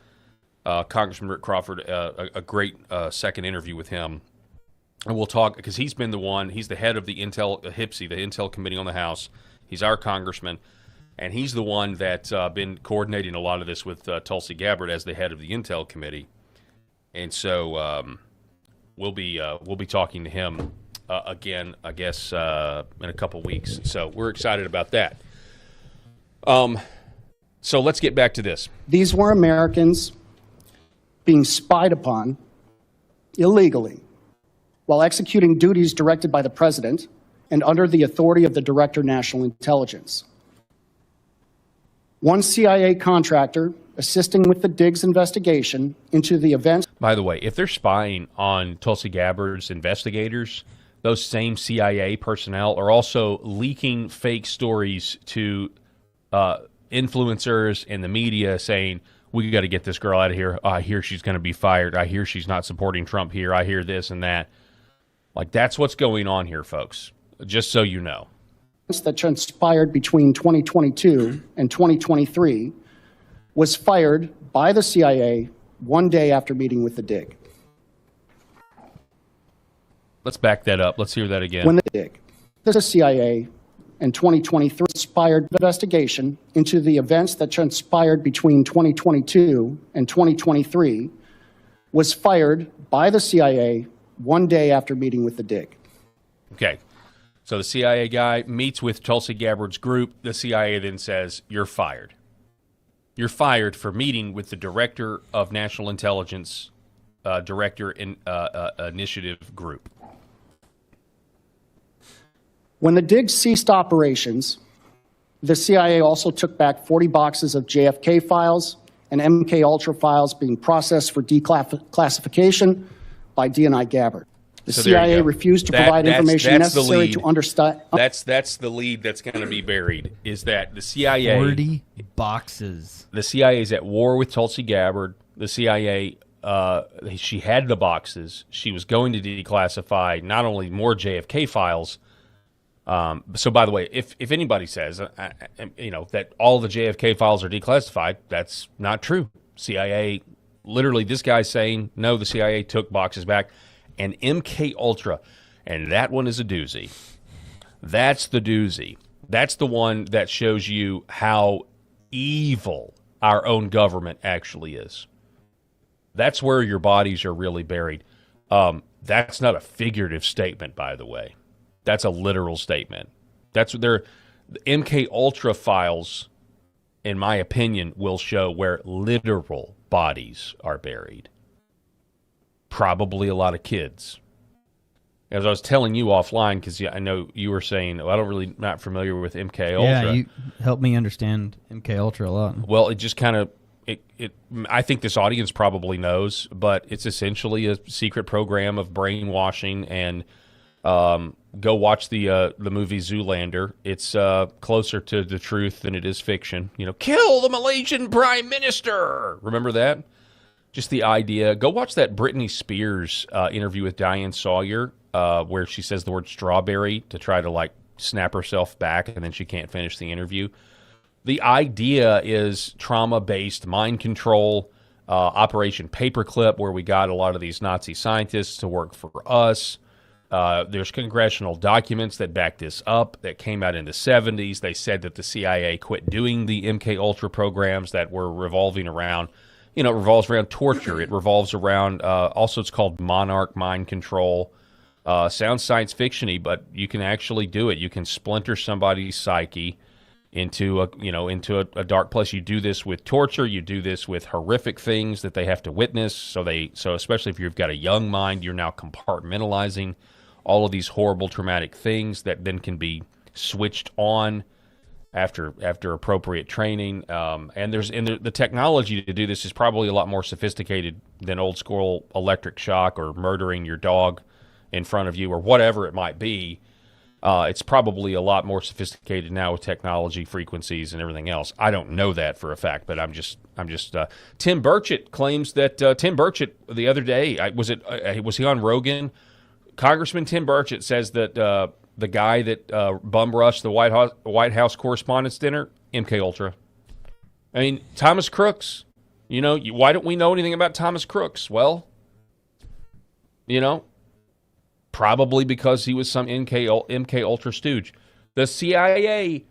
Congressman Rick Crawford a great second interview with him. And we'll talk, because he's been he's the head of the HIPSI, the Intel Committee on the House. He's our congressman. And he's the one that's been coordinating a lot of this with Tulsi Gabbard as the head of the Intel Committee. And so we'll be talking to him again, I guess, in a couple weeks. So we're excited about that. So let's get back to this. These were Americans being spied upon illegally while executing duties directed by the President and under the authority of the Director of National Intelligence. One CIA contractor assisting with the Diggs investigation into the events. By the way, if they're spying on Tulsi Gabbard's investigators, those same CIA personnel are also leaking fake stories to influencers and the media saying, we got to get this girl out of here. I hear she's going to be fired. I hear she's not supporting Trump here. I hear this and that. Like, that's what's going on here, folks, just so you know. That transpired between 2022 and 2023 was fired by the CIA one day after meeting with the DIG. Let's back that up. Let's hear that again. When the DIG, the CIA in 2023 inspired investigation into the events that transpired between 2022 and 2023 was fired by the CIA one day after meeting with the DIG. Okay. So the CIA guy meets with Tulsi Gabbard's group. The CIA then says, you're fired. You're fired for meeting with the Director of National Intelligence, Director in Initiative Group. When the DIG ceased operations, the CIA also took back 40 boxes of JFK files and MK Ultra files being processed for declassification by DNI Gabbard. The CIA refused to provide information necessary to understand. That's the lead that's going to be buried, is that the CIA... 40 boxes. The CIA is at war with Tulsi Gabbard. The CIA, she had the boxes. She was going to declassify not only more JFK files. So, by the way, if anybody says, that all the JFK files are declassified, that's not true. CIA, literally, this guy's saying, no, the CIA took boxes back. And MK Ultra, and that one is a doozy. That's the doozy. That's the one that shows you how evil our own government actually is. That's where your bodies are really buried. That's not a figurative statement, by the way. That's a literal statement. That's what the MK Ultra files, in my opinion, will show where literal bodies are buried. Probably a lot of kids. As I was telling you offline, because I know you were saying, I don't really not familiar with MK Ultra. Yeah, you helped me understand MK Ultra a lot. Well, it just kind of I think this audience probably knows, but it's essentially a secret program of brainwashing. And go watch the movie Zoolander. It's closer to the truth than it is fiction. Kill the Malaysian Prime Minister. Remember that? Just the idea. Go watch that Britney Spears interview with Diane Sawyer where she says the word strawberry to try to snap herself back, and then she can't finish the interview. The idea is trauma-based mind control, Operation Paperclip, where we got a lot of these Nazi scientists to work for us. There's congressional documents that back this up that came out in the 70s. They said that the CIA quit doing the MK Ultra programs that were revolving around it revolves around torture. It revolves around, also it's called monarch mind control. Sounds science fiction-y, but you can actually do it. You can splinter somebody's psyche into a dark place. You do this with torture. You do this with horrific things that they have to witness. So especially if you've got a young mind, you're now compartmentalizing all of these horrible traumatic things that then can be switched on after appropriate training, and the technology to do this is probably a lot more sophisticated than old school electric shock or murdering your dog in front of you or whatever it might be. It's probably a lot more sophisticated now with technology, frequencies, and everything else. I don't know that for a fact, but I'm just. Tim Burchett claims that Tim Burchett the other day was he on Rogan? Congressman Tim Burchett says that. The guy that bum rushed the White House Correspondents' Dinner, MK Ultra. I mean, Thomas Crooks. Why don't we know anything about Thomas Crooks? Well, probably because he was some MK Ultra stooge. The CIA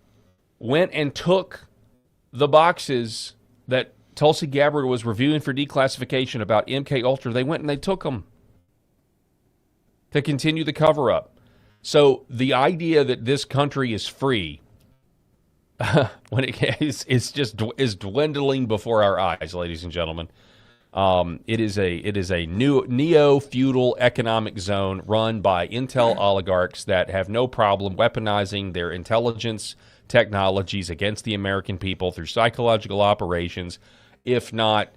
went and took the boxes that Tulsi Gabbard was reviewing for declassification about MK Ultra. They went and they took them to continue the cover-up. So the idea that this country is free when it is dwindling before our eyes, ladies and gentlemen. It is a new neo-feudal economic zone run by intel oligarchs that have no problem weaponizing their intelligence technologies against the American people through psychological operations, if not,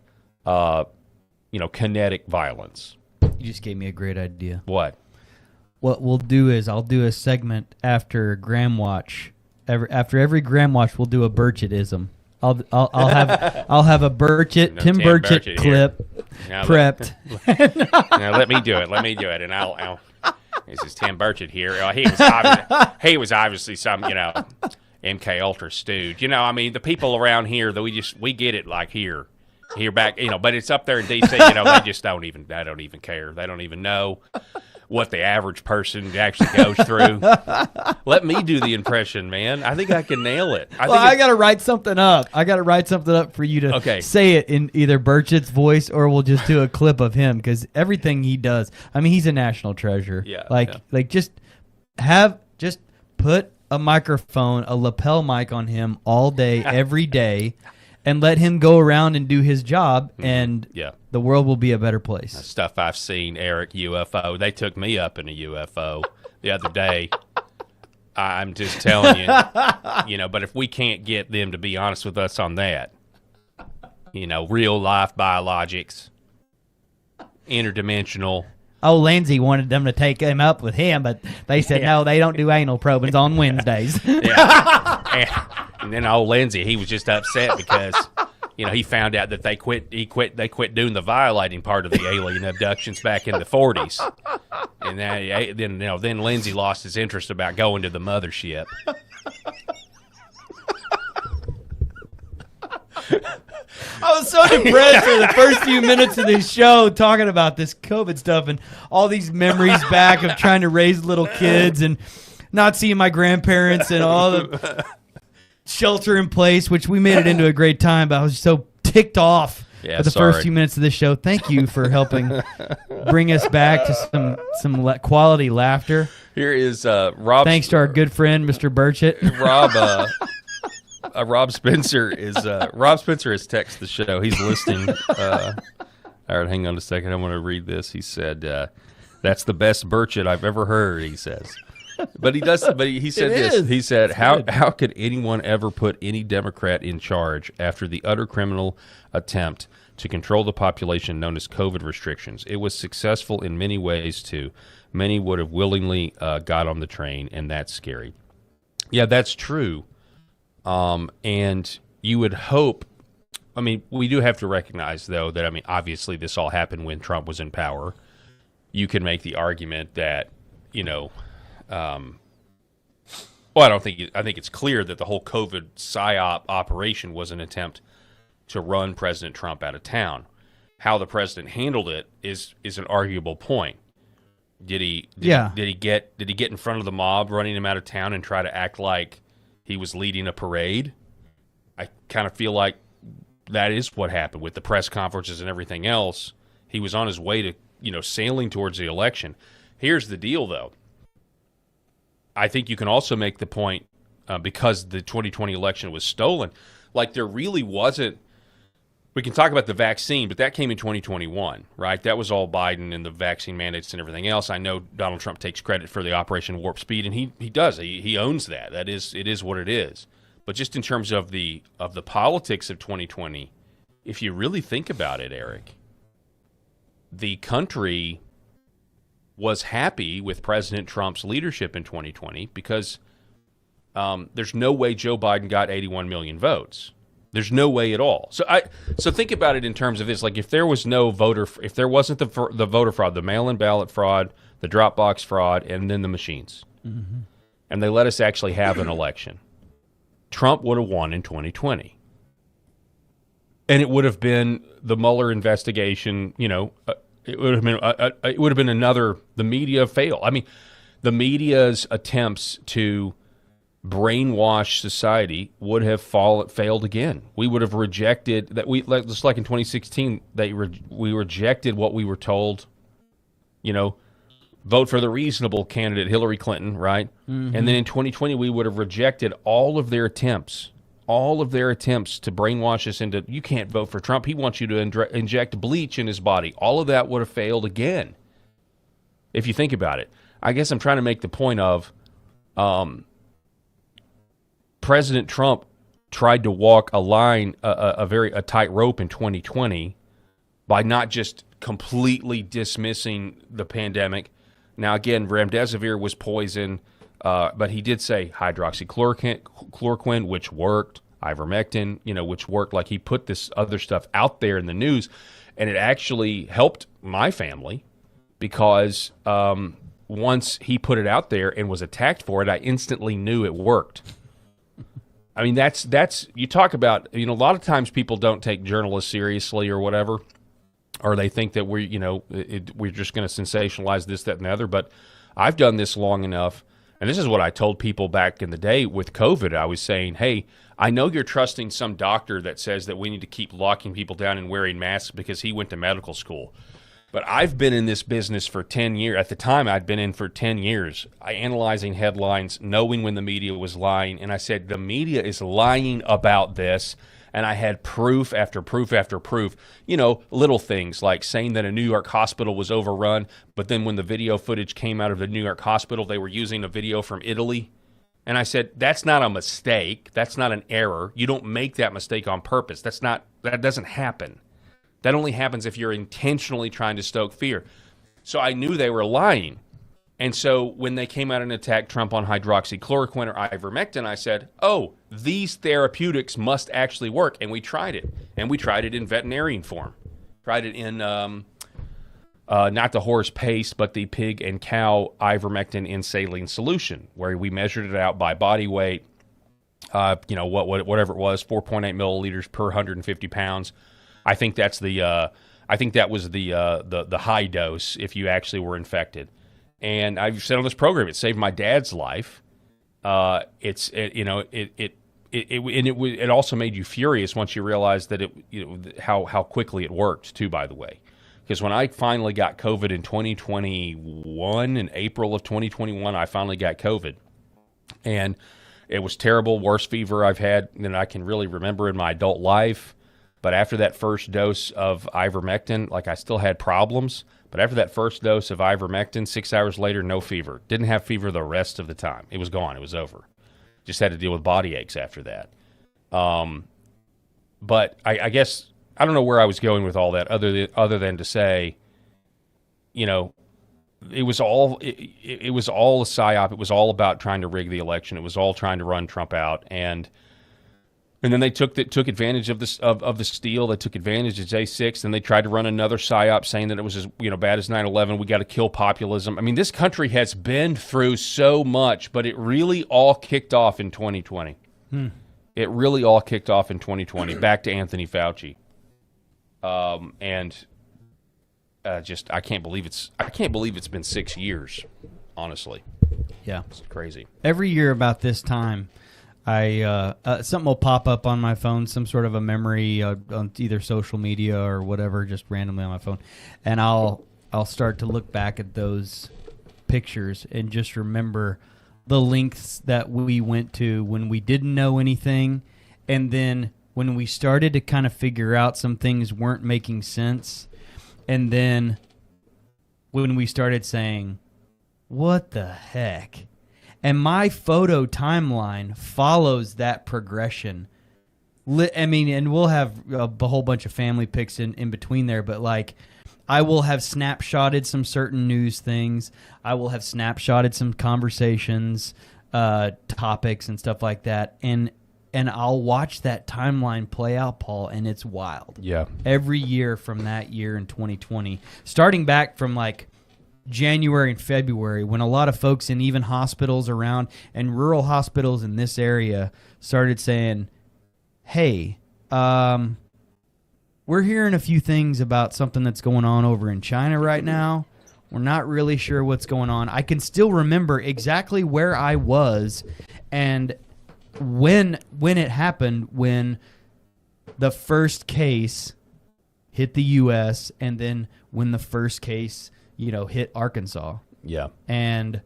kinetic violence. You just gave me a great idea. What? What we'll do is I'll do a segment after Graham Watch. After every Graham Watch, we'll do a Burchett-ism. I'll have a Burchett, Tim Burchett clip prepped. Now let me do it, and I'll this is Tim Burchett here. He was obviously some MK Ultra stooge. I mean, the people around here that we get it like here back, but it's up there in DC. They just don't even care. They don't even know what the average person actually goes through. Let me do the impression, man. I think I can nail it. I got to write something up. I got to write something up for you to say it in either Burchett's voice or we'll just do a clip of him because everything he does, I mean, he's a national treasure. Just put a microphone, a lapel mic on him all day, every day, and let him go around and do his job, and the world will be a better place. The stuff I've seen, Eric, UFO. They took me up in a UFO the other day. I'm just telling you, but if we can't get them to be honest with us on that, real life biologics, interdimensional. Oh, Lindsay wanted them to take him up with him, but they said, no, they don't do anal probings on Wednesdays. And then old Lindsay, he was just upset because, he found out that they quit doing the violating part of the alien abductions back in the 40s. And then Lindsay lost his interest about going to the mothership. I was so depressed for the first few minutes of this show talking about this COVID stuff and all these memories back of trying to raise little kids and not seeing my grandparents and all the shelter in place, which we made it into a great time, but I was so ticked off for the first few minutes of this show. Thank you for helping bring us back to some quality laughter. Here is Rob. Thanks to our good friend, Mr. Burchett. Rob Spencer has texted the show. He's listening. All right, hang on a second. I want to read this. He said, "That's the best Burchett I've ever heard." He says, but he does. But he said this. He said, "How could anyone ever put any Democrat in charge after the utter criminal attempt to control the population known as COVID restrictions? It was successful in many ways too. Many would have willingly got on the train, and that's scary." Yeah, that's true. And you would hope, we do have to recognize, though, that, obviously this all happened when Trump was in power. You can make the argument that, I think it's clear that the whole COVID PSYOP operation was an attempt to run President Trump out of town. How the president handled it is an arguable point. Did he get in front of the mob running him out of town and try to act like he was leading a parade? I kind of feel like that is what happened with the press conferences and everything else. He was on his way to, sailing towards the election. Here's the deal, though. I think you can also make the point, because the 2020 election was stolen, like there really wasn't. We can talk about the vaccine, but that came in 2021, right? That was all Biden and the vaccine mandates and everything else. I know Donald Trump takes credit for the Operation Warp Speed, and he does. He owns that. It is what it is. But just in terms of the politics of 2020, if you really think about it, Eric, the country was happy with President Trump's leadership in 2020 because there's no way Joe Biden got 81 million votes. There's no way at all. So think about it in terms of this. Like if there was no if there wasn't the voter fraud, the mail-in ballot fraud, the drop box fraud, and then the machines, and they let us actually have an election, Trump would have won in 2020. And it would have been the Mueller investigation, it would have been another, the media fail. The media's attempts to brainwash society would have failed again. We would have rejected that. Just like in 2016, we rejected what we were told. Vote for the reasonable candidate, Hillary Clinton, right? Mm-hmm. And then in 2020, we would have rejected all of their attempts all of their attempts to brainwash us into, you can't vote for Trump. He wants you to inject bleach in his body. All of that would have failed again, if you think about it. I guess I'm trying to make the point of President Trump tried to walk a line, a tight rope in 2020 by not just completely dismissing the pandemic. Now, again, remdesivir was poison, but he did say hydroxychloroquine, which worked, ivermectin, which worked. Like, he put this other stuff out there in the news, and it actually helped my family because once he put it out there and was attacked for it, I instantly knew it worked. I mean, that's you talk about, a lot of times people don't take journalists seriously or whatever, or they think that we're just going to sensationalize this, that, and the other. But I've done this long enough, and this is what I told people back in the day with COVID. I was saying, hey, I know you're trusting some doctor that says that we need to keep locking people down and wearing masks because he went to medical school. But I've been in this business for 10 years. At the time, I'd been in for 10 years, analyzing headlines, knowing when the media was lying. And I said, the media is lying about this. And I had proof after proof after proof. Little things like saying that a New York hospital was overrun. But then when the video footage came out of the New York hospital, they were using a video from Italy. And I said, that's not a mistake. That's not an error. You don't make that mistake on purpose. That doesn't happen. That only happens if you're intentionally trying to stoke fear. So I knew they were lying. And so when they came out and attacked Trump on hydroxychloroquine or ivermectin, I said, oh, these therapeutics must actually work. And we tried it. And we tried it in veterinarian form. Tried it in not the horse paste, but the pig and cow ivermectin in saline solution, where we measured it out by body weight, whatever it was, 4.8 milliliters per 150 pounds. I think that's that was the high dose if you actually were infected. And I've said on this program, it saved my dad's life. It also made you furious once you realized that how quickly it worked too. By the way, because when I finally got COVID in 2021, in April of 2021, I finally got COVID, and it was terrible, worst fever I've had than I can really remember in my adult life. But after that first dose of ivermectin, I still had problems. But after that first dose of ivermectin, 6 hours later, no fever. Didn't have fever the rest of the time. It was gone. It was over. Just had to deal with body aches after that. But I guess I don't know where I was going with all that, other than to say, it was all a psyop. It was all about trying to rig the election. It was all trying to run Trump out, and then they took advantage of this of the steal. They took advantage of J6, and they tried to run another psyop saying that it was as bad as 9/11. We got to kill populism. I mean, this country has been through so much, but it really all kicked off in 2020. It really all kicked off in 2020. Back to Anthony Fauci, and I can't believe it's been 6 years. Honestly, yeah, it's crazy. Every year about this time, something will pop up on my phone, some sort of a memory on either social media or whatever, just randomly on my phone, and I'll start to look back at those pictures and just remember the lengths that we went to when we didn't know anything, and then when we started to kind of figure out some things weren't making sense, and then when we started saying, what the heck? And my photo timeline follows that progression. And we'll have a whole bunch of family pics in between there, but I will have snapshotted some certain news things. I will have snapshotted some conversations, topics and stuff like that. And I'll watch that timeline play out, Paul, and it's wild. Yeah. Every year from that year in 2020, starting back from January and February, when a lot of folks in even hospitals around and rural hospitals in this area started saying, hey, we're hearing a few things about something that's going on over in China right now. We're not really sure what's going on. I can still remember exactly where I was and when it happened, when the first case hit the U.S. and then when the first case hit Arkansas. Yeah. And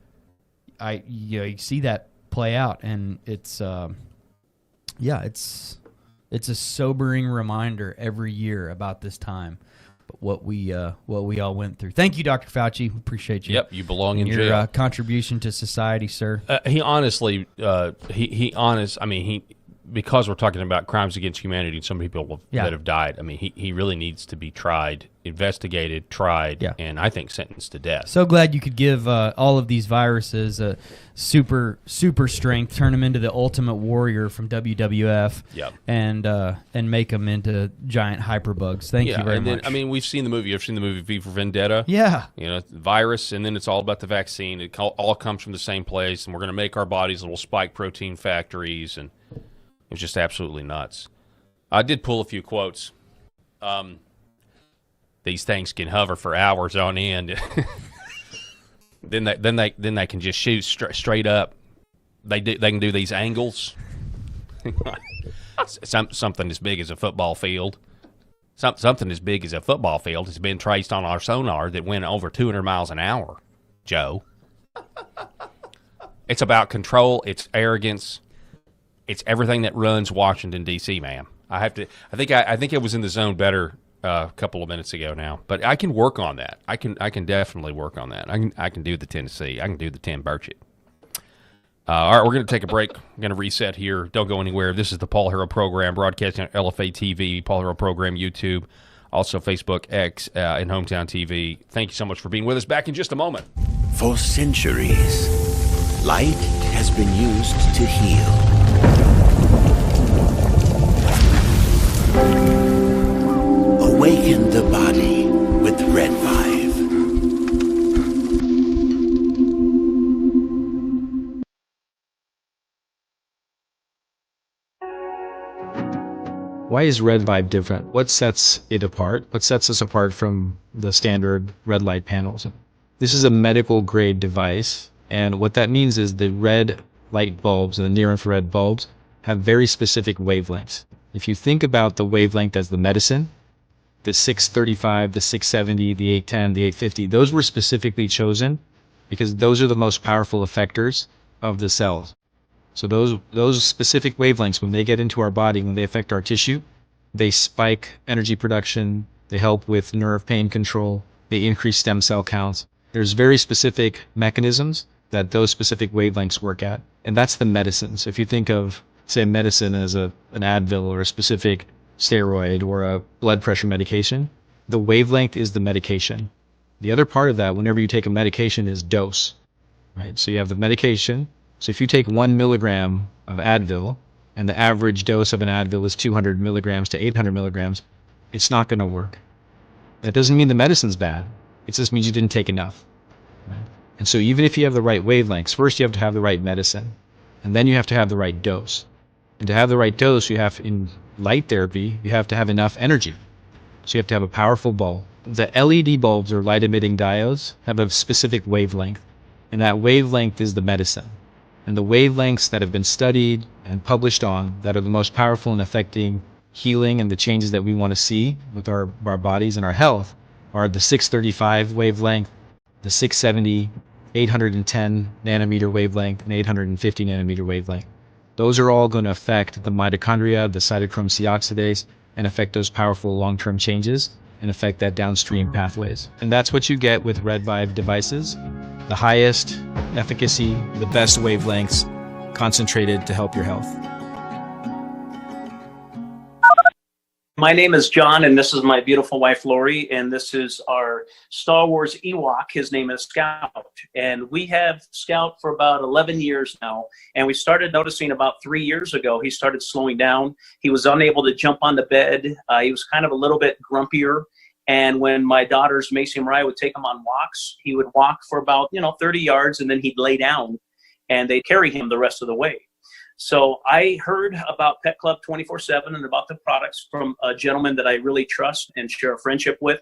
you see that play out, and it's Yeah, it's a sobering reminder every year about this time, but what we all went through. Thank you, Dr. Fauci. We appreciate you. Yep, you belong in your jail. Contribution to society, sir. He honestly, because we're talking about crimes against humanity and some people that have died, I mean, he really needs to be tried, investigated, tried, and I think sentenced to death. So glad you could give all of these viruses a super strength, turn them into the Ultimate Warrior from WWF, and make them into giant hyperbugs. Thank you very much. I mean, we've seen the movie. You've seen the movie V for Vendetta. Yeah. You know, virus, and then it's all about the vaccine. It all comes from the same place, and we're going to make our bodies little spike protein factories, and it was just absolutely nuts. I did pull a few quotes. These things can hover for hours on end. then they can just shoot straight up. They can do these angles. Something as big as a football field. Something as big as a football field has been traced on our sonar that went over 200 miles an hour. Joe, it's about control. It's arrogance. It's everything that runs Washington D.C., man. I think I was in the zone better a couple of minutes ago now, but I can work on that. I can definitely work on that. I can do the Tennessee. I can do the Tim Burchett. All right, we're going to take a break. I'm going to reset here. Don't go anywhere. This is the Paul Herrell Program, broadcasting on LFA TV, Paul Herrell Program, YouTube, also Facebook, X, and Hometown TV. Thank you so much for being with us. Back in just a moment. For centuries, light has been used to heal. Awaken the body with Red 5. Why is Red Vibe different? What sets it apart? What sets us apart from the standard red light panels? This is a medical grade device, and what that means is the red light bulbs and the near infrared bulbs have very specific wavelengths. If you think about the wavelength as the medicine, the 635, the 670, the 810, the 850, those were specifically chosen because those are the most powerful effectors of the cells. So those specific wavelengths, when they get into our body, when they affect our tissue, they spike energy production, they help with nerve pain control, they increase stem cell counts. There's very specific mechanisms that those specific wavelengths work at, and that's the medicine. So if you think of, say, medicine as an Advil or a specific steroid or a blood pressure medication, the wavelength is the medication. The other part of that, whenever you take a medication, is dose, right? So you have the medication. So if you take 1 milligram of Advil and the average dose of an Advil is 200 milligrams to 800 milligrams, it's not going to work. That doesn't mean the medicine's bad. It just means you didn't take enough. Right? And so even if you have the right wavelengths, first you have to have the right medicine, and then you have to have the right dose. And to have the right dose, you have, in light therapy, you have to have enough energy. So you have to have a powerful bulb. The LED bulbs, or light emitting diodes, have a specific wavelength, and that wavelength is the medicine. And the wavelengths that have been studied and published on that are the most powerful in affecting healing and the changes that we want to see with our bodies and our health are the 635 wavelength, the 670, 810 nanometer wavelength, and 850 nanometer wavelength. Those are all going to affect the mitochondria, the cytochrome C oxidase, and affect those powerful long-term changes and affect that downstream pathways. And that's what you get with Red Vibe devices. The highest efficacy, the best wavelengths, concentrated to help your health. My name is John, and this is my beautiful wife, Lori, and this is our Star Wars Ewok. His name is Scout, and we have Scout for about 11 years now, and we started noticing about 3 years ago he started slowing down. He was unable to jump on the bed. He was kind of a little bit grumpier, and when my daughters, Macy and Mariah, would take him on walks, he would walk for about 30 yards, and then he'd lay down, and they'd carry him the rest of the way. So I heard about Pet Club 24/7 and about the products from a gentleman that I really trust and share a friendship with.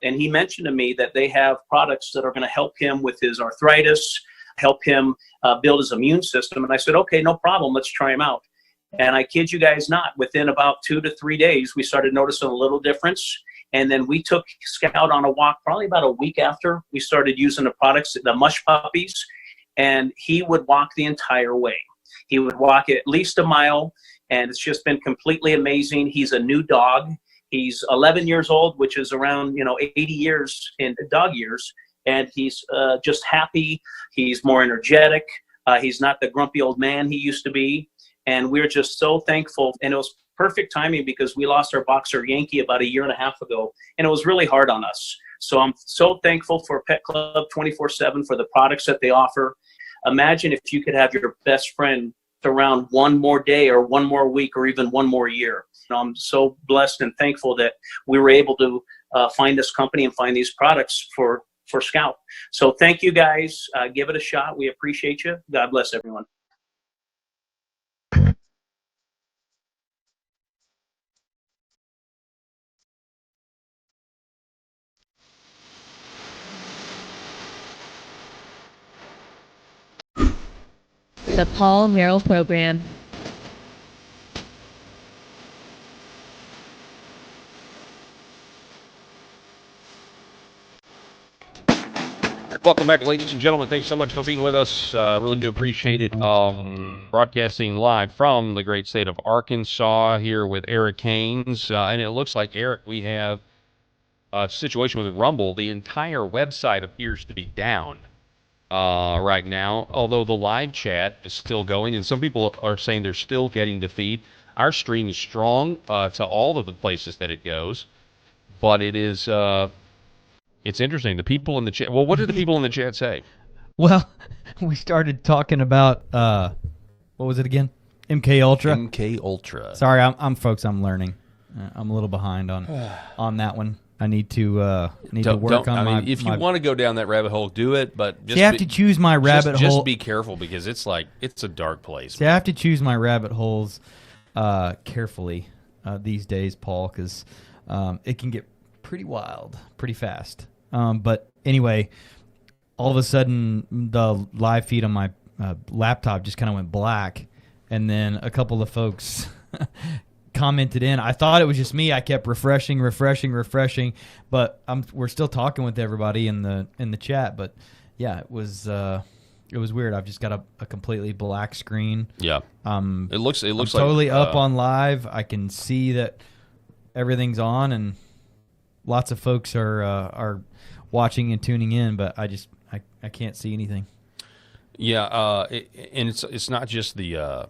And he mentioned to me that they have products that are going to help him with his arthritis, help him build his immune system. And I said, okay, no problem. Let's try them out. And I kid you guys not, within about 2 to 3 days, we started noticing a little difference. And then we took Scout on a walk probably about a week after we started using the products, the mush puppies, and he would walk the entire way. He would walk at least a mile, and it's just been completely amazing. He's a new dog. He's 11 years old, which is around 80 years in dog years, and he's just happy. He's more energetic. He's not the grumpy old man he used to be, and we're just so thankful. And it was perfect timing because we lost our boxer Yankee about a year and a half ago, and it was really hard on us. So I'm so thankful for Pet Club 24/7 for the products that they offer. Imagine if you could have your best friend around one more day or one more week or even one more year. I'm so blessed and thankful that we were able to find this company and find these products for Scout. So thank you guys. Give it a shot. We appreciate you. God bless everyone. The Paul Herrell Program. Welcome back, ladies and gentlemen. Thanks so much for being with us. Really do appreciate it. Broadcasting live from the great state of Arkansas here with Eric Haynes. And it looks like, Eric, we have a situation with Rumble. The entire website appears to be down right now, although the live chat is still going. And some people are saying they're still getting the feed. Our stream is strong to all of the places that it goes. But it is... it's interesting. The people in the chat... Well, what did the people in the chat say? Well, we started talking about... what was it again? MK Ultra? MK Ultra. Sorry, I'm folks, I'm learning. I'm a little behind on that one. I need to work on my... If you want to go down that rabbit hole, do it, but just... See, I have to choose my rabbit hole... Just be careful, because it's a dark place. See, I have to choose my rabbit holes carefully these days, Paul, because it can get pretty wild pretty fast. But anyway, all of a sudden the live feed on my laptop just kind of went black, and then a couple of folks commented in. I thought it was just me. I kept refreshing, but we're still talking with everybody in the chat. But yeah, it was weird. I've just got a completely black screen. Yeah. It looks like totally up on live. I can see that everything's on, and lots of folks are watching and tuning in, but I can't see anything. Yeah, and it's not just the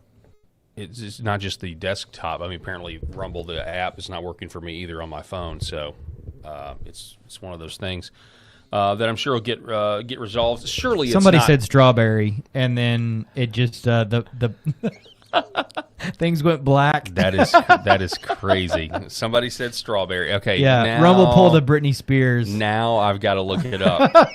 it's not just the desktop. I mean, apparently Rumble, the app, is not working for me either on my phone. So it's one of those things that I'm sure will get resolved. Surely somebody said strawberry, and then it just the things went black. That is crazy. Somebody said strawberry. Okay. Yeah. Now, Rumble pulled the Britney Spears. Now I've got to look it up.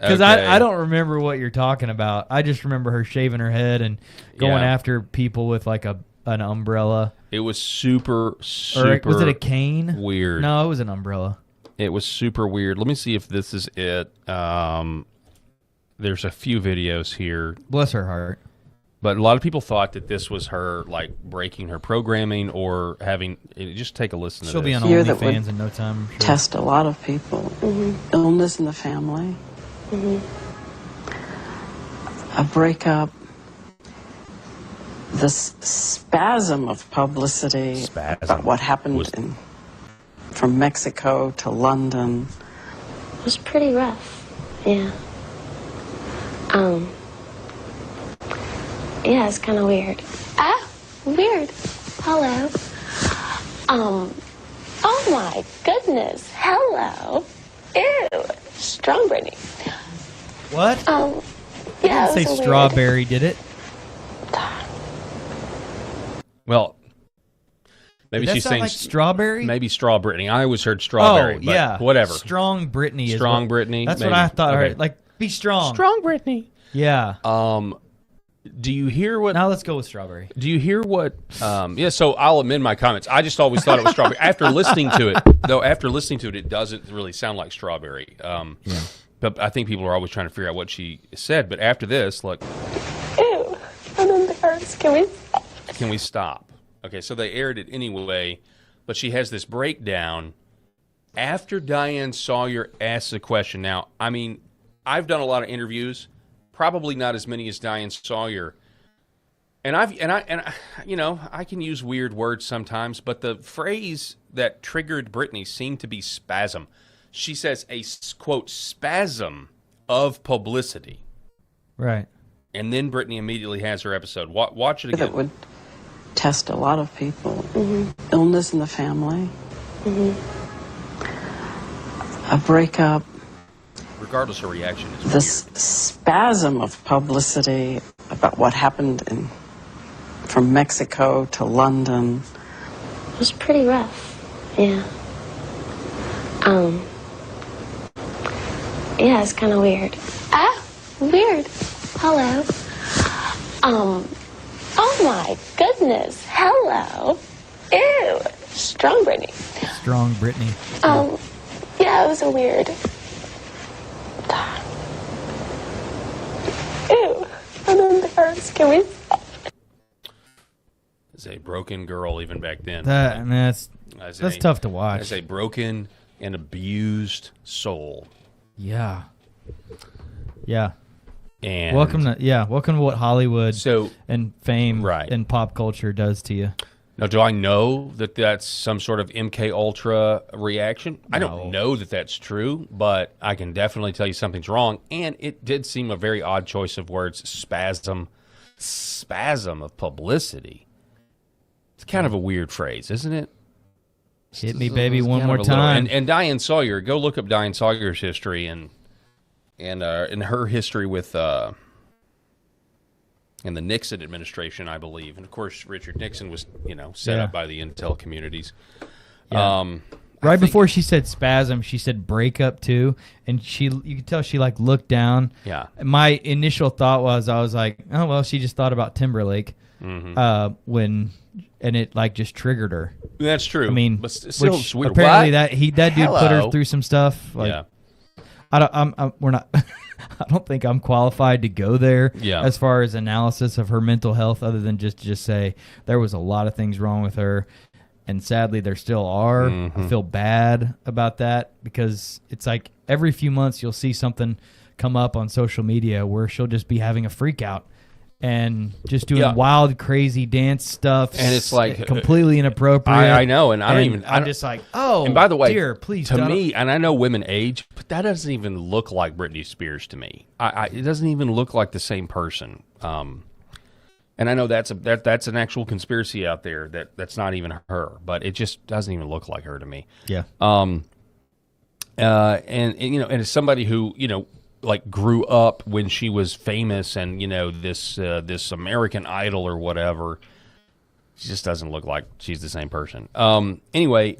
Because I don't remember what you're talking about. I just remember her shaving her head and going after people with like an umbrella. It was super Or was it a cane? Weird. No, it was an umbrella. It was super weird. Let me see if this is it. There's a few videos here. Bless her heart. But a lot of people thought that this was her, like, breaking her programming or having... Just take a listen to this. She'll be on OnlyFans in no time. Sure. Test a lot of people. Illness in the family. A breakup. The spasm of publicity about what happened from Mexico to London. It was pretty rough. Yeah. Yeah, it's kind of weird. Weird. Hello. Oh my goodness. Hello. Ew. Strong Brittany. What? Yeah. It didn't say strawberry, did it? Well, maybe Did that she's sound saying like strawberry. Maybe straw Brittany. I always heard strawberry. Oh, but yeah. whatever. Strong Brittany. Strong Brittany. That's maybe. what I thought. Okay. Right? Like, be strong. Strong Brittany. Yeah. Do you hear what... Now let's go with strawberry. Do you hear what... yeah, so I'll amend my comments. I just always thought it was strawberry. After listening to it, it doesn't really sound like strawberry. Yeah. But I think people are always trying to figure out what she said. But after this, look... Ew. I'm embarrassed. Can we stop? Okay, so they aired it anyway, but she has this breakdown after Diane Sawyer asks a question. Now, I mean, I've done a lot of interviews, probably not as many as Diane Sawyer. And I, you know, I can use weird words sometimes, but the phrase that triggered Brittany seemed to be spasm. She says a, quote, spasm of publicity. Right. And then Brittany immediately has her episode. Watch it again. That would test a lot of people. Illness in the family. A breakup. Regardless, her reaction is This spasm of publicity about what happened from Mexico to London. It was pretty rough. Yeah. Yeah, it's kind of weird. Ah, weird. Hello. Oh my goodness. Hello. Ew. Strong Brittany. Strong Brittany. Yeah, it was a weird. Ew. I'm embarrassed. Can we stop? As a broken girl even back then. That's tough to watch. As a broken and abused soul. Yeah. Yeah. And welcome to what Hollywood and fame right. and pop culture does to you. Now, do I know that that's some sort of MK Ultra reaction? I don't know that that's true, but I can definitely tell you something's wrong. And it did seem a very odd choice of words, spasm of publicity. It's kind of a weird phrase, isn't it? Hit me, baby, one more time. And Diane Sawyer, go look up Diane Sawyer's history and her history with in the Nixon administration, I believe. And of course, Richard Nixon was, set up by the intel communities. Yeah. Right before she said spasm, she said breakup too, and you could tell she looked down. Yeah. My initial thought was, I was like, oh well, she just thought about Timberlake, and it just triggered her. That's true. I mean, but still, weird. Apparently that dude put her through some stuff. Yeah. We're not. I don't think I'm qualified to go there Yeah. as far as analysis of her mental health, other than just say there was a lot of things wrong with her, and sadly there still are. I feel bad about that because it's like every few months you'll see something come up on social media where she'll just be having a freak out and just doing wild, crazy dance stuff, and it's like completely inappropriate. I know, and I'm just like, oh, and by the way, dear, please, to me, and I know women age, but that doesn't even look like Britney Spears to me. It doesn't even look like the same person. And I know that's an actual conspiracy out there that's not even her, but it just doesn't even look like her to me. Yeah. And as somebody who grew up when she was famous and this American Idol or whatever, she just doesn't look like she's the same person. Anyway,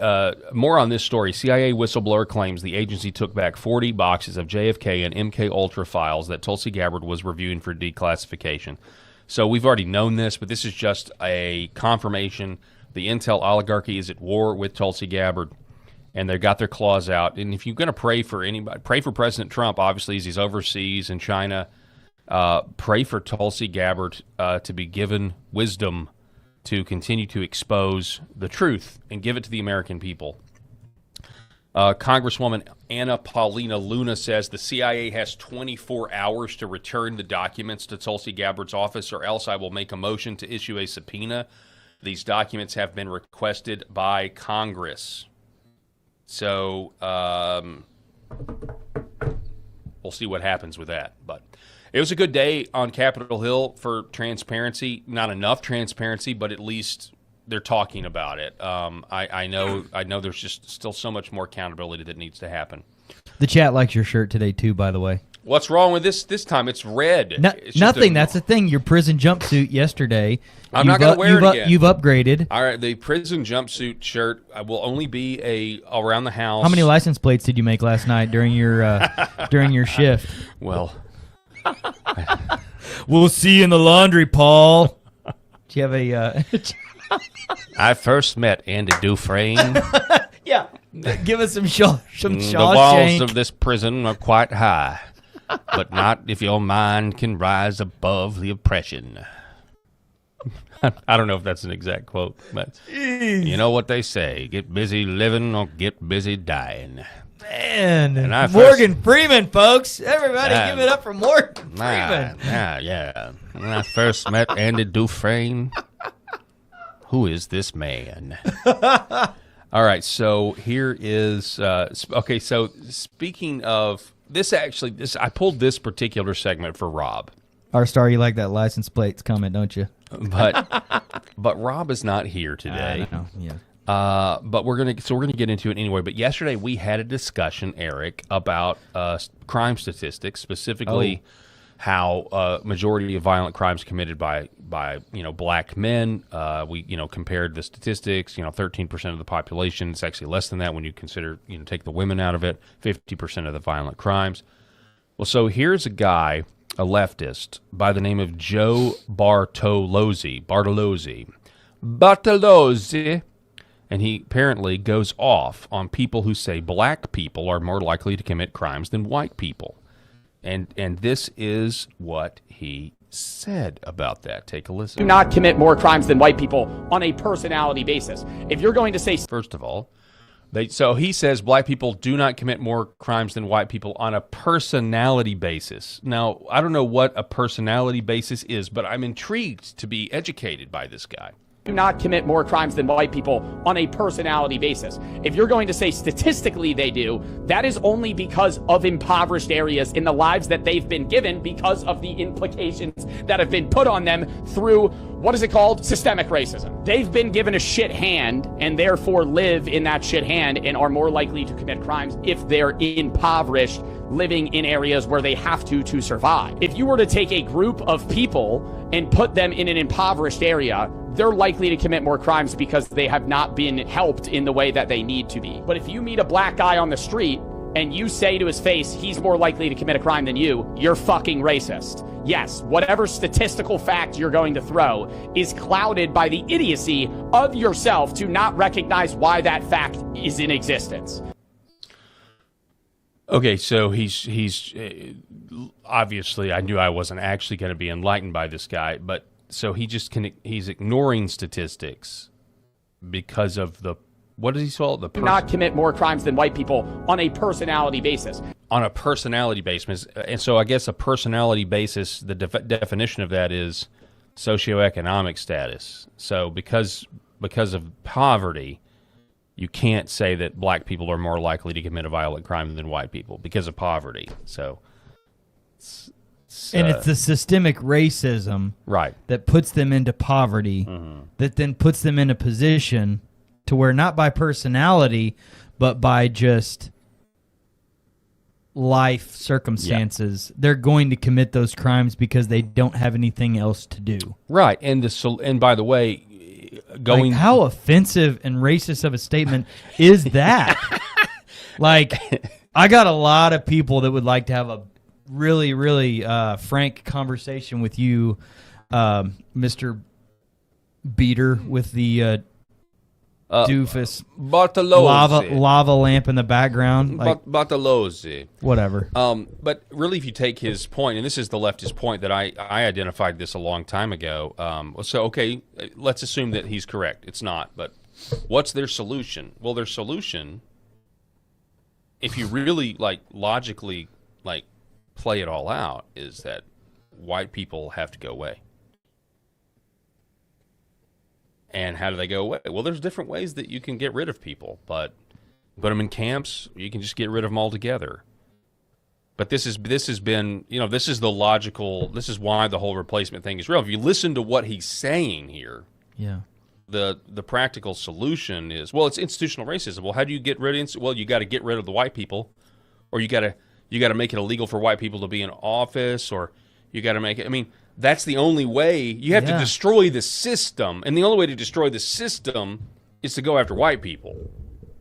more on this story. CIA whistleblower claims the agency took back 40 boxes of JFK and MK Ultra files that Tulsi Gabbard was reviewing for declassification. So we've already known this, but this is just a confirmation. The intel oligarchy is at war with Tulsi Gabbard, and they've got their claws out. And if you're going to pray for anybody, pray for President Trump, obviously, as he's overseas in China. Pray for Tulsi Gabbard to be given wisdom to continue to expose the truth and give it to the American people. Congresswoman Anna Paulina Luna says the CIA has 24 hours to return the documents to Tulsi Gabbard's office, or else I will make a motion to issue a subpoena. These documents have been requested by Congress. So we'll see what happens with that. But it was a good day on Capitol Hill for transparency. Not enough transparency, but at least they're talking about it. I know there's just still so much more accountability that needs to happen. The chat likes your shirt today too, by the way. What's wrong with this time? It's red. It's nothing. That's the thing. Your prison jumpsuit yesterday. I'm not going to wear it again. You've upgraded. All right, the prison jumpsuit shirt will only be around the house. How many license plates did you make last night during your shift? Well, we'll see you in the laundry, Paul. Do you have a? I first met Andy Dufresne. Yeah, give us some Shawshank. The walls of this prison are quite high, but not if your mind can rise above the oppression. I don't know if that's an exact quote, but you know what they say: get busy living or get busy dying. Man, And Morgan Freeman, folks. Everybody give it up for Morgan Freeman. Yeah. When I first met Andy Dufresne, who is this man? All right, so here is okay. So speaking of this, I pulled this particular segment for Rob. R-Star, you like that license plates comment, don't you? But Rob is not here today. I know, yeah. But we're gonna get into it anyway. But yesterday we had a discussion, Eric, about crime statistics, specifically how majority of violent crimes committed by black men. We compared the statistics. 13% of the population. It's actually less than that when you consider take the women out of it. 50% of the violent crimes. Well, so here's a guy, a leftist by the name of Joe Bartolozzi, and he apparently goes off on people who say black people are more likely to commit crimes than white people. And this is what he said about that. Take a listen. Do not commit more crimes than white people on a personality basis. If you're going to say... First of all, so he says black people do not commit more crimes than white people on a personality basis. Now, I don't know what a personality basis is, but I'm intrigued to be educated by this guy. Do not commit more crimes than white people on a personality basis. If you're going to say statistically they do, that is only because of impoverished areas in the lives that they've been given because of the implications that have been put on them through, what is it called? Systemic racism. They've been given a shit hand and therefore live in that shit hand and are more likely to commit crimes if they're impoverished, living in areas where they have to survive. If you were to take a group of people and put them in an impoverished area, they're likely to commit more crimes because they have not been helped in the way that they need to be. But if you meet a black guy on the street and you say to his face, he's more likely to commit a crime than you're fucking racist. Yes, whatever statistical fact you're going to throw is clouded by the idiocy of yourself to not recognize why that fact is in existence. Okay, so he's obviously, I knew I wasn't actually going to be enlightened by this guy, but so he's ignoring statistics because of the, what does he call it? Do not commit more crimes than white people on a personality basis. On a personality basis, and so I guess a personality basis, the definition of that is socioeconomic status. So because of poverty, you can't say that black people are more likely to commit a violent crime than white people because of poverty. So, and it's the systemic racism that puts them into poverty, that then puts them in a position to where not by personality, but by just life circumstances, they're going to commit those crimes because they don't have anything else to do. Right, and by the way, going how offensive and racist of a statement is that? I got a lot of people that would like to have a really, really frank conversation with you, Mr. Beater with the doofus lava lamp in the background. Bartolozzi. Whatever. But really, if you take his point, and this is the leftist point that I identified this a long time ago. So, okay, let's assume that he's correct. It's not. But what's their solution? Well, their solution, if you really logically play it all out, is that white people have to go away. And how do they go away? Well, there's different ways that you can get rid of people, but put them in camps, you can just get rid of them altogether. But this has been, this is the logical, this is why the whole replacement thing is real. If you listen to what he's saying here, the practical solution is, well, it's institutional racism. Well, how do you get rid of it? Well, you got to get rid of the white people, or you got to make it illegal for white people to be in office, or you got to make it, that's the only way. You have to destroy the system, and the only way to destroy the system is to go after white people,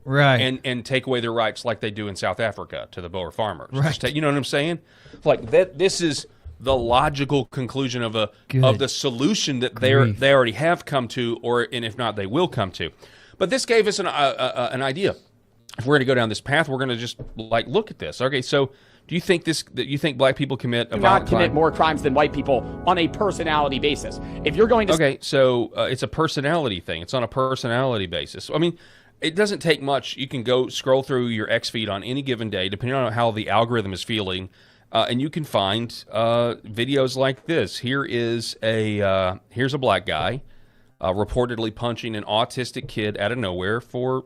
right? And take away their rights, like they do in South Africa to the Boer farmers. Right? You know what I'm saying? That. This is the logical conclusion of the solution that they already have come to, and if not, they will come to. But this gave us an idea. If we're going to go down this path, we're going to just look at this. Okay, so. Do you think black people commit a violent crime? Not commit more crimes than white people on a personality basis. If you're going to so it's a personality thing. It's on a personality basis. it doesn't take much. You can go scroll through your X feed on any given day, depending on how the algorithm is feeling, and you can find videos like this. Here's a black guy reportedly punching an autistic kid out of nowhere for,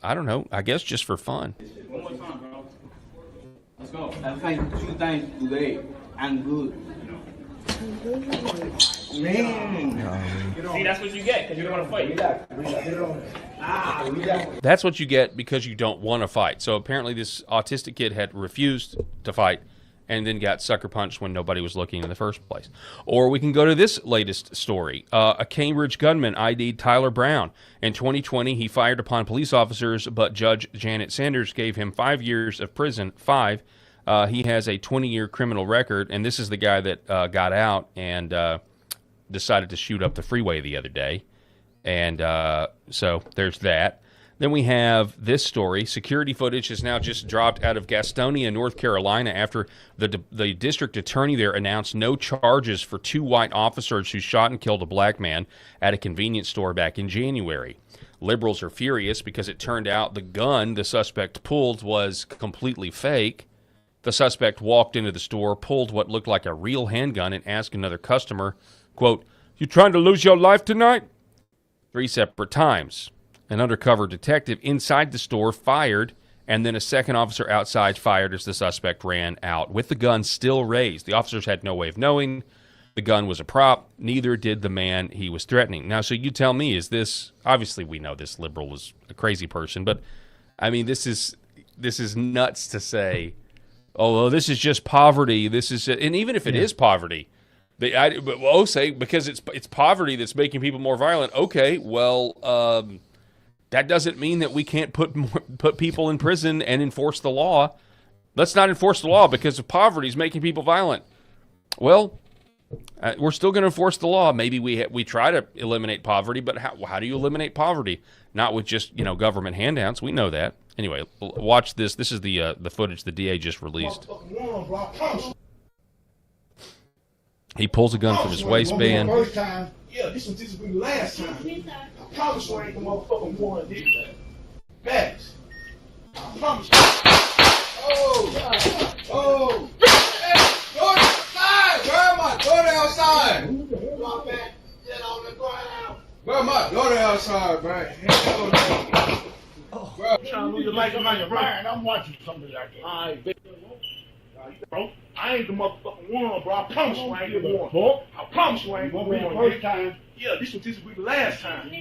I don't know, I guess just for fun. One more time, bro. Let's go. I've had 2 times today. I'm good. Man. See, that's what you get because you don't want to fight. That's what you get because you don't want to fight. So apparently this autistic kid had refused to fight and then got sucker punched when nobody was looking in the first place. Or we can go to this latest story. A Cambridge gunman ID'd Tyler Brown. In 2020, he fired upon police officers, but Judge Janet Sanders gave him 5 years of prison. 5. He has a 20-year criminal record, and this is the guy that got out and decided to shoot up the freeway the other day. And so there's that. Then we have this story. Security footage has now just dropped out of Gastonia, North Carolina, after the district attorney there announced no charges for 2 white officers who shot and killed a black man at a convenience store back in January. Liberals are furious because it turned out the gun the suspect pulled was completely fake. The suspect walked into the store, pulled what looked like a real handgun, and asked another customer, quote, "You trying to lose your life tonight?" 3 separate times. An undercover detective inside the store fired, and then a second officer outside fired as the suspect ran out, with the gun still raised. The officers had no way of knowing the gun was a prop. Neither did the man he was threatening. Now, so you tell me, is this, obviously we know this liberal is a crazy person, but, I mean, this is nuts to say, oh, this is just poverty. This is, and even if it is poverty, say because it's poverty that's making people more violent. Okay, well, that doesn't mean that we can't put people in prison and enforce the law. Let's not enforce the law because of poverty is making people violent. Well, we're still going to enforce the law. Maybe we try to eliminate poverty, but how do you eliminate poverty? Not with just government handouts. We know that. Anyway, watch this. This is the footage the DA just released. He pulls a gun from his waistband. First time, yeah, this will be the last time. I promise you I ain't the motherfucking one, nigga. Facts. I promise you. Oh. Hey, go outside. Grab my daughter outside. Drop back. Get on the ground. Grab my daughter outside, man. Hell no. Bro, you trying to lose your life on your mind. I'm watching something like that. All right, bro. I ain't the motherfucking one, bro. I promise you I ain't the one. I promise you I ain't the one. The first time. Yeah, this will be the last time.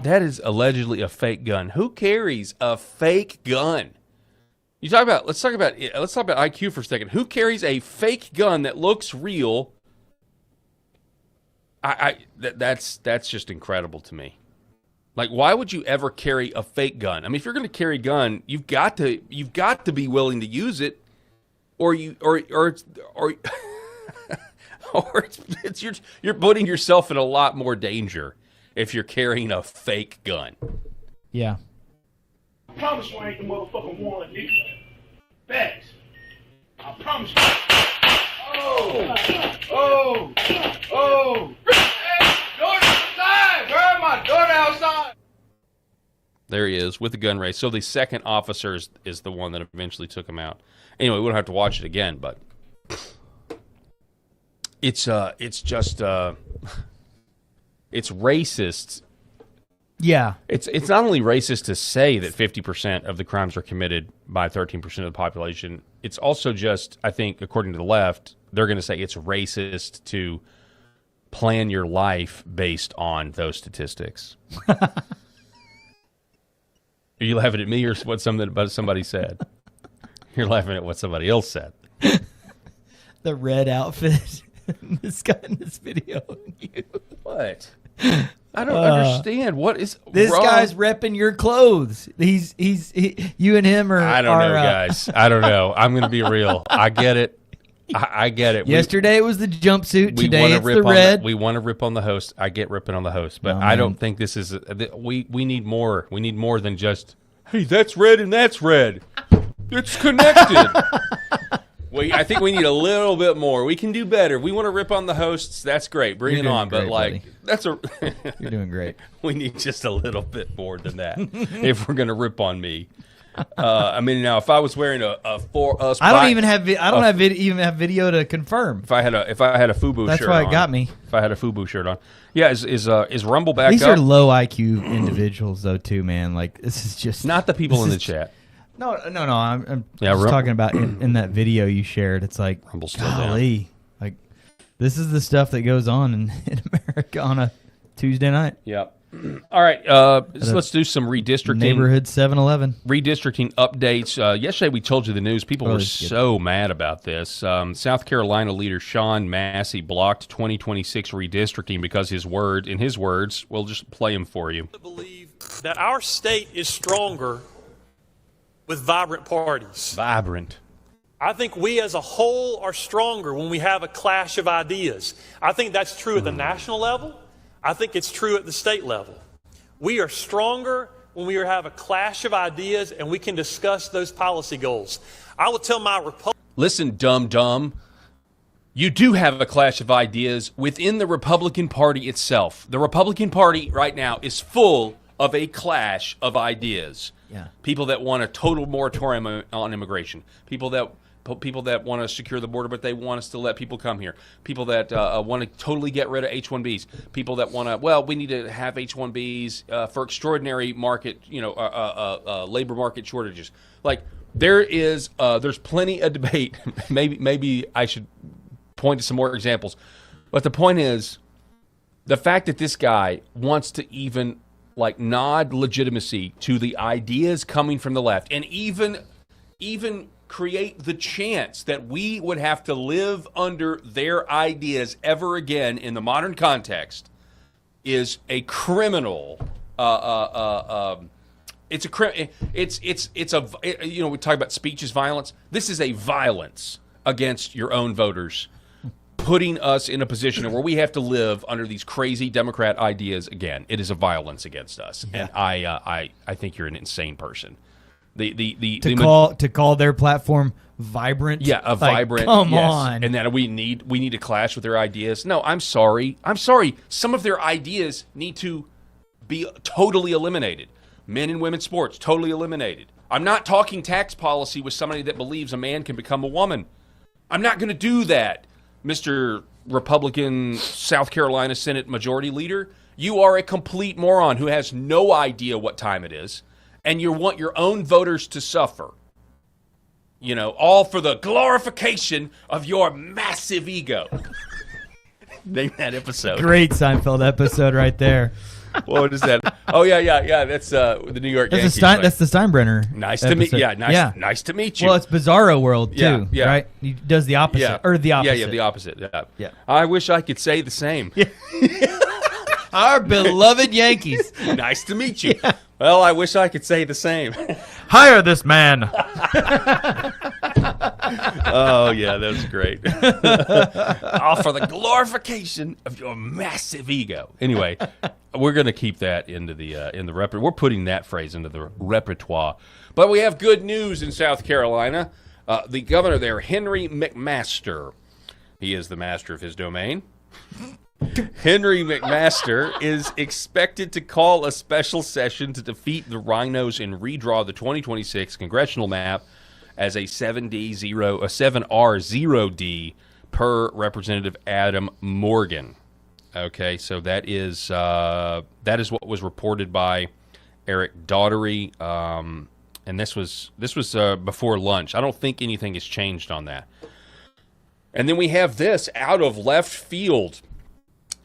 That is allegedly a fake gun. Who carries a fake gun? Let's talk about IQ for a second. Who carries a fake gun that looks real? That's just incredible to me. Like, why would you ever carry a fake gun? I mean, if you're going to carry a gun, you've got to be willing to use it, or you're putting yourself in a lot more danger if you're carrying a fake gun. Yeah. I promise you I ain't the motherfucking one, nigga. Facts. I promise you. Oh. Hey, daughter outside. Grab my daughter outside. There he is with the gun raised. So the second officer is the one that eventually took him out. Anyway, we don't have to watch it again, but it's just it's racist. Yeah. It's not only racist to say that 50% of the crimes are committed by 13% of the population. It's also just, I think, according to the left, they're going to say it's racist to plan your life based on those statistics. Are you laughing at me or what somebody said? You're laughing at what somebody else said. The red outfit. This guy in this video. What? I don't understand. What is this wrong? guy's repping your clothes? He's you and him are. I don't know, guys. I don't know. I'm going to be real. I get it. I get it. Yesterday it was the jumpsuit. Today it's the red. We want to rip on the host. I get ripping on the host, but I don't think this is. We need more. We need more than just. Hey, that's red and that's red. It's connected. I think we need a little bit more. We can do better. We want to rip on the hosts. That's great. Bring it on. But like, that's a. You're doing great. We need just a little bit more than that if we're going to rip on me. I mean, now if I was wearing a For Us, I don't even have even have video to confirm. If I had a FUBU That's shirt, why on, it got me. If I had a FUBU shirt on, yeah, is Rumble back? These up? are low IQ individuals, though, too, man. Like this is just not the people in the chat. No. I'm just talking about in that video you shared. It's like, Rumble's still golly, down. like this is the stuff that goes on in America on a Tuesday night. Yep. All right, let's do some redistricting. Neighborhood 7-Eleven. Redistricting updates. Yesterday we told you the news. People were so mad about this. South Carolina leader Thomas Massie blocked 2026 redistricting because in his words, we'll just play them for you. I believe that our state is stronger with vibrant parties. Vibrant. I think we as a whole are stronger when we have a clash of ideas. I think that's true at the national level. I think it's true at the state level. We are stronger when we have a clash of ideas and we can discuss those policy goals. I will tell my Listen, dumb. You do have a clash of ideas within the Republican Party itself. The Republican Party right now is full of a clash of ideas. Yeah. People that want a total moratorium on immigration. People that want to secure the border, but they want us to let people come here. People that want to totally get rid of H-1Bs. People that want to, we need to have H-1Bs for extraordinary market, labor market shortages. Like there's plenty of debate. maybe I should point to some more examples. But the point is, the fact that this guy wants to even nod legitimacy to the ideas coming from the left, and even create the chance that we would have to live under their ideas ever again in the modern context is a criminal. We talk about speech is violence. This is a violence against your own voters, putting us in a position where we have to live under these crazy Democrat ideas again. It is a violence against us, and I think you're an insane person. To call their platform vibrant. Yeah, vibrant. Come on. And that we need to clash with their ideas. No, I'm sorry. Some of their ideas need to be totally eliminated. Men and women's sports, totally eliminated. I'm not talking tax policy with somebody that believes a man can become a woman. I'm not going to do that, Mr. Republican South Carolina Senate Majority Leader. You are a complete moron who has no idea what time it is. And you want your own voters to suffer, all for the glorification of your massive ego. Name that episode. Great Seinfeld episode right there. What is that? Oh, yeah. That's the New York Yankees. That's the Steinbrenner. Nice to meet you. Yeah, nice to meet you. Well, it's Bizarro World, too, yeah. right? He does the opposite. Yeah. Or the opposite. Yeah, the opposite. Yeah. I wish I could say the same. Yeah. Our beloved Yankees. Nice to meet you. Yeah. Well, I wish I could say the same. Hire this man. Oh, yeah, that was great. All for the glorification of your massive ego. Anyway, we're going to keep that in the repertoire. We're putting that phrase into the repertoire. But we have good news in South Carolina. The governor there, Henry McMaster, he is the master of his domain. Henry McMaster is expected to call a special session to defeat the Rhinos and redraw the 2026 congressional map as a 7R0D per Representative Adam Morgan. Okay, so that is what was reported by Eric Daugherty, and this was before lunch. I don't think anything has changed on that. And then we have this out of left field.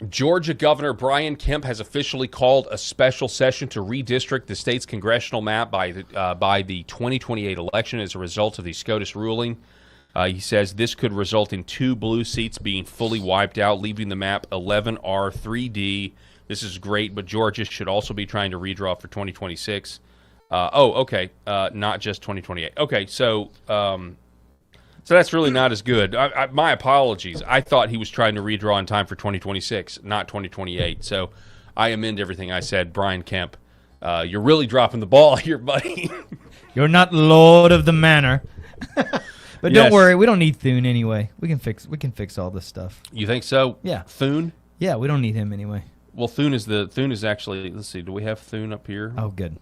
Georgia Governor Brian Kemp has officially called a special session to redistrict the state's congressional map by the 2028 election as a result of the SCOTUS ruling. He says this could result in 2 blue seats being fully wiped out, leaving the map 11R3D. This is great, but Georgia should also be trying to redraw for 2026. Not just 2028. Okay, so that's really not as good. My apologies. I thought he was trying to redraw in time for 2026, not 2028. So I amend everything I said. Brian Kemp, you're really dropping the ball here, buddy. You're not Lord of the Manor. But don't worry, we don't need Thune anyway. We can fix all this stuff. You think so? Yeah. Thune? Yeah, we don't need him anyway. Well, Thune is actually, let's see, do we have Thune up here? Oh, good.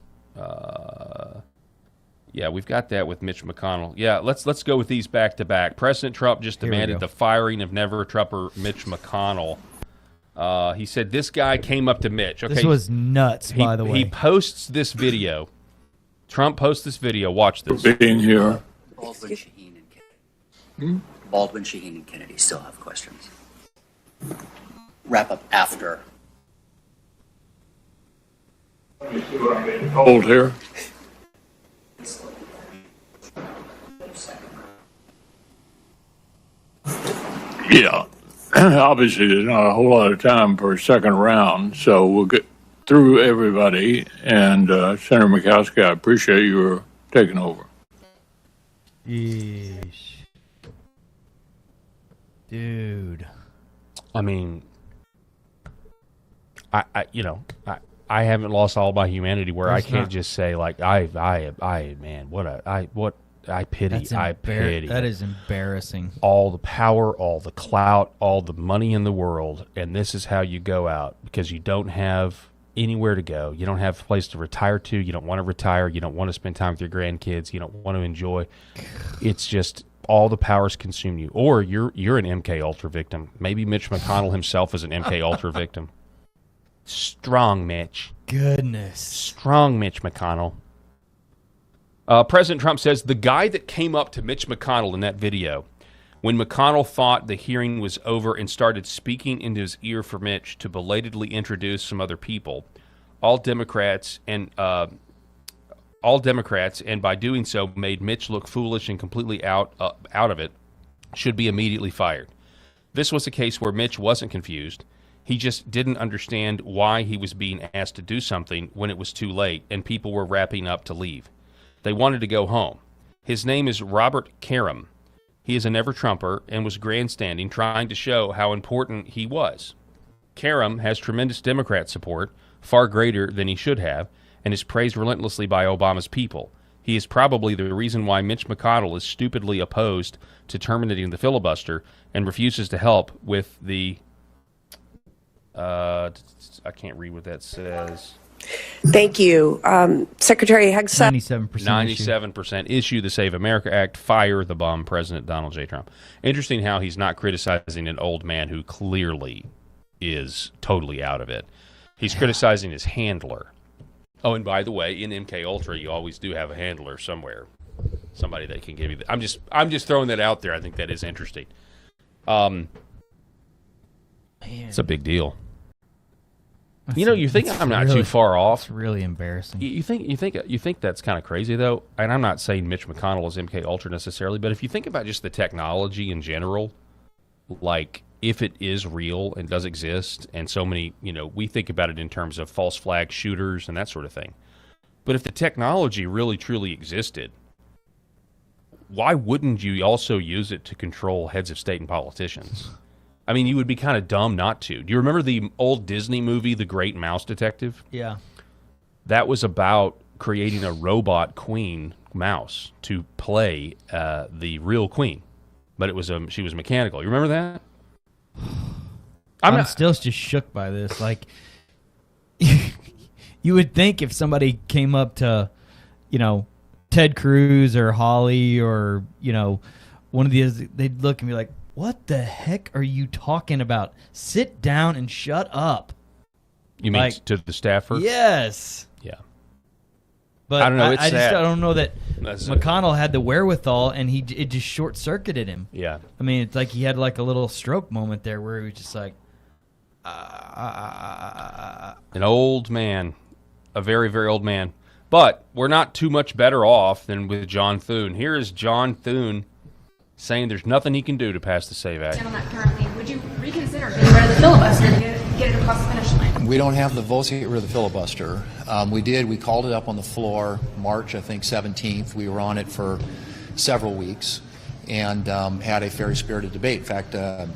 Yeah, we've got that with Mitch McConnell. Yeah, let's go with these back to back. President Trump just demanded the firing of Never-Trumper Mitch McConnell. He said this guy came up to Mitch. Okay, this was nuts, by the way. He posts this video. Trump posts this video. Watch this. Being here. Baldwin, Shaheen, and Kennedy. Baldwin, Shaheen, and Kennedy still have questions. Wrap up after. Let me see what I'm being told here. Yeah, obviously there's not a whole lot of time for a second round, so we'll get through everybody. And Senator Murkowski, I appreciate your taking over. Yeesh. Dude. I mean, I haven't lost all my humanity where I can't just say like I pity. I pity. That is embarrassing. All the power, all the clout, all the money in the world, and this is how you go out because you don't have anywhere to go. You don't have a place to retire to. You don't want to retire. You don't want to spend time with your grandkids. You don't want to enjoy. It's just all the powers consume you. Or you're an MK Ultra victim. Maybe Mitch McConnell himself is an MK Ultra victim. Strong Mitch. Goodness. Strong Mitch McConnell. President Trump says the guy that came up to Mitch McConnell in that video, when McConnell thought the hearing was over and started speaking into his ear for Mitch to belatedly introduce some other people, all Democrats, and by doing so made Mitch look foolish and completely out of it, should be immediately fired. This was a case where Mitch wasn't confused. He just didn't understand why he was being asked to do something when it was too late and people were wrapping up to leave. They wanted to go home. His name is Robert Karam. He is a never-Trumper and was grandstanding, trying to show how important he was. Karam has tremendous Democrat support, far greater than he should have, and is praised relentlessly by Obama's people. He is probably the reason why Mitch McConnell is stupidly opposed to terminating the filibuster and refuses to help with the... I can't read what that says. Thank you. Secretary Hegseth. 97% issue the Save America Act, fire the bum, President Donald J. Trump. Interesting how he's not criticizing an old man who clearly is totally out of it. He's criticizing his handler. Oh, and by the way, in MK Ultra, you always do have a handler somewhere. Somebody that can give you I'm just throwing that out there. I think that is interesting. It's a big deal. You think I'm not too far off. It's really embarrassing. You think that's kind of crazy though, and I'm not saying Mitch McConnell is MK Ultra necessarily, but if you think about just the technology in general, like if it is real and does exist, and so many, we think about it in terms of false flag shooters and that sort of thing. But if the technology really truly existed, why wouldn't you also use it to control heads of state and politicians? I mean, you would be kind of dumb not to. Do you remember the old Disney movie, The Great Mouse Detective? Yeah. That was about creating a robot queen mouse to play the real queen, but she was mechanical. You remember that? I'm still just shook by this. Like, you would think if somebody came up to, Ted Cruz or Holly or, one of these, they'd look and be like, what the heck are you talking about? Sit down and shut up. You mean to the staffer? Yes. Yeah. But I don't know. I don't know that McConnell had the wherewithal, and it just short circuited him. Yeah. I mean, it's like he had like a little stroke moment there where he was just like, an old man, a very, very old man. But we're not too much better off than with John Thune. Here is John Thune saying there's nothing he can do to pass the SAVE Act. On that currently, would you reconsider getting rid of the filibuster to get it across the finish line? We don't have the votes to get rid of the filibuster. We called it up on the floor March, I think, 17th. We were on it for several weeks and had a very spirited debate. In fact, I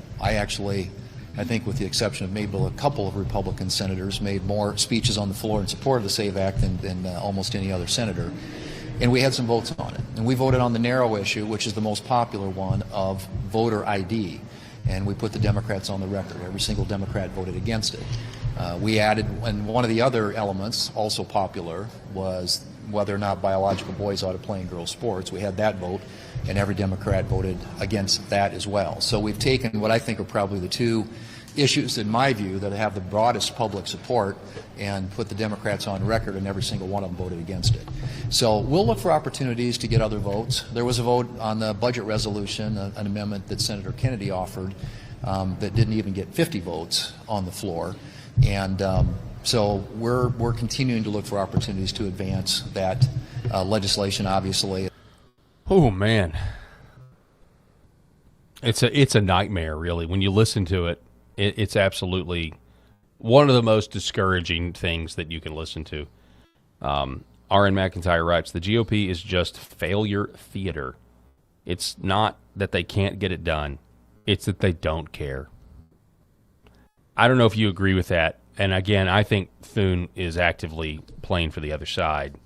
think with the exception of maybe a couple of Republican senators, made more speeches on the floor in support of the SAVE Act than almost any other senator. And we had some votes on it. And we voted on the narrow issue, which is the most popular one, of voter ID. And we put the Democrats on the record. Every single Democrat voted against it. We added, and one of the other elements, also popular, was whether or not biological boys ought to play in girls' sports. We had that vote, and every Democrat voted against that as well. So we've taken what I think are probably the two issues, in my view, that have the broadest public support and put the Democrats on record, and every single one of them voted against it. So we'll look for opportunities to get other votes. There was a vote on the budget resolution, an amendment that Senator Kennedy offered that didn't even get 50 votes on the floor. And so we're continuing to look for opportunities to advance that legislation, obviously. Oh, man. It's a nightmare, really. When you listen to it, it's absolutely one of the most discouraging things that you can listen to. R.N. McIntyre writes, the GOP is just failure theater. It's not that they can't get it done. It's that they don't care. I don't know if you agree with that. And again, I think Thune is actively playing for the other side,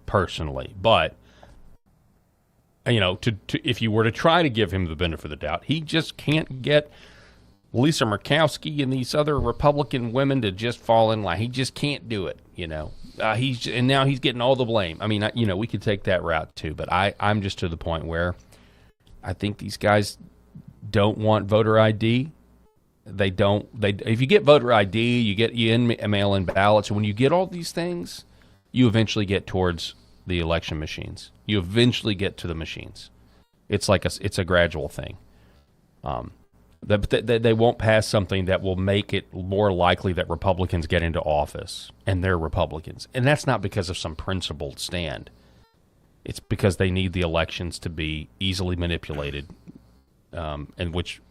personally. But, you know, if you were to try to give him the benefit of the doubt, he just can't get Lisa Murkowski and these other Republican women to just fall in line. He just can't do it, you know. And now he's getting all the blame. I mean, you know, we could take that route too, but I'm just to the point where I think these guys don't want voter ID. They don't. If you get voter ID, you mail-in ballots, and when you get all these things, you eventually get towards the election machines. You eventually get to the machines. It's like it's a gradual thing. They won't pass something that will make it more likely that Republicans get into office, and they're Republicans. And that's not because of some principled stand. It's because they need the elections to be easily manipulated, and which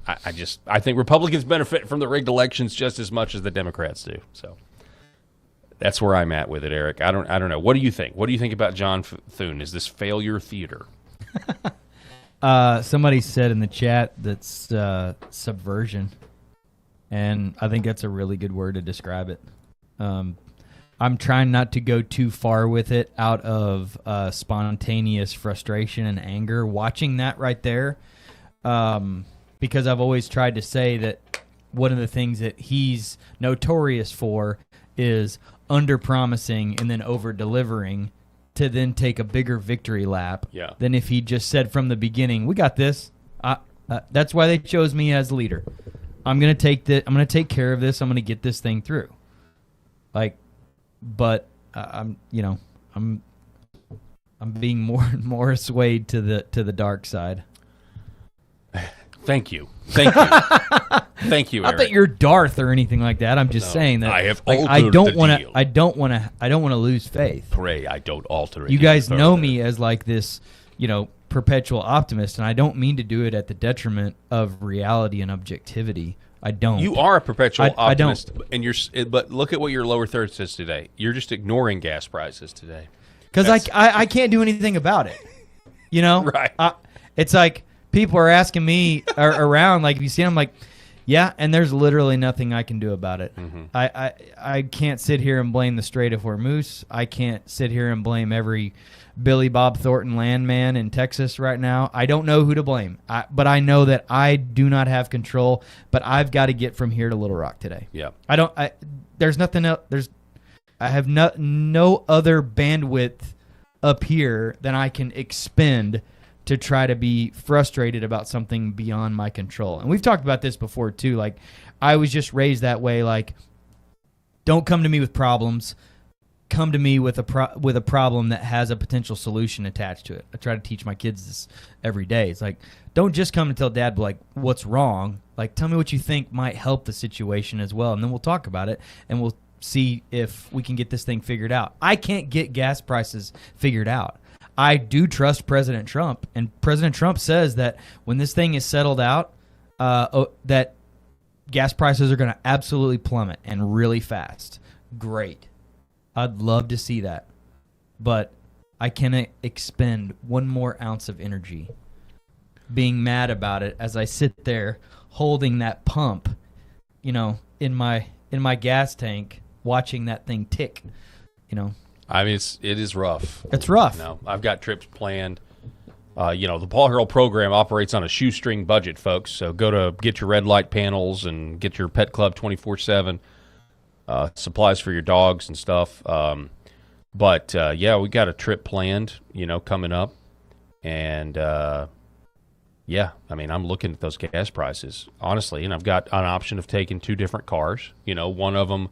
I think Republicans benefit from the rigged elections just as much as the Democrats do. So that's where I'm at with it, Eric. I don't know. What do you think? What do you think about John Thune? Is this failure theater? Somebody said in the chat that's subversion, and I think that's a really good word to describe it. I'm trying not to go too far with it out of spontaneous frustration and anger watching that right there, because I've always tried to say that one of the things that he's notorious for is under-promising and then over-delivering, to then take a bigger victory lap than if he just said from the beginning, "We got this." That's why they chose me as leader. I'm gonna take take care of this. I'm gonna get this thing through. But I'm being more and more swayed to the dark side. Thank you. Thank you, Eric. Not that you're Darth or anything like that. I'm just saying that I have I don't want to lose faith. Pray I don't alter it. You guys know me as like this, perpetual optimist, and I don't mean to do it at the detriment of reality and objectivity. I don't. You are a perpetual optimist, I don't. But look at what your lower third says today. You're just ignoring gas prices today. Because I can't do anything about it. Right. It's like people are asking me around, like, if you see them, like, yeah, and there's literally nothing I can do about it. Mm-hmm. I can't sit here and blame the Strait of Hormuz. I can't sit here and blame every Billy Bob Thornton landman in Texas right now. I don't know who to blame, but I know that I do not have control. But I've got to get from here to Little Rock today. Yeah, there's nothing else. I have no other bandwidth up here than I can expend to try to be frustrated about something beyond my control. And we've talked about this before too. Like, I was just raised that way. Like, don't come to me with problems. Come to me with a problem that has a potential solution attached to it. I try to teach my kids this every day. It's like, don't just come and tell Dad, like, what's wrong. Like, tell me what you think might help the situation as well, and then we'll talk about it, and we'll see if we can get this thing figured out. I can't get gas prices figured out. I do trust President Trump, and President Trump says that when this thing is settled out, that gas prices are going to absolutely plummet and really fast. Great. I'd love to see that, but I cannot expend one more ounce of energy being mad about it as I sit there holding that pump, in my gas tank, watching that thing tick, I mean, it is rough. It's rough. No, I've got trips planned. The Paul Herrell program operates on a shoestring budget, folks. So go to get your red light panels and get your Pet Club 24/7 supplies for your dogs and stuff. But we got a trip planned, coming up, and I'm looking at those gas prices honestly, and I've got an option of taking 2 different cars. One of them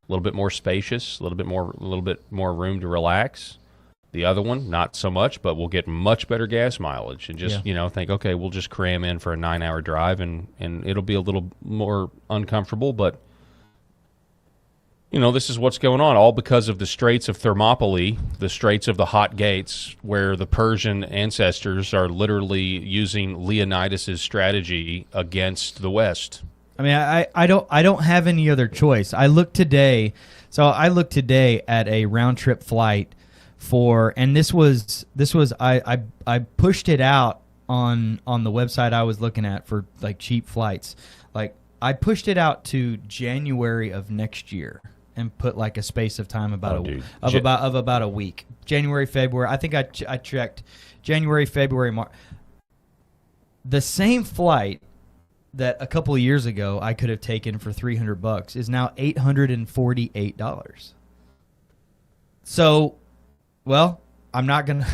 a little bit more spacious, a little bit more room to relax. The other one, not so much, but we'll get much better gas mileage. And just, think, okay, we'll just cram in for a 9-hour drive, and it'll be a little more uncomfortable. But, this is what's going on, all because of the Straits of Thermopylae, the Straits of the Hot Gates, where the Persian ancestors are literally using Leonidas's strategy against the West. I mean, I don't have any other choice. I looked today at a round trip flight and this was I pushed it out on the website I was looking at for like cheap flights. Like I pushed it out to January of next year and put like a space of time about a week. January, February. I think I checked January, February, March. The same flight that a couple of years ago I could have taken for $300 is now $848. So, well, I'm not gonna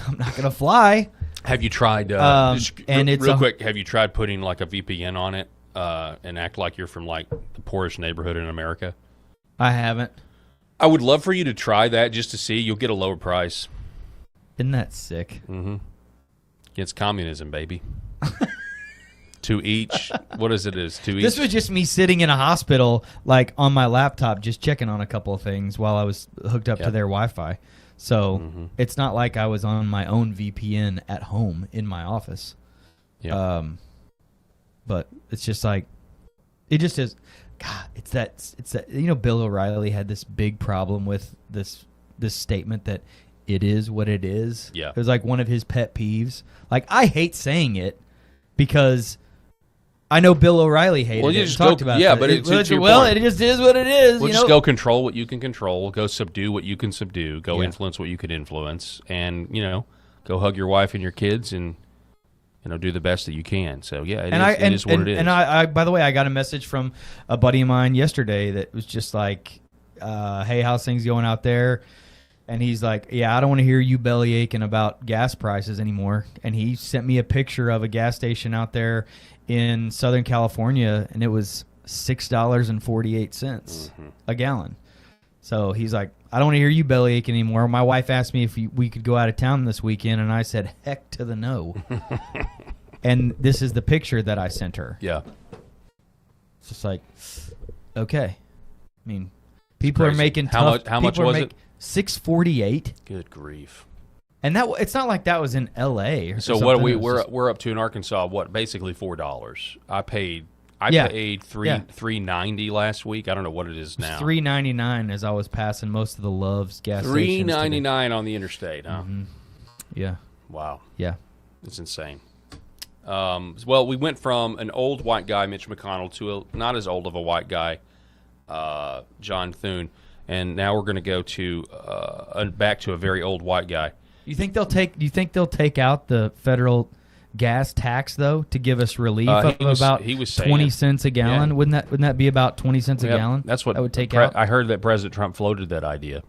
fly. Have you tried? Real quick, have you tried putting like a VPN on it and act like you're from like the poorest neighborhood in America? I haven't. I would love for you to try that just to see. You'll get a lower price. Isn't that sick? Mm-hmm. Against communism, baby. 2 each. What is it? Two each? This was just me sitting in a hospital, like on my laptop, just checking on a couple of things while I was hooked up to their Wi-Fi. So it's not like I was on my own VPN at home in my office. Yeah. But it's just like, it just is. God, it's that. Bill O'Reilly had this big problem with this statement that it is what it is. Yeah. It was like one of his pet peeves. Like, I hate saying it because I know Bill O'Reilly hated it. Just talked about but it just is what it is. We'll just go control what you can control. Go subdue what you can subdue. Go influence what you can influence. And, go hug your wife and your kids and, do the best that you can. So, yeah, it is what it is. And I, by the way, I got a message from a buddy of mine yesterday that was just like, hey, how's things going out there? And he's like, yeah, I don't want to hear you belly aching about gas prices anymore. And he sent me a picture of a gas station out there in Southern California, and it was $6.48 a gallon. So he's like, I don't want to hear you belly aching anymore. My wife asked me if we could go out of town this weekend, and I said, heck to the no. And this is the picture that I sent her. Yeah. It's just like, okay. I mean, people are making tough. How much was it? $6.48. Good grief. And it's not like that was in L.A. or so something. what we're up to in Arkansas? What, basically $4? I paid $3.90 last week. I don't know what it is now. $3.99 as I was passing most of the Love's gas stations. $3.99 on the interstate, huh? Mm-hmm. Yeah. Wow. Yeah. It's insane. Well, we went from an old white guy, Mitch McConnell, to not as old of a white guy, John Thune, and now we're going to go to back to a very old white guy. Do you think they'll take out the federal gas tax though to give us relief of about 20 cents a gallon? Yeah. Wouldn't that be about 20 cents a gallon? That's what that would take out. I heard that President Trump floated that idea.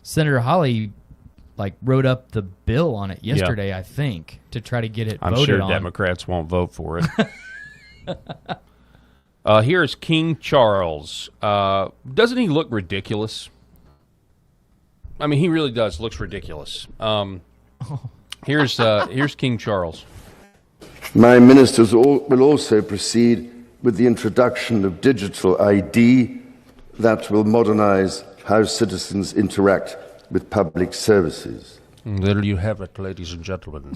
Senator Hawley wrote up the bill on it yesterday, I think, to try to get it voted on. I'm sure Democrats won't vote for it. Here's King Charles. Doesn't he look ridiculous? I mean, he really does. Looks ridiculous. Here's King Charles. My ministers will also proceed with the introduction of digital ID that will modernize how citizens interact with public services. There you have it, ladies and gentlemen.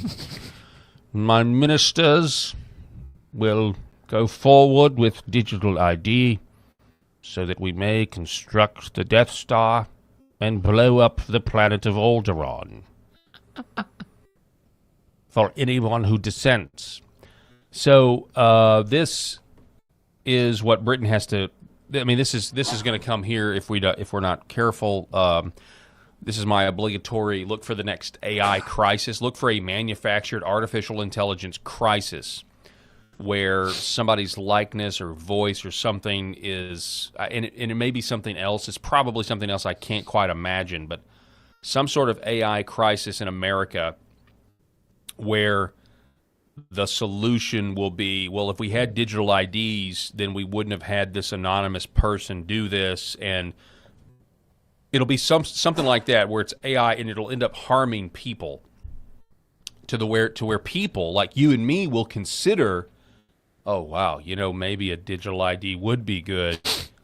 My ministers will go forward with digital ID so that we may construct the Death Star and blow up the planet of Alderaan for anyone who dissents. So this is what Britain has to I mean, this is going to come here if we're not careful. This is my obligatory look for the next AI crisis. Look for a manufactured artificial intelligence crisis where somebody's likeness or voice or something is, and it may be something else. It's probably something else I can't quite imagine, but some sort of AI crisis in America where the solution will be, well, if we had digital IDs, then we wouldn't have had this anonymous person do this, and it'll be something like that where it's AI and it'll end up harming people to where people like you and me will consider, oh, wow, maybe a digital ID would be good,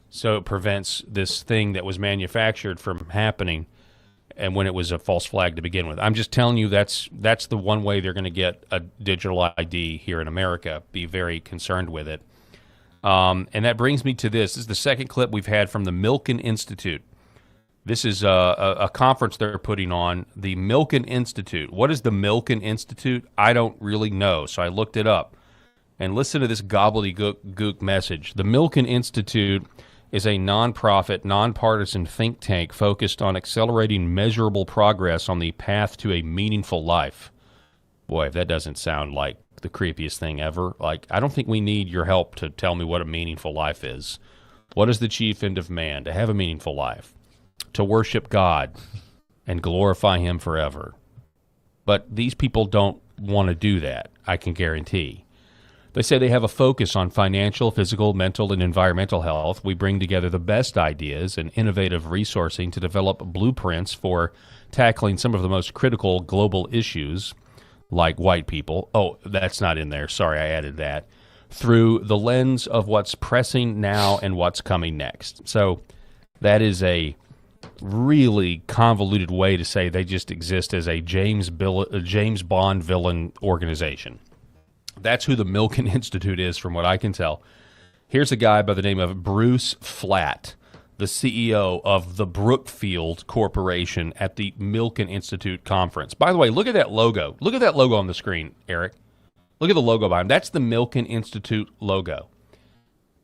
so it prevents this thing that was manufactured from happening, and when it was a false flag to begin with. I'm just telling you that's the one way they're going to get a digital ID here in America. Be very concerned with it. And that brings me to this. This is the second clip we've had from the Milken Institute. This is a conference they're putting on, the Milken Institute. What is the Milken Institute? I don't really know, so I looked it up. And listen to this gobbledygook message. The Milken Institute is a nonprofit, nonpartisan think tank focused on accelerating measurable progress on the path to a meaningful life. Boy, if that doesn't sound like the creepiest thing ever. Like, I don't think we need your help to tell me what a meaningful life is. What is the chief end of man? To have a meaningful life. To worship God and glorify Him forever. But these people don't want to do that, I can guarantee. They say they have a focus on financial, physical, mental, and environmental health. We bring together the best ideas and innovative resourcing to develop blueprints for tackling some of the most critical global issues, like white people. Oh, that's not in there. Sorry, I added that. Through the lens of what's pressing now and what's coming next. So that is a really convoluted way to say they just exist as a James Bond villain organization. That's who the Milken Institute is, from what I can tell. Here's a guy by the name of Bruce Flatt, the CEO of the Brookfield Corporation at the Milken Institute conference. By the way, look at that logo. Look at that logo on the screen, Eric. Look at the logo behind him. That's the Milken Institute logo.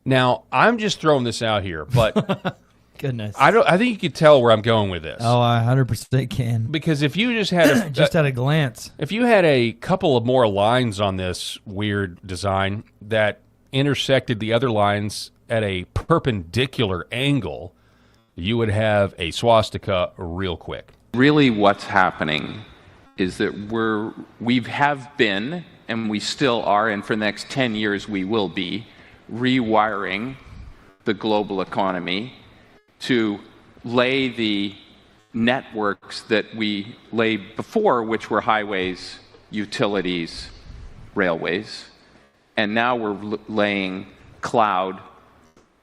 Now, I'm just throwing this out here, but goodness, I think you could tell where I'm going with this. Oh, I 100% can. Because if you just had just at a glance, if you had a couple of more lines on this weird design that intersected the other lines at a perpendicular angle, you would have a swastika real quick. Really what's happening is that we have been, and we still are, and for the next 10 years we will be, rewiring the global economy to lay the networks that we laid before, which were highways, utilities, railways, and now we're laying cloud,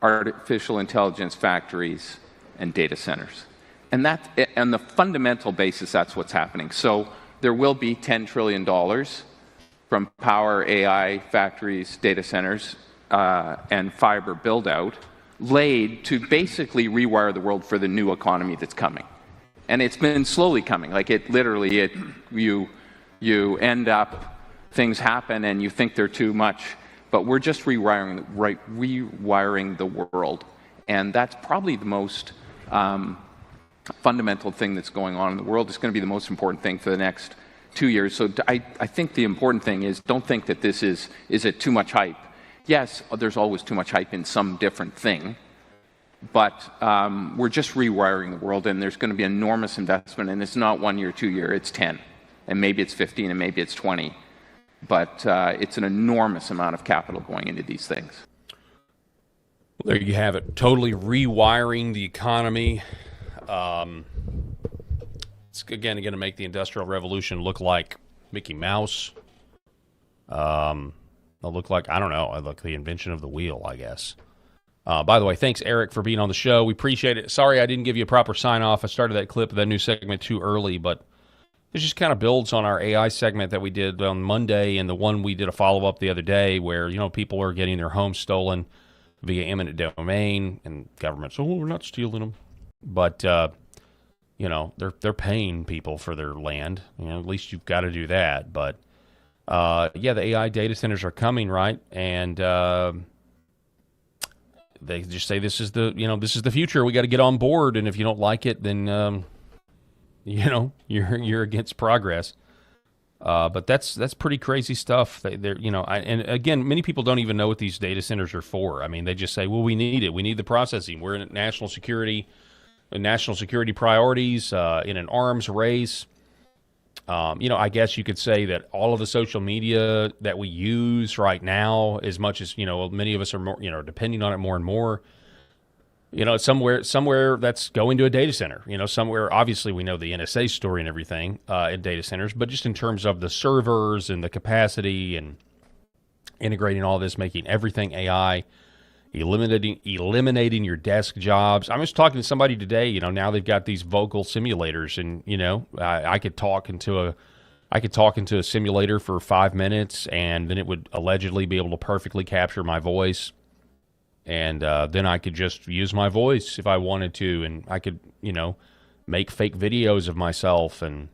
artificial intelligence factories, and data centers. And on the fundamental basis, that's what's happening. So there will be $10 trillion from power, AI, factories, data centers, and fiber build-out laid to basically rewire the world for the new economy that's coming. And it's been slowly coming. Like you end up, things happen and you think they're too much, but we're just rewiring the world. And that's probably the most fundamental thing that's going on in the world. It's going to be the most important thing for the next 2 years. So I think the important thing is, don't think that this is it too much hype? Yes, there's always too much hype in some different thing, but we're just rewiring the world, and there's going to be enormous investment, and it's not 1 year, 2 year, it's 10, and maybe it's 15, and maybe it's 20, but it's an enormous amount of capital going into these things. Well, there you have it. Totally rewiring the economy. It's again going to make the Industrial Revolution look like Mickey Mouse. It'll look like, I don't know, like the invention of the wheel, I guess. By the way, thanks, Eric, for being on the show. We appreciate it. Sorry I didn't give you a proper sign-off. I started that clip of that new segment too early, but this just kind of builds on our AI segment that we did on Monday and the one we did a follow-up the other day where, people are getting their homes stolen via eminent domain, and governments, we're not stealing them. But, they're paying people for their land. At least you've got to do that, but... the AI data centers are coming, right? And they just say this is the future. We got to get on board, and if you don't like it, then you're against progress. But that's pretty crazy stuff. And again, many people don't even know what these data centers are for. I mean, they just say, well, we need it. We need the processing. We're in national security priorities, in an arms race. I guess you could say that all of the social media that we use right now, as much as, many of us are more, depending on it more and more, somewhere that's going to a data center, somewhere. Obviously we know the NSA story and everything, in data centers, but just in terms of the servers and the capacity and integrating all this, making everything AI, eliminating your desk jobs. I was talking to somebody today, now they've got these vocal simulators, and, I could talk into a simulator for 5 minutes, and then it would allegedly be able to perfectly capture my voice. And then I could just use my voice if I wanted to, and I could, make fake videos of myself. And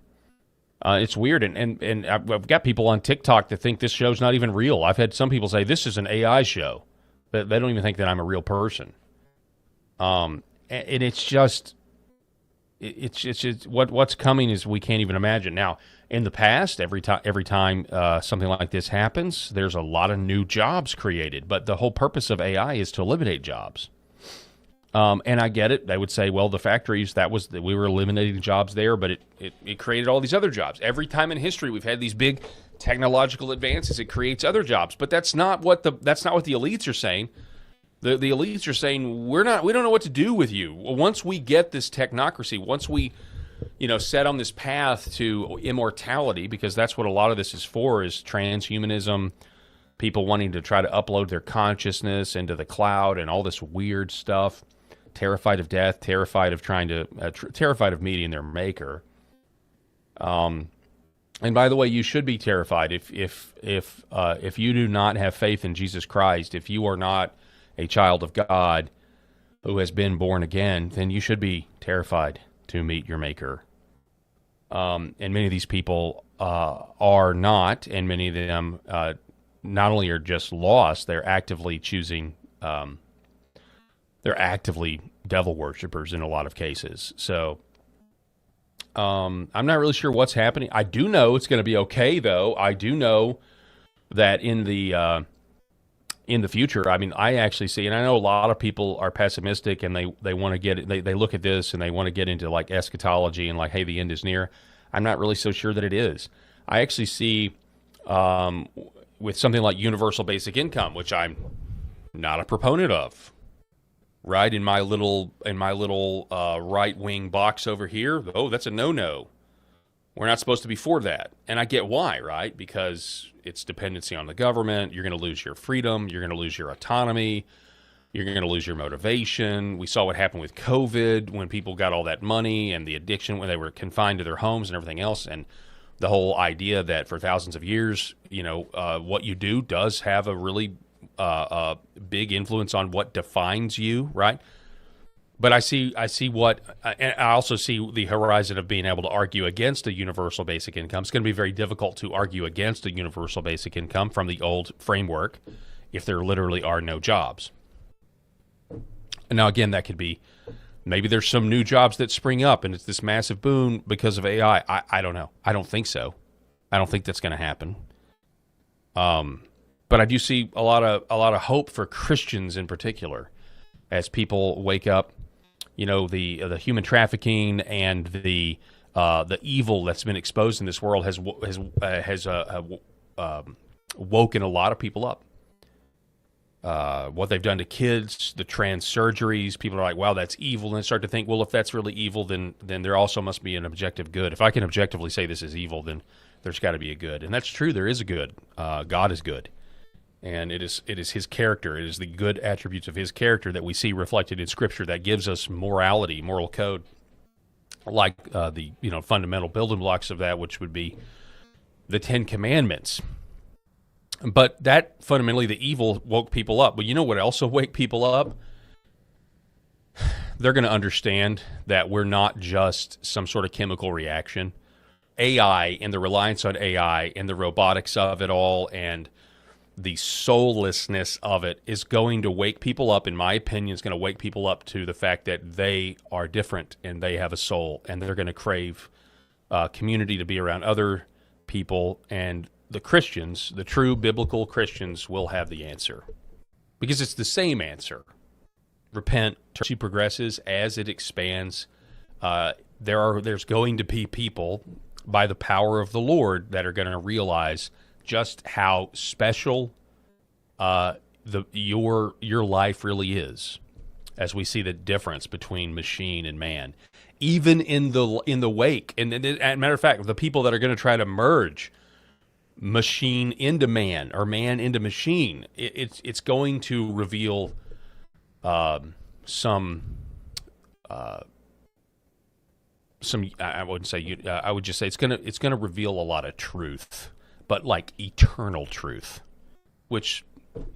it's weird. And I've got people on TikTok that think this show's not even real. I've had some people say this is an AI show. But they don't even think that I'm a real person. And it's just what's coming is we can't even imagine. Now, in the past, every time something like this happens, there's a lot of new jobs created. But the whole purpose of AI is to eliminate jobs. And I get it. They would say, well, the factories, we were eliminating jobs there, but it created all these other jobs. Every time in history we've had these big technological advances, it creates other jobs. But that's not what the elites are saying. The elites are saying we don't know what to do with you. Once we get this technocracy, once we set on this path to immortality, because that's what a lot of this is for, is transhumanism, people wanting to try to upload their consciousness into the cloud and all this weird stuff, terrified of death, terrified of meeting their maker. And by the way, you should be terrified if you do not have faith in Jesus Christ, if you are not a child of God who has been born again, then you should be terrified to meet your maker. And many of these people are not, and many of them not only are just lost, they're actively choosing, they're actively devil worshipers in a lot of cases. So I'm not really sure what's happening. I do know it's going to be okay, though. I do know that in the future, I mean, I actually see, and I know a lot of people are pessimistic, and they want to get, they look at this and they want to get into like eschatology and like, hey, the end is near. I'm not really so sure that it is. I actually see with something like universal basic income, which I'm not a proponent of. Right, in my little right-wing box over here, oh, that's a no-no. We're not supposed to be for that. And I get why, right? Because it's dependency on the government. You're going to lose your freedom. You're going to lose your autonomy. You're going to lose your motivation. We saw what happened with COVID when people got all that money and the addiction when they were confined to their homes and everything else. And the whole idea that for thousands of years, what you do does have a really big influence on what defines you, right? But I see what, and I also see the horizon of being able to argue against a universal basic income. It's going to be very difficult to argue against a universal basic income from the old framework if there literally are no jobs. And now, again, that could be, maybe there's some new jobs that spring up and it's this massive boom because of AI. I don't know. I don't think so. I don't think that's going to happen. But I do see a lot of hope for Christians in particular, as people wake up. The human trafficking and the evil that's been exposed in this world has woken a lot of people up. What they've done to kids, the trans surgeries, people are like, wow, that's evil, and they start to think, well, if that's really evil, then there also must be an objective good. If I can objectively say this is evil, then there's got to be a good, and that's true. There is a good. God is good. And it is his character. It is the good attributes of his character that we see reflected in Scripture that gives us morality, moral code, like the fundamental building blocks of that, which would be the Ten Commandments. But that fundamentally, the evil woke people up. But you know what else will wake people up? They're going to understand that we're not just some sort of chemical reaction. AI and the reliance on AI and the robotics of it all, and the soullessness of it is going to wake people up, in my opinion, is going to wake people up to the fact that they are different and they have a soul, and they're going to crave community, to be around other people. And the Christians, the true biblical Christians, will have the answer, because it's the same answer. Repent. She progresses as it expands. There's going to be people, by the power of the Lord, that are going to realize just how special your life really is, as we see the difference between machine and man, even in the wake. And as a matter of fact, the people that are going to try to merge machine into man or man into machine, it's going to reveal some. I wouldn't say. I would just say it's gonna reveal a lot of truth, but like eternal truth, which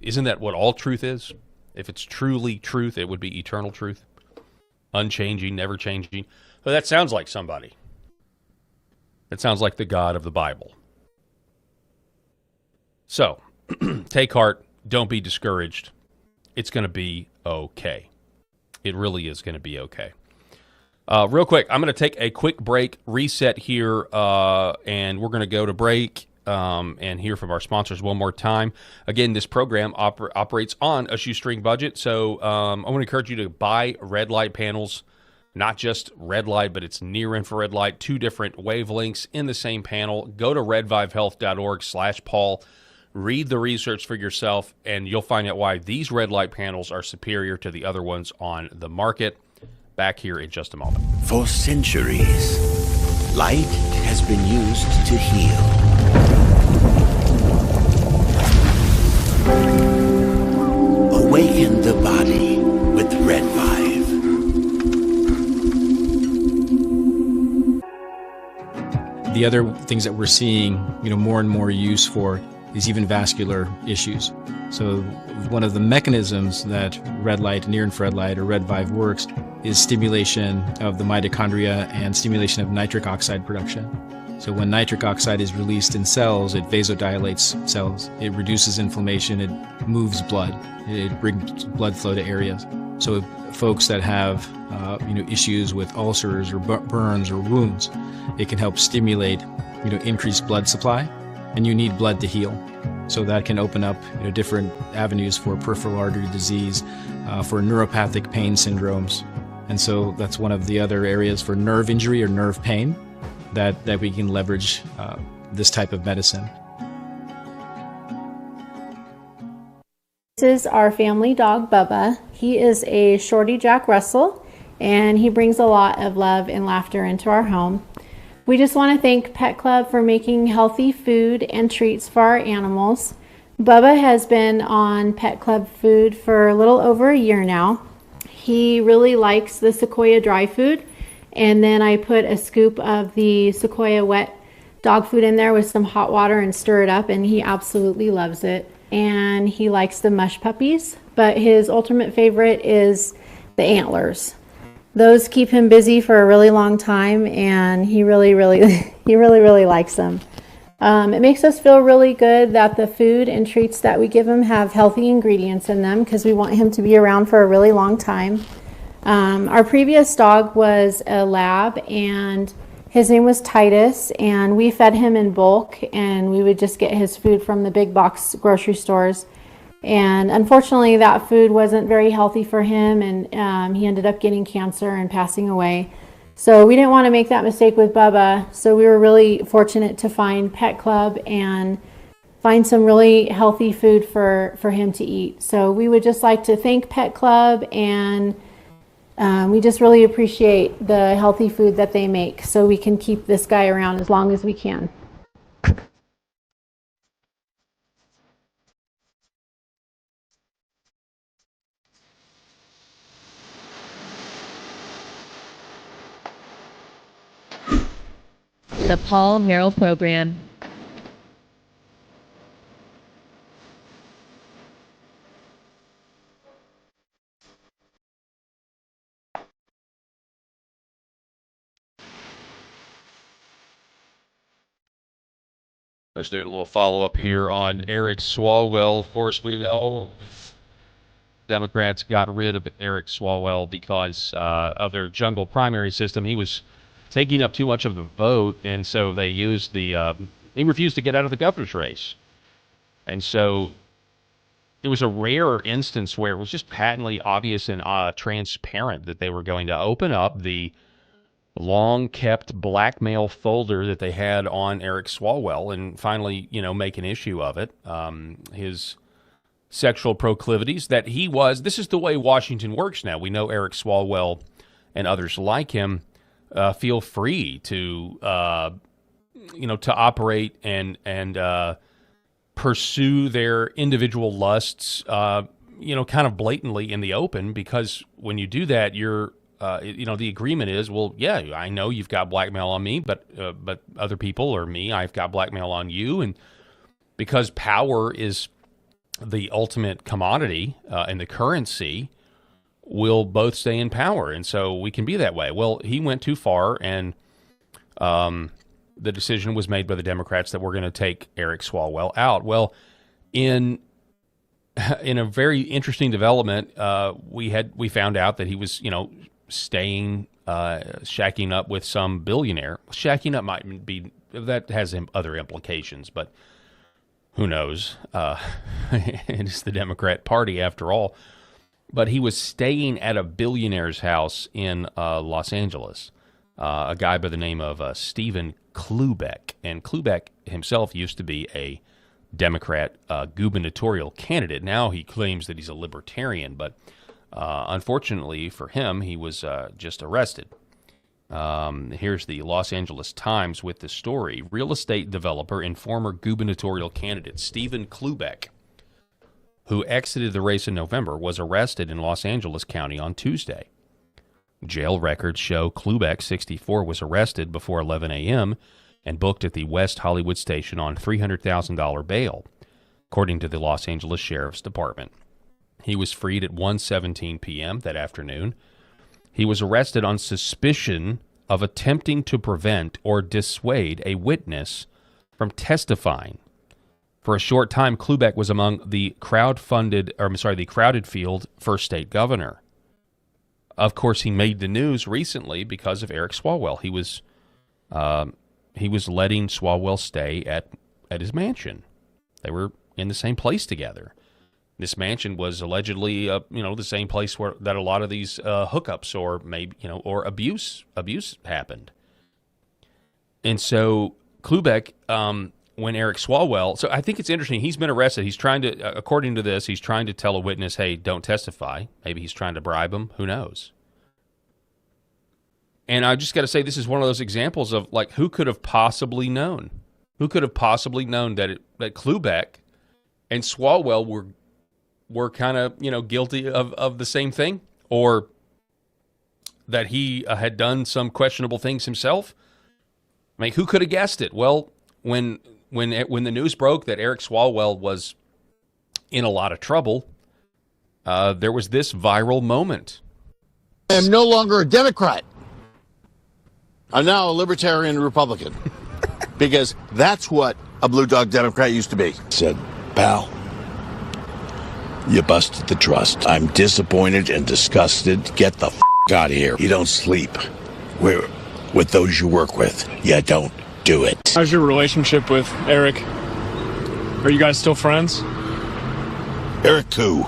isn't that what all truth is? If it's truly truth, it would be eternal truth, unchanging, never changing. But that sounds like somebody. It sounds like the God of the Bible. So, take heart. Don't be discouraged. It's going to be okay. It really is going to be okay. Real quick, I'm going to take a quick break, reset here, and we're going to go to break and hear from our sponsors one more time. Again, this program operates on a shoestring budget, so I want to encourage you to buy red light panels, not just red light, but it's near infrared light, 2 different wavelengths in the same panel. Go to redvivehealth.org/Paul. Read the research for yourself, and you'll find out why these red light panels are superior to the other ones on the market. Back here in just a moment. For centuries, light has been used to heal. Awaken the body with Red Vive. The other things that we're seeing, more and more use for is even vascular issues. So one of the mechanisms that red light, near infrared light, or Red Vive works is stimulation of the mitochondria and stimulation of nitric oxide production. So when nitric oxide is released in cells, it vasodilates cells. It reduces inflammation. It moves blood. It brings blood flow to areas. So if folks that have issues with ulcers or burns or wounds, it can help stimulate increased blood supply, and you need blood to heal. So that can open up different avenues for peripheral artery disease, for neuropathic pain syndromes. And so that's one of the other areas for nerve injury or nerve pain that we can leverage this type of medicine. This is our family dog, Bubba. He is a Shorty Jack Russell, and he brings a lot of love and laughter into our home. We just want to thank Pet Club for making healthy food and treats for our animals. Bubba has been on Pet Club food for a little over a year now. He really likes the Sequoia dry food, and then I put a scoop of the Sequoia wet dog food in there with some hot water and stir it up, and he absolutely loves it. And he likes the mush puppies, but his ultimate favorite is the antlers. Those keep him busy for a really long time, and he really likes them. It makes us feel really good that the food and treats that we give him have healthy ingredients in them, because we want him to be around for a really long time. Our previous dog was a lab, and his name was Titus, and we fed him in bulk, and we would just get his food from the big box grocery stores. And unfortunately, that food wasn't very healthy for him, and he ended up getting cancer and passing away. So we didn't want to make that mistake with Bubba, so we were really fortunate to find Pet Club and find some really healthy food for him to eat. So we would just like to thank Pet Club, and we just really appreciate the healthy food that they make, so we can keep this guy around as long as we can. The Paul Herrell Program. Let's do a little follow-up here on Eric Swalwell. Of course, we know Democrats got rid of Eric Swalwell because of their jungle primary system. He was taking up too much of the vote, and so they used the he refused to get out of the governor's race. And so it was a rare instance where it was just patently obvious and transparent that they were going to open up the long-kept blackmail folder that they had on Eric Swalwell and finally, make an issue of it. His sexual proclivities that he was. This is the way Washington works now. We know Eric Swalwell and others like him feel free to, to operate and pursue their individual lusts, kind of blatantly in the open, because when you do that, you're, the agreement is, well, yeah, I know you've got blackmail on me, but other people or me, I've got blackmail on you. And because power is the ultimate commodity and the currency, we'll both stay in power. And so we can be that way. Well, he went too far, and the decision was made by the Democrats that we're going to take Eric Swalwell out. Well, in a very interesting development, we found out that he was, staying, shacking up with some billionaire. Shacking up might be, that has other implications, but who knows? It's the Democrat Party after all. But he was staying at a billionaire's house in Los Angeles, a guy by the name of Stephen Klubeck. And Klubeck himself used to be a Democrat gubernatorial candidate. Now he claims that he's a libertarian, but unfortunately for him, he was just arrested. Here's the Los Angeles Times with the story. Real estate developer and former gubernatorial candidate Stephen Klubeck, who exited the race in November, was arrested in Los Angeles County on Tuesday. Jail records show Klubeck, 64, was arrested before 11 a.m. and booked at the West Hollywood station on $300,000 bail, according to the Los Angeles Sheriff's Department. He was freed at 1:17 p.m. that afternoon. He was arrested on suspicion of attempting to prevent or dissuade a witness from testifying. For a short time, Klubeck was among the the crowded field for state governor. Of course, he made the news recently because of Eric Swalwell. He was letting Swalwell stay at his mansion. They were in the same place together. This mansion was allegedly, the same place that a lot of these hookups or maybe, or abuse happened. And so Klubeck, when Eric Swalwell, so I think it's interesting. He's been arrested. He's trying to, according to this, he's trying to tell a witness, hey, don't testify. Maybe he's trying to bribe him. Who knows? And I just got to say, this is one of those examples of who could have possibly known? Who could have possibly known that Klubeck and Swalwell were kind of, guilty of the same thing, or that he had done some questionable things himself? I mean, who could have guessed it? Well, when the news broke that Eric Swalwell was in a lot of trouble, there was this viral moment. I am no longer a Democrat. I'm now a libertarian Republican, because that's what a blue dog Democrat used to be. Said, pal, you busted the trust. I'm disappointed and disgusted. Get the out of here. You don't sleep with those you work with. You don't do it. How's your relationship with Eric? Are you guys still friends? Eric who?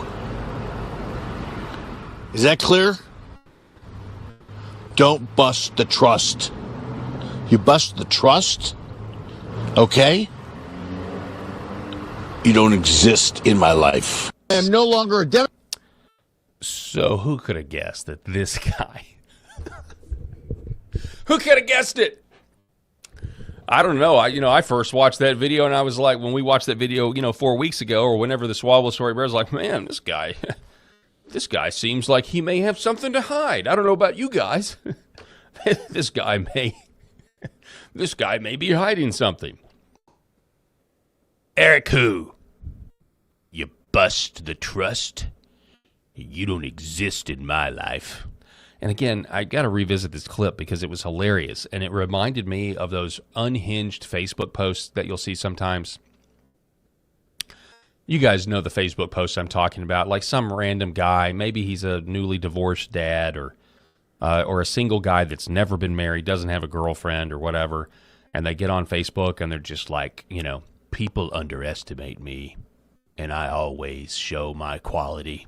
Is that clear? Don't bust the trust. You bust the trust, okay? You don't exist in my life. I am no longer a Democrat. So who could have guessed that this guy... Who could have guessed it? I don't know. I first watched that video, and I was like, when we watched that video, 4 weeks ago, or whenever the Swalwell story was like, man, this guy seems like he may have something to hide. I don't know about you guys. This guy may be hiding something. Eric who? You bust the trust? You don't exist in my life. And again, I got to revisit this clip because it was hilarious, and it reminded me of those unhinged Facebook posts that you'll see sometimes. You guys know the Facebook posts I'm talking about, like some random guy, maybe he's a newly divorced dad or a single guy that's never been married, doesn't have a girlfriend or whatever, and they get on Facebook and they're just like, people underestimate me, and I always show my quality.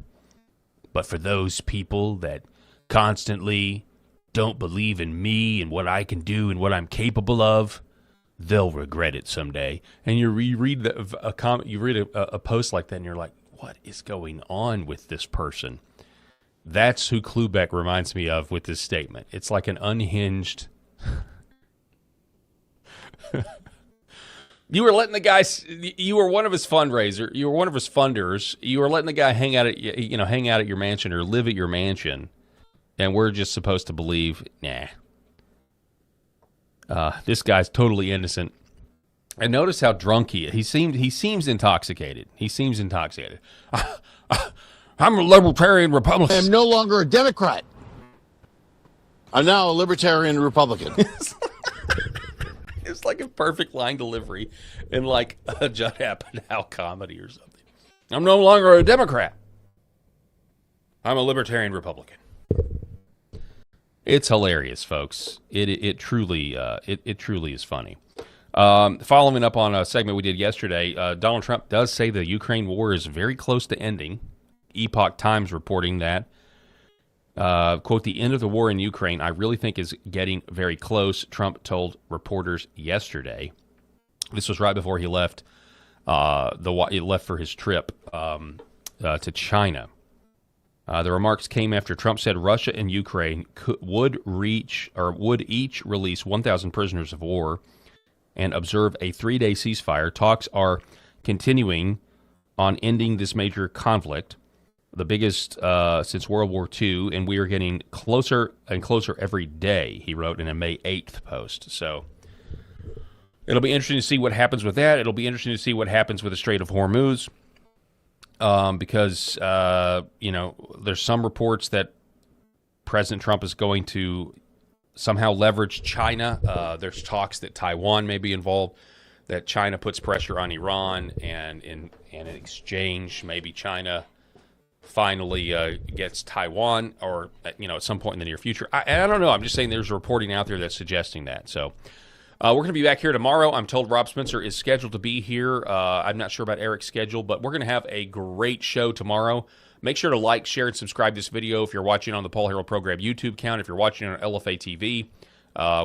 But for those people that constantly don't believe in me and what I can do and what I'm capable of, they'll regret it someday. And you read a comment, you read a post like that, and you're like, what is going on with this person? That's who Klubeck reminds me of with this statement. It's like an unhinged. You were letting the guy. You were one of his fundraiser. You were one of his funders. You were letting the guy hang out at your mansion or live at your mansion, and we're just supposed to believe, nah. This guy's totally innocent. And notice how drunk he is. He seems intoxicated. He seems intoxicated. I'm a libertarian Republican. I am no longer a Democrat. I'm now a libertarian Republican. It's like a perfect line delivery in like a Judd Apatow comedy or something. I'm no longer a Democrat. I'm a libertarian Republican. It's hilarious, folks. It truly is funny. Following up on a segment we did yesterday, Donald Trump does say the Ukraine war is very close to ending. Epoch Times reporting that, quote, the end of the war in Ukraine, I really think is getting very close, Trump told reporters yesterday. This was right before he left for his trip to China. The remarks came after Trump said Russia and Ukraine would each release 1,000 prisoners of war and observe a 3-day ceasefire. Talks are continuing on ending this major conflict, the biggest since World War II, and we are getting closer and closer every day, he wrote in a May 8th post. So it'll be interesting to see what happens with that. It'll be interesting to see what happens with the Strait of Hormuz. Because, there's some reports that President Trump is going to somehow leverage China. There's talks that Taiwan may be involved, that China puts pressure on Iran, and in exchange, maybe China finally gets Taiwan, or, at some point in the near future. I don't know. I'm just saying there's reporting out there that's suggesting that. So we're going to be back here tomorrow. I'm told Rob Spencer is scheduled to be here. I'm not sure about Eric's schedule, but we're going to have a great show tomorrow. Make sure to like, share, and subscribe to this video if you're watching on the Paul Herrell Program YouTube account. If you're watching on LFA TV,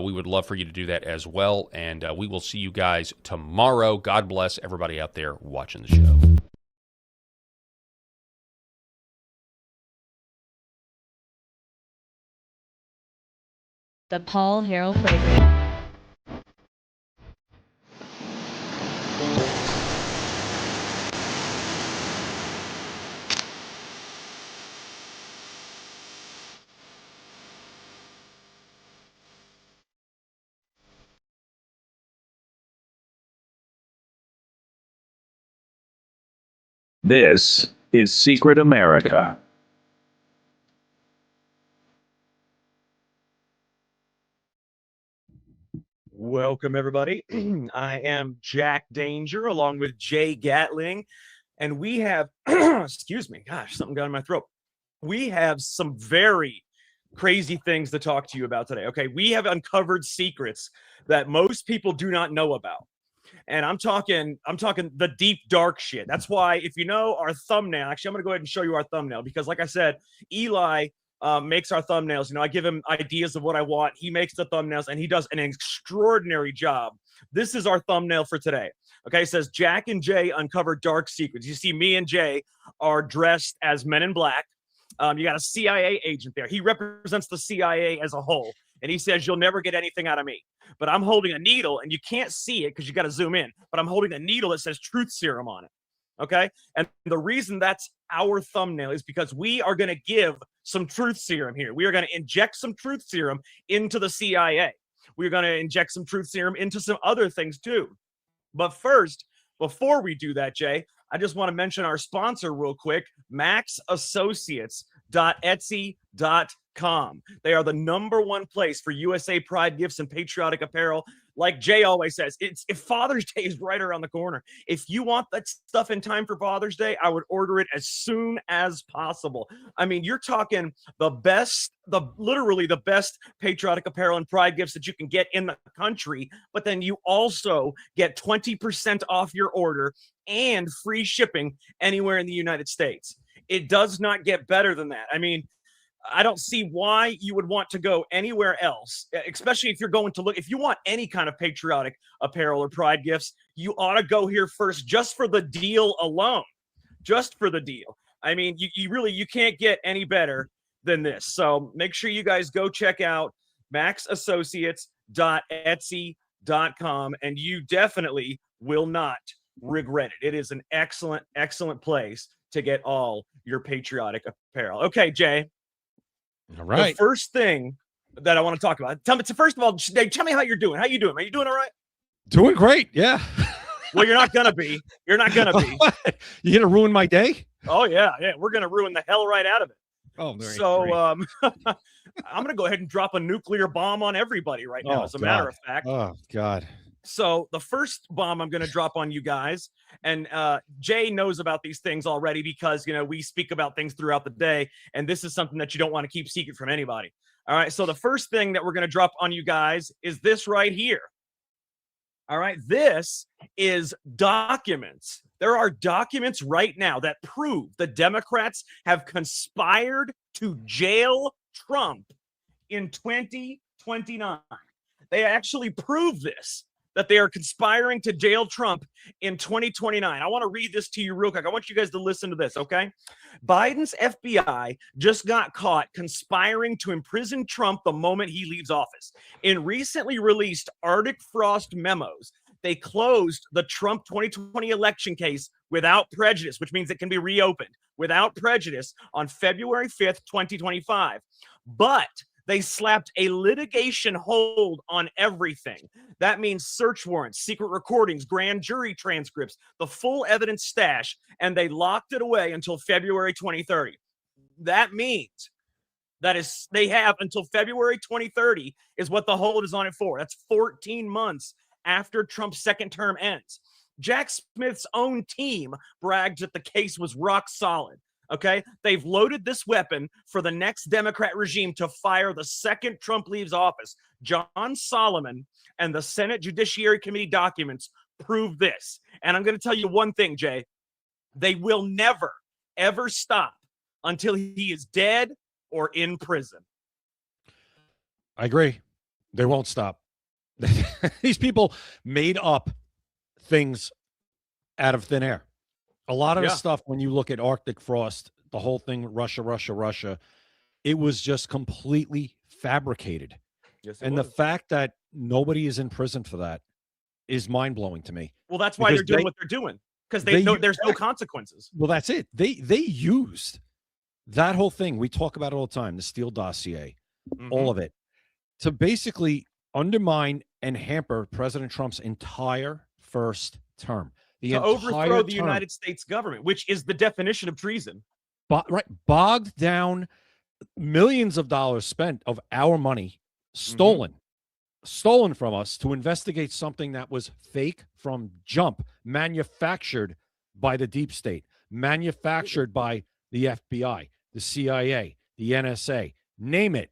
we would love for you to do that as well. And we will see you guys tomorrow. God bless everybody out there watching the show. The Paul Herrell Program. This is Secret America. Welcome, everybody. I am Jack Danger along with Jay Gatling, and we have, excuse me, gosh, something got in my throat. We have some very crazy things to talk to you about today. Okay, we have uncovered secrets that most people do not know about. And I'm talking the deep, dark shit. That's why, if you know our thumbnail, actually, I'm going to go ahead and show you our thumbnail because, like I said, Eli makes our thumbnails. I give him ideas of what I want. He makes the thumbnails, and he does an extraordinary job. This is our thumbnail for today. Okay, it says, Jack and Jay uncover dark secrets. You see me and Jay are dressed as men in black. You got a CIA agent there. He represents the CIA as a whole. And he says, you'll never get anything out of me. But I'm holding a needle, and you can't see it because you got to zoom in. But I'm holding a needle that says truth serum on it. Okay? And the reason that's our thumbnail is because we are going to give some truth serum here. We are going to inject some truth serum into the CIA. We're going to inject some truth serum into some other things too. But first, before we do that, Jay, I just want to mention our sponsor real quick, maxassociates.etsy.com. Com. They are the #1 place for USA Pride gifts and patriotic apparel. Like Jay always says, if Father's Day is right around the corner, if you want that stuff in time for Father's Day, I would order it as soon as possible. I mean, you're talking literally the best patriotic apparel and pride gifts that you can get in the country, but then you also get 20% off your order and free shipping anywhere in the United States. It does not get better than that. I mean, I don't see why you would want to go anywhere else, especially if you're going to look, if you want any kind of patriotic apparel or pride gifts, you ought to go here first just for the deal alone, just for the deal. I mean, you can't get any better than this. So make sure you guys go check out maxassociates.etsy.com and you definitely will not regret it. It is an excellent, excellent place to get all your patriotic apparel. Okay, Jay. All right. The first thing that I want to talk about. First of all, tell me how you're doing. How you doing? Are you doing all right? Doing great. Yeah. Well, you're not gonna be. You're not gonna be. You gonna ruin my day? Oh yeah. We're gonna ruin the hell right out of it. Oh, so I'm gonna go ahead and drop a nuclear bomb on everybody right now. As a matter of fact. Oh God. So the first bomb I'm going to drop on you guys, and Jay knows about these things already because, we speak about things throughout the day, and this is something that you don't want to keep secret from anybody. All right, so the first thing that we're going to drop on you guys is this right here. All right, this is documents. There are documents right now that prove the Democrats have conspired to jail Trump in 2029. They actually prove this, that they are conspiring to jail Trump in 2029. I want to read this to you real quick. I want you guys to listen to this, okay? Biden's FBI just got caught conspiring to imprison Trump the moment he leaves office. In recently released Arctic Frost memos, they closed the Trump 2020 election case without prejudice, which means it can be reopened without prejudice on February 5th, 2025. But they slapped a litigation hold on everything. That means search warrants, secret recordings, grand jury transcripts, the full evidence stash, and they locked it away until February 2030. That means they have until February 2030 is what the hold is on it for. That's 14 months after Trump's second term ends. Jack Smith's own team bragged that the case was rock solid. Okay, they've loaded this weapon for the next Democrat regime to fire the second Trump leaves office. John Solomon and the Senate Judiciary Committee documents prove this. And I'm going to tell you one thing, Jay. They will never, ever stop until he is dead or in prison. I agree. They won't stop. These people made up things out of thin air. A lot of the stuff, when you look at Arctic Frost, the whole thing, Russia, it was just completely fabricated. Yes, and the fact that nobody is in prison for that is mind-blowing to me. Well, that's why they're doing what they're doing, because they know there's no consequences. Well, that's it. They used that whole thing. We talk about it all the time, the Steele dossier, all of it, to basically undermine and hamper President Trump's entire first term. To overthrow the United States government, which is the definition of treason. Bogged down, millions of dollars spent of our money, stolen from us to investigate something that was fake from jump, manufactured by the deep state, manufactured by the FBI, the CIA, the NSA, name it.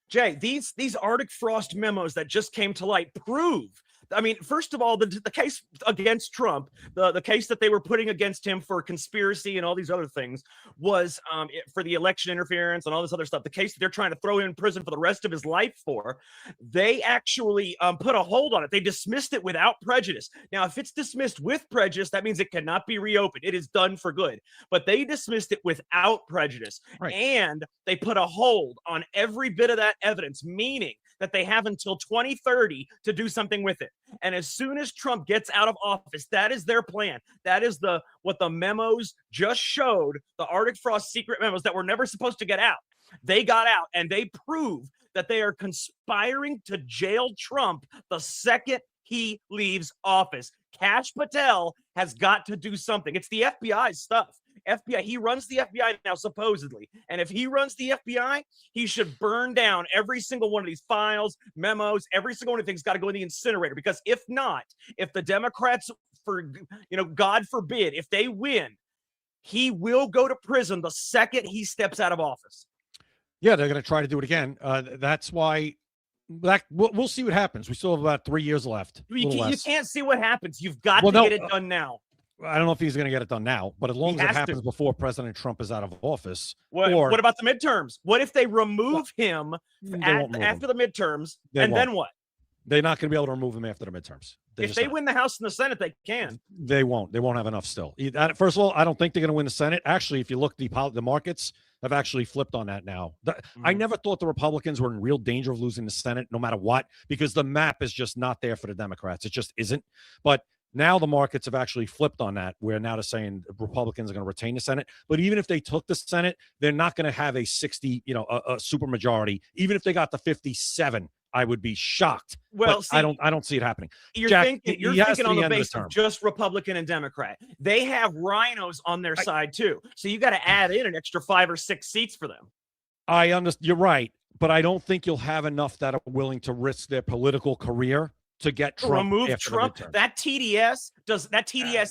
Jay, these Arctic Frost memos that just came to light prove, I mean, first of all, the case against Trump, the case that they were putting against him for conspiracy and all these other things was for the election interference and all this other stuff. The case that they're trying to throw him in prison for the rest of his life for, they actually put a hold on it. They dismissed it without prejudice. Now, if it's dismissed with prejudice, that means it cannot be reopened. It is done for good. But they dismissed it without prejudice. Right. And they put a hold on every bit of that evidence, meaning that they have until 2030 to do something with it. And as soon as Trump gets out of office, that is their plan. That is what the memos just showed, the Arctic Frost secret memos that were never supposed to get out. They got out, and they prove that they are conspiring to jail Trump the second he leaves office. Kash Patel has got to do something. It's the FBI's stuff. FBI, he runs the FBI now, supposedly. And if he runs the FBI, he should burn down every single one of these files, memos, every single one of things got to go in the incinerator. Because if not, if the Democrats, God forbid, if they win, he will go to prison the second he steps out of office. Yeah, they're going to try to do it again. That's why we'll see what happens. We still have about 3 years left. You can't see what happens. You've got to get it done now. I don't know if he's going to get it done now, but as long as it happens before President Trump is out of office. What about the midterms? What if they remove him after the midterms, then what? They're not going to be able to remove him after the midterms. If they win the House and the Senate, they can. They won't. They won't have enough still. First of all, I don't think they're going to win the Senate. Actually, if you look, the markets have actually flipped on that now. I never thought the Republicans were in real danger of losing the Senate no matter what, because the map is just not there for the Democrats. It just isn't. But now the markets have actually flipped on that, where now they're saying Republicans are going to retain the Senate. But even if they took the Senate, they're not going to have a 60, a super majority. Even if they got the 57, I would be shocked. Well, see, I don't see it happening. You're thinking on the basis of just Republican and Democrat. They have rhinos on their side too, so you got to add in an extra 5 or 6 seats for them. I understand. You're right, but I don't think you'll have enough that are willing to risk their political career to get Trump. Remove Trump. That TDS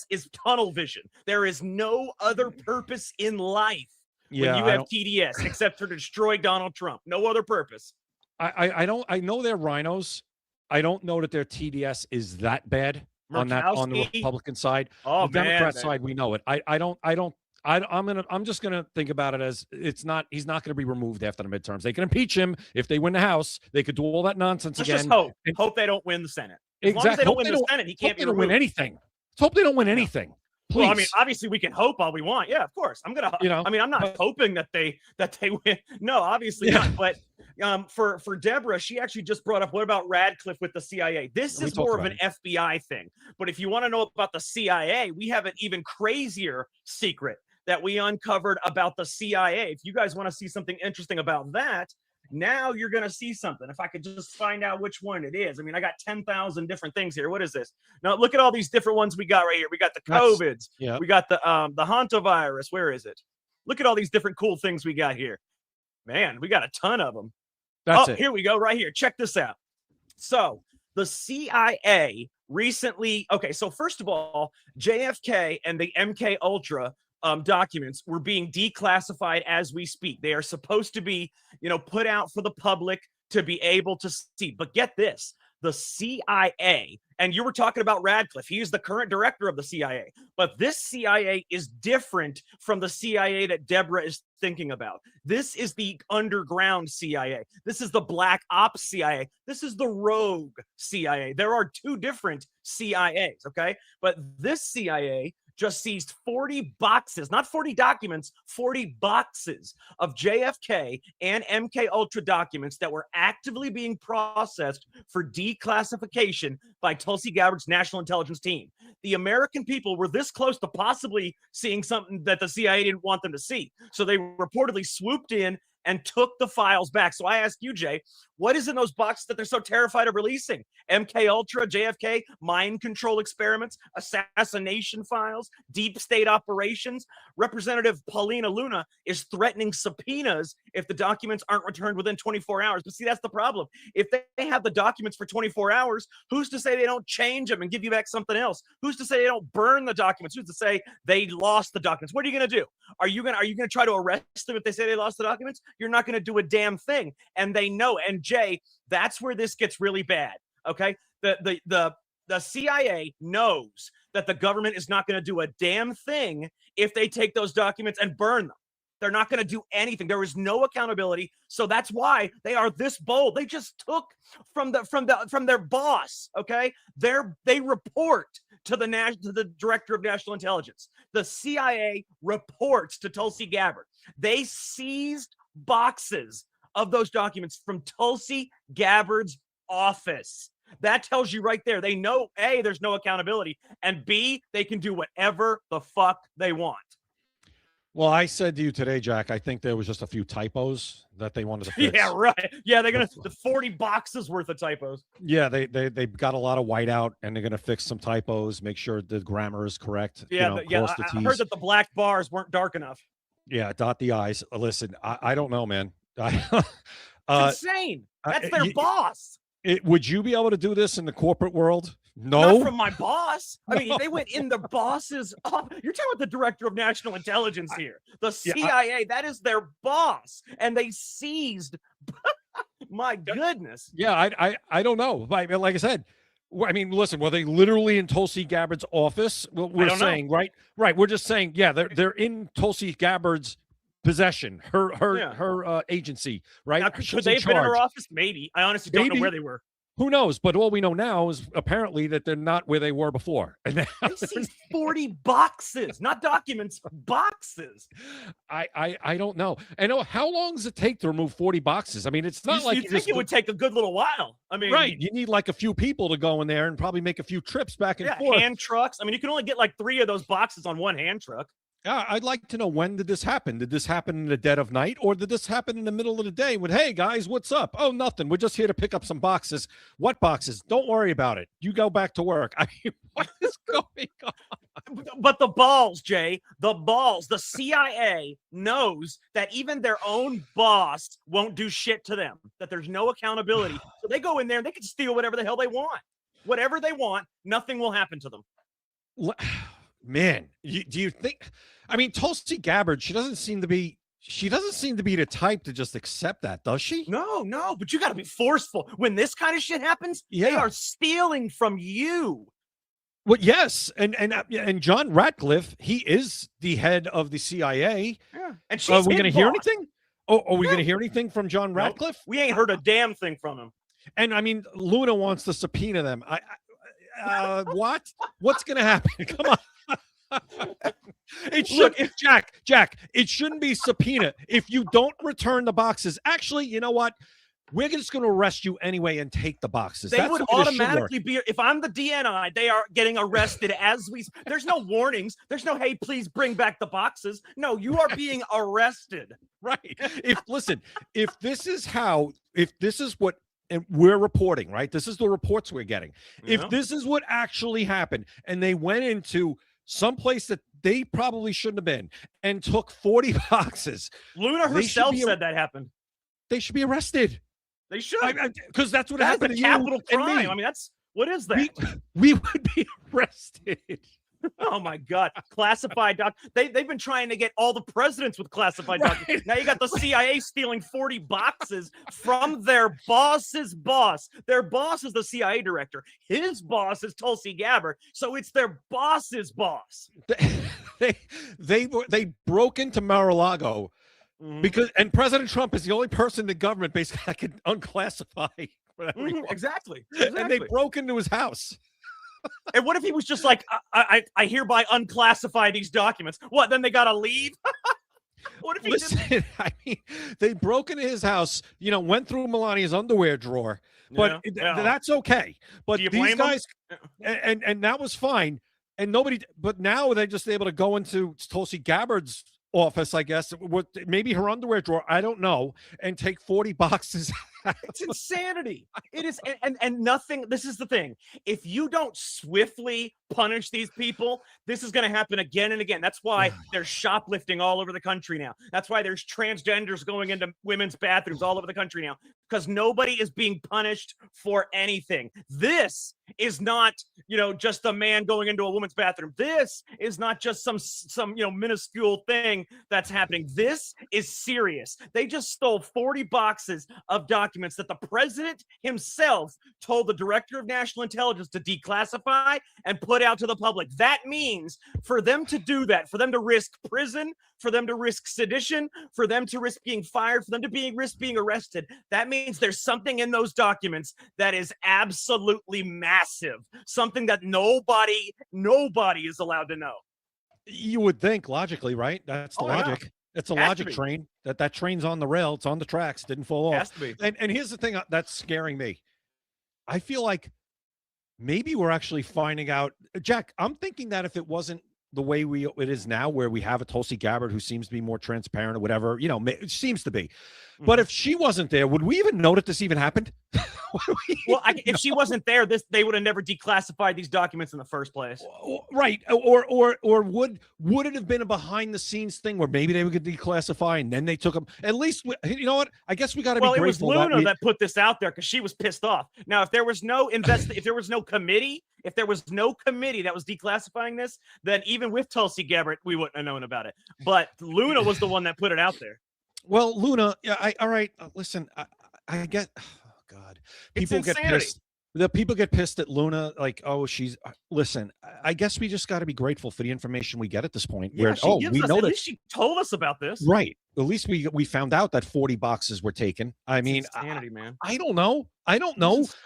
is tunnel vision. There is no other purpose in life when you have TDS except to destroy Donald Trump. No other purpose. I know they're rhinos. I don't know that their TDS is that bad on the Republican side. Oh, the Democrat side, we know it. I'm just gonna think about it as he's not gonna be removed after the midterms. They can impeach him if they win the House. They could do all that nonsense Let's again. Just hope they don't win the Senate. As long as they don't win the Senate, he can't be removed. Win anything. Let's hope they don't win anything. Please. Well, I mean, obviously we can hope all we want. Yeah, of course. I'm not hoping that they win. No, obviously not. But for Deborah, she actually just brought up, what about Radcliffe with the CIA? This is more of an FBI thing. But if you want to know about the CIA, we have an even crazier secret that we uncovered about the CIA. If you guys want to see something interesting about that, now you're going to see something. If I could just find out which one it is. I mean, I got 10,000 different things here. What is this? Now, look at all these different ones we got right here. We got the COVIDs. We got the hantavirus. Where is it? Look at all these different cool things we got here. Man, we got a ton of them. That's it. Here we go right here. Check this out. So the CIA recently, so first of all, JFK and the MK Ultra documents were being declassified as we speak. They are supposed to be, put out for the public to be able to see. But get this, the CIA, and you were talking about Radcliffe. He is the current director of the CIA. But this CIA is different from the CIA that Deborah is thinking about. This is the underground CIA. This is the black ops CIA. This is the rogue CIA. There are 2 different CIAs, okay? But this CIA just seized 40 boxes, not 40 documents, 40 boxes of JFK and MK Ultra documents that were actively being processed for declassification by Tulsi Gabbard's National Intelligence Team. The American people were this close to possibly seeing something that the CIA didn't want them to see. So they reportedly swooped in and took the files back. So I ask you, Jay, what is in those boxes that they're so terrified of releasing? MK Ultra, JFK, mind control experiments, assassination files, deep state operations. Representative Paulina Luna is threatening subpoenas if the documents aren't returned within 24 hours. But see, that's the problem. If they have the documents for 24 hours, who's to say they don't change them and give you back something else? Who's to say they don't burn the documents? Who's to say they lost the documents? What are you going to do? Are you going to try to arrest them if they say they lost the documents? You're not going to do a damn thing. And they know. And Jay, that's where this gets really bad. Okay. The CIA knows that the government is not going to do a damn thing if they take those documents and burn them. They're not going to do anything. There is no accountability. So that's why they are this bold. They just took from their boss. Okay. They report to the director of national intelligence. The CIA reports to Tulsi Gabbard. They seized boxes of those documents from Tulsi Gabbard's office. That tells you right there. They know, A, there's no accountability, and B, they can do whatever the fuck they want. Well, I said to you today, Jack, I think there was just a few typos that they wanted to fix. Yeah, right. Yeah, they're gonna the 40 boxes worth of typos. Yeah, they got a lot of whiteout, and they're gonna fix some typos, make sure the grammar is correct. Yeah, cross the I T's. heard that the black bars weren't dark enough. Yeah, dot the I's. Listen, I don't know, man. It's insane. That's their boss. Would you be able to do this in the corporate world? Not No. from my boss. I mean, they went in the boss's office. You're talking about the director of national intelligence here. The CIA, that is their boss. And they seized. My goodness. Yeah, I don't know. Like I said, I mean, listen, were they literally in Tulsi Gabbard's office? Well, we're saying, right? Right. We're just saying, yeah, they're in Tulsi Gabbard's possession, her agency, right? Now, could they have been in her office? Maybe. I honestly don't know where they were. Who knows? But all we know now is apparently that they're not where they were before. And They seized 40 boxes, not documents, boxes. I don't know. I know, how long does it take to remove 40 boxes? I mean, it's not like you think it would take a good little while. I mean, right. You need like a few people to go in there and probably make a few trips back and forth. Hand trucks. I mean, you can only get like 3 of those boxes on one hand truck. I'd like to know, when did this happen? Did this happen in the dead of night, or did this happen in the middle of the day with, hey guys, what's up? Oh, nothing. We're just here to pick up some boxes. What boxes? Don't worry about it. You go back to work. I mean, what is going on? But the balls, Jay, the balls, the CIA knows that even their own boss won't do shit to them, that there's no accountability. So they go in there and they can steal whatever the hell they want. Whatever they want, nothing will happen to them. Man, do you think, I mean, Tulsi Gabbard, she doesn't seem to be the type to just accept that, does she? No, but you got to be forceful. When this kind of shit happens, they are stealing from you. Well, yes, and John Ratcliffe, he is the head of the CIA. Yeah, and she's are we going to hear boss. anything? Oh, are we going to hear anything from John Ratcliffe? We ain't heard a damn thing from him. And I mean, Luna wants to subpoena them. What? What's going to happen? Come on. It should, Jack, it shouldn't be subpoena if you don't return the boxes. Actually, you know what? We're just going to arrest you anyway and take the boxes. They That's would the way this should automatically work. be, if I'm the DNI, they are getting arrested as we, there's no warnings. There's no, hey, please bring back the boxes. No, you are being arrested. Right. If this is what, and we're reporting, right? This is the reports we're getting. If this is what actually happened and they went into someplace that they probably shouldn't have been and took 40 boxes. Luna herself said that happened. They should be arrested. They should. Because that's what happened to you. Capital and me. crime. I mean, what is that? We would be arrested. Oh my God. Classified they've been trying to get all the presidents with classified documents. Now you got the CIA stealing 40 boxes from their boss's boss. Their boss is the CIA director. His boss is Tulsi Gabbard. So it's their boss's boss. They broke into Mar-a-Lago because, and President Trump is the only person in the government basically that can unclassify whatever he wants. Exactly. And they broke into his house. And what if he was just like, I hereby unclassify these documents? What, then they got to leave? What if he did? I mean, they broke into his house, went through Melania's underwear drawer, but that's okay. But these guys, and that was fine. And nobody, but now they're just able to go into Tulsi Gabbard's office, I guess, maybe her underwear drawer, I don't know, and take 40 boxes. It's insanity. It is, and nothing. This is the thing. If you don't swiftly punish these people, this is going to happen again and again. That's why there's shoplifting all over the country now. That's why there's transgenders going into women's bathrooms all over the country now, because nobody is being punished for anything. This is not, just a man going into a woman's bathroom. This is not just some minuscule thing that's happening. This is serious. They just stole 40 boxes of documents that the president himself told the director of national intelligence to declassify and put out to the public. That means for them to do that, for them to risk prison, for them to risk sedition, for them to risk being fired, for them to risk being arrested, that means there's something in those documents that is absolutely massive, something that nobody is allowed to know. You would think logically, right? That's the logic. Yeah. It's a logic train. That train's on the rail. It's on the tracks. Didn't fall off. Has to be. And here's the thing that's scaring me. I feel like maybe we're actually finding out. Jack, I'm thinking that if it wasn't the way it is now, where we have a Tulsi Gabbard who seems to be more transparent or whatever, it seems to be. But if she wasn't there, would we even know that this even happened? Well, if she wasn't there, they would have never declassified these documents in the first place. Right. Or would it have been a behind the scenes thing where maybe they would declassify and then they took them? At least, you know what? I guess we got to be grateful. Well, it was Luna that put this out there because she was pissed off. Now, if there was no if there was no committee that was declassifying this, then even with Tulsi Gabbard, we wouldn't have known about it. But Luna was the one that put it out there. Well, Luna, yeah, all right. Listen, I get. Oh God, people get pissed. The people get pissed at Luna, like, oh, she's. Listen, I guess we just got to be grateful for the information we get at this point. Yeah, we know that. At least she told us about this, right? At least we found out that 40 boxes were taken. I mean, insanity, man. I don't know.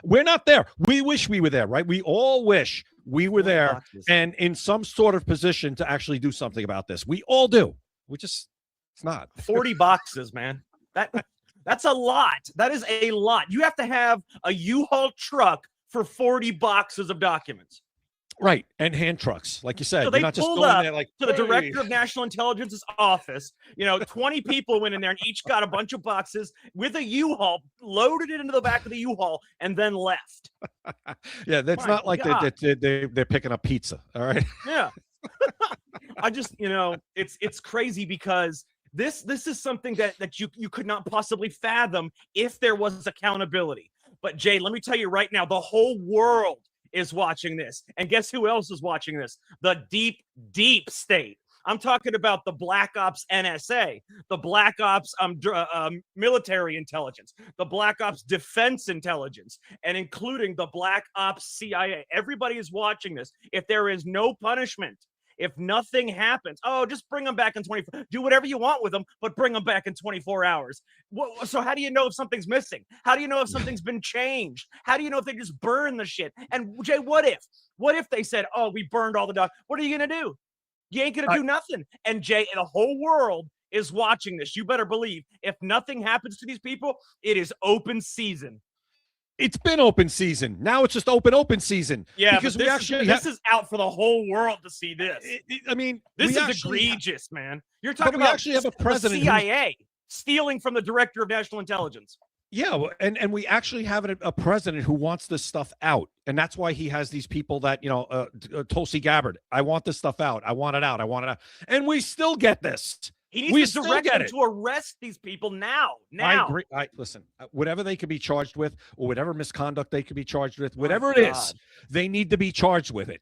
We're not there. We wish we were there, right? We all wish we were there and in some sort of position to actually do something about this. We all do. It's not 40 boxes, man. That's a lot. That is a lot. You have to have a U-Haul truck for 40 boxes of documents. Right. And hand trucks, like you said. So they You're not just pulled going up there like, to the director of National Intelligence's office. 20 people went in there and each got a bunch of boxes with a U-Haul, loaded it into the back of the U-Haul, and then left. Yeah, that's not like they're picking up pizza. All right. Yeah. I just, it's crazy because this is something that you could not possibly fathom if there was accountability. But Jay, let me tell you right now, the whole world is watching this. And guess who else is watching this? The deep state. I'm talking about the Black Ops NSA, the Black Ops military intelligence, the Black Ops defense intelligence, and including the Black Ops CIA. Everybody is watching this. If there is no punishment, if nothing happens, just bring them back in 24. Do whatever you want with them, but bring them back in 24 hours. So how do you know if something's missing? How do you know if something's been changed? How do you know if they just burn the shit? And Jay, what if they said, we burned all the documents? What are you going to do? You ain't going to do nothing. And Jay, the whole world is watching this. You better believe if nothing happens to these people, it is open season. It's been open season. Now it's just open season. Yeah, because this is out for the whole world to see this. This is egregious, man. You're talking about actually have a president the CIA stealing from the director of national intelligence. Yeah, and we actually have a president who wants this stuff out, and that's why he has these people that Tulsi Gabbard. I want this stuff out. I want it out. I want it out, and we still get this. He needs to direct them to arrest these people now. I agree. Listen, whatever they could be charged with, or whatever misconduct they could be charged with, whatever it is, they need to be charged with it.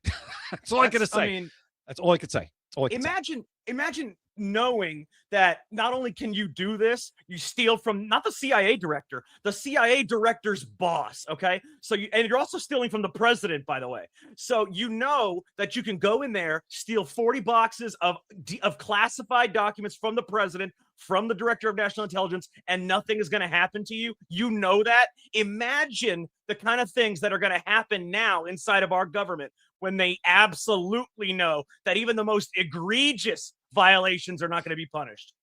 That's all I got to say. That's all I could say. Imagine knowing that not only can you do this, you steal from not the CIA director, the CIA director's boss. Okay, and you're also stealing from the president, by the way. So you know that you can go in there, steal 40 boxes of classified documents from the president, from the director of national intelligence, and nothing is going to happen to you. You know that. Imagine the kind of things that are going to happen now inside of our government when they absolutely know that even the most egregious violations are not going to be punished.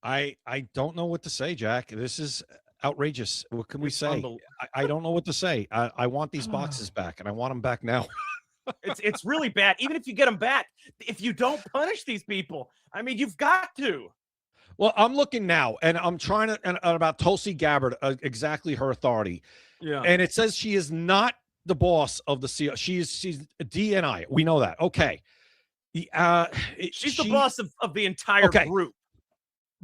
I don't know what to say, Jack. This is outrageous. What can we say? I don't know what to say. I want these boxes back, and I want them back now. It's really bad. Even if you get them back, if you don't punish these people, you've got to. Well, I'm looking now, and I'm trying to and about Tulsi Gabbard, exactly her authority. Yeah, and it says she is not the boss of the CIA. She's a DNI. We know that. Okay. She's the boss of the entire group.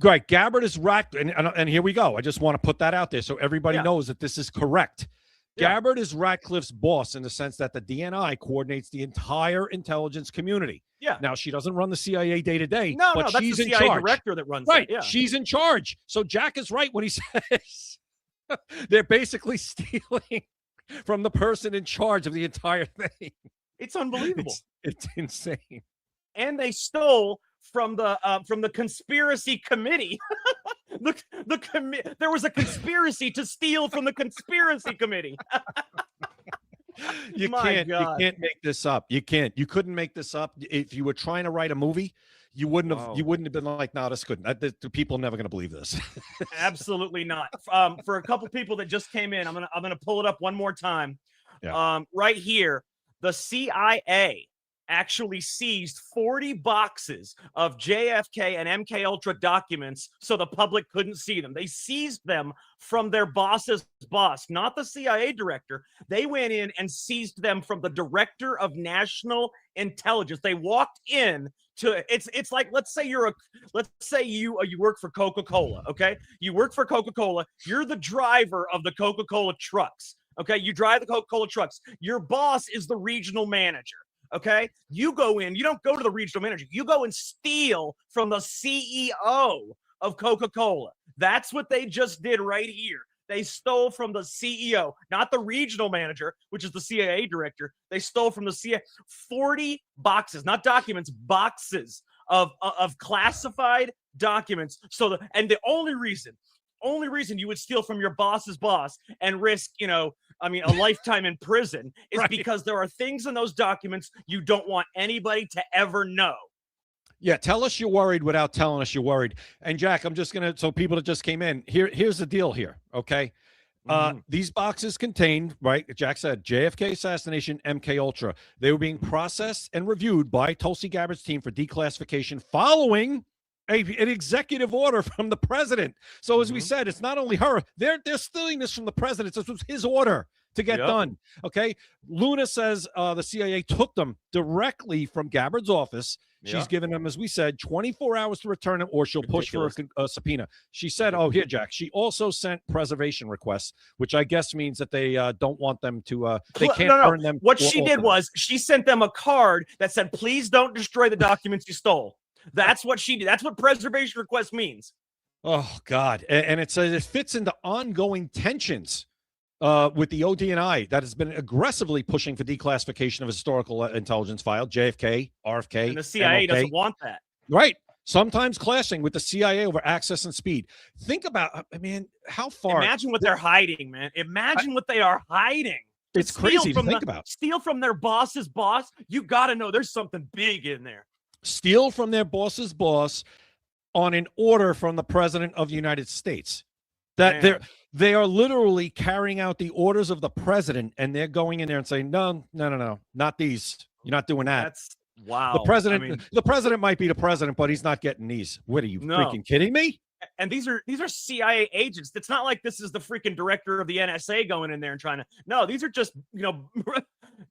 Right. Gabbard is and here we go. I just want to put that out there so everybody knows that this is correct. Yeah. Gabbard is Ratcliffe's boss in the sense that the DNI coordinates the entire intelligence community. Yeah. Now, she doesn't run the CIA day to day, but that's she's the CIA in charge. director that runs right. it. Yeah. She's in charge. So Jack is right when he says they're basically stealing from the person in charge of the entire thing. It's unbelievable. It's insane. And they stole from the conspiracy committee. There was a conspiracy to steal from the conspiracy committee. You can't make this up. You couldn't make this up. If you were trying to write a movie, you wouldn't have been like, no, that's good. The people are never going to believe this. Absolutely not. For a couple people that just came in, I'm gonna pull it up one more time. Yeah. Right here, the CIA actually seized 40 boxes of JFK and MK Ultra documents so the public couldn't see them. They seized them from their boss's boss, not the CIA director. They went in and seized them from the director of national intelligence. They walked in to it's like, let's say you work for Coca-Cola, okay? You work for Coca-Cola. You're the driver of the Coca-Cola trucks. Okay, you drive the Coca-Cola trucks. Your boss is the regional manager. Okay, you go in, you don't go to the regional manager, you go and steal from the CEO of Coca-Cola. That's what they just did right here. They stole from the CEO, not the regional manager, which is the CIA director. They stole from the CIA 40 boxes, not documents, boxes of classified documents. So the only reason you would steal from your boss's boss and risk, a lifetime in prison is right, because there are things in those documents you don't want anybody to ever know. Yeah, tell us you're worried without telling us you're worried. And Jack, I'm just gonna, so people that just came in, here's the deal here, okay? These boxes contained, right, Jack said, JFK assassination, MK Ultra. They were being processed and reviewed by Tulsi Gabbard's team for declassification following an executive order from the president. So as we said, it's not only her, they're stealing this from the president. This was his order to get done. Okay. Luna says the CIA took them directly from Gabbard's office. She's given them, as we said, 24 hours to return them, or she'll push for a subpoena. She said, oh, here, Jack. She also sent preservation requests, which I guess means that they don't want them to, they can't burn them. What she did was she sent them a card that said, please don't destroy the documents you stole. That's what she did. That's what preservation request means. Oh, God. And it says it fits into ongoing tensions with the ODNI that has been aggressively pushing for declassification of historical intelligence file, JFK, RFK. And the CIA doesn't want that. Right. Sometimes clashing with the CIA over access and speed. Think about, how far. Imagine what they're hiding, man. Imagine what they are hiding. It's crazy to think about. Steal from their boss's boss. You got to know there's something big in there. Steal from their boss's boss on an order from the president of the United States. That they are literally carrying out the orders of the president, and they're going in there and saying, no, not these. You're not doing that. That's wow. The president might be the president, but he's not getting these. What are you freaking kidding me? And these are CIA agents. It's not like this is the freaking director of the NSA going in there and trying to. No, these are just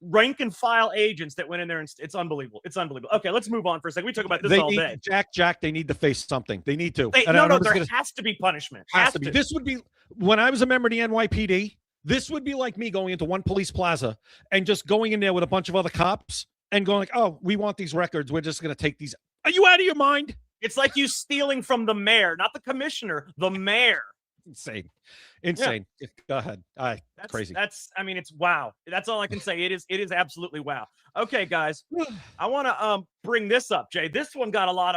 rank and file agents that went in there, and it's unbelievable. It's unbelievable. Okay, let's move on for a second. We talk about this all day. Jack, they need to face something. They need to. There has to be punishment. Has to be. This would be when I was a member of the NYPD. This would be like me going into one police plaza and just going in there with a bunch of other cops and going like, "Oh, we want these records. We're just going to take these." Are you out of your mind? It's like you stealing from the mayor, not the commissioner, the mayor. Insane. Yeah. Go ahead. That's crazy. It's wow. That's all I can say. It is absolutely wow. Okay, guys, I want to bring this up, Jay. This one got a lot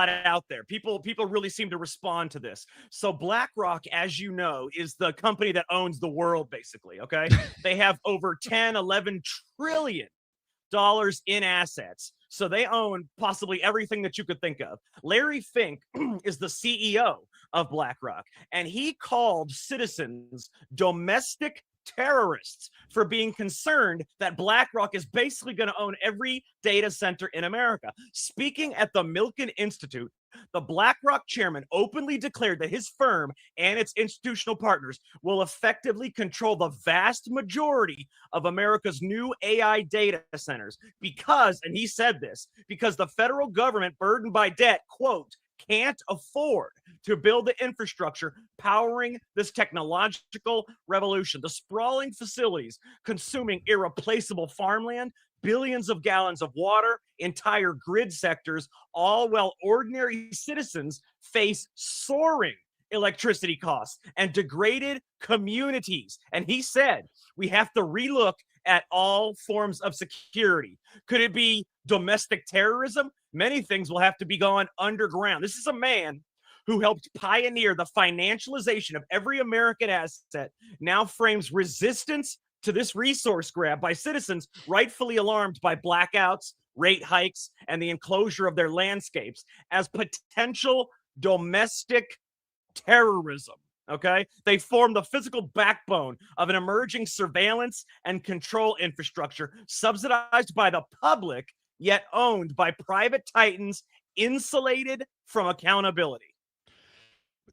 out there. People really seem to respond to this. So BlackRock, as you know, is the company that owns the world, basically. Okay, they have over 11 trillion dollars in assets. So they own possibly everything that you could think of. Larry Fink is the CEO of BlackRock, and he called citizens domestic terrorists for being concerned that BlackRock is basically going to own every data center in America. Speaking at the Milken Institute, the BlackRock chairman openly declared that his firm and its institutional partners will effectively control the vast majority of America's new AI data centers because, and he said this, because the federal government burdened by debt, quote, can't afford to build the infrastructure powering this technological revolution. The sprawling facilities consuming irreplaceable farmland, billions of gallons of water, entire grid sectors, all while ordinary citizens face soaring electricity costs and degraded communities. And he said, we have to relook at all forms of security. Could it be domestic terrorism? Many things will have to be gone underground. This is a man who helped pioneer the financialization of every American asset, now frames resistance to this resource grab by citizens rightfully alarmed by blackouts, rate hikes, and the enclosure of their landscapes as potential domestic terrorism. Okay, they form the physical backbone of an emerging surveillance and control infrastructure subsidized by the public, yet owned by private titans, insulated from accountability.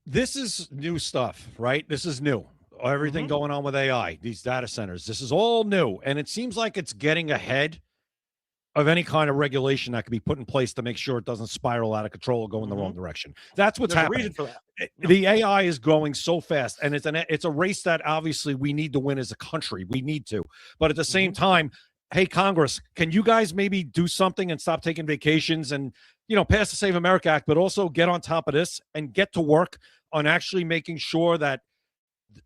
This is new stuff, right? This is new. Everything going on with AI, these data centers, this is all new. And it seems like it's getting ahead of any kind of regulation that could be put in place to make sure it doesn't spiral out of control or go in the wrong direction. That's what's There's a happening. reason for that. The AI is growing so fast, and it's a race that obviously we need to win as a country. We need to. But at the same time, hey, Congress, can you guys maybe do something and stop taking vacations and, pass the Save America Act, but also get on top of this and get to work on actually making sure that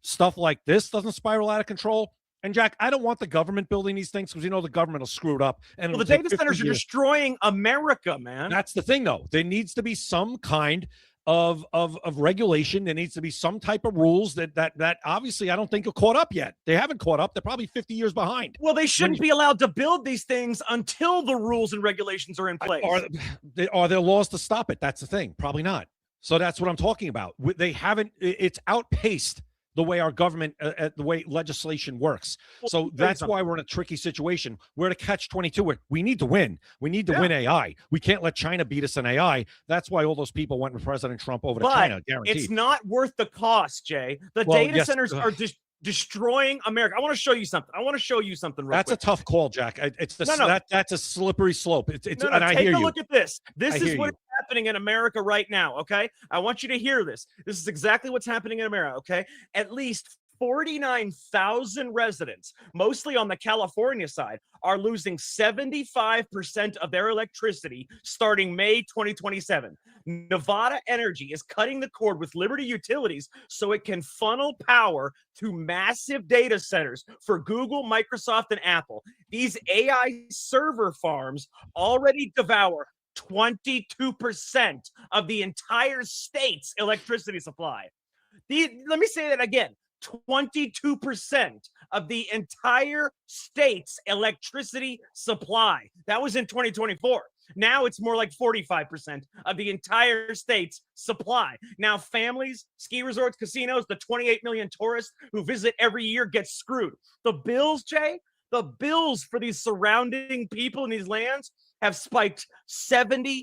stuff like this doesn't spiral out of control? And Jack, I don't want the government building these things because the government will screw it up. And the data centers are destroying America, man. That's the thing, though. There needs to be some kind of regulation. There needs to be some type of rules that obviously I don't think are caught up yet. They haven't caught up. They're probably 50 years behind. Well, they shouldn't be allowed to build these things until the rules and regulations are in place. Are there laws to stop it? That's the thing. Probably not. So that's what I'm talking about. They haven't. It's outpaced the way our government, the way legislation works. So that's why we're in a tricky situation. We're at a catch-22 where we need to win. We need to win AI. We can't let China beat us in AI. That's why all those people went with President Trump over to China, guaranteed. It's not worth the cost, Jay. The data centers are destroying America. I want to show you something. That's a tough call, Jack. That's a slippery slope. Take a look at this. This is what is happening in America right now, okay? I want you to hear this. This is exactly what's happening in America, okay? At least 49,000 residents, mostly on the California side, are losing 75% of their electricity starting May 2027. Nevada Energy is cutting the cord with Liberty Utilities so it can funnel power to massive data centers for Google, Microsoft, and Apple. These AI server farms already devour 22% of the entire state's electricity supply. Let me say that again. 22% of the entire state's electricity supply. That was in 2024. Now it's more like 45% of the entire state's supply. Now families, ski resorts, casinos, the 28 million tourists who visit every year get screwed. The bills, Jay, the bills for these surrounding people in these lands have spiked 77%.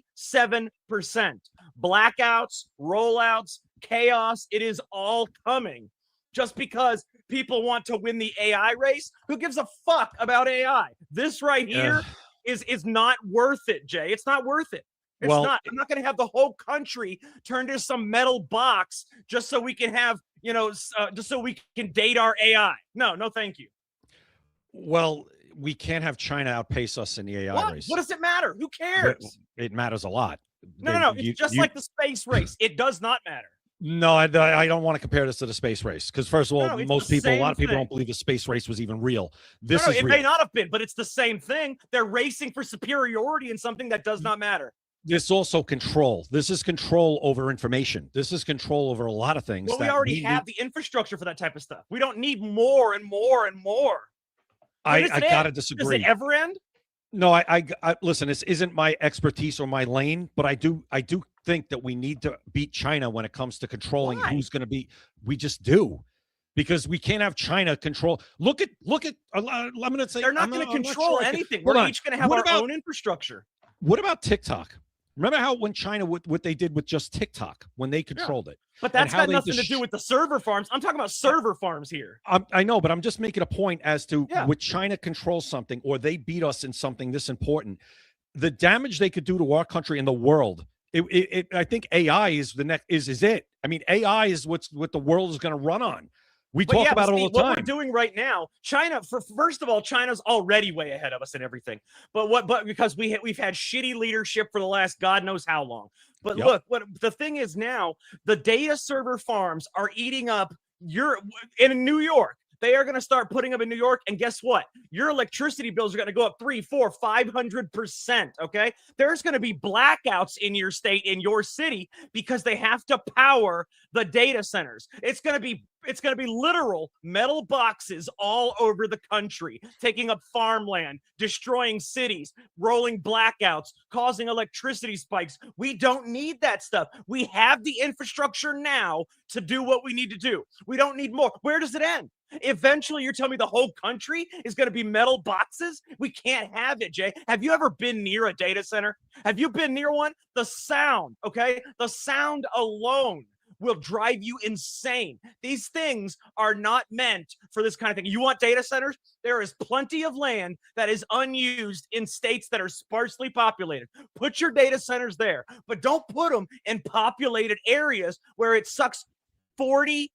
Blackouts, rollouts, chaos, it is all coming. Just because people want to win the AI race, who gives a fuck about AI? This right here is not worth it, Jay. It's not worth it. It's not. I'm not going to have the whole country turned into some metal box just so we can have, just so we can date our AI. No, thank you. Well, we can't have China outpace us in the AI race. What does it matter? Who cares? It matters a lot. No. It's just like the space race. It does not matter. No, I don't want to compare this to the space race because, first of all, a lot of people don't believe the space race was even real. It may not have been, but it's the same thing. They're racing for superiority in something that does not matter. This also control. This is control over information. This is control over a lot of things. Well, we already have the infrastructure for that type of stuff. We don't need more and more and more. I gotta disagree. Does it ever end? No, I listen. This isn't my expertise or my lane, but I do think that we need to beat China when it comes to controlling who's going to be. We just do, because we can't have China control. Look at. I'm going to say they're not going to control anything. We're each going to have our own infrastructure. What about TikTok? Remember how when China, what they did with just TikTok when they controlled it? But that's got nothing to do with the server farms. I'm talking about server farms here. I know, but I'm just making a point as to when China controls something or they beat us in something this important, the damage they could do to our country and the world. I think AI is the next. Is it? I mean, AI is what the world is going to run on. We talk about it all the time. What we're doing right now, China. First of all, China's already way ahead of us in everything. But because we've had shitty leadership for the last God knows how long. But look, what the thing is now, the data server farms are eating up in New York. They are going to start putting them in New York. And guess what? Your electricity bills are going to go up 3, 4, 500%. Okay. There's going to be blackouts in your state, in your city, because they have to power the data centers. It's going to be literal metal boxes all over the country, taking up farmland, destroying cities, rolling blackouts, causing electricity spikes. We don't need that stuff. We have the infrastructure now to do what we need to do. We don't need more. Where does it end? Eventually, you're telling me the whole country is going to be metal boxes? We can't have it, Jay. Have you ever been near a data center? Have you been near one? The sound, okay? The sound alone will drive you insane. These things are not meant for this kind of thing. You want data centers? There is plenty of land that is unused in states that are sparsely populated. Put your data centers there, but don't put them in populated areas where it sucks 45%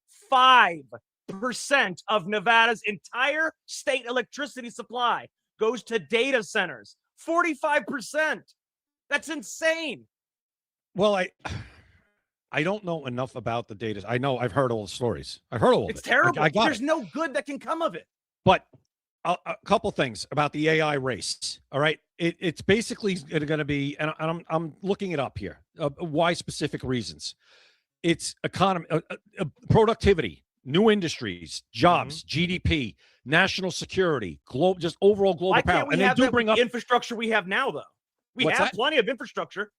of Nevada's entire state electricity supply goes to data centers. 45%. That's insane. Well, I don't know enough about the data. I know I've heard all the stories. I've heard all of it. It's terrible. I got There's it. no good that can come of it. But a couple things about the AI race. All right, it's basically going to be, and I'm looking it up here. Why specific reasons? It's economy, productivity, new industries, jobs, GDP, national security, just overall global Why power. can't we And have they do the bring up infrastructure we have now, though? We What's have that? plenty of infrastructure.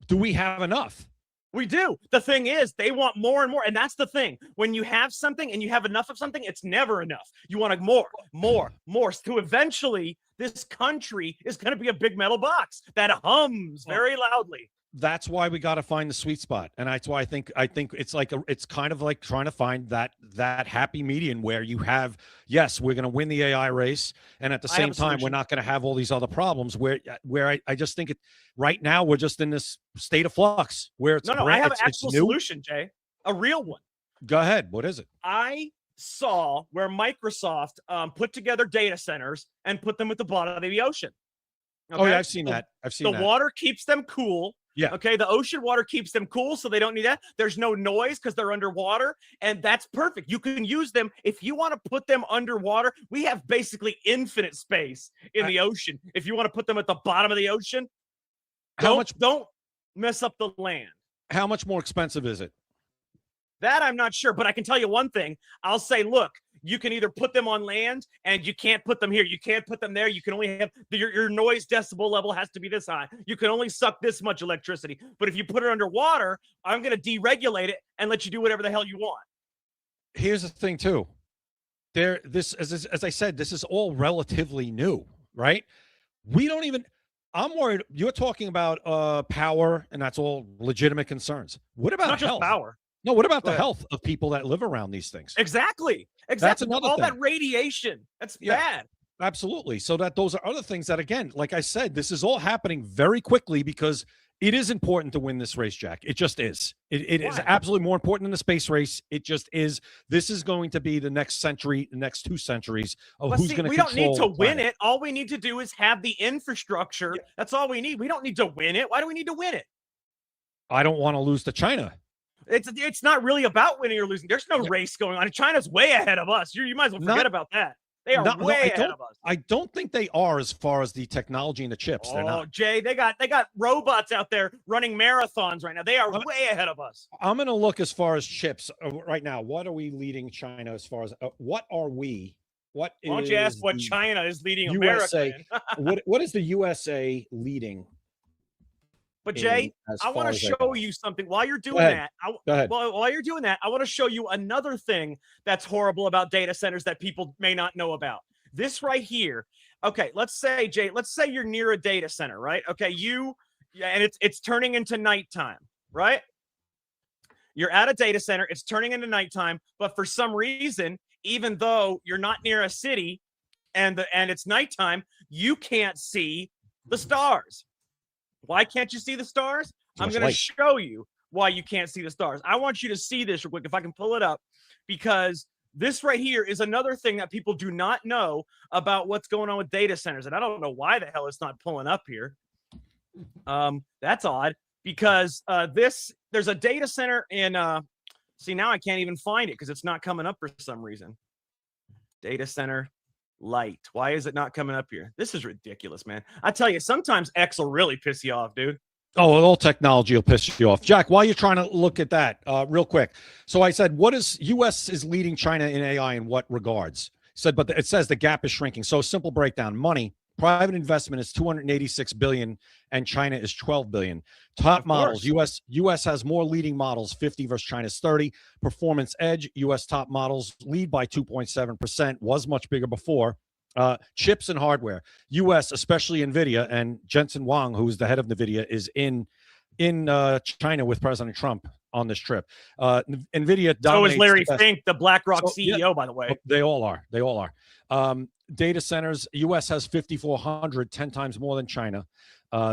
Do we have enough? We do. The thing is, they want more and more. And that's the thing. When you have something and you have enough of something, it's never enough. You want more. So eventually, this country is going to be a big metal box that hums very loudly. That's why we got to find the sweet spot, and that's why I think it's like it's kind of like trying to find that happy median where you have, yes, we're going to win the AI race, and at the same time we're not going to have all these other problems. Where I just think right now we're just in this state of flux where it's I have an actual solution, Jay, a real one. Go ahead. What is it? I saw where Microsoft put together data centers and put them at the bottom of the ocean. Okay? Oh yeah, I've seen that. The water keeps them cool. Yeah. Okay. The ocean water keeps them cool, so they don't need that. There's no noise because they're underwater, and that's perfect. You can use them if you want to put them underwater. We have basically infinite space in the ocean. If you want to put them at the bottom of the ocean, don't mess up the land. How much more expensive is it? That I'm not sure, but I can tell you one thing. I'll say, look, you can either put them on land and you can't put them here. You can't put them there. You can only have your noise decibel level has to be this high. You can only suck this much electricity. But if you put it underwater, I'm going to deregulate it and let you do whatever the hell you want. Here's the thing too. As I said, this is all relatively new, right? I'm worried. You're talking about power, and that's all legitimate concerns. What about not health? Just power? No, what about the health of people that live around these things? Exactly. That's another all thing. that radiation. That's bad. Absolutely. So those are other things that, again, like I said, this is all happening very quickly because it is important to win this race, Jack. It just is. It is absolutely more important than the space race. It just is. This is going to be the next century, the next 2 centuries of who's going to control. We don't need to win it. All we need to do is have the infrastructure. Yeah. That's all we need. We don't need to win it. Why do we need to win it? I don't want to lose to China. It's not really about winning or losing. There's no race going on. China's way ahead of us. You might as well forget about that. They are way ahead of us. I don't think they are as far as the technology and the chips. They're not. Jay, they got robots out there running marathons right now. They are way ahead of us. I'm going to look as far as chips right now. What are we leading China as far as what are we? Why don't you ask what China is leading USA, America? what is the USA leading? But Jay, I want to show you something while you're doing that. While you're doing that, I want to show you another thing that's horrible about data centers that people may not know about. This right here. Okay, let's say, Jay, you're near a data center, right? Okay, and it's turning into nighttime, right? You're at a data center, it's turning into nighttime, but for some reason, even though you're not near a city and it's nighttime, you can't see the stars. Why can't you see the stars? I'm going to show you why you can't see the stars. I want you to see this real quick, if I can pull it up, because this right here is another thing that people do not know about what's going on with data centers. And I don't know why the hell it's not pulling up here. That's odd, because there's a data center in, see, now I can't even find it because it's not coming up for some reason. Data center light. Why is it not coming up here? This is ridiculous, man. I tell you, sometimes X will really piss you off, dude. Oh, all technology will piss you off. Jack, while you're trying to look at that real quick. So I said, U.S. is leading China in AI in what regards? Said, but it says the gap is shrinking. So simple breakdown, money, private investment is 286 billion and China is 12 billion. Top models, U.S. has more leading models, 50 versus China's 30. Performance edge, U.S. top models lead by 2.7%, was much bigger before. Chips and hardware, U.S., especially NVIDIA, and Jensen Huang, who's the head of NVIDIA, is in China with President Trump on this trip. NVIDIA dominates. So is Larry Fink, the BlackRock CEO, by the way. They all are. They all are. Data centers, U.S. has 5,400, 10 times more than China.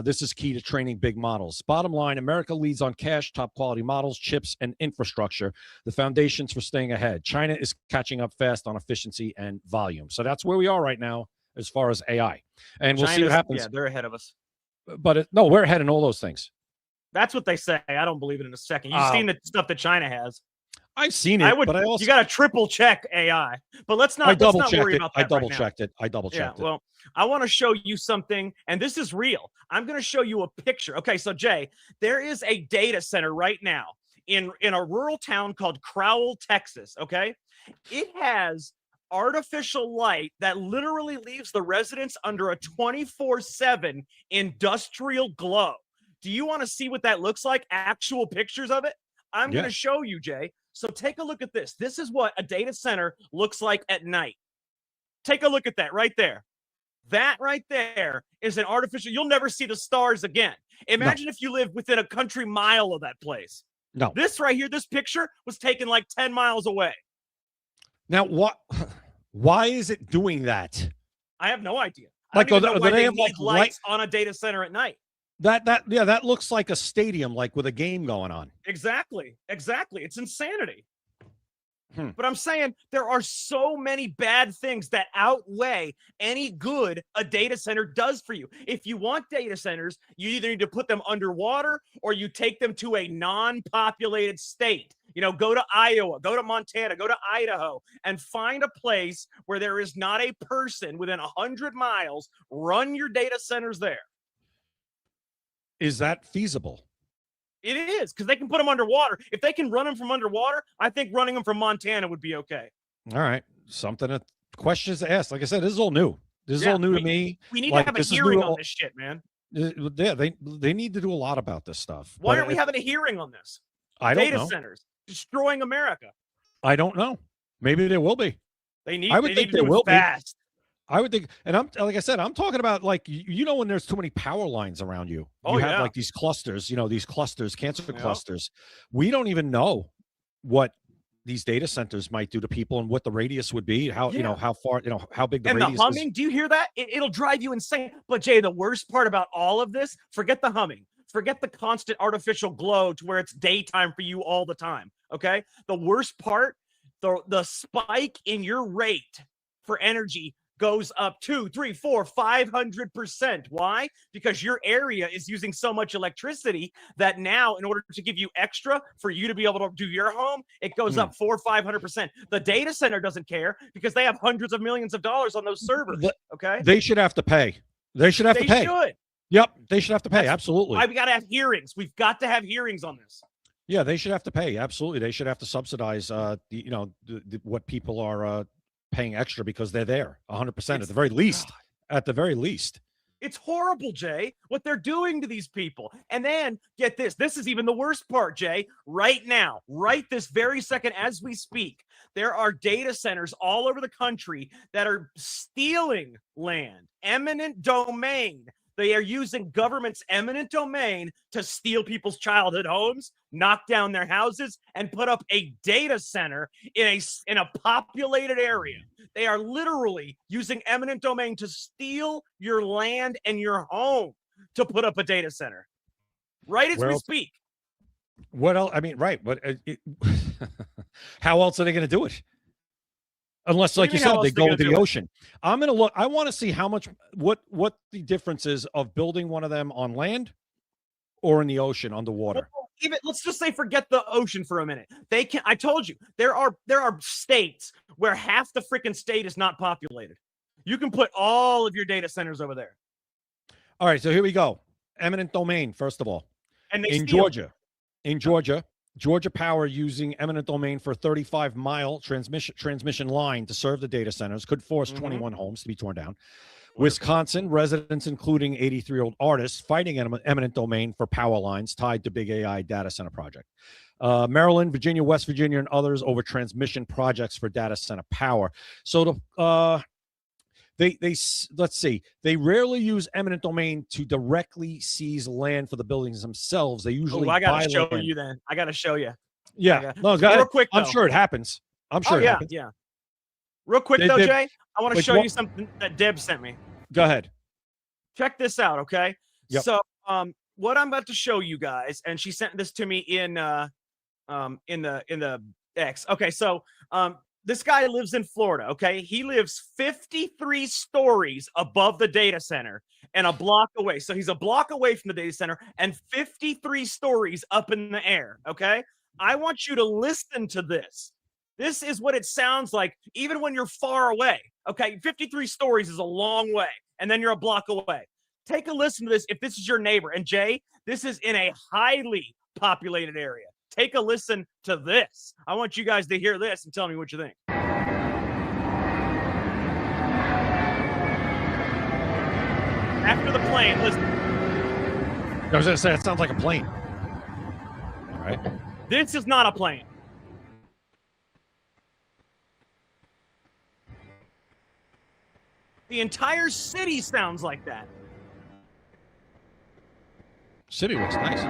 This is key to training big models. Bottom line, America leads on cash, top quality models, chips, and infrastructure, the foundations for staying ahead. China is catching up fast on efficiency and volume. So that's where we are right now as far as AI. And we'll see what happens. Yeah, they're ahead of us. But no, we're ahead in all those things. That's what they say. I don't believe it in a second. You've seen the stuff that China has. I've seen it, but I also, you got to triple check AI. But let's not worry about that. I double checked it. Well, I want to show you something, and this is real. I'm going to show you a picture. Okay, so Jay, there is a data center right now in a rural town called Crowell, Texas. Okay, it has artificial light that literally leaves the residents under a 24/7 industrial glow. Do you want to see what that looks like? Actual pictures of it? I'm going to show you, Jay. So take a look at this. This is what a data center looks like at night. Take a look at that right there. That right there is an artificial. You'll never see the stars again. Imagine if you live within a country mile of that place. No. This right here, this picture was taken like 10 miles away. Now, why is it doing that? I have no idea. Like, I don't even know why they have need lights on a data center at night. That looks like a stadium, like with a game going on. Exactly. It's insanity. But I'm saying there are so many bad things that outweigh any good a data center does for you. If you want data centers, you either need to put them underwater or you take them to a non-populated state. You know, go to Iowa, go to Montana, go to Idaho, and find a place where there is not a person within 100 miles. Run your data centers there. Is that feasible? It is, because they can put them underwater. If they can run them from underwater, I think running them from Montana would be okay. All right. Questions to ask. Like I said, this is all new. This is all new to me. We need to have a hearing on this shit, man. Yeah, they need to do a lot about this stuff. Why aren't we having a hearing on this? I don't know. Data centers destroying America. I don't know. Maybe there will be. I would think there will be. Fast. I would think, and I'm like I said, I'm talking about like when there's too many power lines around you. You have like these clusters, cancer clusters. We don't even know what these data centers might do to people and what the radius would be, how far, how big the radius is. And the humming, do you hear that? It'll drive you insane. But Jay, the worst part about all of this, forget the humming. Forget the constant artificial glow to where it's daytime for you all the time. Okay. The worst part, the spike in your rate for energy goes up 200%, 300%, 400%, 500%. Why? Because your area is using so much electricity that now, in order to give you extra for you to be able to do your home, it goes up 400%, 500%. The data center doesn't care because they have hundreds of millions of dollars on those servers. Okay, they should have to pay. They should have to pay. Should. Yep, they should have to pay. Absolutely. Why we got to have hearings? We've got to have hearings on this. Yeah, they should have to pay. Absolutely, they should have to subsidize. What people are. Paying extra because they're there 100% at the very least. At the very least. It's horrible, Jay, what they're doing to these people. And then get this. This is even the worst part, Jay. Right now, right this very second as we speak, there are data centers all over the country that are stealing land, eminent domain. They are using government's eminent domain to steal people's childhood homes, knock down their houses, and put up a data center in a populated area. They are literally using eminent domain to steal your land and your home to put up a data center. Right as we speak. What else? I mean, right. But how else are they going to do it? Unless, like you said, they go into the ocean. I'm going to look. I want to see what the difference is of building one of them on land or in the ocean underwater. even let's just say forget the ocean for a minute. They can. I told you there are states where half the freaking state is not populated. You can put all of your data centers over there. All right, so here we go. Eminent domain, first of all. And in Georgia, Georgia Power using eminent domain for a 35-mile transmission line to serve the data centers could force 21 homes to be torn down. Wisconsin, residents, including 83-year-old artists, fighting eminent domain for power lines tied to big AI data center project. Maryland, Virginia, West Virginia, and others over transmission projects for data center power. So let's see. They rarely use eminent domain to directly seize land for the buildings themselves. They usually I gotta show land. you then. I gotta show you. Yeah, no, go ahead. Real quick, I'm sure it happens. I'm sure it happens. Yeah. Real quick though, Jay, I want to show you something that Deb sent me. Go ahead. Check this out, okay? Yep. So, what I'm about to show you guys, and she sent this to me in the X. Okay, so this guy lives in Florida, okay? He lives 53 stories above the data center and a block away. So he's a block away from the data center and 53 stories up in the air, okay? I want you to listen to this. This is what it sounds like even when you're far away, okay? 53 stories is a long way, and then you're a block away. Take a listen to this if this is your neighbor. And Jay, this is in a highly populated area. Take a listen to this. I want you guys to hear this and tell me what you think. After the plane, listen. I was going to say, it sounds like a plane. All right. This is not a plane. The entire city sounds like that. City looks nice.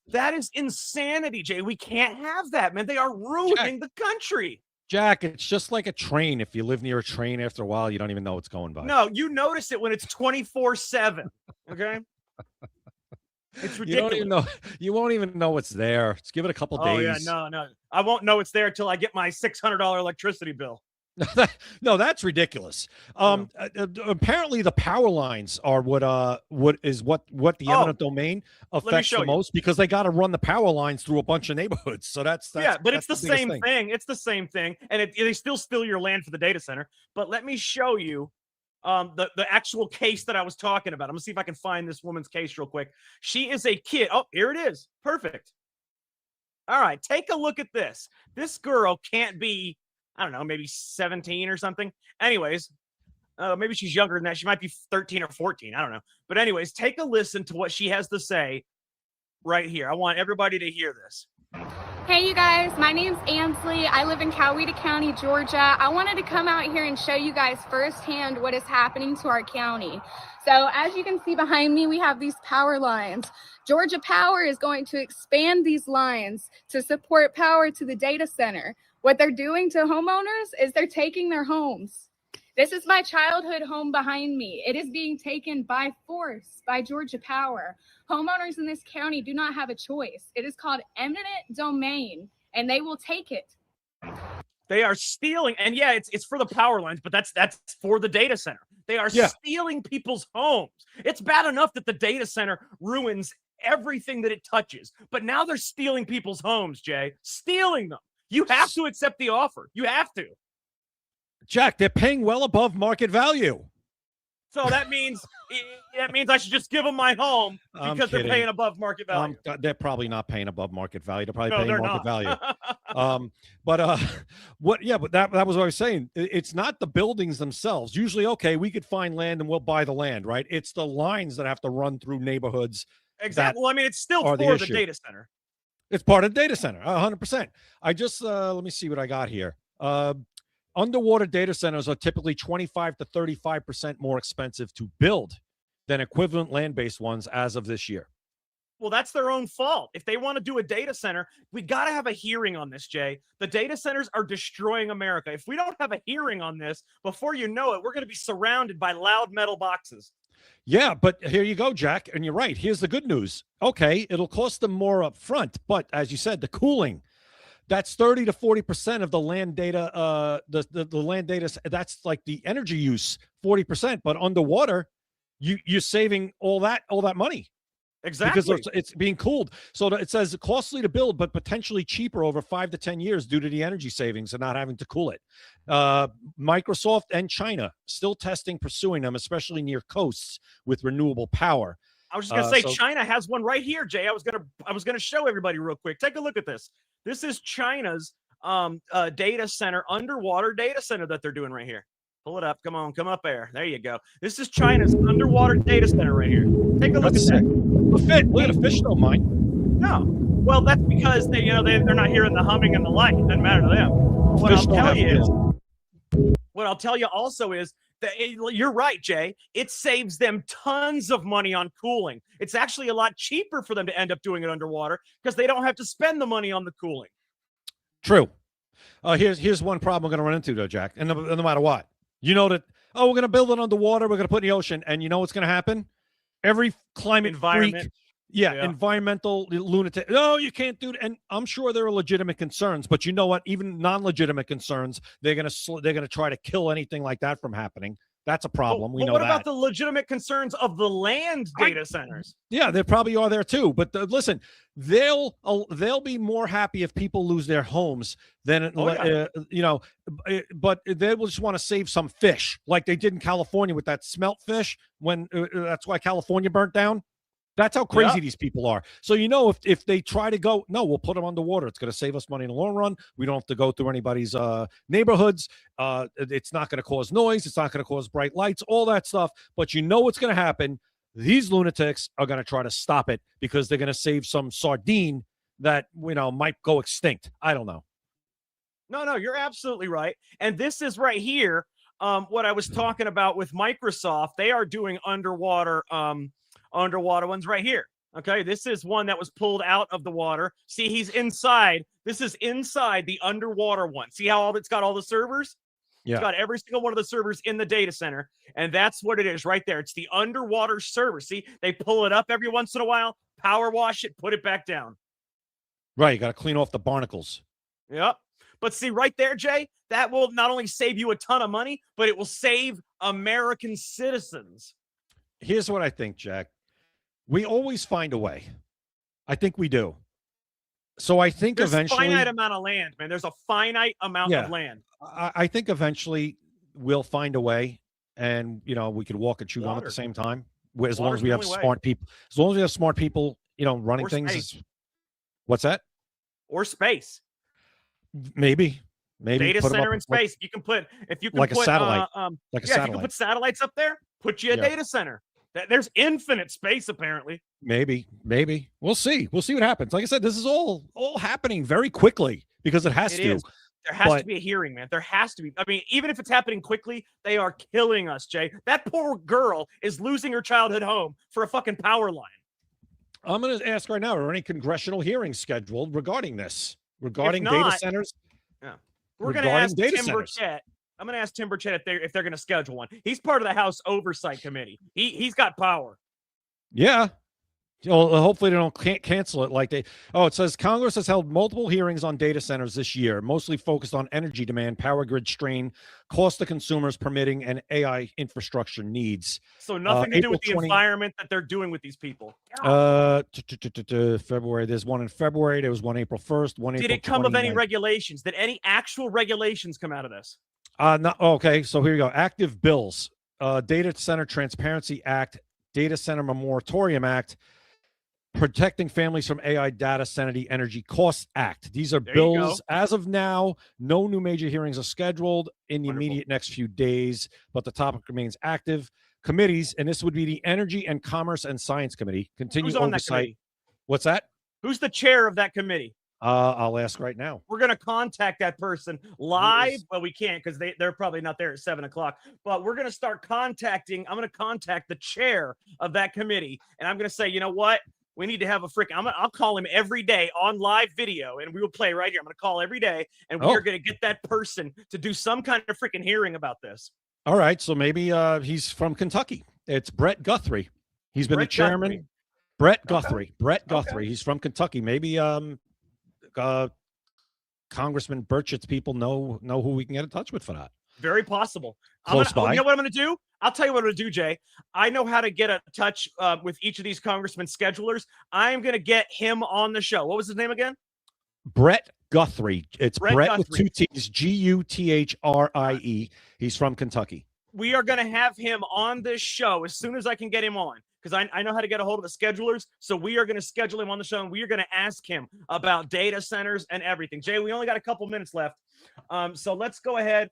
That is insanity, Jay. We can't have that, man. They are ruining the country. Jack, it's just like a train. If you live near a train, after a while, you don't even know what's going by. No, you notice it when it's 24/7. Okay. It's ridiculous. You don't even know. You won't even know it's there. Just give it a couple days. Oh yeah, no. I won't know it's there until I get my $600 electricity bill. No, that's ridiculous. Apparently the power lines are what the eminent domain affects the most, because they got to run the power lines through a bunch of neighborhoods. So that's but it's the same thing. It's the same thing, and they still steal your land for the data center. But let me show you the actual case that I was talking about. I'm gonna see if I can find this woman's case real quick. She is a kid. Oh, here it is. Perfect. All right, take a look at this. This girl can't be, I don't know, maybe 17 or something. Anyways, maybe she's younger than that. She might be 13 or 14. I don't know. But anyways, take a listen to what she has to say right here. I want everybody to hear this. Hey, you guys. My name's Ansley. I live in Coweta County, Georgia. I wanted to come out here and show you guys firsthand what is happening to our county. So as you can see behind me, we have these power lines. Georgia Power is going to expand these lines to support power to the data center. What they're doing to homeowners is they're taking their homes. This is my childhood home behind me. It is being taken by force by Georgia Power. Homeowners in this county do not have a choice. It is called eminent domain, and they will take it. They are stealing, and yeah, it's for the power lines, but that's for the data center. They are stealing people's homes. It's bad enough that the data center ruins everything that it touches, but now they're stealing people's homes, Jay. Stealing them. You have to accept the offer. You have to. Jack, they're paying well above market value. So that means I should just give them my home because they're paying above market value. They're probably not paying above market value. They're probably paying market value. But that was what I was saying. It's not the buildings themselves. Usually, okay, we could find land and we'll buy the land, right? It's the lines that have to run through neighborhoods. Exactly. Well, I mean, it's still for the data center. It's part of the data center, 100%. I just, let me see what I got here. Underwater data centers are typically 25 to 35% more expensive to build than equivalent land-based ones as of this year. Well, that's their own fault. If they want to do a data center, we got to have a hearing on this, Jay. The data centers are destroying America. If we don't have a hearing on this, before you know it, we're going to be surrounded by loud metal boxes. Yeah, but here you go, Jack. And you're right. Here's the good news. Okay, it'll cost them more up front. But as you said, the cooling, that's 30 to 40% of the land data. The land data, that's like the energy use, 40%. But underwater, you're saving all that money. Exactly. Because it's being cooled. So it says costly to build, but potentially cheaper over 5 to 10 years due to the energy savings and not having to cool it. Microsoft and China still testing, pursuing them, especially near coasts with renewable power. I was just gonna say China has one right here, Jay. I was gonna show everybody real quick. Take a look at this. This is China's data center, underwater data center that they're doing right here. Pull it up. Come on, come up there. There you go. This is China's underwater data center right here. Take a look at that. Look at a fish don't mind. No. Well, that's because they're not hearing the humming and the light. It doesn't matter to them. What I'll tell you also is that you're right, Jay. It saves them tons of money on cooling. It's actually a lot cheaper for them to end up doing it underwater because they don't have to spend the money on the cooling. True. Here's one problem we're going to run into, though, Jack. And no matter what, you know that, we're going to build it underwater. We're going to put it in the ocean. And you know what's going to happen? Every climate freak, environmental lunatic. No, you can't do it. And I'm sure there are legitimate concerns, but you know what? Even non-legitimate concerns, they're going to try to kill anything like that from happening. That's a problem. We know that. What about the legitimate concerns of the land data centers? Yeah, they probably are there too. But listen, they'll be more happy if people lose their homes than but they will just want to save some fish, like they did in California with that smelt fish. When that's why California burnt down. That's how crazy these people are. So, if they try to go, no, we'll put them underwater. It's going to save us money in the long run. We don't have to go through anybody's neighborhoods. It's not going to cause noise. It's not going to cause bright lights, all that stuff. But you know what's going to happen. These lunatics are going to try to stop it because they're going to save some sardine that, might go extinct. I don't know. No, you're absolutely right. And this is right here what I was talking about with Microsoft. They are doing underwater ones right here. Okay, this is one that was pulled out of the water. See, he's inside. This is inside the underwater one. See how it's got all the servers? Yeah. It's got every single one of the servers in the data center, and that's what it is right there. It's the underwater server. See, they pull it up every once in a while, power wash it, put it back down. Right, you got to clean off the barnacles. Yep. But see, right there, Jay, that will not only save you a ton of money, but it will save American citizens. Here's what I think, Jack. We always find a way. I think we do. So I think there's eventually... There's a finite amount of land, man. There's a finite amount of land. I think eventually we'll find a way, and, we could walk and chew gum at the same time. As long as we have smart people. As long as we have smart people, running things. What's that? Or space. Maybe. Data center in space. You can put... If you can like put... a satellite. If you can put satellites up there, put you a data center. There's infinite space, apparently. Maybe. We'll see. We'll see what happens. Like I said, this is all happening very quickly because it has to. There has to be a hearing, man. There has to be. I mean, even if it's happening quickly, they are killing us, Jay. That poor girl is losing her childhood home for a fucking power line. I'm going to ask right now, are any congressional hearings scheduled regarding this? Regarding data centers? Yeah. We're going to ask Tim Burchett. I'm going to ask Tim Burchett if they're going to schedule one. He's part of the House Oversight Committee. He's got power. Yeah. Well, hopefully they don't cancel it like they... Oh, it says Congress has held multiple hearings on data centers this year, mostly focused on energy demand, power grid strain, cost to consumers, permitting, and AI infrastructure needs. So nothing to do with the environment that they're doing with these people. February. There's one in February. There was one April 1st. One April 29th. Did it come of any regulations? Did any actual regulations come out of this? No, okay, so here you go. Active bills. Data Center Transparency Act, Data Center Moratorium Act, Protecting Families from AI Data Center Energy Costs Act. These are bills. As of now, no new major hearings are scheduled in the immediate next few days, but the topic remains active. Committees, and this would be the Energy and Commerce and Science Committee. Continue oversight. That committee? What's that? Who's the chair of that committee? I'll ask right now. We're going to contact that person live. Well, we can't because they're probably not there at 7 o'clock. But we're going to start contacting. I'm going to contact the chair of that committee. And I'm going to say, you know what? We need to have a I'll call him every day on live video. And we will play right here. I'm going to call every day. And we're going to get that person to do some kind of freaking hearing about this. All right. So maybe he's from Kentucky. It's Brett Guthrie. He's been the chairman. Brett Guthrie. Brett Guthrie. He's from Kentucky. Maybe Congressman Burchett's people know who we can get in touch with for that. Very possible. Close by. You know what I'm going to do? I'll tell you what to do, Jay. I know how to get in touch with each of these congressmen schedulers. I'm going to get him on the show. What was his name again? Brett Guthrie. It's Brett with Guthrie. 2 T's, Guthrie. He's from Kentucky. We are going to have him on this show as soon as I can get him on, because I know how to get a hold of the schedulers. So we are going to schedule him on the show, and we are going to ask him about data centers and everything. Jay, we only got a couple minutes left. So let's go ahead.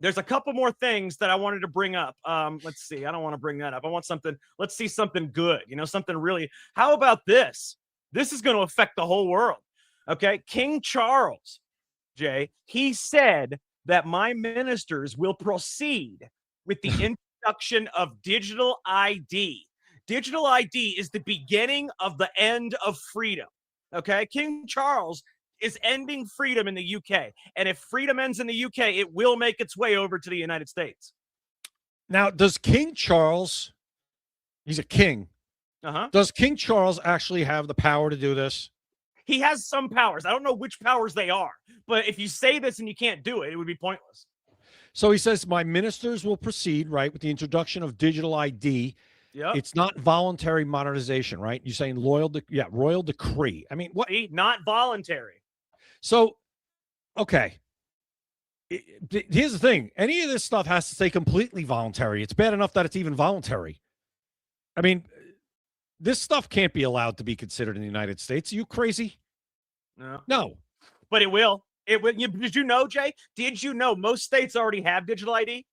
There's a couple more things that I wanted to bring up. Let's see. I don't want to bring that up. I want something. Let's see something good. Something really. How about this? This is going to affect the whole world. Okay. King Charles, Jay, he said that my ministers will proceed with the introduction of digital ID. Digital ID is the beginning of the end of freedom. Okay. King Charles is ending freedom in the UK. And if freedom ends in the UK, it will make its way over to the United States. Now, does King Charles, he's a king. Does King Charles actually have the power to do this? He has some powers. I don't know which powers they are, but if you say this and you can't do it, it would be pointless. So he says, my ministers will proceed, right, with the introduction of digital ID. Yep. It's not voluntary modernization, right? You're saying royal decree. I mean, what? Not voluntary. So, okay. Here's the thing. Any of this stuff has to stay completely voluntary. It's bad enough that it's even voluntary. I mean, this stuff can't be allowed to be considered in the United States. Are you crazy? No. But it will. Did you know, Jay? Did you know most states already have digital ID?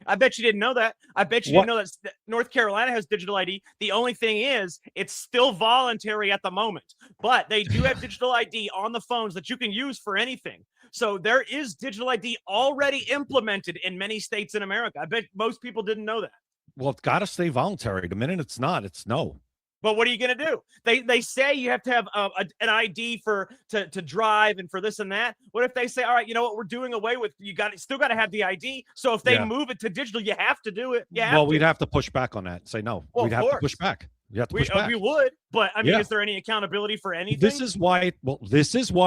I bet you didn't know that. I bet you didn't know that North Carolina has digital ID. The only thing is, it's still voluntary at the moment. But they do have digital ID on the phones that you can use for anything. So there is digital ID already implemented in many states in America. I bet most people didn't know that. Well, it's got to stay voluntary. The minute it's not, it's no. But what are you going to do? They say you have to have an ID to drive and for this and that. What if they say, all right, you know what, we're doing away with, still got to have the ID. So if they move it to digital, you have to do it. We'd have to push back on that. Say no. Well, we'd have to push back. You have to push back. We would, but I mean, is there any accountability for anything? This is why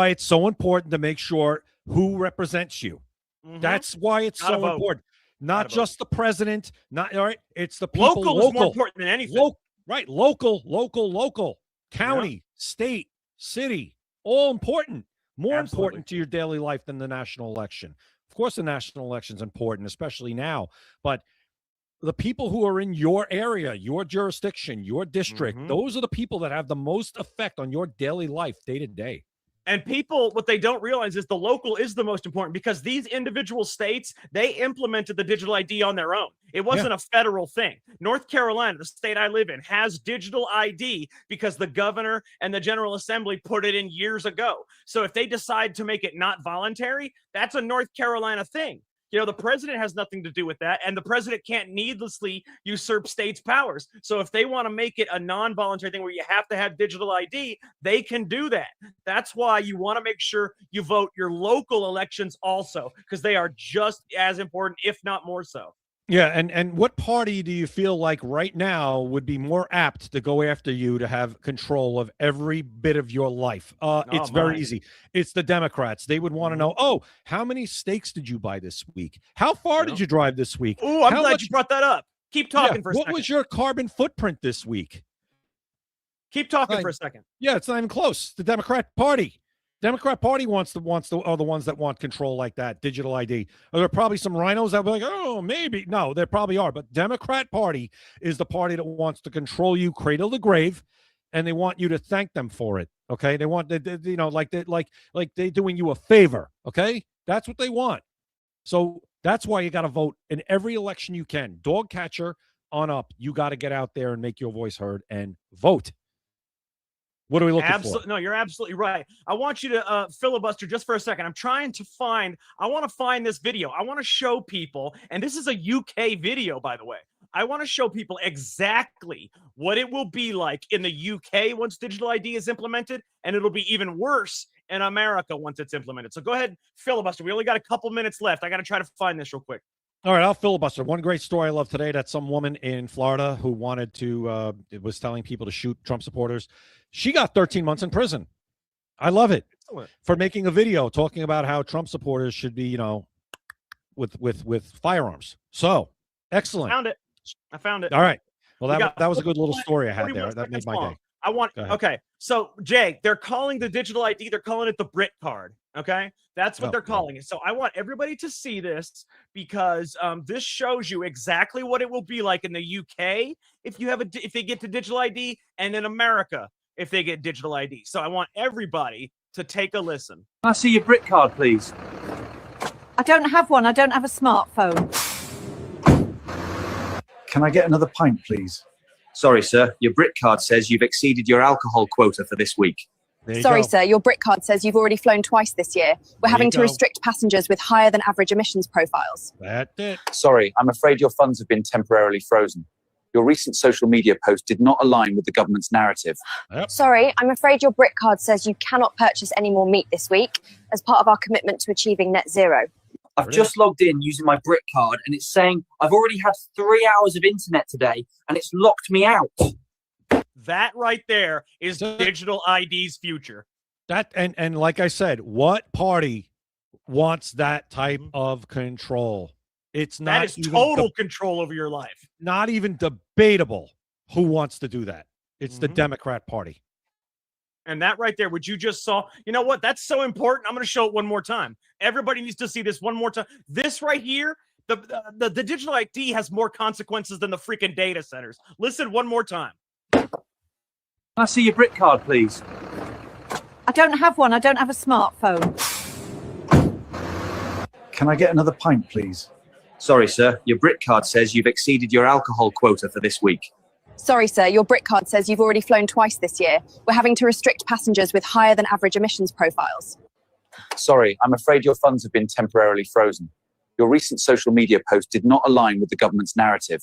it's so important to make sure who represents you. That's why it's so important. Not just the president. Not all right. It's the people. Local is more important than anything. Right. Local, county, state, city, all important. More important to your daily life than the national election. Of course, the national election is important, especially now. But the people who are in your area, your jurisdiction, your district, those are the people that have the most effect on your daily life day to day. And people, what they don't realize is the local is the most important, because these individual states, they implemented the digital ID on their own. It wasn't a federal thing. North Carolina, the state I live in, has digital ID because the governor and the General Assembly put it in years ago. So if they decide to make it not voluntary, that's a North Carolina thing. The president has nothing to do with that, and the president can't needlessly usurp states' powers. So if they want to make it a non-voluntary thing where you have to have digital ID, they can do that. That's why you want to make sure you vote your local elections also, because they are just as important, if not more so. Yeah, and what party do you feel like right now would be more apt to go after you to have control of every bit of your life? It's very easy. It's the Democrats. They would want to know, how many steaks did you buy this week? How far did you drive this week? Oh, I'm glad you brought that up. Keep talking for a second. What was your carbon footprint this week? Keep talking for a second. Yeah, it's not even close. The Democrat Party. Democrat Party are the ones that want control like that, digital ID. Are there probably some rhinos that will be like, oh, maybe. No, there probably are. But Democrat Party is the party that wants to control you cradle to grave, and they want you to thank them for it. Okay, they want like they're doing you a favor. Okay, that's what they want. So that's why you got to vote in every election you can. Dog catcher on up. You got to get out there and make your voice heard and vote. What are we looking for? No, you're absolutely right. I want you to filibuster just for a second. I want to find this video. I want to show people, and this is a UK video, by the way. I want to show people exactly what it will be like in the UK once digital ID is implemented, and it'll be even worse in America once it's implemented. So go ahead, filibuster. We only got a couple minutes left. I got to try to find this real quick. All right, I'll filibuster. One great story I love today, that some woman in Florida who wanted to, was telling people to shoot Trump supporters. She got 13 months in prison. I love it. Excellent. For making a video talking about how Trump supporters should be, with firearms. So Excellent. I found it. All right. Well, We got that was a good little story I had 41 there. That made seconds my long. day. I want, Go ahead. okay. So, Jay, they're calling the digital ID, they're calling it the Brit card. Okay. That's what Oh, they're calling it. So, I want everybody to see this because this shows you exactly what it will be like in the UK if you have if they get to digital ID, and in America if they get digital ID. So, I want everybody to take a listen. Can I see your Brit card, please? I don't have one. I don't have a smartphone. Can I get another pint, please? Sorry, sir. Your Brit card says you've exceeded your alcohol quota for this week. Sorry, sir. Your Brit card says you've already flown twice this year. We're having to restrict passengers with higher than average emissions profiles. That's it. Sorry, I'm afraid your funds have been temporarily frozen. Your recent social media post did not align with the government's narrative. Sorry, I'm afraid your Brit card says you cannot purchase any more meat this week as part of our commitment to achieving net zero. I've just logged in using my Brit card and it's saying I've already had 3 hours of internet today and it's locked me out. That right there is digital ID's future. That and like I said, what party wants that type of control? It's not That is total control over your life. Not even debatable who wants to do that. It's the Democrat Party. And that right there, what you just saw, you know what? That's so important. I'm going to show it one more time. Everybody needs to see this one more time. This right here, the digital ID has more consequences than the freaking data centers. Listen one more time. Can I see your Brit card, please? I don't have one. I don't have a smartphone. Can I get another pint, please? Sorry, sir. Your Brit card says you've exceeded your alcohol quota for this week. Sorry, sir. Your Brit card says you've already flown twice this year. We're having to restrict passengers with higher than average emissions profiles. Sorry, I'm afraid your funds have been temporarily frozen. Your recent social media post did not align with the government's narrative.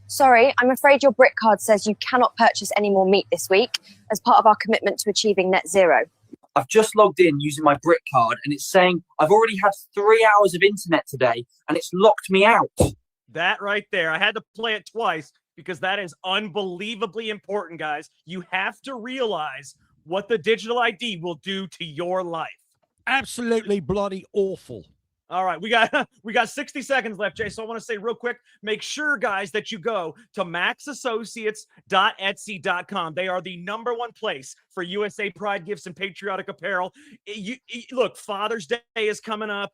Sorry, I'm afraid your Brit card says you cannot purchase any more meat this week as part of our commitment to achieving net zero. I've just logged in using my Brit card and it's saying I've already had 3 hours of internet today and it's locked me out. That right there. I had to play it twice because that is unbelievably important, guys. You have to realize what the digital ID will do to your life. Absolutely bloody awful. All right, we got 60 seconds left, Jay. So I want to say real quick, make sure, guys, that you go to maxassociates.etsy.com. They are the #1 place for USA Pride gifts and patriotic apparel. Look, Father's Day is coming up.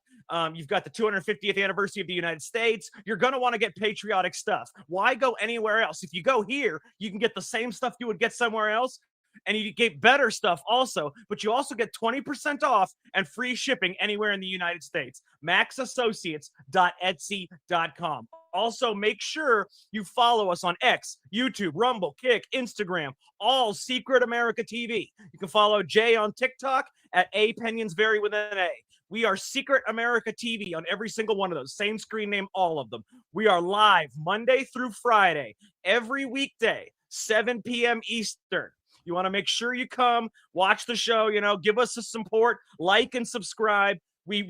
You've got the 250th anniversary of the United States. You're going to want to get patriotic stuff. Why go anywhere else? If you go here, you can get the same stuff you would get somewhere else. And you get better stuff also, but you also get 20% off and free shipping anywhere in the United States. maxassociates.etsy.com. Also, make sure you follow us on X, YouTube, Rumble, Kick, Instagram, all Secret America TV. You can follow Jay on TikTok at @APenionsVary with an A. We are Secret America TV on every single one of those. Same screen name, all of them. We are live Monday through Friday, every weekday, 7 p.m. Eastern. You want to make sure you come, watch the show, give us a support, like and subscribe. We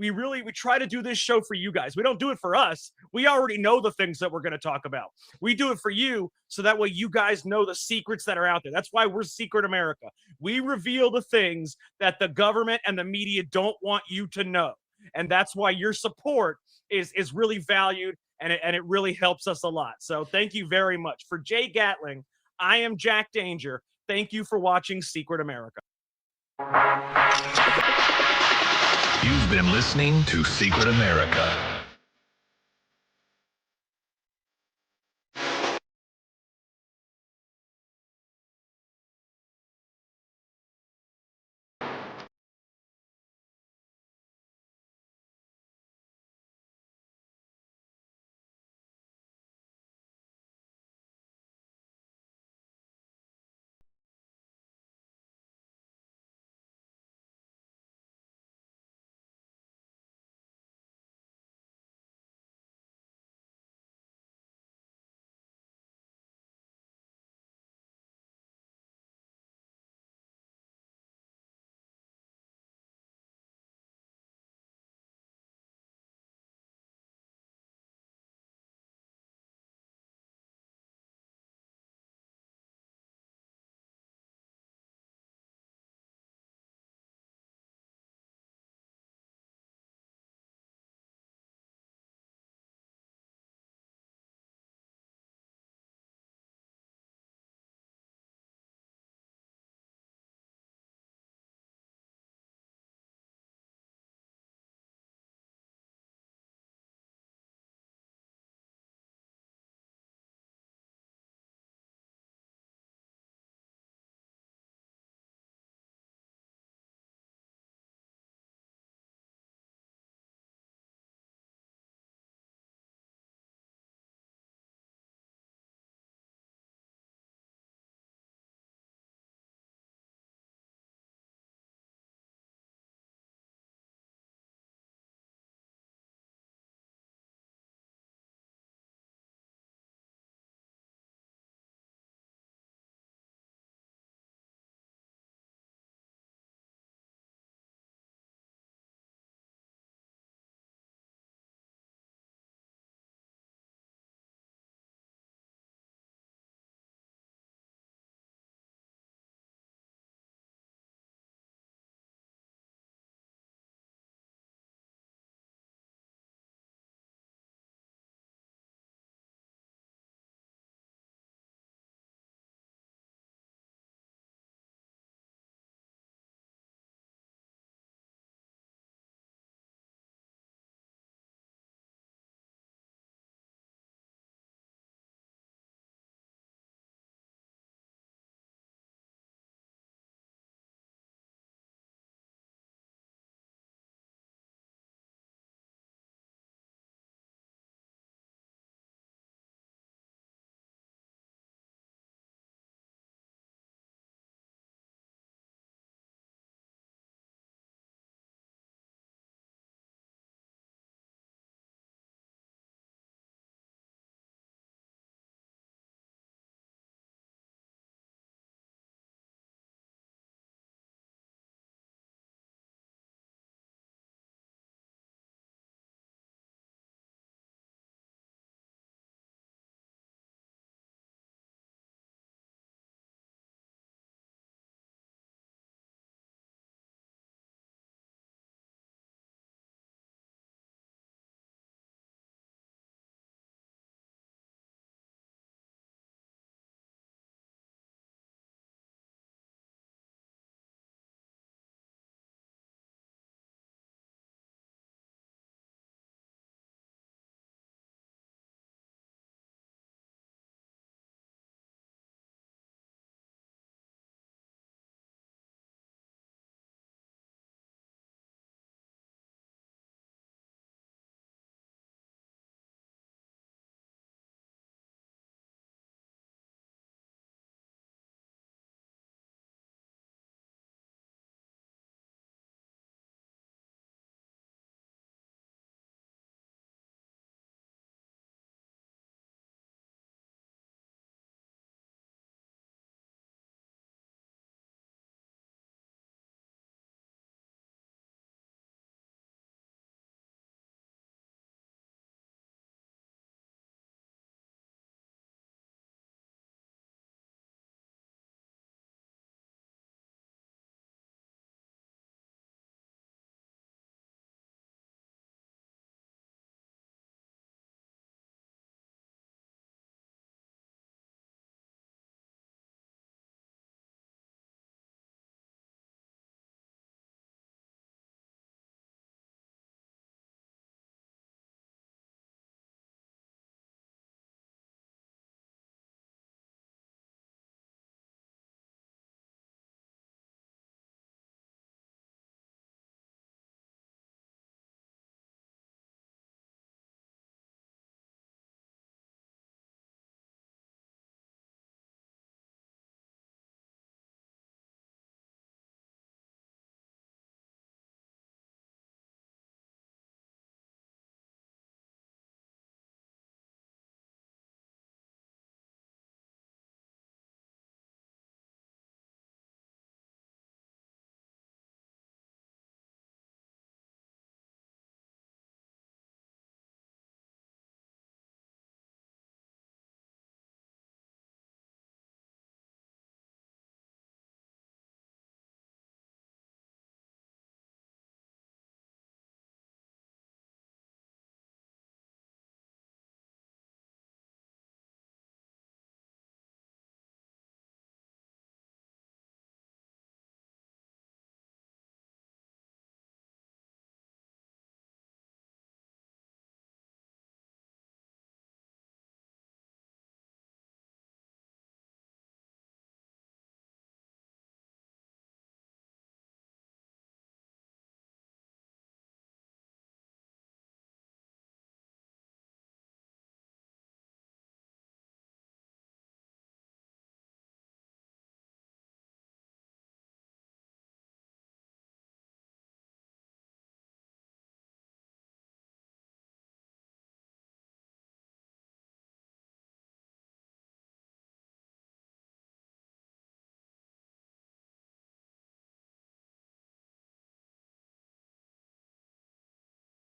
try to do this show for you guys. We don't do it for us. We already know the things that we're going to talk about. We do it for you so that way you guys know the secrets that are out there. That's why we're Secret America. We reveal the things that the government and the media don't want you to know. And that's why your support is really valued and it really helps us a lot. So thank you very much. For Jay Gatling, I am Jack Danger. Thank you for watching Secret America. You've been listening to Secret America.